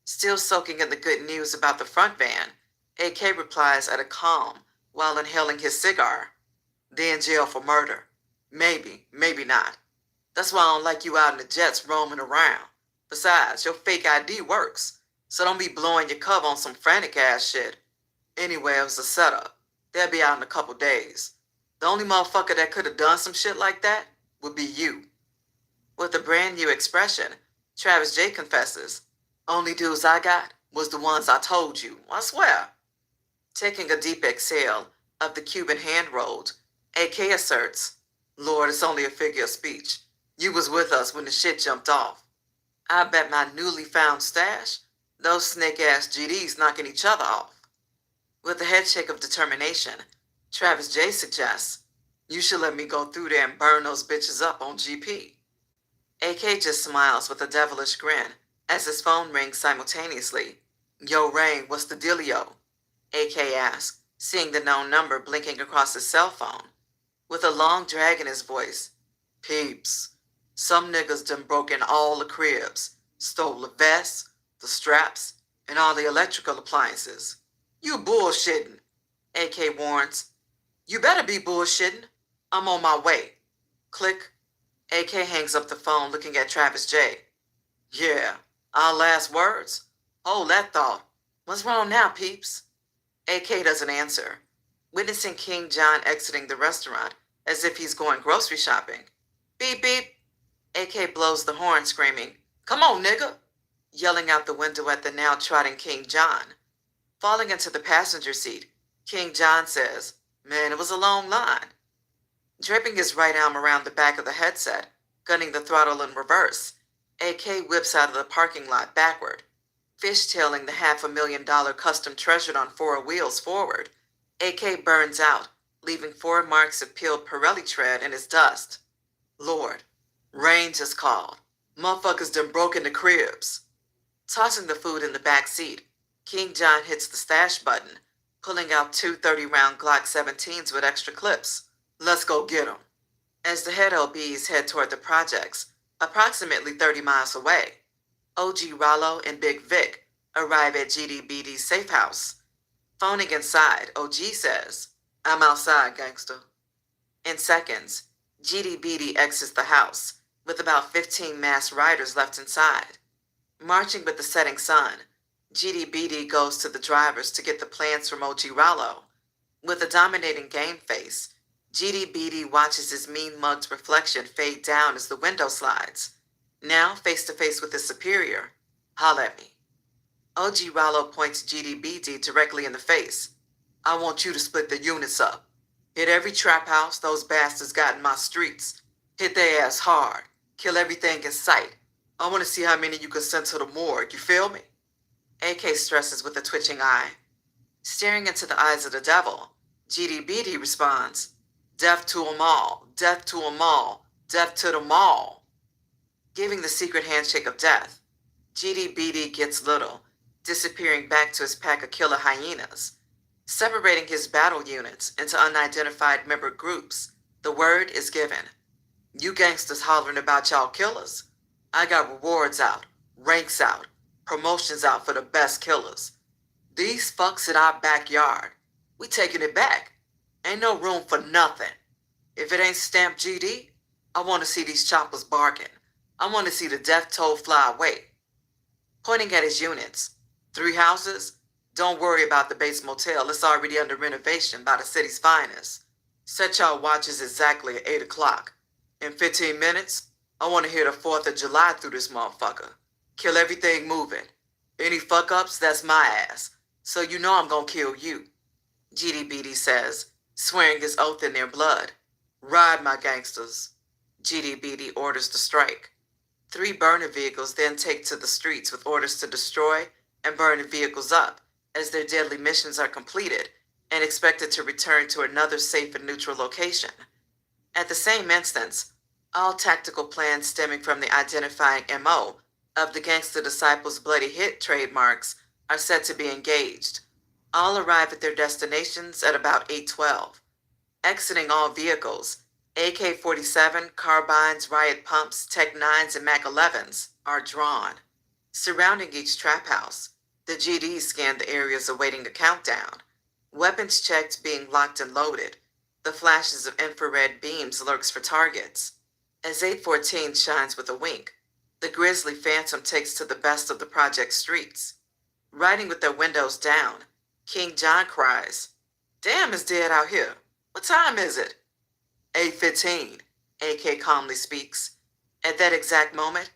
Still soaking in the good news about the front van, AK replies at a calm while inhaling his cigar, "They in jail for murder. Maybe, maybe not. That's why I don't like you out in the jets roaming around. Besides, your fake ID works, so don't be blowing your cover on some frantic-ass shit. Anyway, it was a setup. They'll be out in a couple days. The only motherfucker that could have done some shit like that would be you." With a brand new expression, Travis J confesses, "Only dudes I got was the ones I told you, I swear." Taking a deep exhale of the Cuban hand rolled, AK asserts, "Lord, it's only a figure of speech. You was with us when the shit jumped off. I bet my newly found stash, those snake-ass GDs knocking each other off." With a head shake of determination, Travis J suggests, "You should let me go through there and burn those bitches up on GP." AK just smiles with a devilish grin as his phone rings simultaneously. "Yo, Rain, what's the dealio?" AK asks, seeing the known number blinking across his cell phone. With a long drag in his voice, "Peeps, some niggas done broke in all the cribs, stole the vests, the straps, and all the electrical appliances." "You bullshitting," AK warns. "You better be bullshitting. I'm on my way." Click. AK hangs up the phone looking at Travis J. "Yeah, our last words? Hold that thought. What's wrong now, peeps?" AK doesn't answer, witnessing King John exiting the restaurant as if he's going grocery shopping. Beep beep. AK blows the horn, screaming, "Come on, nigga!" yelling out the window at the now trotting King John. Falling into the passenger seat, King John says, "Man, it was a long line." Draping his right arm around the back of the headset, gunning the throttle in reverse, AK whips out of the parking lot backward, fishtailing the $500,000 custom treasured on four wheels forward. AK burns out, leaving 4 marks of peeled Pirelli tread in his dust. Lord, rain just called. Motherfuckers done broke into cribs. Tossing the food in the back seat, King John hits the stash button, pulling out 2 30-round Glock 17s with extra clips. Let's go get 'em. As the head LBs head toward the projects, approximately 30 miles away, OG Rollo and Big Vic arrive at GDBD's safe house. Phoning inside, OG says, "I'm outside, gangster." In seconds, GDBD exits the house, with about 15 masked riders left inside. Marching with the setting sun, GDBD goes to the drivers to get the plans from OG Rollo. With a dominating game face, GDBD watches his mean-mugged reflection fade down as the window slides. Now face to face with his superior. "Holla at me." OG Rollo points GDBD directly in the face. "I want you to split the units up. Hit every trap house those bastards got in my streets. Hit their ass hard. Kill everything in sight. I want to see how many you can send to the morgue, you feel me?" AK stresses with a twitching eye. Staring into the eyes of the devil, GDBD responds, "Death to 'em all, death to 'em all, death to them all." Giving the secret handshake of death, GDBD gets little, disappearing back to his pack of killer hyenas. Separating his battle units into unidentified member groups, the word is given. "You gangsters hollering about y'all killers? I got rewards out, ranks out, promotions out for the best killers. These fucks in our backyard. We taking it back. Ain't no room for nothing. If it ain't stamped GD, I want to see these choppers barking. I want to see the death toll fly away." Pointing at his units, 3 houses? Don't worry about the base motel. It's already under renovation by the city's finest. Set y'all watches exactly at 8 o'clock. In 15 minutes, I want to hear the 4th of July through this motherfucker. Kill everything moving. Any fuck-ups, that's my ass. So you know I'm gonna kill you," GDBD says, swearing his oath in their blood. "Ride, my gangsters." GDBD orders to strike. 3 burner vehicles then take to the streets with orders to destroy and burn the vehicles up as their deadly missions are completed and expected to return to another safe and neutral location. At the same instance, all tactical plans stemming from the identifying MO of the Gangster Disciples' bloody hit trademarks are set to be engaged. All arrive at their destinations at about 8:12. Exiting all vehicles, AK-47, carbines, riot pumps, Tech 9s, and Mac 11s are drawn. Surrounding each trap house, the GDs scan the areas awaiting a countdown. Weapons checked being locked and loaded. The flashes of infrared beams lurks for targets. As 814 shines with a wink, the grisly phantom takes to the best of the project streets. Riding with their windows down, King John cries, "Damn, it's dead out here. What time is it?" 8:15, AK calmly speaks. At that exact moment,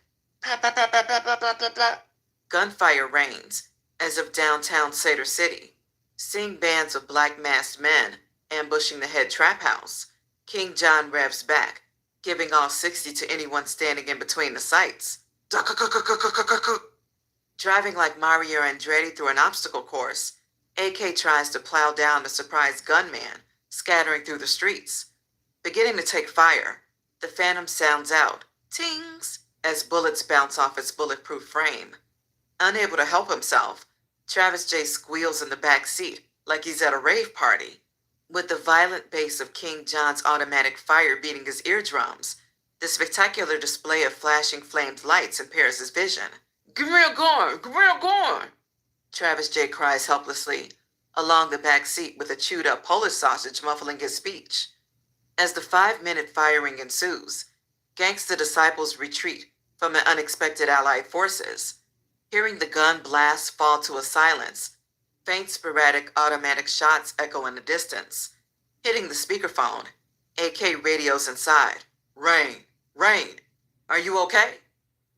gunfire rains, as of downtown Cedar City. Seeing bands of black masked men ambushing the head trap house, King John revs back, giving all 60 to anyone standing in between the sights. Driving like Mario Andretti through an obstacle course, AK tries to plow down the surprised gunman, scattering through the streets. Beginning to take fire, the Phantom sounds out, tings, as bullets bounce off its bulletproof frame. Unable to help himself, Travis J squeals in the back seat like he's at a rave party. With the violent bass of King John's automatic fire beating his eardrums, the spectacular display of flashing flamed lights impairs his vision. "Give me a gun! Give me a gun!" Travis J cries helplessly, along the back seat with a chewed-up Polish sausage muffling his speech. As the 5-minute firing ensues, Gangsta Disciples retreat from the unexpected Allied forces. Hearing the gun blasts fall to a silence, Faint sporadic automatic shots echo in the distance. Hitting the speakerphone, AK radios inside. Rain, Rain, are you okay?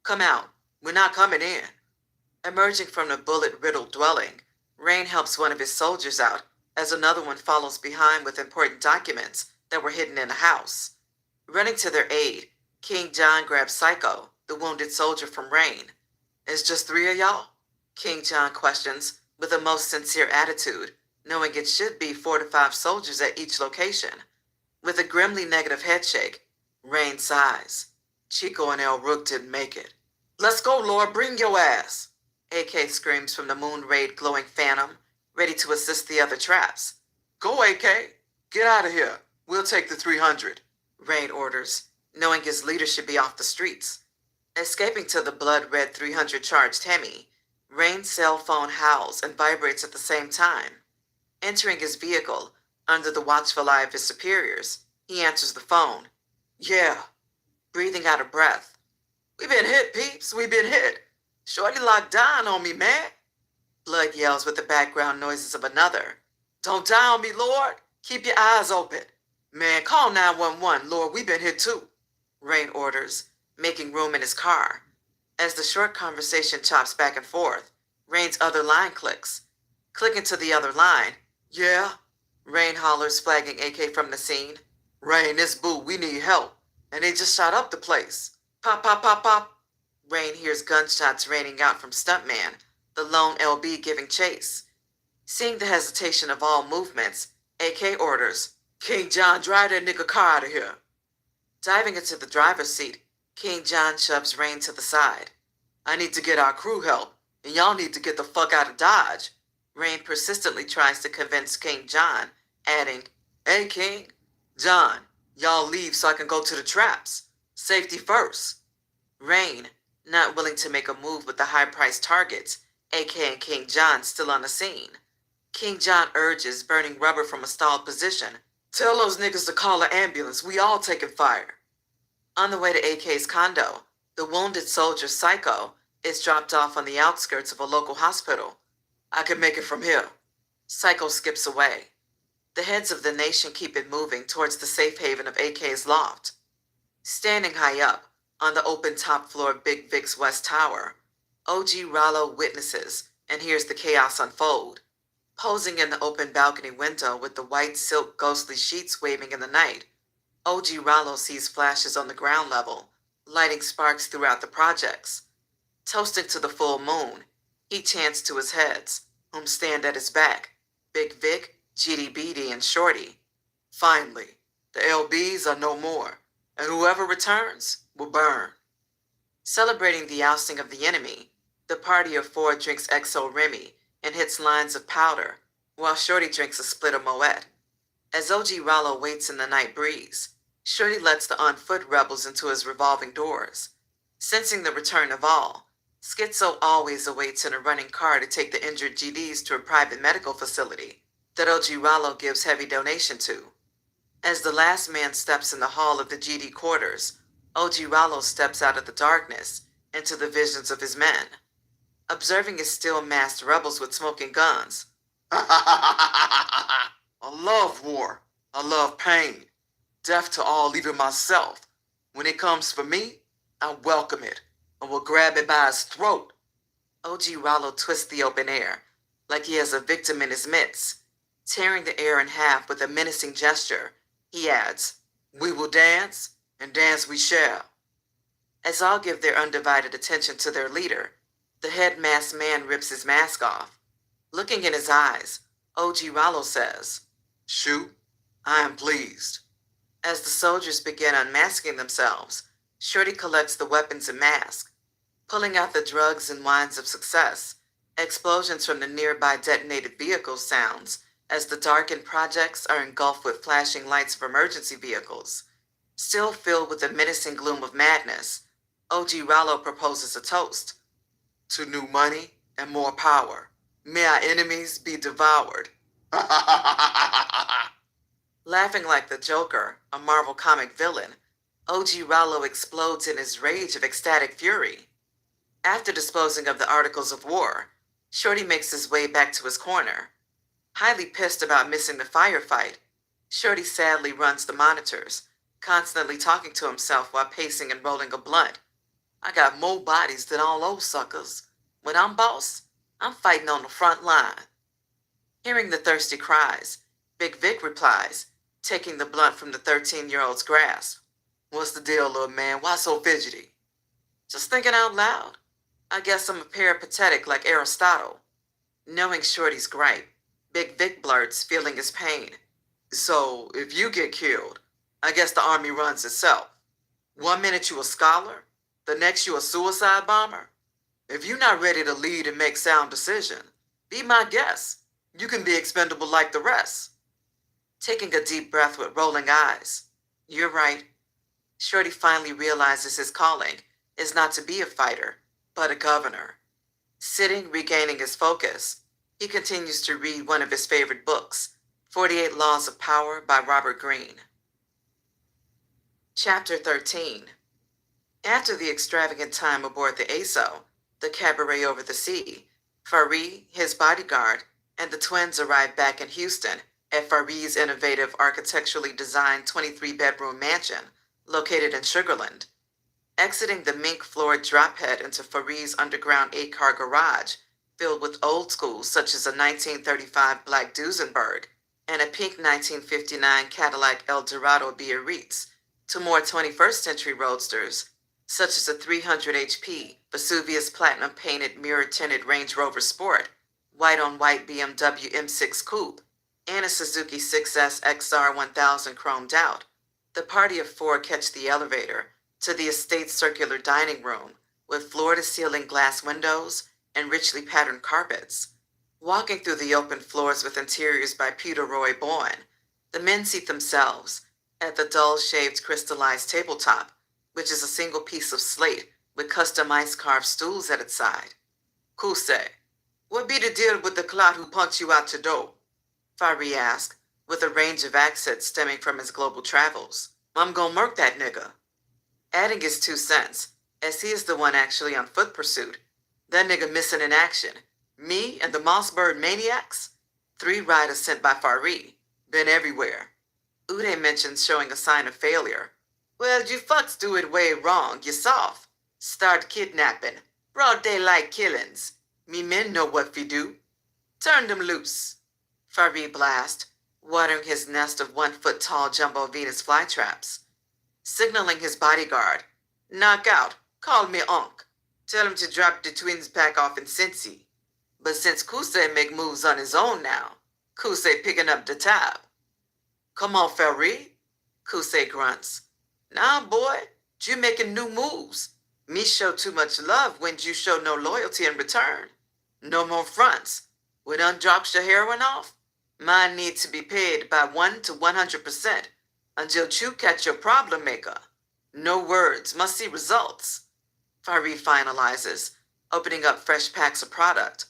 Come out. We're not coming in. Emerging from the bullet-riddled dwelling, Rain helps one of his soldiers out as another one follows behind with important documents that were hidden in the house. Running to their aid, King John grabs Psycho, the wounded soldier from Rain. It's just three of y'all? King John questions with a most sincere attitude, knowing it should be 4 to 5 soldiers at each location. With a grimly negative headshake, Rain sighs. Chico and El Rook didn't make it. Let's go, Lord, bring your ass! AK screams from the moon-rayed glowing phantom, ready to assist the other traps. Go, AK! Get out of here! We'll take the 300, Rain orders, knowing his leader should be off the streets. Escaping to the blood-red 300 charged Hemi, Rain's cell phone howls and vibrates at the same time. Entering his vehicle, under the watchful eye of his superiors, he answers the phone. Yeah. Breathing out of breath. We been hit, peeps. We been hit. Shorty locked down on me, man. Blood yells with the background noises of another. Don't die on me, Lord. Keep your eyes open. Man, call 911, Lord. We been hit too. Rain orders, making room in his car. As the short conversation chops back and forth, Rain's other line clicks. Clicking to the other line. Yeah? Rain hollers, flagging AK from the scene. Rain, this boo, we need help. And they just shot up the place. Pop, pop, pop, pop. Rain hears gunshots raining out from Stuntman, the lone LB giving chase. Seeing the hesitation of all movements, AK orders, King John, drive that nigga car out of here. Diving into the driver's seat, King John shoves Rain to the side. I need to get our crew help, and y'all need to get the fuck out of Dodge. Rain persistently tries to convince King John, adding, Hey, King. John, y'all leave so I can go to the traps. Safety first. Rain, not willing to make a move with the high-priced targets, AK and King John still on the scene. King John urges, burning rubber from a stalled position. Tell those niggas to call an ambulance. We all taking fire. On the way to AK's condo, the wounded soldier Psycho is dropped off on the outskirts of a local hospital. I can make it from here. Psycho skips away. The heads of the nation keep it moving towards the safe haven of AK's loft. Standing high up, on the open top floor of Big Vic's West Tower, OG Rollo witnesses and hears the chaos unfold. Posing in the open balcony window with the white silk ghostly sheets waving in the night, OG Rollo sees flashes on the ground level, lighting sparks throughout the projects. Toasting to the full moon, he chants to his heads, whom stand at his back, Big Vic, GDBD, and Shorty. Finally, the LBs are no more, and whoever returns will burn. Celebrating the ousting of the enemy, the party of 4 drinks XO Remy and hits lines of powder, while Shorty drinks a split of Moet. As OG Rollo waits in the night breeze, Shorty lets the on-foot rebels into his revolving doors. Sensing the return of all, Schizo always awaits in a running car to take the injured GDs to a private medical facility that OG Rollo gives heavy donation to. As the last man steps in the hall of the GD quarters, OG Rollo steps out of the darkness into the visions of his men. Observing his still masked rebels with smoking guns. I love war. I love pain. Death to all, even myself. When it comes for me, I welcome it and will grab it by his throat. OG Rollo twists the open air, like he has a victim in his midst. Tearing the air in half with a menacing gesture, he adds, We will dance, and dance we shall. As all give their undivided attention to their leader, the head masked man rips his mask off. Looking in his eyes, OG Rollo says, Shoot, I am pleased. As the soldiers begin unmasking themselves, Shorty collects the weapons and mask. Pulling out the drugs and wines of success, explosions from the nearby detonated vehicle sounds as the darkened projects are engulfed with flashing lights of emergency vehicles. Still filled with the menacing gloom of madness, OG Rollo proposes a toast. To new money and more power. May our enemies be devoured. Laughing like the Joker, a Marvel comic villain, OG Rollo explodes in his rage of ecstatic fury. After disposing of the articles of war, Shorty makes his way back to his corner. Highly pissed about missing the firefight, Shorty sadly runs the monitors, constantly talking to himself while pacing and rolling a blunt. I got more bodies than all those suckers. When I'm boss, I'm fighting on the front line. Hearing the thirsty cries, Big Vic replies, taking the blunt from the 13-year-old's grasp. What's the deal, little man? Why so fidgety? Just thinking out loud. I guess I'm a peripatetic like Aristotle. Knowing Shorty's gripe, Big Vic blurts, feeling his pain. So, if you get killed, I guess the army runs itself. 1 minute you a scholar, the next you a suicide bomber. If you're not ready to lead and make sound decisions, be my guest. You can be expendable like the rest. Taking a deep breath with rolling eyes. You're right. Shorty finally realizes his calling is not to be a fighter, but a governor. Sitting, regaining his focus, he continues to read one of his favorite books, 48 Laws of Power by Robert Greene. Chapter 13. After the extravagant time aboard the ASO, the cabaret over the sea, Farid, his bodyguard, and the twins arrived back in Houston at Farid's innovative architecturally designed 23-bedroom mansion located in Sugarland. Exiting the mink-floored drophead into Farid's underground 8-car garage, filled with old schools such as a 1935 black Duesenberg and a pink 1959 Cadillac Eldorado Biarritz, to more 21st century roadsters, such as a 300 HP Vesuvius platinum-painted mirror-tinted Range Rover Sport, white-on-white BMW M6 Coupe, and a Suzuki 6S XR 1000 chromed out. The party of four catch the elevator to the estate's circular dining room with floor-to-ceiling glass windows and richly patterned carpets. Walking through the open floors with interiors by Peter Roy Bourne, the men seat themselves at the dull-shaved crystallized tabletop, which is a single piece of slate with custom ice-carved stools at its side. Kusei, what be the deal with the clot who punked you out your door? Farid asked, with a range of accents stemming from his global travels. I'm gonna murk that nigga. Adding his 2 cents, as he is the one actually on foot pursuit. That nigga missing in action. Me and the Mossberg maniacs? 3 riders sent by Farid. Been everywhere. Uday mentions showing a sign of failure. Well, you fucks do it way wrong, you soft. Start kidnapping. Broad daylight killings. Me men know what we do. Turn them loose. Farid blast, watering his nest of 1-foot-tall jumbo Venus flytraps. Signaling his bodyguard. Knock out. Call me Unc. Tell him to drop the twins back off in Cincy. But since Kusei make moves on his own now, Kusei picking up the tab. Come on, Farid. Kusei grunts. Nah, boy. You making new moves. Me show too much love when you show no loyalty in return. No more fronts. When undrops your heroin off, mine need to be paid by 1 to 100% until you catch your problem maker. No words, must see results. Farid finalizes, opening up fresh packs of product.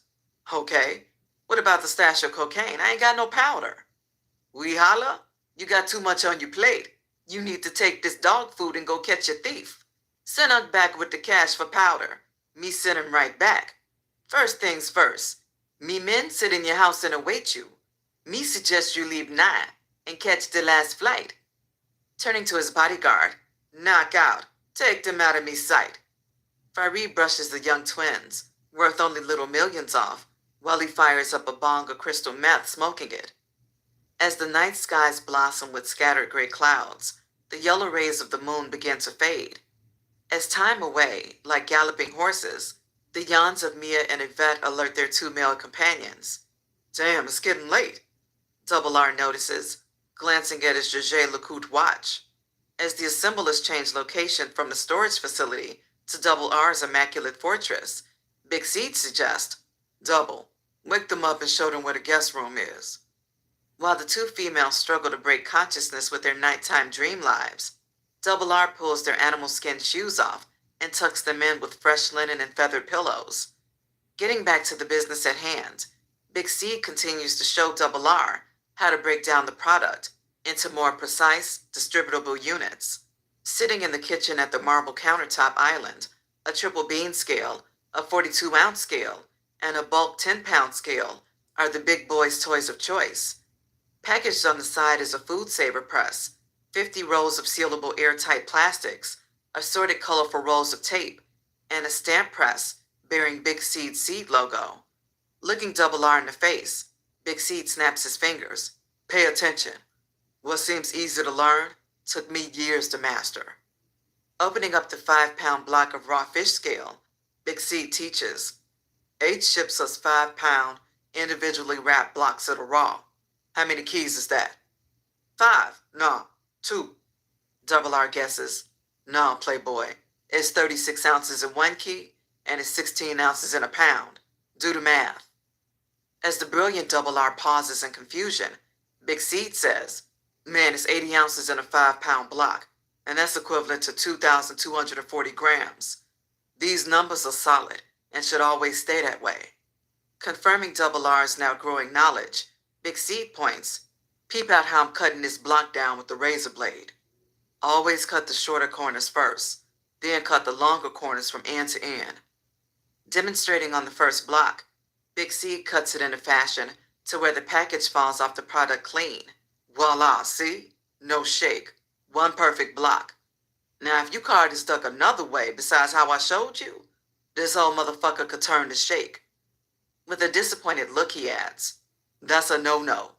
Okay, what about the stash of cocaine? I ain't got no powder. We holla? You got too much on your plate. You need to take this dog food and go catch your thief. Send Unc back with the cash for powder. Me send him right back. First things first. Me men sit in your house and await you. Me suggest you leave now and catch the last flight. Turning to his bodyguard. Knock out. Take them out of me sight. Farid brushes the young twins, worth only little millions off, while he fires up a bong of crystal meth, smoking it. As the night skies blossom with scattered gray clouds, the yellow rays of the moon begin to fade. As time away, like galloping horses, the yawns of Mia and Yvette alert their 2 male companions. Damn, it's getting late, Double R notices, glancing at his Jaeger LeCoultre watch. As the assemblers change location from the storage facility to Double R's immaculate fortress, Big C suggests, Double, wake them up and show them where the guest room is. While the 2 females struggle to break consciousness with their nighttime dream lives, Double R pulls their animal skin shoes off and tucks them in with fresh linen and feathered pillows. Getting back to the business at hand, Big C continues to show Double R how to break down the product into more precise, distributable units. Sitting in the kitchen at the marble countertop island, a triple bean scale, a 42-ounce scale, and a bulk 10-pound scale are the big boys' toys of choice. Packaged on the side is a food saver press, 50 rolls of sealable airtight plastics, assorted colorful rolls of tape, and a stamp press bearing Big Seed's seed logo. Looking Double R in the face, Big Seed snaps his fingers. Pay attention. What seems easy to learn took me years to master. Opening up the 5-pound block of raw fish scale, Big Seed teaches. H ships us 5-pound, individually wrapped blocks of the raw. How many keys is that? 5. No, 2. Double R guesses. No, Playboy. It's 36 ounces in one key, and it's 16 ounces in a pound. Do the math. As the brilliant Double R pauses in confusion, Big Seed says, man, it's 80 ounces in a 5-pound block, and that's equivalent to 2,240 grams. These numbers are solid and should always stay that way. Confirming Double R's now growing knowledge, Big Seed points, peep out how I'm cutting this block down with the razor blade. Always cut the shorter corners first, then cut the longer corners from end to end. Demonstrating on the first block, Big Seed cuts it in a fashion to where the package falls off the product clean. Voila, see? No shake. One perfect block. Now if you carved it stuck another way besides how I showed you, this whole motherfucker could turn to shake. With a disappointed look he adds, that's a no-no.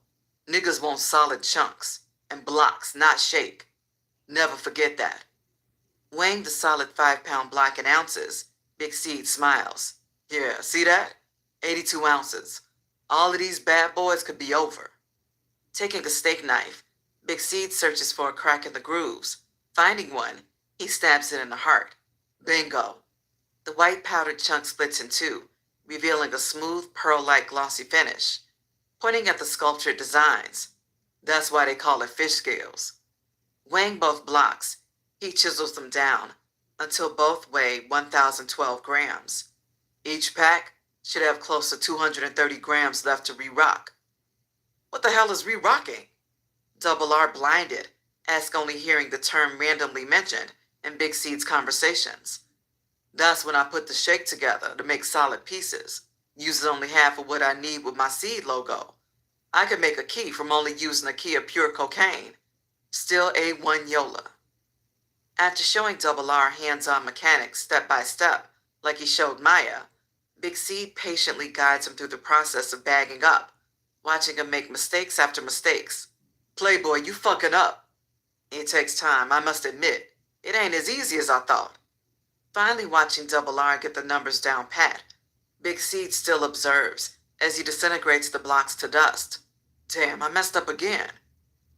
Niggas want solid chunks and blocks, not shake. Never forget that. Weighing the solid 5-pound block in ounces, Big Seed smiles. Yeah, see that? 82 ounces. All of these bad boys could be over. Taking a steak knife, Big Seed searches for a crack in the grooves. Finding one, he stabs it in the heart. Bingo. The white powdered chunk splits in two, revealing a smooth, pearl-like glossy finish. Pointing at the sculptured designs. That's why they call it fish scales. Weighing both blocks, he chisels them down until both weigh 1,012 grams. Each pack should have close to 230 grams left to re-rock. What the hell is re-rocking? Double R, blinded, asks, only hearing the term randomly mentioned in Big Seed's conversations. That's when I put the shake together to make solid pieces, using only half of what I need with my seed logo. I could make a key from only using a key of pure cocaine. Still A1 Yola. After showing Double R hands-on mechanics step by step, like he showed Maya, Big Seed patiently guides him through the process of bagging up, watching him make mistakes after mistakes. Playboy, you fucking up. It takes time, I must admit. It ain't as easy as I thought. Finally watching Double R get the numbers down pat, Big Seed still observes as he disintegrates the blocks to dust. Damn, I messed up again.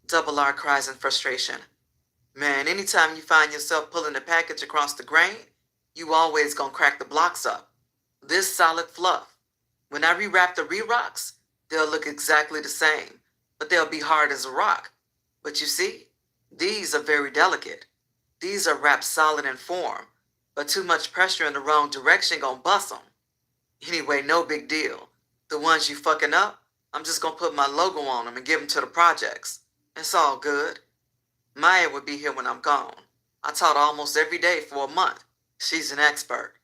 Double R cries in frustration. Man, anytime you find yourself pulling the package across the grain, you always gonna crack the blocks up. This solid fluff. When I rewrap the re-rocks, they'll look exactly the same, but they'll be hard as a rock. But you see, these are very delicate. These are wrapped solid in form, but too much pressure in the wrong direction gonna bust them. Anyway, no big deal. The ones you fucking up, I'm just gonna put my logo on them and give them to the projects. It's all good. Maya would be here when I'm gone. I taught almost every day for a month. She's an expert.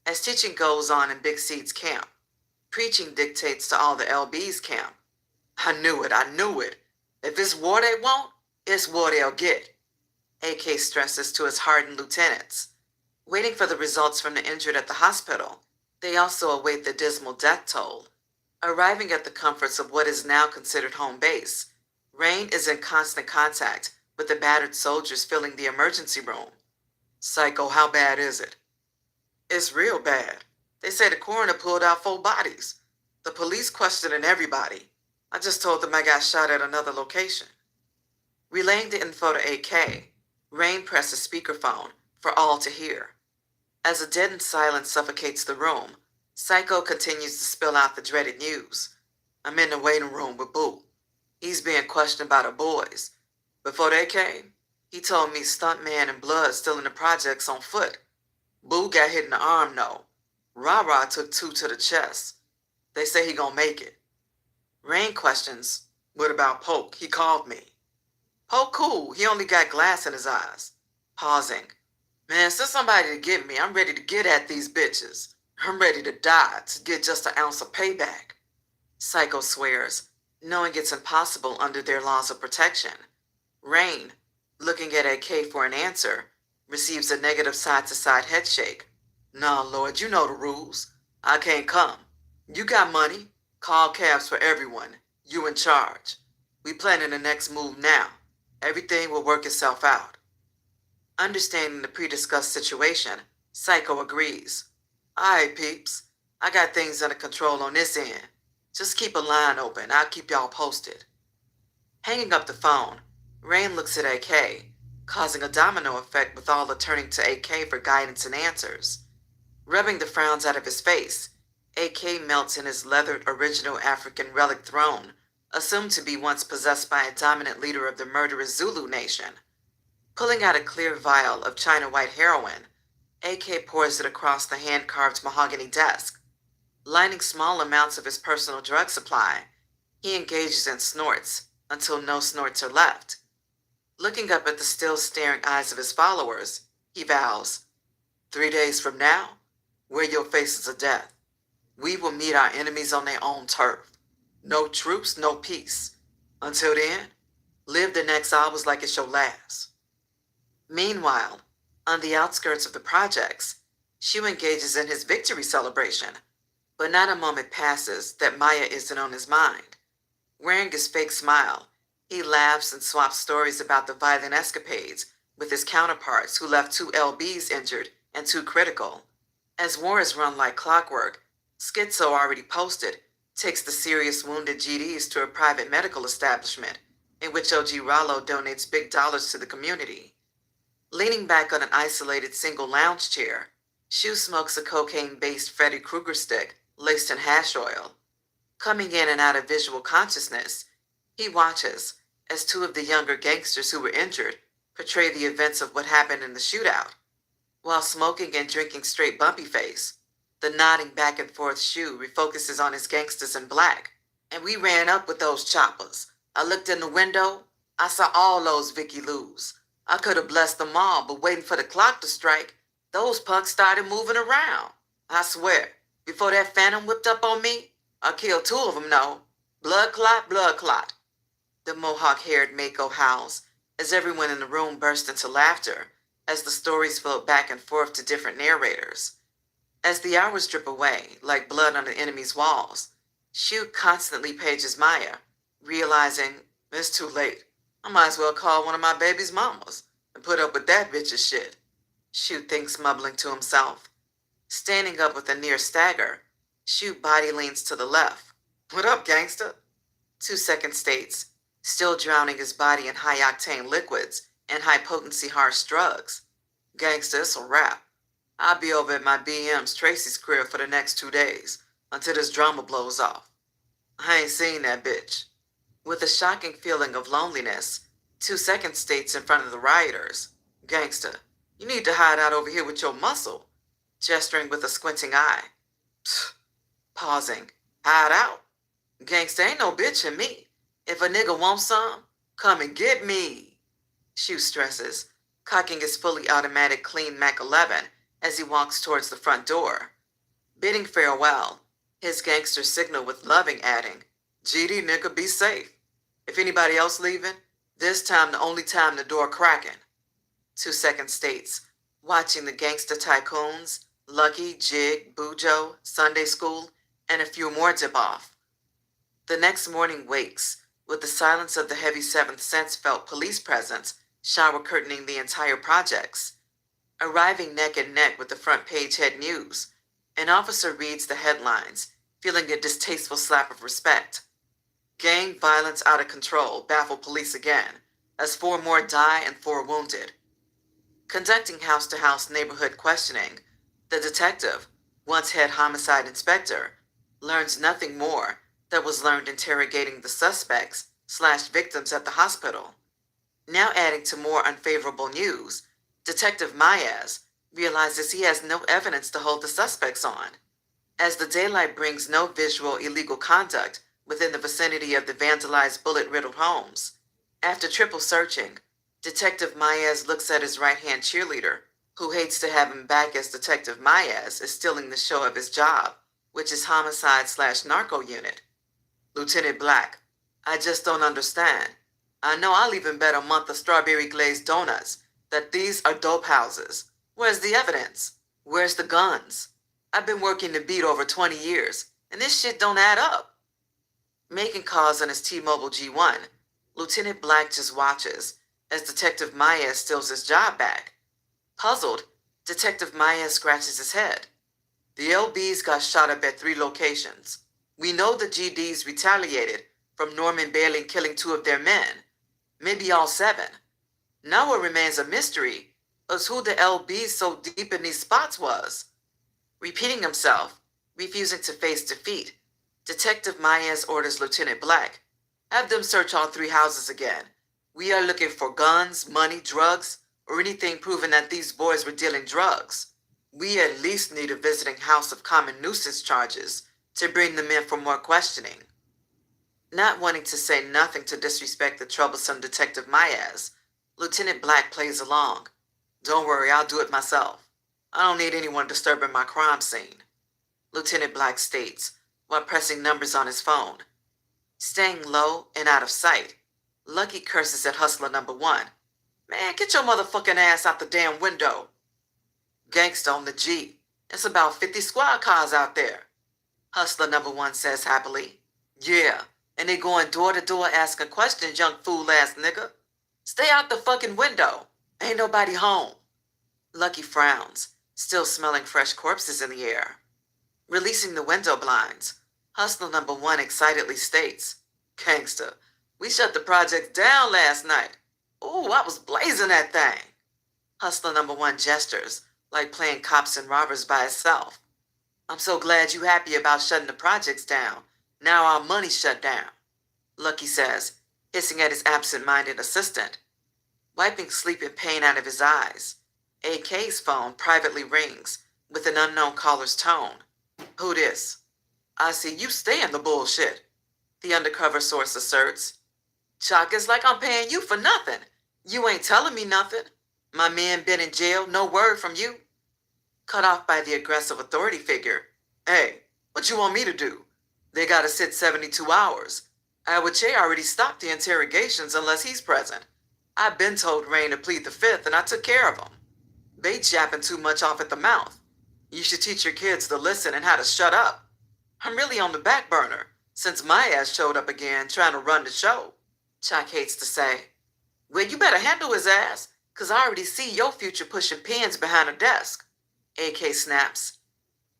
As teaching goes on in Big Seed's camp, preaching dictates to all the LB's camp. I knew it. If it's war they want, it's war they'll get. AK stresses to his hardened lieutenants. Waiting for the results from the injured at the hospital, they also await the dismal death toll. Arriving at the comforts of what is now considered home base, Rain is in constant contact with the battered soldiers filling the emergency room. Psycho, how bad is it? It's real bad. They say the coroner pulled out 4 bodies. The police questioning everybody. I just told them I got shot at another location. Relaying the info to AK, Rain presses speakerphone for all to hear. As a deadened silence suffocates the room, Psycho continues to spill out the dreaded news. I'm in the waiting room with Boo. He's being questioned by the boys. Before they came, he told me Stuntman and Blood still in the projects on foot. Boo got hit in the arm, though. Rah-Rah took 2 to the chest. They say he gonna make it. Rain questions, what about Poke? He called me. Poke cool, he only got glass in his eyes. Pausing. Man, send somebody to get me. I'm ready to get at these bitches. I'm ready to die to get just an ounce of payback, Psycho swears, knowing it's impossible under their laws of protection. Rain, looking at AK for an answer, receives a negative side-to-side head shake. Nah, Lord, you know the rules. I can't come. You got money. Call cabs for everyone. You in charge. We planning the next move now. Everything will work itself out. Understanding the pre-discussed situation, Psycho agrees. Alright, peeps. I got things under control on this end. Just keep a line open. I'll keep y'all posted. Hanging up the phone, Rain looks at AK, causing a domino effect with all the turning to AK for guidance and answers. Rubbing the frowns out of his face, AK melts in his leathered original African relic throne, assumed to be once possessed by a dominant leader of the murderous Zulu nation. Pulling out a clear vial of China white heroin, AK pours it across the hand-carved mahogany desk. Lining small amounts of his personal drug supply, he engages in snorts until no snorts are left. Looking up at the still staring eyes of his followers, he vows, 3 days from now, wear your faces of death. We will meet our enemies on their own turf. No truce, no peace. Until then, live the next hours like it's your last. Meanwhile, on the outskirts of the projects, Shu engages in his victory celebration, but not a moment passes that Maya isn't on his mind. Wearing his fake smile, he laughs and swaps stories about the violent escapades with his counterparts who left 2 LBs injured and 2 critical. As war is run like clockwork, Schizo, already posted, takes the serious wounded GDs to a private medical establishment in which OG Rollo donates big dollars to the community. Leaning back on an isolated single lounge chair, Shu smokes a cocaine-based Freddy Krueger stick laced in hash oil. Coming in and out of visual consciousness, he watches as 2 of the younger gangsters who were injured portray the events of what happened in the shootout. While smoking and drinking straight bumpy face, the nodding back and forth Shu refocuses on his gangsters in black. And we ran up with those choppers. I looked in the window. I saw all those Vicky Lou's. I could have blessed them all, but waiting for the clock to strike, those punks started moving around. I swear, before that phantom whipped up on me, I killed 2 of them, no. Blood clot, blood clot. The mohawk-haired Mako howls as everyone in the room burst into laughter as the stories float back and forth to different narrators. As the hours drip away, like blood on the enemy's walls, Shu constantly pages Maya, realizing it's too late. I might as well call one of my baby's mamas and put up with that bitch's shit. Shu thinks, mumbling to himself. Standing up with a near stagger, Shu body leans to the left. What up, gangsta? 2 seconds states, still drowning his body in high-octane liquids and high-potency harsh drugs. Gangsta, it's a wrap. I'll be over at my BM's Tracy's crib for the next 2 days until this drama blows off. I ain't seen that bitch. With a shocking feeling of loneliness, 2 seconds states in front of the rioters, Gangsta, you need to hide out over here with your muscle, gesturing with a squinting eye. Pfft. Pausing, hide out? Gangsta ain't no bitch in me. If a nigga wants some, come and get me. Shu stresses, cocking his fully automatic clean Mac 11 as he walks towards the front door. Bidding farewell, his gangsters signal with loving, adding, GD nigga, be safe. If anybody else leaving, this time the only time the door cracking. 2 seconds states, watching the gangsta tycoons, Lucky, Jig, Bujo, Sunday School, and a few more dip off. The next morning wakes, with the silence of the heavy 7th Sense felt police presence shower curtaining the entire projects. Arriving neck and neck with the front page head news, an officer reads the headlines, feeling a distasteful slap of respect. Gang violence out of control baffle police again, as 4 more die and 4 wounded. Conducting house-to-house neighborhood questioning, the detective, once head homicide inspector, learns nothing more that was learned interrogating the suspects/victims at the hospital. Now adding to more unfavorable news, Detective Mayaz realizes he has no evidence to hold the suspects on. As the daylight brings no visual illegal conduct within the vicinity of the vandalized bullet-riddled homes, after triple searching, Detective Mayaz looks at his right-hand cheerleader, who hates to have him back as Detective Mayaz, is stealing the show of his job, which is homicide/narco unit. Lieutenant Black, I just don't understand. I know I'll even bet a month of strawberry glazed donuts that these are dope houses. Where's the evidence? Where's the guns? I've been working the beat over 20 years, and this shit don't add up. Making calls on his T-Mobile G1, Lieutenant Black just watches as Detective Mayaz steals his job back. Puzzled, Detective Mayaz scratches his head. The LBs got shot up at 3 locations. We know the GDs retaliated from Norman Bailey killing 2 of their men, maybe all 7. Now what remains a mystery is who the LBs so deep in these spots was. Repeating himself, refusing to face defeat, Detective Mayaz orders Lieutenant Black, have them search all 3 houses again. We are looking for guns, money, drugs, or anything proving that these boys were dealing drugs. We at least need a visiting house of common nuisance charges to bring them in for more questioning. Not wanting to say nothing to disrespect the troublesome Detective Mayaz, Lieutenant Black plays along. Don't worry, I'll do it myself. I don't need anyone disturbing my crime scene, Lieutenant Black states while pressing numbers on his phone. Staying low and out of sight, Lucky curses at Hustler number 1. Man, get your motherfucking ass out the damn window. Gangsta on the G. It's about 50 squad cars out there, Hustler number 1 says happily. Yeah, and they going door to door asking questions, young fool ass nigga. Stay out the fucking window. Ain't nobody home. Lucky frowns, still smelling fresh corpses in the air. Releasing the window blinds, Hustler number 1 excitedly states, Gangsta, we shut the project down last night. Ooh, I was blazing that thing. Hustler number 1 gestures, like playing cops and robbers by itself. I'm so glad you happy about shutting the projects down. Now our money's shut down, Lucky says, hissing at his absent-minded assistant. Wiping sleep and pain out of his eyes, AK's phone privately rings with an unknown caller's tone. Who this? I see you stay in the bullshit, the undercover source asserts. Chuck, it's like I'm paying you for nothing. You ain't telling me nothing. My man been in jail, no word from you. Cut off by the aggressive authority figure. Hey, what you want me to do? They gotta sit 72 hours. Che already stopped the interrogations unless he's present. I've been told Rain to plead the 5th and I took care of him. They japping too much off at the mouth. You should teach your kids to listen and how to shut up. I'm really on the back burner since my ass showed up again trying to run the show, Chuck hates to say. Well, you better handle his ass, 'cause I already see your future pushing pins behind a desk, AK snaps.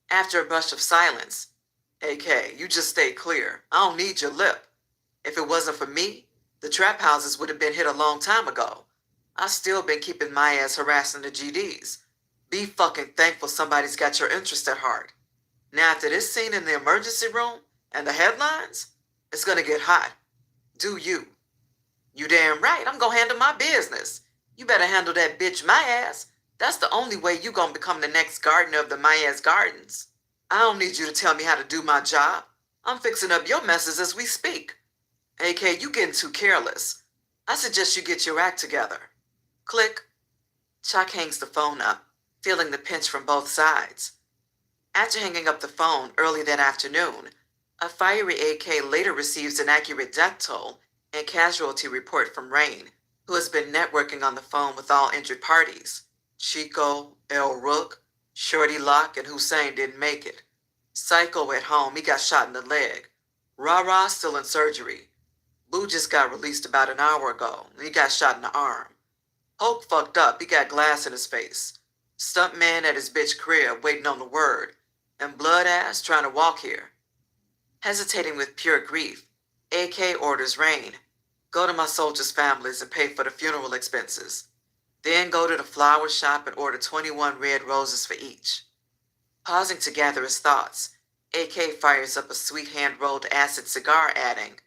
After a brush of silence, AK, you just stay clear. I don't need your lip. If it wasn't for me, the trap houses would have been hit a long time ago. I've still been keeping my ass harassing the GDs. Be fucking thankful somebody's got your interest at heart. Now after this scene in the emergency room and the headlines, it's gonna get hot. Do you? You damn right, I'm gonna handle my business. You better handle that bitch my ass. That's the only way you gonna become the next gardener of the Mayaz Gardens. I don't need you to tell me how to do my job. I'm fixing up your messes as we speak. AK, you getting too careless. I suggest you get your act together. Click. Chuck hangs the phone up, feeling the pinch from both sides. After hanging up the phone early that afternoon, a fiery AK later receives an accurate death toll and casualty report from Rain, who has been networking on the phone with all injured parties. Chico, El Rook, Shorty Locke, and Hussein didn't make it. Psycho at home, he got shot in the leg. Rah-Rah still in surgery. Boo just got released about an hour ago. He got shot in the arm. Hulk fucked up, he got glass in his face. Stuntman at his bitch crib waiting on the word. And blood ass trying to walk here. Hesitating with pure grief, AK orders Rain, go to my soldiers' families and pay for the funeral expenses. Then go to the flower shop and order 21 red roses for each. Pausing to gather his thoughts, AK fires up a sweet hand-rolled acid cigar, adding,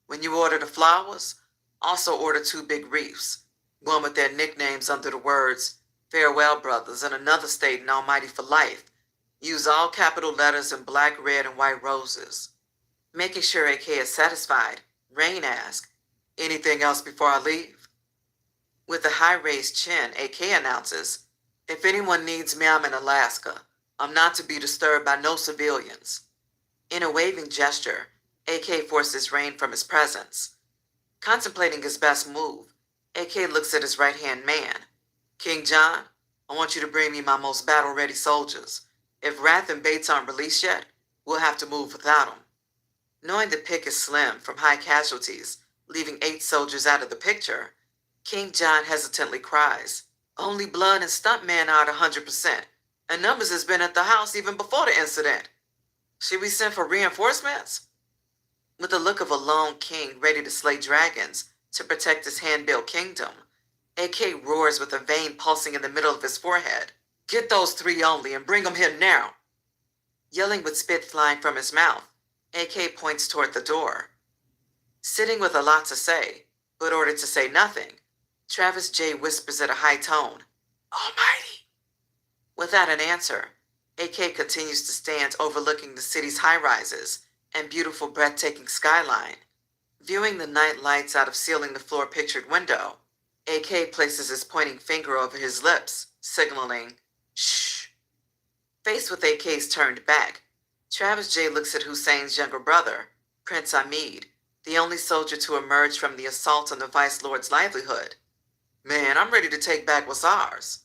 when you order the flowers, also order 2 big wreaths, one with their nicknames under the words, Farewell Brothers, and another stating Almighty for Life. Use all capital letters in black, red, and white roses. Making sure AK is satisfied, Rain asks, anything else before I leave? With a high-raised chin, AK announces, If anyone needs me, I'm in Alaska. I'm not to be disturbed by no civilians. In a waving gesture, AK forces rain from his presence. Contemplating his best move, AK looks at his right-hand man. King John, I want you to bring me my most battle-ready soldiers. If Wrath and Bates aren't released yet, we'll have to move without them. Knowing the pick is slim from high casualties, leaving 8 soldiers out of the picture, King John hesitantly cries, Only Blood and Stuntman are at 100%, and Numbers has been at the house even before the incident. Should we send for reinforcements? With the look of a lone king ready to slay dragons to protect his hand-built kingdom, AK roars with a vein pulsing in the middle of his forehead. Get those 3 only and bring them here now. Yelling with spit flying from his mouth, AK points toward the door. Sitting with a lot to say, but ordered to say nothing, Travis J. whispers at a high tone, Almighty! Without an answer, AK continues to stand overlooking the city's high-rises and beautiful breathtaking skyline. Viewing the night lights out of ceiling-to-floor pictured window, AK places his pointing finger over his lips, signaling, Shh. Faced with AK's turned back, Travis J. looks at Hussein's younger brother, Prince Ahmed, the only soldier to emerge from the assault on the Vice Lord's livelihood. Man, I'm ready to take back what's ours.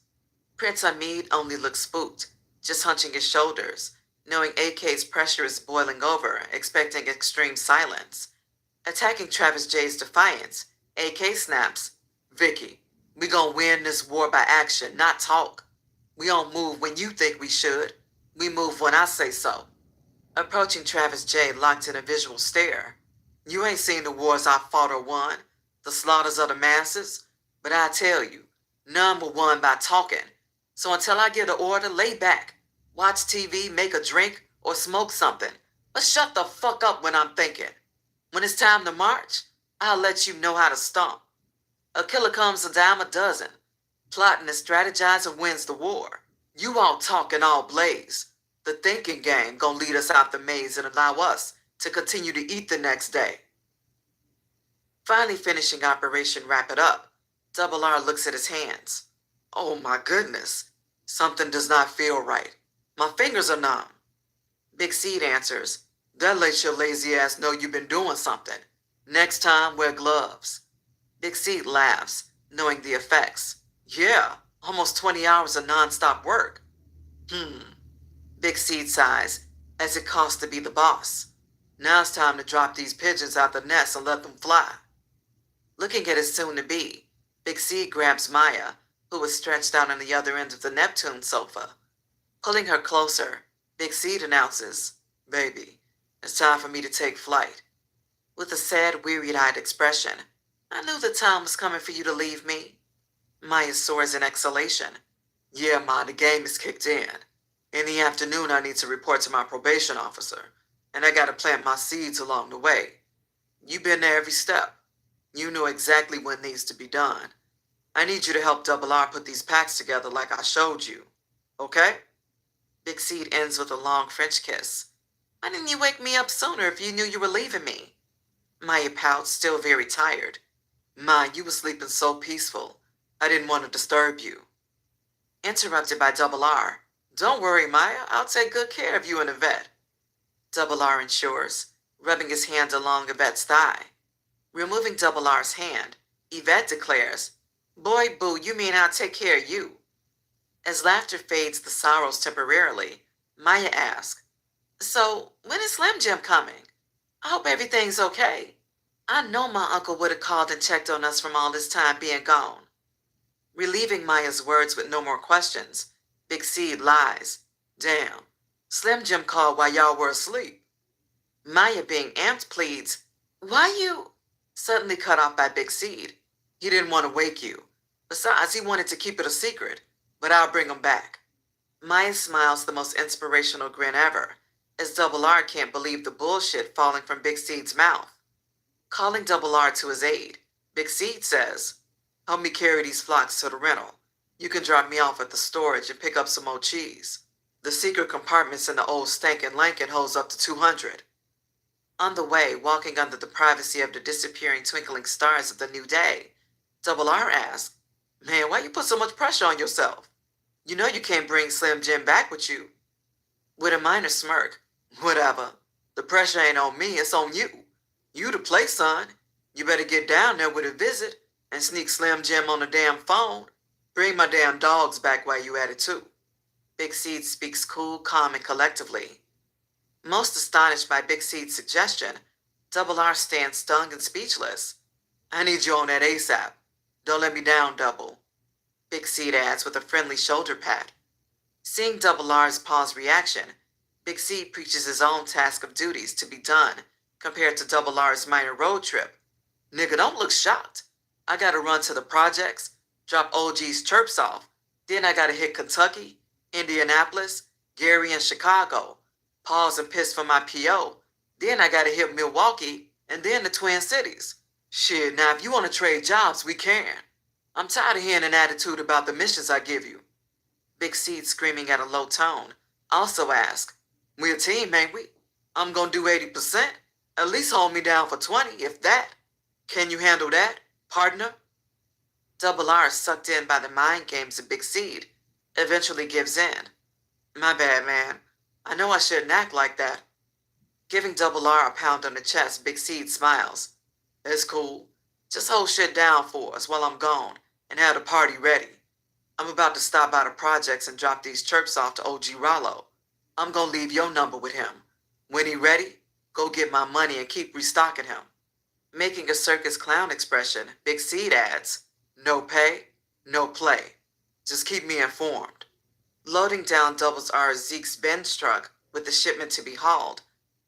Prince Ahmed only looks spooked, just hunching his shoulders, knowing AK's pressure is boiling over, expecting extreme silence. Attacking Travis J's defiance, AK snaps, Vicky, we gonna win this war by action, not talk. We don't move when you think we should. We move when I say so. Approaching Travis J locked in a visual stare. You ain't seen the wars I fought or won, the slaughters of the masses, but I tell you, none were won by talking. So until I get an order, lay back, watch TV, make a drink, or smoke something. But shut the fuck up when I'm thinking. When it's time to march, I'll let you know how to stomp. A killer comes a dime a dozen. Plotting and strategizing wins the war. You all talk and all blaze. The thinking game gonna lead us out the maze and allow us to continue to eat the next day. Finally finishing Operation Wrap It Up, Double R looks at his hands. Oh my goodness. Something does not feel right. My fingers are numb. Big Seed answers, that lets your lazy ass know you've been doing something. Next time, wear gloves. Big Seed laughs, knowing the effects. Yeah, almost 20 hours of non-stop work. Big Seed sighs, as it costs to be the boss. Now it's time to drop these pigeons out the nest and let them fly. Looking at his soon-to-be, Big Seed grabs Maya, who was stretched out on the other end of the Neptune sofa. Pulling her closer, Big Seed announces, Baby, it's time for me to take flight. With a sad, weary-eyed expression, I knew the time was coming for you to leave me. Maya soars in exhalation. Yeah, Ma, the game is kicked in. In the afternoon, I need to report to my probation officer, and I gotta plant my seeds along the way. You've been there every step. You know exactly what needs to be done. I need you to help Double R put these packs together like I showed you. Okay? Big Seed ends with a long French kiss. Why didn't you wake me up sooner if you knew you were leaving me? Maya pouts, still very tired. Ma, you were sleeping so peaceful. I didn't want to disturb you. Interrupted by Double R. Don't worry, Maya. I'll take good care of you and Yvette. Double R ensures, rubbing his hand along Yvette's thigh. Removing Double R's hand, Yvette declares, Boy, boo, you mean I'll take care of you? As laughter fades the sorrows temporarily, Maya asks, So, when is Slim Jim coming? I hope everything's okay. I know my uncle would have called and checked on us from all this time being gone. Relieving Maya's words with no more questions, Big Seed lies. Damn, Slim Jim called while y'all were asleep. Maya, being amped, pleads, Why you? Suddenly cut off by Big Seed. He didn't want to wake you. Besides, he wanted to keep it a secret, but I'll bring him back. Maya smiles the most inspirational grin ever, as Double R can't believe the bullshit falling from Big Seed's mouth. Calling Double R to his aid, Big Seed says, Help me carry these flocks to the rental. You can drop me off at the storage and pick up some more cheese. The secret compartments in the old Stankin' Lankin holds up to 200. On the way, walking under the privacy of the disappearing twinkling stars of the new day, Double R asks, Man, why you put so much pressure on yourself? You know you can't bring Slim Jim back with you. With a minor smirk. Whatever. The pressure ain't on me, it's on you. You the play, son. You better get down there with a visit and sneak Slim Jim on the damn phone. Bring my damn dogs back while you at it too. Big Seed speaks cool, calm, and collectively. Most astonished by Big Seed's suggestion, Double R stands stung and speechless. I need you on that ASAP. Don't let me down, Double. Big Seed adds with a friendly shoulder pat. Seeing Double R's paused reaction, Big Seed preaches his own task of duties to be done compared to Double R's minor road trip. Nigga, don't look shocked. I gotta run to the projects, drop OG's chirps off. Then I gotta hit Kentucky, Indianapolis, Gary, and Chicago. Pause and piss for my PO. Then I gotta hit Milwaukee, and then the Twin Cities. Shit, now if you wanna trade jobs, we can. I'm tired of hearing an attitude about the missions I give you. Big Seed, screaming at a low tone, also asked, we a team, ain't we? I'm gonna do 80%. At least hold me down for 20, if that. Can you handle that, partner? Double R, sucked in by the mind games of Big Seed, eventually gives in. My bad, man. I know I shouldn't act like that. Giving Double R a pound on the chest, Big Seed smiles. It's cool. Just hold shit down for us while I'm gone and have the party ready. I'm about to stop by the projects and drop these chirps off to OG Rollo. I'm gonna leave your number with him. When he ready, go get my money and keep restocking him. Making a circus clown expression, Big Seed adds, no pay, no play. Just keep me informed. Loading down Double R's Zeke's Benz truck with the shipment to be hauled,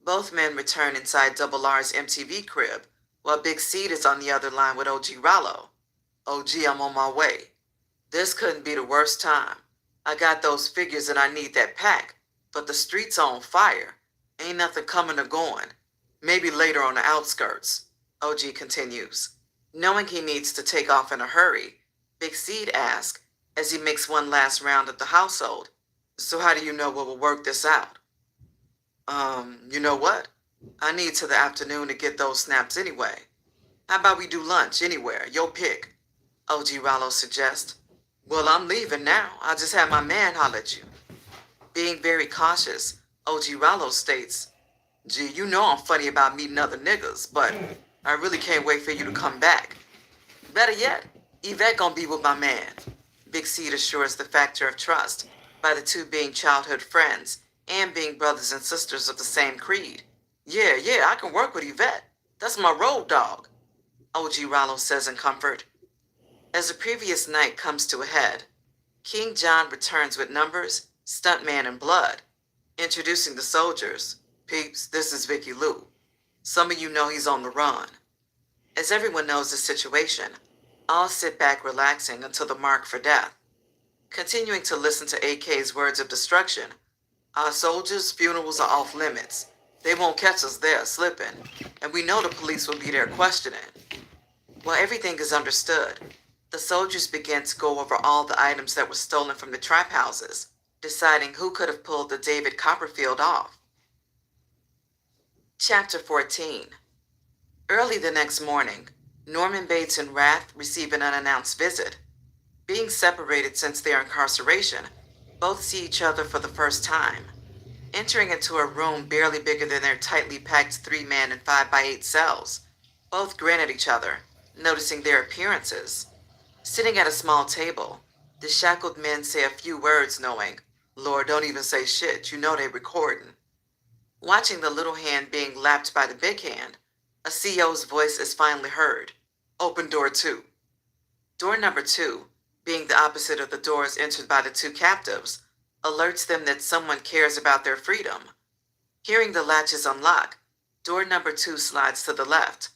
both men return inside Double R's MTV crib, while Big Seed is on the other line with OG Rollo. OG, I'm on my way. This couldn't be the worst time. I got those figures and I need that pack, but the street's on fire. Ain't nothing coming or going. Maybe later on the outskirts, OG continues. Knowing he needs to take off in a hurry, Big Seed asks, as he makes one last round at the household, so how do you know what will work this out? You know what? I need till the afternoon to get those snaps anyway. How about we do lunch anywhere, your pick? OG Rollo suggests. Well, I'm leaving now. I'll just have my man holler at you. Being very cautious, OG Rollo states, gee, you know I'm funny about meeting other niggas, but I really can't wait for you to come back. Better yet, Yvette gonna be with my man. Big Seed assures the factor of trust by the two being childhood friends and being brothers and sisters of the same creed. Yeah, I can work with Yvette. That's my road dog, OG Rollo says in comfort. As the previous night comes to a head, King John returns with numbers, stuntman, and blood, introducing the soldiers. Peeps, this is Vicky Lou. Some of you know he's on the run. As everyone knows the situation, all sit back relaxing until the mark for death. Continuing to listen to AK's words of destruction, our soldiers' funerals are off limits. They won't catch us there slipping, and we know the police will be there questioning. While everything is understood, the soldiers begin to go over all the items that were stolen from the trap houses, deciding who could have pulled the David Copperfield off. Chapter 14. Early the next morning, Norman Bates and Rath receive an unannounced visit. Being separated since their incarceration, both see each other for the first time. Entering into a room barely bigger than their tightly packed 3-man and 5x8 cells, both grin at each other, noticing their appearances. Sitting at a small table, the shackled men say a few words knowing, Lord, don't even say shit, you know they recording. Watching the little hand being lapped by the big hand, a CO's voice is finally heard. Open door 2. Door number 2, being the opposite of the doors entered by the two captives, alerts them that someone cares about their freedom. Hearing the latches unlock, door number 2 slides to the left.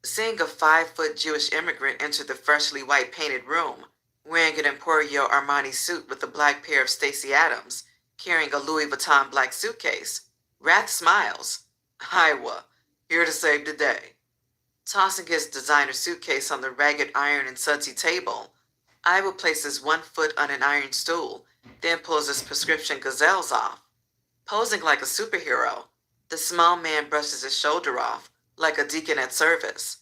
Seeing a 5-foot Jewish immigrant enter the freshly white-painted room, wearing an Emporio Armani suit with a black pair of Stacey Adams, carrying a Louis Vuitton black suitcase, Rath smiles. Iowa, here to save the day. Tossing his designer suitcase on the ragged iron and sudsy table, Iowa places one foot on an iron stool, then pulls his prescription gazelles off. Posing like a superhero, the small man brushes his shoulder off, like a deacon at service.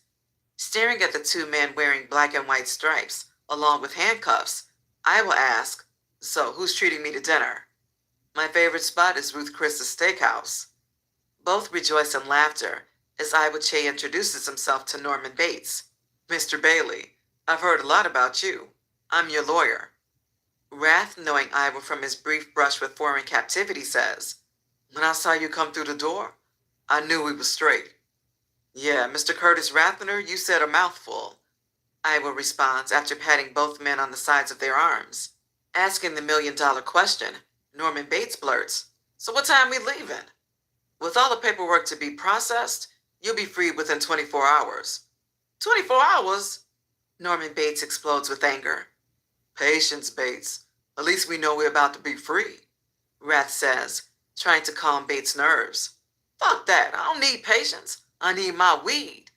Staring at the two men wearing black and white stripes, along with handcuffs, Iowa asks, So, who's treating me to dinner? My favorite spot is Ruth Chris's Steakhouse. Both rejoice in laughter as Iowa Che introduces himself to Norman Bates. Mr. Bailey, I've heard a lot about you. I'm your lawyer. Wrath, knowing Iowa from his brief brush with foreign captivity, says, When I saw you come through the door, I knew we was straight. Yeah, Mr. Curtis Rathner, you said a mouthful. Iowa responds after patting both men on the sides of their arms. Asking the million-dollar question, Norman Bates blurts, So what time we leaving? With all the paperwork to be processed, you'll be free within 24 hours. 24 hours? Norman Bates explodes with anger. Patience, Bates. At least we know we're about to be free, Wrath says, trying to calm Bates' nerves. Fuck that. I don't need patience. I need my weed,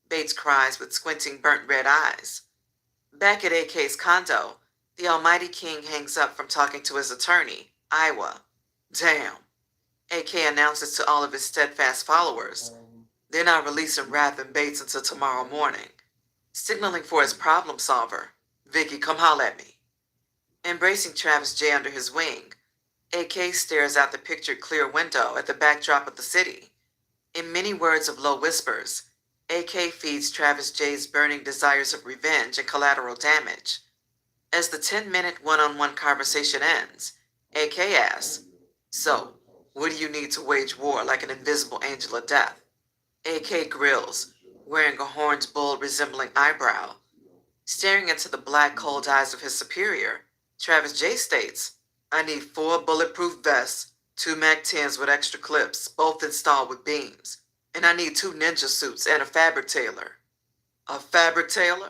Bates cries with squinting burnt red eyes. Back at AK's condo, the Almighty King hangs up from talking to his attorney, Iowa. Damn, AK announces to all of his steadfast followers. They're not releasing Wrath and Bates until tomorrow morning. Signaling for his problem solver, Vicky, come holler at me. Embracing Travis J under his wing, AK stares out the pictured clear window at the backdrop of the city. In many words of low whispers, AK feeds Travis J's burning desires of revenge and collateral damage. As the 10-minute one-on-one conversation ends, AK asks, So, what do you need to wage war like an invisible angel of death? AK grills, wearing a horned bull resembling eyebrow. Staring into the black, cold eyes of his superior, Travis J states, I need 4 bulletproof vests, 2 MAC-10s with extra clips, both installed with beams, and I need 2 ninja suits and a fabric tailor. A fabric tailor?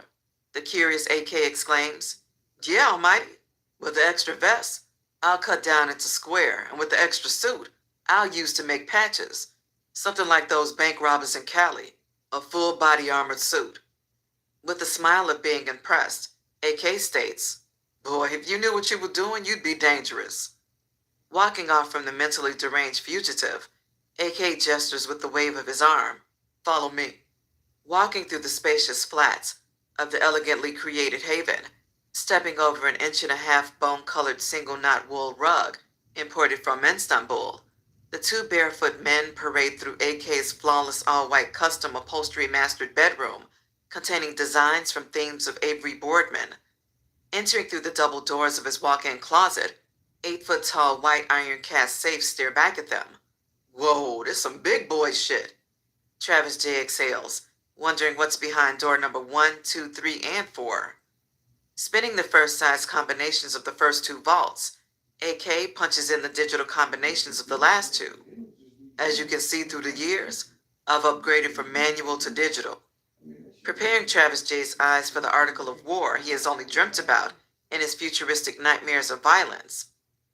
The curious AK exclaims. Yeah, Almighty. With the extra vest, I'll cut down into square, and with the extra suit, I'll use to make patches. Something like those bank robbers in Cali, a full body armored suit. With a smile of being impressed, AK states, Boy, if you knew what you were doing, you'd be dangerous. Walking off from the mentally deranged fugitive, AK gestures with the wave of his arm. Follow me. Walking through the spacious flats of the elegantly created haven, stepping over an 1.5-inch bone-colored single-knot wool rug imported from Istanbul, the 2 barefoot men parade through AK's flawless all-white custom upholstery-mastered bedroom, containing designs from themes of Avery Boardman. Entering through the double doors of his walk-in closet, 8-foot-tall white iron-cast safes stare back at them. Whoa, this some big boy shit. Travis J exhales, wondering what's behind door number 1, 2, 3, and 4. Spinning the first-size combinations of the first 2 vaults, AK punches in the digital combinations of the last 2. As you can see through the years, I've upgraded from manual to digital. Preparing Travis J's eyes for the article of war he has only dreamt about in his futuristic nightmares of violence.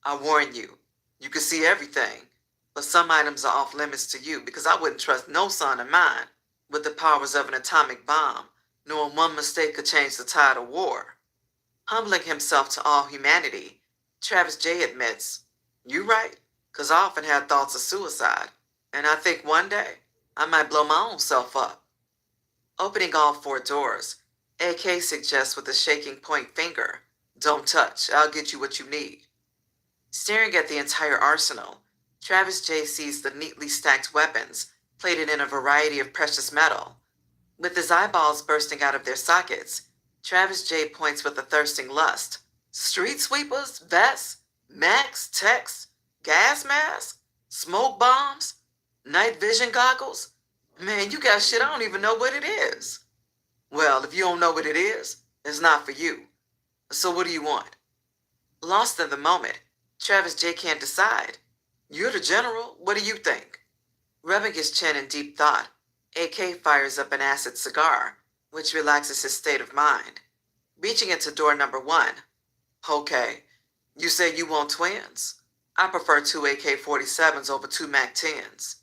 I warn you, you can see everything, but some items are off limits to you because I wouldn't trust no son of mine with the powers of an atomic bomb, knowing one mistake could change the tide of war. Humbling himself to all humanity, Travis J admits, You right, 'cause I often have thoughts of suicide, and I think one day I might blow my own self up. Opening all 4 doors, AK suggests with a shaking point finger, Don't touch, I'll get you what you need. Staring at the entire arsenal, Travis J sees the neatly stacked weapons plated in a variety of precious metal. With his eyeballs bursting out of their sockets, Travis J points with a thirsting lust. Street sweepers, vests, max, techs, gas masks, smoke bombs, night vision goggles. Man, you got shit I don't even know what it is. Well, if you don't know what it is, it's not for you. So what do you want? Lost in the moment, Travis J can't decide. You're the general. What do you think? Rubbing his chin in deep thought, AK fires up an acid cigar, which relaxes his state of mind. Reaching into door number 1. Okay, you say you want twins? I prefer 2 AK-47s over 2 MAC-10s.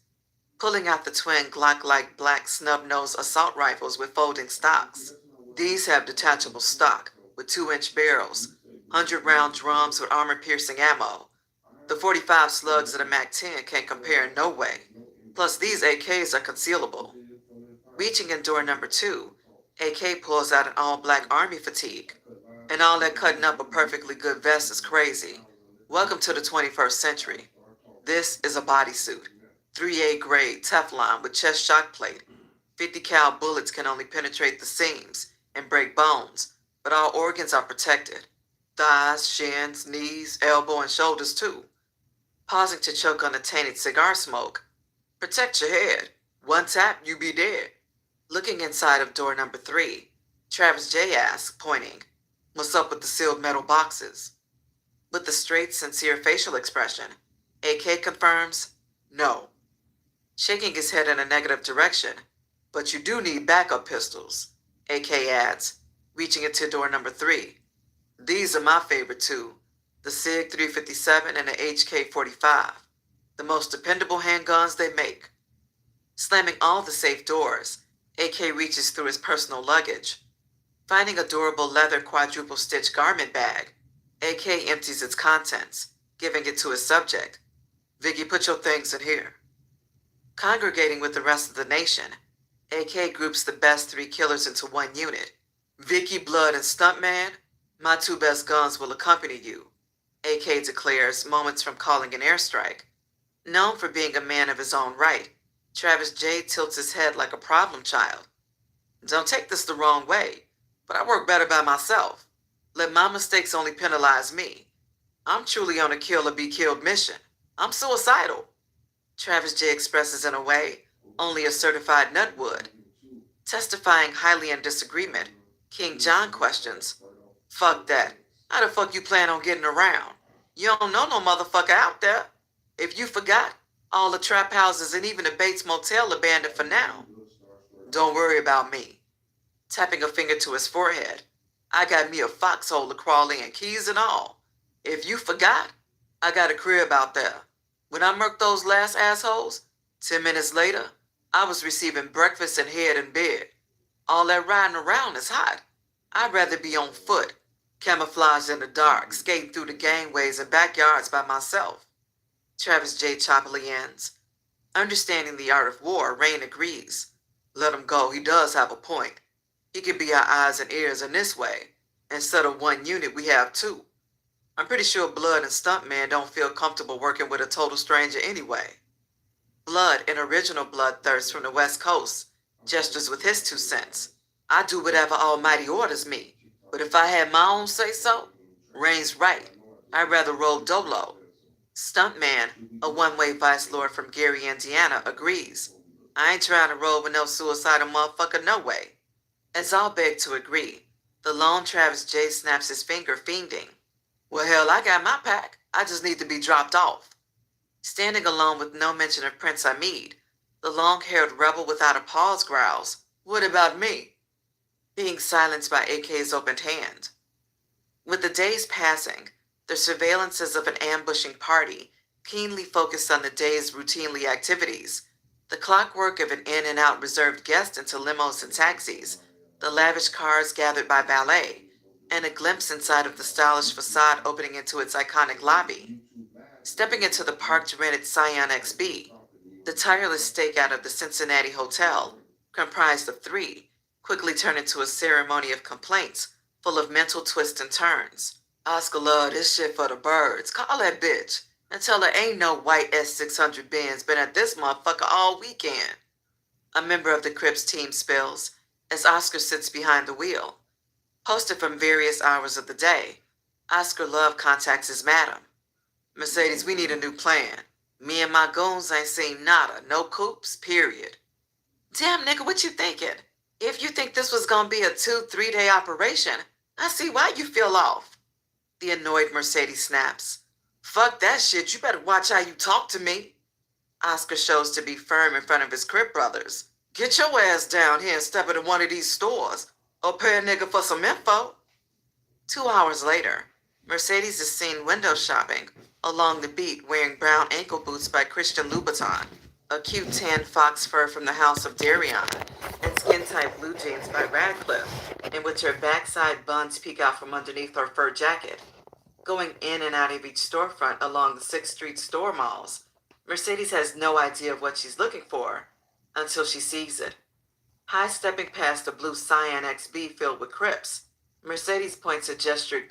Pulling out the twin Glock-like black snub-nosed assault rifles with folding stocks. These have detachable stock with 2-inch barrels, 100-round drums with armor-piercing ammo. The 45 slugs of the MAC-10 can't compare in no way. Plus, these AKs are concealable. Reaching in door number 2, AK pulls out an all-black army fatigue. And all that cutting up a perfectly good vest is crazy. Welcome to the 21st century. This is a bodysuit. 3A grade Teflon with chest shock plate. 50 cal bullets can only penetrate the seams and break bones, but all organs are protected. Thighs, shins, knees, elbow, and shoulders too. Pausing to choke on the tainted cigar smoke. Protect your head. One tap, you be dead. Looking inside of door number 3, Travis J. asked, pointing, "What's up with the sealed metal boxes?" With a straight, sincere facial expression, AK confirms, "No." Shaking his head in a negative direction, "But you do need backup pistols," AK adds, reaching into door number 3. "These are my favorite two, the SIG 357 and the HK 45, the most dependable handguns they make." Slamming all the safe doors, AK reaches through his personal luggage. Finding a durable leather quadruple stitch garment bag, AK empties its contents, giving it to his subject. "Vicky, put your things in here." Congregating with the rest of the nation, AK groups the best 3 killers into one unit. "Vicky, Blood, and Stuntman, my 2 best guns will accompany you," AK declares moments from calling an airstrike. Known for being a man of his own right, Travis J. tilts his head like a problem child. "Don't take this the wrong way, but I work better by myself. Let my mistakes only penalize me. I'm truly on a kill or be killed mission. I'm suicidal," Travis J. expresses in a way only a certified nut would. Testifying highly in disagreement, King John questions, "Fuck that. How the fuck you plan on getting around? You don't know no motherfucker out there. If you forgot, all the trap houses and even the Bates Motel abandoned for now." "Don't worry about me." Tapping a finger to his forehead, "I got me a foxhole to crawl in, keys and all. If you forgot, I got a crib out there. When I murked those last assholes, 10 minutes later, I was receiving breakfast and head in bed. All that riding around is hot. I'd rather be on foot, camouflaged in the dark, skating through the gangways and backyards by myself," Travis J. choppily ends. Understanding the art of war, Rain agrees. "Let him go, he does have a point. He could be our eyes and ears in this way. Instead of 1 unit, we have 2. I'm pretty sure Blood and Stuntman don't feel comfortable working with a total stranger anyway." Blood, an original bloodthirst from the West Coast, gestures with his 2 cents. "I do whatever Almighty orders me, but if I had my own say-so, Rain's right. I'd rather roll dolo." Stuntman, a one-way vice lord from Gary, Indiana, agrees. "I ain't trying to roll with no suicidal motherfucker no way." As all beg to agree, the lone Travis J. snaps his finger, fiending. "Well, hell, I got my pack. I just need to be dropped off." Standing alone with no mention of Prince Hamid, the long-haired rebel without a pause growls, "What about me?" Being silenced by AK's opened hand. With the days passing, the surveillances of an ambushing party keenly focused on the day's routinely activities, the clockwork of an in-and-out reserved guest into limos and taxis, the lavish cars gathered by valet, and a glimpse inside of the stylish facade opening into its iconic lobby. Stepping into the parked rented Scion XB, the tireless stakeout of the Cincinnati Hotel, comprised of 3, quickly turned into a ceremony of complaints full of mental twists and turns. "Oscar love this shit for the birds. Call that bitch and tell her ain't no white S600 Benz been at this motherfucker all weekend." A member of the Crips team spills as Oscar sits behind the wheel. Posted from various hours of the day, Oscar Love contacts his madam. "Mercedes, we need a new plan. Me and my goons ain't seen nada. No coops, period." "Damn, nigga, what you thinking? If you think this was gonna be a 2-3 day operation, I see why you feel off." The annoyed Mercedes snaps. "Fuck that shit. You better watch how you talk to me." Oscar shows to be firm in front of his Crip brothers. "Get your ass down here and step into one of these stores, or pay a nigga for some info." 2 hours later, Mercedes is seen window shopping along the beat wearing brown ankle boots by Christian Louboutin, a cute tan fox fur from the House of Darion, and skin-tight blue jeans by Radcliffe, in which her backside buns peek out from underneath her fur jacket. Going in and out of each storefront along the 6th Street store malls, Mercedes has no idea of what she's looking for until she sees it. High-stepping past a blue Scion XB filled with Crips, Mercedes points a gestured